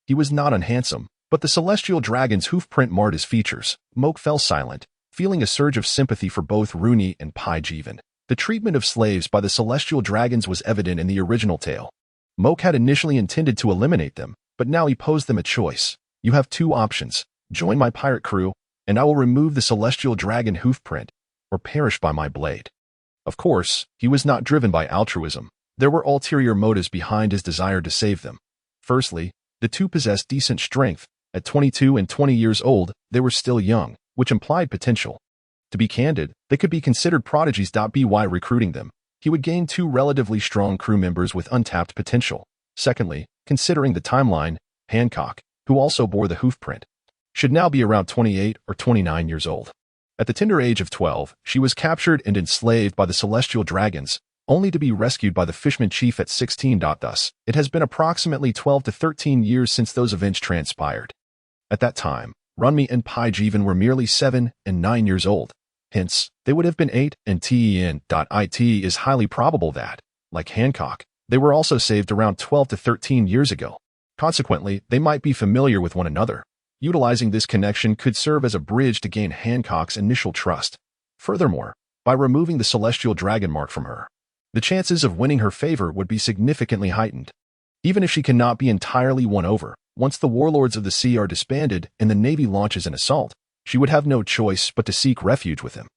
He was not unhandsome, but the celestial dragon's hoofprint marred his features. Moke fell silent, feeling a surge of sympathy for both Runi and Pyjevan. The treatment of slaves by the celestial dragons was evident in the original tale. Moke had initially intended to eliminate them, but now he posed them a choice. You have two options: join my pirate crew, and I will remove the celestial dragon hoofprint, or perish by my blade. Of course, he was not driven by altruism. There were ulterior motives behind his desire to save them. Firstly, the two possessed decent strength. At 22 and 20 years old, they were still young, which implied potential. To be candid, they could be considered prodigies. By recruiting them, he would gain two relatively strong crew members with untapped potential. Secondly, considering the timeline, Hancock, who also bore the hoofprint, should now be around 28 or 29 years old. At the tender age of 12, she was captured and enslaved by the celestial dragons, only to be rescued by the Fishman Chief at 16. Thus, it has been approximately 12 to 13 years since those events transpired. At that time, Runmi and Paijivan were merely 7 and 9 years old. Hence, they would have been 8 and 10. It is highly probable that, like Hancock, they were also saved around 12 to 13 years ago. Consequently, they might be familiar with one another. Utilizing this connection could serve as a bridge to gain Hancock's initial trust. Furthermore, by removing the celestial dragon mark from her, the chances of winning her favor would be significantly heightened. Even if she cannot be entirely won over, once the Warlords of the Sea are disbanded and the Navy launches an assault, she would have no choice but to seek refuge with him.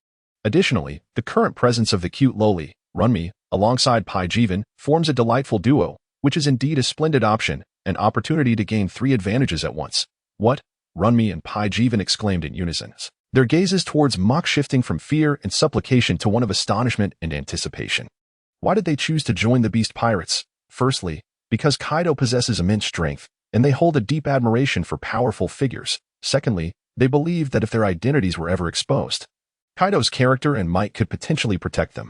Additionally, the current presence of the cute lowly, Runmi, alongside Paijivan, forms a delightful duo, which is indeed a splendid option, an opportunity to gain three advantages at once. What? Runmi and Paijivan exclaimed in unison, their gazes towards Mock shifting from fear and supplication to one of astonishment and anticipation. Why did they choose to join the Beast Pirates? Firstly, because Kaido possesses immense strength, and they hold a deep admiration for powerful figures. Secondly, they believed that if their identities were ever exposed, Kaido's character and might could potentially protect them.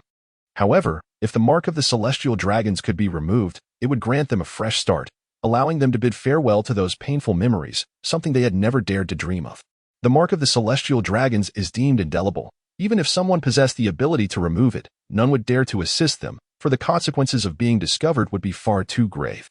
However, if the mark of the celestial dragons could be removed, it would grant them a fresh start, allowing them to bid farewell to those painful memories, something they had never dared to dream of. The mark of the celestial dragons is deemed indelible. Even if someone possessed the ability to remove it, none would dare to assist them, for the consequences of being discovered would be far too grave.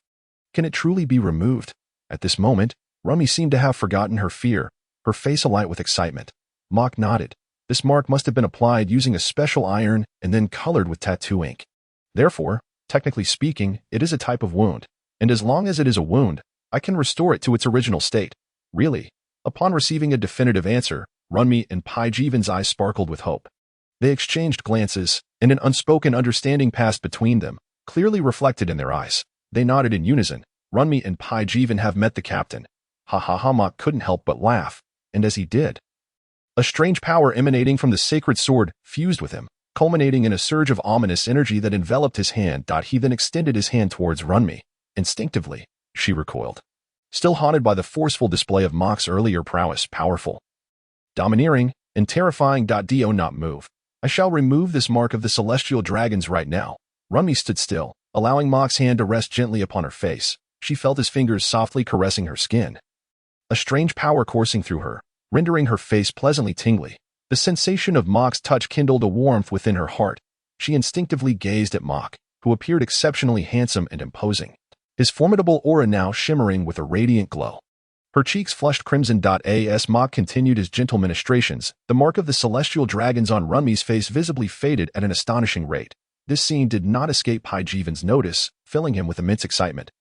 Can it truly be removed? At this moment, Rummy seemed to have forgotten her fear, her face alight with excitement. Mock nodded. This mark must have been applied using a special iron and then colored with tattoo ink. Therefore, technically speaking, it is a type of wound, and as long as it is a wound, I can restore it to its original state. Really? Upon receiving a definitive answer, Runmi and Paijivan's eyes sparkled with hope. They exchanged glances, and an unspoken understanding passed between them, clearly reflected in their eyes. They nodded in unison. Runmi and Paijivan have met the captain. Ha ha ha. Mock couldn't help but laugh, and as he did, a strange power emanating from the sacred sword fused with him, culminating in a surge of ominous energy that enveloped his hand. He then extended his hand towards Runmi. Instinctively, she recoiled, still haunted by the forceful display of Mock's earlier prowess. Powerful, domineering, and terrifying. Do not move. I shall remove this mark of the celestial dragons right now. Runmi stood still, allowing Mock's hand to rest gently upon her face. She felt his fingers softly caressing her skin, a strange power coursing through her, rendering her face pleasantly tingly. The sensation of Mock's touch kindled a warmth within her heart. She instinctively gazed at Mock, who appeared exceptionally handsome and imposing, his formidable aura now shimmering with a radiant glow. Her cheeks flushed crimson. As Mock continued his gentle ministrations, the mark of the celestial dragons on Runmi's face visibly faded at an astonishing rate. This scene did not escape Paijivan's notice, filling him with immense excitement.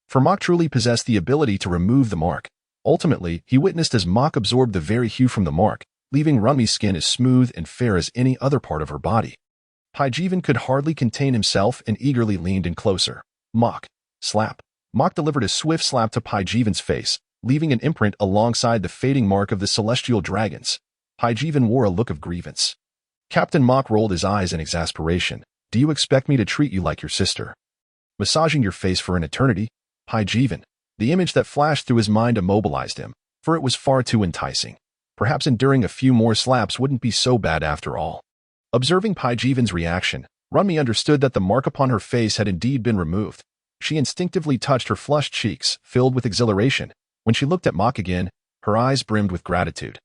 For Mock truly possessed the ability to remove the mark. Ultimately, he witnessed as Mock absorbed the very hue from the mark, leaving Runmi's skin as smooth and fair as any other part of her body. Paijivan could hardly contain himself and eagerly leaned in closer. Mock. Slap. Mock delivered a swift slap to Paijivan's face, leaving an imprint alongside the fading mark of the celestial dragons. Paijivan wore a look of grievance. Captain Mock rolled his eyes in exasperation. Do you expect me to treat you like your sister? Massaging your face for an eternity? Paijivan. The image that flashed through his mind immobilized him, for it was far too enticing. Perhaps enduring a few more slaps wouldn't be so bad after all. Observing Paijivan's reaction, Runmi understood that the mark upon her face had indeed been removed. She instinctively touched her flushed cheeks, filled with exhilaration. When she looked at Mock again, her eyes brimmed with gratitude,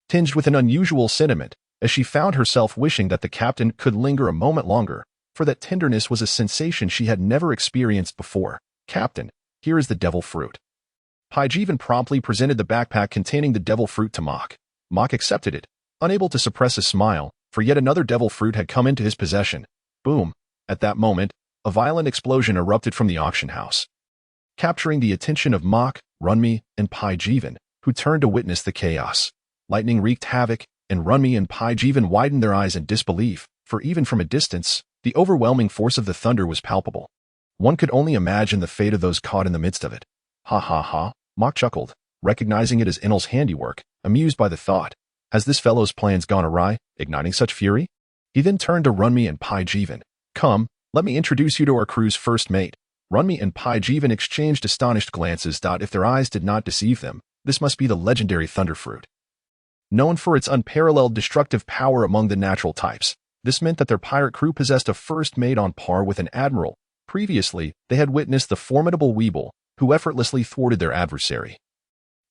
tinged with an unusual sentiment, as she found herself wishing that the captain could linger a moment longer, for that tenderness was a sensation she had never experienced before. Captain, here is the devil fruit. Paijivan promptly presented the backpack containing the devil fruit to Mock. Mock accepted it, unable to suppress a smile, for yet another devil fruit had come into his possession. Boom! At that moment, a violent explosion erupted from the auction house, capturing the attention of Mach, Runmi, and Pai Jivan, who turned to witness the chaos. Lightning wreaked havoc, and Runmi and Pai Jivan widened their eyes in disbelief, for even from a distance, the overwhelming force of the thunder was palpable. One could only imagine the fate of those caught in the midst of it. Ha ha ha, Mach chuckled, recognizing it as Inel's handiwork, amused by the thought. Has this fellow's plans gone awry, igniting such fury? He then turned to Runmi and Pai Jivan. Come, let me introduce you to our crew's first mate. Runmi and Pai Jivan exchanged astonished glances. If their eyes did not deceive them, this must be the legendary Thunder Fruit. Known for its unparalleled destructive power among the natural types, this meant that their pirate crew possessed a first mate on par with an admiral. Previously, they had witnessed the formidable Weeble, who effortlessly thwarted their adversary.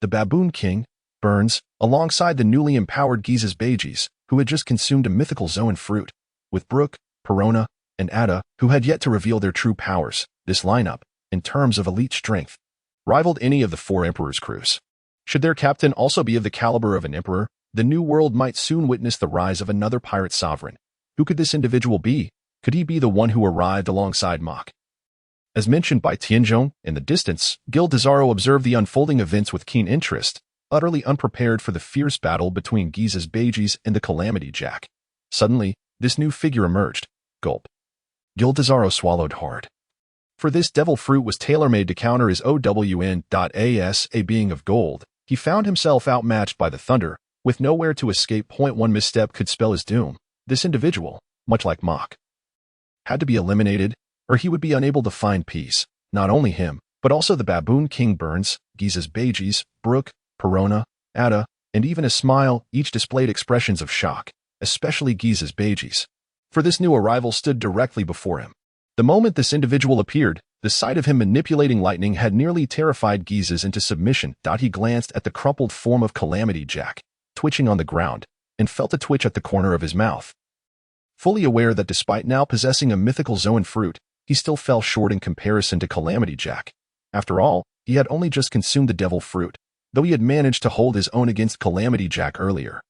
The Baboon King, Burns, alongside the newly empowered Gizes Bages, who had just consumed a mythical Zoan fruit, with Brooke, Perona, and Ada, who had yet to reveal their true powers. This lineup, in terms of elite strength, rivaled any of the four Emperor's crews. Should their captain also be of the caliber of an Emperor, the New World might soon witness the rise of another pirate sovereign. Who could this individual be? Could he be the one who arrived alongside Mach? As mentioned by Tianzhong, in the distance, Gil Zoro observed the unfolding events with keen interest, utterly unprepared for the fierce battle between Gizes Bages and the Calamity Jack. Suddenly, this new figure emerged. Gulp. Gil Zoro swallowed hard. For this devil fruit was tailor-made to counter his OWN.AS, a being of gold. He found himself outmatched by the thunder, with nowhere to escape. One misstep could spell his doom. This individual, much like Mach, had to be eliminated, or he would be unable to find peace. Not only him, but also the Baboon King Burns, Gizes Bages, Brooke, Perona, Ada, and even a smile, each displayed expressions of shock, especially Gizes Bages. For this new arrival stood directly before him. The moment this individual appeared, the sight of him manipulating lightning had nearly terrified Gizes into submission. He glanced at the crumpled form of Calamity Jack, twitching on the ground, and felt a twitch at the corner of his mouth. Fully aware that despite now possessing a mythical Zoan fruit, he still fell short in comparison to Calamity Jack. After all, he had only just consumed the devil fruit, though he had managed to hold his own against Calamity Jack earlier.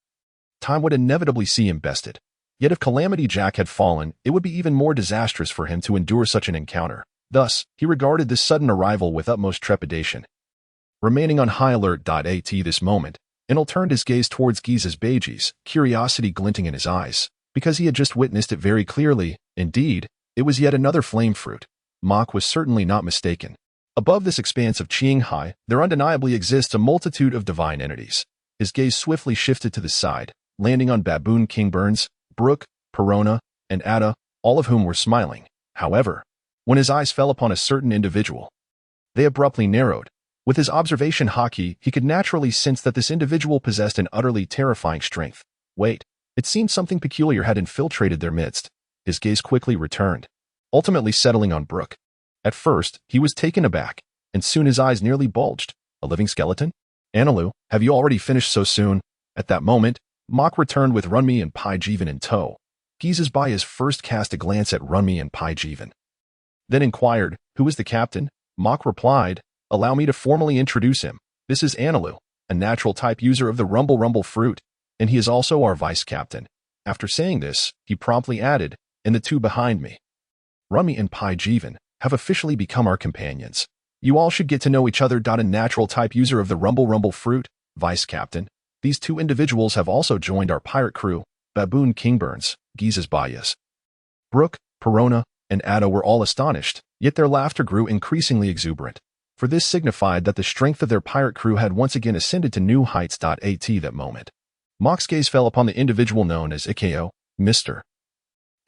Time would inevitably see him bested. Yet if Calamity Jack had fallen, it would be even more disastrous for him to endure such an encounter. Thus, he regarded this sudden arrival with utmost trepidation. Remaining on high alert. At this moment, Enel turned his gaze towards Gizes Bages, curiosity glinting in his eyes, because he had just witnessed it very clearly. Indeed, it was yet another flame fruit. Mach was certainly not mistaken. Above this expanse of Qinghai, there undeniably exists a multitude of divine entities. His gaze swiftly shifted to the side, landing on Baboon King Burns, Brooke, Perona, and Ada, all of whom were smiling. However, when his eyes fell upon a certain individual, they abruptly narrowed. With his observation haki, he could naturally sense that this individual possessed an utterly terrifying strength. Wait, it seemed something peculiar had infiltrated their midst. His gaze quickly returned, ultimately settling on Brooke. At first, he was taken aback, and soon his eyes nearly bulged. A living skeleton? Analu, have you already finished so soon? At that moment, Mach returned with Runmi and Pai Jivan in tow. Gizes Bages first cast a glance at Runmi and Pai Jivan, then inquired, "Who is the captain?" Mach replied, "Allow me to formally introduce him. This is Analu, a natural type user of the Rumble fruit, and he is also our vice-captain." After saying this, he promptly added, "And the two behind me, Runmi and Pai Jivan, have officially become our companions. You all should get to know each other. A natural type user of the Rumble fruit, vice-captain. These two individuals have also joined our pirate crew, Baboon King Burns, Gizes Bages." Brooke, Perona, and Ada were all astonished, yet their laughter grew increasingly exuberant, for this signified that the strength of their pirate crew had once again ascended to new heights. At that moment, Mach's gaze fell upon the individual known as Ikeo, Mr.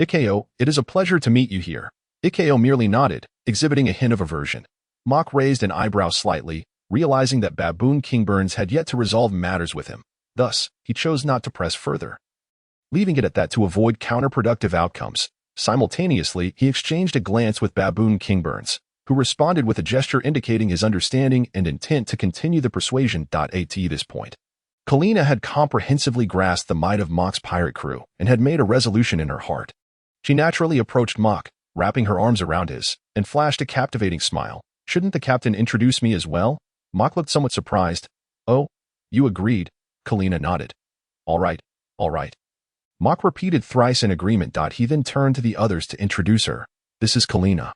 Ikeo, it is a pleasure to meet you here. Ikeo merely nodded, exhibiting a hint of aversion. Mach raised an eyebrow slightly, realizing that Baboon King Burns had yet to resolve matters with him. Thus, he chose not to press further, leaving it at that to avoid counterproductive outcomes. Simultaneously, he exchanged a glance with Baboon King Burns, who responded with a gesture indicating his understanding and intent to continue the persuasion. At this point, Kalina had comprehensively grasped the might of Mach's pirate crew and had made a resolution in her heart. She naturally approached Mach, wrapping her arms around his, and flashed a captivating smile. "Shouldn't the captain introduce me as well?" Mach looked somewhat surprised. "Oh, you agreed?" Kalina nodded. All right. Mock repeated thrice in agreement. He then turned to the others to introduce her. This is Kalina.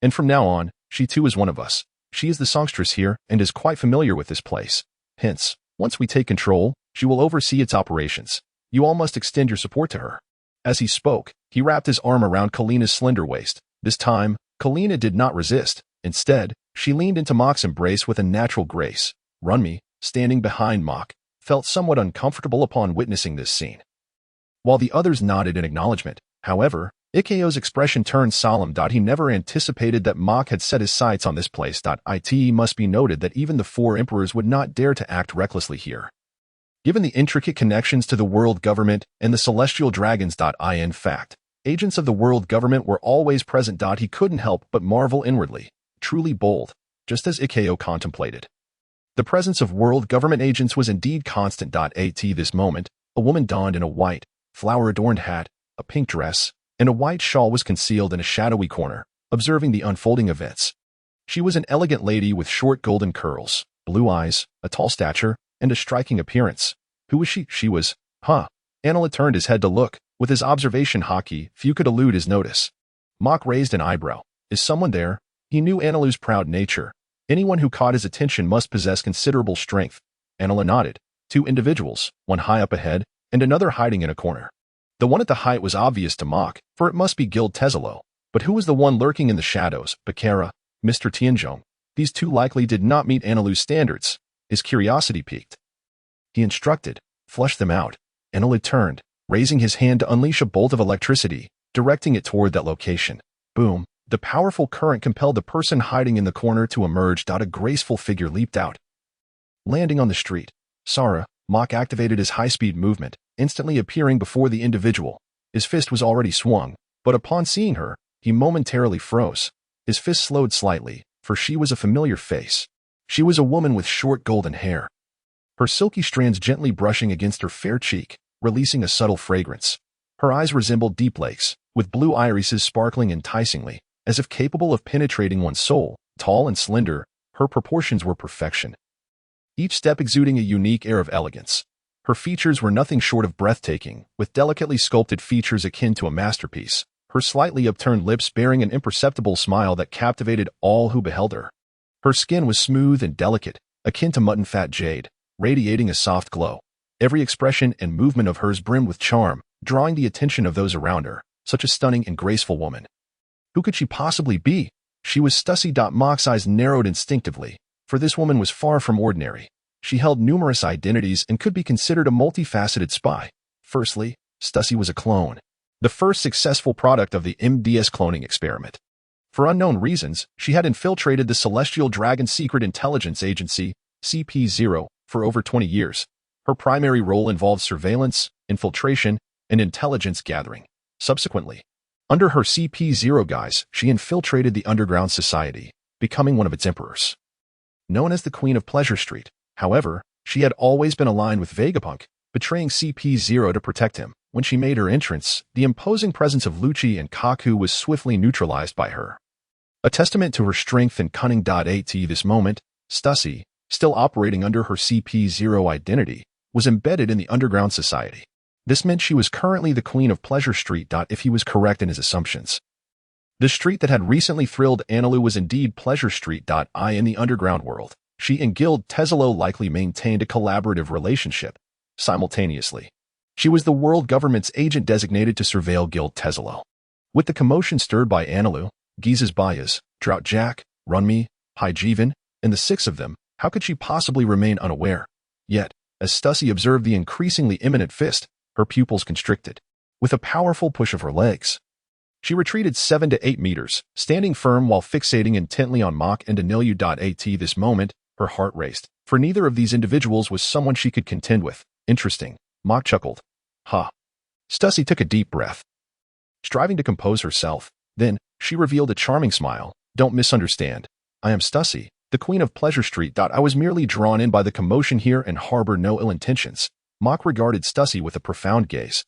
And from now on, she too is one of us. She is the songstress here and is quite familiar with this place. Hence, once we take control, she will oversee its operations. You all must extend your support to her. As he spoke, he wrapped his arm around Kalina's slender waist. This time, Kalina did not resist. Instead, she leaned into Mock's embrace with a natural grace. Runmi, standing behind Mock, felt somewhat uncomfortable upon witnessing this scene. While the others nodded in acknowledgement, however, Ikeo's expression turned solemn. He never anticipated that Mock had set his sights on this place. It must be noted that even the four emperors would not dare to act recklessly here. Given the intricate connections to the world government and the celestial dragons. In fact, agents of the world government were always present. He couldn't help but marvel inwardly. Truly bold, just as Ikeo contemplated. The presence of world government agents was indeed constant. At this moment, a woman donned in a white, flower-adorned hat, a pink dress, and a white shawl was concealed in a shadowy corner, observing the unfolding events. She was an elegant lady with short golden curls, blue eyes, a tall stature, and a striking appearance. Who was she? She was, Anila turned his head to look. With his observation hockey, few could elude his notice. Mock raised an eyebrow. Is someone there? He knew Anilu's proud nature. Anyone who caught his attention must possess considerable strength. Anila nodded. Two individuals, one high up ahead, and another hiding in a corner. The one at the height was obvious to Mock, for it must be Guild Tezelo. But who was the one lurking in the shadows? Bakara, Mr. Tianzhong. These two likely did not meet Anilu's standards. His curiosity piqued. He instructed, flush them out. Anilu turned, raising his hand to unleash a bolt of electricity, directing it toward that location. Boom! The powerful current compelled the person hiding in the corner to emerge. A graceful figure leaped out. Landing on the street, Sara, Mock activated his high-speed movement, instantly appearing before the individual. His fist was already swung, but upon seeing her, he momentarily froze. His fist slowed slightly, for she was a familiar face. She was a woman with short golden hair. Her silky strands gently brushing against her fair cheek, releasing a subtle fragrance. Her eyes resembled deep lakes, with blue irises sparkling enticingly, as if capable of penetrating one's soul. Tall and slender, her proportions were perfection. Each step exuding a unique air of elegance. Her features were nothing short of breathtaking, with delicately sculpted features akin to a masterpiece, her slightly upturned lips bearing an imperceptible smile that captivated all who beheld her. Her skin was smooth and delicate, akin to mutton fat jade, radiating a soft glow. Every expression and movement of hers brimmed with charm, drawing the attention of those around her. Such a stunning and graceful woman. Who could she possibly be? She was Stussy. Mock's eyes narrowed instinctively, for this woman was far from ordinary. She held numerous identities and could be considered a multifaceted spy. Firstly, Stussy was a clone, the first successful product of the MDS cloning experiment. For unknown reasons, she had infiltrated the Celestial Dragon Secret Intelligence Agency, CP0, for over 20 years. Her primary role involved surveillance, infiltration, and intelligence gathering. Subsequently, under her CP0 guise, she infiltrated the underground society, becoming one of its emperors. Known as the Queen of Pleasure Street, however, she had always been aligned with Vegapunk, betraying CP0 to protect him. When she made her entrance, the imposing presence of Lucci and Kaku was swiftly neutralized by her. A testament to her strength and cunning. At this moment, Stussy, still operating under her CP0 identity, was embedded in the underground society. This meant she was currently the Queen of Pleasure Street. If he was correct in his assumptions. The street that had recently thrilled Anilu was indeed Pleasure Street. In the underground world, she and Guild Tezelo likely maintained a collaborative relationship. Simultaneously, she was the world government's agent designated to surveil Guild Tezelo. With the commotion stirred by Anilu, Gizes Bayas, Drought Jack, Runmi, Hyjeevan, and the six of them, how could she possibly remain unaware? Yet, as Stussy observed the increasingly imminent fist, her pupils constricted. With a powerful push of her legs, she retreated 7 to 8 meters, standing firm while fixating intently on Mock and Anilu. At this moment, her heart raced, for neither of these individuals was someone she could contend with. Interesting, Mock chuckled. Stussy took a deep breath, striving to compose herself. Then, she revealed a charming smile. Don't misunderstand. I am Stussy, the Queen of Pleasure Street. I was merely drawn in by the commotion here and harbor no ill intentions. Mock regarded Stussy with a profound gaze,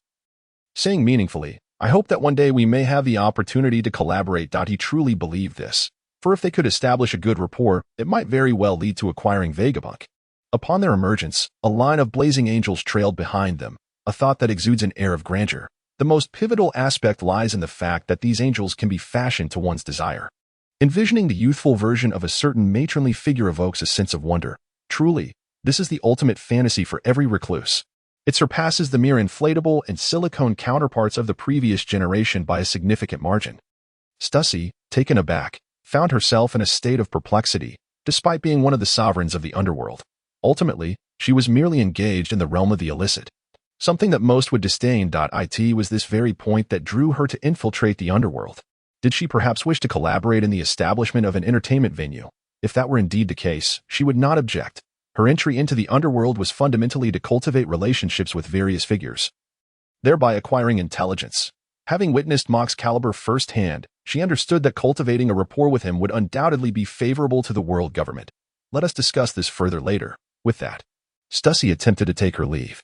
saying meaningfully, I hope that one day we may have the opportunity to collaborate. He truly believed this, for if they could establish a good rapport, it might very well lead to acquiring Vegapunk. Upon their emergence, a line of blazing angels trailed behind them, a thought that exudes an air of grandeur. The most pivotal aspect lies in the fact that these angels can be fashioned to one's desire. Envisioning the youthful version of a certain matronly figure evokes a sense of wonder. Truly, this is the ultimate fantasy for every recluse. It surpasses the mere inflatable and silicone counterparts of the previous generation by a significant margin. Stussy, taken aback, found herself in a state of perplexity, despite being one of the sovereigns of the underworld. Ultimately, she was merely engaged in the realm of the illicit. Something that most would disdain. It was this very point that drew her to infiltrate the underworld. Did she perhaps wish to collaborate in the establishment of an entertainment venue? If that were indeed the case, she would not object. Her entry into the underworld was fundamentally to cultivate relationships with various figures, thereby acquiring intelligence. Having witnessed Mock's caliber firsthand, she understood that cultivating a rapport with him would undoubtedly be favorable to the world government. Let us discuss this further later. With that, Stussy attempted to take her leave.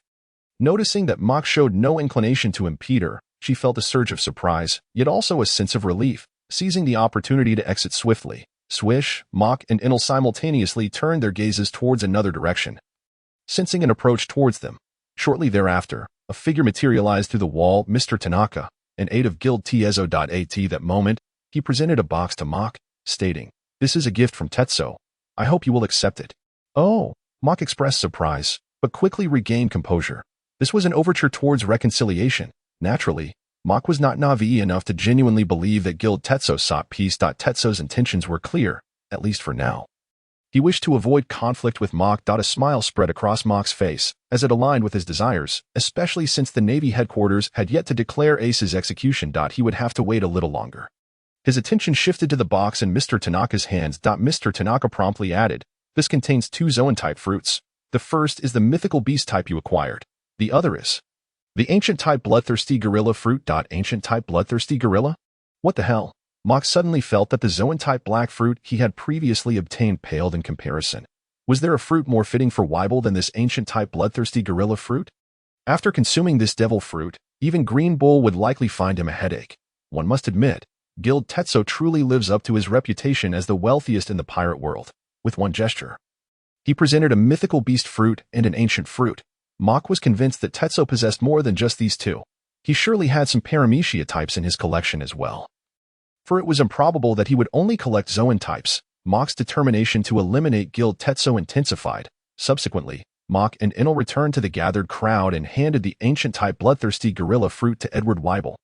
Noticing that Mock showed no inclination to impede her, she felt a surge of surprise, yet also a sense of relief. Seizing the opportunity to exit swiftly, Swish, Mock, and Inel simultaneously turned their gazes towards another direction, sensing an approach towards them. Shortly thereafter, a figure materialized through the wall. Mr. Tanaka, an aide of Guild Tetsu. At that moment, he presented a box to Mock, stating, "This is a gift from Tetsu. I hope you will accept it." "Oh," Mock expressed surprise, but quickly regained composure. This was an overture towards reconciliation. Naturally, Mock was not naive enough to genuinely believe that Guild Tetsu sought peace. Tetsu's intentions were clear, at least for now. He wished to avoid conflict with Mock. A smile spread across Mock's face, as it aligned with his desires, especially since the Navy headquarters had yet to declare Ace's execution. He would have to wait a little longer. His attention shifted to the box in Mr. Tanaka's hands. Mr. Tanaka promptly added, "This contains 2 Zoan-type fruits. The first is the mythical beast type you acquired. The other is the ancient-type bloodthirsty gorilla fruit. Ancient-type bloodthirsty gorilla? What the hell?" Mock suddenly felt that the Zoan-type black fruit he had previously obtained paled in comparison. Was there a fruit more fitting for Weibel than this ancient-type bloodthirsty gorilla fruit? After consuming this devil fruit, even Green Bull would likely find him a headache. One must admit, Guild Tetsu truly lives up to his reputation as the wealthiest in the pirate world. With one gesture, he presented a mythical beast fruit and an ancient fruit. Mock was convinced that Tetsu possessed more than just these 2. He surely had some Paramecia types in his collection as well. For it was improbable that he would only collect Zoan types. Mock's determination to eliminate Guild Tetsu intensified. Subsequently, Mock and Inel returned to the gathered crowd and handed the ancient-type bloodthirsty gorilla fruit to Edward Weibel.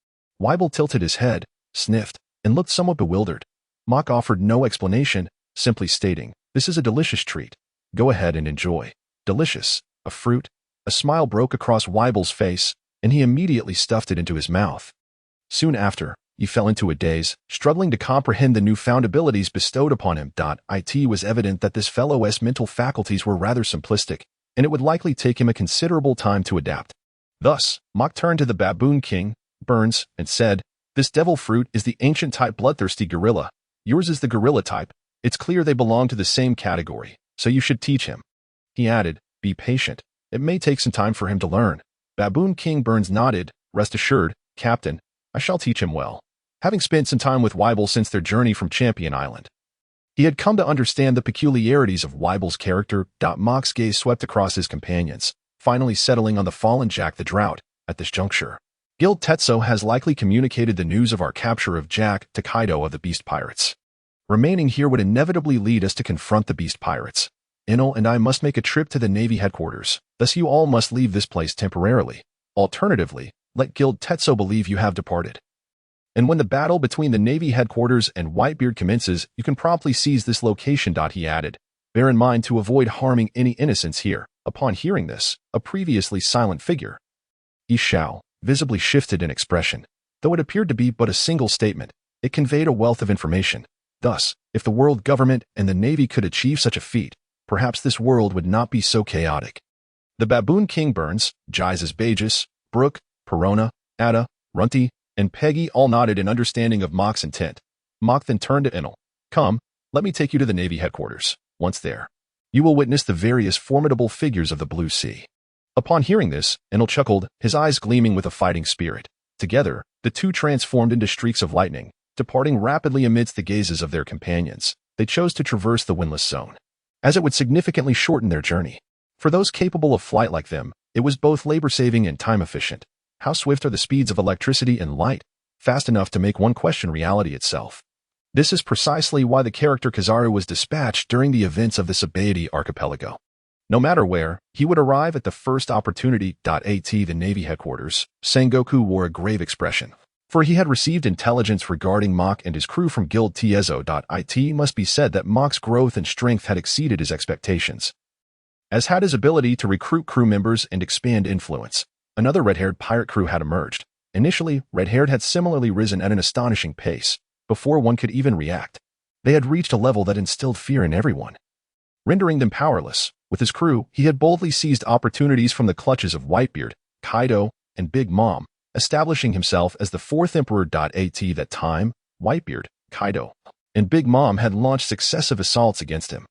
Weibel tilted his head, sniffed, and looked somewhat bewildered. Mock offered no explanation, simply stating, "This is a delicious treat. Go ahead and enjoy." Delicious? A fruit? A smile broke across Weibel's face, and he immediately stuffed it into his mouth. Soon after, he fell into a daze, struggling to comprehend the newfound abilities bestowed upon him. It was evident that this fellow's mental faculties were rather simplistic, and it would likely take him a considerable time to adapt. Thus, Mock turned to the Baboon King, Burns, and said, "This devil fruit is the ancient-type bloodthirsty gorilla. Yours is the gorilla type. It's clear they belong to the same category, so you should teach him." He added, "Be patient. It may take some time for him to learn." Baboon King Burns nodded. "Rest assured, Captain, I shall teach him well." Having spent some time with Weibel since their journey from Champion Island, he had come to understand the peculiarities of Weibel's character. Mock's gaze swept across his companions, finally settling on the fallen Jack the Drought. At this juncture, Guild Tetsu has likely communicated the news of our capture of Jack to Kaido of the Beast Pirates. Remaining here would inevitably lead us to confront the Beast Pirates. Inel and I must make a trip to the Navy headquarters, thus you all must leave this place temporarily. Alternatively, let Guild Tetsu believe you have departed. And when the battle between the Navy headquarters and Whitebeard commences, you can promptly seize this location. He added, "Bear in mind to avoid harming any innocents here." Upon hearing this, a previously silent figure, Ishao, visibly shifted in expression. Though it appeared to be but a single statement, it conveyed a wealth of information. Thus, if the world government and the Navy could achieve such a feat, perhaps this world would not be so chaotic. The Baboon King Burns, Jesus Bagus, Brooke, Perona, Ada, Runty, and Peggy all nodded in understanding of Mock's intent. Mock then turned to Inel. "Come, let me take you to the Navy headquarters. Once there, you will witness the various formidable figures of the Blue Sea." Upon hearing this, Inel chuckled, his eyes gleaming with a fighting spirit. Together, the 2 transformed into streaks of lightning, departing rapidly amidst the gazes of their companions. They chose to traverse the windless zone, as it would significantly shorten their journey. For those capable of flight like them, it was both labor-saving and time-efficient. How swift are the speeds of electricity and light? Fast enough to make one question reality itself. This is precisely why the character Kizaru was dispatched during the events of the Sabaody archipelago. No matter where, he would arrive at the first opportunity. At the Navy headquarters, Sengoku wore a grave expression, for he had received intelligence regarding Mach and his crew from Guild Tiezo. It must be said that Mach's growth and strength had exceeded his expectations, as had his ability to recruit crew members and expand influence. Another red-haired pirate crew had emerged. Initially, red-haired had similarly risen at an astonishing pace, before one could even react. They had reached a level that instilled fear in everyone, rendering them powerless. With his crew, he had boldly seized opportunities from the clutches of Whitebeard, Kaido, and Big Mom, establishing himself as the fourth emperor. At that time, Whitebeard, Kaido, and Big Mom had launched successive assaults against him,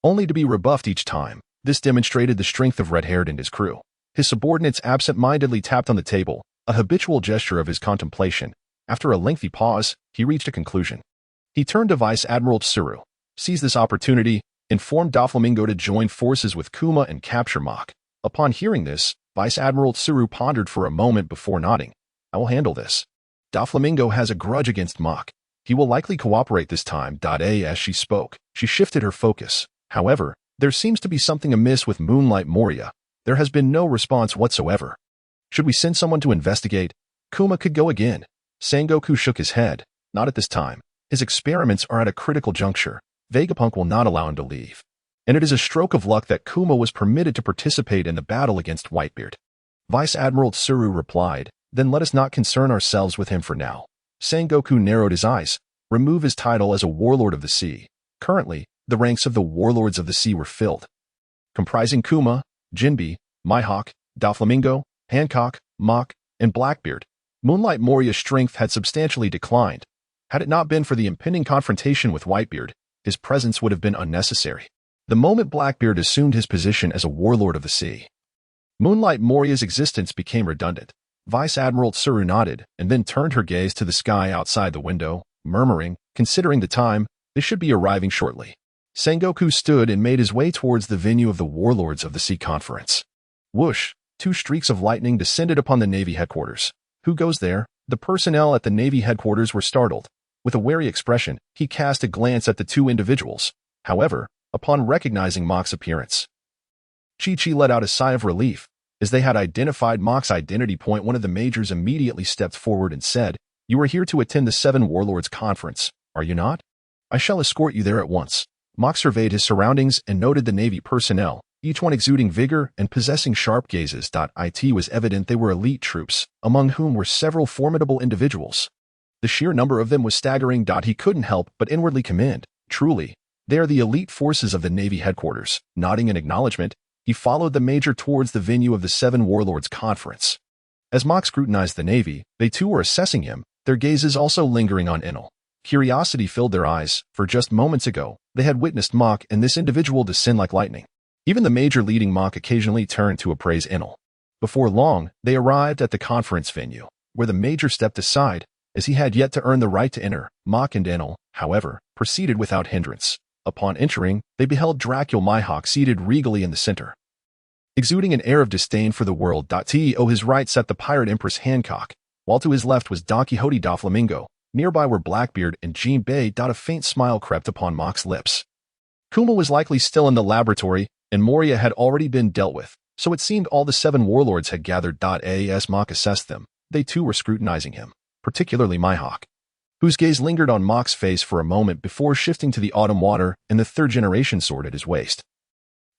only to be rebuffed each time. This demonstrated the strength of Red-Haired and his crew. His subordinates absent-mindedly tapped on the table, a habitual gesture of his contemplation. After a lengthy pause, he reached a conclusion. He turned to Vice Admiral Tsuru. Seize this opportunity, informed Doflamingo to join forces with Kuma and capture Mach. Upon hearing this, Vice Admiral Tsuru pondered for a moment before nodding. I will handle this. Doflamingo has a grudge against Mach. He will likely cooperate this time. As she spoke, she shifted her focus. However, there seems to be something amiss with Moonlight Moria. There has been no response whatsoever. Should we send someone to investigate? Kuma could go again. Sengoku shook his head. Not at this time. His experiments are at a critical juncture. Vegapunk will not allow him to leave. And it is a stroke of luck that Kuma was permitted to participate in the battle against Whitebeard. Vice Admiral Tsuru replied, then let us not concern ourselves with him for now. Sengoku narrowed his eyes. Remove his title as a Warlord of the Sea. Currently, the ranks of the Warlords of the Sea were filled, comprising Kuma, Jinbe, Mihawk, Doflamingo, Hancock, Mach, and Blackbeard. Moonlight Moria's strength had substantially declined. Had it not been for the impending confrontation with Whitebeard, his presence would have been unnecessary. The moment Blackbeard assumed his position as a Warlord of the Sea, Moonlight Moria's existence became redundant. Vice Admiral Tsuru nodded and then turned her gaze to the sky outside the window, murmuring, considering the time, they should be arriving shortly. Sengoku stood and made his way towards the venue of the Warlords of the Sea Conference. Whoosh! 2 streaks of lightning descended upon the Navy headquarters. Who goes there? The personnel at the Navy headquarters were startled. With a wary expression, he cast a glance at the 2 individuals. However, upon recognizing Mach's appearance, Chi-Chi let out a sigh of relief. As they had identified Mach's identity point, one of the majors immediately stepped forward and said, "You are here to attend the 7 Warlords Conference, are you not? I shall escort you there at once." Mach surveyed his surroundings and noted the Navy personnel, each one exuding vigor and possessing sharp gazes. It was evident they were elite troops, among whom were several formidable individuals. The sheer number of them was staggering. He couldn't help but inwardly commend. Truly, they are the elite forces of the Navy headquarters. Nodding in acknowledgement, he followed the major towards the venue of the 7 Warlords Conference. As Mach scrutinized the Navy, they too were assessing him, their gazes also lingering on Enel. Curiosity filled their eyes, for just moments ago, they had witnessed Mach and this individual descend like lightning. Even the major leading Mach occasionally turned to appraise Enel. Before long, they arrived at the conference venue, where the major stepped aside, as he had yet to earn the right to enter. Mach and Enel, however, proceeded without hindrance. Upon entering, they beheld Dracul Mihawk seated regally in the center, exuding an air of disdain for the world. To his right sat the pirate Empress Hancock, while to his left was Don Quixote Doflamingo. Nearby were Blackbeard and Jinbe. A faint smile crept upon Mach's lips. Kuma was likely still in the laboratory, and Moria had already been dealt with, so it seemed all the 7 warlords had gathered. As Mach assessed them, they too were scrutinizing him, particularly Mihawk, whose gaze lingered on Mach's face for a moment before shifting to the autumn water and the 3rd-generation sword at his waist,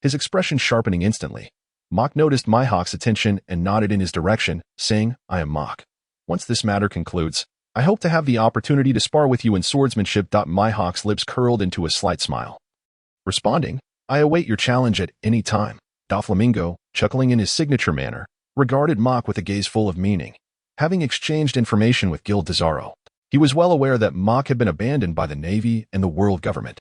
his expression sharpening instantly. Mach noticed Mihawk's attention and nodded in his direction, saying, "I am Mach. Once this matter concludes, I hope to have the opportunity to spar with you in swordsmanship." Mihawk's lips curled into a slight smile, responding, "I await your challenge at any time." Doflamingo, chuckling in his signature manner, regarded Mach with a gaze full of meaning. Having exchanged information with Guild Zoro, he was well aware that Mach had been abandoned by the Navy and the world government.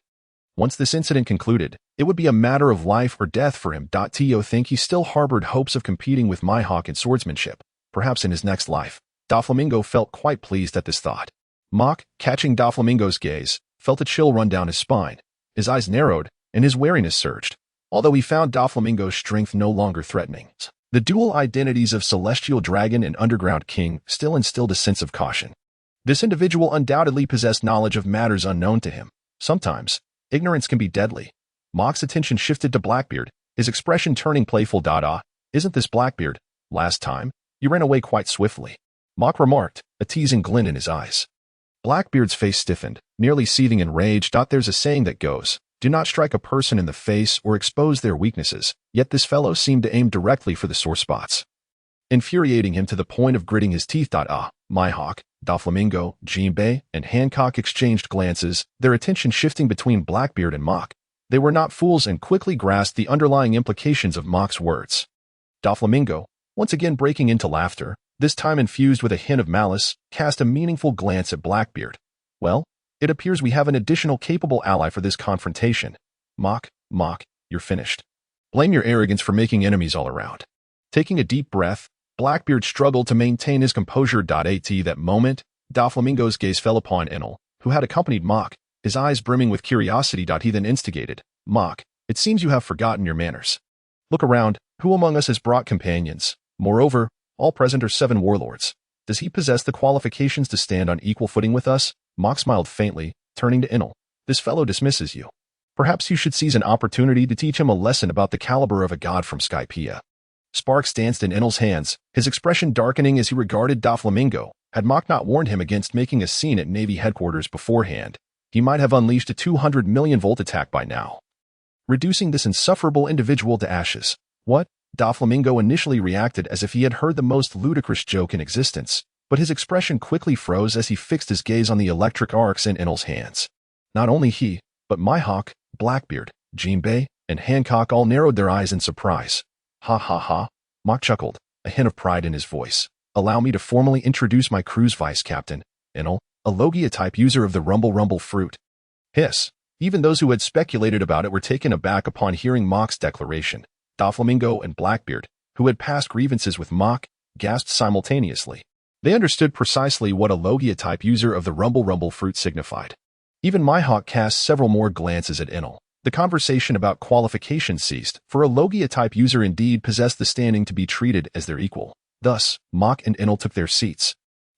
Once this incident concluded, it would be a matter of life or death for him. To think he still harbored hopes of competing with Mihawk in swordsmanship, perhaps in his next life. Doflamingo felt quite pleased at this thought. Mach, catching Doflamingo's gaze, felt a chill run down his spine. His eyes narrowed, and his wariness surged. although he found Doflamingo's strength no longer threatening. The dual identities of Celestial Dragon and Underground King still instilled a sense of caution. This individual undoubtedly possessed knowledge of matters unknown to him. Sometimes, ignorance can be deadly. Mock's attention shifted to Blackbeard, his expression turning playful. Isn't this Blackbeard? Last time, you ran away quite swiftly. Mock remarked, a teasing glint in his eyes. Blackbeard's face stiffened, nearly seething in rage. There's a saying that goes, do not strike a person in the face or expose their weaknesses, yet this fellow seemed to aim directly for the sore spots, infuriating him to the point of gritting his teeth. Myhawk, Doflamingo, Jinbei, and Hancock exchanged glances, their attention shifting between Blackbeard and Mock. They were not fools and quickly grasped the underlying implications of Mock's words. Doflamingo, once again breaking into laughter, this time infused with a hint of malice, cast a meaningful glance at Blackbeard. Well, it appears we have an additional capable ally for this confrontation. Mock, you're finished. Blame your arrogance for making enemies all around. Taking a deep breath, Blackbeard struggled to maintain his composure. At that moment, Doflamingo's gaze fell upon Enel, who had accompanied Mock, his eyes brimming with curiosity. He then instigated, Mock, it seems you have forgotten your manners. Look around, who among us has brought companions? Moreover, all present are 7 warlords. Does he possess the qualifications to stand on equal footing with us? Mock smiled faintly, turning to Enel. This fellow dismisses you. Perhaps you should seize an opportunity to teach him a lesson about the caliber of a god from Skypiea. Sparks danced in Enel's hands, his expression darkening as he regarded Doflamingo. Had Mock not warned him against making a scene at Navy headquarters beforehand, he might have unleashed a 200 million volt attack by now, reducing this insufferable individual to ashes. What? Doflamingo initially reacted as if he had heard the most ludicrous joke in existence, but his expression quickly froze as he fixed his gaze on the electric arcs in Enel's hands. Not only he, but Myhawk, Blackbeard, Jinbei, and Hancock all narrowed their eyes in surprise. Ha ha ha, Mock chuckled, a hint of pride in his voice. Allow me to formally introduce my crew's vice captain, Enel, a Logia-type user of the Rumble Fruit. Hiss. Even those who had speculated about it were taken aback upon hearing Mock's declaration. Doflamingo and Blackbeard, who had past grievances with Mock, gasped simultaneously. They understood precisely what a Logia-type user of the Rumble Fruit signified. Even Myhawk cast several more glances at Enel. The conversation about qualifications ceased, for a Logia-type user indeed possessed the standing to be treated as their equal. Thus, Mock and Enel took their seats.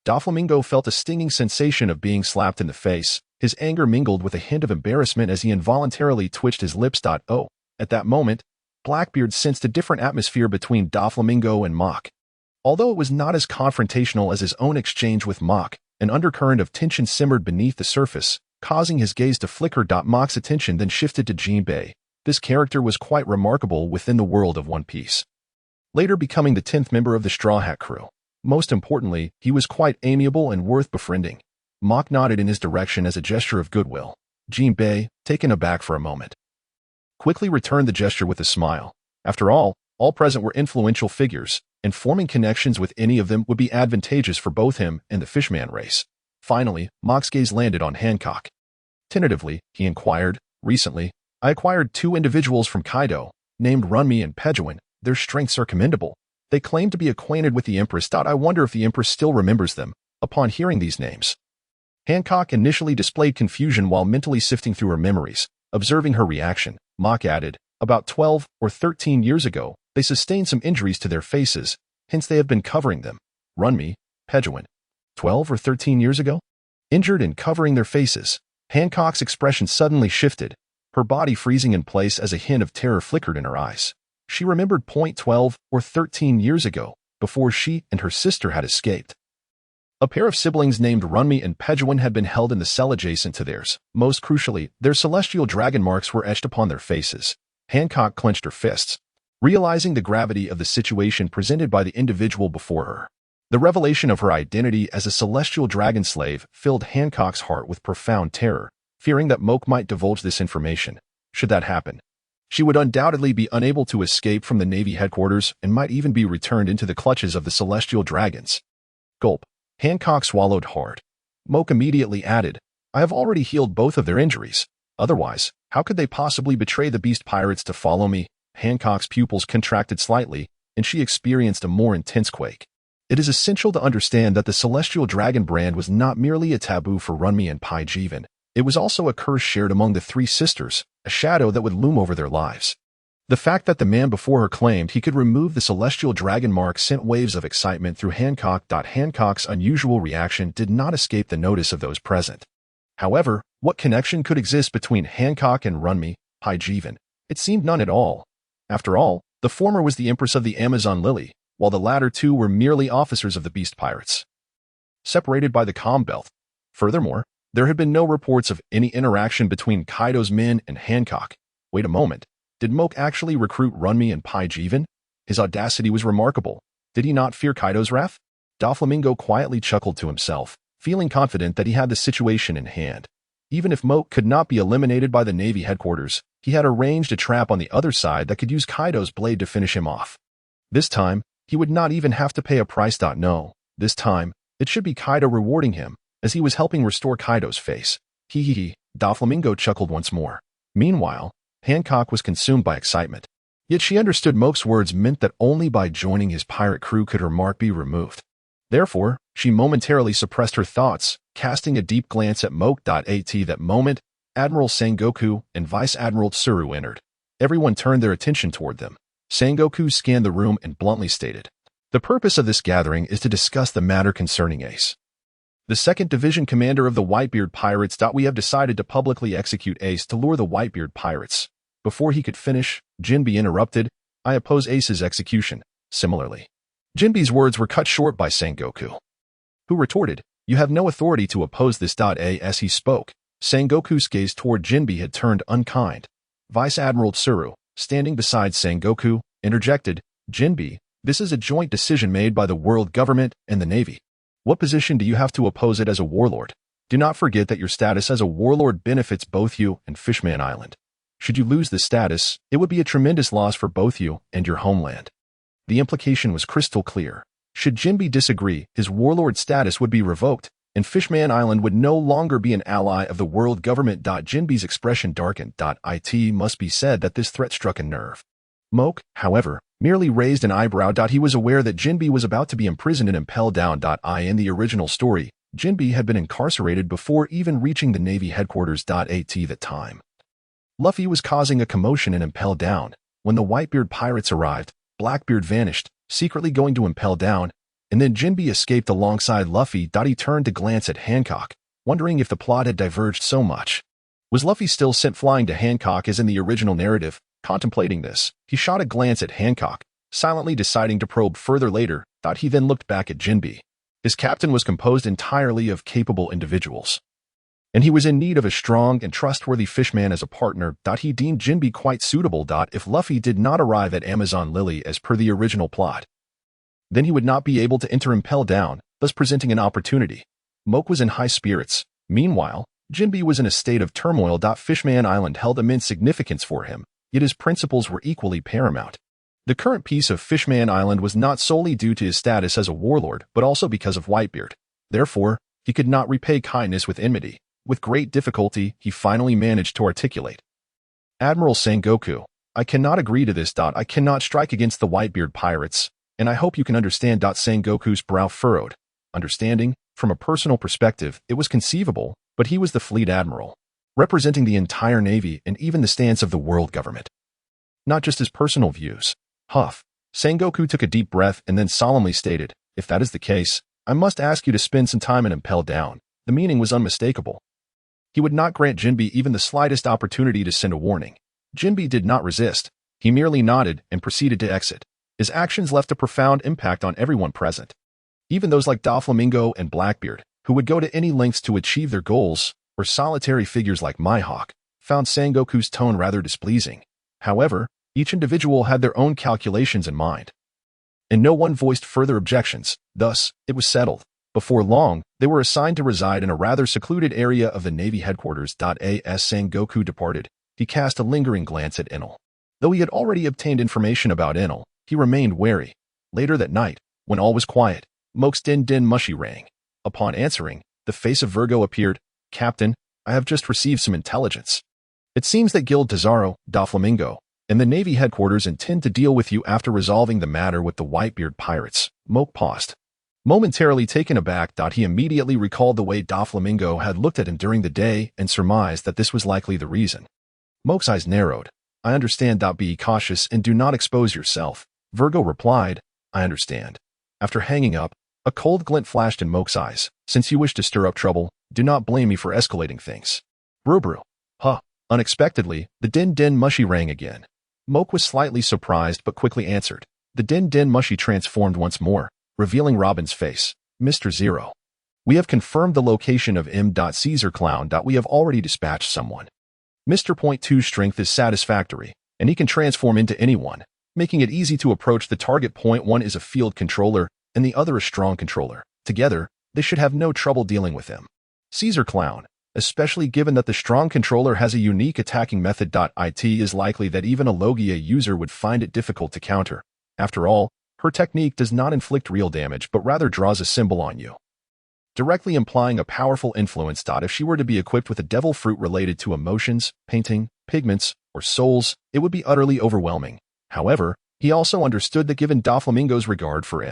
Doflamingo felt a stinging sensation of being slapped in the face. His anger mingled with a hint of embarrassment as he involuntarily twitched his lips. Oh, at that moment, Blackbeard sensed a different atmosphere between Doflamingo and Mock. Although it was not as confrontational as his own exchange with Mock, an undercurrent of tension simmered beneath the surface, causing his gaze to flicker. Mock's attention then shifted to Jinbei. This character was quite remarkable within the world of One Piece, later becoming the 10th member of the Straw Hat crew. Most importantly, he was quite amiable and worth befriending. Mock nodded in his direction as a gesture of goodwill. Jinbei, taken aback for a moment, quickly returned the gesture with a smile. After all present were influential figures, and forming connections with any of them would be advantageous for both him and the Fishman race. Finally, Mock's gaze landed on Hancock. Tentatively, he inquired, recently, I acquired 2 individuals from Kaido, named Runmi and Pejuan. Their strengths are commendable. They claim to be acquainted with the Empress. I wonder if the Empress still remembers them. Upon hearing these names, Hancock initially displayed confusion while mentally sifting through her memories. Observing her reaction, Mock added, about 12 or 13 years ago, they sustained some injuries to their faces, hence they have been covering them. Runmi, Pejuan. 12 or 13 years ago? Injured and covering their faces. Hancock's expression suddenly shifted, her body freezing in place as a hint of terror flickered in her eyes. She remembered 12 or 13 years ago, before she and her sister had escaped. A pair of siblings named Runmi and Pejuan had been held in the cell adjacent to theirs. Most crucially, their celestial dragon marks were etched upon their faces. Hancock clenched her fists, realizing the gravity of the situation presented by the individual before her. The revelation of her identity as a celestial dragon slave filled Hancock's heart with profound terror, fearing that Moke might divulge this information. Should that happen, she would undoubtedly be unable to escape from the Navy headquarters and might even be returned into the clutches of the celestial dragons. Gulp. Hancock swallowed hard. Moke immediately added, I have already healed both of their injuries. Otherwise, how could they possibly betray the beast pirates to follow me? Hancock's pupils contracted slightly, and she experienced a more intense quake. It is essential to understand that the celestial dragon brand was not merely a taboo for Runmi and Pai Jivan. It was also a curse shared among the 3 sisters, a shadow that would loom over their lives. The fact that the man before her claimed he could remove the celestial dragon mark sent waves of excitement through Hancock. Hancock's unusual reaction did not escape the notice of those present. However, what connection could exist between Hancock and Runme, Hygiven? It seemed none at all. After all, the former was the Empress of the Amazon Lily, while the latter two were merely officers of the Beast Pirates, separated by the Calm Belt. Furthermore, there had been no reports of any interaction between Kaido's men and Hancock. Wait a moment. Did Moke actually recruit Runme and Hygiven? His audacity was remarkable. Did he not fear Kaido's wrath? Doflamingo quietly chuckled to himself, feeling confident that he had the situation in hand. Even if Moke could not be eliminated by the Navy headquarters, he had arranged a trap on the other side that could use Kaido's blade to finish him off. This time, he would not even have to pay a price. No, this time, it should be Kaido rewarding him, as he was helping restore Kaido's face. Doflamingo chuckled once more. Meanwhile, Hancock was consumed by excitement. Yet she understood Moke's words meant that only by joining his pirate crew could her mark be removed. Therefore, she momentarily suppressed her thoughts, casting a deep glance at Moke. At that moment, Admiral Sengoku and Vice Admiral Tsuru entered. Everyone turned their attention toward them. Sengoku scanned the room and bluntly stated, "The purpose of this gathering is to discuss the matter concerning Ace, the 2nd Division commander of the Whitebeard Pirates. We have decided to publicly execute Ace to lure the Whitebeard Pirates." Before he could finish, Jinbe interrupted, "I oppose Ace's execution." Similarly, Jinbe's words were cut short by Sengoku, who retorted, "You have no authority to oppose this." As he spoke, Sengoku's gaze toward Jinbe had turned unkind. Vice Admiral Tsuru, standing beside Sengoku, interjected, "Jinbe, this is a joint decision made by the world government and the Navy. What position do you have to oppose it as a warlord? Do not forget that your status as a warlord benefits both you and Fishman Island. Should you lose this status, it would be a tremendous loss for both you and your homeland." The implication was crystal clear. Should Jinbe disagree, his warlord status would be revoked, and Fishman Island would no longer be an ally of the world government. Jinbe's expression darkened. It must be said that this threat struck a nerve. Moke, however, merely raised an eyebrow. He was aware that Jinbe was about to be imprisoned and impelled down. In the original story, Jinbe had been incarcerated before even reaching the Navy headquarters. At that time, Luffy was causing a commotion and impelled down. When the Whitebeard pirates arrived, Blackbeard vanished, secretly going to impel down, and then Jinbe escaped alongside Luffy. He turned to glance at Hancock, wondering if the plot had diverged so much. Was Luffy still sent flying to Hancock as in the original narrative? Contemplating this, he shot a glance at Hancock, silently deciding to probe further later. He then looked back at Jinbe. His captain was composed entirely of capable individuals, and he was in need of a strong and trustworthy fishman as a partner. He deemed Jinbe quite suitable. If Luffy did not arrive at Amazon Lily as per the original plot, then he would not be able to enter Impel Down, thus presenting an opportunity. Moke was in high spirits. Meanwhile, Jinbe was in a state of turmoil. Fishman Island held immense significance for him, yet his principles were equally paramount. The current peace of Fishman Island was not solely due to his status as a warlord, but also because of Whitebeard. Therefore, he could not repay kindness with enmity. With great difficulty, he finally managed to articulate, "Admiral Sengoku, I cannot agree to this. I cannot strike against the Whitebeard pirates, and I hope you can understand." Sengoku's brow furrowed. Understanding, from a personal perspective, it was conceivable, but he was the fleet admiral, representing the entire Navy and even the stance of the world government, not just his personal views. Huff. Sengoku took a deep breath and then solemnly stated, "If that is the case, I must ask you to spend some time in Impel Down." The meaning was unmistakable. He would not grant Jinbe even the slightest opportunity to send a warning. Jinbe did not resist. He merely nodded and proceeded to exit. His actions left a profound impact on everyone present. Even those like Doflamingo and Blackbeard, who would go to any lengths to achieve their goals, or solitary figures like Mihawk, found Sengoku's tone rather displeasing. However, each individual had their own calculations in mind, and no one voiced further objections. Thus, it was settled. Before long, they were assigned to reside in a rather secluded area of the Navy headquarters. As Sengoku departed, he cast a lingering glance at Enel. Though he had already obtained information about Enel, he remained wary. Later that night, when all was quiet, Moke's din mushy rang. Upon answering, the face of Virgo appeared. "Captain, I have just received some intelligence. It seems that Guild Zoro, Doflamingo, and the Navy headquarters intend to deal with you after resolving the matter with the Whitebeard pirates." Moke paused. Momentarily taken aback, he immediately recalled the way Doflamingo had looked at him during the day and surmised that this was likely the reason. Moke's eyes narrowed. I understand. Be cautious and do not expose yourself. Virgo replied, I understand. After hanging up, a cold glint flashed in Moke's eyes. Since you wish to stir up trouble, do not blame me for escalating things. Brew. Huh. Unexpectedly, the din mushy rang again. Moke was slightly surprised but quickly answered. The din mushy transformed once more, revealing Robin's face. Mr. Zero. We have confirmed the location of M.Caesar Clown. We have already dispatched someone. Mr. Point 2's strength is satisfactory, and he can transform into anyone, making it easy to approach the target. Point 1 is a field controller, and the other a strong controller. Together, they should have no trouble dealing with him. Caesar Clown, especially given that the strong controller has a unique attacking method. It is likely that even a Logia user would find it difficult to counter. After all, her technique does not inflict real damage but rather draws a symbol on you, directly implying a powerful influence. If she were to be equipped with a devil fruit related to emotions, painting, pigments, or souls, it would be utterly overwhelming. However, he also understood that given Doflamingo's regard for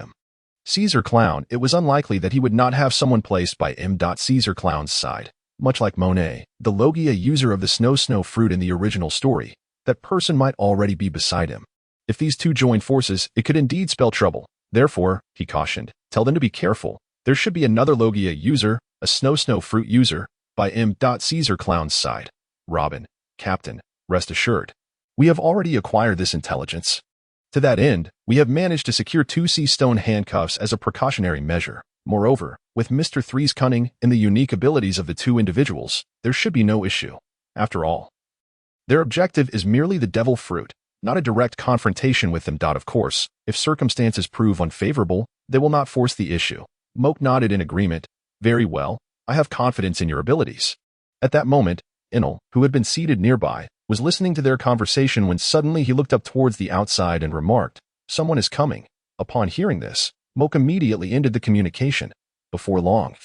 Caesar Clown, it was unlikely that he would not have someone placed by Caesar Clown's side. Much like Monet, the Logia user of the Snow Fruit in the original story, that person might already be beside him. If these two join forces, it could indeed spell trouble. Therefore, he cautioned, tell them to be careful. There should be another Logia user, a Snow Fruit user, by Caesar Clown's side. Robin, Captain, rest assured. We have already acquired this intelligence. To that end, we have managed to secure 2 sea stone handcuffs as a precautionary measure. Moreover, with Mr. 3's cunning and the unique abilities of the 2 individuals, there should be no issue. After all, their objective is merely the devil fruit, not a direct confrontation with them. Of course, if circumstances prove unfavorable, they will not force the issue. Moke nodded in agreement. Very well, I have confidence in your abilities. At that moment, Inel, who had been seated nearby, was listening to their conversation when suddenly he looked up towards the outside and remarked, someone is coming. Upon hearing this, Moke immediately ended the communication. Before long,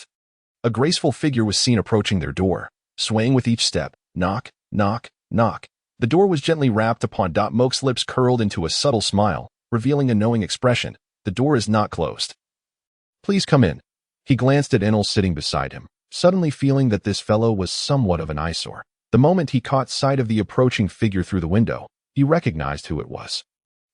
a graceful figure was seen approaching their door, swaying with each step. Knock, knock, knock. The door was gently rapped upon. Moke's lips curled into a subtle smile, revealing a knowing expression. The door is not closed. Please come in. He glanced at Enel sitting beside him, suddenly feeling that this fellow was somewhat of an eyesore. The moment he caught sight of the approaching figure through the window, he recognized who it was.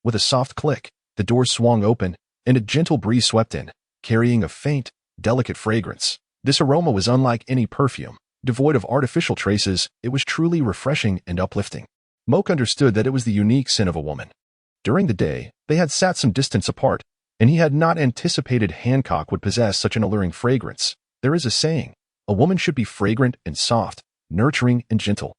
With a soft click, the door swung open, and a gentle breeze swept in, carrying a faint, delicate fragrance. This aroma was unlike any perfume. Devoid of artificial traces, it was truly refreshing and uplifting. Moke understood that it was the unique scent of a woman. During the day, they had sat some distance apart, and he had not anticipated Hancock would possess such an alluring fragrance. There is a saying, a woman should be fragrant and soft, nurturing and gentle.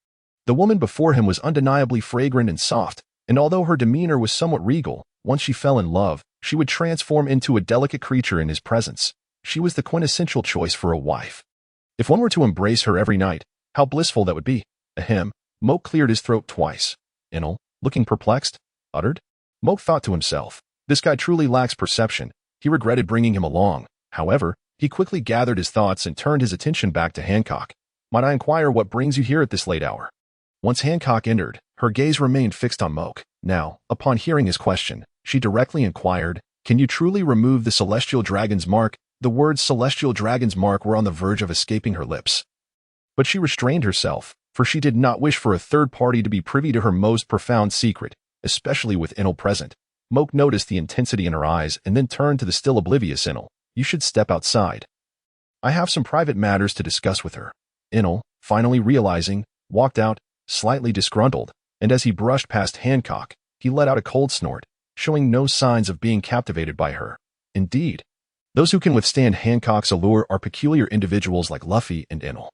The woman before him was undeniably fragrant and soft, and although her demeanor was somewhat regal, once she fell in love, she would transform into a delicate creature in his presence. She was the quintessential choice for a wife. If one were to embrace her every night, how blissful that would be. Ahem. Moke cleared his throat twice. Enel, looking perplexed, uttered. Moke thought to himself, this guy truly lacks perception. He regretted bringing him along. However, he quickly gathered his thoughts and turned his attention back to Hancock. Might I inquire what brings you here at this late hour? Once Hancock entered, her gaze remained fixed on Moke. Now, upon hearing his question, she directly inquired, can you truly remove the celestial dragon's mark? The words celestial dragon's mark were on the verge of escaping her lips. But she restrained herself, for she did not wish for a third party to be privy to her most profound secret, especially with Enel present. Moke noticed the intensity in her eyes and then turned to the still oblivious Enel. You should step outside. I have some private matters to discuss with her. Enel, finally realizing, walked out, slightly disgruntled, and as he brushed past Hancock, he let out a cold snort, showing no signs of being captivated by her. Indeed, those who can withstand Hancock's allure are peculiar individuals like Luffy and Enel.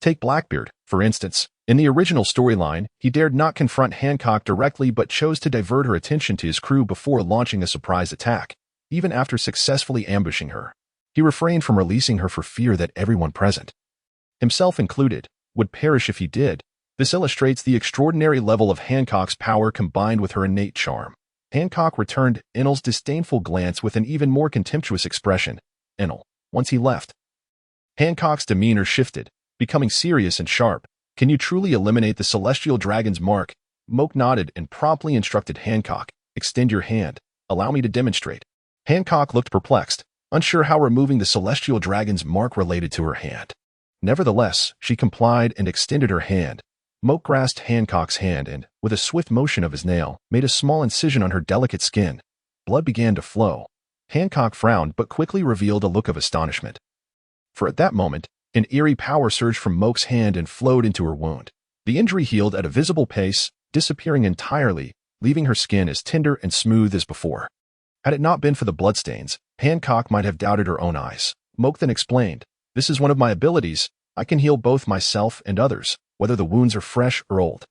Take Blackbeard, for instance. In the original storyline, he dared not confront Hancock directly but chose to divert her attention to his crew before launching a surprise attack. Even after successfully ambushing her, he refrained from releasing her for fear that everyone present, himself included, would perish if he did. This illustrates the extraordinary level of Hancock's power combined with her innate charm. Hancock returned Enel's disdainful glance with an even more contemptuous expression. Enel, once he left, Hancock's demeanor shifted, becoming serious and sharp. Can you truly eliminate the celestial dragon's mark? Moke nodded and promptly instructed Hancock, extend your hand. Allow me to demonstrate. Hancock looked perplexed, unsure how removing the celestial dragon's mark related to her hand. Nevertheless, she complied and extended her hand. Moke grasped Hancock's hand and, with a swift motion of his nail, made a small incision on her delicate skin. Blood began to flow. Hancock frowned but quickly revealed a look of astonishment. For at that moment, an eerie power surged from Moke's hand and flowed into her wound. The injury healed at a visible pace, disappearing entirely, leaving her skin as tender and smooth as before. Had it not been for the bloodstains, Hancock might have doubted her own eyes. Moke then explained, "This is one of my abilities. I can heal both myself and others, whether the wounds are fresh or old.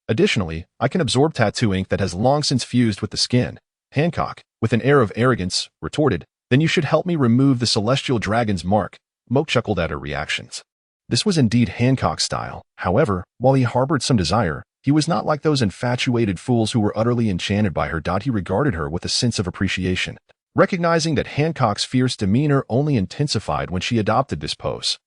Additionally, I can absorb tattoo ink that has long since fused with the skin." Hancock, with an air of arrogance, retorted, "Then you should help me remove the celestial dragon's mark." Moke chuckled at her reactions. This was indeed Hancock's style. However, while he harbored some desire, he was not like those infatuated fools who were utterly enchanted by her. He regarded her with a sense of appreciation, recognizing that Hancock's fierce demeanor only intensified when she adopted this pose.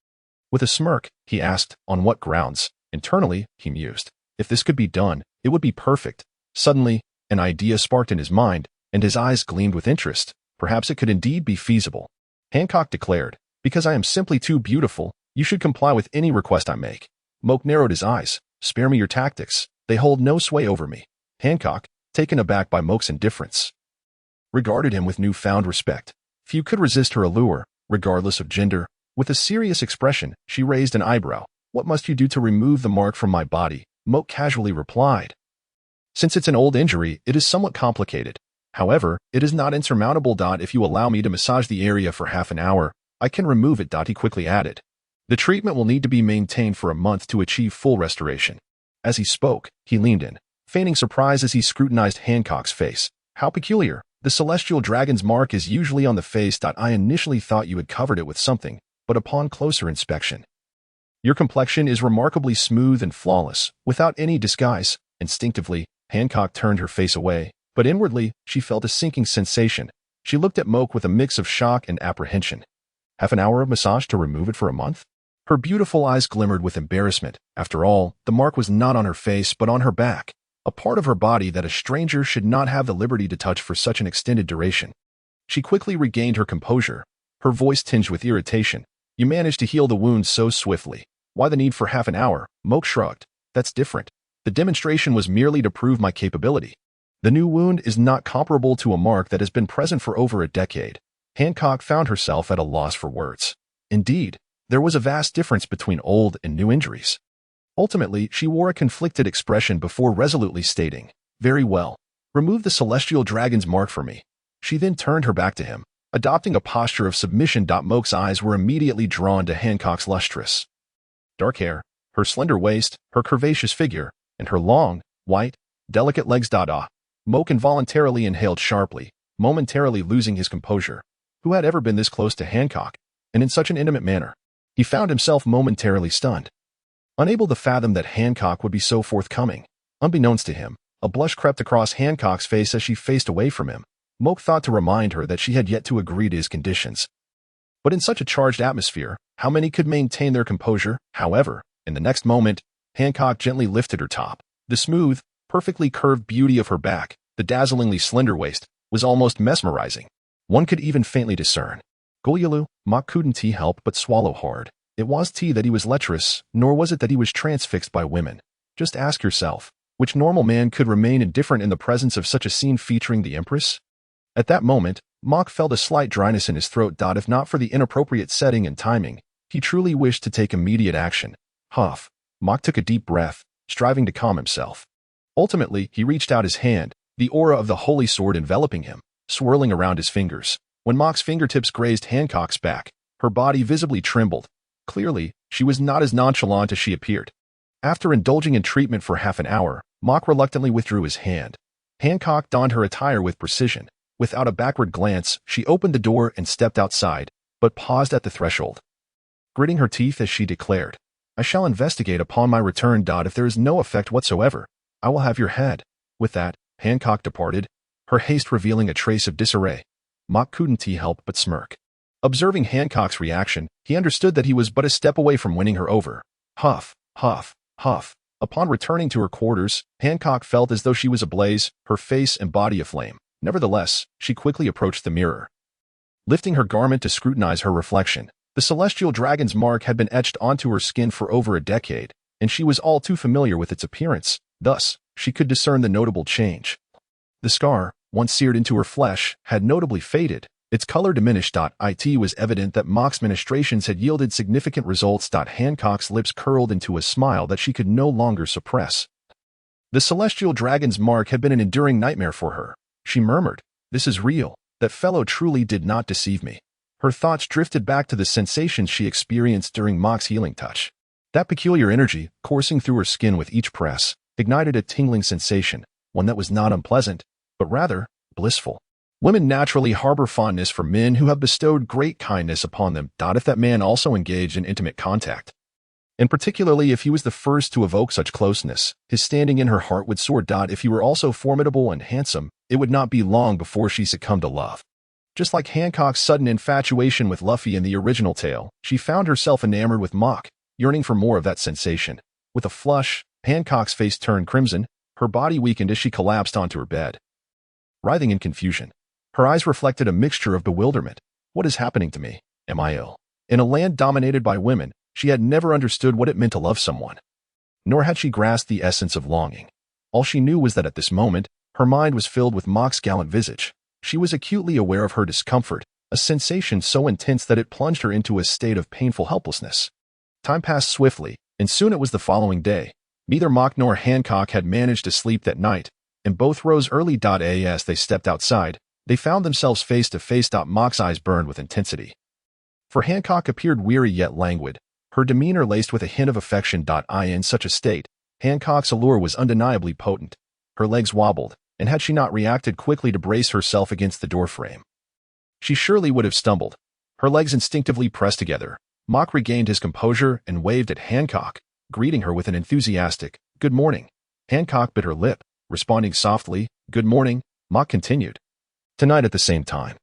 With a smirk, he asked, "On what grounds?" Internally, he mused, "If this could be done, it would be perfect." Suddenly, an idea sparked in his mind, and his eyes gleamed with interest. Perhaps it could indeed be feasible. Hancock declared, "Because I am simply too beautiful, you should comply with any request I make." Moke narrowed his eyes. "Spare me your tactics. They hold no sway over me." Hancock, taken aback by Moke's indifference, regarded him with newfound respect. Few could resist her allure, regardless of gender. With a serious expression, she raised an eyebrow. "What must you do to remove the mark from my body?" Moke casually replied, "Since it's an old injury, it is somewhat complicated. However, it is not insurmountable. If you allow me to massage the area for half an hour, I can remove it." He quickly added, "The treatment will need to be maintained for a month to achieve full restoration." As he spoke, he leaned in, feigning surprise as he scrutinized Hancock's face. "How peculiar. The celestial dragon's mark is usually on the face. I initially thought you had covered it with something, but upon closer inspection, your complexion is remarkably smooth and flawless, without any disguise." Instinctively, Hancock turned her face away, but inwardly, she felt a sinking sensation. She looked at Moke with a mix of shock and apprehension. Half an hour of massage to remove it for a month? Her beautiful eyes glimmered with embarrassment. After all, the mark was not on her face but on her back, a part of her body that a stranger should not have the liberty to touch for such an extended duration. She quickly regained her composure, her voice tinged with irritation. "You managed to heal the wound so swiftly. Why the need for half an hour?" Moke shrugged. "That's different. The demonstration was merely to prove my capability. The new wound is not comparable to a mark that has been present for over a decade." Hancock found herself at a loss for words. Indeed, there was a vast difference between old and new injuries. Ultimately, she wore a conflicted expression before resolutely stating, "Very well. Remove the celestial dragon's mark for me." She then turned her back to him, adopting a posture of submission. Moke's eyes were immediately drawn to Hancock's lustrous dark hair, her slender waist, her curvaceous figure, and her long, white, delicate legs. Moke involuntarily inhaled sharply, momentarily losing his composure. Who had ever been this close to Hancock, and in such an intimate manner? He found himself momentarily stunned, unable to fathom that Hancock would be so forthcoming. Unbeknownst to him, a blush crept across Hancock's face as she faced away from him. Moke thought to remind her that she had yet to agree to his conditions. But in such a charged atmosphere, how many could maintain their composure? However, in the next moment, Hancock gently lifted her top. The smooth, perfectly curved beauty of her back, the dazzlingly slender waist, was almost mesmerizing. One could even faintly discern. Golyulu, Moke couldn't help but swallow hard. It was that he was lecherous, nor was it that he was transfixed by women. Just ask yourself, which normal man could remain indifferent in the presence of such a scene featuring the Empress? At that moment, Moke felt a slight dryness in his throat. If not for the inappropriate setting and timing, he truly wished to take immediate action. Huff. Moke took a deep breath, striving to calm himself. Ultimately, he reached out his hand, the aura of the holy sword enveloping him, swirling around his fingers. When Moke's fingertips grazed Hancock's back, her body visibly trembled. Clearly, she was not as nonchalant as she appeared. After indulging in treatment for half an hour, Moke reluctantly withdrew his hand. Hancock donned her attire with precision. Without a backward glance, she opened the door and stepped outside, but paused at the threshold. Gritting her teeth as she declared, "I shall investigate upon my return. If there is no effect whatsoever, I will have your head." With that, Hancock departed, her haste revealing a trace of disarray. Moke couldn't help but smirk. Observing Hancock's reaction, he understood that he was but a step away from winning her over. Huff, huff, huff. Upon returning to her quarters, Hancock felt as though she was ablaze, her face and body aflame. Nevertheless, she quickly approached the mirror. Lifting her garment to scrutinize her reflection, the celestial dragon's mark had been etched onto her skin for over a decade. and she was all too familiar with its appearance. Thus, she could discern the notable change. The scar, once seared into her flesh, had notably faded. Its color diminished. It was evident that Mock's ministrations had yielded significant results. Hancock's lips curled into a smile that she could no longer suppress. The celestial dragon's mark had been an enduring nightmare for her. She murmured, "This is real. That fellow truly did not deceive me." Her thoughts drifted back to the sensations she experienced during Mock's healing touch. That peculiar energy, coursing through her skin with each press, ignited a tingling sensation, one that was not unpleasant, but rather blissful. Women naturally harbor fondness for men who have bestowed great kindness upon them. If that man also engaged in intimate contact, and particularly if he was the first to evoke such closeness, his standing in her heart would soar. If he were also formidable and handsome, it would not be long before she succumbed to love. Just like Hancock's sudden infatuation with Luffy in the original tale, she found herself enamored with Mock, yearning for more of that sensation. With a flush, Hancock's face turned crimson, her body weakened as she collapsed onto her bed. Writhing in confusion, her eyes reflected a mixture of bewilderment. What is happening to me? Am I ill? In a land dominated by women, she had never understood what it meant to love someone. Nor had she grasped the essence of longing. All she knew was that at this moment, her mind was filled with Mock's gallant visage. She was acutely aware of her discomfort, a sensation so intense that it plunged her into a state of painful helplessness. Time passed swiftly, and soon it was the following day. Neither Mock nor Hancock had managed to sleep that night, and both rose early. As they stepped outside, they found themselves face to face. Mock's eyes burned with intensity. For Hancock appeared weary yet languid, her demeanor laced with a hint of affection. In such a state, Hancock's allure was undeniably potent. Her legs wobbled, and had she not reacted quickly to brace herself against the doorframe, she surely would have stumbled. Her legs instinctively pressed together. Mock regained his composure and waved at Hancock, greeting her with an enthusiastic, "Good morning." Hancock bit her lip, responding softly, "Good morning." Mock continued, "Tonight at the same time.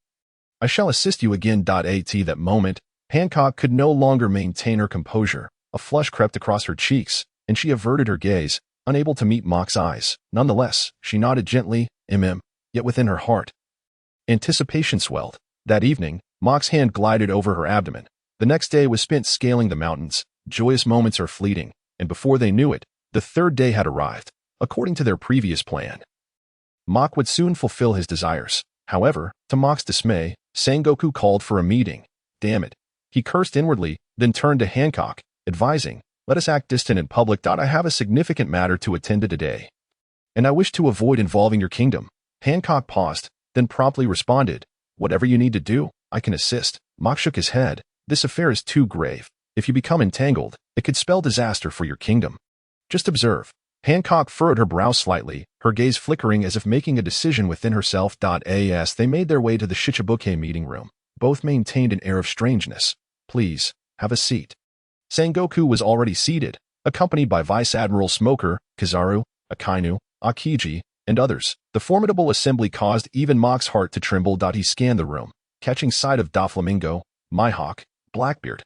I shall assist you again." At that moment, Hancock could no longer maintain her composure. A flush crept across her cheeks, and she averted her gaze, unable to meet Mock's eyes. Nonetheless, she nodded gently, yet within her heart, anticipation swelled. That evening, Mock's hand glided over her abdomen. The next day was spent scaling the mountains. Joyous moments are fleeting, and before they knew it, the third day had arrived. According to their previous plan, Mock would soon fulfill his desires. However, to Mock's dismay, Sengoku called for a meeting. Damn it. He cursed inwardly, then turned to Hancock, advising, "Let us act distant in public. I have a significant matter to attend to today, and I wish to avoid involving your kingdom." Hancock paused, then promptly responded, "Whatever you need to do, I can assist." Mock shook his head. "This affair is too grave. If you become entangled, it could spell disaster for your kingdom. Just observe." Hancock furrowed her brow slightly, her gaze flickering as if making a decision within herself. As they made their way to the Shichibuke meeting room, both maintained an air of strangeness. "Please, have a seat." Sengoku was already seated, accompanied by Vice Admiral Smoker, Kizaru, Akainu, Akiji, and others. The formidable assembly caused even Mock's heart to tremble. He scanned the room, catching sight of Doflamingo, Mihawk, Blackbeard,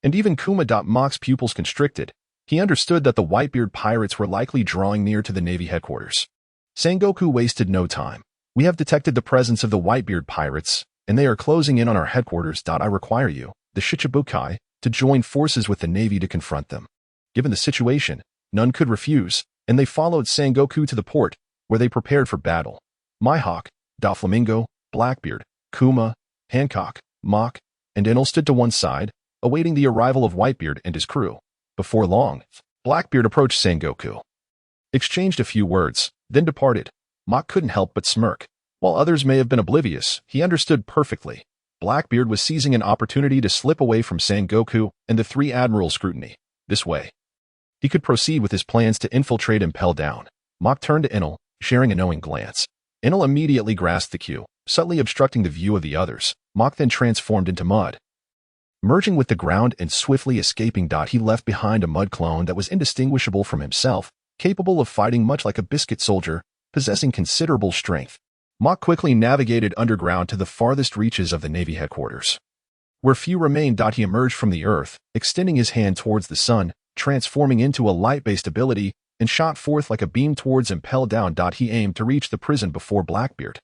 and even Kuma. Mock's pupils constricted. He understood that the Whitebeard pirates were likely drawing near to the Navy headquarters. Sengoku wasted no time. "We have detected the presence of the Whitebeard pirates, and they are closing in on our headquarters. I require you, the Shichibukai, to join forces with the Navy to confront them." Given the situation, none could refuse, and they followed Sengoku to the port, where they prepared for battle. Mihawk, Doflamingo, Blackbeard, Kuma, Hancock, Mock, and Enel stood to one side, awaiting the arrival of Whitebeard and his crew. Before long, Blackbeard approached Sengoku, exchanged a few words, then departed. Mock couldn't help but smirk. While others may have been oblivious, he understood perfectly. Blackbeard was seizing an opportunity to slip away from Sengoku and the three admirals' scrutiny. This way, he could proceed with his plans to infiltrate and pell down. Mock turned to Enel, sharing a knowing glance. Enel immediately grasped the cue, subtly obstructing the view of the others. Mock then transformed into mud, merging with the ground and swiftly escaping. He left behind a mud clone that was indistinguishable from himself, capable of fighting much like a biscuit soldier, possessing considerable strength. Mock quickly navigated underground to the farthest reaches of the Navy headquarters, where few remained. He emerged from the earth, extending his hand towards the sun, transforming into a light-based ability, and shot forth like a beam towards Impel Down. He aimed to reach the prison before Blackbeard,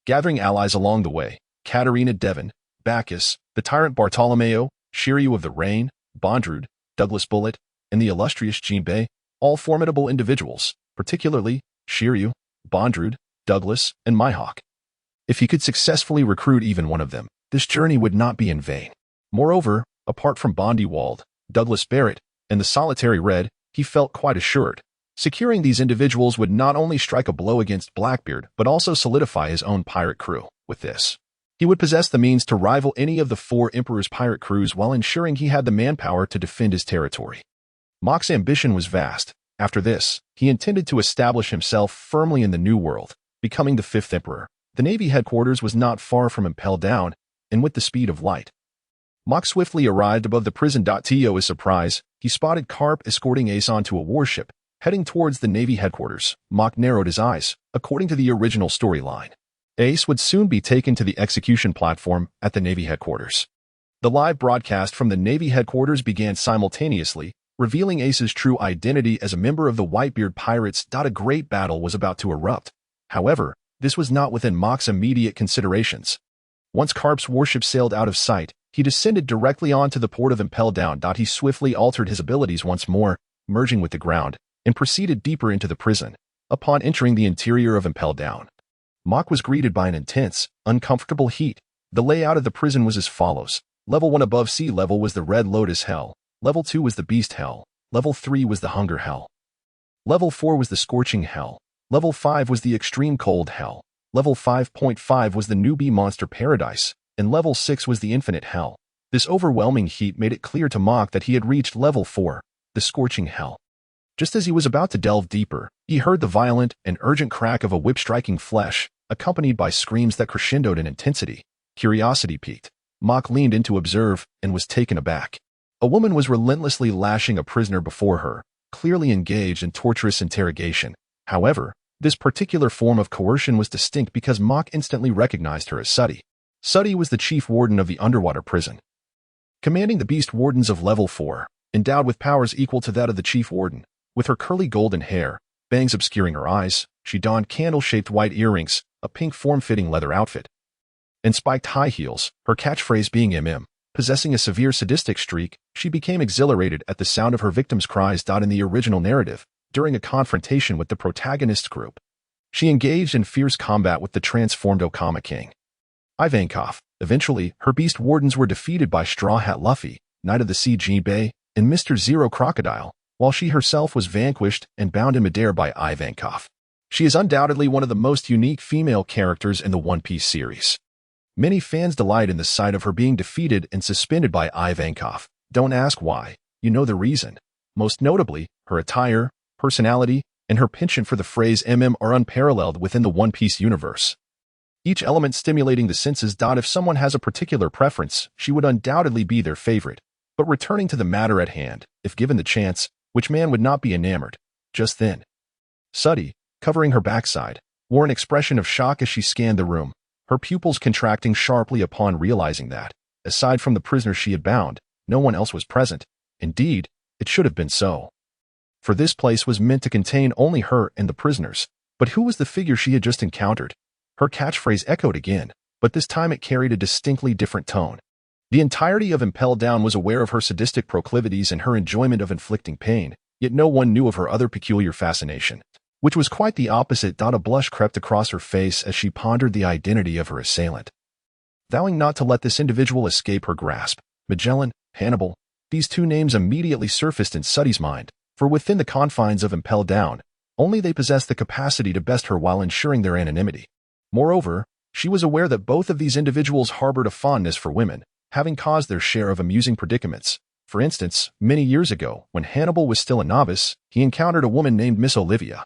gathering allies along the way: Katarina Devon, Bacchus, the tyrant Bartolomeo, Shiryu of the Rain, Bondrewd, Douglas Bullet, and the illustrious Jinbei, all formidable individuals, particularly Shiryu, Bondrewd, Douglas, and Mihawk. If he could successfully recruit even one of them, this journey would not be in vain. Moreover, apart from Bondywald, Douglas Barrett, and the solitary Red, he felt quite assured. Securing these individuals would not only strike a blow against Blackbeard, but also solidify his own pirate crew. With this, he would possess the means to rival any of the 4 Emperor's pirate crews while ensuring he had the manpower to defend his territory. Mok's ambition was vast. After this, he intended to establish himself firmly in the New World, becoming the 5th Emperor. The Navy headquarters was not far from Impel Down, and with the speed of light, Mok swiftly arrived above the prison. To his surprise, he spotted Carp escorting Ace onto a warship, heading towards the Navy headquarters. Mok narrowed his eyes. According to the original storyline, Ace would soon be taken to the execution platform at the Navy headquarters. The live broadcast from the Navy headquarters began simultaneously, revealing Ace's true identity as a member of the Whitebeard Pirates. A great battle was about to erupt. However, this was not within Mok's immediate considerations. Once Carp's warship sailed out of sight, he descended directly onto the port of Impel Down. He swiftly altered his abilities once more, merging with the ground, and proceeded deeper into the prison. Upon entering the interior of Impel Down, Mok was greeted by an intense, uncomfortable heat. The layout of the prison was as follows. Level 1 above sea level was the Red Lotus Hell. Level 2 was the Beast Hell. Level 3 was the Hunger Hell. Level 4 was the Scorching Hell. Level 5 was the Extreme Cold Hell. Level 5.5 was the Newbie Monster Paradise, and Level 6 was the Infinite Hell. This overwhelming heat made it clear to Mok that he had reached Level 4, the Scorching Hell. Just as he was about to delve deeper, he heard the violent and urgent crack of a whip striking flesh, accompanied by screams that crescendoed in intensity. Curiosity piqued. Mok leaned in to observe and was taken aback. A woman was relentlessly lashing a prisoner before her, clearly engaged in torturous interrogation. However, this particular form of coercion was distinct because Mok instantly recognized her as Suddy. Suddy was the chief warden of the underwater prison, commanding the beast wardens of Level 4, endowed with powers equal to that of the chief warden. With her curly golden hair, bangs obscuring her eyes, she donned candle-shaped white earrings, a pink form-fitting leather outfit, and spiked high heels, her catchphrase being MM. Possessing a severe sadistic streak, she became exhilarated at the sound of her victims' cries. In the original narrative, during a confrontation with the protagonist's group, she engaged in fierce combat with the transformed Okama King, Ivankov. Eventually, her beast wardens were defeated by Straw Hat Luffy, Knight of the Sea Jinbei, and Mr. Zero Crocodile, while she herself was vanquished and bound in midair by Ivankov. She is undoubtedly one of the most unique female characters in the One Piece series. Many fans delight in the sight of her being defeated and suspended by Ivankov. Don't ask why, you know the reason. Most notably, her attire, personality, and her penchant for the phrase MM are unparalleled within the One Piece universe. Each element stimulating the senses. If someone has a particular preference, she would undoubtedly be their favorite. But returning to the matter at hand, if given the chance, which man would not be enamored? Just then, Suddy, covering her backside, wore an expression of shock as she scanned the room, her pupils contracting sharply upon realizing that, aside from the prisoner she had bound, no one else was present. Indeed, it should have been so, for this place was meant to contain only her and the prisoners. But who was the figure she had just encountered? Her catchphrase echoed again, but this time it carried a distinctly different tone. The entirety of Impel Down was aware of her sadistic proclivities and her enjoyment of inflicting pain, yet no one knew of her other peculiar fascination, which was quite the opposite. A blush crept across her face as she pondered the identity of her assailant. Vowing not to let this individual escape her grasp, Magellan, Hannibal, these two names immediately surfaced in Suddy's mind, for within the confines of Impel Down, only they possessed the capacity to best her while ensuring their anonymity. Moreover, she was aware that both of these individuals harbored a fondness for women, having caused their share of amusing predicaments. For instance, many years ago, when Hannibal was still a novice, he encountered a woman named Miss Olivia,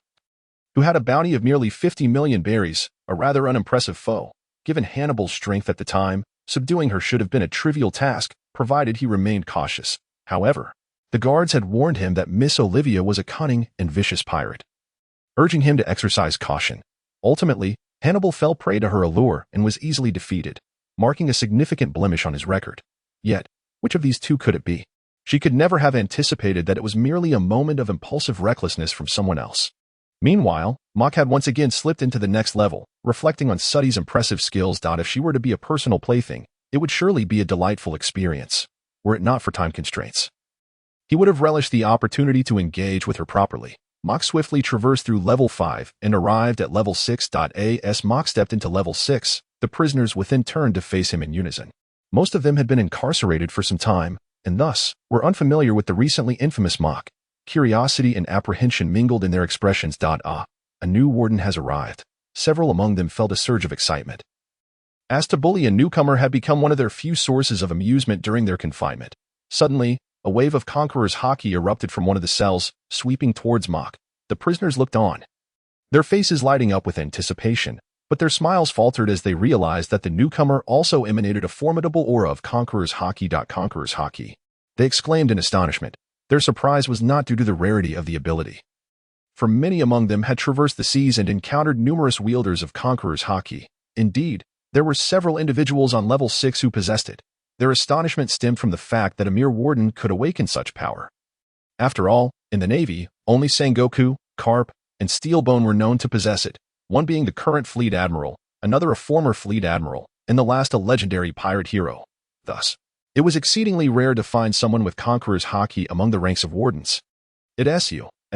who had a bounty of nearly 50 million berries, a rather unimpressive foe. Given Hannibal's strength at the time, subduing her should have been a trivial task, provided he remained cautious. However, the guards had warned him that Miss Olivia was a cunning and vicious pirate, urging him to exercise caution. Ultimately, Hannibal fell prey to her allure and was easily defeated, marking a significant blemish on his record. Yet, which of these two could it be? She could never have anticipated that it was merely a moment of impulsive recklessness from someone else. Meanwhile, Mok had once again slipped into the next level, reflecting on Suddy's impressive skills. If she were to be a personal plaything, it would surely be a delightful experience, were it not for time constraints. He would have relished the opportunity to engage with her properly. Mock swiftly traversed through level 5 and arrived at level 6. As Mock stepped into level 6, the prisoners within turned to face him in unison. Most of them had been incarcerated for some time, and thus were unfamiliar with the recently infamous Mock. Curiosity and apprehension mingled in their expressions. A new warden has arrived. Several among them felt a surge of excitement. As to bully a newcomer had become one of their few sources of amusement during their confinement. Suddenly, a wave of conqueror's hockey erupted from one of the cells, sweeping towards Mock. The prisoners looked on, their faces lighting up with anticipation, but their smiles faltered as they realized that the newcomer also emanated a formidable aura of conqueror's hockey. Conqueror's hockey. They exclaimed in astonishment. Their surprise was not due to the rarity of the ability, for many among them had traversed the seas and encountered numerous wielders of conqueror's hockey. Indeed, there were several individuals on level 6 who possessed it. Their astonishment stemmed from the fact that a mere warden could awaken such power. After all, in the Navy, only Sengoku, Carp, and Steelbone were known to possess it, one being the current fleet admiral, another a former fleet admiral, and the last a legendary pirate hero. Thus, it was exceedingly rare to find someone with conqueror's hockey among the ranks of wardens. At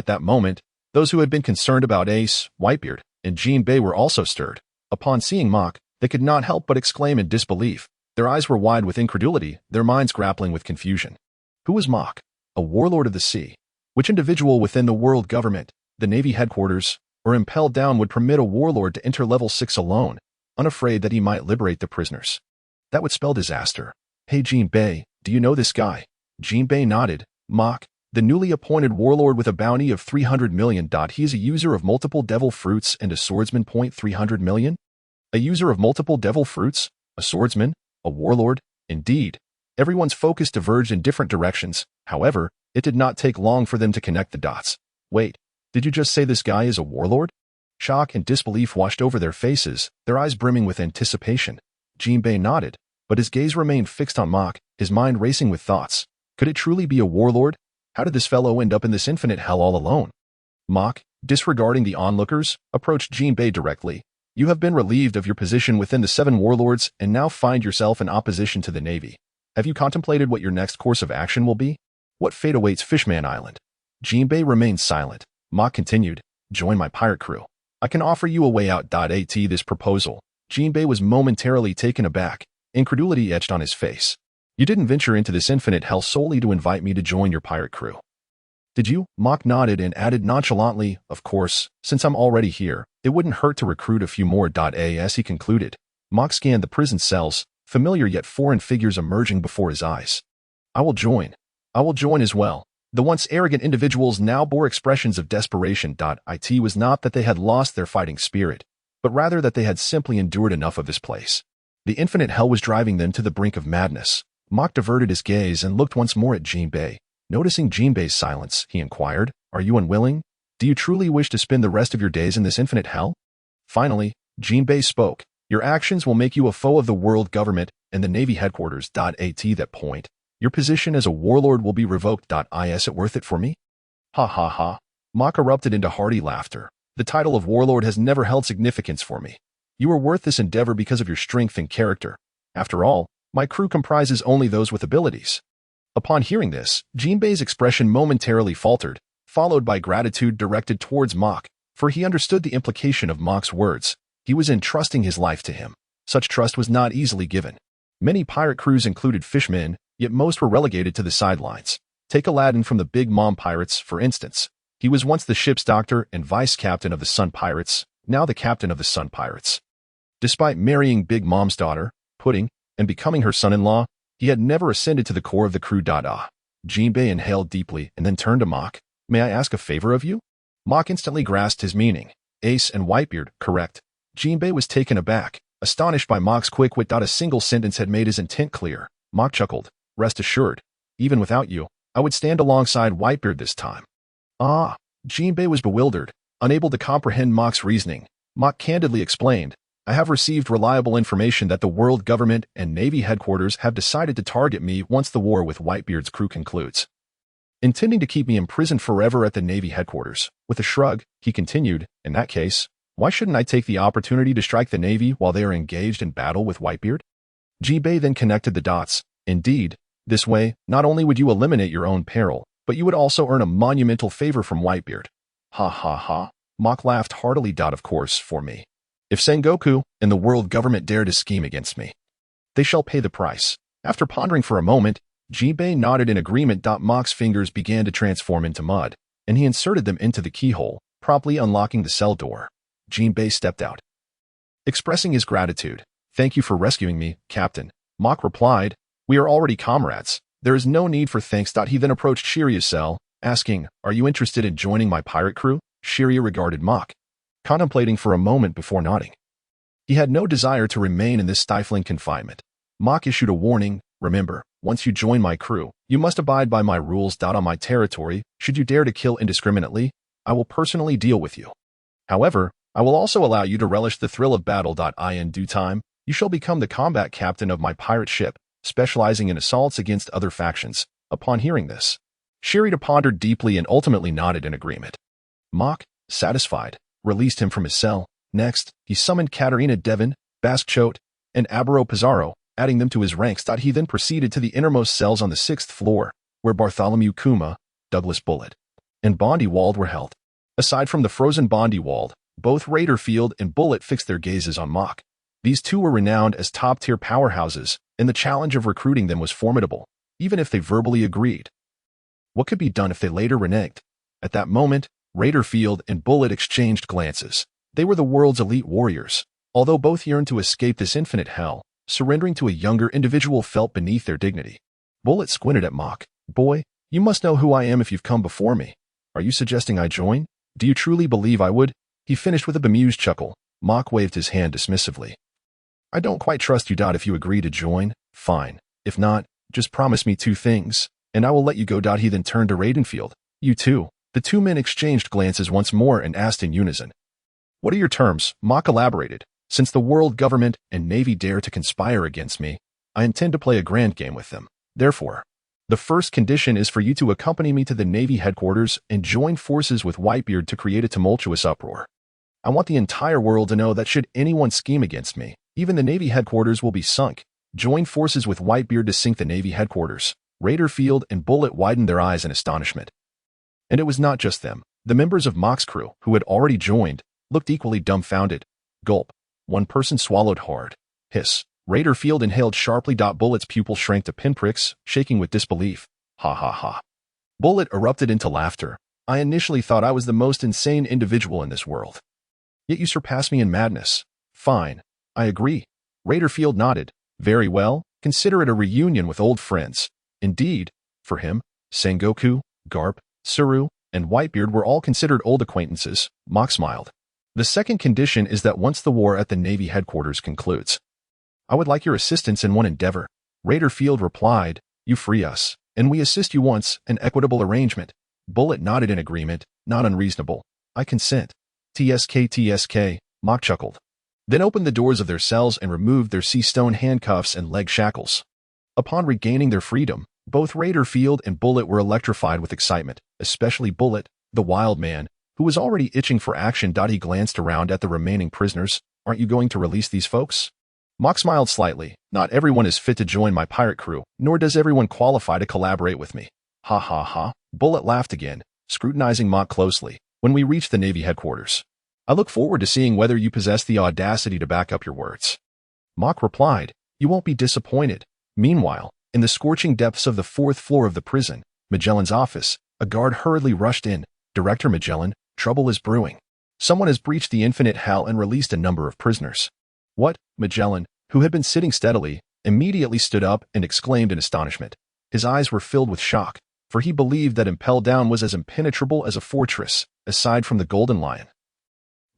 that moment, those who had been concerned about Ace, Whitebeard, and Jinbei were also stirred. Upon seeing Mock, they could not help but exclaim in disbelief. Their eyes were wide with incredulity, their minds grappling with confusion. Who was Mock? A warlord of the sea? Which individual within the world government, the Navy headquarters, or impelled down would permit a warlord to enter level 6 alone, unafraid that he might liberate the prisoners? That would spell disaster. Hey Jinbei, do you know this guy? Jinbei nodded. Mock, the newly appointed warlord with a bounty of 300 million. He is a user of multiple devil fruits and a swordsman. 300 million? A user of multiple devil fruits? A swordsman? A warlord? Indeed. Everyone's focus diverged in different directions. However, it did not take long for them to connect the dots. Wait, did you just say this guy is a warlord? Shock and disbelief washed over their faces, their eyes brimming with anticipation. Jinbei nodded, but his gaze remained fixed on Mock, his mind racing with thoughts. Could it truly be a warlord? How did this fellow end up in this infinite hell all alone? Mock, disregarding the onlookers, approached Jinbei directly. You have been relieved of your position within the 7 warlords and now find yourself in opposition to the Navy. Have you contemplated what your next course of action will be? What fate awaits Fishman Island? Jinbei remained silent. Mock continued, join my pirate crew. I can offer you a way out. This proposal. Jinbei was momentarily taken aback. Incredulity etched on his face. You didn't venture into this infinite hell solely to invite me to join your pirate crew. Did you? Mock nodded and added nonchalantly, of course, since I'm already here, it wouldn't hurt to recruit a few more. As he concluded, Mock scanned the prison cells, familiar yet foreign figures emerging before his eyes. I will join as well. The once arrogant individuals now bore expressions of desperation. It was not that they had lost their fighting spirit, but rather that they had simply endured enough of this place. The infinite hell was driving them to the brink of madness. Mock diverted his gaze and looked once more at Jinbei. Noticing Jinbei's silence, he inquired, are you unwilling? Do you truly wish to spend the rest of your days in this infinite hell? Finally, Jinbei spoke. Your actions will make you a foe of the world government and the Navy headquarters. At that point, your position as a warlord will be revoked. Is it worth it for me? Ha ha ha. Mock erupted into hearty laughter. The title of warlord has never held significance for me. You are worth this endeavor because of your strength and character. After all, my crew comprises only those with abilities. Upon hearing this, Jinbei's expression momentarily faltered, followed by gratitude directed towards Mock, for he understood the implication of Mock's words. He was entrusting his life to him. Such trust was not easily given. Many pirate crews included fishmen, yet most were relegated to the sidelines. Take Aladdin from the Big Mom Pirates, for instance. He was once the ship's doctor and vice captain of the Sun Pirates, now the captain of the Sun Pirates. Despite marrying Big Mom's daughter, Pudding, and becoming her son-in-law, he had never ascended to the core of the crew. Jinbei inhaled deeply and then turned to Mock. May I ask a favor of you? Mock instantly grasped his meaning. Ace and Whitebeard, correct. Jinbei was taken aback, astonished by Mock's quick wit. A single sentence had made his intent clear. Mock chuckled. Rest assured, even without you, I would stand alongside Whitebeard this time. Ah, Jinbei was bewildered, unable to comprehend Mock's reasoning. Mock candidly explained, I have received reliable information that the world government and Navy headquarters have decided to target me once the war with Whitebeard's crew concludes. Intending to keep me imprisoned forever at the Navy headquarters. With a shrug, he continued, in that case, why shouldn't I take the opportunity to strike the Navy while they are engaged in battle with Whitebeard? Jinbei then connected the dots. Indeed, this way, not only would you eliminate your own peril, but you would also earn a monumental favor from Whitebeard. Ha ha ha. Mock laughed heartily. Of course, for me. If Sengoku and the world government dare to scheme against me, they shall pay the price. After pondering for a moment, Jinbei nodded in agreement. Mock's fingers began to transform into mud, and he inserted them into the keyhole, promptly unlocking the cell door. Jinbei stepped out, expressing his gratitude. Thank you for rescuing me, Captain. Mock replied, we are already comrades. There is no need for thanks. He then approached Shiryu's cell, asking, are you interested in joining my pirate crew? Shiryu regarded Mock, contemplating for a moment before nodding. He had no desire to remain in this stifling confinement. Mock issued a warning, remember, once you join my crew, you must abide by my rules. On my territory, should you dare to kill indiscriminately, I will personally deal with you. However, I will also allow you to relish the thrill of battle. In due time, you shall become the combat captain of my pirate ship, specializing in assaults against other factions. Upon hearing this, Shiryu pondered deeply and ultimately nodded in agreement. Mock, satisfied, released him from his cell. Next, he summoned Katarina Devon, Baskchote, and Aburo Pizarro, adding them to his ranks. He then proceeded to the innermost cells on the 6th floor, where Bartholomew Kuma, Douglas Bullet, and Bondywald were held. Aside from the frozen Bondywald, both Raiderfield and Bullet fixed their gazes on Mock. These two were renowned as top-tier powerhouses, and the challenge of recruiting them was formidable, even if they verbally agreed. What could be done if they later reneged? At that moment, Raiderfield and Bullet exchanged glances. They were the world's elite warriors. Although both yearned to escape this infinite hell, surrendering to a younger individual felt beneath their dignity. Bullet squinted at Mock. Boy, you must know who I am if you've come before me. Are you suggesting I join? Do you truly believe I would? He finished with a bemused chuckle. Mock waved his hand dismissively. I don't quite trust you. If you agree to join, fine. If not, just promise me 2 things, and I will let you go. He then turned to Raidenfield. You too. The 2 men exchanged glances once more and asked in unison. What are your terms? Mock elaborated. Since the world government and navy dare to conspire against me, I intend to play a grand game with them. Therefore, the first condition is for you to accompany me to the navy headquarters and join forces with Whitebeard to create a tumultuous uproar. I want the entire world to know that should anyone scheme against me, even the navy headquarters will be sunk. Join forces with Whitebeard to sink the navy headquarters. Raiderfield and Bullet widened their eyes in astonishment. And it was not just them. The members of Mock's crew, who had already joined, looked equally dumbfounded. Gulp. One person swallowed hard. Hiss. Raiderfield inhaled sharply. Bullet's pupils shrank to pinpricks, shaking with disbelief. Ha ha ha. Bullet erupted into laughter. I initially thought I was the most insane individual in this world. Yet you surpass me in madness. Fine. I agree. Raiderfield nodded. Very well. Consider it a reunion with old friends. Indeed, for him, Sengoku, Garp, Tsuru, and Whitebeard were all considered old acquaintances. Mock smiled. The second condition is that once the war at the Navy headquarters concludes, I would like your assistance in one endeavor. Raiderfield replied, you free us, and we assist you once, an equitable arrangement. Bullet nodded in agreement, not unreasonable. I consent. TSK, Mock chuckled. Then opened the doors of their cells and removed their sea-stone handcuffs and leg shackles. Upon regaining their freedom, both Raiderfield and Bullet were electrified with excitement, especially Bullet, the wild man, who was already itching for action. He glanced around at the remaining prisoners. Aren't you going to release these folks? Mock smiled slightly. Not everyone is fit to join my pirate crew, nor does everyone qualify to collaborate with me. Ha ha ha. Bullet laughed again, scrutinizing Mock closely. When we reach the Navy headquarters, I look forward to seeing whether you possess the audacity to back up your words. Mock replied, you won't be disappointed. Meanwhile, in the scorching depths of the 4th floor of the prison, Magellan's office, a guard hurriedly rushed in. Director Magellan, trouble is brewing. Someone has breached the infinite hell and released a number of prisoners. What? Magellan, who had been sitting steadily, immediately stood up and exclaimed in astonishment. His eyes were filled with shock, for he believed that Impel Down was as impenetrable as a fortress, aside from the Golden Lion.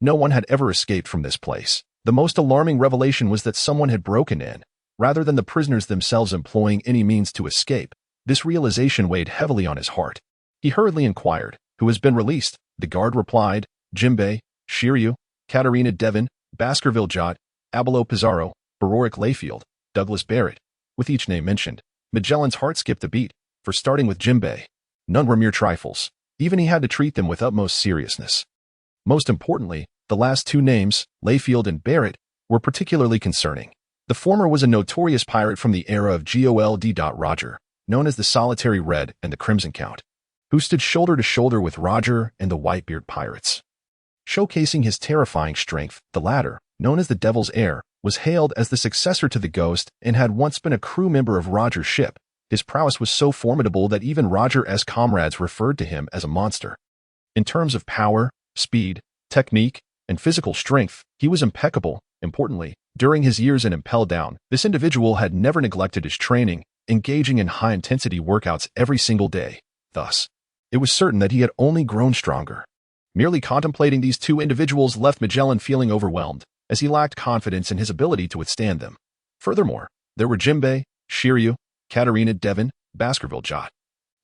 No one had ever escaped from this place. The most alarming revelation was that someone had broken in, rather than the prisoners themselves employing any means to escape. This realization weighed heavily on his heart. He hurriedly inquired, who has been released? The guard replied, Jinbei, Shiryu, Katarina Devon, Baskerville Jot, Abelo Pizarro, Baroque Layfield, Douglas Barrett. With each name mentioned, Magellan's heart skipped a beat, for starting with Jinbei, none were mere trifles. Even he had to treat them with utmost seriousness. Most importantly, the last 2 names, Layfield and Barrett, were particularly concerning. The former was a notorious pirate from the era of Gold. Roger, known as the Solitary Red and the Crimson Count. who stood shoulder to shoulder with Roger and the Whitebeard pirates. Showcasing his terrifying strength, the latter, known as the Devil's Heir, was hailed as the successor to the Ghost and had once been a crew member of Roger's ship. His prowess was so formidable that even Roger's comrades referred to him as a monster. In terms of power, speed, technique, and physical strength, he was impeccable. Importantly, during his years in Down, this individual had never neglected his training, engaging in high-intensity workouts every single day. Thus, it was certain that he had only grown stronger. Merely contemplating these two individuals left Magellan feeling overwhelmed, as he lacked confidence in his ability to withstand them. Furthermore, there were Jinbei, Shiryu, Katarina Devon, Baskerville Jot,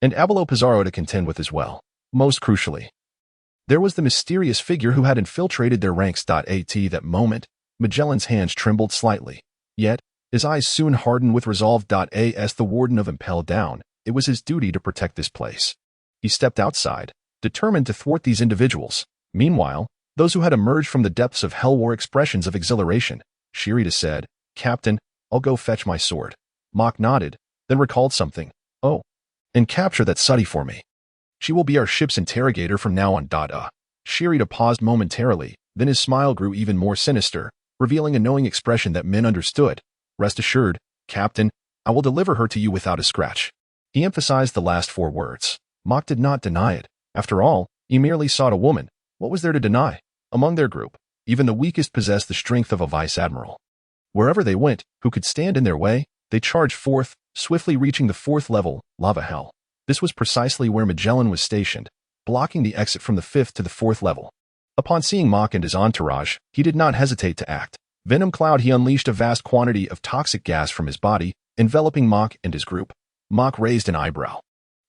and Abelo Pizarro to contend with as well. Most crucially, there was the mysterious figure who had infiltrated their ranks. At that moment, Magellan's hands trembled slightly. Yet, his eyes soon hardened with resolve. As the warden of Down, it was his duty to protect this place. He stepped outside, determined to thwart these individuals. Meanwhile, those who had emerged from the depths of hell wore expressions of exhilaration. Yarlita said, "Captain, I'll go fetch my sword." Mock nodded, then recalled something. "Oh, and capture that Sooty for me. She will be our ship's interrogator from now on." Yarlita paused momentarily, then his smile grew even more sinister, revealing a knowing expression that men understood. "Rest assured, Captain, I will deliver her to you without a scratch." He emphasized the last 4 words. Mock did not deny it. After all, he merely sought a woman. What was there to deny? Among their group, even the weakest possessed the strength of a vice-admiral. Wherever they went, who could stand in their way, they charged forth, swiftly reaching the 4th level, Lava Hell. This was precisely where Magellan was stationed, blocking the exit from the 5th to the 4th level. Upon seeing Mock and his entourage, he did not hesitate to act. Venom Cloud, he unleashed a vast quantity of toxic gas from his body, enveloping Mock and his group. Mock raised an eyebrow.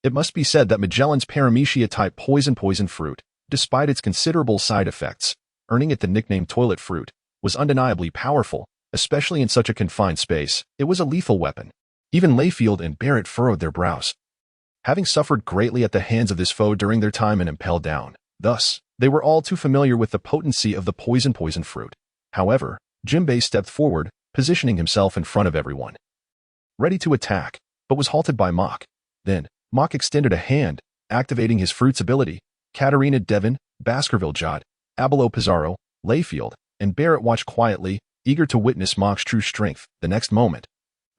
It must be said that Magellan's Paramecia-type poison fruit, despite its considerable side effects, earning it the nickname Toilet Fruit, was undeniably powerful, especially in such a confined space. It was a lethal weapon. Even Layfield and Barrett furrowed their brows, having suffered greatly at the hands of this foe during their time in Down. Thus, they were all too familiar with the potency of the poison fruit. However, Jinbei stepped forward, positioning himself in front of everyone, ready to attack, but was halted by Mock. Then, Mock extended a hand, activating his fruit's ability. Katarina Devon, Baskerville Jot, Abelo Pizarro, Layfield, and Barrett watched quietly, eager to witness Mock's true strength. The next moment,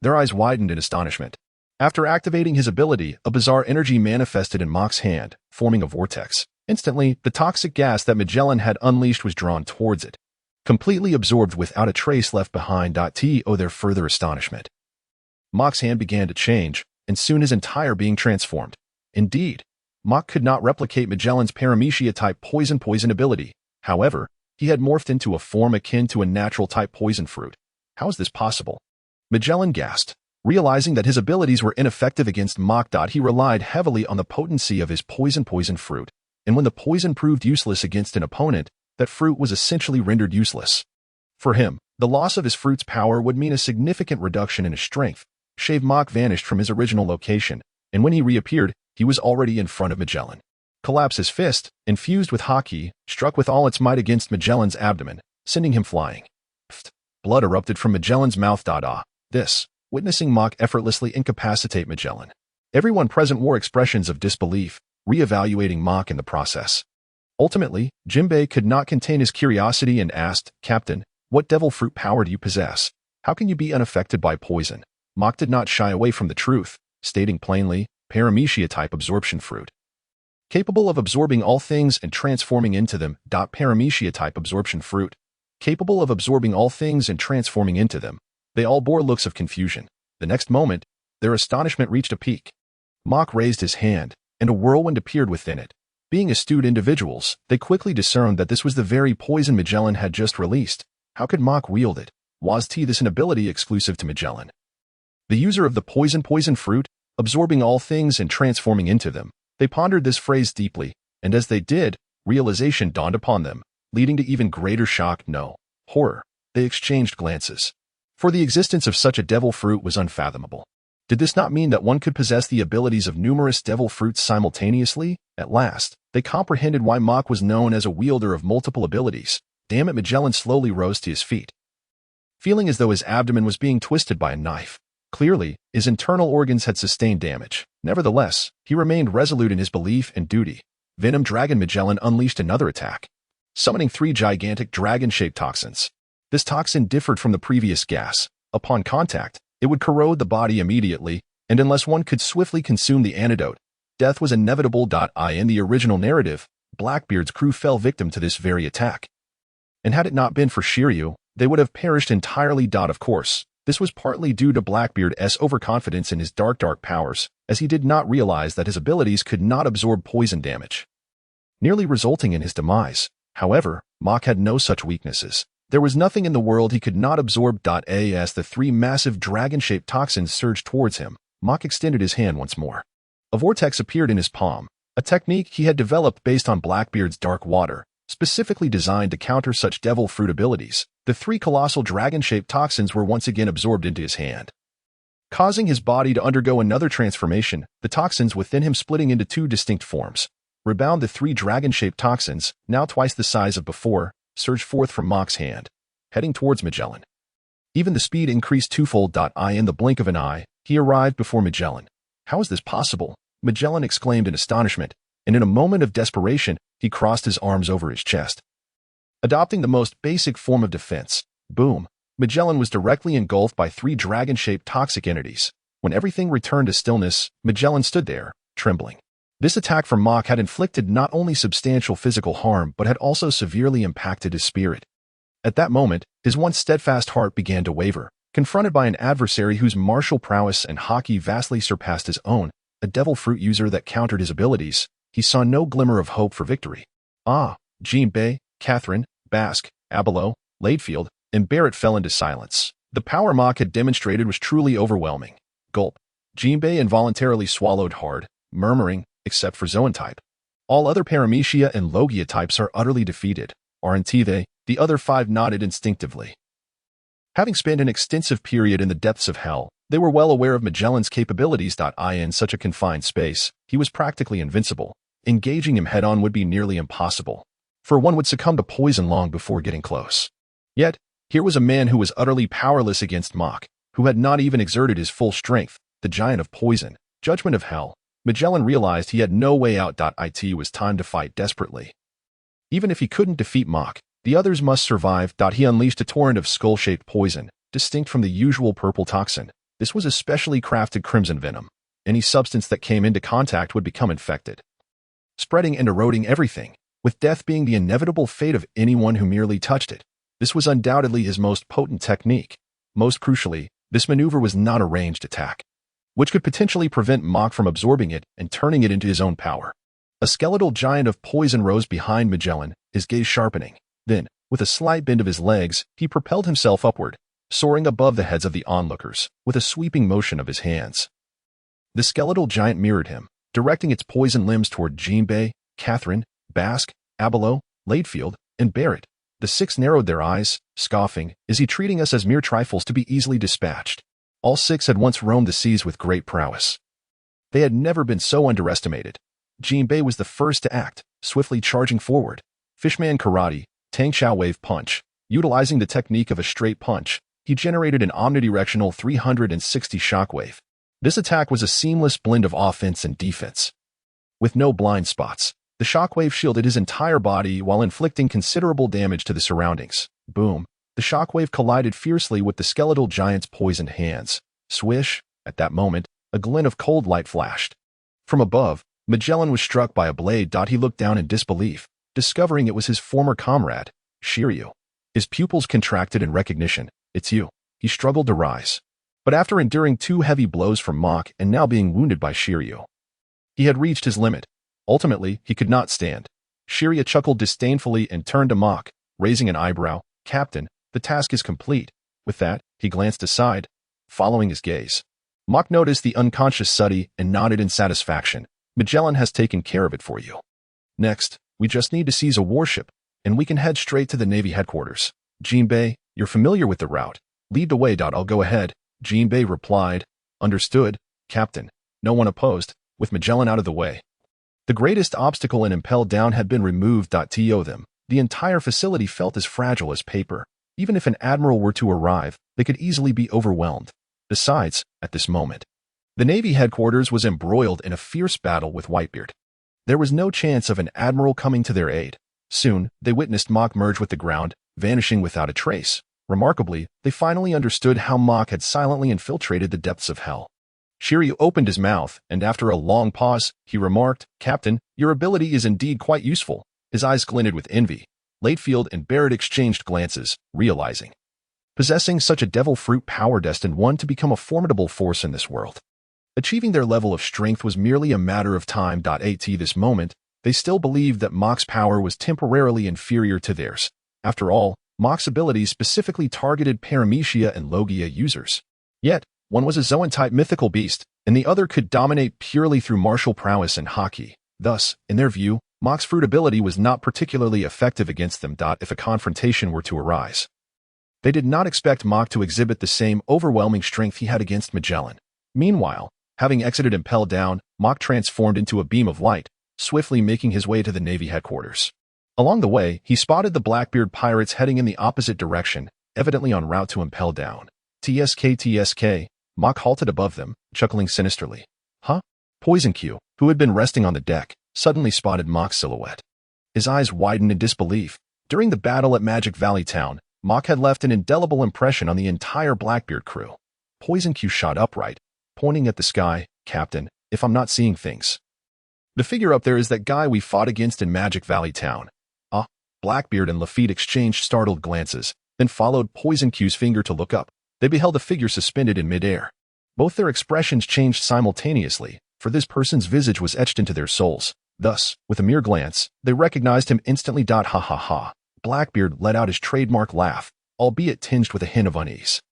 their eyes widened in astonishment. After activating his ability, a bizarre energy manifested in Mock's hand, forming a vortex. Instantly, the toxic gas that Magellan had unleashed was drawn towards it, completely absorbed without a trace left behind. To their further astonishment, Mock's hand began to change, and soon his entire being transformed. Indeed, Mock could not replicate Magellan's Paramecia-type poison ability. However, he had morphed into a form akin to a natural-type poison fruit. How is this possible? Magellan gasped, realizing that his abilities were ineffective against Mock. He relied heavily on the potency of his poison fruit, and when the poison proved useless against an opponent, that fruit was essentially rendered useless. For him, the loss of his fruit's power would mean a significant reduction in his strength. Mock vanished from his original location, and when he reappeared, he was already in front of Magellan. Collapse his fist, infused with haki, struck with all its might against Magellan's abdomen, sending him flying. Blood erupted from Magellan's mouth. Witnessing Mock effortlessly incapacitate Magellan. Everyone present wore expressions of disbelief, re-evaluating Mock in the process. Ultimately, Jinbei could not contain his curiosity and asked, "Captain, what devil fruit power do you possess? How can you be unaffected by poison?" Mock did not shy away from the truth, stating plainly, Paramecia-type Absorption Fruit. Capable of absorbing all things and transforming into them. Paramecia-type Absorption Fruit. Capable of absorbing all things and transforming into them. They all bore looks of confusion. The next moment, their astonishment reached a peak. Mock raised his hand, and a whirlwind appeared within it. Being astute individuals, they quickly discerned that this was the very poison Magellan had just released. How could Mock wield it? Was this an ability exclusive to Magellan? The user of the poison fruit, absorbing all things and transforming into them. They pondered this phrase deeply, and as they did, realization dawned upon them, leading to even greater shock, no, horror. They exchanged glances. For the existence of such a devil fruit was unfathomable. Did this not mean that one could possess the abilities of numerous devil fruits simultaneously? At last, they comprehended why Mock was known as a wielder of multiple abilities. Damn it, Magellan slowly rose to his feet, feeling as though his abdomen was being twisted by a knife. Clearly, his internal organs had sustained damage. Nevertheless, he remained resolute in his belief and duty. Venom Dragon Magellan unleashed another attack, summoning 3 gigantic dragon-shaped toxins. This toxin differed from the previous gas. Upon contact, it would corrode the body immediately, and unless one could swiftly consume the antidote, death was inevitable. In the original narrative, Blackbeard's crew fell victim to this very attack. And had it not been for Shiryu, they would have perished entirely. Of course, this was partly due to Blackbeard's overconfidence in his dark powers, as he did not realize that his abilities could not absorb poison damage, nearly resulting in his demise. However, Mach had no such weaknesses. There was nothing in the world he could not absorb. As the 3 massive dragon-shaped toxins surged towards him, Mach extended his hand once more. A vortex appeared in his palm, a technique he had developed based on Blackbeard's dark water, specifically designed to counter such devil fruit abilities. The 3 colossal dragon-shaped toxins were once again absorbed into his hand, causing his body to undergo another transformation, the toxins within him splitting into 2 distinct forms. Rebound, the 3 dragon-shaped toxins, now twice the size of before, surged forth from Mach's hand, heading towards Magellan. Even the speed increased twofold. In the blink of an eye, he arrived before Magellan. How is this possible? Magellan exclaimed in astonishment, and in a moment of desperation, he crossed his arms over his chest. Adopting the most basic form of defense, boom, Magellan was directly engulfed by 3 dragon-shaped toxic entities. When everything returned to stillness, Magellan stood there, trembling. This attack from Mach had inflicted not only substantial physical harm but had also severely impacted his spirit. At that moment, his once steadfast heart began to waver. Confronted by an adversary whose martial prowess and haki vastly surpassed his own, a devil fruit user that countered his abilities, he saw no glimmer of hope for victory. Jinbei, Catherine, Basque, Abelo, Ladefield, and Barrett fell into silence. The power Mach had demonstrated was truly overwhelming. Gulp. Jinbei involuntarily swallowed hard, murmuring, except for Zoan-type. All other Paramecia and Logia types are utterly defeated, aren't they? The other 5 nodded instinctively. Having spent an extensive period in the depths of hell, they were well aware of Magellan's capabilities. In such a confined space, he was practically invincible. Engaging him head-on would be nearly impossible, for one would succumb to poison long before getting close. Yet, here was a man who was utterly powerless against Mach, who had not even exerted his full strength, the giant of poison, judgment of hell. Magellan realized he had no way out. It was time to fight desperately. Even if he couldn't defeat Mach, the others must survive. He unleashed a torrent of skull-shaped poison, distinct from the usual purple toxin. This was a specially crafted crimson venom. Any substance that came into contact would become infected, spreading and eroding everything, with death being the inevitable fate of anyone who merely touched it. This was undoubtedly his most potent technique. Most crucially, this maneuver was not a ranged attack, which could potentially prevent Mach from absorbing it and turning it into his own power. A skeletal giant of poison rose behind Magellan, his gaze sharpening. Then, with a slight bend of his legs, he propelled himself upward, soaring above the heads of the onlookers, with a sweeping motion of his hands. The skeletal giant mirrored him, directing its poison limbs toward Jinbei, Catherine, Basque, Abelo, Ladefield, and Barrett. The 6 narrowed their eyes, scoffing, "Is he treating us as mere trifles to be easily dispatched?" All 6 had once roamed the seas with great prowess. They had never been so underestimated. Jinbei was the first to act, swiftly charging forward. Fishman Karate, Tang Chao Wave Punch. Utilizing the technique of a straight punch, he generated an omnidirectional 360 shockwave. This attack was a seamless blend of offense and defense. With no blind spots, the shockwave shielded his entire body while inflicting considerable damage to the surroundings. Boom. The shockwave collided fiercely with the skeletal giant's poisoned hands. Swish. At that moment, a glint of cold light flashed. From above, Magellan was struck by a blade. He looked down in disbelief, discovering it was his former comrade, Shiryu. His pupils contracted in recognition. "It's you." He struggled to rise. But after enduring 2 heavy blows from Mach and now being wounded by Shiryu, he had reached his limit. Ultimately, he could not stand. Shiryu chuckled disdainfully and turned to Mach, raising an eyebrow. "Captain, the task is complete." With that, he glanced aside, following his gaze. Mach noticed the unconscious Suddy and nodded in satisfaction. "Magellan has taken care of it for you. Next, we just need to seize a warship, and we can head straight to the Navy headquarters. Jinbei, you're familiar with the route. Lead the way. I'll go ahead." Jinbei replied. "Understood, Captain." No one opposed, with Magellan out of the way. The greatest obstacle and impelled down had been removed. To them, the entire facility felt as fragile as paper. Even if an admiral were to arrive, they could easily be overwhelmed. Besides, at this moment, the Navy headquarters was embroiled in a fierce battle with Whitebeard. There was no chance of an admiral coming to their aid. Soon, they witnessed Mach merge with the ground, vanishing without a trace. Remarkably, they finally understood how Mach had silently infiltrated the depths of hell. Shiryu opened his mouth, and after a long pause, he remarked, "Captain, your ability is indeed quite useful." His eyes glinted with envy. Latefield and Barrett exchanged glances, realizing possessing such a devil fruit power destined one to become a formidable force in this world. Achieving their level of strength was merely a matter of time. At this moment, they still believed that Mach's power was temporarily inferior to theirs. After all, Mach's abilities specifically targeted Paramecia and Logia users. Yet, one was a Zoan-type mythical beast, and the other could dominate purely through martial prowess and hockey. Thus, in their view, Mach's fruit ability was not particularly effective against them. If a confrontation were to arise, they did not expect Mach to exhibit the same overwhelming strength he had against Magellan. Meanwhile, having exited Impel Down, Mach transformed into a beam of light, swiftly making his way to the Navy headquarters. Along the way, he spotted the Blackbeard pirates heading in the opposite direction, evidently en route to Impel Down. TSK. Mach halted above them, chuckling sinisterly. Huh? Poison Q, who had been resting on the deck, suddenly spotted Mach's silhouette. His eyes widened in disbelief. During the battle at Magic Valley Town, Mach had left an indelible impression on the entire Blackbeard crew. Poison Q shot upright, pointing at the sky. "Captain, if I'm not seeing things. The figure up there is that guy we fought against in Magic Valley Town." Blackbeard and Lafitte exchanged startled glances, then followed Poison Q's finger to look up. They beheld a figure suspended in midair. Both their expressions changed simultaneously, for this person's visage was etched into their souls. Thus, with a mere glance, they recognized him instantly. Ha ha ha. Blackbeard let out his trademark laugh, albeit tinged with a hint of unease.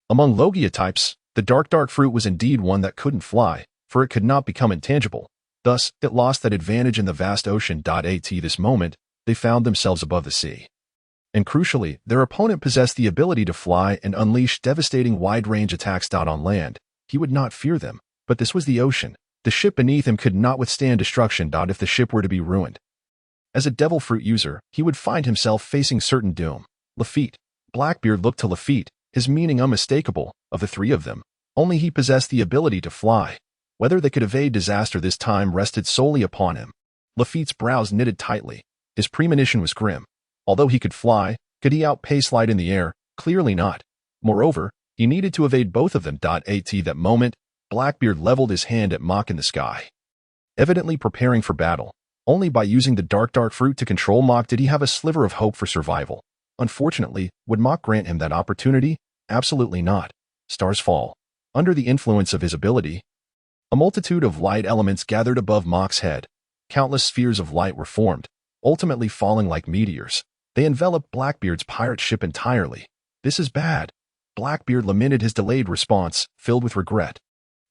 Among Logia types, the dark fruit was indeed one that couldn't fly, for it could not become intangible. Thus, it lost that advantage in the vast ocean. At this moment, they found themselves above the sea. And crucially, their opponent possessed the ability to fly and unleash devastating wide-range attacks. On land, he would not fear them, but this was the ocean. The ship beneath him could not withstand destruction. If the ship were to be ruined, as a devil fruit user, he would find himself facing certain doom. Lafitte. Blackbeard looked to Lafitte, his meaning unmistakable. Of the three of them, only he possessed the ability to fly. Whether they could evade disaster this time rested solely upon him. Lafitte's brows knitted tightly. His premonition was grim. Although he could fly, could he outpace light in the air? Clearly not. Moreover, he needed to evade both of them. At that moment, Blackbeard leveled his hand at Mach in the sky, evidently preparing for battle. Only by using the dark fruit to control Mach did he have a sliver of hope for survival. Unfortunately, would Mach grant him that opportunity? Absolutely not. Stars fall. Under the influence of his ability, a multitude of light elements gathered above Mach's head. Countless spheres of light were formed, ultimately falling like meteors. They enveloped Blackbeard's pirate ship entirely. "This is bad." Blackbeard lamented his delayed response, filled with regret.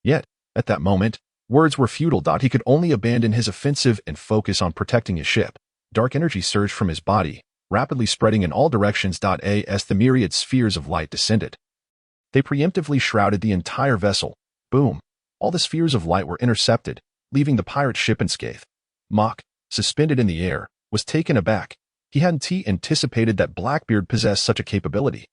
Yet, at that moment, words were futile. He could only abandon his offensive and focus on protecting his ship. Dark energy surged from his body, rapidly spreading in all directions. As the myriad spheres of light descended, they preemptively shrouded the entire vessel. Boom! All the spheres of light were intercepted, leaving the pirate ship unscathed. Mach, suspended in the air, was taken aback. He hadn't anticipated that Blackbeard possessed such a capability.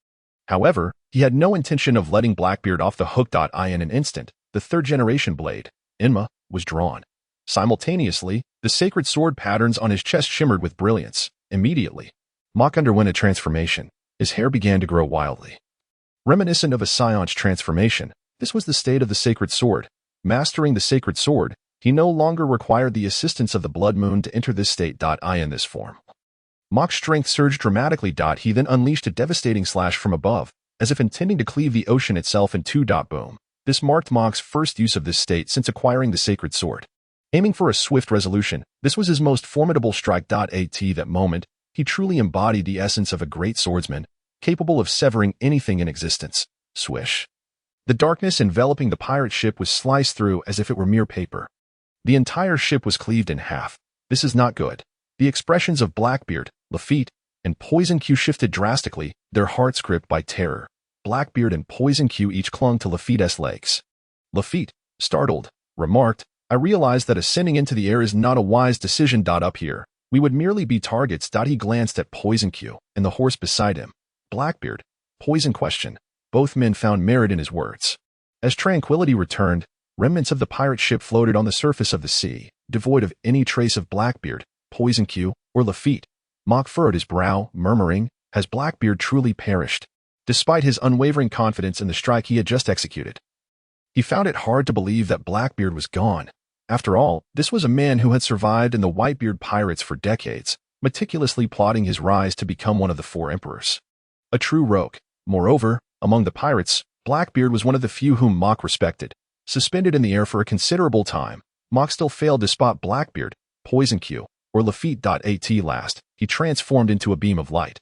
However, he had no intention of letting Blackbeard off the hook. In an instant, the third-generation blade, Inma, was drawn. Simultaneously, the sacred sword patterns on his chest shimmered with brilliance. Immediately, Mach underwent a transformation. His hair began to grow wildly. Reminiscent of a Scion's transformation, this was the state of the sacred sword. Mastering the sacred sword, he no longer required the assistance of the blood moon to enter this state. In this form, Mach's strength surged dramatically. He then unleashed a devastating slash from above, as if intending to cleave the ocean itself in two. Boom. This marked Mach's first use of this state since acquiring the sacred sword. Aiming for a swift resolution, this was his most formidable strike. At that moment, he truly embodied the essence of a great swordsman, capable of severing anything in existence. Swish. The darkness enveloping the pirate ship was sliced through as if it were mere paper. The entire ship was cleaved in half. This is not good. The expressions of Blackbeard, Lafitte, and Poison Q shifted drastically, their hearts gripped by terror. Blackbeard and Poison Q each clung to Lafitte's legs. Lafitte, startled, remarked, "I realize that ascending into the air is not a wise decision. Up here, we would merely be targets." He glanced at Poison Q and the horse beside him. Blackbeard, Poison question. Both men found merit in his words. As tranquility returned, remnants of the pirate ship floated on the surface of the sea, devoid of any trace of Blackbeard, Poison Q, or Lafitte. Mach furrowed his brow, murmuring, "Has Blackbeard truly perished?" Despite his unwavering confidence in the strike he had just executed. He found it hard to believe that Blackbeard was gone. After all, this was a man who had survived in the Whitebeard pirates for decades, meticulously plotting his rise to become one of the 4 emperors. A true rogue. Moreover, among the pirates, Blackbeard was one of the few whom Mach respected. Suspended in the air for a considerable time, Mach still failed to spot Blackbeard, Poison Q, or Lafitte. At last, he transformed into a beam of light,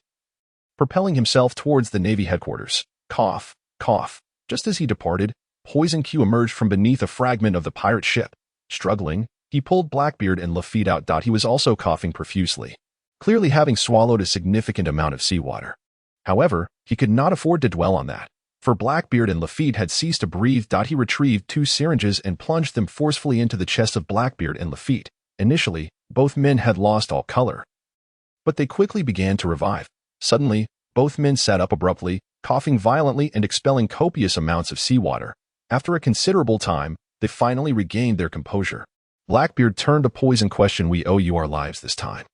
propelling himself towards the Navy headquarters. Cough, cough. Just as he departed, Poison Q emerged from beneath a fragment of the pirate ship. Struggling, he pulled Blackbeard and Lafitte out. He was also coughing profusely, clearly having swallowed a significant amount of seawater. However, he could not afford to dwell on that, for Blackbeard and Lafitte had ceased to breathe. He retrieved 2 syringes and plunged them forcefully into the chest of Blackbeard and Lafitte. Initially, both men had lost all color, but they quickly began to revive. Suddenly, both men sat up abruptly, coughing violently and expelling copious amounts of seawater. After a considerable time, they finally regained their composure. Blackbeard turned to Poison question, "We owe you our lives this time.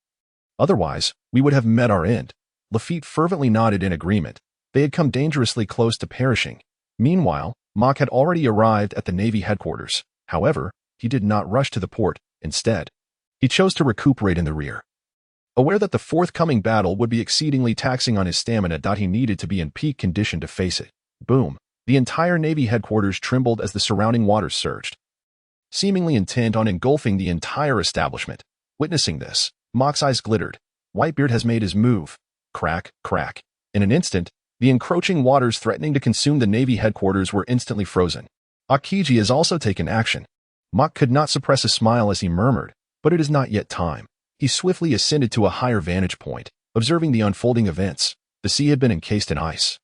Otherwise, we would have met our end." Lafitte fervently nodded in agreement. They had come dangerously close to perishing. Meanwhile, Mach had already arrived at the Navy headquarters. However, he did not rush to the port. Instead, he chose to recuperate in the rear. Aware that the forthcoming battle would be exceedingly taxing on his stamina, he needed to be in peak condition to face it. Boom. The entire Navy headquarters trembled as the surrounding waters surged, seemingly intent on engulfing the entire establishment. Witnessing this, Mach's eyes glittered. Whitebeard has made his move. Crack, crack. In an instant, the encroaching waters threatening to consume the Navy headquarters were instantly frozen. Akiji has also taken action. Mach could not suppress a smile as he murmured, "But it is not yet time." He swiftly ascended to a higher vantage point, observing the unfolding events. The sea had been encased in ice,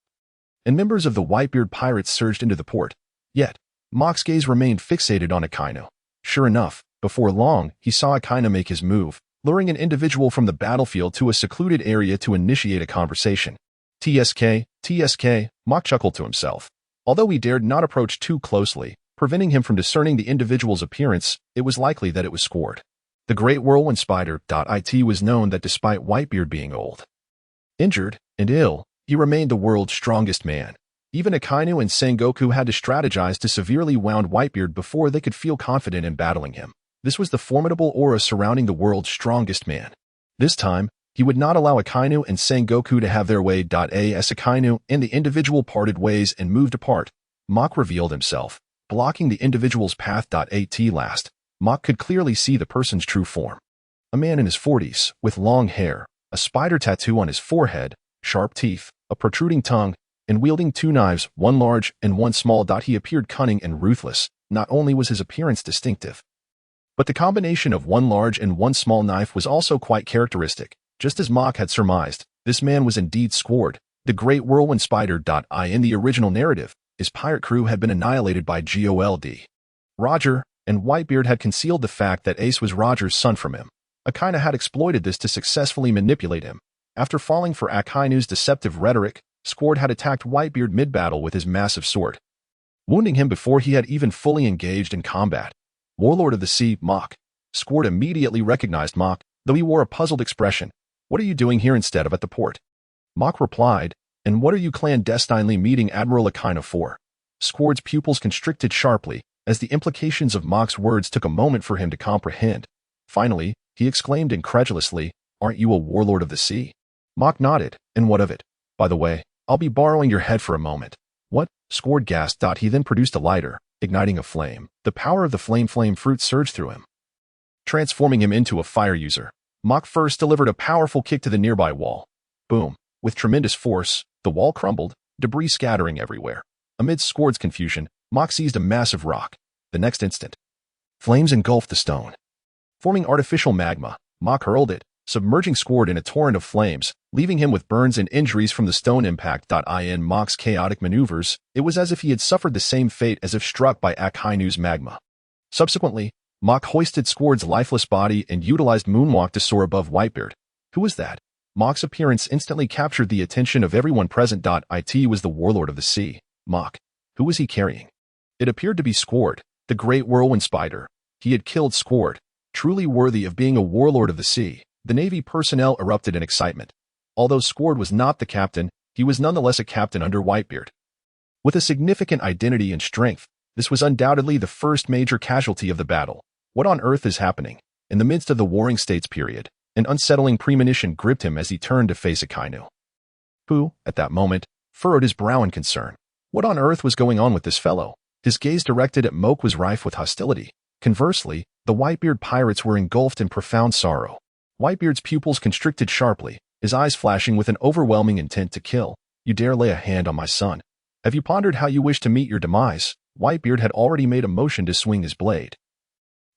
and members of the Whitebeard pirates surged into the port. Yet, Mach's gaze remained fixated on Akainu. Sure enough, before long, he saw Akainu make his move, luring an individual from the battlefield to a secluded area to initiate a conversation. TSK, Mach chuckled to himself. Although he dared not approach too closely, preventing him from discerning the individual's appearance, it was likely that it was Squard. The great whirlwind spider. It was known that despite Whitebeard being old, injured, and ill, he remained the world's strongest man. Even Akainu and Sengoku had to strategize to severely wound Whitebeard before they could feel confident in battling him. This was the formidable aura surrounding the world's strongest man. This time, he would not allow Akainu and Sengoku to have their way. As Akainu and the individual parted ways and moved apart, Mach revealed himself, blocking the individual's path. At last, Mach could clearly see the person's true form. A man in his 40s, with long hair, a spider tattoo on his forehead, sharp teeth, a protruding tongue, and wielding 2 knives, one large and one small. He appeared cunning and ruthless. Not only was his appearance distinctive, but the combination of one large and one small knife was also quite characteristic. Just as Mach had surmised, this man was indeed Squard, the great whirlwind spider. In the original narrative, his pirate crew had been annihilated by Gold. Roger, and Whitebeard had concealed the fact that Ace was Roger's son from him. Akainu had exploited this to successfully manipulate him. After falling for Akainu's deceptive rhetoric, Squard had attacked Whitebeard mid-battle with his massive sword, wounding him before he had even fully engaged in combat. Warlord of the Sea, Mach. Squard immediately recognized Mach, though he wore a puzzled expression. "What are you doing here instead of at the port?" Mach replied, "And what are you clandestinely meeting Admiral Akainu for?" Squard's pupils constricted sharply, as the implications of Mach's words took a moment for him to comprehend. Finally, he exclaimed incredulously, "Aren't you a warlord of the sea?" Mach nodded, "And what of it? By the way, I'll be borrowing your head for a moment." "What?" Squard gasped. He then produced a lighter, igniting a flame. The power of the flame fruit surged through him, transforming him into a fire user. Mach first delivered a powerful kick to the nearby wall. Boom. With tremendous force, the wall crumbled, debris scattering everywhere. Amidst Squard's confusion, Mach seized a massive rock. The next instant, flames engulfed the stone. Forming artificial magma, Mach hurled it, submerging Squard in a torrent of flames, leaving him with burns and injuries from the stone impact. In Mach's chaotic maneuvers, it was as if he had suffered the same fate as if struck by Akainu's magma. Subsequently, Mach hoisted Squard's lifeless body and utilized Moonwalk to soar above Whitebeard. Who was that? Mach's appearance instantly captured the attention of everyone present. It was the Warlord of the Sea. Mach. Who was he carrying? It appeared to be Squard, the great whirlwind spider. He had killed Squard, truly worthy of being a warlord of the sea. The Navy personnel erupted in excitement. Although Squard was not the captain, he was nonetheless a captain under Whitebeard. With a significant identity and strength, this was undoubtedly the first major casualty of the battle. What on earth is happening? In the midst of the Warring States period, an unsettling premonition gripped him as he turned to face Akainu, who, at that moment, furrowed his brow in concern. What on earth was going on with this fellow? His gaze directed at Moke was rife with hostility. Conversely, the Whitebeard pirates were engulfed in profound sorrow. Whitebeard's pupils constricted sharply, his eyes flashing with an overwhelming intent to kill. You dare lay a hand on my son? Have you pondered how you wish to meet your demise? Whitebeard had already made a motion to swing his blade,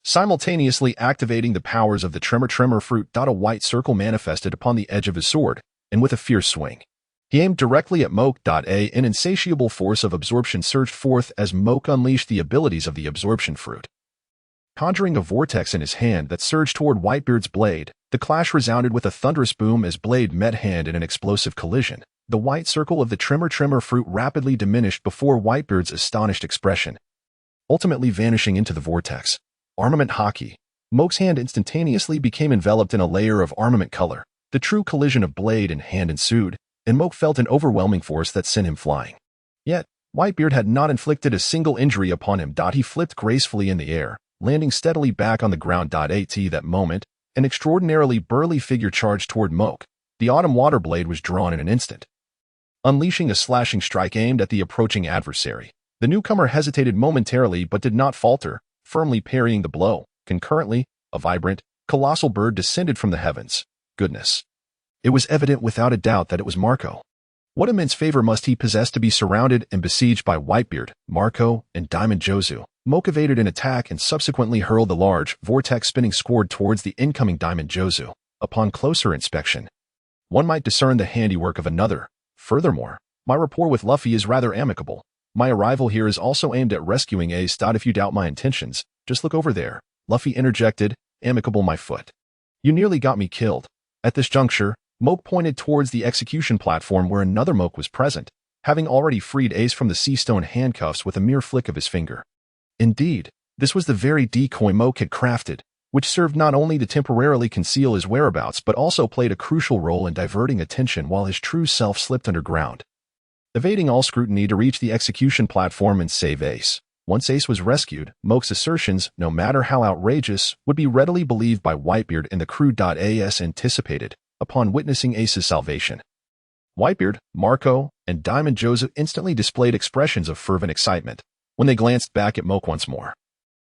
simultaneously activating the powers of the Tremor Fruit. A white circle manifested upon the edge of his sword, and with a fierce swing, he aimed directly at Moke. An insatiable force of absorption surged forth as Moke unleashed the abilities of the Absorption Fruit. Conjuring a vortex in his hand that surged toward Whitebeard's blade, the clash resounded with a thunderous boom as blade met hand in an explosive collision. The white circle of the Tremor Fruit rapidly diminished before Whitebeard's astonished expression, ultimately vanishing into the vortex. Armament hockey. Moke's hand instantaneously became enveloped in a layer of armament color. The true collision of blade and hand ensued, and Moke felt an overwhelming force that sent him flying. Yet, Whitebeard had not inflicted a single injury upon him. He flipped gracefully in the air, landing steadily back on the ground. At that moment, an extraordinarily burly figure charged toward Moke. The autumn water blade was drawn in an instant, unleashing a slashing strike aimed at the approaching adversary. The newcomer hesitated momentarily but did not falter, firmly parrying the blow. Concurrently, a vibrant, colossal bird descended from the heavens. Goodness! It was evident without a doubt that it was Marco. What immense favor must he possess to be surrounded and besieged by Whitebeard, Marco, and Diamond Jozu? Moke evaded an attack and subsequently hurled the large, vortex-spinning Squard towards the incoming Diamond Jozu. Upon closer inspection, one might discern the handiwork of another. Furthermore, my rapport with Luffy is rather amicable. My arrival here is also aimed at rescuing Ace. If you doubt my intentions, just look over there. Luffy interjected, amicable my foot. You nearly got me killed. At this juncture, Moke pointed towards the execution platform where another Moke was present, having already freed Ace from the sea stone handcuffs with a mere flick of his finger. Indeed, this was the very decoy Moke had crafted, which served not only to temporarily conceal his whereabouts but also played a crucial role in diverting attention while his true self slipped underground, evading all scrutiny to reach the execution platform and save Ace. Once Ace was rescued, Moke's assertions, no matter how outrageous, would be readily believed by Whitebeard and the crew. As anticipated, upon witnessing Ace's salvation, Whitebeard, Marco, and Diamond Joseph instantly displayed expressions of fervent excitement. When they glanced back at Moke once more,